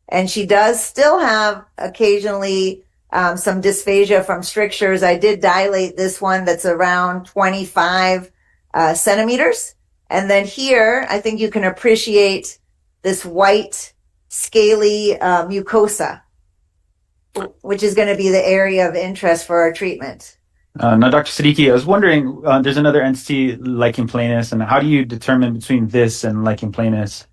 and she does still have occasionally some dysphagia from strictures. I did dilate this one that's around 25 centimeters. And then here, I think you can appreciate this white, scaly mucosa, which is going to be the area of interest for our treatment. Now, Dr. Siddiqui, I was wondering, there's another entity, lichen planus, and how do you determine between this and lichen planus?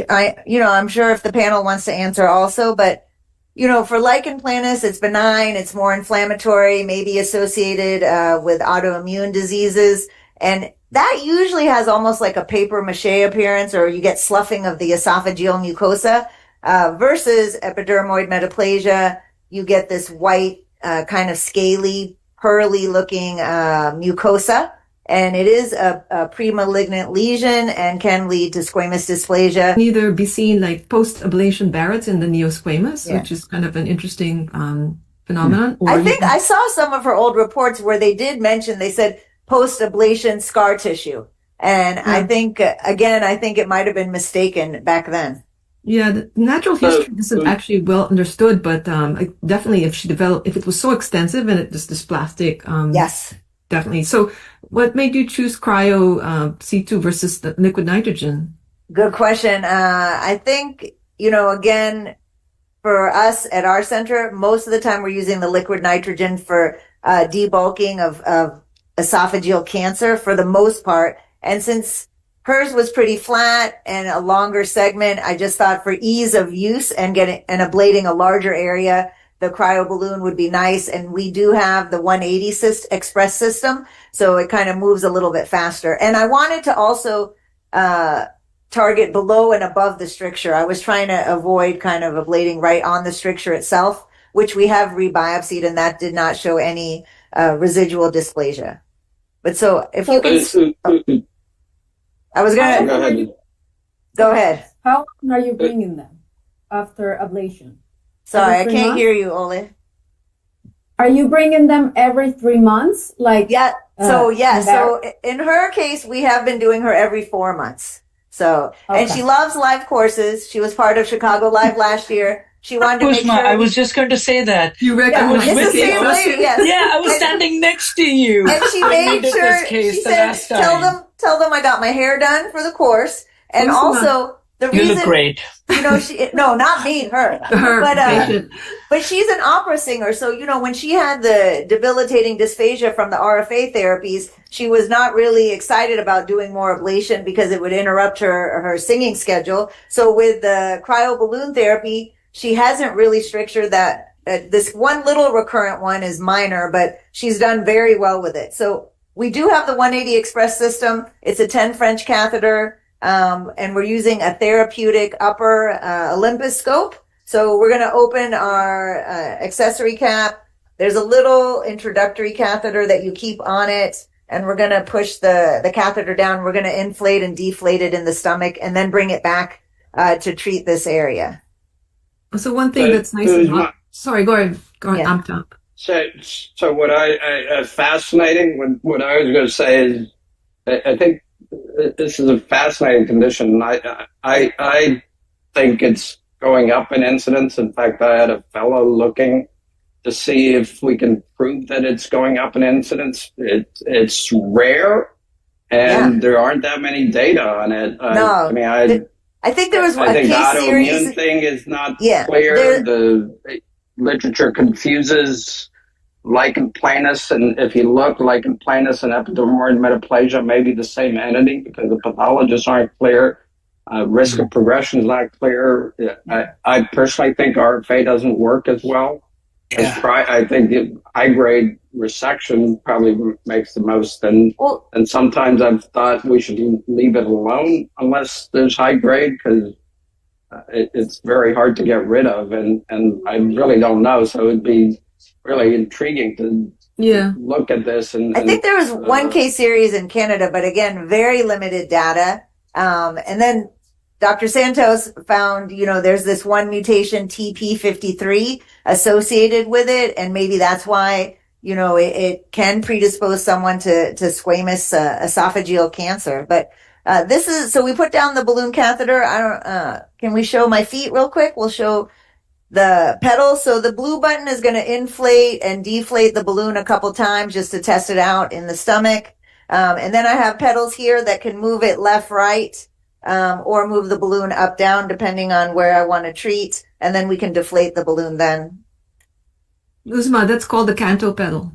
I'm sure if the panel wants to answer also, but for lichen planus, it's benign, it's more inflammatory, maybe associated with autoimmune diseases, and that usually has almost like a paper mache appearance, or you get sloughing of the esophageal mucosa, versus epidermoid metaplasia. You get this white, kind of scaly, pearly looking mucosa, and it is a pre-malignant lesion and can lead to squamous dysplasia. Can either be seen like post-ablation Barrett's in the neosquamous, which is kind of an interesting phenomenon. Or I think I saw some of her old reports where they did mention, they said post-ablation scar tissue. And I think, again, it might have been mistaken back then. Yeah, the natural history isn't actually well understood, but definitely if it was so extensive and it was dysplastic, yes, definitely. So what made you choose cryo C2 versus the liquid nitrogen? Good question. I think, again, for us at our center, most of the time we're using the liquid nitrogen for debulking of esophageal cancer for the most part. And since hers was pretty flat and a longer segment, I just thought for ease of use and ablating a larger area, the cryo balloon would be nice. And we do have the 180 express system, so it kind of moves a little bit faster. And I wanted to also target below and above the stricture. I was trying to avoid kind of ablating right on the stricture itself, which we have rebiopsied, and that did not show any residual dysplasia. But so if you can... I was going to... Go ahead. How often are you bringing them after ablation? Sorry, I can't hear you, Ole. Are you bringing them every 3 months? Yeah. So in her case, we have been doing her every 4 months. So, and she loves live courses. She was part of Chicago Live last year. She wanted to make sure. I was just going to say that. You reckon it's the same lady, yes. Yeah, I was standing next to you. And she made sure, she said, tell them I got my hair done for the course. And also, the reason. You look great. No, not me, her. But she's an opera singer. So, when she had the debilitating dysphagia from the RFA therapies, she was not really excited about doing more ablation because it would interrupt her singing schedule. So with the cryoballoon therapy, she hasn't really strictured that. This one little recurrent one is minor, but she's done very well with it. So we do have the 180 Express system. It's a 10 French catheter. And we're using a therapeutic upper Olympus scope. So we're going to open our accessory cap. There's a little introductory catheter that you keep on it. And we're going to push the catheter down. We're going to inflate and deflate it in the stomach and then bring it back to treat this area. So one thing that's nice sorry, go ahead. I'm top. So what I fascinating, what I was going to say is, I think this is a fascinating condition. I think it's going up in incidence. In fact, I had a fellow looking to see if we can prove that it's going up in incidence. It's rare, and there aren't that many data on it. I think there was I think the autoimmune thing is not clear. The literature confuses lichen planus, and if you look, lichen planus and epidermoid metaplasia may be the same entity because the pathologists aren't clear. Risk of progression is not clear. I personally think RFA doesn't work as well. I think the high-grade resection probably makes the most, and sometimes I've thought we should leave it alone unless there's high-grade, because it's very hard to get rid of, and I really don't know. So it'd be really intriguing to look at this. And I think there was one case series in Canada, but again, very limited data. And then Dr. Santos found, there's this one mutation, TP53, associated with it. And maybe that's why, it can predispose someone to squamous esophageal cancer. But so we put down the balloon catheter. Can we show my feet real quick? We'll show the pedal. So the blue button is going to inflate and deflate the balloon a couple times just to test it out in the stomach. And then I have pedals here that can move it left, right, or move the balloon up, down, depending on where I want to treat. And then we can deflate the balloon then. Uzma, that's called the canto pedal.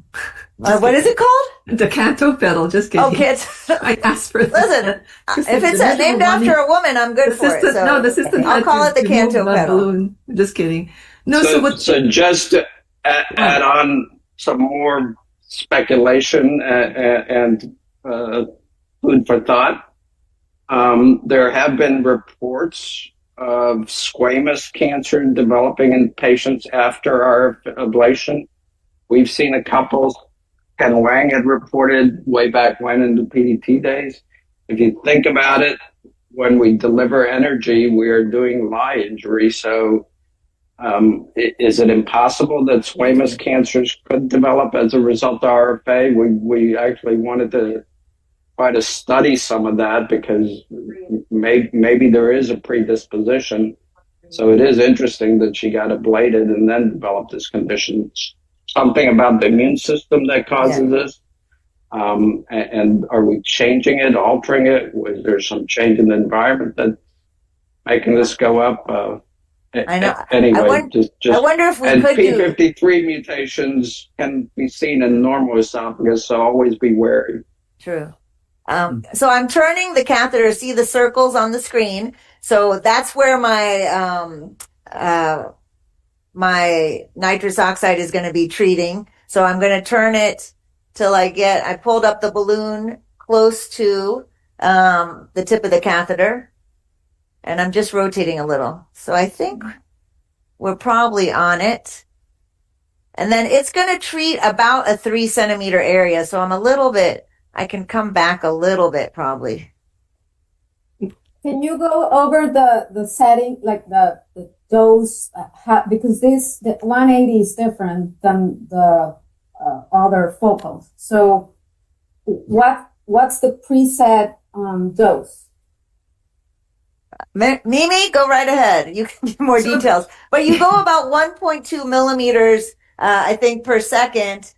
What is it called? The canto pedal. Just kidding. Oh, kids. I asked for Listen, if it's named after a woman, I'm good for it. So no, the system. I'll call it the canto pedal. Balloon. Just kidding. No, so just to add on some more speculation and food for thought. There have been reports of squamous cancer developing in patients after our ablation. We've seen a couple. Ken Wang had reported way back when in the PDT days. If you think about it, when we deliver energy, we are doing lie injury. So is it impossible that squamous cancers could develop as a result of RFA? We actually wanted to try to study some of that, because maybe there is a predisposition. So it is interesting that she got ablated and then developed this condition. Something about the immune system that causes this. And are we changing it, altering it? Was there some change in the environment that's making this go up? I know. Anyway, I wonder if we could P53 mutations can be seen in normal esophagus, so always be wary. True. So I'm turning the catheter. See the circles on the screen. So that's where my nitrous oxide is going to be treating. So I'm going to turn it till I pulled up the balloon close to the tip of the catheter, and I'm just rotating a little. So I think we're probably on it. And then it's going to treat about a 3 centimeter area. So I can come back a little bit probably. Can you go over the setting, like the dose, because the 180 is different than the other focals. So what's the preset dose? Mimi, go right ahead. You can give more details. But you go about 1.2 millimeters, I think, per second.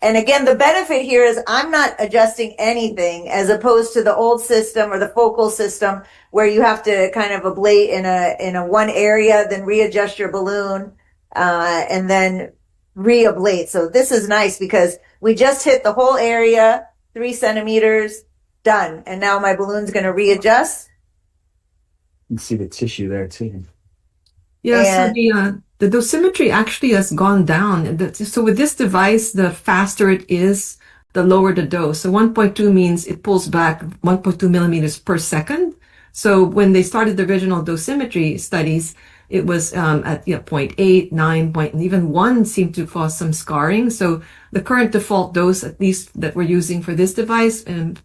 And again, the benefit here is I'm not adjusting anything, as opposed to the old system or the focal system where you have to kind of ablate in a one area, then readjust your balloon, and then re-ablate. So this is nice because we just hit the whole area, 3 centimeters, done. And now my balloon's going to readjust. You can see the tissue there too. Yeah, so the dosimetry actually has gone down. So with this device, the faster it is, the lower the dose. So 1.2 means it pulls back 1.2 millimeters per second. So when they started the original dosimetry studies, it was at 0.8, 9, and even 1 seemed to cause some scarring. So the current default dose, at least that we're using for this device, and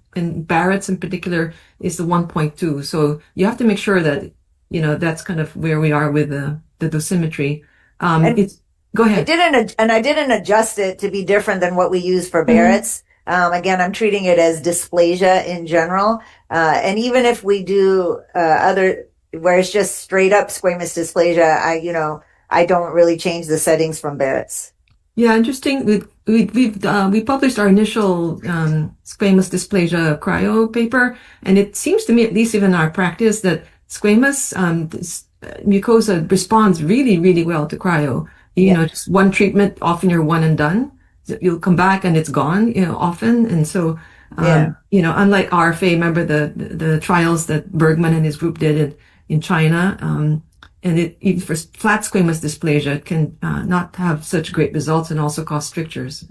Barrett's in particular, is the 1.2. So you have to make sure that that's kind of where we are with the dosimetry. Go ahead. I didn't adjust it to be different than what we use for Barrett's. Again, I'm treating it as dysplasia in general. And even if we do other where it's just straight up squamous dysplasia, I don't really change the settings from Barrett's. Yeah, interesting. We published our initial squamous dysplasia cryo paper, and it seems to me, at least even in our practice, that squamous mucosa responds really, really well to cryo. Just one treatment, often you're one and done. You'll come back and it's gone, often. And so Yeah. Unlike RFA, remember the trials that Bergman and his group did in China, and even for flat squamous dysplasia, it can not have such great results and also cause strictures.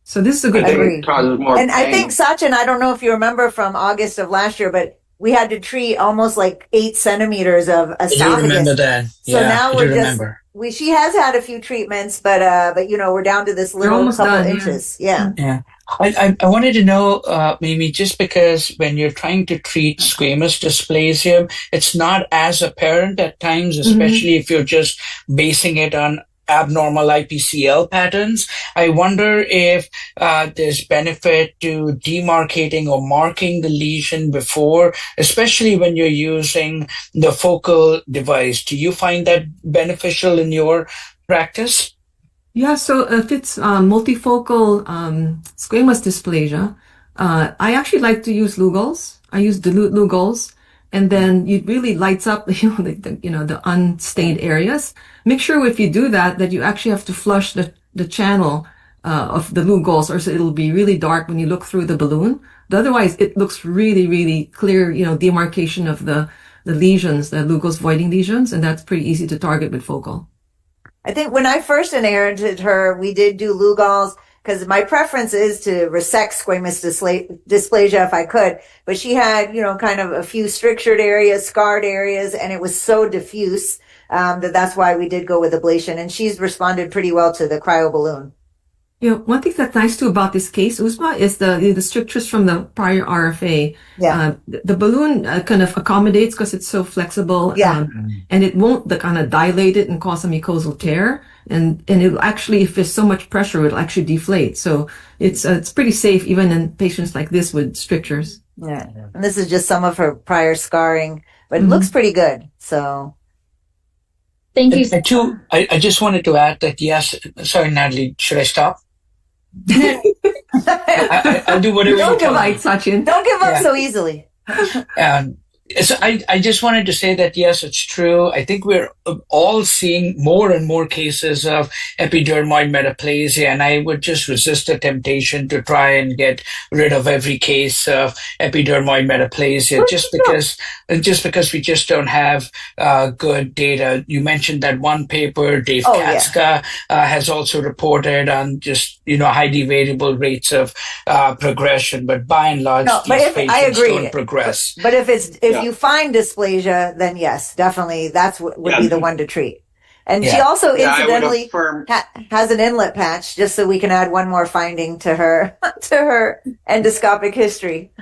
So this is a good I think Agree. it causes more And I think pain. Sachin, I don't know if you remember from August of last year, but we had to treat almost like 8 centimeters of I do remember esophagus. that. So Yeah, now I do we're just remember. she has had a few treatments, but we're down to this You're little almost couple done, yeah. inches. Yeah. Yeah. I wanted to know, Mimi, just because when you're trying to treat squamous dysplasia, it's not as apparent at times, especially if you're just basing it on abnormal IPCL patterns. I wonder if there's benefit to demarcating or marking the lesion before, especially when you're using the focal device. Do you find that beneficial in your practice? Yeah, so if it's multifocal squamous dysplasia, I actually like to use Lugol's. I use dilute Lugol's, and then it really lights up, the unstained areas. Make sure if you do that you actually have to flush the channel of the Lugol's, or so it'll be really dark when you look through the balloon. But otherwise, it looks really, really clear, demarcation of the lesions, the Lugol's voiding lesions, and that's pretty easy to target with focal. I think when I first inherited her, we did do Lugol's because my preference is to resect squamous dysplasia if I could. But she had, kind of a few strictured areas, scarred areas, and it was so diffuse that's why we did go with ablation. And she's responded pretty well to the cryoballoon. One thing that's nice too about this case, Uzma, is the strictures from the prior RFA. Yeah. The balloon kind of accommodates because it's so flexible. Yeah. And it won't kind of dilate it and cause a mucosal tear. And it'll actually, if there's so much pressure, it'll actually deflate. So it's pretty safe even in patients like this with strictures. Yeah. And this is just some of her prior scarring, but it looks pretty good. So. Thank you. I just wanted to add that, yes, sorry, Natalie, should I stop? I'll do whatever Don't you tell me. Sachin. Don't give up so easily. So I just wanted to say that, yes, it's true. I think we're all seeing more and more cases of epidermoid metaplasia, and I would just resist the temptation to try and get rid of every case of epidermoid metaplasia just because we just don't have good data. You mentioned that one paper, Dave Katska has also reported on just, highly variable rates of progression, but by and large, these patients don't progress. But if you find dysplasia, then yes, definitely that's what would be the one to treat. And she also incidentally has an inlet patch, just so we can add one more finding to her endoscopic history.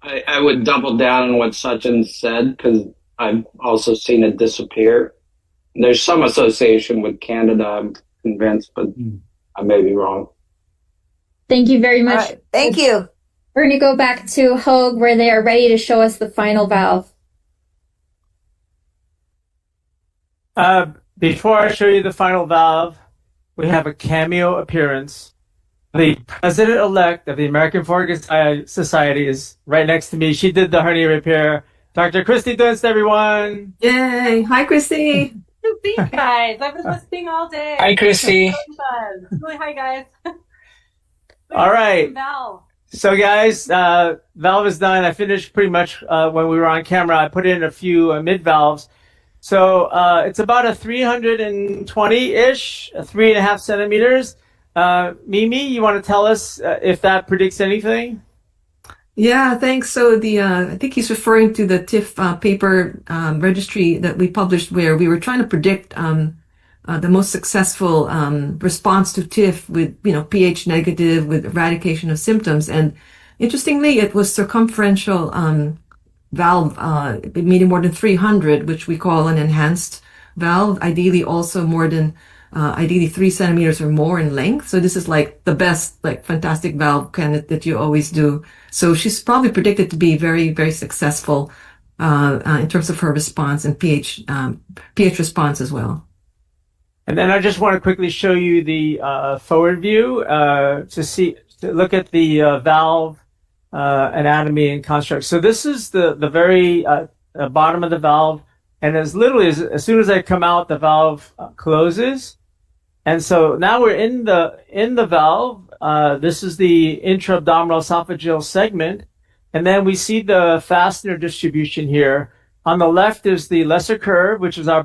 I would double down on what Sachin said because I've also seen it disappear. There's some association with Candida, I'm convinced, but I may be wrong. Thank you very much. Right. Thank you. We're going to go back to Hoag where they are ready to show us the final valve. Before I show you the final valve, we have a cameo appearance. The president-elect of the American Thoracic Society is right next to me. She did the hernia repair. Dr. Christy Dunst, everyone. Yay. Hi, Christy. See you guys. I've been listening all day. Hi, Christy. Really, hi, guys. All right. Valve. So, guys, valve is done. I finished pretty much when we were on camera. I put in a few mid valves. So it's about a 320-ish, 3.5 centimeters. Mimi, you want to tell us if that predicts anything? Yeah, thanks. So I think he's referring to the TIFF paper registry that we published where we were trying to predict the most successful response to TIFF with, pH negative with eradication of symptoms. And interestingly, it was circumferential valve, meaning more than 300, which we call an enhanced valve, ideally also more than ideally 3 centimeters or more in length. So this is like the best, fantastic valve candidate that you always do. So she's probably predicted to be very, very successful in terms of her response and pH response as well. And then I just want to quickly show you the forward view to look at the valve anatomy and construct. So this is the very bottom of the valve, and as soon as I come out, the valve closes. And so now we're in the valve. This is the intra-abdominal esophageal segment. And then we see the fastener distribution here. On the left is the lesser curve, which is our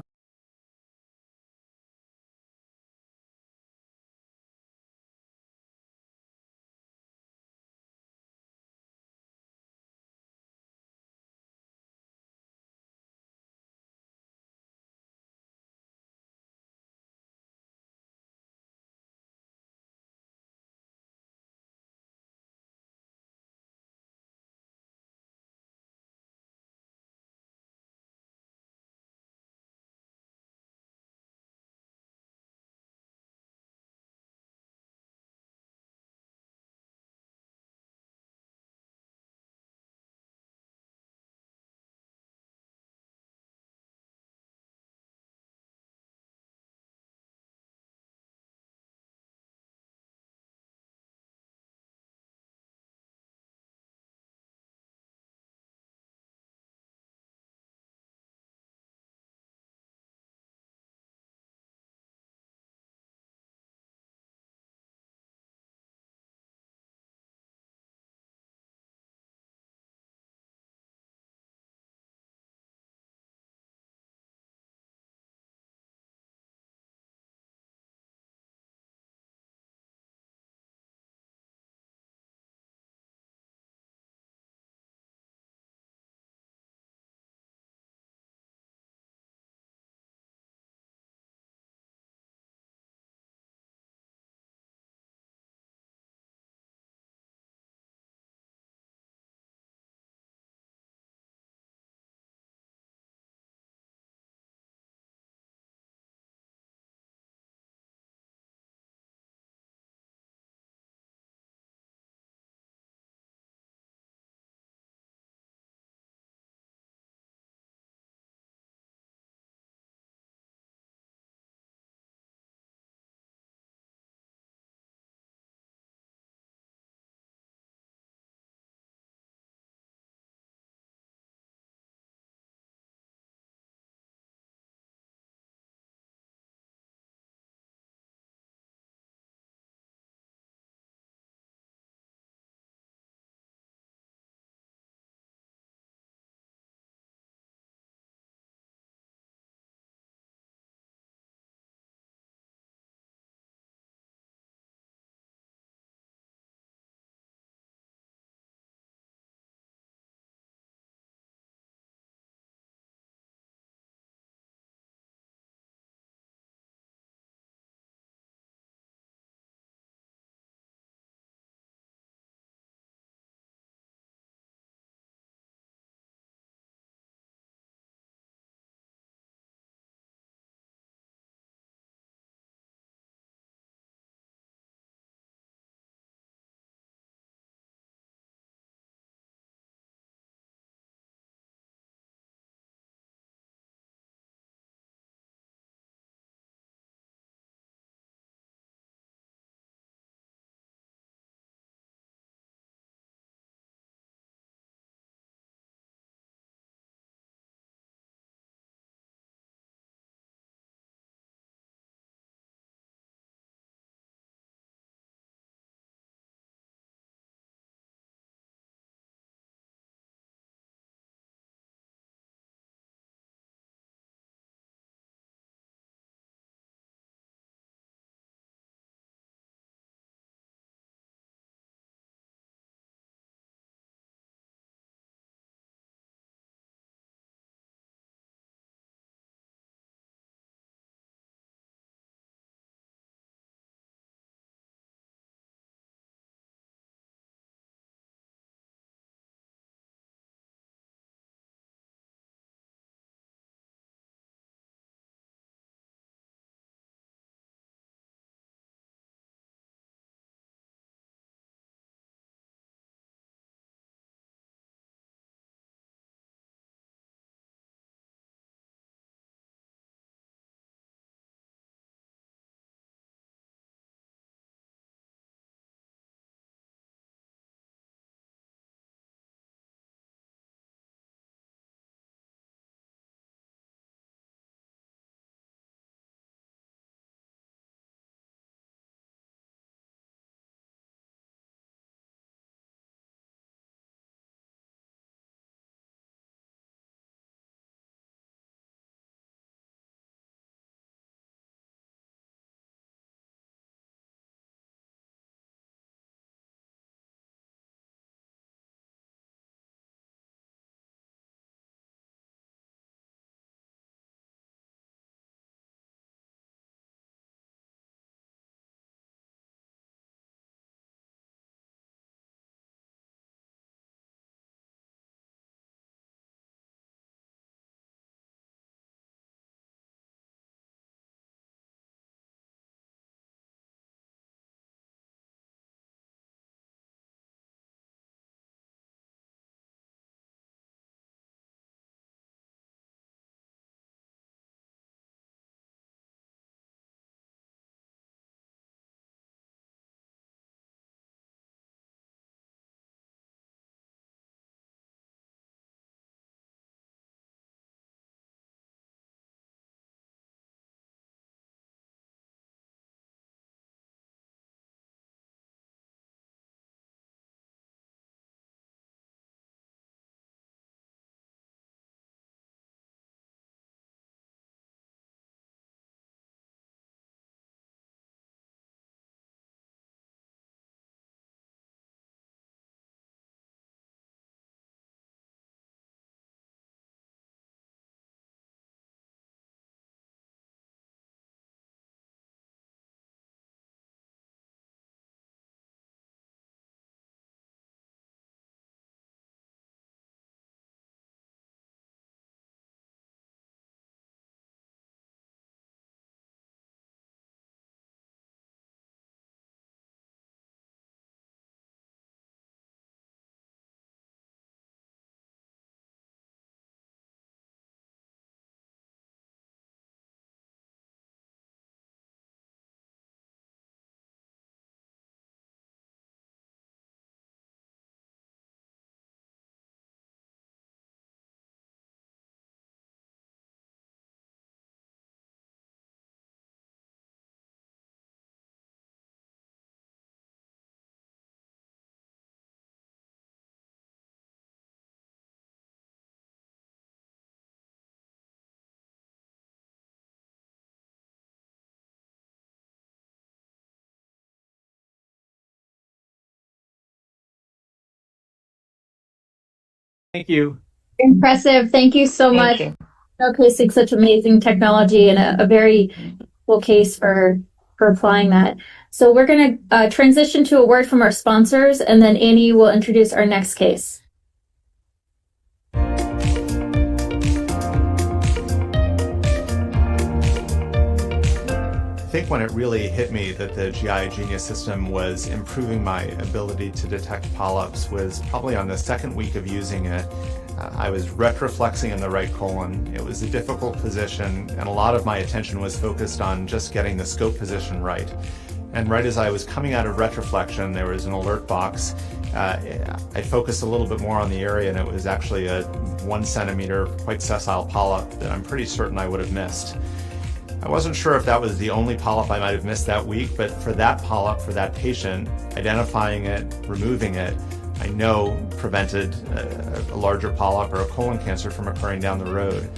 Thank you. Impressive. Thank you so much. Showcasing such amazing technology and a very cool case for applying that. So we're going to transition to a word from our sponsors, and then Annie will introduce our next case. I think when it really hit me that the GI Genius system was improving my ability to detect polyps was probably on the second week of using it. I was retroflexing in the right colon. It was a difficult position, and a lot of my attention was focused on just getting the scope position right. And right as I was coming out of retroflexion, there was an alert box. I focused a little bit more on the area, and it was actually a 1 centimeter, quite sessile polyp that I'm pretty certain I would have missed. I wasn't sure if that was the only polyp I might have missed that week, but for that polyp, for that patient, identifying it, removing it, I know prevented a larger polyp or a colon cancer from occurring down the road.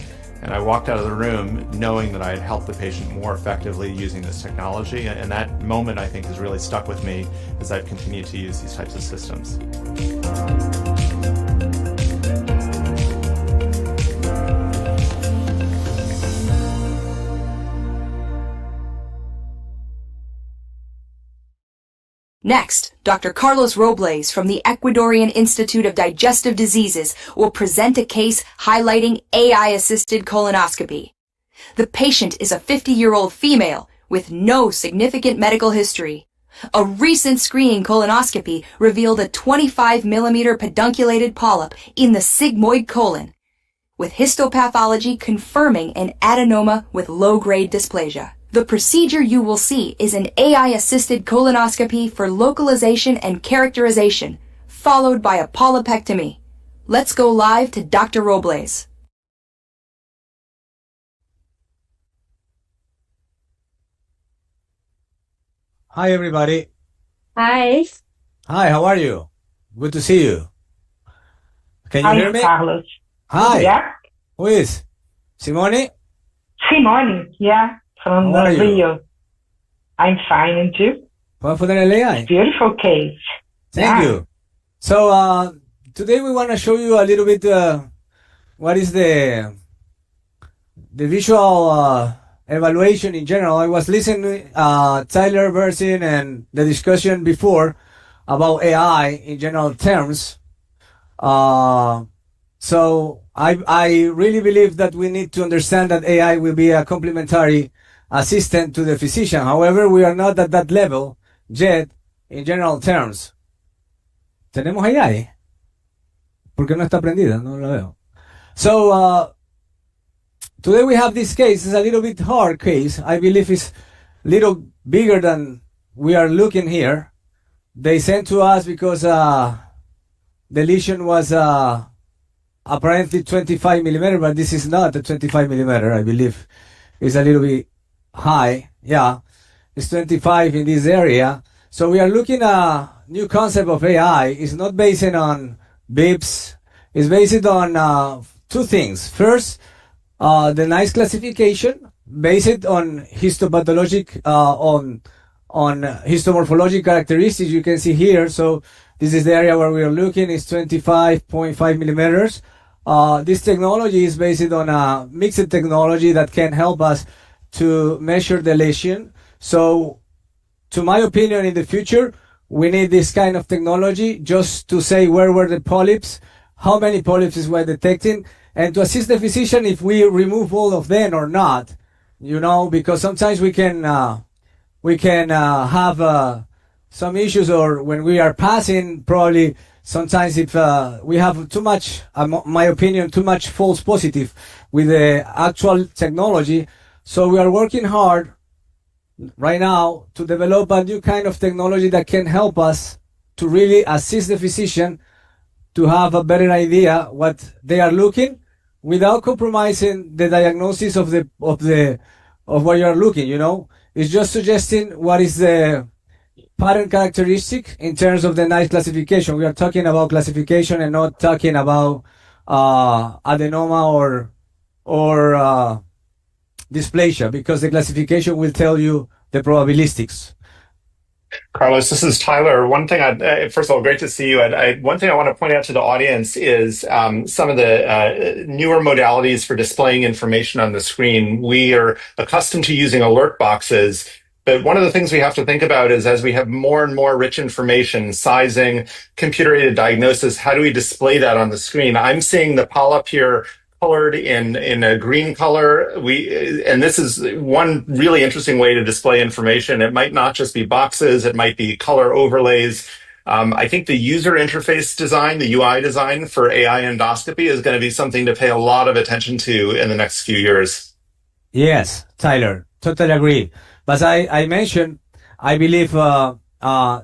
And I walked out of the room knowing that I had helped the patient more effectively using this technology, and that moment I think has really stuck with me as I've continued to use these types of systems. Next, Dr. Carlos Robles from the Ecuadorian Institute of Digestive Diseases will present a case highlighting AI-assisted colonoscopy. The patient is a 50-year-old female with no significant medical history. A recent screening colonoscopy revealed a 25-millimeter pedunculated polyp in the sigmoid colon, with histopathology confirming an adenoma with low-grade dysplasia. The procedure you will see is an AI-assisted colonoscopy for localization and characterization, followed by a polypectomy. Let's go live to Dr. Robles. Hi, everybody. Hi. Hi, how are you? Good to see you. Can you Hi, hear me? Carlos. Hi. Yeah, Who is? Simone? Simone. Yeah, from How are you? Rio. I'm fine, and you? ¿Puedo poner el AI? Beautiful case. Thank Yeah. you. So, today we want to show you a little bit what is the visual evaluation in general. I was listening Tyler Bersin and the discussion before about AI in general terms. So I really believe that we need to understand that AI will be a complementary assistant to the physician. However, we are not at that level yet in general terms. ¿Tenemos AI? ¿Por qué no está prendida? No la veo. So, today we have this case. It's a little bit hard case. I believe it's a little bigger than we are looking here. They sent to us because the lesion was apparently 25 millimeter, but this is not a 25 millimeter. I believe it's a little bit high. Yeah, it's 25 in this area. So we are looking at a new concept of AI. It's not based on BIPs. It's based on two things. First, the nice classification based on histopathologic on histomorphologic characteristics. You can see here. So this is the area where we are looking. It's 25.5 millimeters. This technology is based on a mixed technology that can help us to measure the lesion. So, to my opinion, in the future, we need this kind of technology just to say where were the polyps, how many polyps were detecting, and to assist the physician if we remove all of them or not. You know, because sometimes we can have some issues, or when we are passing, probably sometimes if we have too much, my opinion, too much false positive with the actual technology. So we are working hard right now to develop a new kind of technology that can help us to really assist the physician to have a better idea what they are looking without compromising the diagnosis of what you are looking. You know, it's just suggesting what is the pattern characteristic in terms of the nice classification. We are talking about classification and not talking about adenoma or dysplasia, because the classification will tell you the probabilistics. Carlos, this is Tyler. One thing first of all, great to see you. One thing I want to point out to the audience is some of the newer modalities for displaying information on the screen. We are accustomed to using alert boxes, but one of the things we have to think about is as we have more and more rich information, sizing, computer-aided diagnosis, how do we display that on the screen? I'm seeing the polyp here colored in a green color. And this is one really interesting way to display information. It might not just be boxes, it might be color overlays. I think the user interface design, the UI design for AI endoscopy is going to be something to pay a lot of attention to in the next few years. Yes, Tyler, totally agree. But I mentioned, I believe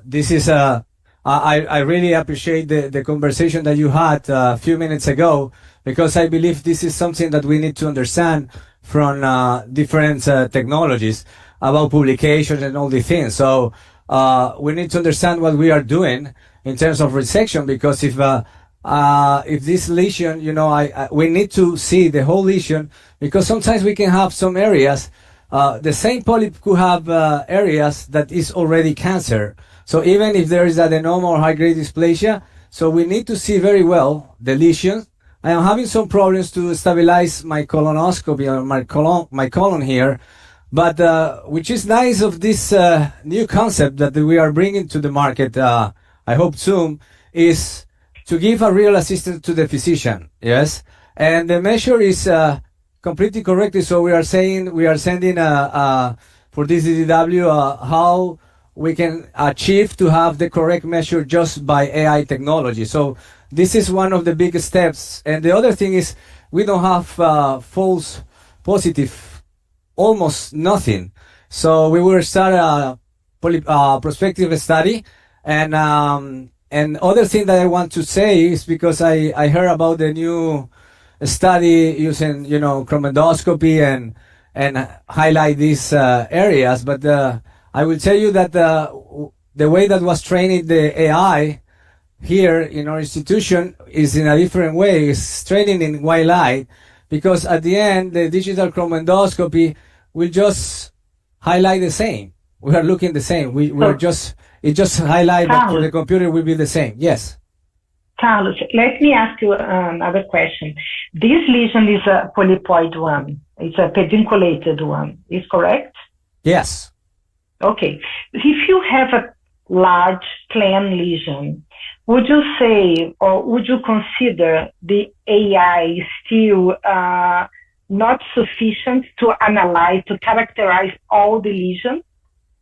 this is I really appreciate the conversation that you had a few minutes ago, because I believe this is something that we need to understand from different technologies about publications and all these things. So we need to understand what we are doing in terms of resection, because if this lesion, we need to see the whole lesion, because sometimes we can have some areas, the same polyp could have areas that is already cancer. So even if there is adenoma or high-grade dysplasia, so we need to see very well the lesion. I am having some problems to stabilize my colonoscopy or my colon here, but which is nice of this new concept that we are bringing to the market, I hope soon, is to give a real assistance to the physician. Yes, and the measure is completely correctly. So we are sending for this DDW how we can achieve to have the correct measure just by AI technology. So this is one of the biggest steps. And the other thing is we don't have false positive, almost nothing. So we will start a prospective study. And other thing that I want to say is, because I heard about the new study using, chromendoscopy and highlight these areas. But I will tell you that the way that was trained the AI here in our institution is in a different way. It's training in white light, because at the end, the digital chromendoscopy will just highlight the same. We are looking the same. It just highlight, but for the computer will be the same. Yes. Carlos, let me ask you another question. This lesion is a polypoid one. It's a pedunculated one. Is correct? Yes. Okay. If you have a large planned lesion, would you say, or would you consider the AI still not sufficient to analyze, to characterize all the lesions?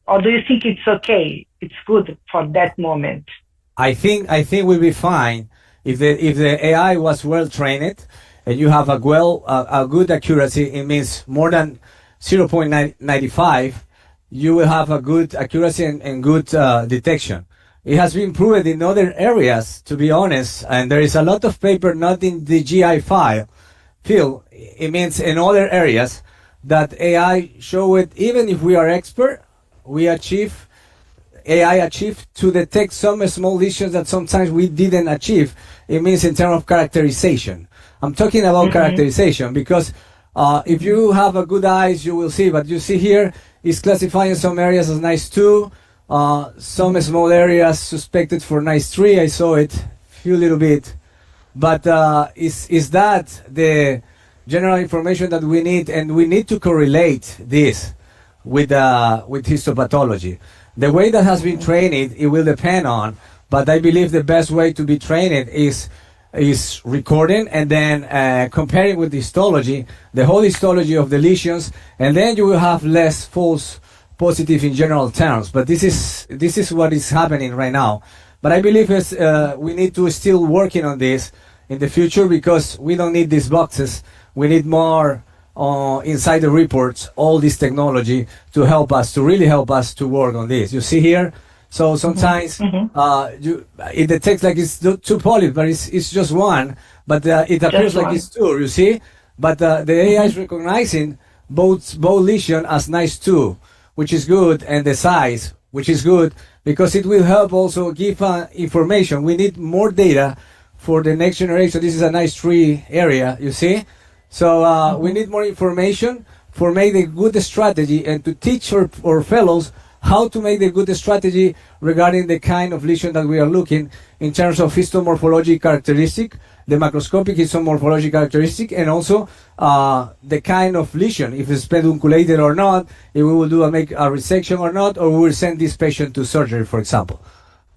Or do you think it's okay? It's good for that moment? I think we'll be fine if the AI was well trained and you have a good accuracy. It means more than 0.95. You will have a good accuracy and good detection. It has been proven in other areas, to be honest, and there is a lot of paper not in the GI field. It means in other areas that AI show it. Even if we are expert, AI achieved to detect some small lesions that sometimes we didn't achieve. It means in terms of characterization. I'm talking about characterization, because if you have a good eyes, you will see. But you see here, it's classifying some areas as nice 2, some small areas suspected for nice 3. I saw it few little bit. But is that the general information that we need? And we need to correlate this with histopathology. The way that has been trained, it will depend on, but I believe the best way to be trained is recording and then comparing with histology, the whole histology of the lesions, and then you will have less false positive in general terms. But this is what is happening right now. But I believe we need to still working on this in the future, because we don't need these boxes. We need more inside the reports, all this technology to really help us to work on this. You see here, so sometimes it detects like it's 2 polyps, but it's just 1, but it appears like it's 2, you see? But the AI is recognizing both lesion as nice 2, which is good, and the size, which is good, because it will help also give information. We need more data for the next generation. This is a nice 3 area, you see? So we need more information for make a good strategy and to teach our fellows how to make the good strategy regarding the kind of lesion that we are looking in terms of histomorphologic characteristic, the macroscopic histomorphologic characteristic, and also the kind of lesion, if it's pedunculated or not, if we will make a resection or not, or we will send this patient to surgery, for example.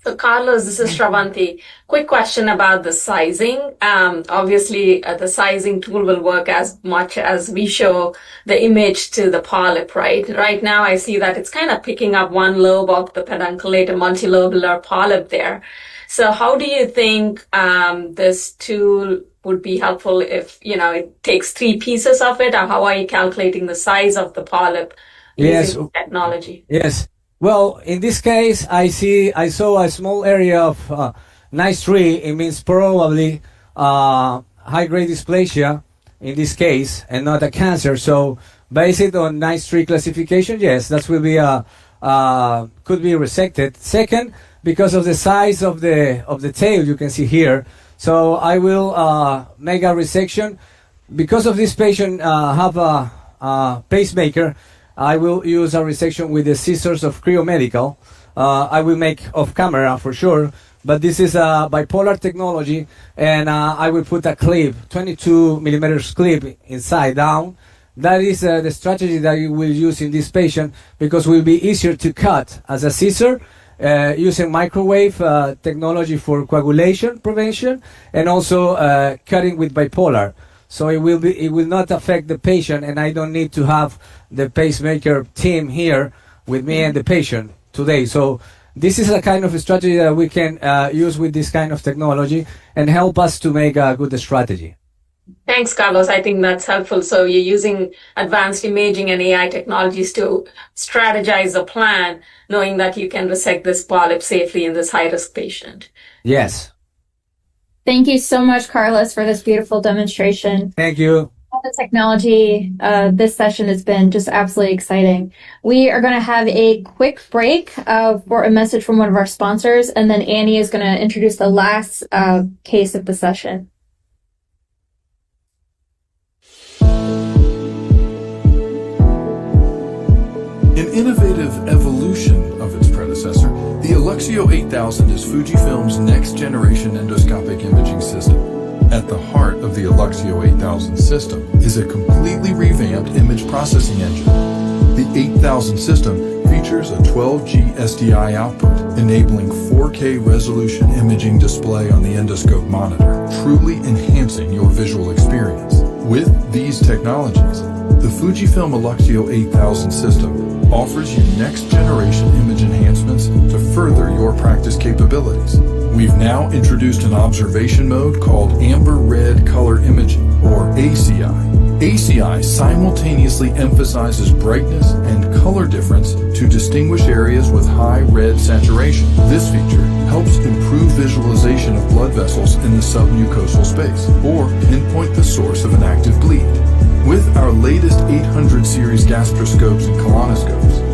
So, Carlos, this is Shravanti. Quick question about the sizing. Obviously, the sizing tool will work as much as we show the image to the polyp, right? Right now, I see that it's kind of picking up one lobe of the pedunculated multilobular polyp there. So how do you think this tool would be helpful if, it takes 3 pieces of it, or how are you calculating the size of the polyp using technology? Yes. Well, in this case, I saw a small area of nice tree. It means probably high-grade dysplasia in this case, and not a cancer. So, based on nice tree classification, yes, that will be could be resected. Second, because of the size of the tail, you can see here. So I will make a resection. Because of this patient have a pacemaker, I will use a resection with the scissors of Creo Medical. I will make off camera for sure, but this is a bipolar technology, and I will put a clip, 22 millimeters clip inside down. That is the strategy that you will use in this patient, because it will be easier to cut as a scissor, using microwave technology for coagulation prevention, and also cutting with bipolar. So it will not affect the patient, and I don't need to have the pacemaker team here with me and the patient today. So this is a kind of a strategy that we can use with this kind of technology and help us to make a good strategy. Thanks, Carlos. I think that's helpful. So you're using advanced imaging and AI technologies to strategize a plan, knowing that you can resect this polyp safely in this high-risk patient. Yes. Thank you so much, Carlos, for this beautiful demonstration. Thank you. All the technology, this session has been just absolutely exciting. We are going to have a quick break for a message from one of our sponsors, and then Annie is going to introduce the last case of the session. An innovative evolution of its predecessor, the Aluxio 8000 is Fujifilm's next-generation endoscopic imaging system. At the heart of the Aluxio 8000 system is a completely revamped image processing engine. The 8000 system features a 12G SDI output, enabling 4K resolution imaging display on the endoscope monitor, truly enhancing your visual experience. With these technologies, the Fujifilm Aluxio 8000 system offers you next-generation image enhancements to further your practice capabilities. We've now introduced an observation mode called Amber Red Color Imaging, or ACI. ACI simultaneously emphasizes brightness and color difference to distinguish areas with high red saturation. This feature helps improve visualization of blood vessels in the submucosal space, or pinpoint the source of an active bleed. With our latest 800 series gastroscopes and colonoscopes,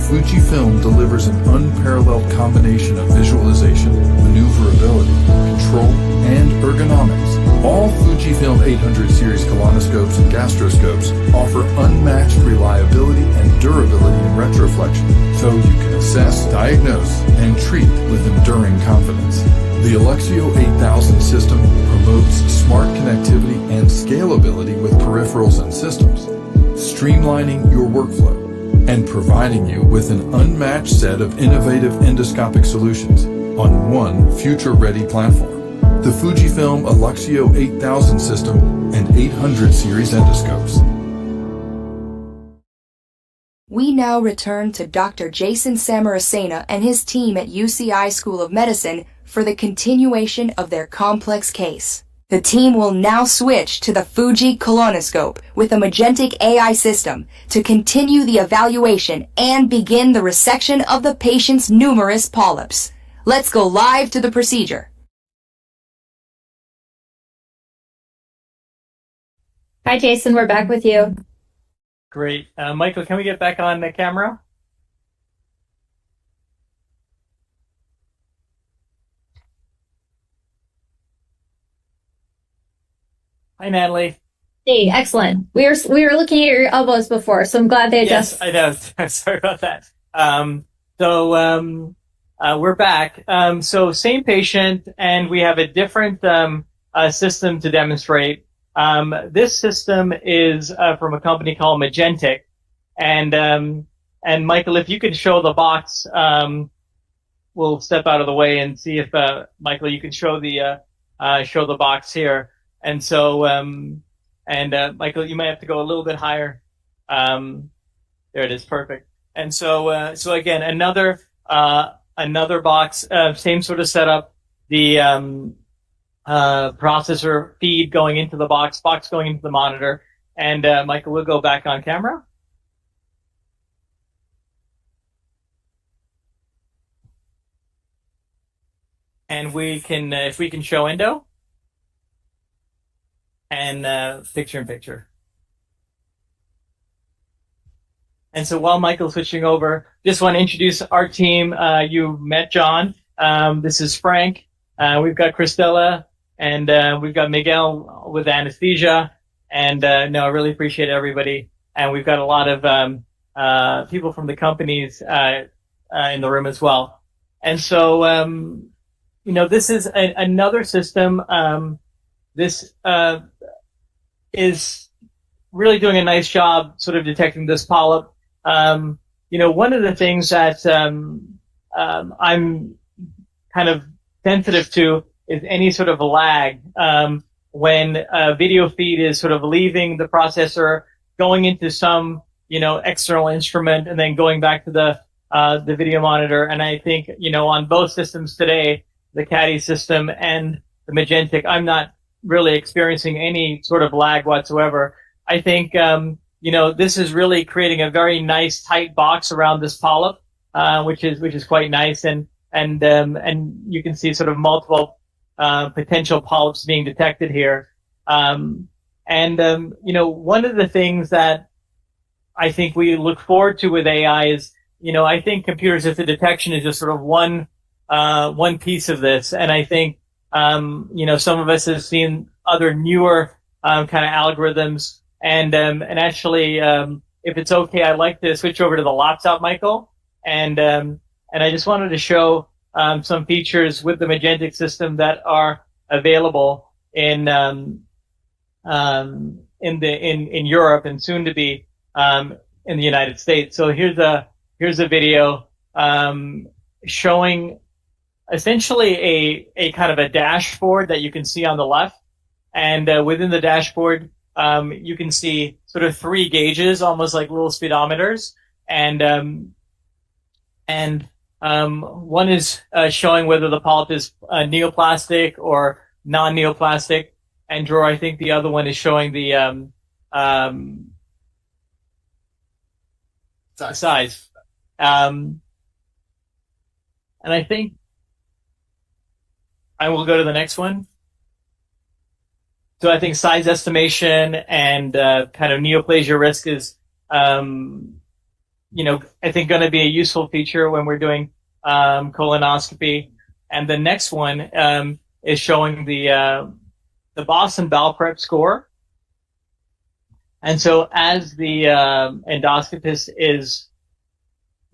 Fujifilm delivers an unparalleled combination of visualization, maneuverability, control, and ergonomics. All Fujifilm 800 series colonoscopes and gastroscopes offer unmatched reliability and durability in retroflexion, so you can assess, diagnose, and treat with enduring confidence. The Aluxio 8000 system promotes smart connectivity and scalability with peripherals and systems, streamlining your workflow and providing you with an unmatched set of innovative endoscopic solutions on one future-ready platform. The Fujifilm Aluxio 8000 system and 800 series endoscopes. We now return to Dr. Jason Samarasena and his team at UCI School of Medicine for the continuation of their complex case. The team will now switch to the Fuji colonoscope with a Magentic AI system to continue the evaluation and begin the resection of the patient's numerous polyps. Let's go live to the procedure. Hi, Jason. We're back with you. Great. Michael, can we get back on the camera? Hi, Natalie. Hey, excellent. We were looking at your elbows before, so I'm glad they adjust. Yes, I know. Sorry about that. So we're back. So same patient, and we have a different system to demonstrate. This system is from a company called Magentic, and Michael, if you could show the box, we'll step out of the way and see if Michael, you can show the box here. And so Michael, you might have to go a little bit higher. There it is, perfect. And so so again, another box, same sort of setup. The processor feed going into the box going into the monitor. And Michael, we'll go back on camera. And we can, if we can show endo and picture in picture. And so while Michael's switching over, just want to introduce our team. You met John. This is Frank. We've got Christella, and we've got Miguel with anesthesia. And no, I really appreciate everybody. And we've got a lot of people from the companies in the room as well. And so, you know, this is another system. This is really doing a nice job sort of detecting this polyp. You know, one of the things that I'm kind of sensitive to is any sort of lag when a video feed is sort of leaving the processor, going into some, you know, external instrument, and then going back to the video monitor. And I think, you know, on both systems today, the Caddy system and the Magentic, I'm not really experiencing any sort of lag whatsoever. I think, you know, this is really creating a very nice tight box around this polyp, which is quite nice. And you can see sort of multiple, potential polyps being detected here. You know, one of the things that I think we look forward to with AI is, you know, I think computer assisted detection is just sort of one piece of this. And I think, you know, some of us have seen other newer, kind of algorithms. And actually, if it's okay, I'd like to switch over to the laptop, Michael. And I just wanted to show, some features with the Magentic system that are available in Europe and soon to be, in the United States. So here's a video, showing essentially a kind of a dashboard that you can see on the left. And, within the dashboard, you can see sort of 3 gauges, almost like little speedometers. And one is showing whether the polyp is neoplastic or non-neoplastic. And Dror, I think the other one is showing the size. And I think I will go to the next one. So I think size estimation and kind of neoplasia risk is, you know, I think going to be a useful feature when we're doing colonoscopy. And the next one is showing the Boston Bowel Prep score. And so as the endoscopist is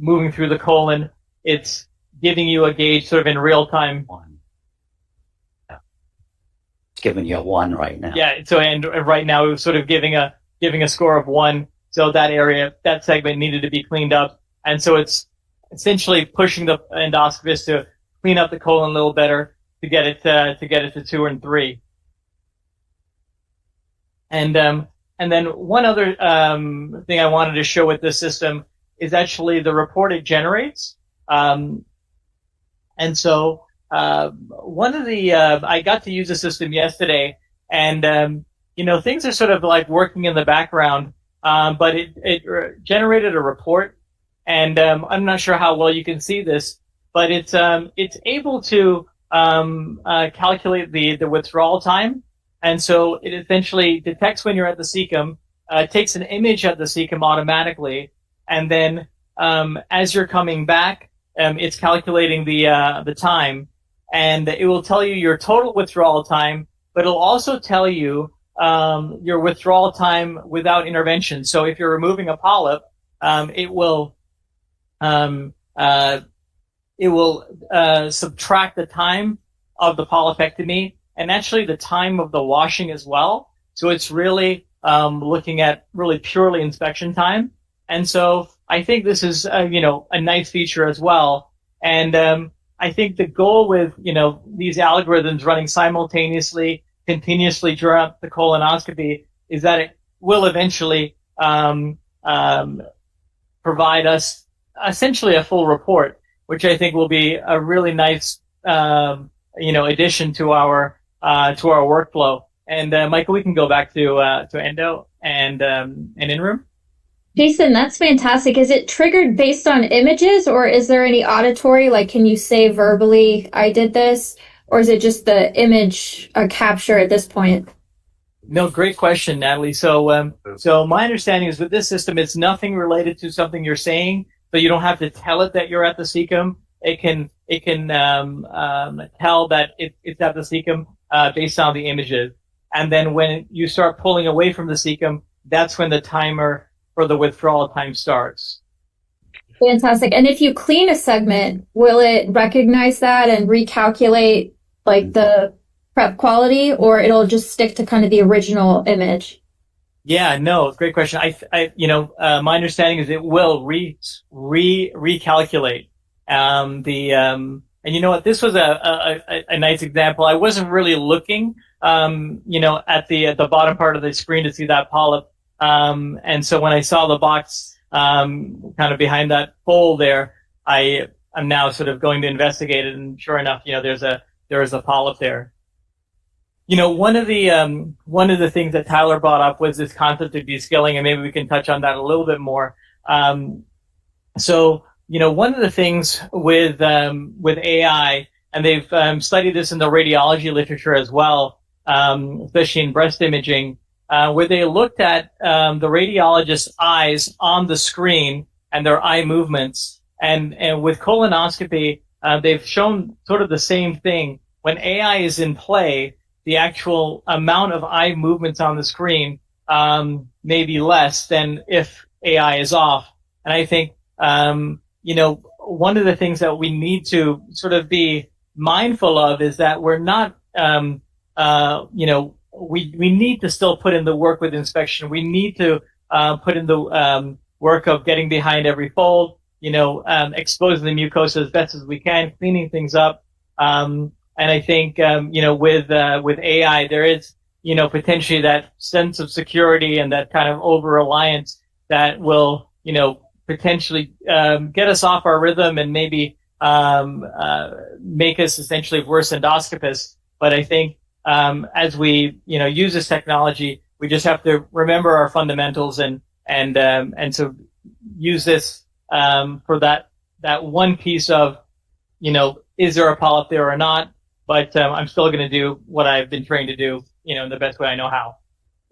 moving through the colon, it's giving you a gauge sort of in real time. Giving you a 1 right now. Yeah. So and right now it was sort of giving a score of 1. So that area, that segment needed to be cleaned up, and so it's essentially pushing the endoscopist to clean up the colon a little better to get it to 2 and 3. And then one other thing I wanted to show with this system is actually the report it generates. And so one of the I got to use the system yesterday, and you know, things are sort of like working in the background, but it generated a report, and I'm not sure how well you can see this, but it's able to calculate the withdrawal time. And so it essentially detects when you're at the cecum, takes an image at the cecum automatically, and then as you're coming back, it's calculating the time, and it will tell you your total withdrawal time, but it'll also tell you your withdrawal time without intervention. So if you're removing a polyp, it will it will subtract the time of the polypectomy and actually the time of the washing as well. So it's really looking at really purely inspection time. And so I think this is a nice feature as well. And I think the goal with these algorithms running simultaneously, continuously throughout the colonoscopy is that it will eventually provide us essentially a full report, which I think will be a really nice addition to our workflow. And Michael, we can go back to endo and in-room. Jason, that's fantastic. Is it triggered based on images, or is there any auditory? Like, can you say verbally, "I did this," or is it just the image capture at this point? No, great question, Natalie. So my understanding is with this system, it's nothing related to something you're saying, so you don't have to tell it that you're at the cecum. It can tell that it's at the cecum based on the images, and then when you start pulling away from the cecum, that's when the timer for the withdrawal time starts. Fantastic. And if you clean a segment, will it recognize that and recalculate like the prep quality, or it'll just stick to kind of the original image? Yeah, no, great question. My understanding is it will recalculate and you know what? This was a nice example. I wasn't really looking, at the bottom part of the screen to see that polyp. And so when I saw the box, kind of behind that fold there, I'm now sort of going to investigate it. And sure enough, there is a polyp there. One of the things that Tyler brought up was this concept of descaling, and maybe we can touch on that a little bit more. So one of the things with AI, and they've studied this in the radiology literature as well, especially in breast imaging, where they looked at the radiologist's eyes on the screen and their eye movements. And with colonoscopy, they've shown sort of the same thing. When AI is in play, the actual amount of eye movements on the screen may be less than if AI is off. And I think, one of the things that we need to sort of be mindful of is that we're not, we need to still put in the work with inspection. We need to put in the work of getting behind every fold, exposing the mucosa as best as we can, cleaning things up. And I think, with AI, there is, potentially that sense of security and that kind of over-reliance that will, potentially get us off our rhythm and maybe make us essentially worse endoscopists. But I think as we, use this technology, we just have to remember our fundamentals and so use this for that one piece of, is there a polyp there or not? But I'm still going to do what I've been trained to do, in the best way I know how.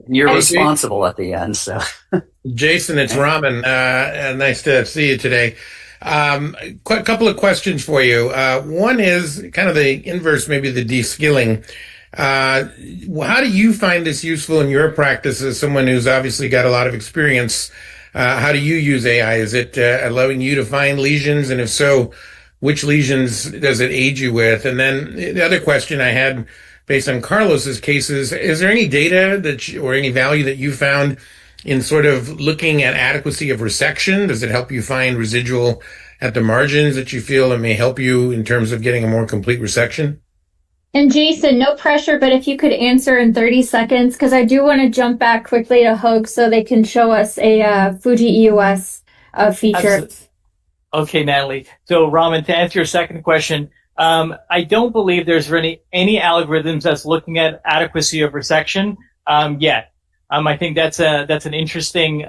You're responsible at the end, so. Jason, it's Raman. Nice to see you today. A couple of questions for you. One is kind of the inverse, maybe the de-skilling. How do you find this useful in your practice as someone who's obviously got a lot of experience? How do you use AI? Is it allowing you to find lesions? And if so, which lesions does it aid you with? And then the other question I had, based on Carlos's cases, is there any data or any value that you found in sort of looking at adequacy of resection? Does it help you find residual at the margins that you feel that may help you in terms of getting a more complete resection? And Jason, no pressure, but if you could answer in 30 seconds, because I do want to jump back quickly to Hoag so they can show us a Fuji EOS feature. Okay, Natalie. So, Raman, to answer your second question, I don't believe there's any algorithms that's looking at adequacy of resection yet. I think that's an interesting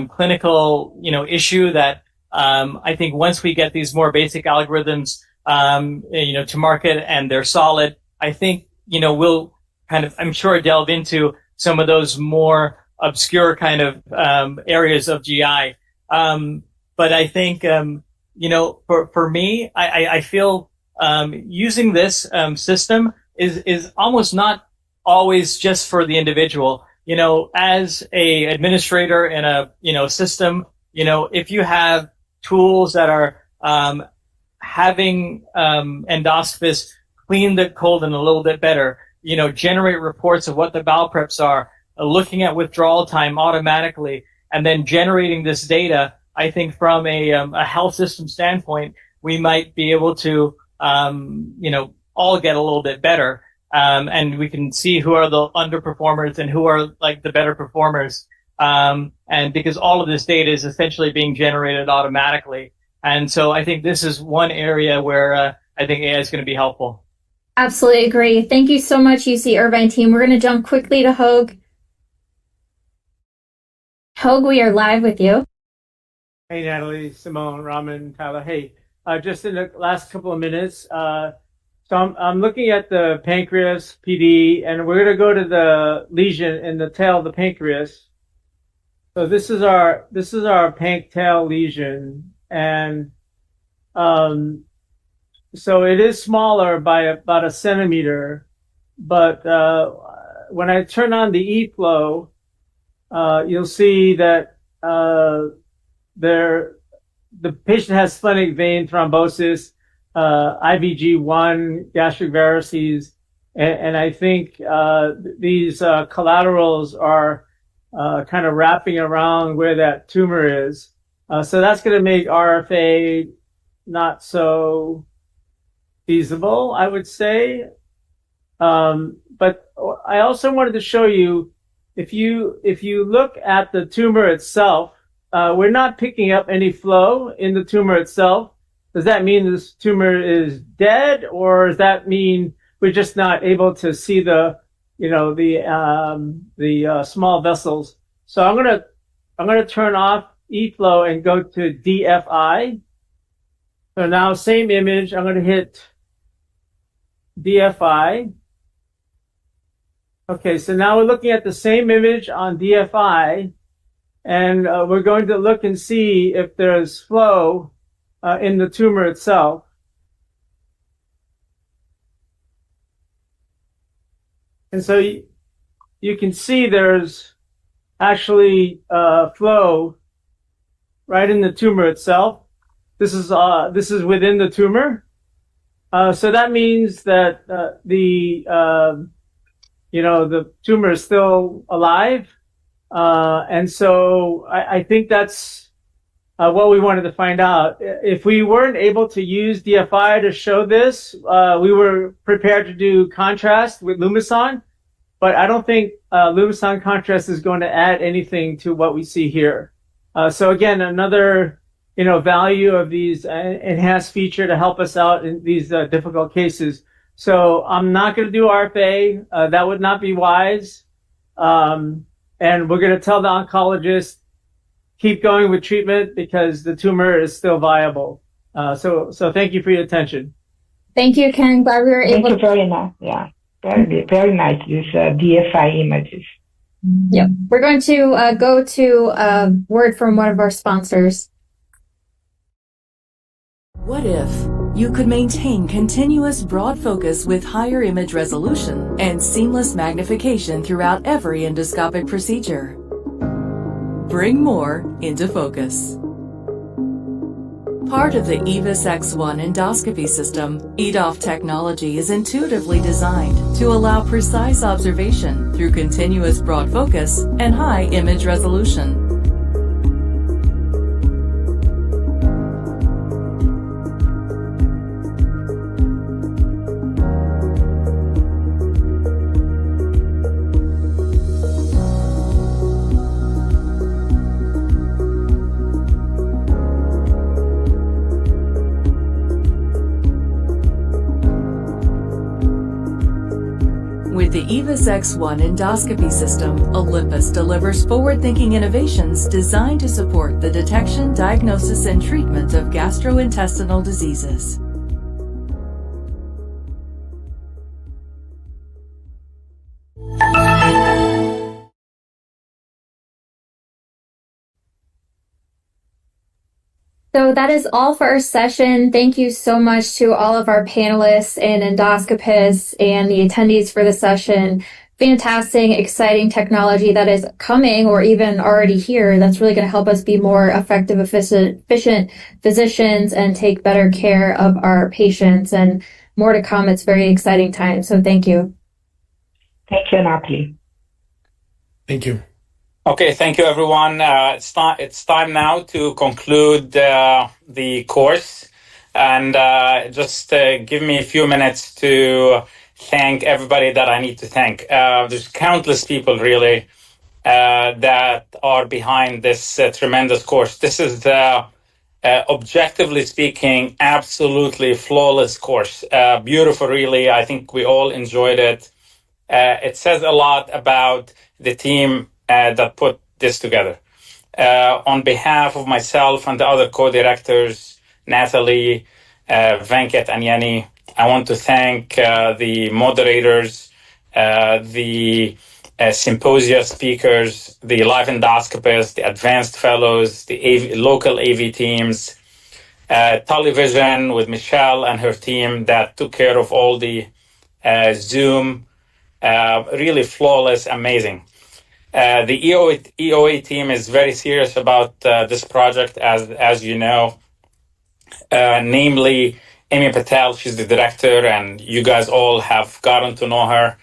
clinical issue that I think once we get these more basic algorithms to market and they're solid, I think we'll kind of, I'm sure, delve into some of those more obscure kind of areas of GI. But I think, for me, I feel using this system is almost not always just for the individual. As a administrator in a system, if you have tools that are having endoscopists clean the colon a little bit better, generate reports of what the bowel preps are, looking at withdrawal time automatically, and then generating this data. I think from a health system standpoint, we might be able to, all get a little bit better. And we can see who are the underperformers and who are like the better performers. And because all of this data is essentially being generated automatically. And so I think this is one area where I think AI is going to be helpful. Absolutely agree. Thank you so much, UC Irvine team. We're going to jump quickly to Hogue. Hogue, we are live with you. Hey, Natalie, Simone, Raman, Tyler. Hey, just in the last couple of minutes, so I'm looking at the pancreas PD, and we're going to go to the lesion in the tail of the pancreas. So this is our panc tail lesion, and so it is smaller by about a centimeter, but when I turn on the eFlow, you'll see that the patient has splenic vein thrombosis, IVG1, gastric varices, and I think these collaterals are kind of wrapping around where that tumor is. So that's going to make RFA not so feasible, I would say. But I also wanted to show you, if you look at the tumor itself, we're not picking up any flow in the tumor itself. Does that mean this tumor is dead, or does that mean we're just not able to see the small vessels? So I'm gonna turn off eFlow and go to DFI. So now same image, I'm gonna hit DFI. Okay, so now we're looking at the same image on DFI, and we're going to look and see if there's flow in the tumor itself. And so you can see there's actually flow right in the tumor itself. This is within the tumor. So that means that the tumor is still alive. And so I think that's what we wanted to find out. If we weren't able to use DFI to show this, we were prepared to do contrast with Lumison, but I don't think Lumison contrast is going to add anything to what we see here. So again, another value of these enhanced feature to help us out in these difficult cases. So I'm not going to do RFA. That would not be wise. And we're going to tell the oncologist, keep going with treatment because the tumor is still viable. So thank you for your attention. Thank you, Ken. Glad we were able Thank you very much. Yeah, very nice, these DFI images. Yep. We're going to go to a word from one of our sponsors. What if you could maintain continuous broad focus with higher image resolution and seamless magnification throughout every endoscopic procedure? Bring more into focus. Part of the EVIS X1 endoscopy system, EDOF technology is intuitively designed to allow precise observation through continuous broad focus and high image resolution. With the EVIS X1 endoscopy system, Olympus delivers forward-thinking innovations designed to support the detection, diagnosis, and treatment of gastrointestinal diseases. So that is all for our session. Thank you so much to all of our panelists and endoscopists and the attendees for the session. fantastic, exciting technology that is coming or even already here that's really going to help us be more effective, efficient physicians and take better care of our patients. And more to come. It's very exciting time. So thank you. Thank you, Natalie. Thank you. Okay, thank you, everyone. It's time now to conclude the course. And just give me a few minutes to thank everybody that I need to thank. There's countless people, really, that are behind this tremendous course. This is, objectively speaking, absolutely flawless course. Beautiful, really. I think we all enjoyed it. It says a lot about the team that put this together. On behalf of myself and the other co-directors, Natalie, Venkat, and Yanni, I want to thank the moderators, the symposia speakers, the live endoscopists, the advanced fellows, the local AV teams, television with Michelle and her team that took care of all the Zoom, really flawless, amazing. The EOA team is very serious about this project, as you know. Namely, Amy Patel, she's the director, and you guys all have gotten to know her.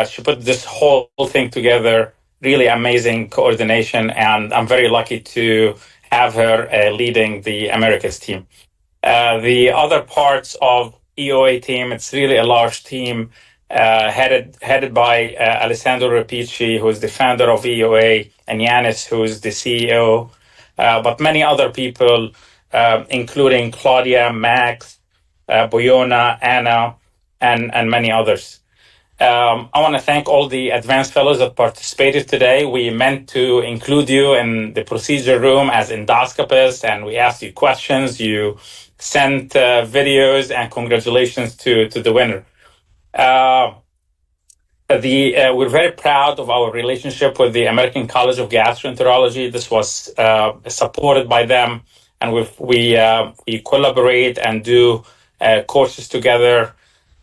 She put this whole thing together, really amazing coordination, and I'm very lucky to have her leading the Americas team. The other parts of EOA team, it's really a large team, headed by Alessandro Rapici, who is the founder of EOA, and Yanis, who is the CEO, but many other people, including Claudia, Max, Boyona, Anna, and many others. I want to thank all the advanced fellows that participated today. We meant to include you in the procedure room as endoscopists, and we asked you questions. You sent videos, and congratulations to the winner. We're very proud of our relationship with the American College of Gastroenterology. This was supported by them, and we collaborate and do courses together.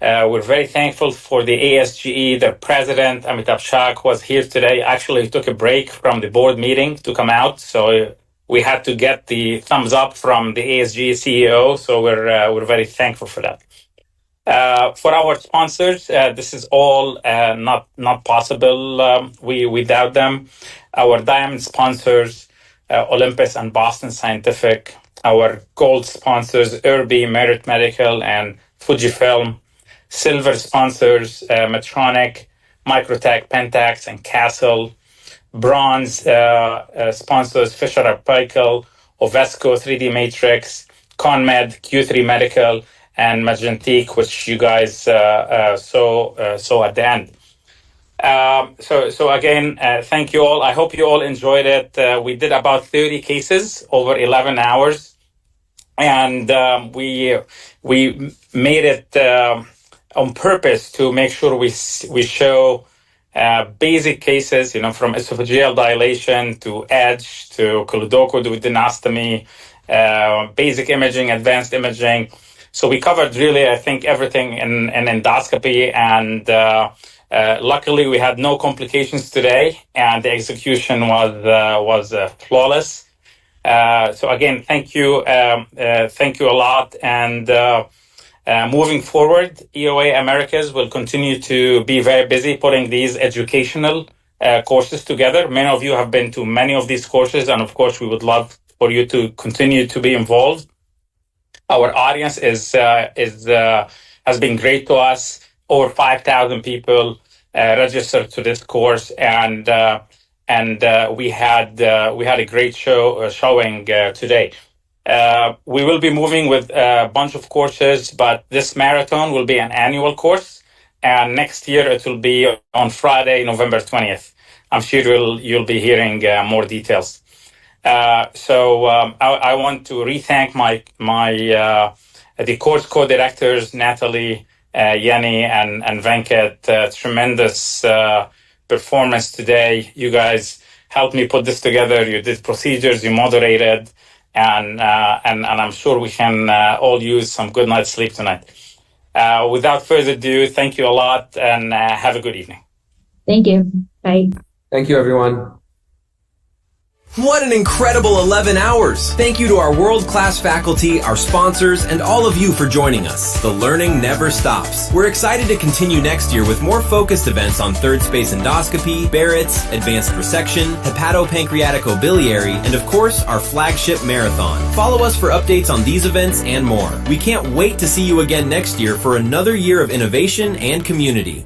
We're very thankful for the ASGE. Their president, Amitabh Shah, was here today. Actually, he took a break from the board meeting to come out, so we had to get the thumbs up from the ASGE CEO. So we're very thankful for that. For our sponsors, this is all not possible without them. Our diamond sponsors, Olympus and Boston Scientific. Our gold sponsors, Irby, Merit Medical, and Fujifilm. Silver sponsors, Medtronic, Microtech, Pentax, and Castle. Bronze sponsors, Fisher Paykel, Ovesco, 3D Matrix, ConMed, Q3 Medical, and Magentique, which you guys saw at the end. So again, thank you all. I hope you all enjoyed it. We did about 30 cases over 11 hours, and we made it on purpose to make sure we show basic cases, from esophageal dilation to edge to colodoco duodenostomy, basic imaging, advanced imaging. So we covered really, I think, everything in endoscopy, and luckily we had no complications today, and the execution was flawless. So again, thank you a lot, and moving forward, EOA Americas will continue to be very busy putting these educational courses together. Many of you have been to many of these courses, and of course, we would love for you to continue to be involved. Our audience has been great to us. Over 5,000 people registered to this course, and we had a great showing today. We will be moving with a bunch of courses, but this marathon will be an annual course, and next year it will be on Friday, November 20th. I'm sure you'll be hearing more details. So I want to re-thank the course co-directors, Natalie, Yanni, and Venkat. Tremendous performance today. You guys helped me put this together. You did procedures, you moderated, and I'm sure we can all use some good night's sleep tonight. Without further ado, thank you a lot, and have a good evening. Thank you. Bye. Thank you, everyone. What an incredible 11 hours! Thank you to our world-class faculty, our sponsors, and all of you for joining us. The learning never stops. We're excited to continue next year with more focused events on third space endoscopy, Barrett's, advanced resection, hepatopancreaticobiliary, and of course, our flagship marathon. Follow us for updates on these events and more. We can't wait to see you again next year for another year of innovation and community.